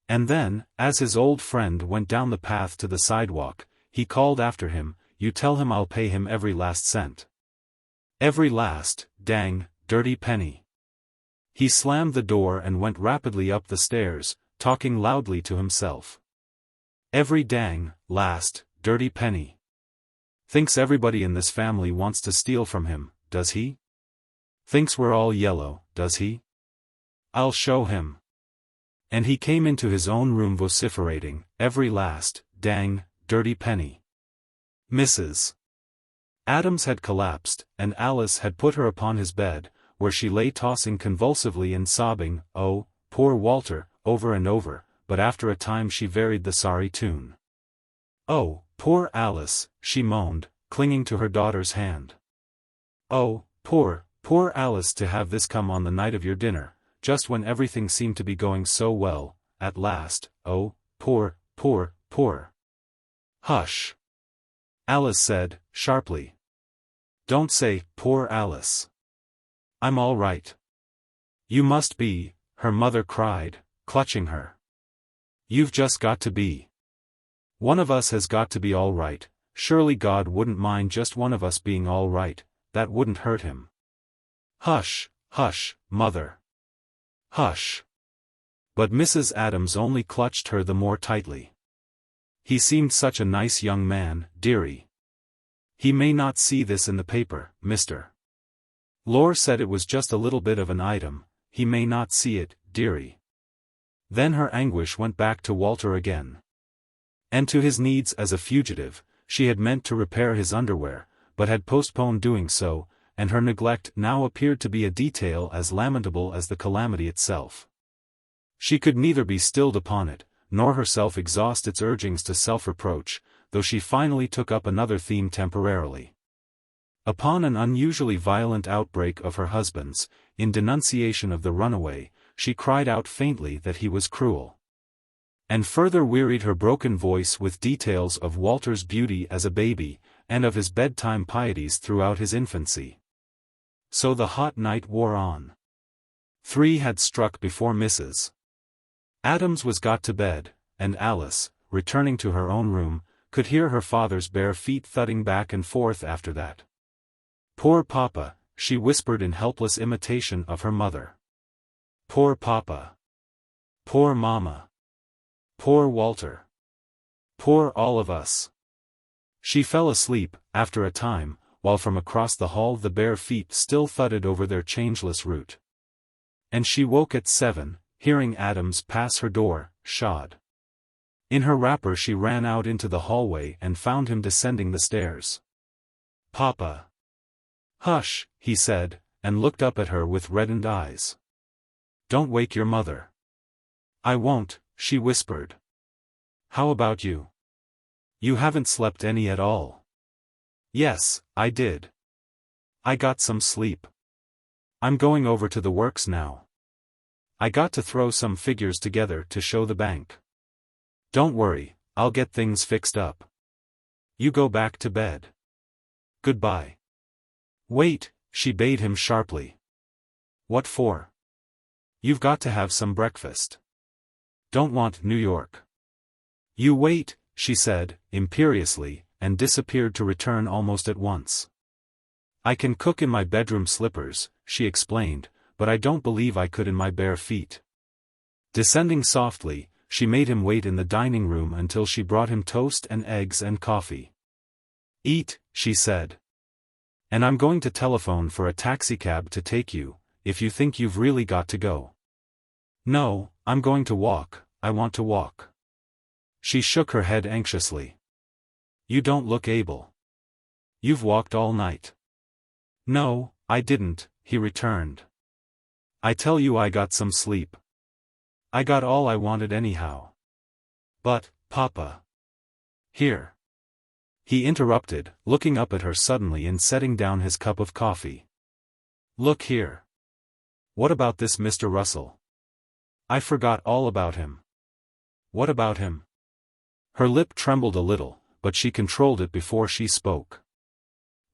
And then, as his old friend went down the path to the sidewalk, he called after him, "You tell him I'll pay him every last cent. Every last, dang, dirty penny." He slammed the door and went rapidly up the stairs, talking loudly to himself. "Every dang, last, dirty penny. Thinks everybody in this family wants to steal from him, does he? Thinks we're all yellow, does he? I'll show him." And he came into his own room vociferating, "Every last, dang, dirty penny." Mrs. Adams had collapsed, and Alice had put her upon his bed, where she lay tossing convulsively and sobbing, "Oh, poor Walter," over and over, but after a time she varied the sorry tune. "Oh, poor Alice," she moaned, clinging to her daughter's hand. "Oh, poor Alice, to have this come on the night of your dinner, just when everything seemed to be going so well, at last, oh, poor. Hush," Alice said, sharply. "Don't say, poor Alice. I'm all right." "You must be," her mother cried, clutching her. "You've just got to be. One of us has got to be all right. Surely God wouldn't mind just one of us being all right, that wouldn't hurt him." "Hush, mother. Hush." But Mrs. Adams only clutched her the more tightly. "He seemed such a nice young man, dearie. He may not see this in the paper, Mr. Lore said it was just a little bit of an item, he may not see it, dearie." Then her anguish went back to Walter again. And to his needs as a fugitive, she had meant to repair his underwear, but had postponed doing so, and her neglect now appeared to be a detail as lamentable as the calamity itself. She could neither be stilled upon it, nor herself exhaust its urgings to self-reproach, though she finally took up another theme temporarily. Upon an unusually violent outbreak of her husband's, in denunciation of the runaway, she cried out faintly that he was cruel. And further wearied her broken voice with details of Walter's beauty as a baby, and of his bedtime pieties throughout his infancy. So the hot night wore on. 3 had struck before Mrs. Adams was got to bed, and Alice, returning to her own room, could hear her father's bare feet thudding back and forth after that. "Poor papa," she whispered in helpless imitation of her mother. Poor Papa. Poor Mama. Poor Walter. Poor all of us. She fell asleep, after a time, while from across the hall the bare feet still thudded over their changeless route. And she woke at 7, hearing Adams pass her door, shod. In her wrapper she ran out into the hallway and found him descending the stairs. Papa. Hush, he said, and looked up at her with reddened eyes. Don't wake your mother. I won't, she whispered. How about you? You haven't slept any at all. Yes, I did. I got some sleep. I'm going over to the works now. I got to throw some figures together to show the bank. Don't worry, I'll get things fixed up. You go back to bed. Goodbye. Wait, she bade him sharply. What for? You've got to have some breakfast. Don't want New York. You wait, she said, imperiously, and disappeared to return almost at once. I can cook in my bedroom slippers, she explained, but I don't believe I could in my bare feet. Descending softly, she made him wait in the dining room until she brought him toast and eggs and coffee. Eat, she said. And I'm going to telephone for a taxicab to take you, if you think you've really got to go. No, I'm going to walk, I want to walk. She shook her head anxiously. You don't look able. You've walked all night. No, I didn't, he returned. I tell you I got some sleep. I got all I wanted anyhow. But, Papa. Here. He interrupted, looking up at her suddenly and setting down his cup of coffee. Look here. What about this Mr. Russell? I forgot all about him. What about him? Her lip trembled a little, but she controlled it before she spoke.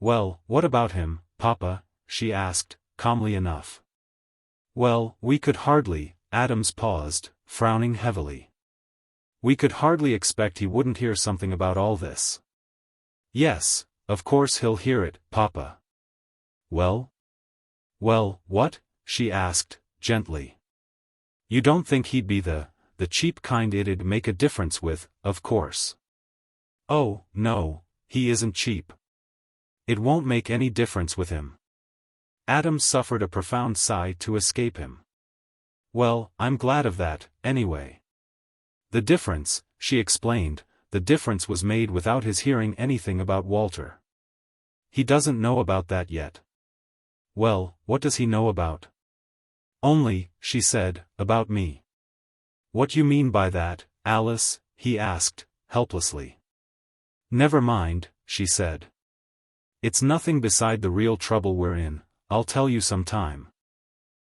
Well, what about him, Papa? She asked, calmly enough. Well, we could hardly, Adams paused, frowning heavily. We could hardly expect he wouldn't hear something about all this. Yes, of course he'll hear it, Papa. Well? Well, what? She asked, gently. You don't think he'd be the cheap kind it'd make a difference with, of course. Oh, no, he isn't cheap. It won't make any difference with him. Adams suffered a profound sigh to escape him. Well, I'm glad of that, anyway. The difference, she explained, the difference was made without his hearing anything about Walter. He doesn't know about that yet. Well, what does he know about? Only, she said, about me. What you mean by that, Alice? He asked, helplessly. Never mind, she said. It's nothing beside the real trouble we're in, I'll tell you some time.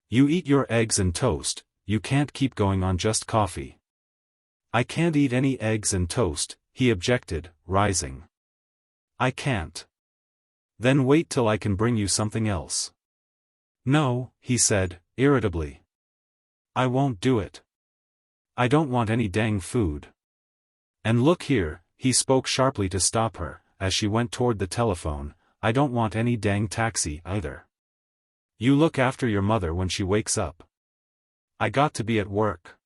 You eat your eggs and toast, you can't keep going on just coffee. I can't eat any eggs and toast, he objected, rising. I can't. Then wait till I can bring you something else. No, he said, irritably. I won't do it. I don't want any dang food. And look here, he spoke sharply to stop her, as she went toward the telephone, I don't want any dang taxi either. You look after your mother when she wakes up. I got to be at work.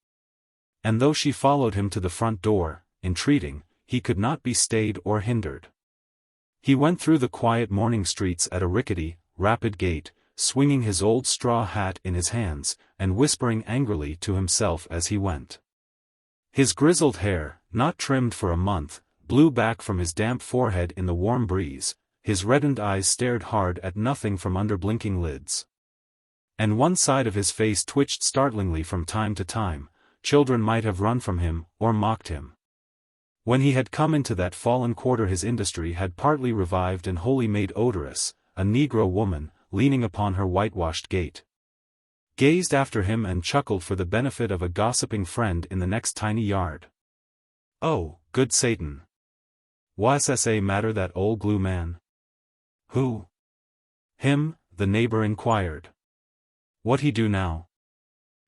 And though she followed him to the front door, entreating, he could not be stayed or hindered. He went through the quiet morning streets at a rickety, rapid gait, swinging his old straw hat in his hands, and whispering angrily to himself as he went. His grizzled hair, not trimmed for a month, blew back from his damp forehead in the warm breeze, his reddened eyes stared hard at nothing from under blinking lids. And one side of his face twitched startlingly from time to time, children might have run from him, or mocked him. When he had come into that fallen quarter his industry had partly revived and wholly made odorous, a Negro woman, leaning upon her whitewashed gate, gazed after him and chuckled for the benefit of a gossiping friend in the next tiny yard. Oh, good Satan! Was a matter that old glue man? Who? Him, the neighbor inquired. What he do now?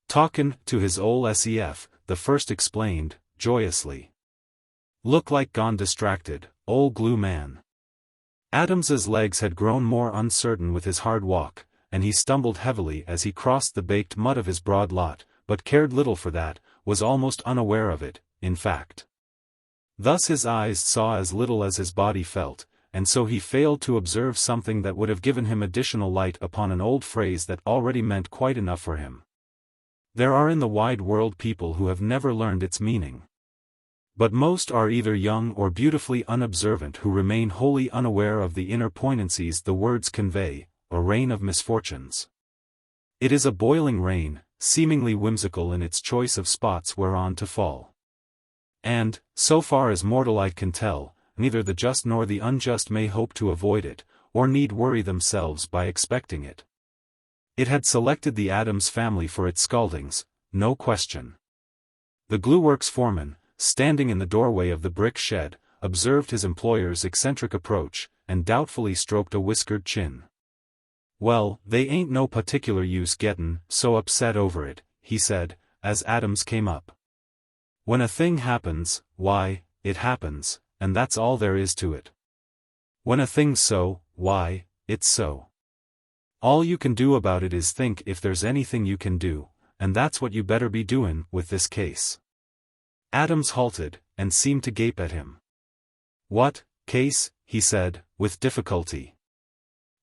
Talkin' to his ol' SEF, the first explained, joyously. Look like gone distracted, old glue man. Adams's legs had grown more uncertain with his hard walk, and he stumbled heavily as he crossed the baked mud of his broad lot, but cared little for that, was almost unaware of it, in fact. Thus his eyes saw as little as his body felt, and so he failed to observe something that would have given him additional light upon an old phrase that already meant quite enough for him. There are in the wide world people who have never learned its meaning. But most are either young or beautifully unobservant who remain wholly unaware of the inner poignancies the words convey, a rain of misfortunes. It is a boiling rain, seemingly whimsical in its choice of spots whereon to fall. And, so far as mortal eye can tell, neither the just nor the unjust may hope to avoid it, or need worry themselves by expecting it. It had selected the Adams family for its scaldings, no question. The glueworks foreman, standing in the doorway of the brick shed, observed his employer's eccentric approach, and doubtfully stroked a whiskered chin. "Well, they ain't no particular use gettin' so upset over it," he said, as Adams came up. "When a thing happens, why, it happens, and that's all there is to it. When a thing's so, why, it's so. All you can do about it is think if there's anything you can do, and that's what you better be doin' with this case." Adams halted, and seemed to gape at him. "What case?" he said, with difficulty.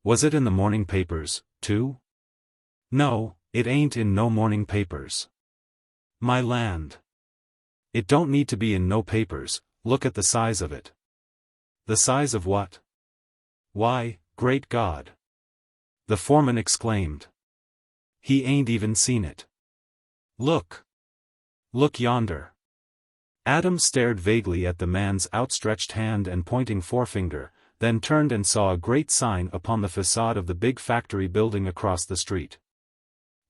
"Was it in the morning papers, too?" "No, it ain't in no morning papers." "My land. It don't need to be in no papers, look at the size of it." "The size of what?" "Why, great God!" the foreman exclaimed. "He ain't even seen it. Look! Look yonder." Adams stared vaguely at the man's outstretched hand and pointing forefinger, then turned and saw a great sign upon the facade of the big factory building across the street.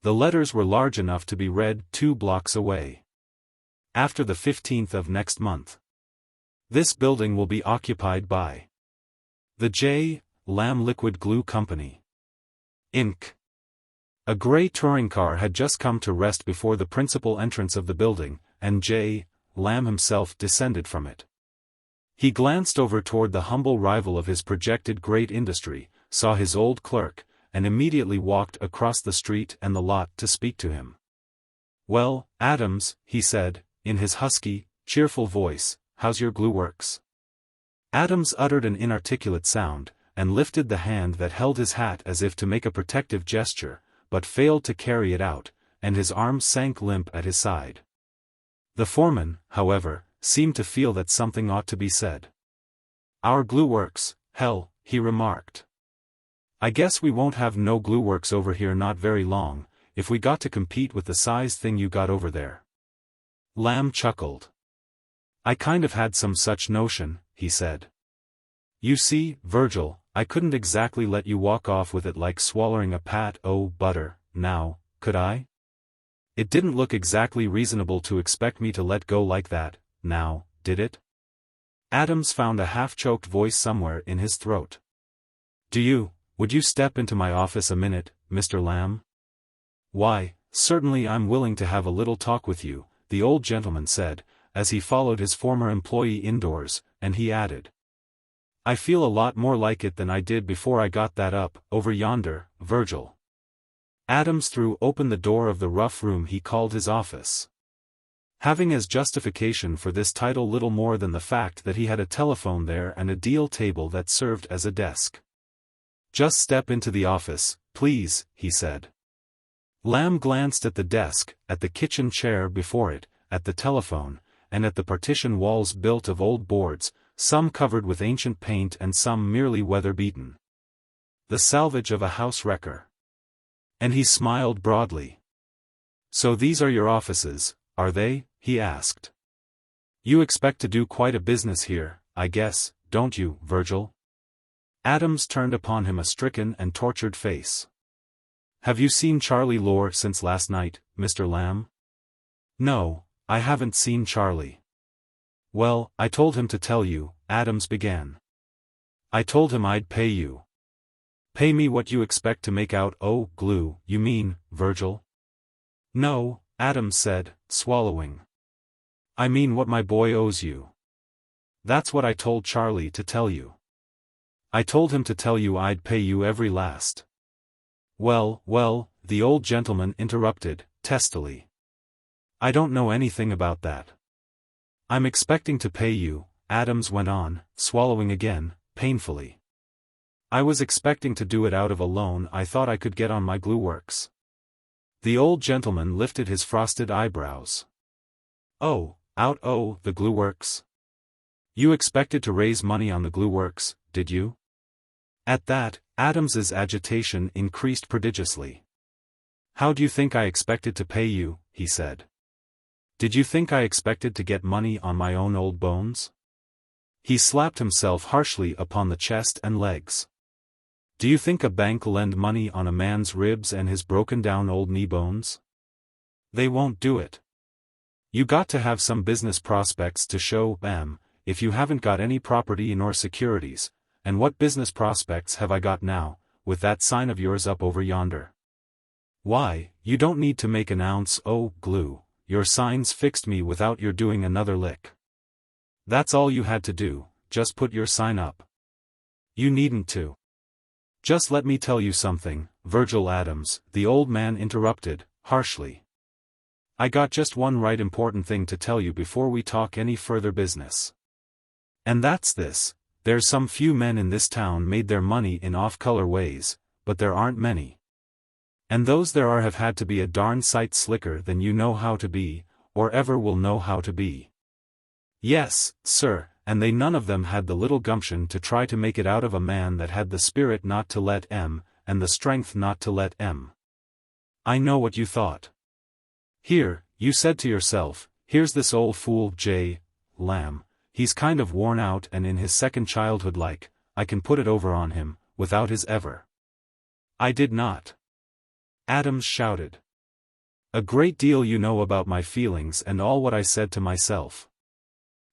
The letters were large enough to be read 2 blocks away. "After the 15th of next month. This building will be occupied by the J. Lamb Liquid Glue Company, Inc." A gray touring car had just come to rest before the principal entrance of the building, and J. Lamb himself descended from it. He glanced over toward the humble rival of his projected great industry, saw his old clerk, and immediately walked across the street and the lot to speak to him. "Well, Adams," he said, in his husky, cheerful voice, "how's your glue works?" Adams uttered an inarticulate sound, and lifted the hand that held his hat as if to make a protective gesture, but failed to carry it out, and his arm sank limp at his side. The foreman, however, seemed to feel that something ought to be said. "Our glue works, hell," he remarked. "I guess we won't have no glue works over here not very long, if we got to compete with the size thing you got over there." Lamb chuckled. "I kind of had some such notion," he said. "You see, Virgil, I couldn't exactly let you walk off with it like swallowing a pat o' butter, now, could I? It didn't look exactly reasonable to expect me to let go like that, now, did it?" Adams found a half-choked voice somewhere in his throat. Would you step into my office a minute, Mr. Lamb?" "Why, certainly I'm willing to have a little talk with you," the old gentleman said, as he followed his former employee indoors, and he added, "I feel a lot more like it than I did before I got that up, over yonder, Virgil." Adams threw open the door of the rough room he called his office, having as justification for this title little more than the fact that he had a telephone there and a deal table that served as a desk. "Just step into the office, please," he said. Lamb glanced at the desk, at the kitchen chair before it, at the telephone, and at the partition walls built of old boards, some covered with ancient paint and some merely weather-beaten. The salvage of a house wrecker. And he smiled broadly. "So these are your offices, are they?" he asked. "You expect to do quite a business here, I guess, don't you, Virgil?" Adams turned upon him a stricken and tortured face. "Have you seen Charlie Lore since last night, Mr. Lamb?" "No, I haven't seen Charlie." "Well, I told him to tell you," Adams began. "I told him I'd pay you." "Pay me what you expect to make out glue, you mean, Virgil?" "No," Adams said, swallowing. "I mean what my boy owes you. That's what I told Charlie to tell you." I told him to tell you I'd pay you every last. Well, well, the old gentleman interrupted, testily. I don't know anything about that. I'm expecting to pay you, Adams went on, swallowing again, painfully. I was expecting to do it out of a loan I thought I could get on my glue works. The old gentleman lifted his frosted eyebrows. Oh, the glue works? You expected to raise money on the glue works, did you? At that, Adams's agitation increased prodigiously. How do you think I expected to pay you, he said. Did you think I expected to get money on my own old bones? He slapped himself harshly upon the chest and legs. Do you think a bank'll lend money on a man's ribs and his broken-down old knee bones? They won't do it. You got to have some business prospects to show, if you haven't got any property nor securities, and what business prospects have I got now, with that sign of yours up over yonder? Why, you don't need to make an ounce, glue, your signs fixed me without your doing another lick. That's all you had to do, just put your sign up. You needn't to. Just let me tell you something, Virgil Adams, the old man interrupted, harshly. I got just one right important thing to tell you before we talk any further business. And that's this, there's some few men in this town made their money in off-color ways, but there aren't many. And those there are have had to be a darn sight slicker than you know how to be, or ever will know how to be. Yes, sir, and they none of them had the little gumption to try to make it out of a man that had the spirit not to let and the strength not to let I know what you thought. Here, you said to yourself, here's this old fool Lamb, he's kind of worn out and in his second childhood like, I can put it over on him, without his ever. I did not. Adams shouted. A great deal you know about my feelings and all what I said to myself.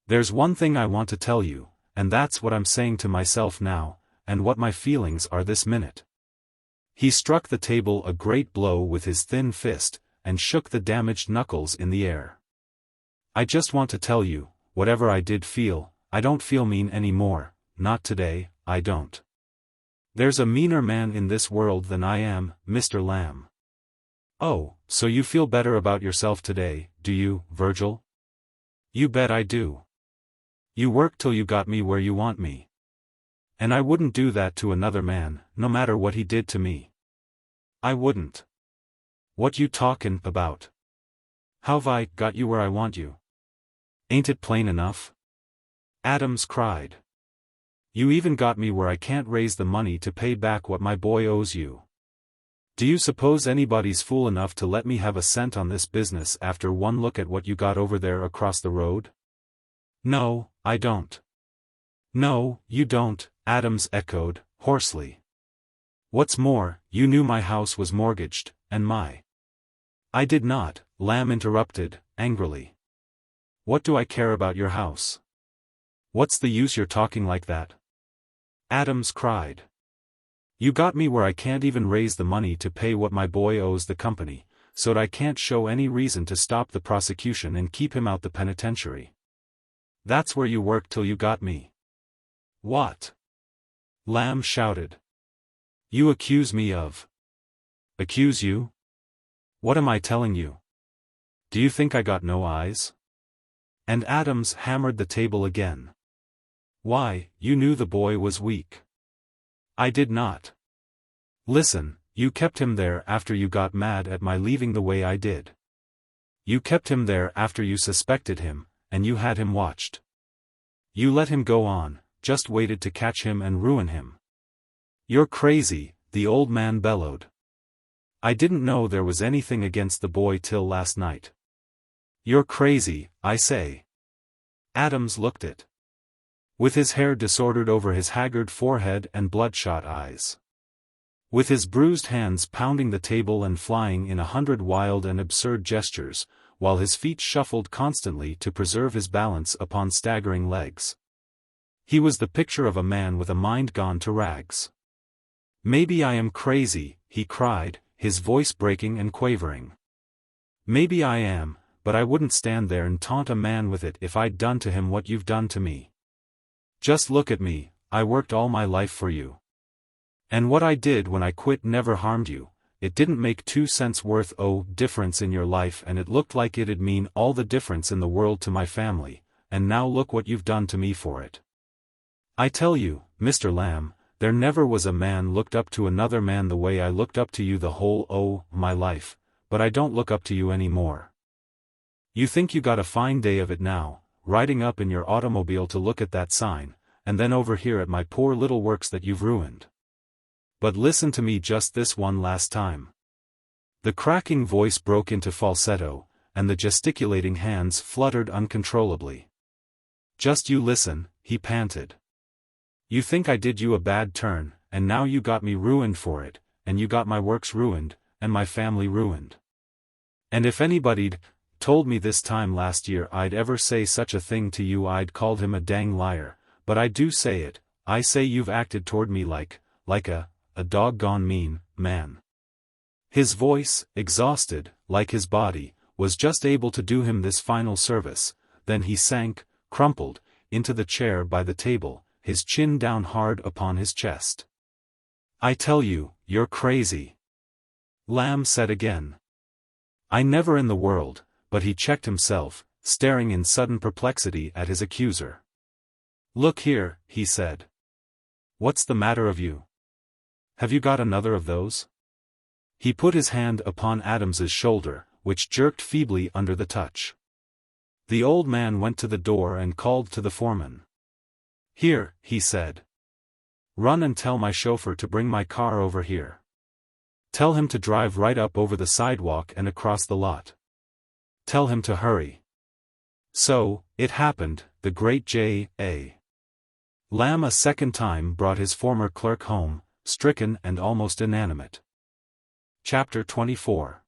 There's one thing I want to tell you, and that's what I'm saying to myself now, and what my feelings are this minute. He struck the table a great blow with his thin fist, and shook the damaged knuckles in the air. I just want to tell you, whatever I did feel, I don't feel mean any more, not today, I don't. There's a meaner man in this world than I am, Mr. Lamb. Oh, so you feel better about yourself today, do you, Virgil? You bet I do. You worked till you got me where you want me. And I wouldn't do that to another man, no matter what he did to me. I wouldn't. What you talkin' about? How've I got you where I want you? Ain't it plain enough? Adams cried. You even got me where I can't raise the money to pay back what my boy owes you. Do you suppose anybody's fool enough to let me have a cent on this business after one look at what you got over there across the road? No, I don't. No, you don't, Adams echoed, hoarsely. What's more, you knew my house was mortgaged, and my... I did not, Lamb interrupted, angrily. What do I care about your house? What's the use you're talking like that? Adams cried. You got me where I can't even raise the money to pay what my boy owes the company, so that I can't show any reason to stop the prosecution and keep him out the penitentiary. That's where you worked till you got me. What? Lamb shouted. You accuse me of... Accuse you? What am I telling you? Do you think I got no eyes? And Adams hammered the table again. Why, you knew the boy was weak. I did not. Listen, you kept him there after you got mad at my leaving the way I did. You kept him there after you suspected him, and you had him watched. You let him go on, just waited to catch him and ruin him. You're crazy, the old man bellowed. I didn't know there was anything against the boy till last night. You're crazy, I say. Adams looked it. With his hair disordered over his haggard forehead and bloodshot eyes. With his bruised hands pounding the table and flying in 100 wild and absurd gestures, while his feet shuffled constantly to preserve his balance upon staggering legs. He was the picture of a man with a mind gone to rags. Maybe I am crazy, he cried, his voice breaking and quavering. Maybe I am, but I wouldn't stand there and taunt a man with it if I'd done to him what you've done to me. Just look at me, I worked all my life for you. And what I did when I quit never harmed you. It didn't make 2 cents worth difference in your life, and it looked like it'd mean all the difference in the world to my family, and now look what you've done to me for it. I tell you, Mr. Lamb, there never was a man looked up to another man the way I looked up to you the whole my life, but I don't look up to you any more. You think you got a fine day of it now, riding up in your automobile to look at that sign, and then over here at my poor little works that you've ruined. But listen to me just this one last time. The cracking voice broke into falsetto, and the gesticulating hands fluttered uncontrollably. Just you listen, he panted. You think I did you a bad turn, and now you got me ruined for it, and you got my works ruined, and my family ruined. And if anybody'd told me this time last year I'd ever say such a thing to you, I'd called him a dang liar, but I do say it. I say you've acted toward me like a doggone mean man. His voice, exhausted, like his body, was just able to do him this final service. Then he sank, crumpled, into the chair by the table, his chin down hard upon his chest. I tell you, you're crazy, Lamb said again. I never in the world, but he checked himself, staring in sudden perplexity at his accuser. Look here, he said. What's the matter of you? Have you got another of those? He put his hand upon Adams's shoulder, which jerked feebly under the touch. The old man went to the door and called to the foreman. Here, he said. Run and tell my chauffeur to bring my car over here. Tell him to drive right up over the sidewalk and across the lot. Tell him to hurry. So, it happened, the great J.A. Lamb a second time brought his former clerk home, stricken and almost inanimate. Chapter 24.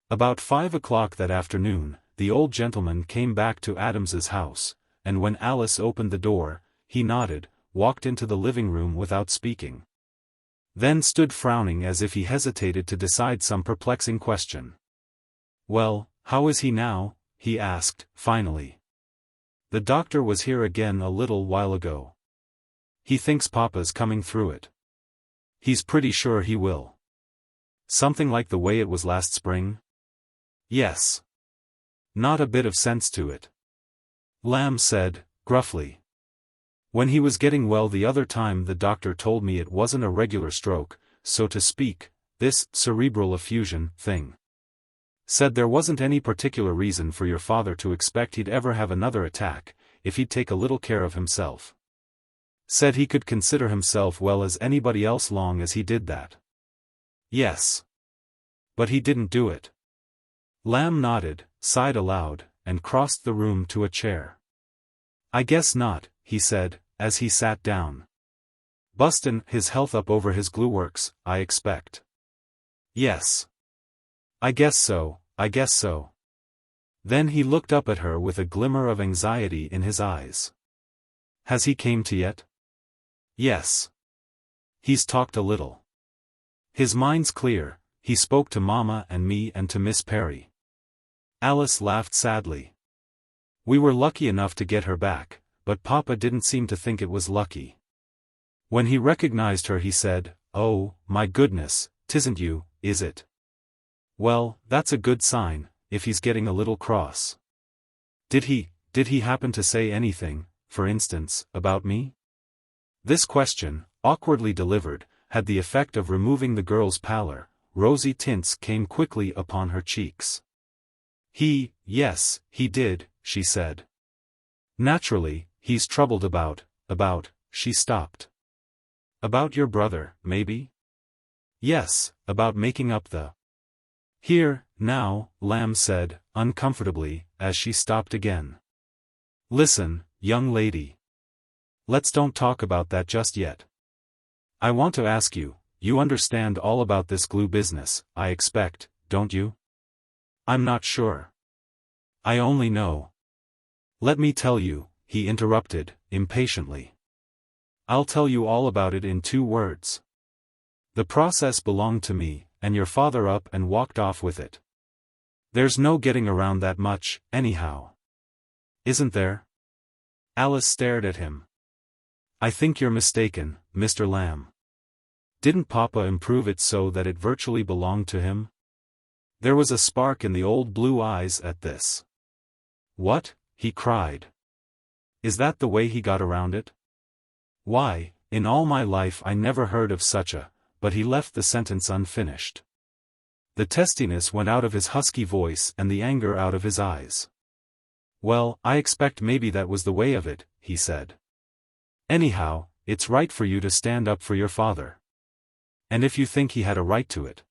About 5 o'clock that afternoon, the old gentleman came back to Adams's house, and when Alice opened the door, he nodded, walked into the living room without speaking. Then stood frowning as if he hesitated to decide some perplexing question. Well, how is he now? He asked, finally. The doctor was here again a little while ago. He thinks Papa's coming through it. He's pretty sure he will. Something like the way it was last spring? Yes. Not a bit of sense to it, Lamb said, gruffly. When he was getting well the other time the doctor told me it wasn't a regular stroke, so to speak, this cerebral effusion thing. Said there wasn't any particular reason for your father to expect he'd ever have another attack, if he'd take a little care of himself. Said he could consider himself well as anybody else long as he did that. Yes. But he didn't do it. Lamb nodded, sighed aloud, and crossed the room to a chair. I guess not, he said, as he sat down. Bustin' his health up over his glue works, I expect. Yes. I guess so, I guess so. Then he looked up at her with a glimmer of anxiety in his eyes. Has he came to yet? Yes. He's talked a little. His mind's clear, he spoke to Mama and me and to Miss Perry. Alice laughed sadly. We were lucky enough to get her back, but Papa didn't seem to think it was lucky. When he recognized her he said, Oh, my goodness, 'tisn't you, is it? Well, that's a good sign, if he's getting a little cross. Did he happen to say anything, for instance, about me? This question, awkwardly delivered, had the effect of removing the girl's pallor. Rosy tints came quickly upon her cheeks. Yes, he did, she said. Naturally, he's troubled about, she stopped. About your brother, maybe? Yes, about making up the... Here, now, Lamb said, uncomfortably, as she stopped again. Listen, young lady. Let's don't talk about that just yet. I want to ask you, you understand all about this glue business, I expect, don't you? I'm not sure. I only know. Let me tell you, he interrupted, impatiently. I'll tell you all about it in 2 words. The process belonged to me, and your father up and walked off with it. There's no getting around that much, anyhow. Isn't there? Alice stared at him. I think you're mistaken, Mr. Lamb. Didn't Papa improve it so that it virtually belonged to him? There was a spark in the old blue eyes at this. What? He cried. Is that the way he got around it? Why, in all my life I never heard of such a, but he left the sentence unfinished. The testiness went out of his husky voice and the anger out of his eyes. Well, I expect maybe that was the way of it, he said. Anyhow, it's right for you to stand up for your father. And if you think he had a right to it.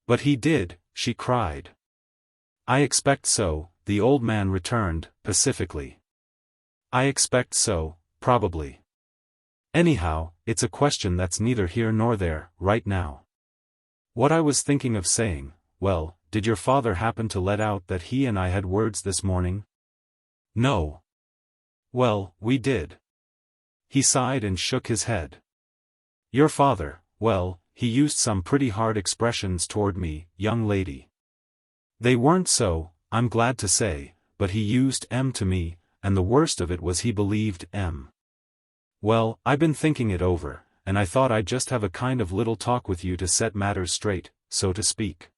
But he did, she cried. I expect so, the old man returned, pacifically. I expect so, probably. Anyhow, it's a question that's neither here nor there, right now. What I was thinking of saying, well, did your father happen to let out that he and I had words this morning? No. Well, we did. He sighed and shook his head. Your father, well, he used some pretty hard expressions toward me, young lady. They weren't so, I'm glad to say, but he used to me, and the worst of it was he believed Well, I've been thinking it over, and I thought I'd just have a kind of little talk with you to set matters straight, so to speak.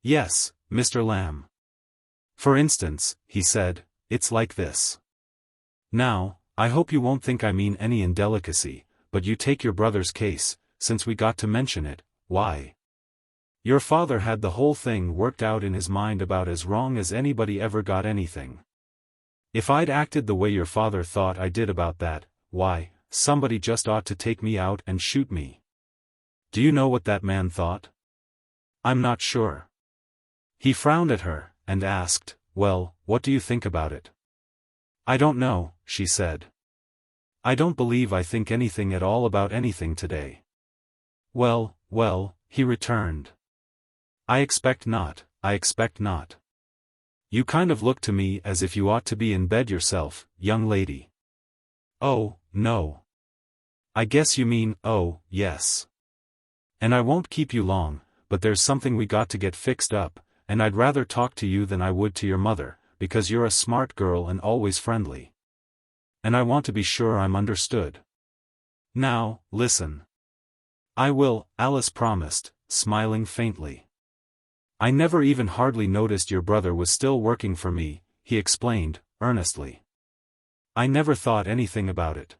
Yes, Mr. Lamb. For instance, he said, it's like this. Now, I hope you won't think I mean any indelicacy, but you take your brother's case, since we got to mention it, why? Your father had the whole thing worked out in his mind about as wrong as anybody ever got anything. If I'd acted the way your father thought I did about that, why, somebody just ought to take me out and shoot me. Do you know what that man thought? I'm not sure. He frowned at her, and asked, well, what do you think about it? I don't know, she said. I don't believe I think anything at all about anything today. Well, he returned. I expect not, I expect not. You kind of look to me as if you ought to be in bed yourself, young lady. Oh, no. I guess you mean, oh, yes. And I won't keep you long, but there's something we got to get fixed up, and I'd rather talk to you than I would to your mother, because you're a smart girl and always friendly. And I want to be sure I'm understood. Now, listen. I will, Alice promised, smiling faintly. I never even hardly noticed your brother was still working for me, he explained, earnestly. I never thought anything about it.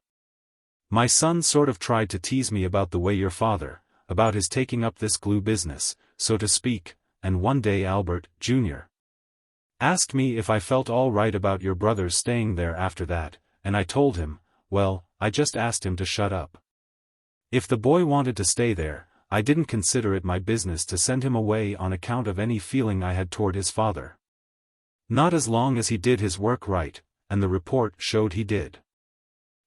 My son sort of tried to tease me about the way your father, about his taking up this glue business, so to speak, and one day Albert, Jr. asked me if I felt all right about your brother's staying there after that, and I told him, well, I just asked him to shut up. If the boy wanted to stay there, I didn't consider it my business to send him away on account of any feeling I had toward his father. Not as long as he did his work right, and the report showed he did.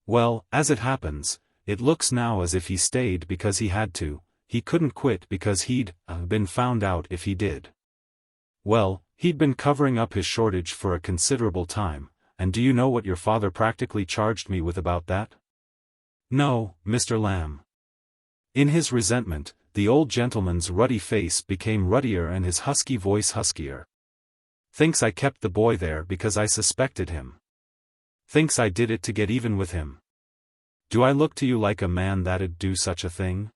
Well, as it happens, it looks now as if he stayed because he had to, he couldn't quit because he'd been found out if he did. Well, he'd been covering up his shortage for a considerable time, and do you know what your father practically charged me with about that? No, Mr. Lamb. In his resentment, the old gentleman's ruddy face became ruddier and his husky voice huskier. Thinks I kept the boy there because I suspected him. Thinks I did it to get even with him. Do I look to you like a man that'd do such a thing?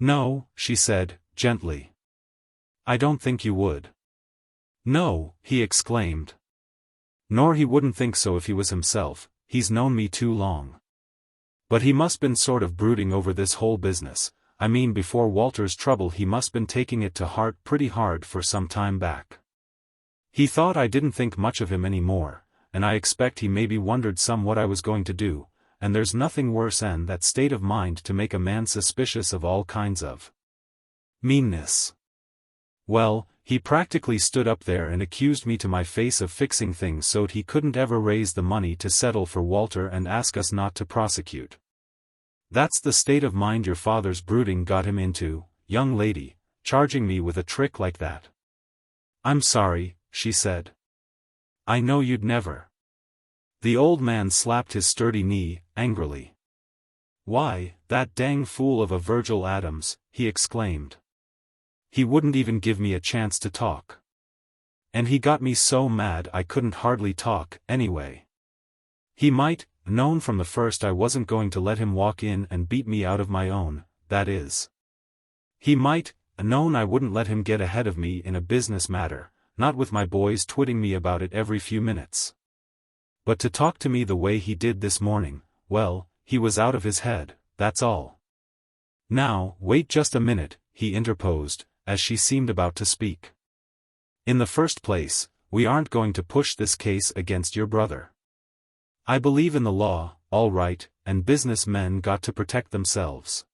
No, she said, gently. I don't think you would. No, he exclaimed. Nor he wouldn't think so if he was himself, he's known me too long. But he must been sort of brooding over this whole business, I mean before Walter's trouble he must been taking it to heart pretty hard for some time back. He thought I didn't think much of him any more, and I expect he maybe wondered some what I was going to do, and there's nothing worse than that state of mind to make a man suspicious of all kinds of meanness. Well, he practically stood up there and accused me to my face of fixing things so't he couldn't ever raise the money to settle for Walter and ask us not to prosecute. That's the state of mind your father's brooding got him into, young lady, charging me with a trick like that. I'm sorry, she said. I know you'd never. The old man slapped his sturdy knee, angrily. Why, that dang fool of a Virgil Adams, he exclaimed. He wouldn't even give me a chance to talk. And he got me so mad I couldn't hardly talk, anyway. He might, known from the first I wasn't going to let him walk in and beat me out of my own, that is. He might, known I wouldn't let him get ahead of me in a business matter, not with my boys twitting me about it every few minutes. But to talk to me the way he did this morning, well, he was out of his head, that's all. Now, wait just a minute, he interposed, as she seemed about to speak. In the first place, we aren't going to push this case against your brother. I believe in the law, all right, and business men got to protect themselves.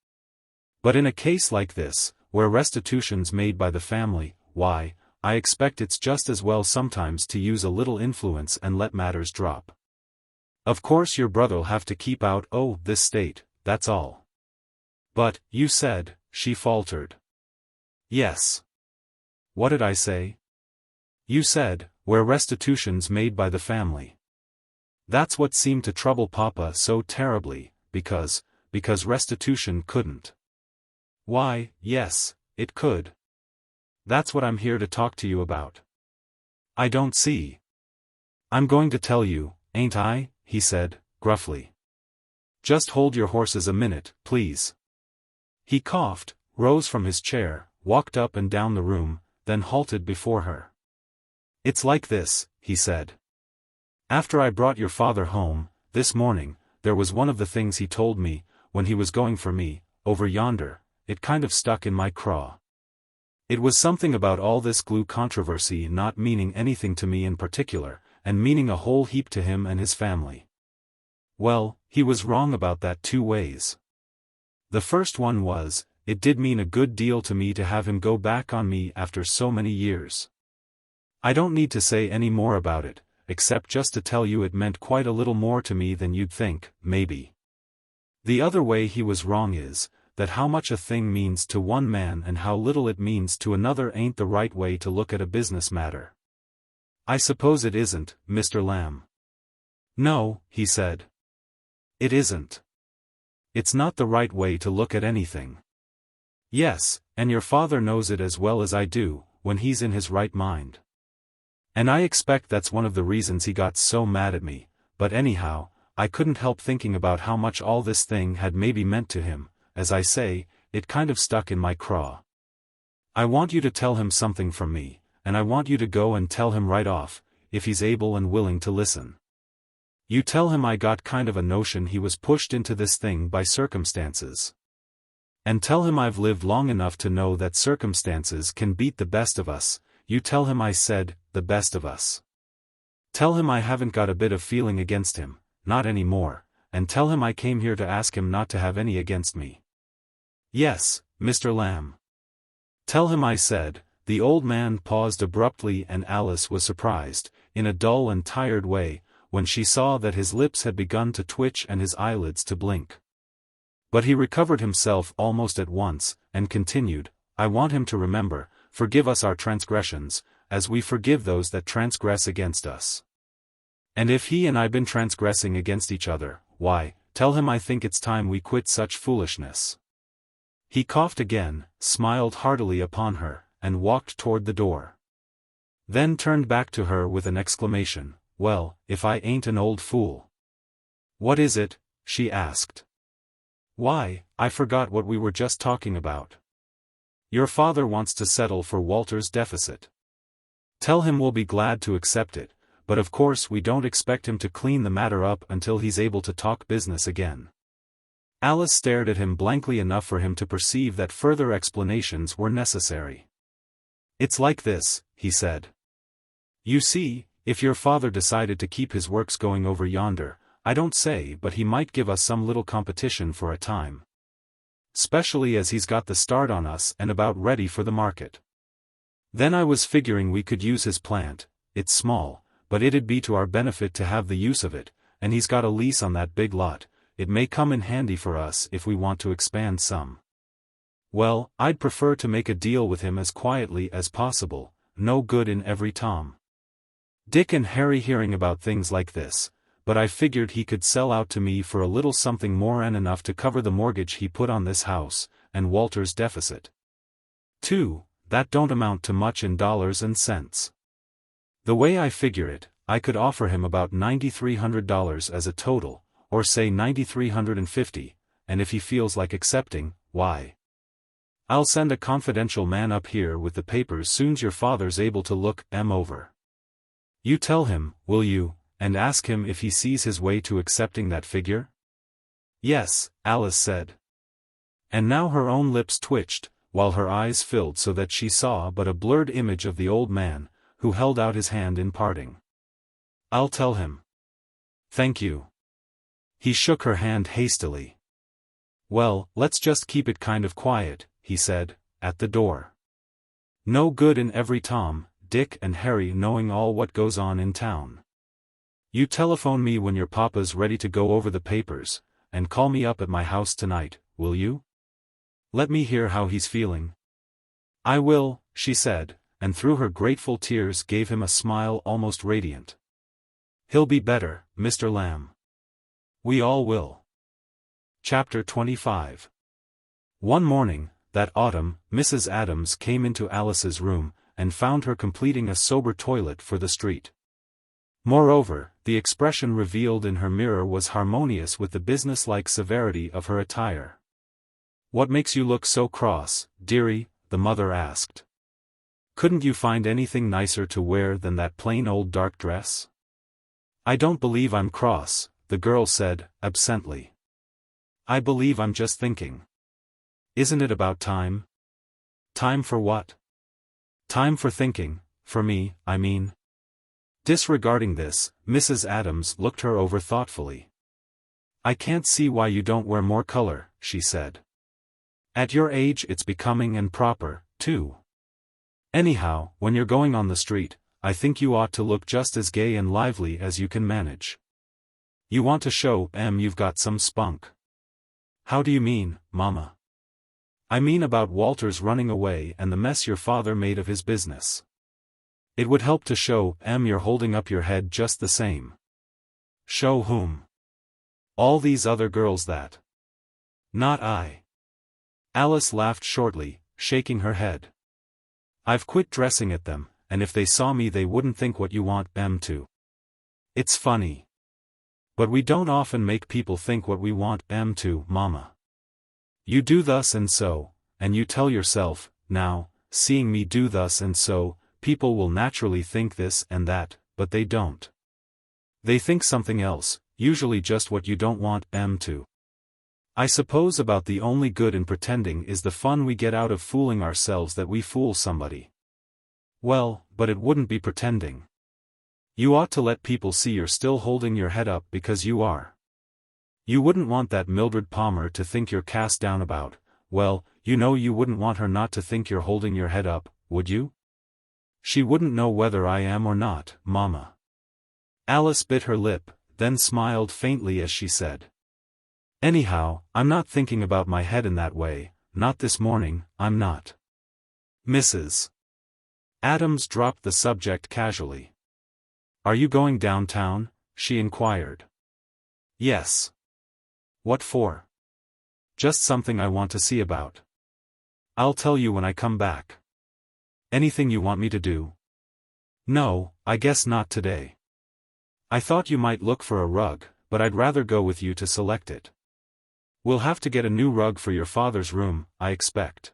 But in a case like this, where restitution's made by the family, why, I expect it's just as well sometimes to use a little influence and let matters drop. Of course your brother'll have to keep out this state, that's all. But, you said, she faltered. Yes. What did I say? You said, where restitution's made by the family. That's what seemed to trouble Papa so terribly, because restitution couldn't. Why, yes, it could. That's what I'm here to talk to you about. I don't see. I'm going to tell you, ain't I? He said, gruffly. Just hold your horses a minute, please. He coughed, rose from his chair, walked up and down the room, then halted before her. It's like this, he said. After I brought your father home, this morning, there was one of the things he told me, when he was going for me, over yonder, it kind of stuck in my craw. It was something about all this glue controversy not meaning anything to me in particular, and meaning a whole heap to him and his family. Well, he was wrong about that 2 ways. The first one was, it did mean a good deal to me to have him go back on me after so many years. I don't need to say any more about it, except just to tell you it meant quite a little more to me than you'd think, maybe. The other way he was wrong is, that how much a thing means to one man and how little it means to another ain't the right way to look at a business matter. I suppose it isn't, Mr. Lamb. No, he said. It isn't. It's not the right way to look at anything. Yes, and your father knows it as well as I do, when he's in his right mind. And I expect that's one of the reasons he got so mad at me, but anyhow, I couldn't help thinking about how much all this thing had maybe meant to him. As I say, it kind of stuck in my craw. I want you to tell him something from me, and I want you to go and tell him right off, if he's able and willing to listen. You tell him I got kind of a notion he was pushed into this thing by circumstances. And tell him I've lived long enough to know that circumstances can beat the best of us. You tell him I said, the best of us. Tell him I haven't got a bit of feeling against him, not any more, and tell him I came here to ask him not to have any against me. Yes, Mr. Lamb. Tell him I said. The old man paused abruptly and Alice was surprised, in a dull and tired way, when she saw that his lips had begun to twitch and his eyelids to blink. But he recovered himself almost at once, and continued, I want him to remember, forgive us our transgressions, as we forgive those that transgress against us. And if he and I been transgressing against each other, why, tell him I think it's time we quit such foolishness. He coughed again, smiled heartily upon her, and walked toward the door. Then turned back to her with an exclamation, well, if I ain't an old fool. What is it? She asked. Why, I forgot what we were just talking about. Your father wants to settle for Walter's deficit. Tell him we'll be glad to accept it, but of course we don't expect him to clean the matter up until he's able to talk business again. Alice stared at him blankly enough for him to perceive that further explanations were necessary. It's like this, he said. You see, if your father decided to keep his works going over yonder, I don't say but he might give us some little competition for a time. Specially as he's got the start on us and about ready for the market. Then I was figuring we could use his plant. It's small, but it'd be to our benefit to have the use of it, and he's got a lease on that big lot. It may come in handy for us if we want to expand some. Well, I'd prefer to make a deal with him as quietly as possible, no good in every Tom, Dick and Harry hearing about things like this, but I figured he could sell out to me for a little something more and enough to cover the mortgage he put on this house, and Walter's deficit. 2, that don't amount to much in dollars and cents. The way I figure it, I could offer him about $9,300 as a total, or say 9,350, and if he feels like accepting, why? I'll send a confidential man up here with the papers soon's your father's able to look 'em over. You tell him, will you, and ask him if he sees his way to accepting that figure?" "Yes," Alice said. And now her own lips twitched, while her eyes filled so that she saw but a blurred image of the old man, who held out his hand in parting. "I'll tell him." "Thank you." He shook her hand hastily. "Well, let's just keep it kind of quiet," he said, at the door. "No good in every Tom, Dick and Harry knowing all what goes on in town. You telephone me when your papa's ready to go over the papers, and call me up at my house tonight, will you? Let me hear how he's feeling." "I will," she said, and through her grateful tears gave him a smile almost radiant. "He'll be better, Mr. Lamb. We all will." Chapter 25. One morning, that autumn, Mrs. Adams came into Alice's room, and found her completing a sober toilet for the street. Moreover, the expression revealed in her mirror was harmonious with the business-like severity of her attire. "What makes you look so cross, dearie?" the mother asked. "Couldn't you find anything nicer to wear than that plain old dark dress?" "I don't believe I'm cross," the girl said, absently. "I believe I'm just thinking. Isn't it about time?" "Time for what?" "Time for thinking, for me, I mean." Disregarding this, Mrs. Adams looked her over thoughtfully. "I can't see why you don't wear more color," she said. "At your age it's becoming and proper, too. Anyhow, when you're going on the street, I think you ought to look just as gay and lively as you can manage. You want to show you've got some spunk." "How do you mean, Mama?" "I mean about Walter's running away and the mess your father made of his business. It would help to show you're holding up your head just the same." "Show whom?" "All these other girls that." "Not I." Alice laughed shortly, shaking her head. "I've quit dressing at them, and if they saw me they wouldn't think what you want them to. It's funny. But we don't often make people think what we want them to, Mama. You do thus and so, and you tell yourself, now, seeing me do thus and so, people will naturally think this and that, but they don't. They think something else, usually just what you don't want them to. I suppose about the only good in pretending is the fun we get out of fooling ourselves that we fool somebody." "Well, but it wouldn't be pretending. You ought to let people see you're still holding your head up because you are. You wouldn't want that Mildred Palmer to think you're cast down about, well, you know you wouldn't want her not to think you're holding your head up, would you?" "She wouldn't know whether I am or not, Mama." Alice bit her lip, then smiled faintly as she said, "Anyhow, I'm not thinking about my head in that way, not this morning, I'm not." Mrs. Adams dropped the subject casually. "Are you going downtown?" she inquired. "Yes." "What for?" "Just something I want to see about. I'll tell you when I come back." "Anything you want me to do?" "No, I guess not today. I thought you might look for a rug, but I'd rather go with you to select it. We'll have to get a new rug for your father's room, I expect."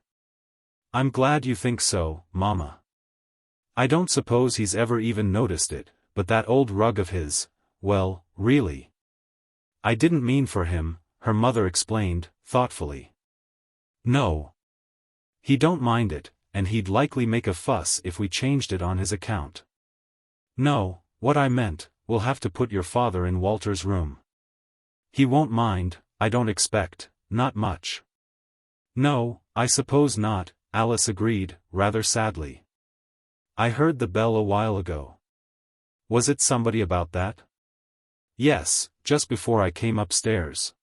"I'm glad you think so, Mama. I don't suppose he's ever even noticed it, but that old rug of his, well, really. I didn't mean for him," her mother explained, thoughtfully. "No. He don't mind it, and he'd likely make a fuss if we changed it on his account. No, what I meant, we'll have to put your father in Walter's room. He won't mind, I don't expect, not much." "No, I suppose not," Alice agreed, rather sadly. "I heard the bell a while ago." "Was it somebody about that?" "Yes, just before I came upstairs.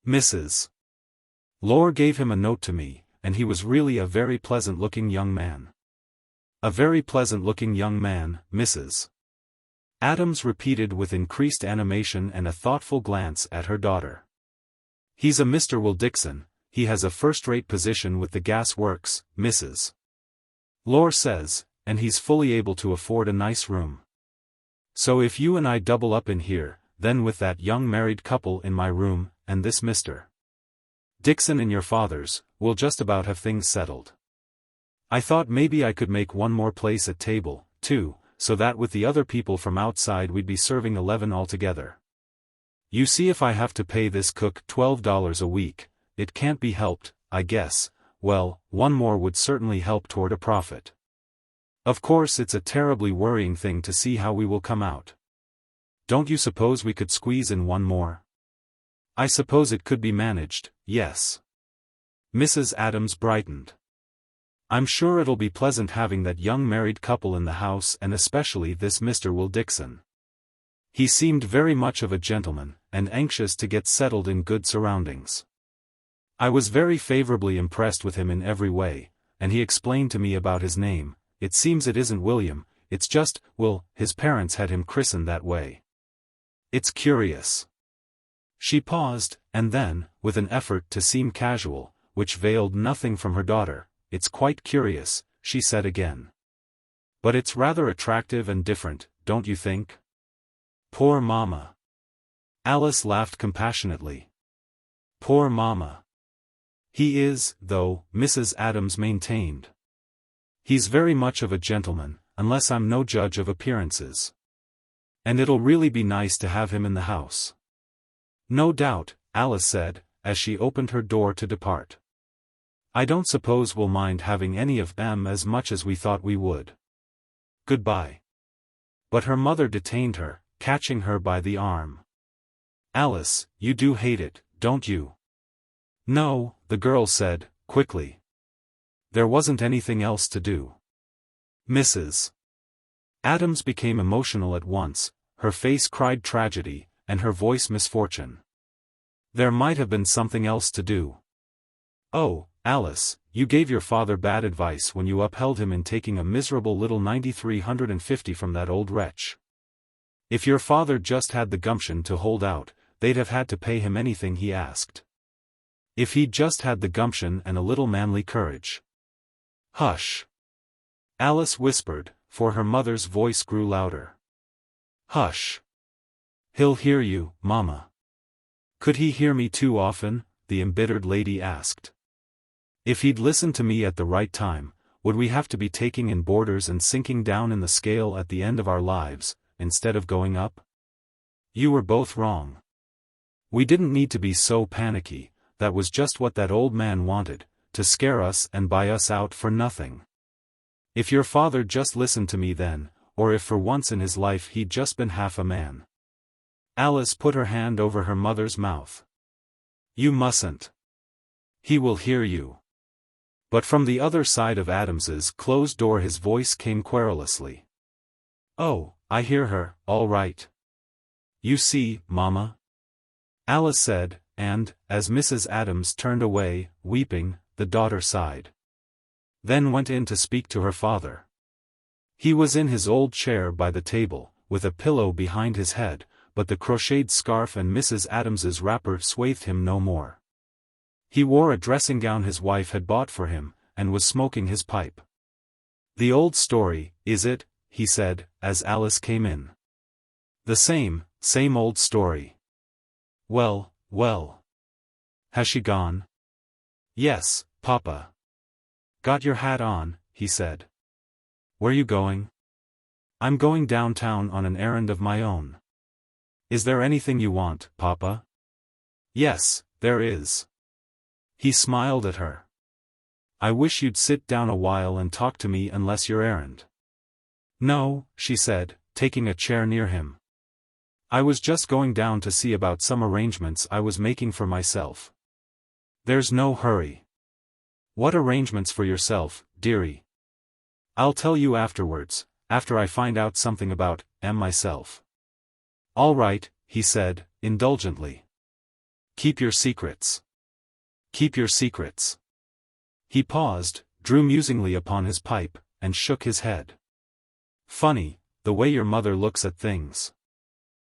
Mrs. Lore gave him a note to me, and he was really a very pleasant-looking young man." "A very pleasant-looking young man, Mrs. Adams repeated with increased animation and a thoughtful glance at her daughter. "He's a Mr. Will Dixon, he has a first-rate position with the gas works, Mrs. Lore says, and he's fully able to afford a nice room. So if you and I double up in here, then with that young married couple in my room, and this Mr. Dixon in your father's, we'll just about have things settled. I thought maybe I could make one more place at table, too, so that with the other people from outside we'd be serving 11 altogether. You see, if I have to pay this cook $12 a week, it can't be helped, I guess. Well, one more would certainly help toward a profit. Of course it's a terribly worrying thing to see how we will come out. Don't you suppose we could squeeze in one more? I suppose it could be managed, yes. Mrs. Adams brightened. I'm sure it'll be pleasant having that young married couple in the house, and especially this Mr. Will Dixon. He seemed very much of a gentleman, and anxious to get settled in good surroundings. I was very favorably impressed with him in every way, and he explained to me about his name. It seems it isn't William, it's just Will. His parents had him christened that way. It's curious. She paused, and then, with an effort to seem casual, which veiled nothing from her daughter, it's quite curious, she said again. But it's rather attractive and different, don't you think? Poor Mama. Alice laughed compassionately. Poor Mama. He is, though, Mrs. Adams maintained. He's very much of a gentleman, unless I'm no judge of appearances. And it'll really be nice to have him in the house. No doubt, Alice said, as she opened her door to depart. I don't suppose we'll mind having any of them as much as we thought we would. Goodbye. But her mother detained her, catching her by the arm. Alice, you do hate it, don't you? No, the girl said, quickly. There wasn't anything else to do. Mrs. Adams became emotional at once, her face cried tragedy, and her voice misfortune. There might have been something else to do. Oh, Alice, you gave your father bad advice when you upheld him in taking a miserable little 9,350 from that old wretch. If your father just had the gumption to hold out, they'd have had to pay him anything he asked. If he'd just had the gumption and a little manly courage. Hush. Alice whispered, for her mother's voice grew louder. Hush. He'll hear you, Mama. Could he hear me too often? The embittered lady asked. If he'd listened to me at the right time, would we have to be taking in boarders and sinking down in the scale at the end of our lives, instead of going up? You were both wrong. We didn't need to be so panicky, that was just what that old man wanted, to scare us and buy us out for nothing. If your father just listened to me then, or if for once in his life he'd just been half a man. Alice put her hand over her mother's mouth. You mustn't. He will hear you. But from the other side of Adams's closed door his voice came querulously. Oh, I hear her, all right. You see, Mama? Alice said, and, as Mrs. Adams turned away, weeping, the daughter sighed. Then went in to speak to her father. He was in his old chair by the table, with a pillow behind his head, but the crocheted scarf and Mrs. Adams's wrapper swathed him no more. He wore a dressing gown his wife had bought for him, and was smoking his pipe. The old story, is it? He said, as Alice came in. The same old story. Well, well. Has she gone? Yes, Papa. Got your hat on, he said. Where you going? I'm going downtown on an errand of my own. Is there anything you want, Papa? Yes, there is. He smiled at her. I wish you'd sit down a while and talk to me unless your errand. No, she said, taking a chair near him. I was just going down to see about some arrangements I was making for myself. There's no hurry. What arrangements for yourself, dearie? I'll tell you afterwards, after I find out something about myself. All right, he said, indulgently. Keep your secrets. Keep your secrets. He paused, drew musingly upon his pipe, and shook his head. Funny, the way your mother looks at things.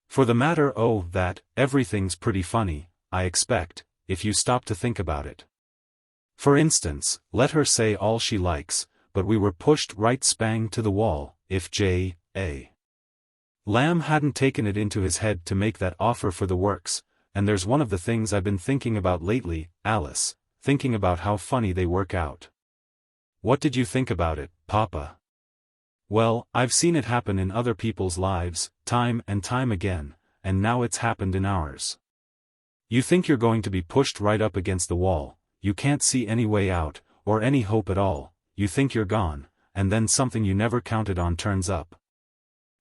For the matter of that, everything's pretty funny, I expect, if you stop to think about it. For instance, let her say all she likes, but we were pushed right spang to the wall, if J.A. Lamb hadn't taken it into his head to make that offer for the works, and there's one of the things I've been thinking about lately, Alice, thinking about how funny they work out. What did you think about it, Papa? Well, I've seen it happen in other people's lives, time and time again, and now it's happened in ours. You think you're going to be pushed right up against the wall, you can't see any way out, or any hope at all, you think you're gone, and then something you never counted on turns up.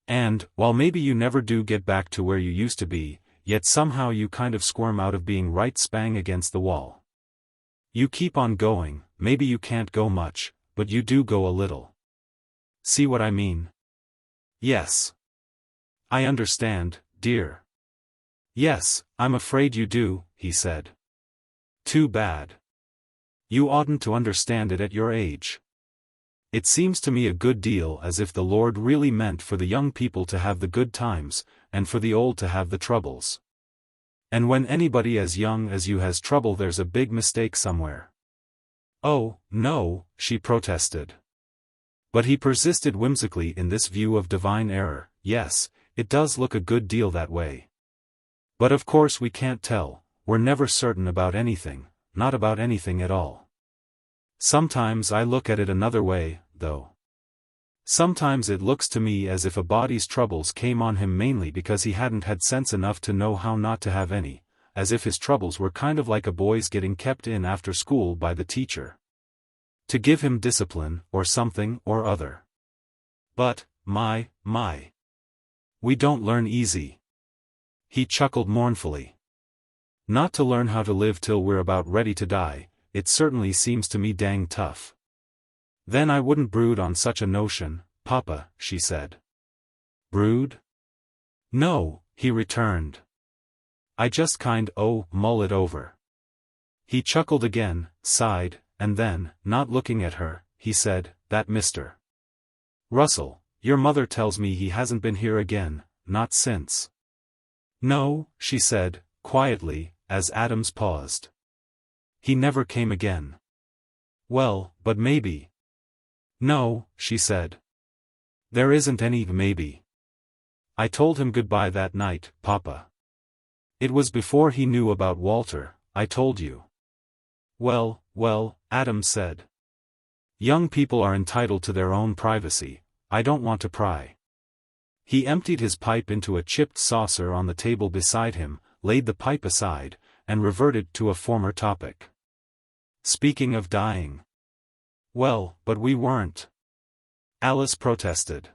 And, while maybe you never do get back to where you used to be, yet somehow you kind of squirm out of being right spang against the wall. You keep on going, maybe you can't go much, but you do go a little. See what I mean? Yes. I understand, dear. Yes, I'm afraid you do, he said. Too bad. You oughtn't to understand it at your age. It seems to me a good deal as if the Lord really meant for the young people to have the good times, and for the old to have the troubles. And when anybody as young as you has trouble, there's a big mistake somewhere. Oh, no, she protested. But he persisted whimsically in this view of divine error. Yes, it does look a good deal that way. But of course we can't tell, we're never certain about anything, not about anything at all. Sometimes I look at it another way, though. Sometimes it looks to me as if a body's troubles came on him mainly because he hadn't had sense enough to know how not to have any, as if his troubles were kind of like a boy's getting kept in after school by the teacher. To give him discipline, or something or other. But, my. We don't learn easy. He chuckled mournfully. Not to learn how to live till we're about ready to die, it certainly seems to me dang tough. Then I wouldn't brood on such a notion, Papa, she said. Brood? No, he returned. I just mull it over. He chuckled again, sighed, and then, not looking at her, he said, that Mr. Russell, your mother tells me he hasn't been here again, not since. No, she said, quietly, as Adams paused. He never came again. Well, but maybe. No, she said. There isn't any maybe. I told him goodbye that night, Papa. It was before he knew about Walter, I told you. Well, Adams said. Young people are entitled to their own privacy, I don't want to pry. He emptied his pipe into a chipped saucer on the table beside him, laid the pipe aside, and reverted to a former topic. Speaking of dying. Well, but we weren't. Alice protested.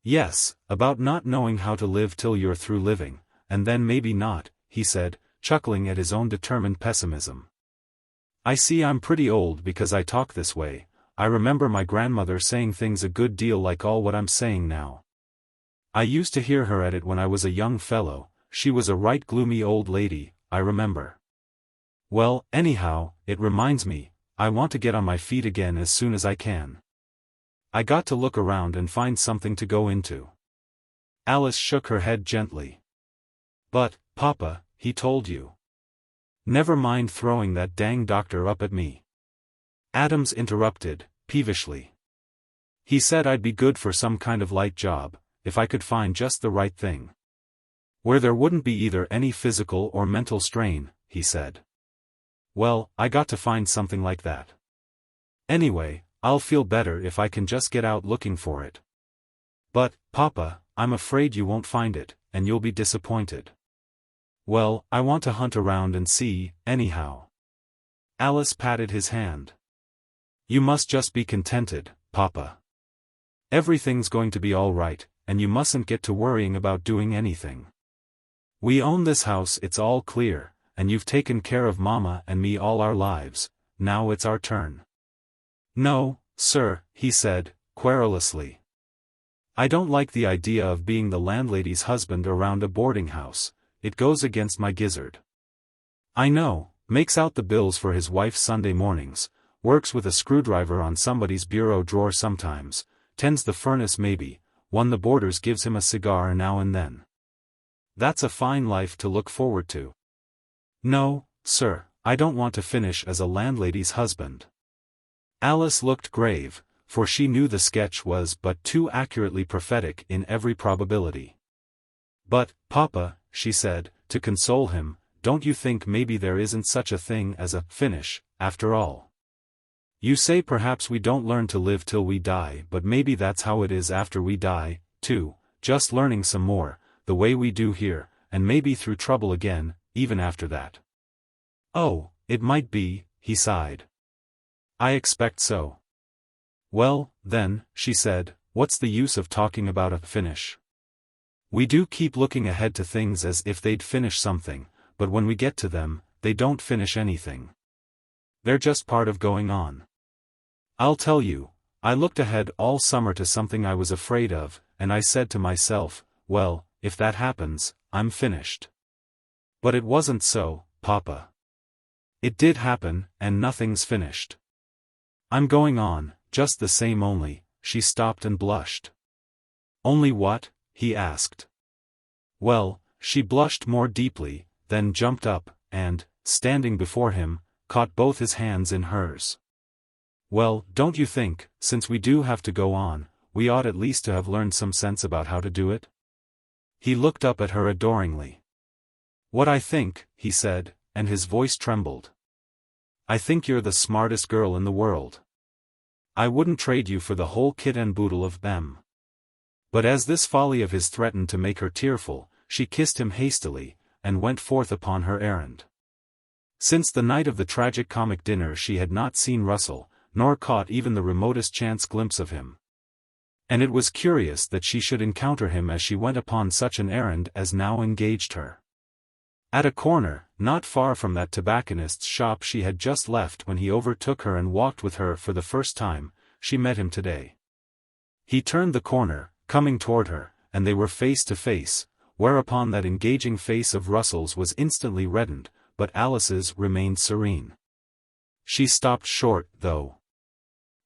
Yes, about not knowing how to live till you're through living, and then maybe not, he said, chuckling at his own determined pessimism. I see I'm pretty old because I talk this way. I remember my grandmother saying things a good deal like all what I'm saying now. I used to hear her at it when I was a young fellow, she was a right gloomy old lady, I remember. Well, anyhow, it reminds me, I want to get on my feet again as soon as I can. I got to look around and find something to go into. Alice shook her head gently. But, Papa, he told you. Never mind throwing that dang doctor up at me. Adams interrupted, peevishly. He said I'd be good for some kind of light job, if I could find just the right thing. Where there wouldn't be either any physical or mental strain, he said. Well, I got to find something like that. Anyway, I'll feel better if I can just get out looking for it. But, Papa, I'm afraid you won't find it, and you'll be disappointed. Well, I want to hunt around and see, anyhow. Alice patted his hand. You must just be contented, Papa. Everything's going to be all right, and you mustn't get to worrying about doing anything. We own this house, it's all clear, and you've taken care of Mama and me all our lives, now it's our turn. No, sir, he said, querulously. I don't like the idea of being the landlady's husband around a boarding house, it goes against my gizzard. I know, makes out the bills for his wife Sunday mornings, works with a screwdriver on somebody's bureau drawer sometimes, tends the furnace maybe, one the boarders gives him a cigar now and then. That's a fine life to look forward to. No, sir, I don't want to finish as a landlady's husband. Alice looked grave, for she knew the sketch was but too accurately prophetic in every probability. "But, Papa," she said, to console him, "don't you think maybe there isn't such a thing as a finish, after all? You say perhaps we don't learn to live till we die, but maybe that's how it is after we die, too, just learning some more, the way we do here, and maybe through trouble again, even after that." "Oh, it might be," he sighed. "I expect so." "Well, then," she said, "what's the use of talking about a finish? We do keep looking ahead to things as if they'd finish something, but when we get to them, they don't finish anything. They're just part of going on. I'll tell you, I looked ahead all summer to something I was afraid of, and I said to myself, well, if that happens, I'm finished. But it wasn't so, Papa. It did happen, and nothing's finished. I'm going on, just the same only." She stopped and blushed. "Only what?" he asked. Well, she blushed more deeply, then jumped up, and, standing before him, caught both his hands in hers. "Well, don't you think, since we do have to go on, we ought at least to have learned some sense about how to do it?" He looked up at her adoringly. "What I think," he said, and his voice trembled. "I think you're the smartest girl in the world. I wouldn't trade you for the whole kit and boodle of them." But as this folly of his threatened to make her tearful, she kissed him hastily, and went forth upon her errand. Since the night of the tragic-comic dinner she had not seen Russell, nor caught even the remotest chance glimpse of him. And it was curious that she should encounter him as she went upon such an errand as now engaged her. At a corner, not far from that tobacconist's shop she had just left when he overtook her and walked with her for the first time, she met him today. He turned the corner, coming toward her, and they were face to face, whereupon that engaging face of Russell's was instantly reddened, but Alice's remained serene. She stopped short, though.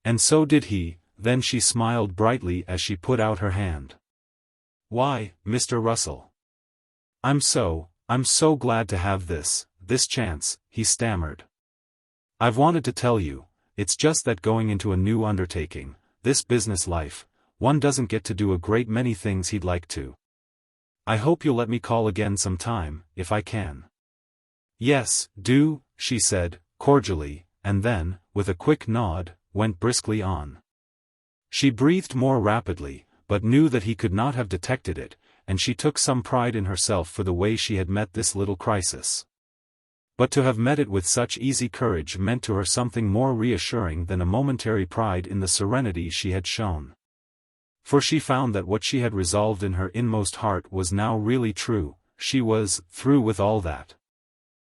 And so did he. Then she smiled brightly as she put out her hand. "Why, Mr. Russell. I'm so glad to have this chance," he stammered. "I've wanted to tell you, it's just that going into a new undertaking, this business life, one doesn't get to do a great many things he'd like to. I hope you'll let me call again sometime, if I can." "Yes, do," she said, cordially, and then, with a quick nod, went briskly on. She breathed more rapidly, but knew that he could not have detected it, and she took some pride in herself for the way she had met this little crisis. But to have met it with such easy courage meant to her something more reassuring than a momentary pride in the serenity she had shown. For she found that what she had resolved in her inmost heart was now really true, she was through with all that.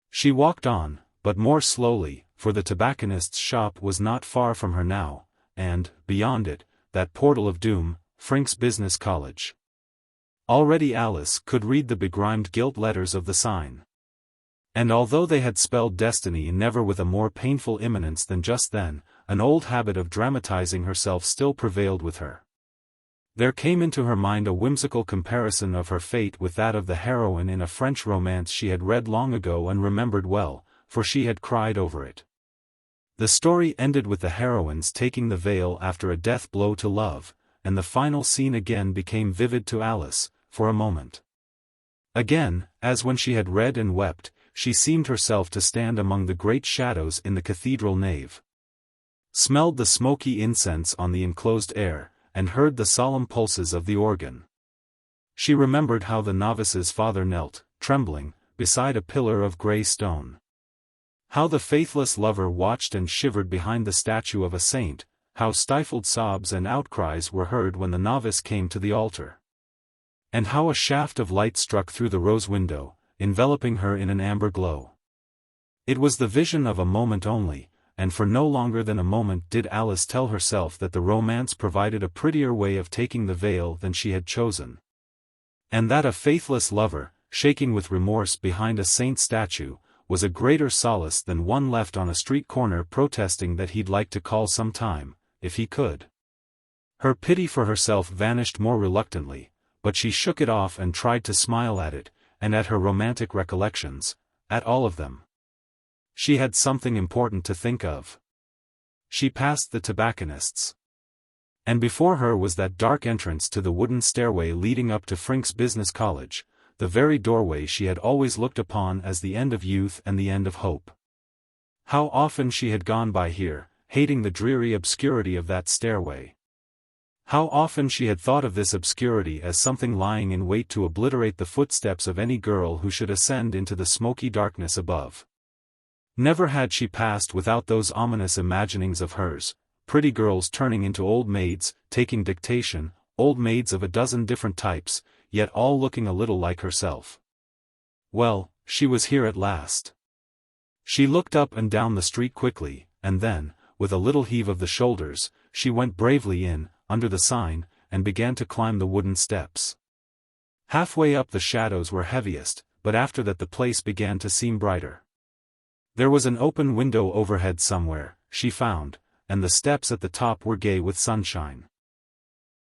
She walked on, but more slowly, for the tobacconist's shop was not far from her now, and, beyond it, that portal of doom, Frincke's Business College. Already Alice could read the begrimed gilt letters of the sign. And although they had spelled destiny never with a more painful imminence than just then, an old habit of dramatizing herself still prevailed with her. There came into her mind a whimsical comparison of her fate with that of the heroine in a French romance she had read long ago and remembered well, for she had cried over it. The story ended with the heroine's taking the veil after a death blow to love, and the final scene again became vivid to Alice, for a moment. Again, as when she had read and wept, she seemed herself to stand among the great shadows in the cathedral nave. Smelled the smoky incense on the enclosed air, and heard the solemn pulses of the organ. She remembered how the novice's father knelt, trembling, beside a pillar of grey stone. How the faithless lover watched and shivered behind the statue of a saint, how stifled sobs and outcries were heard when the novice came to the altar. And how a shaft of light struck through the rose window, enveloping her in an amber glow. It was the vision of a moment only, and for no longer than a moment did Alice tell herself that the romance provided a prettier way of taking the veil than she had chosen. And that a faithless lover, shaking with remorse behind a saint statue, was a greater solace than one left on a street corner protesting that he'd like to call some time, if he could. Her pity for herself vanished more reluctantly, but she shook it off and tried to smile at it, and at her romantic recollections, at all of them. She had something important to think of. She passed the tobacconist's. And before her was that dark entrance to the wooden stairway leading up to Frincke's Business College, the very doorway she had always looked upon as the end of youth and the end of hope. How often she had gone by here, hating the dreary obscurity of that stairway. How often she had thought of this obscurity as something lying in wait to obliterate the footsteps of any girl who should ascend into the smoky darkness above. Never had she passed without those ominous imaginings of hers, pretty girls turning into old maids, taking dictation, old maids of a dozen different types, yet all looking a little like herself. Well, she was here at last. She looked up and down the street quickly, and then, with a little heave of the shoulders, she went bravely in, under the sign, and began to climb the wooden steps. Halfway up the shadows were heaviest, but after that the place began to seem brighter. There was an open window overhead somewhere, she found, and the steps at the top were gay with sunshine.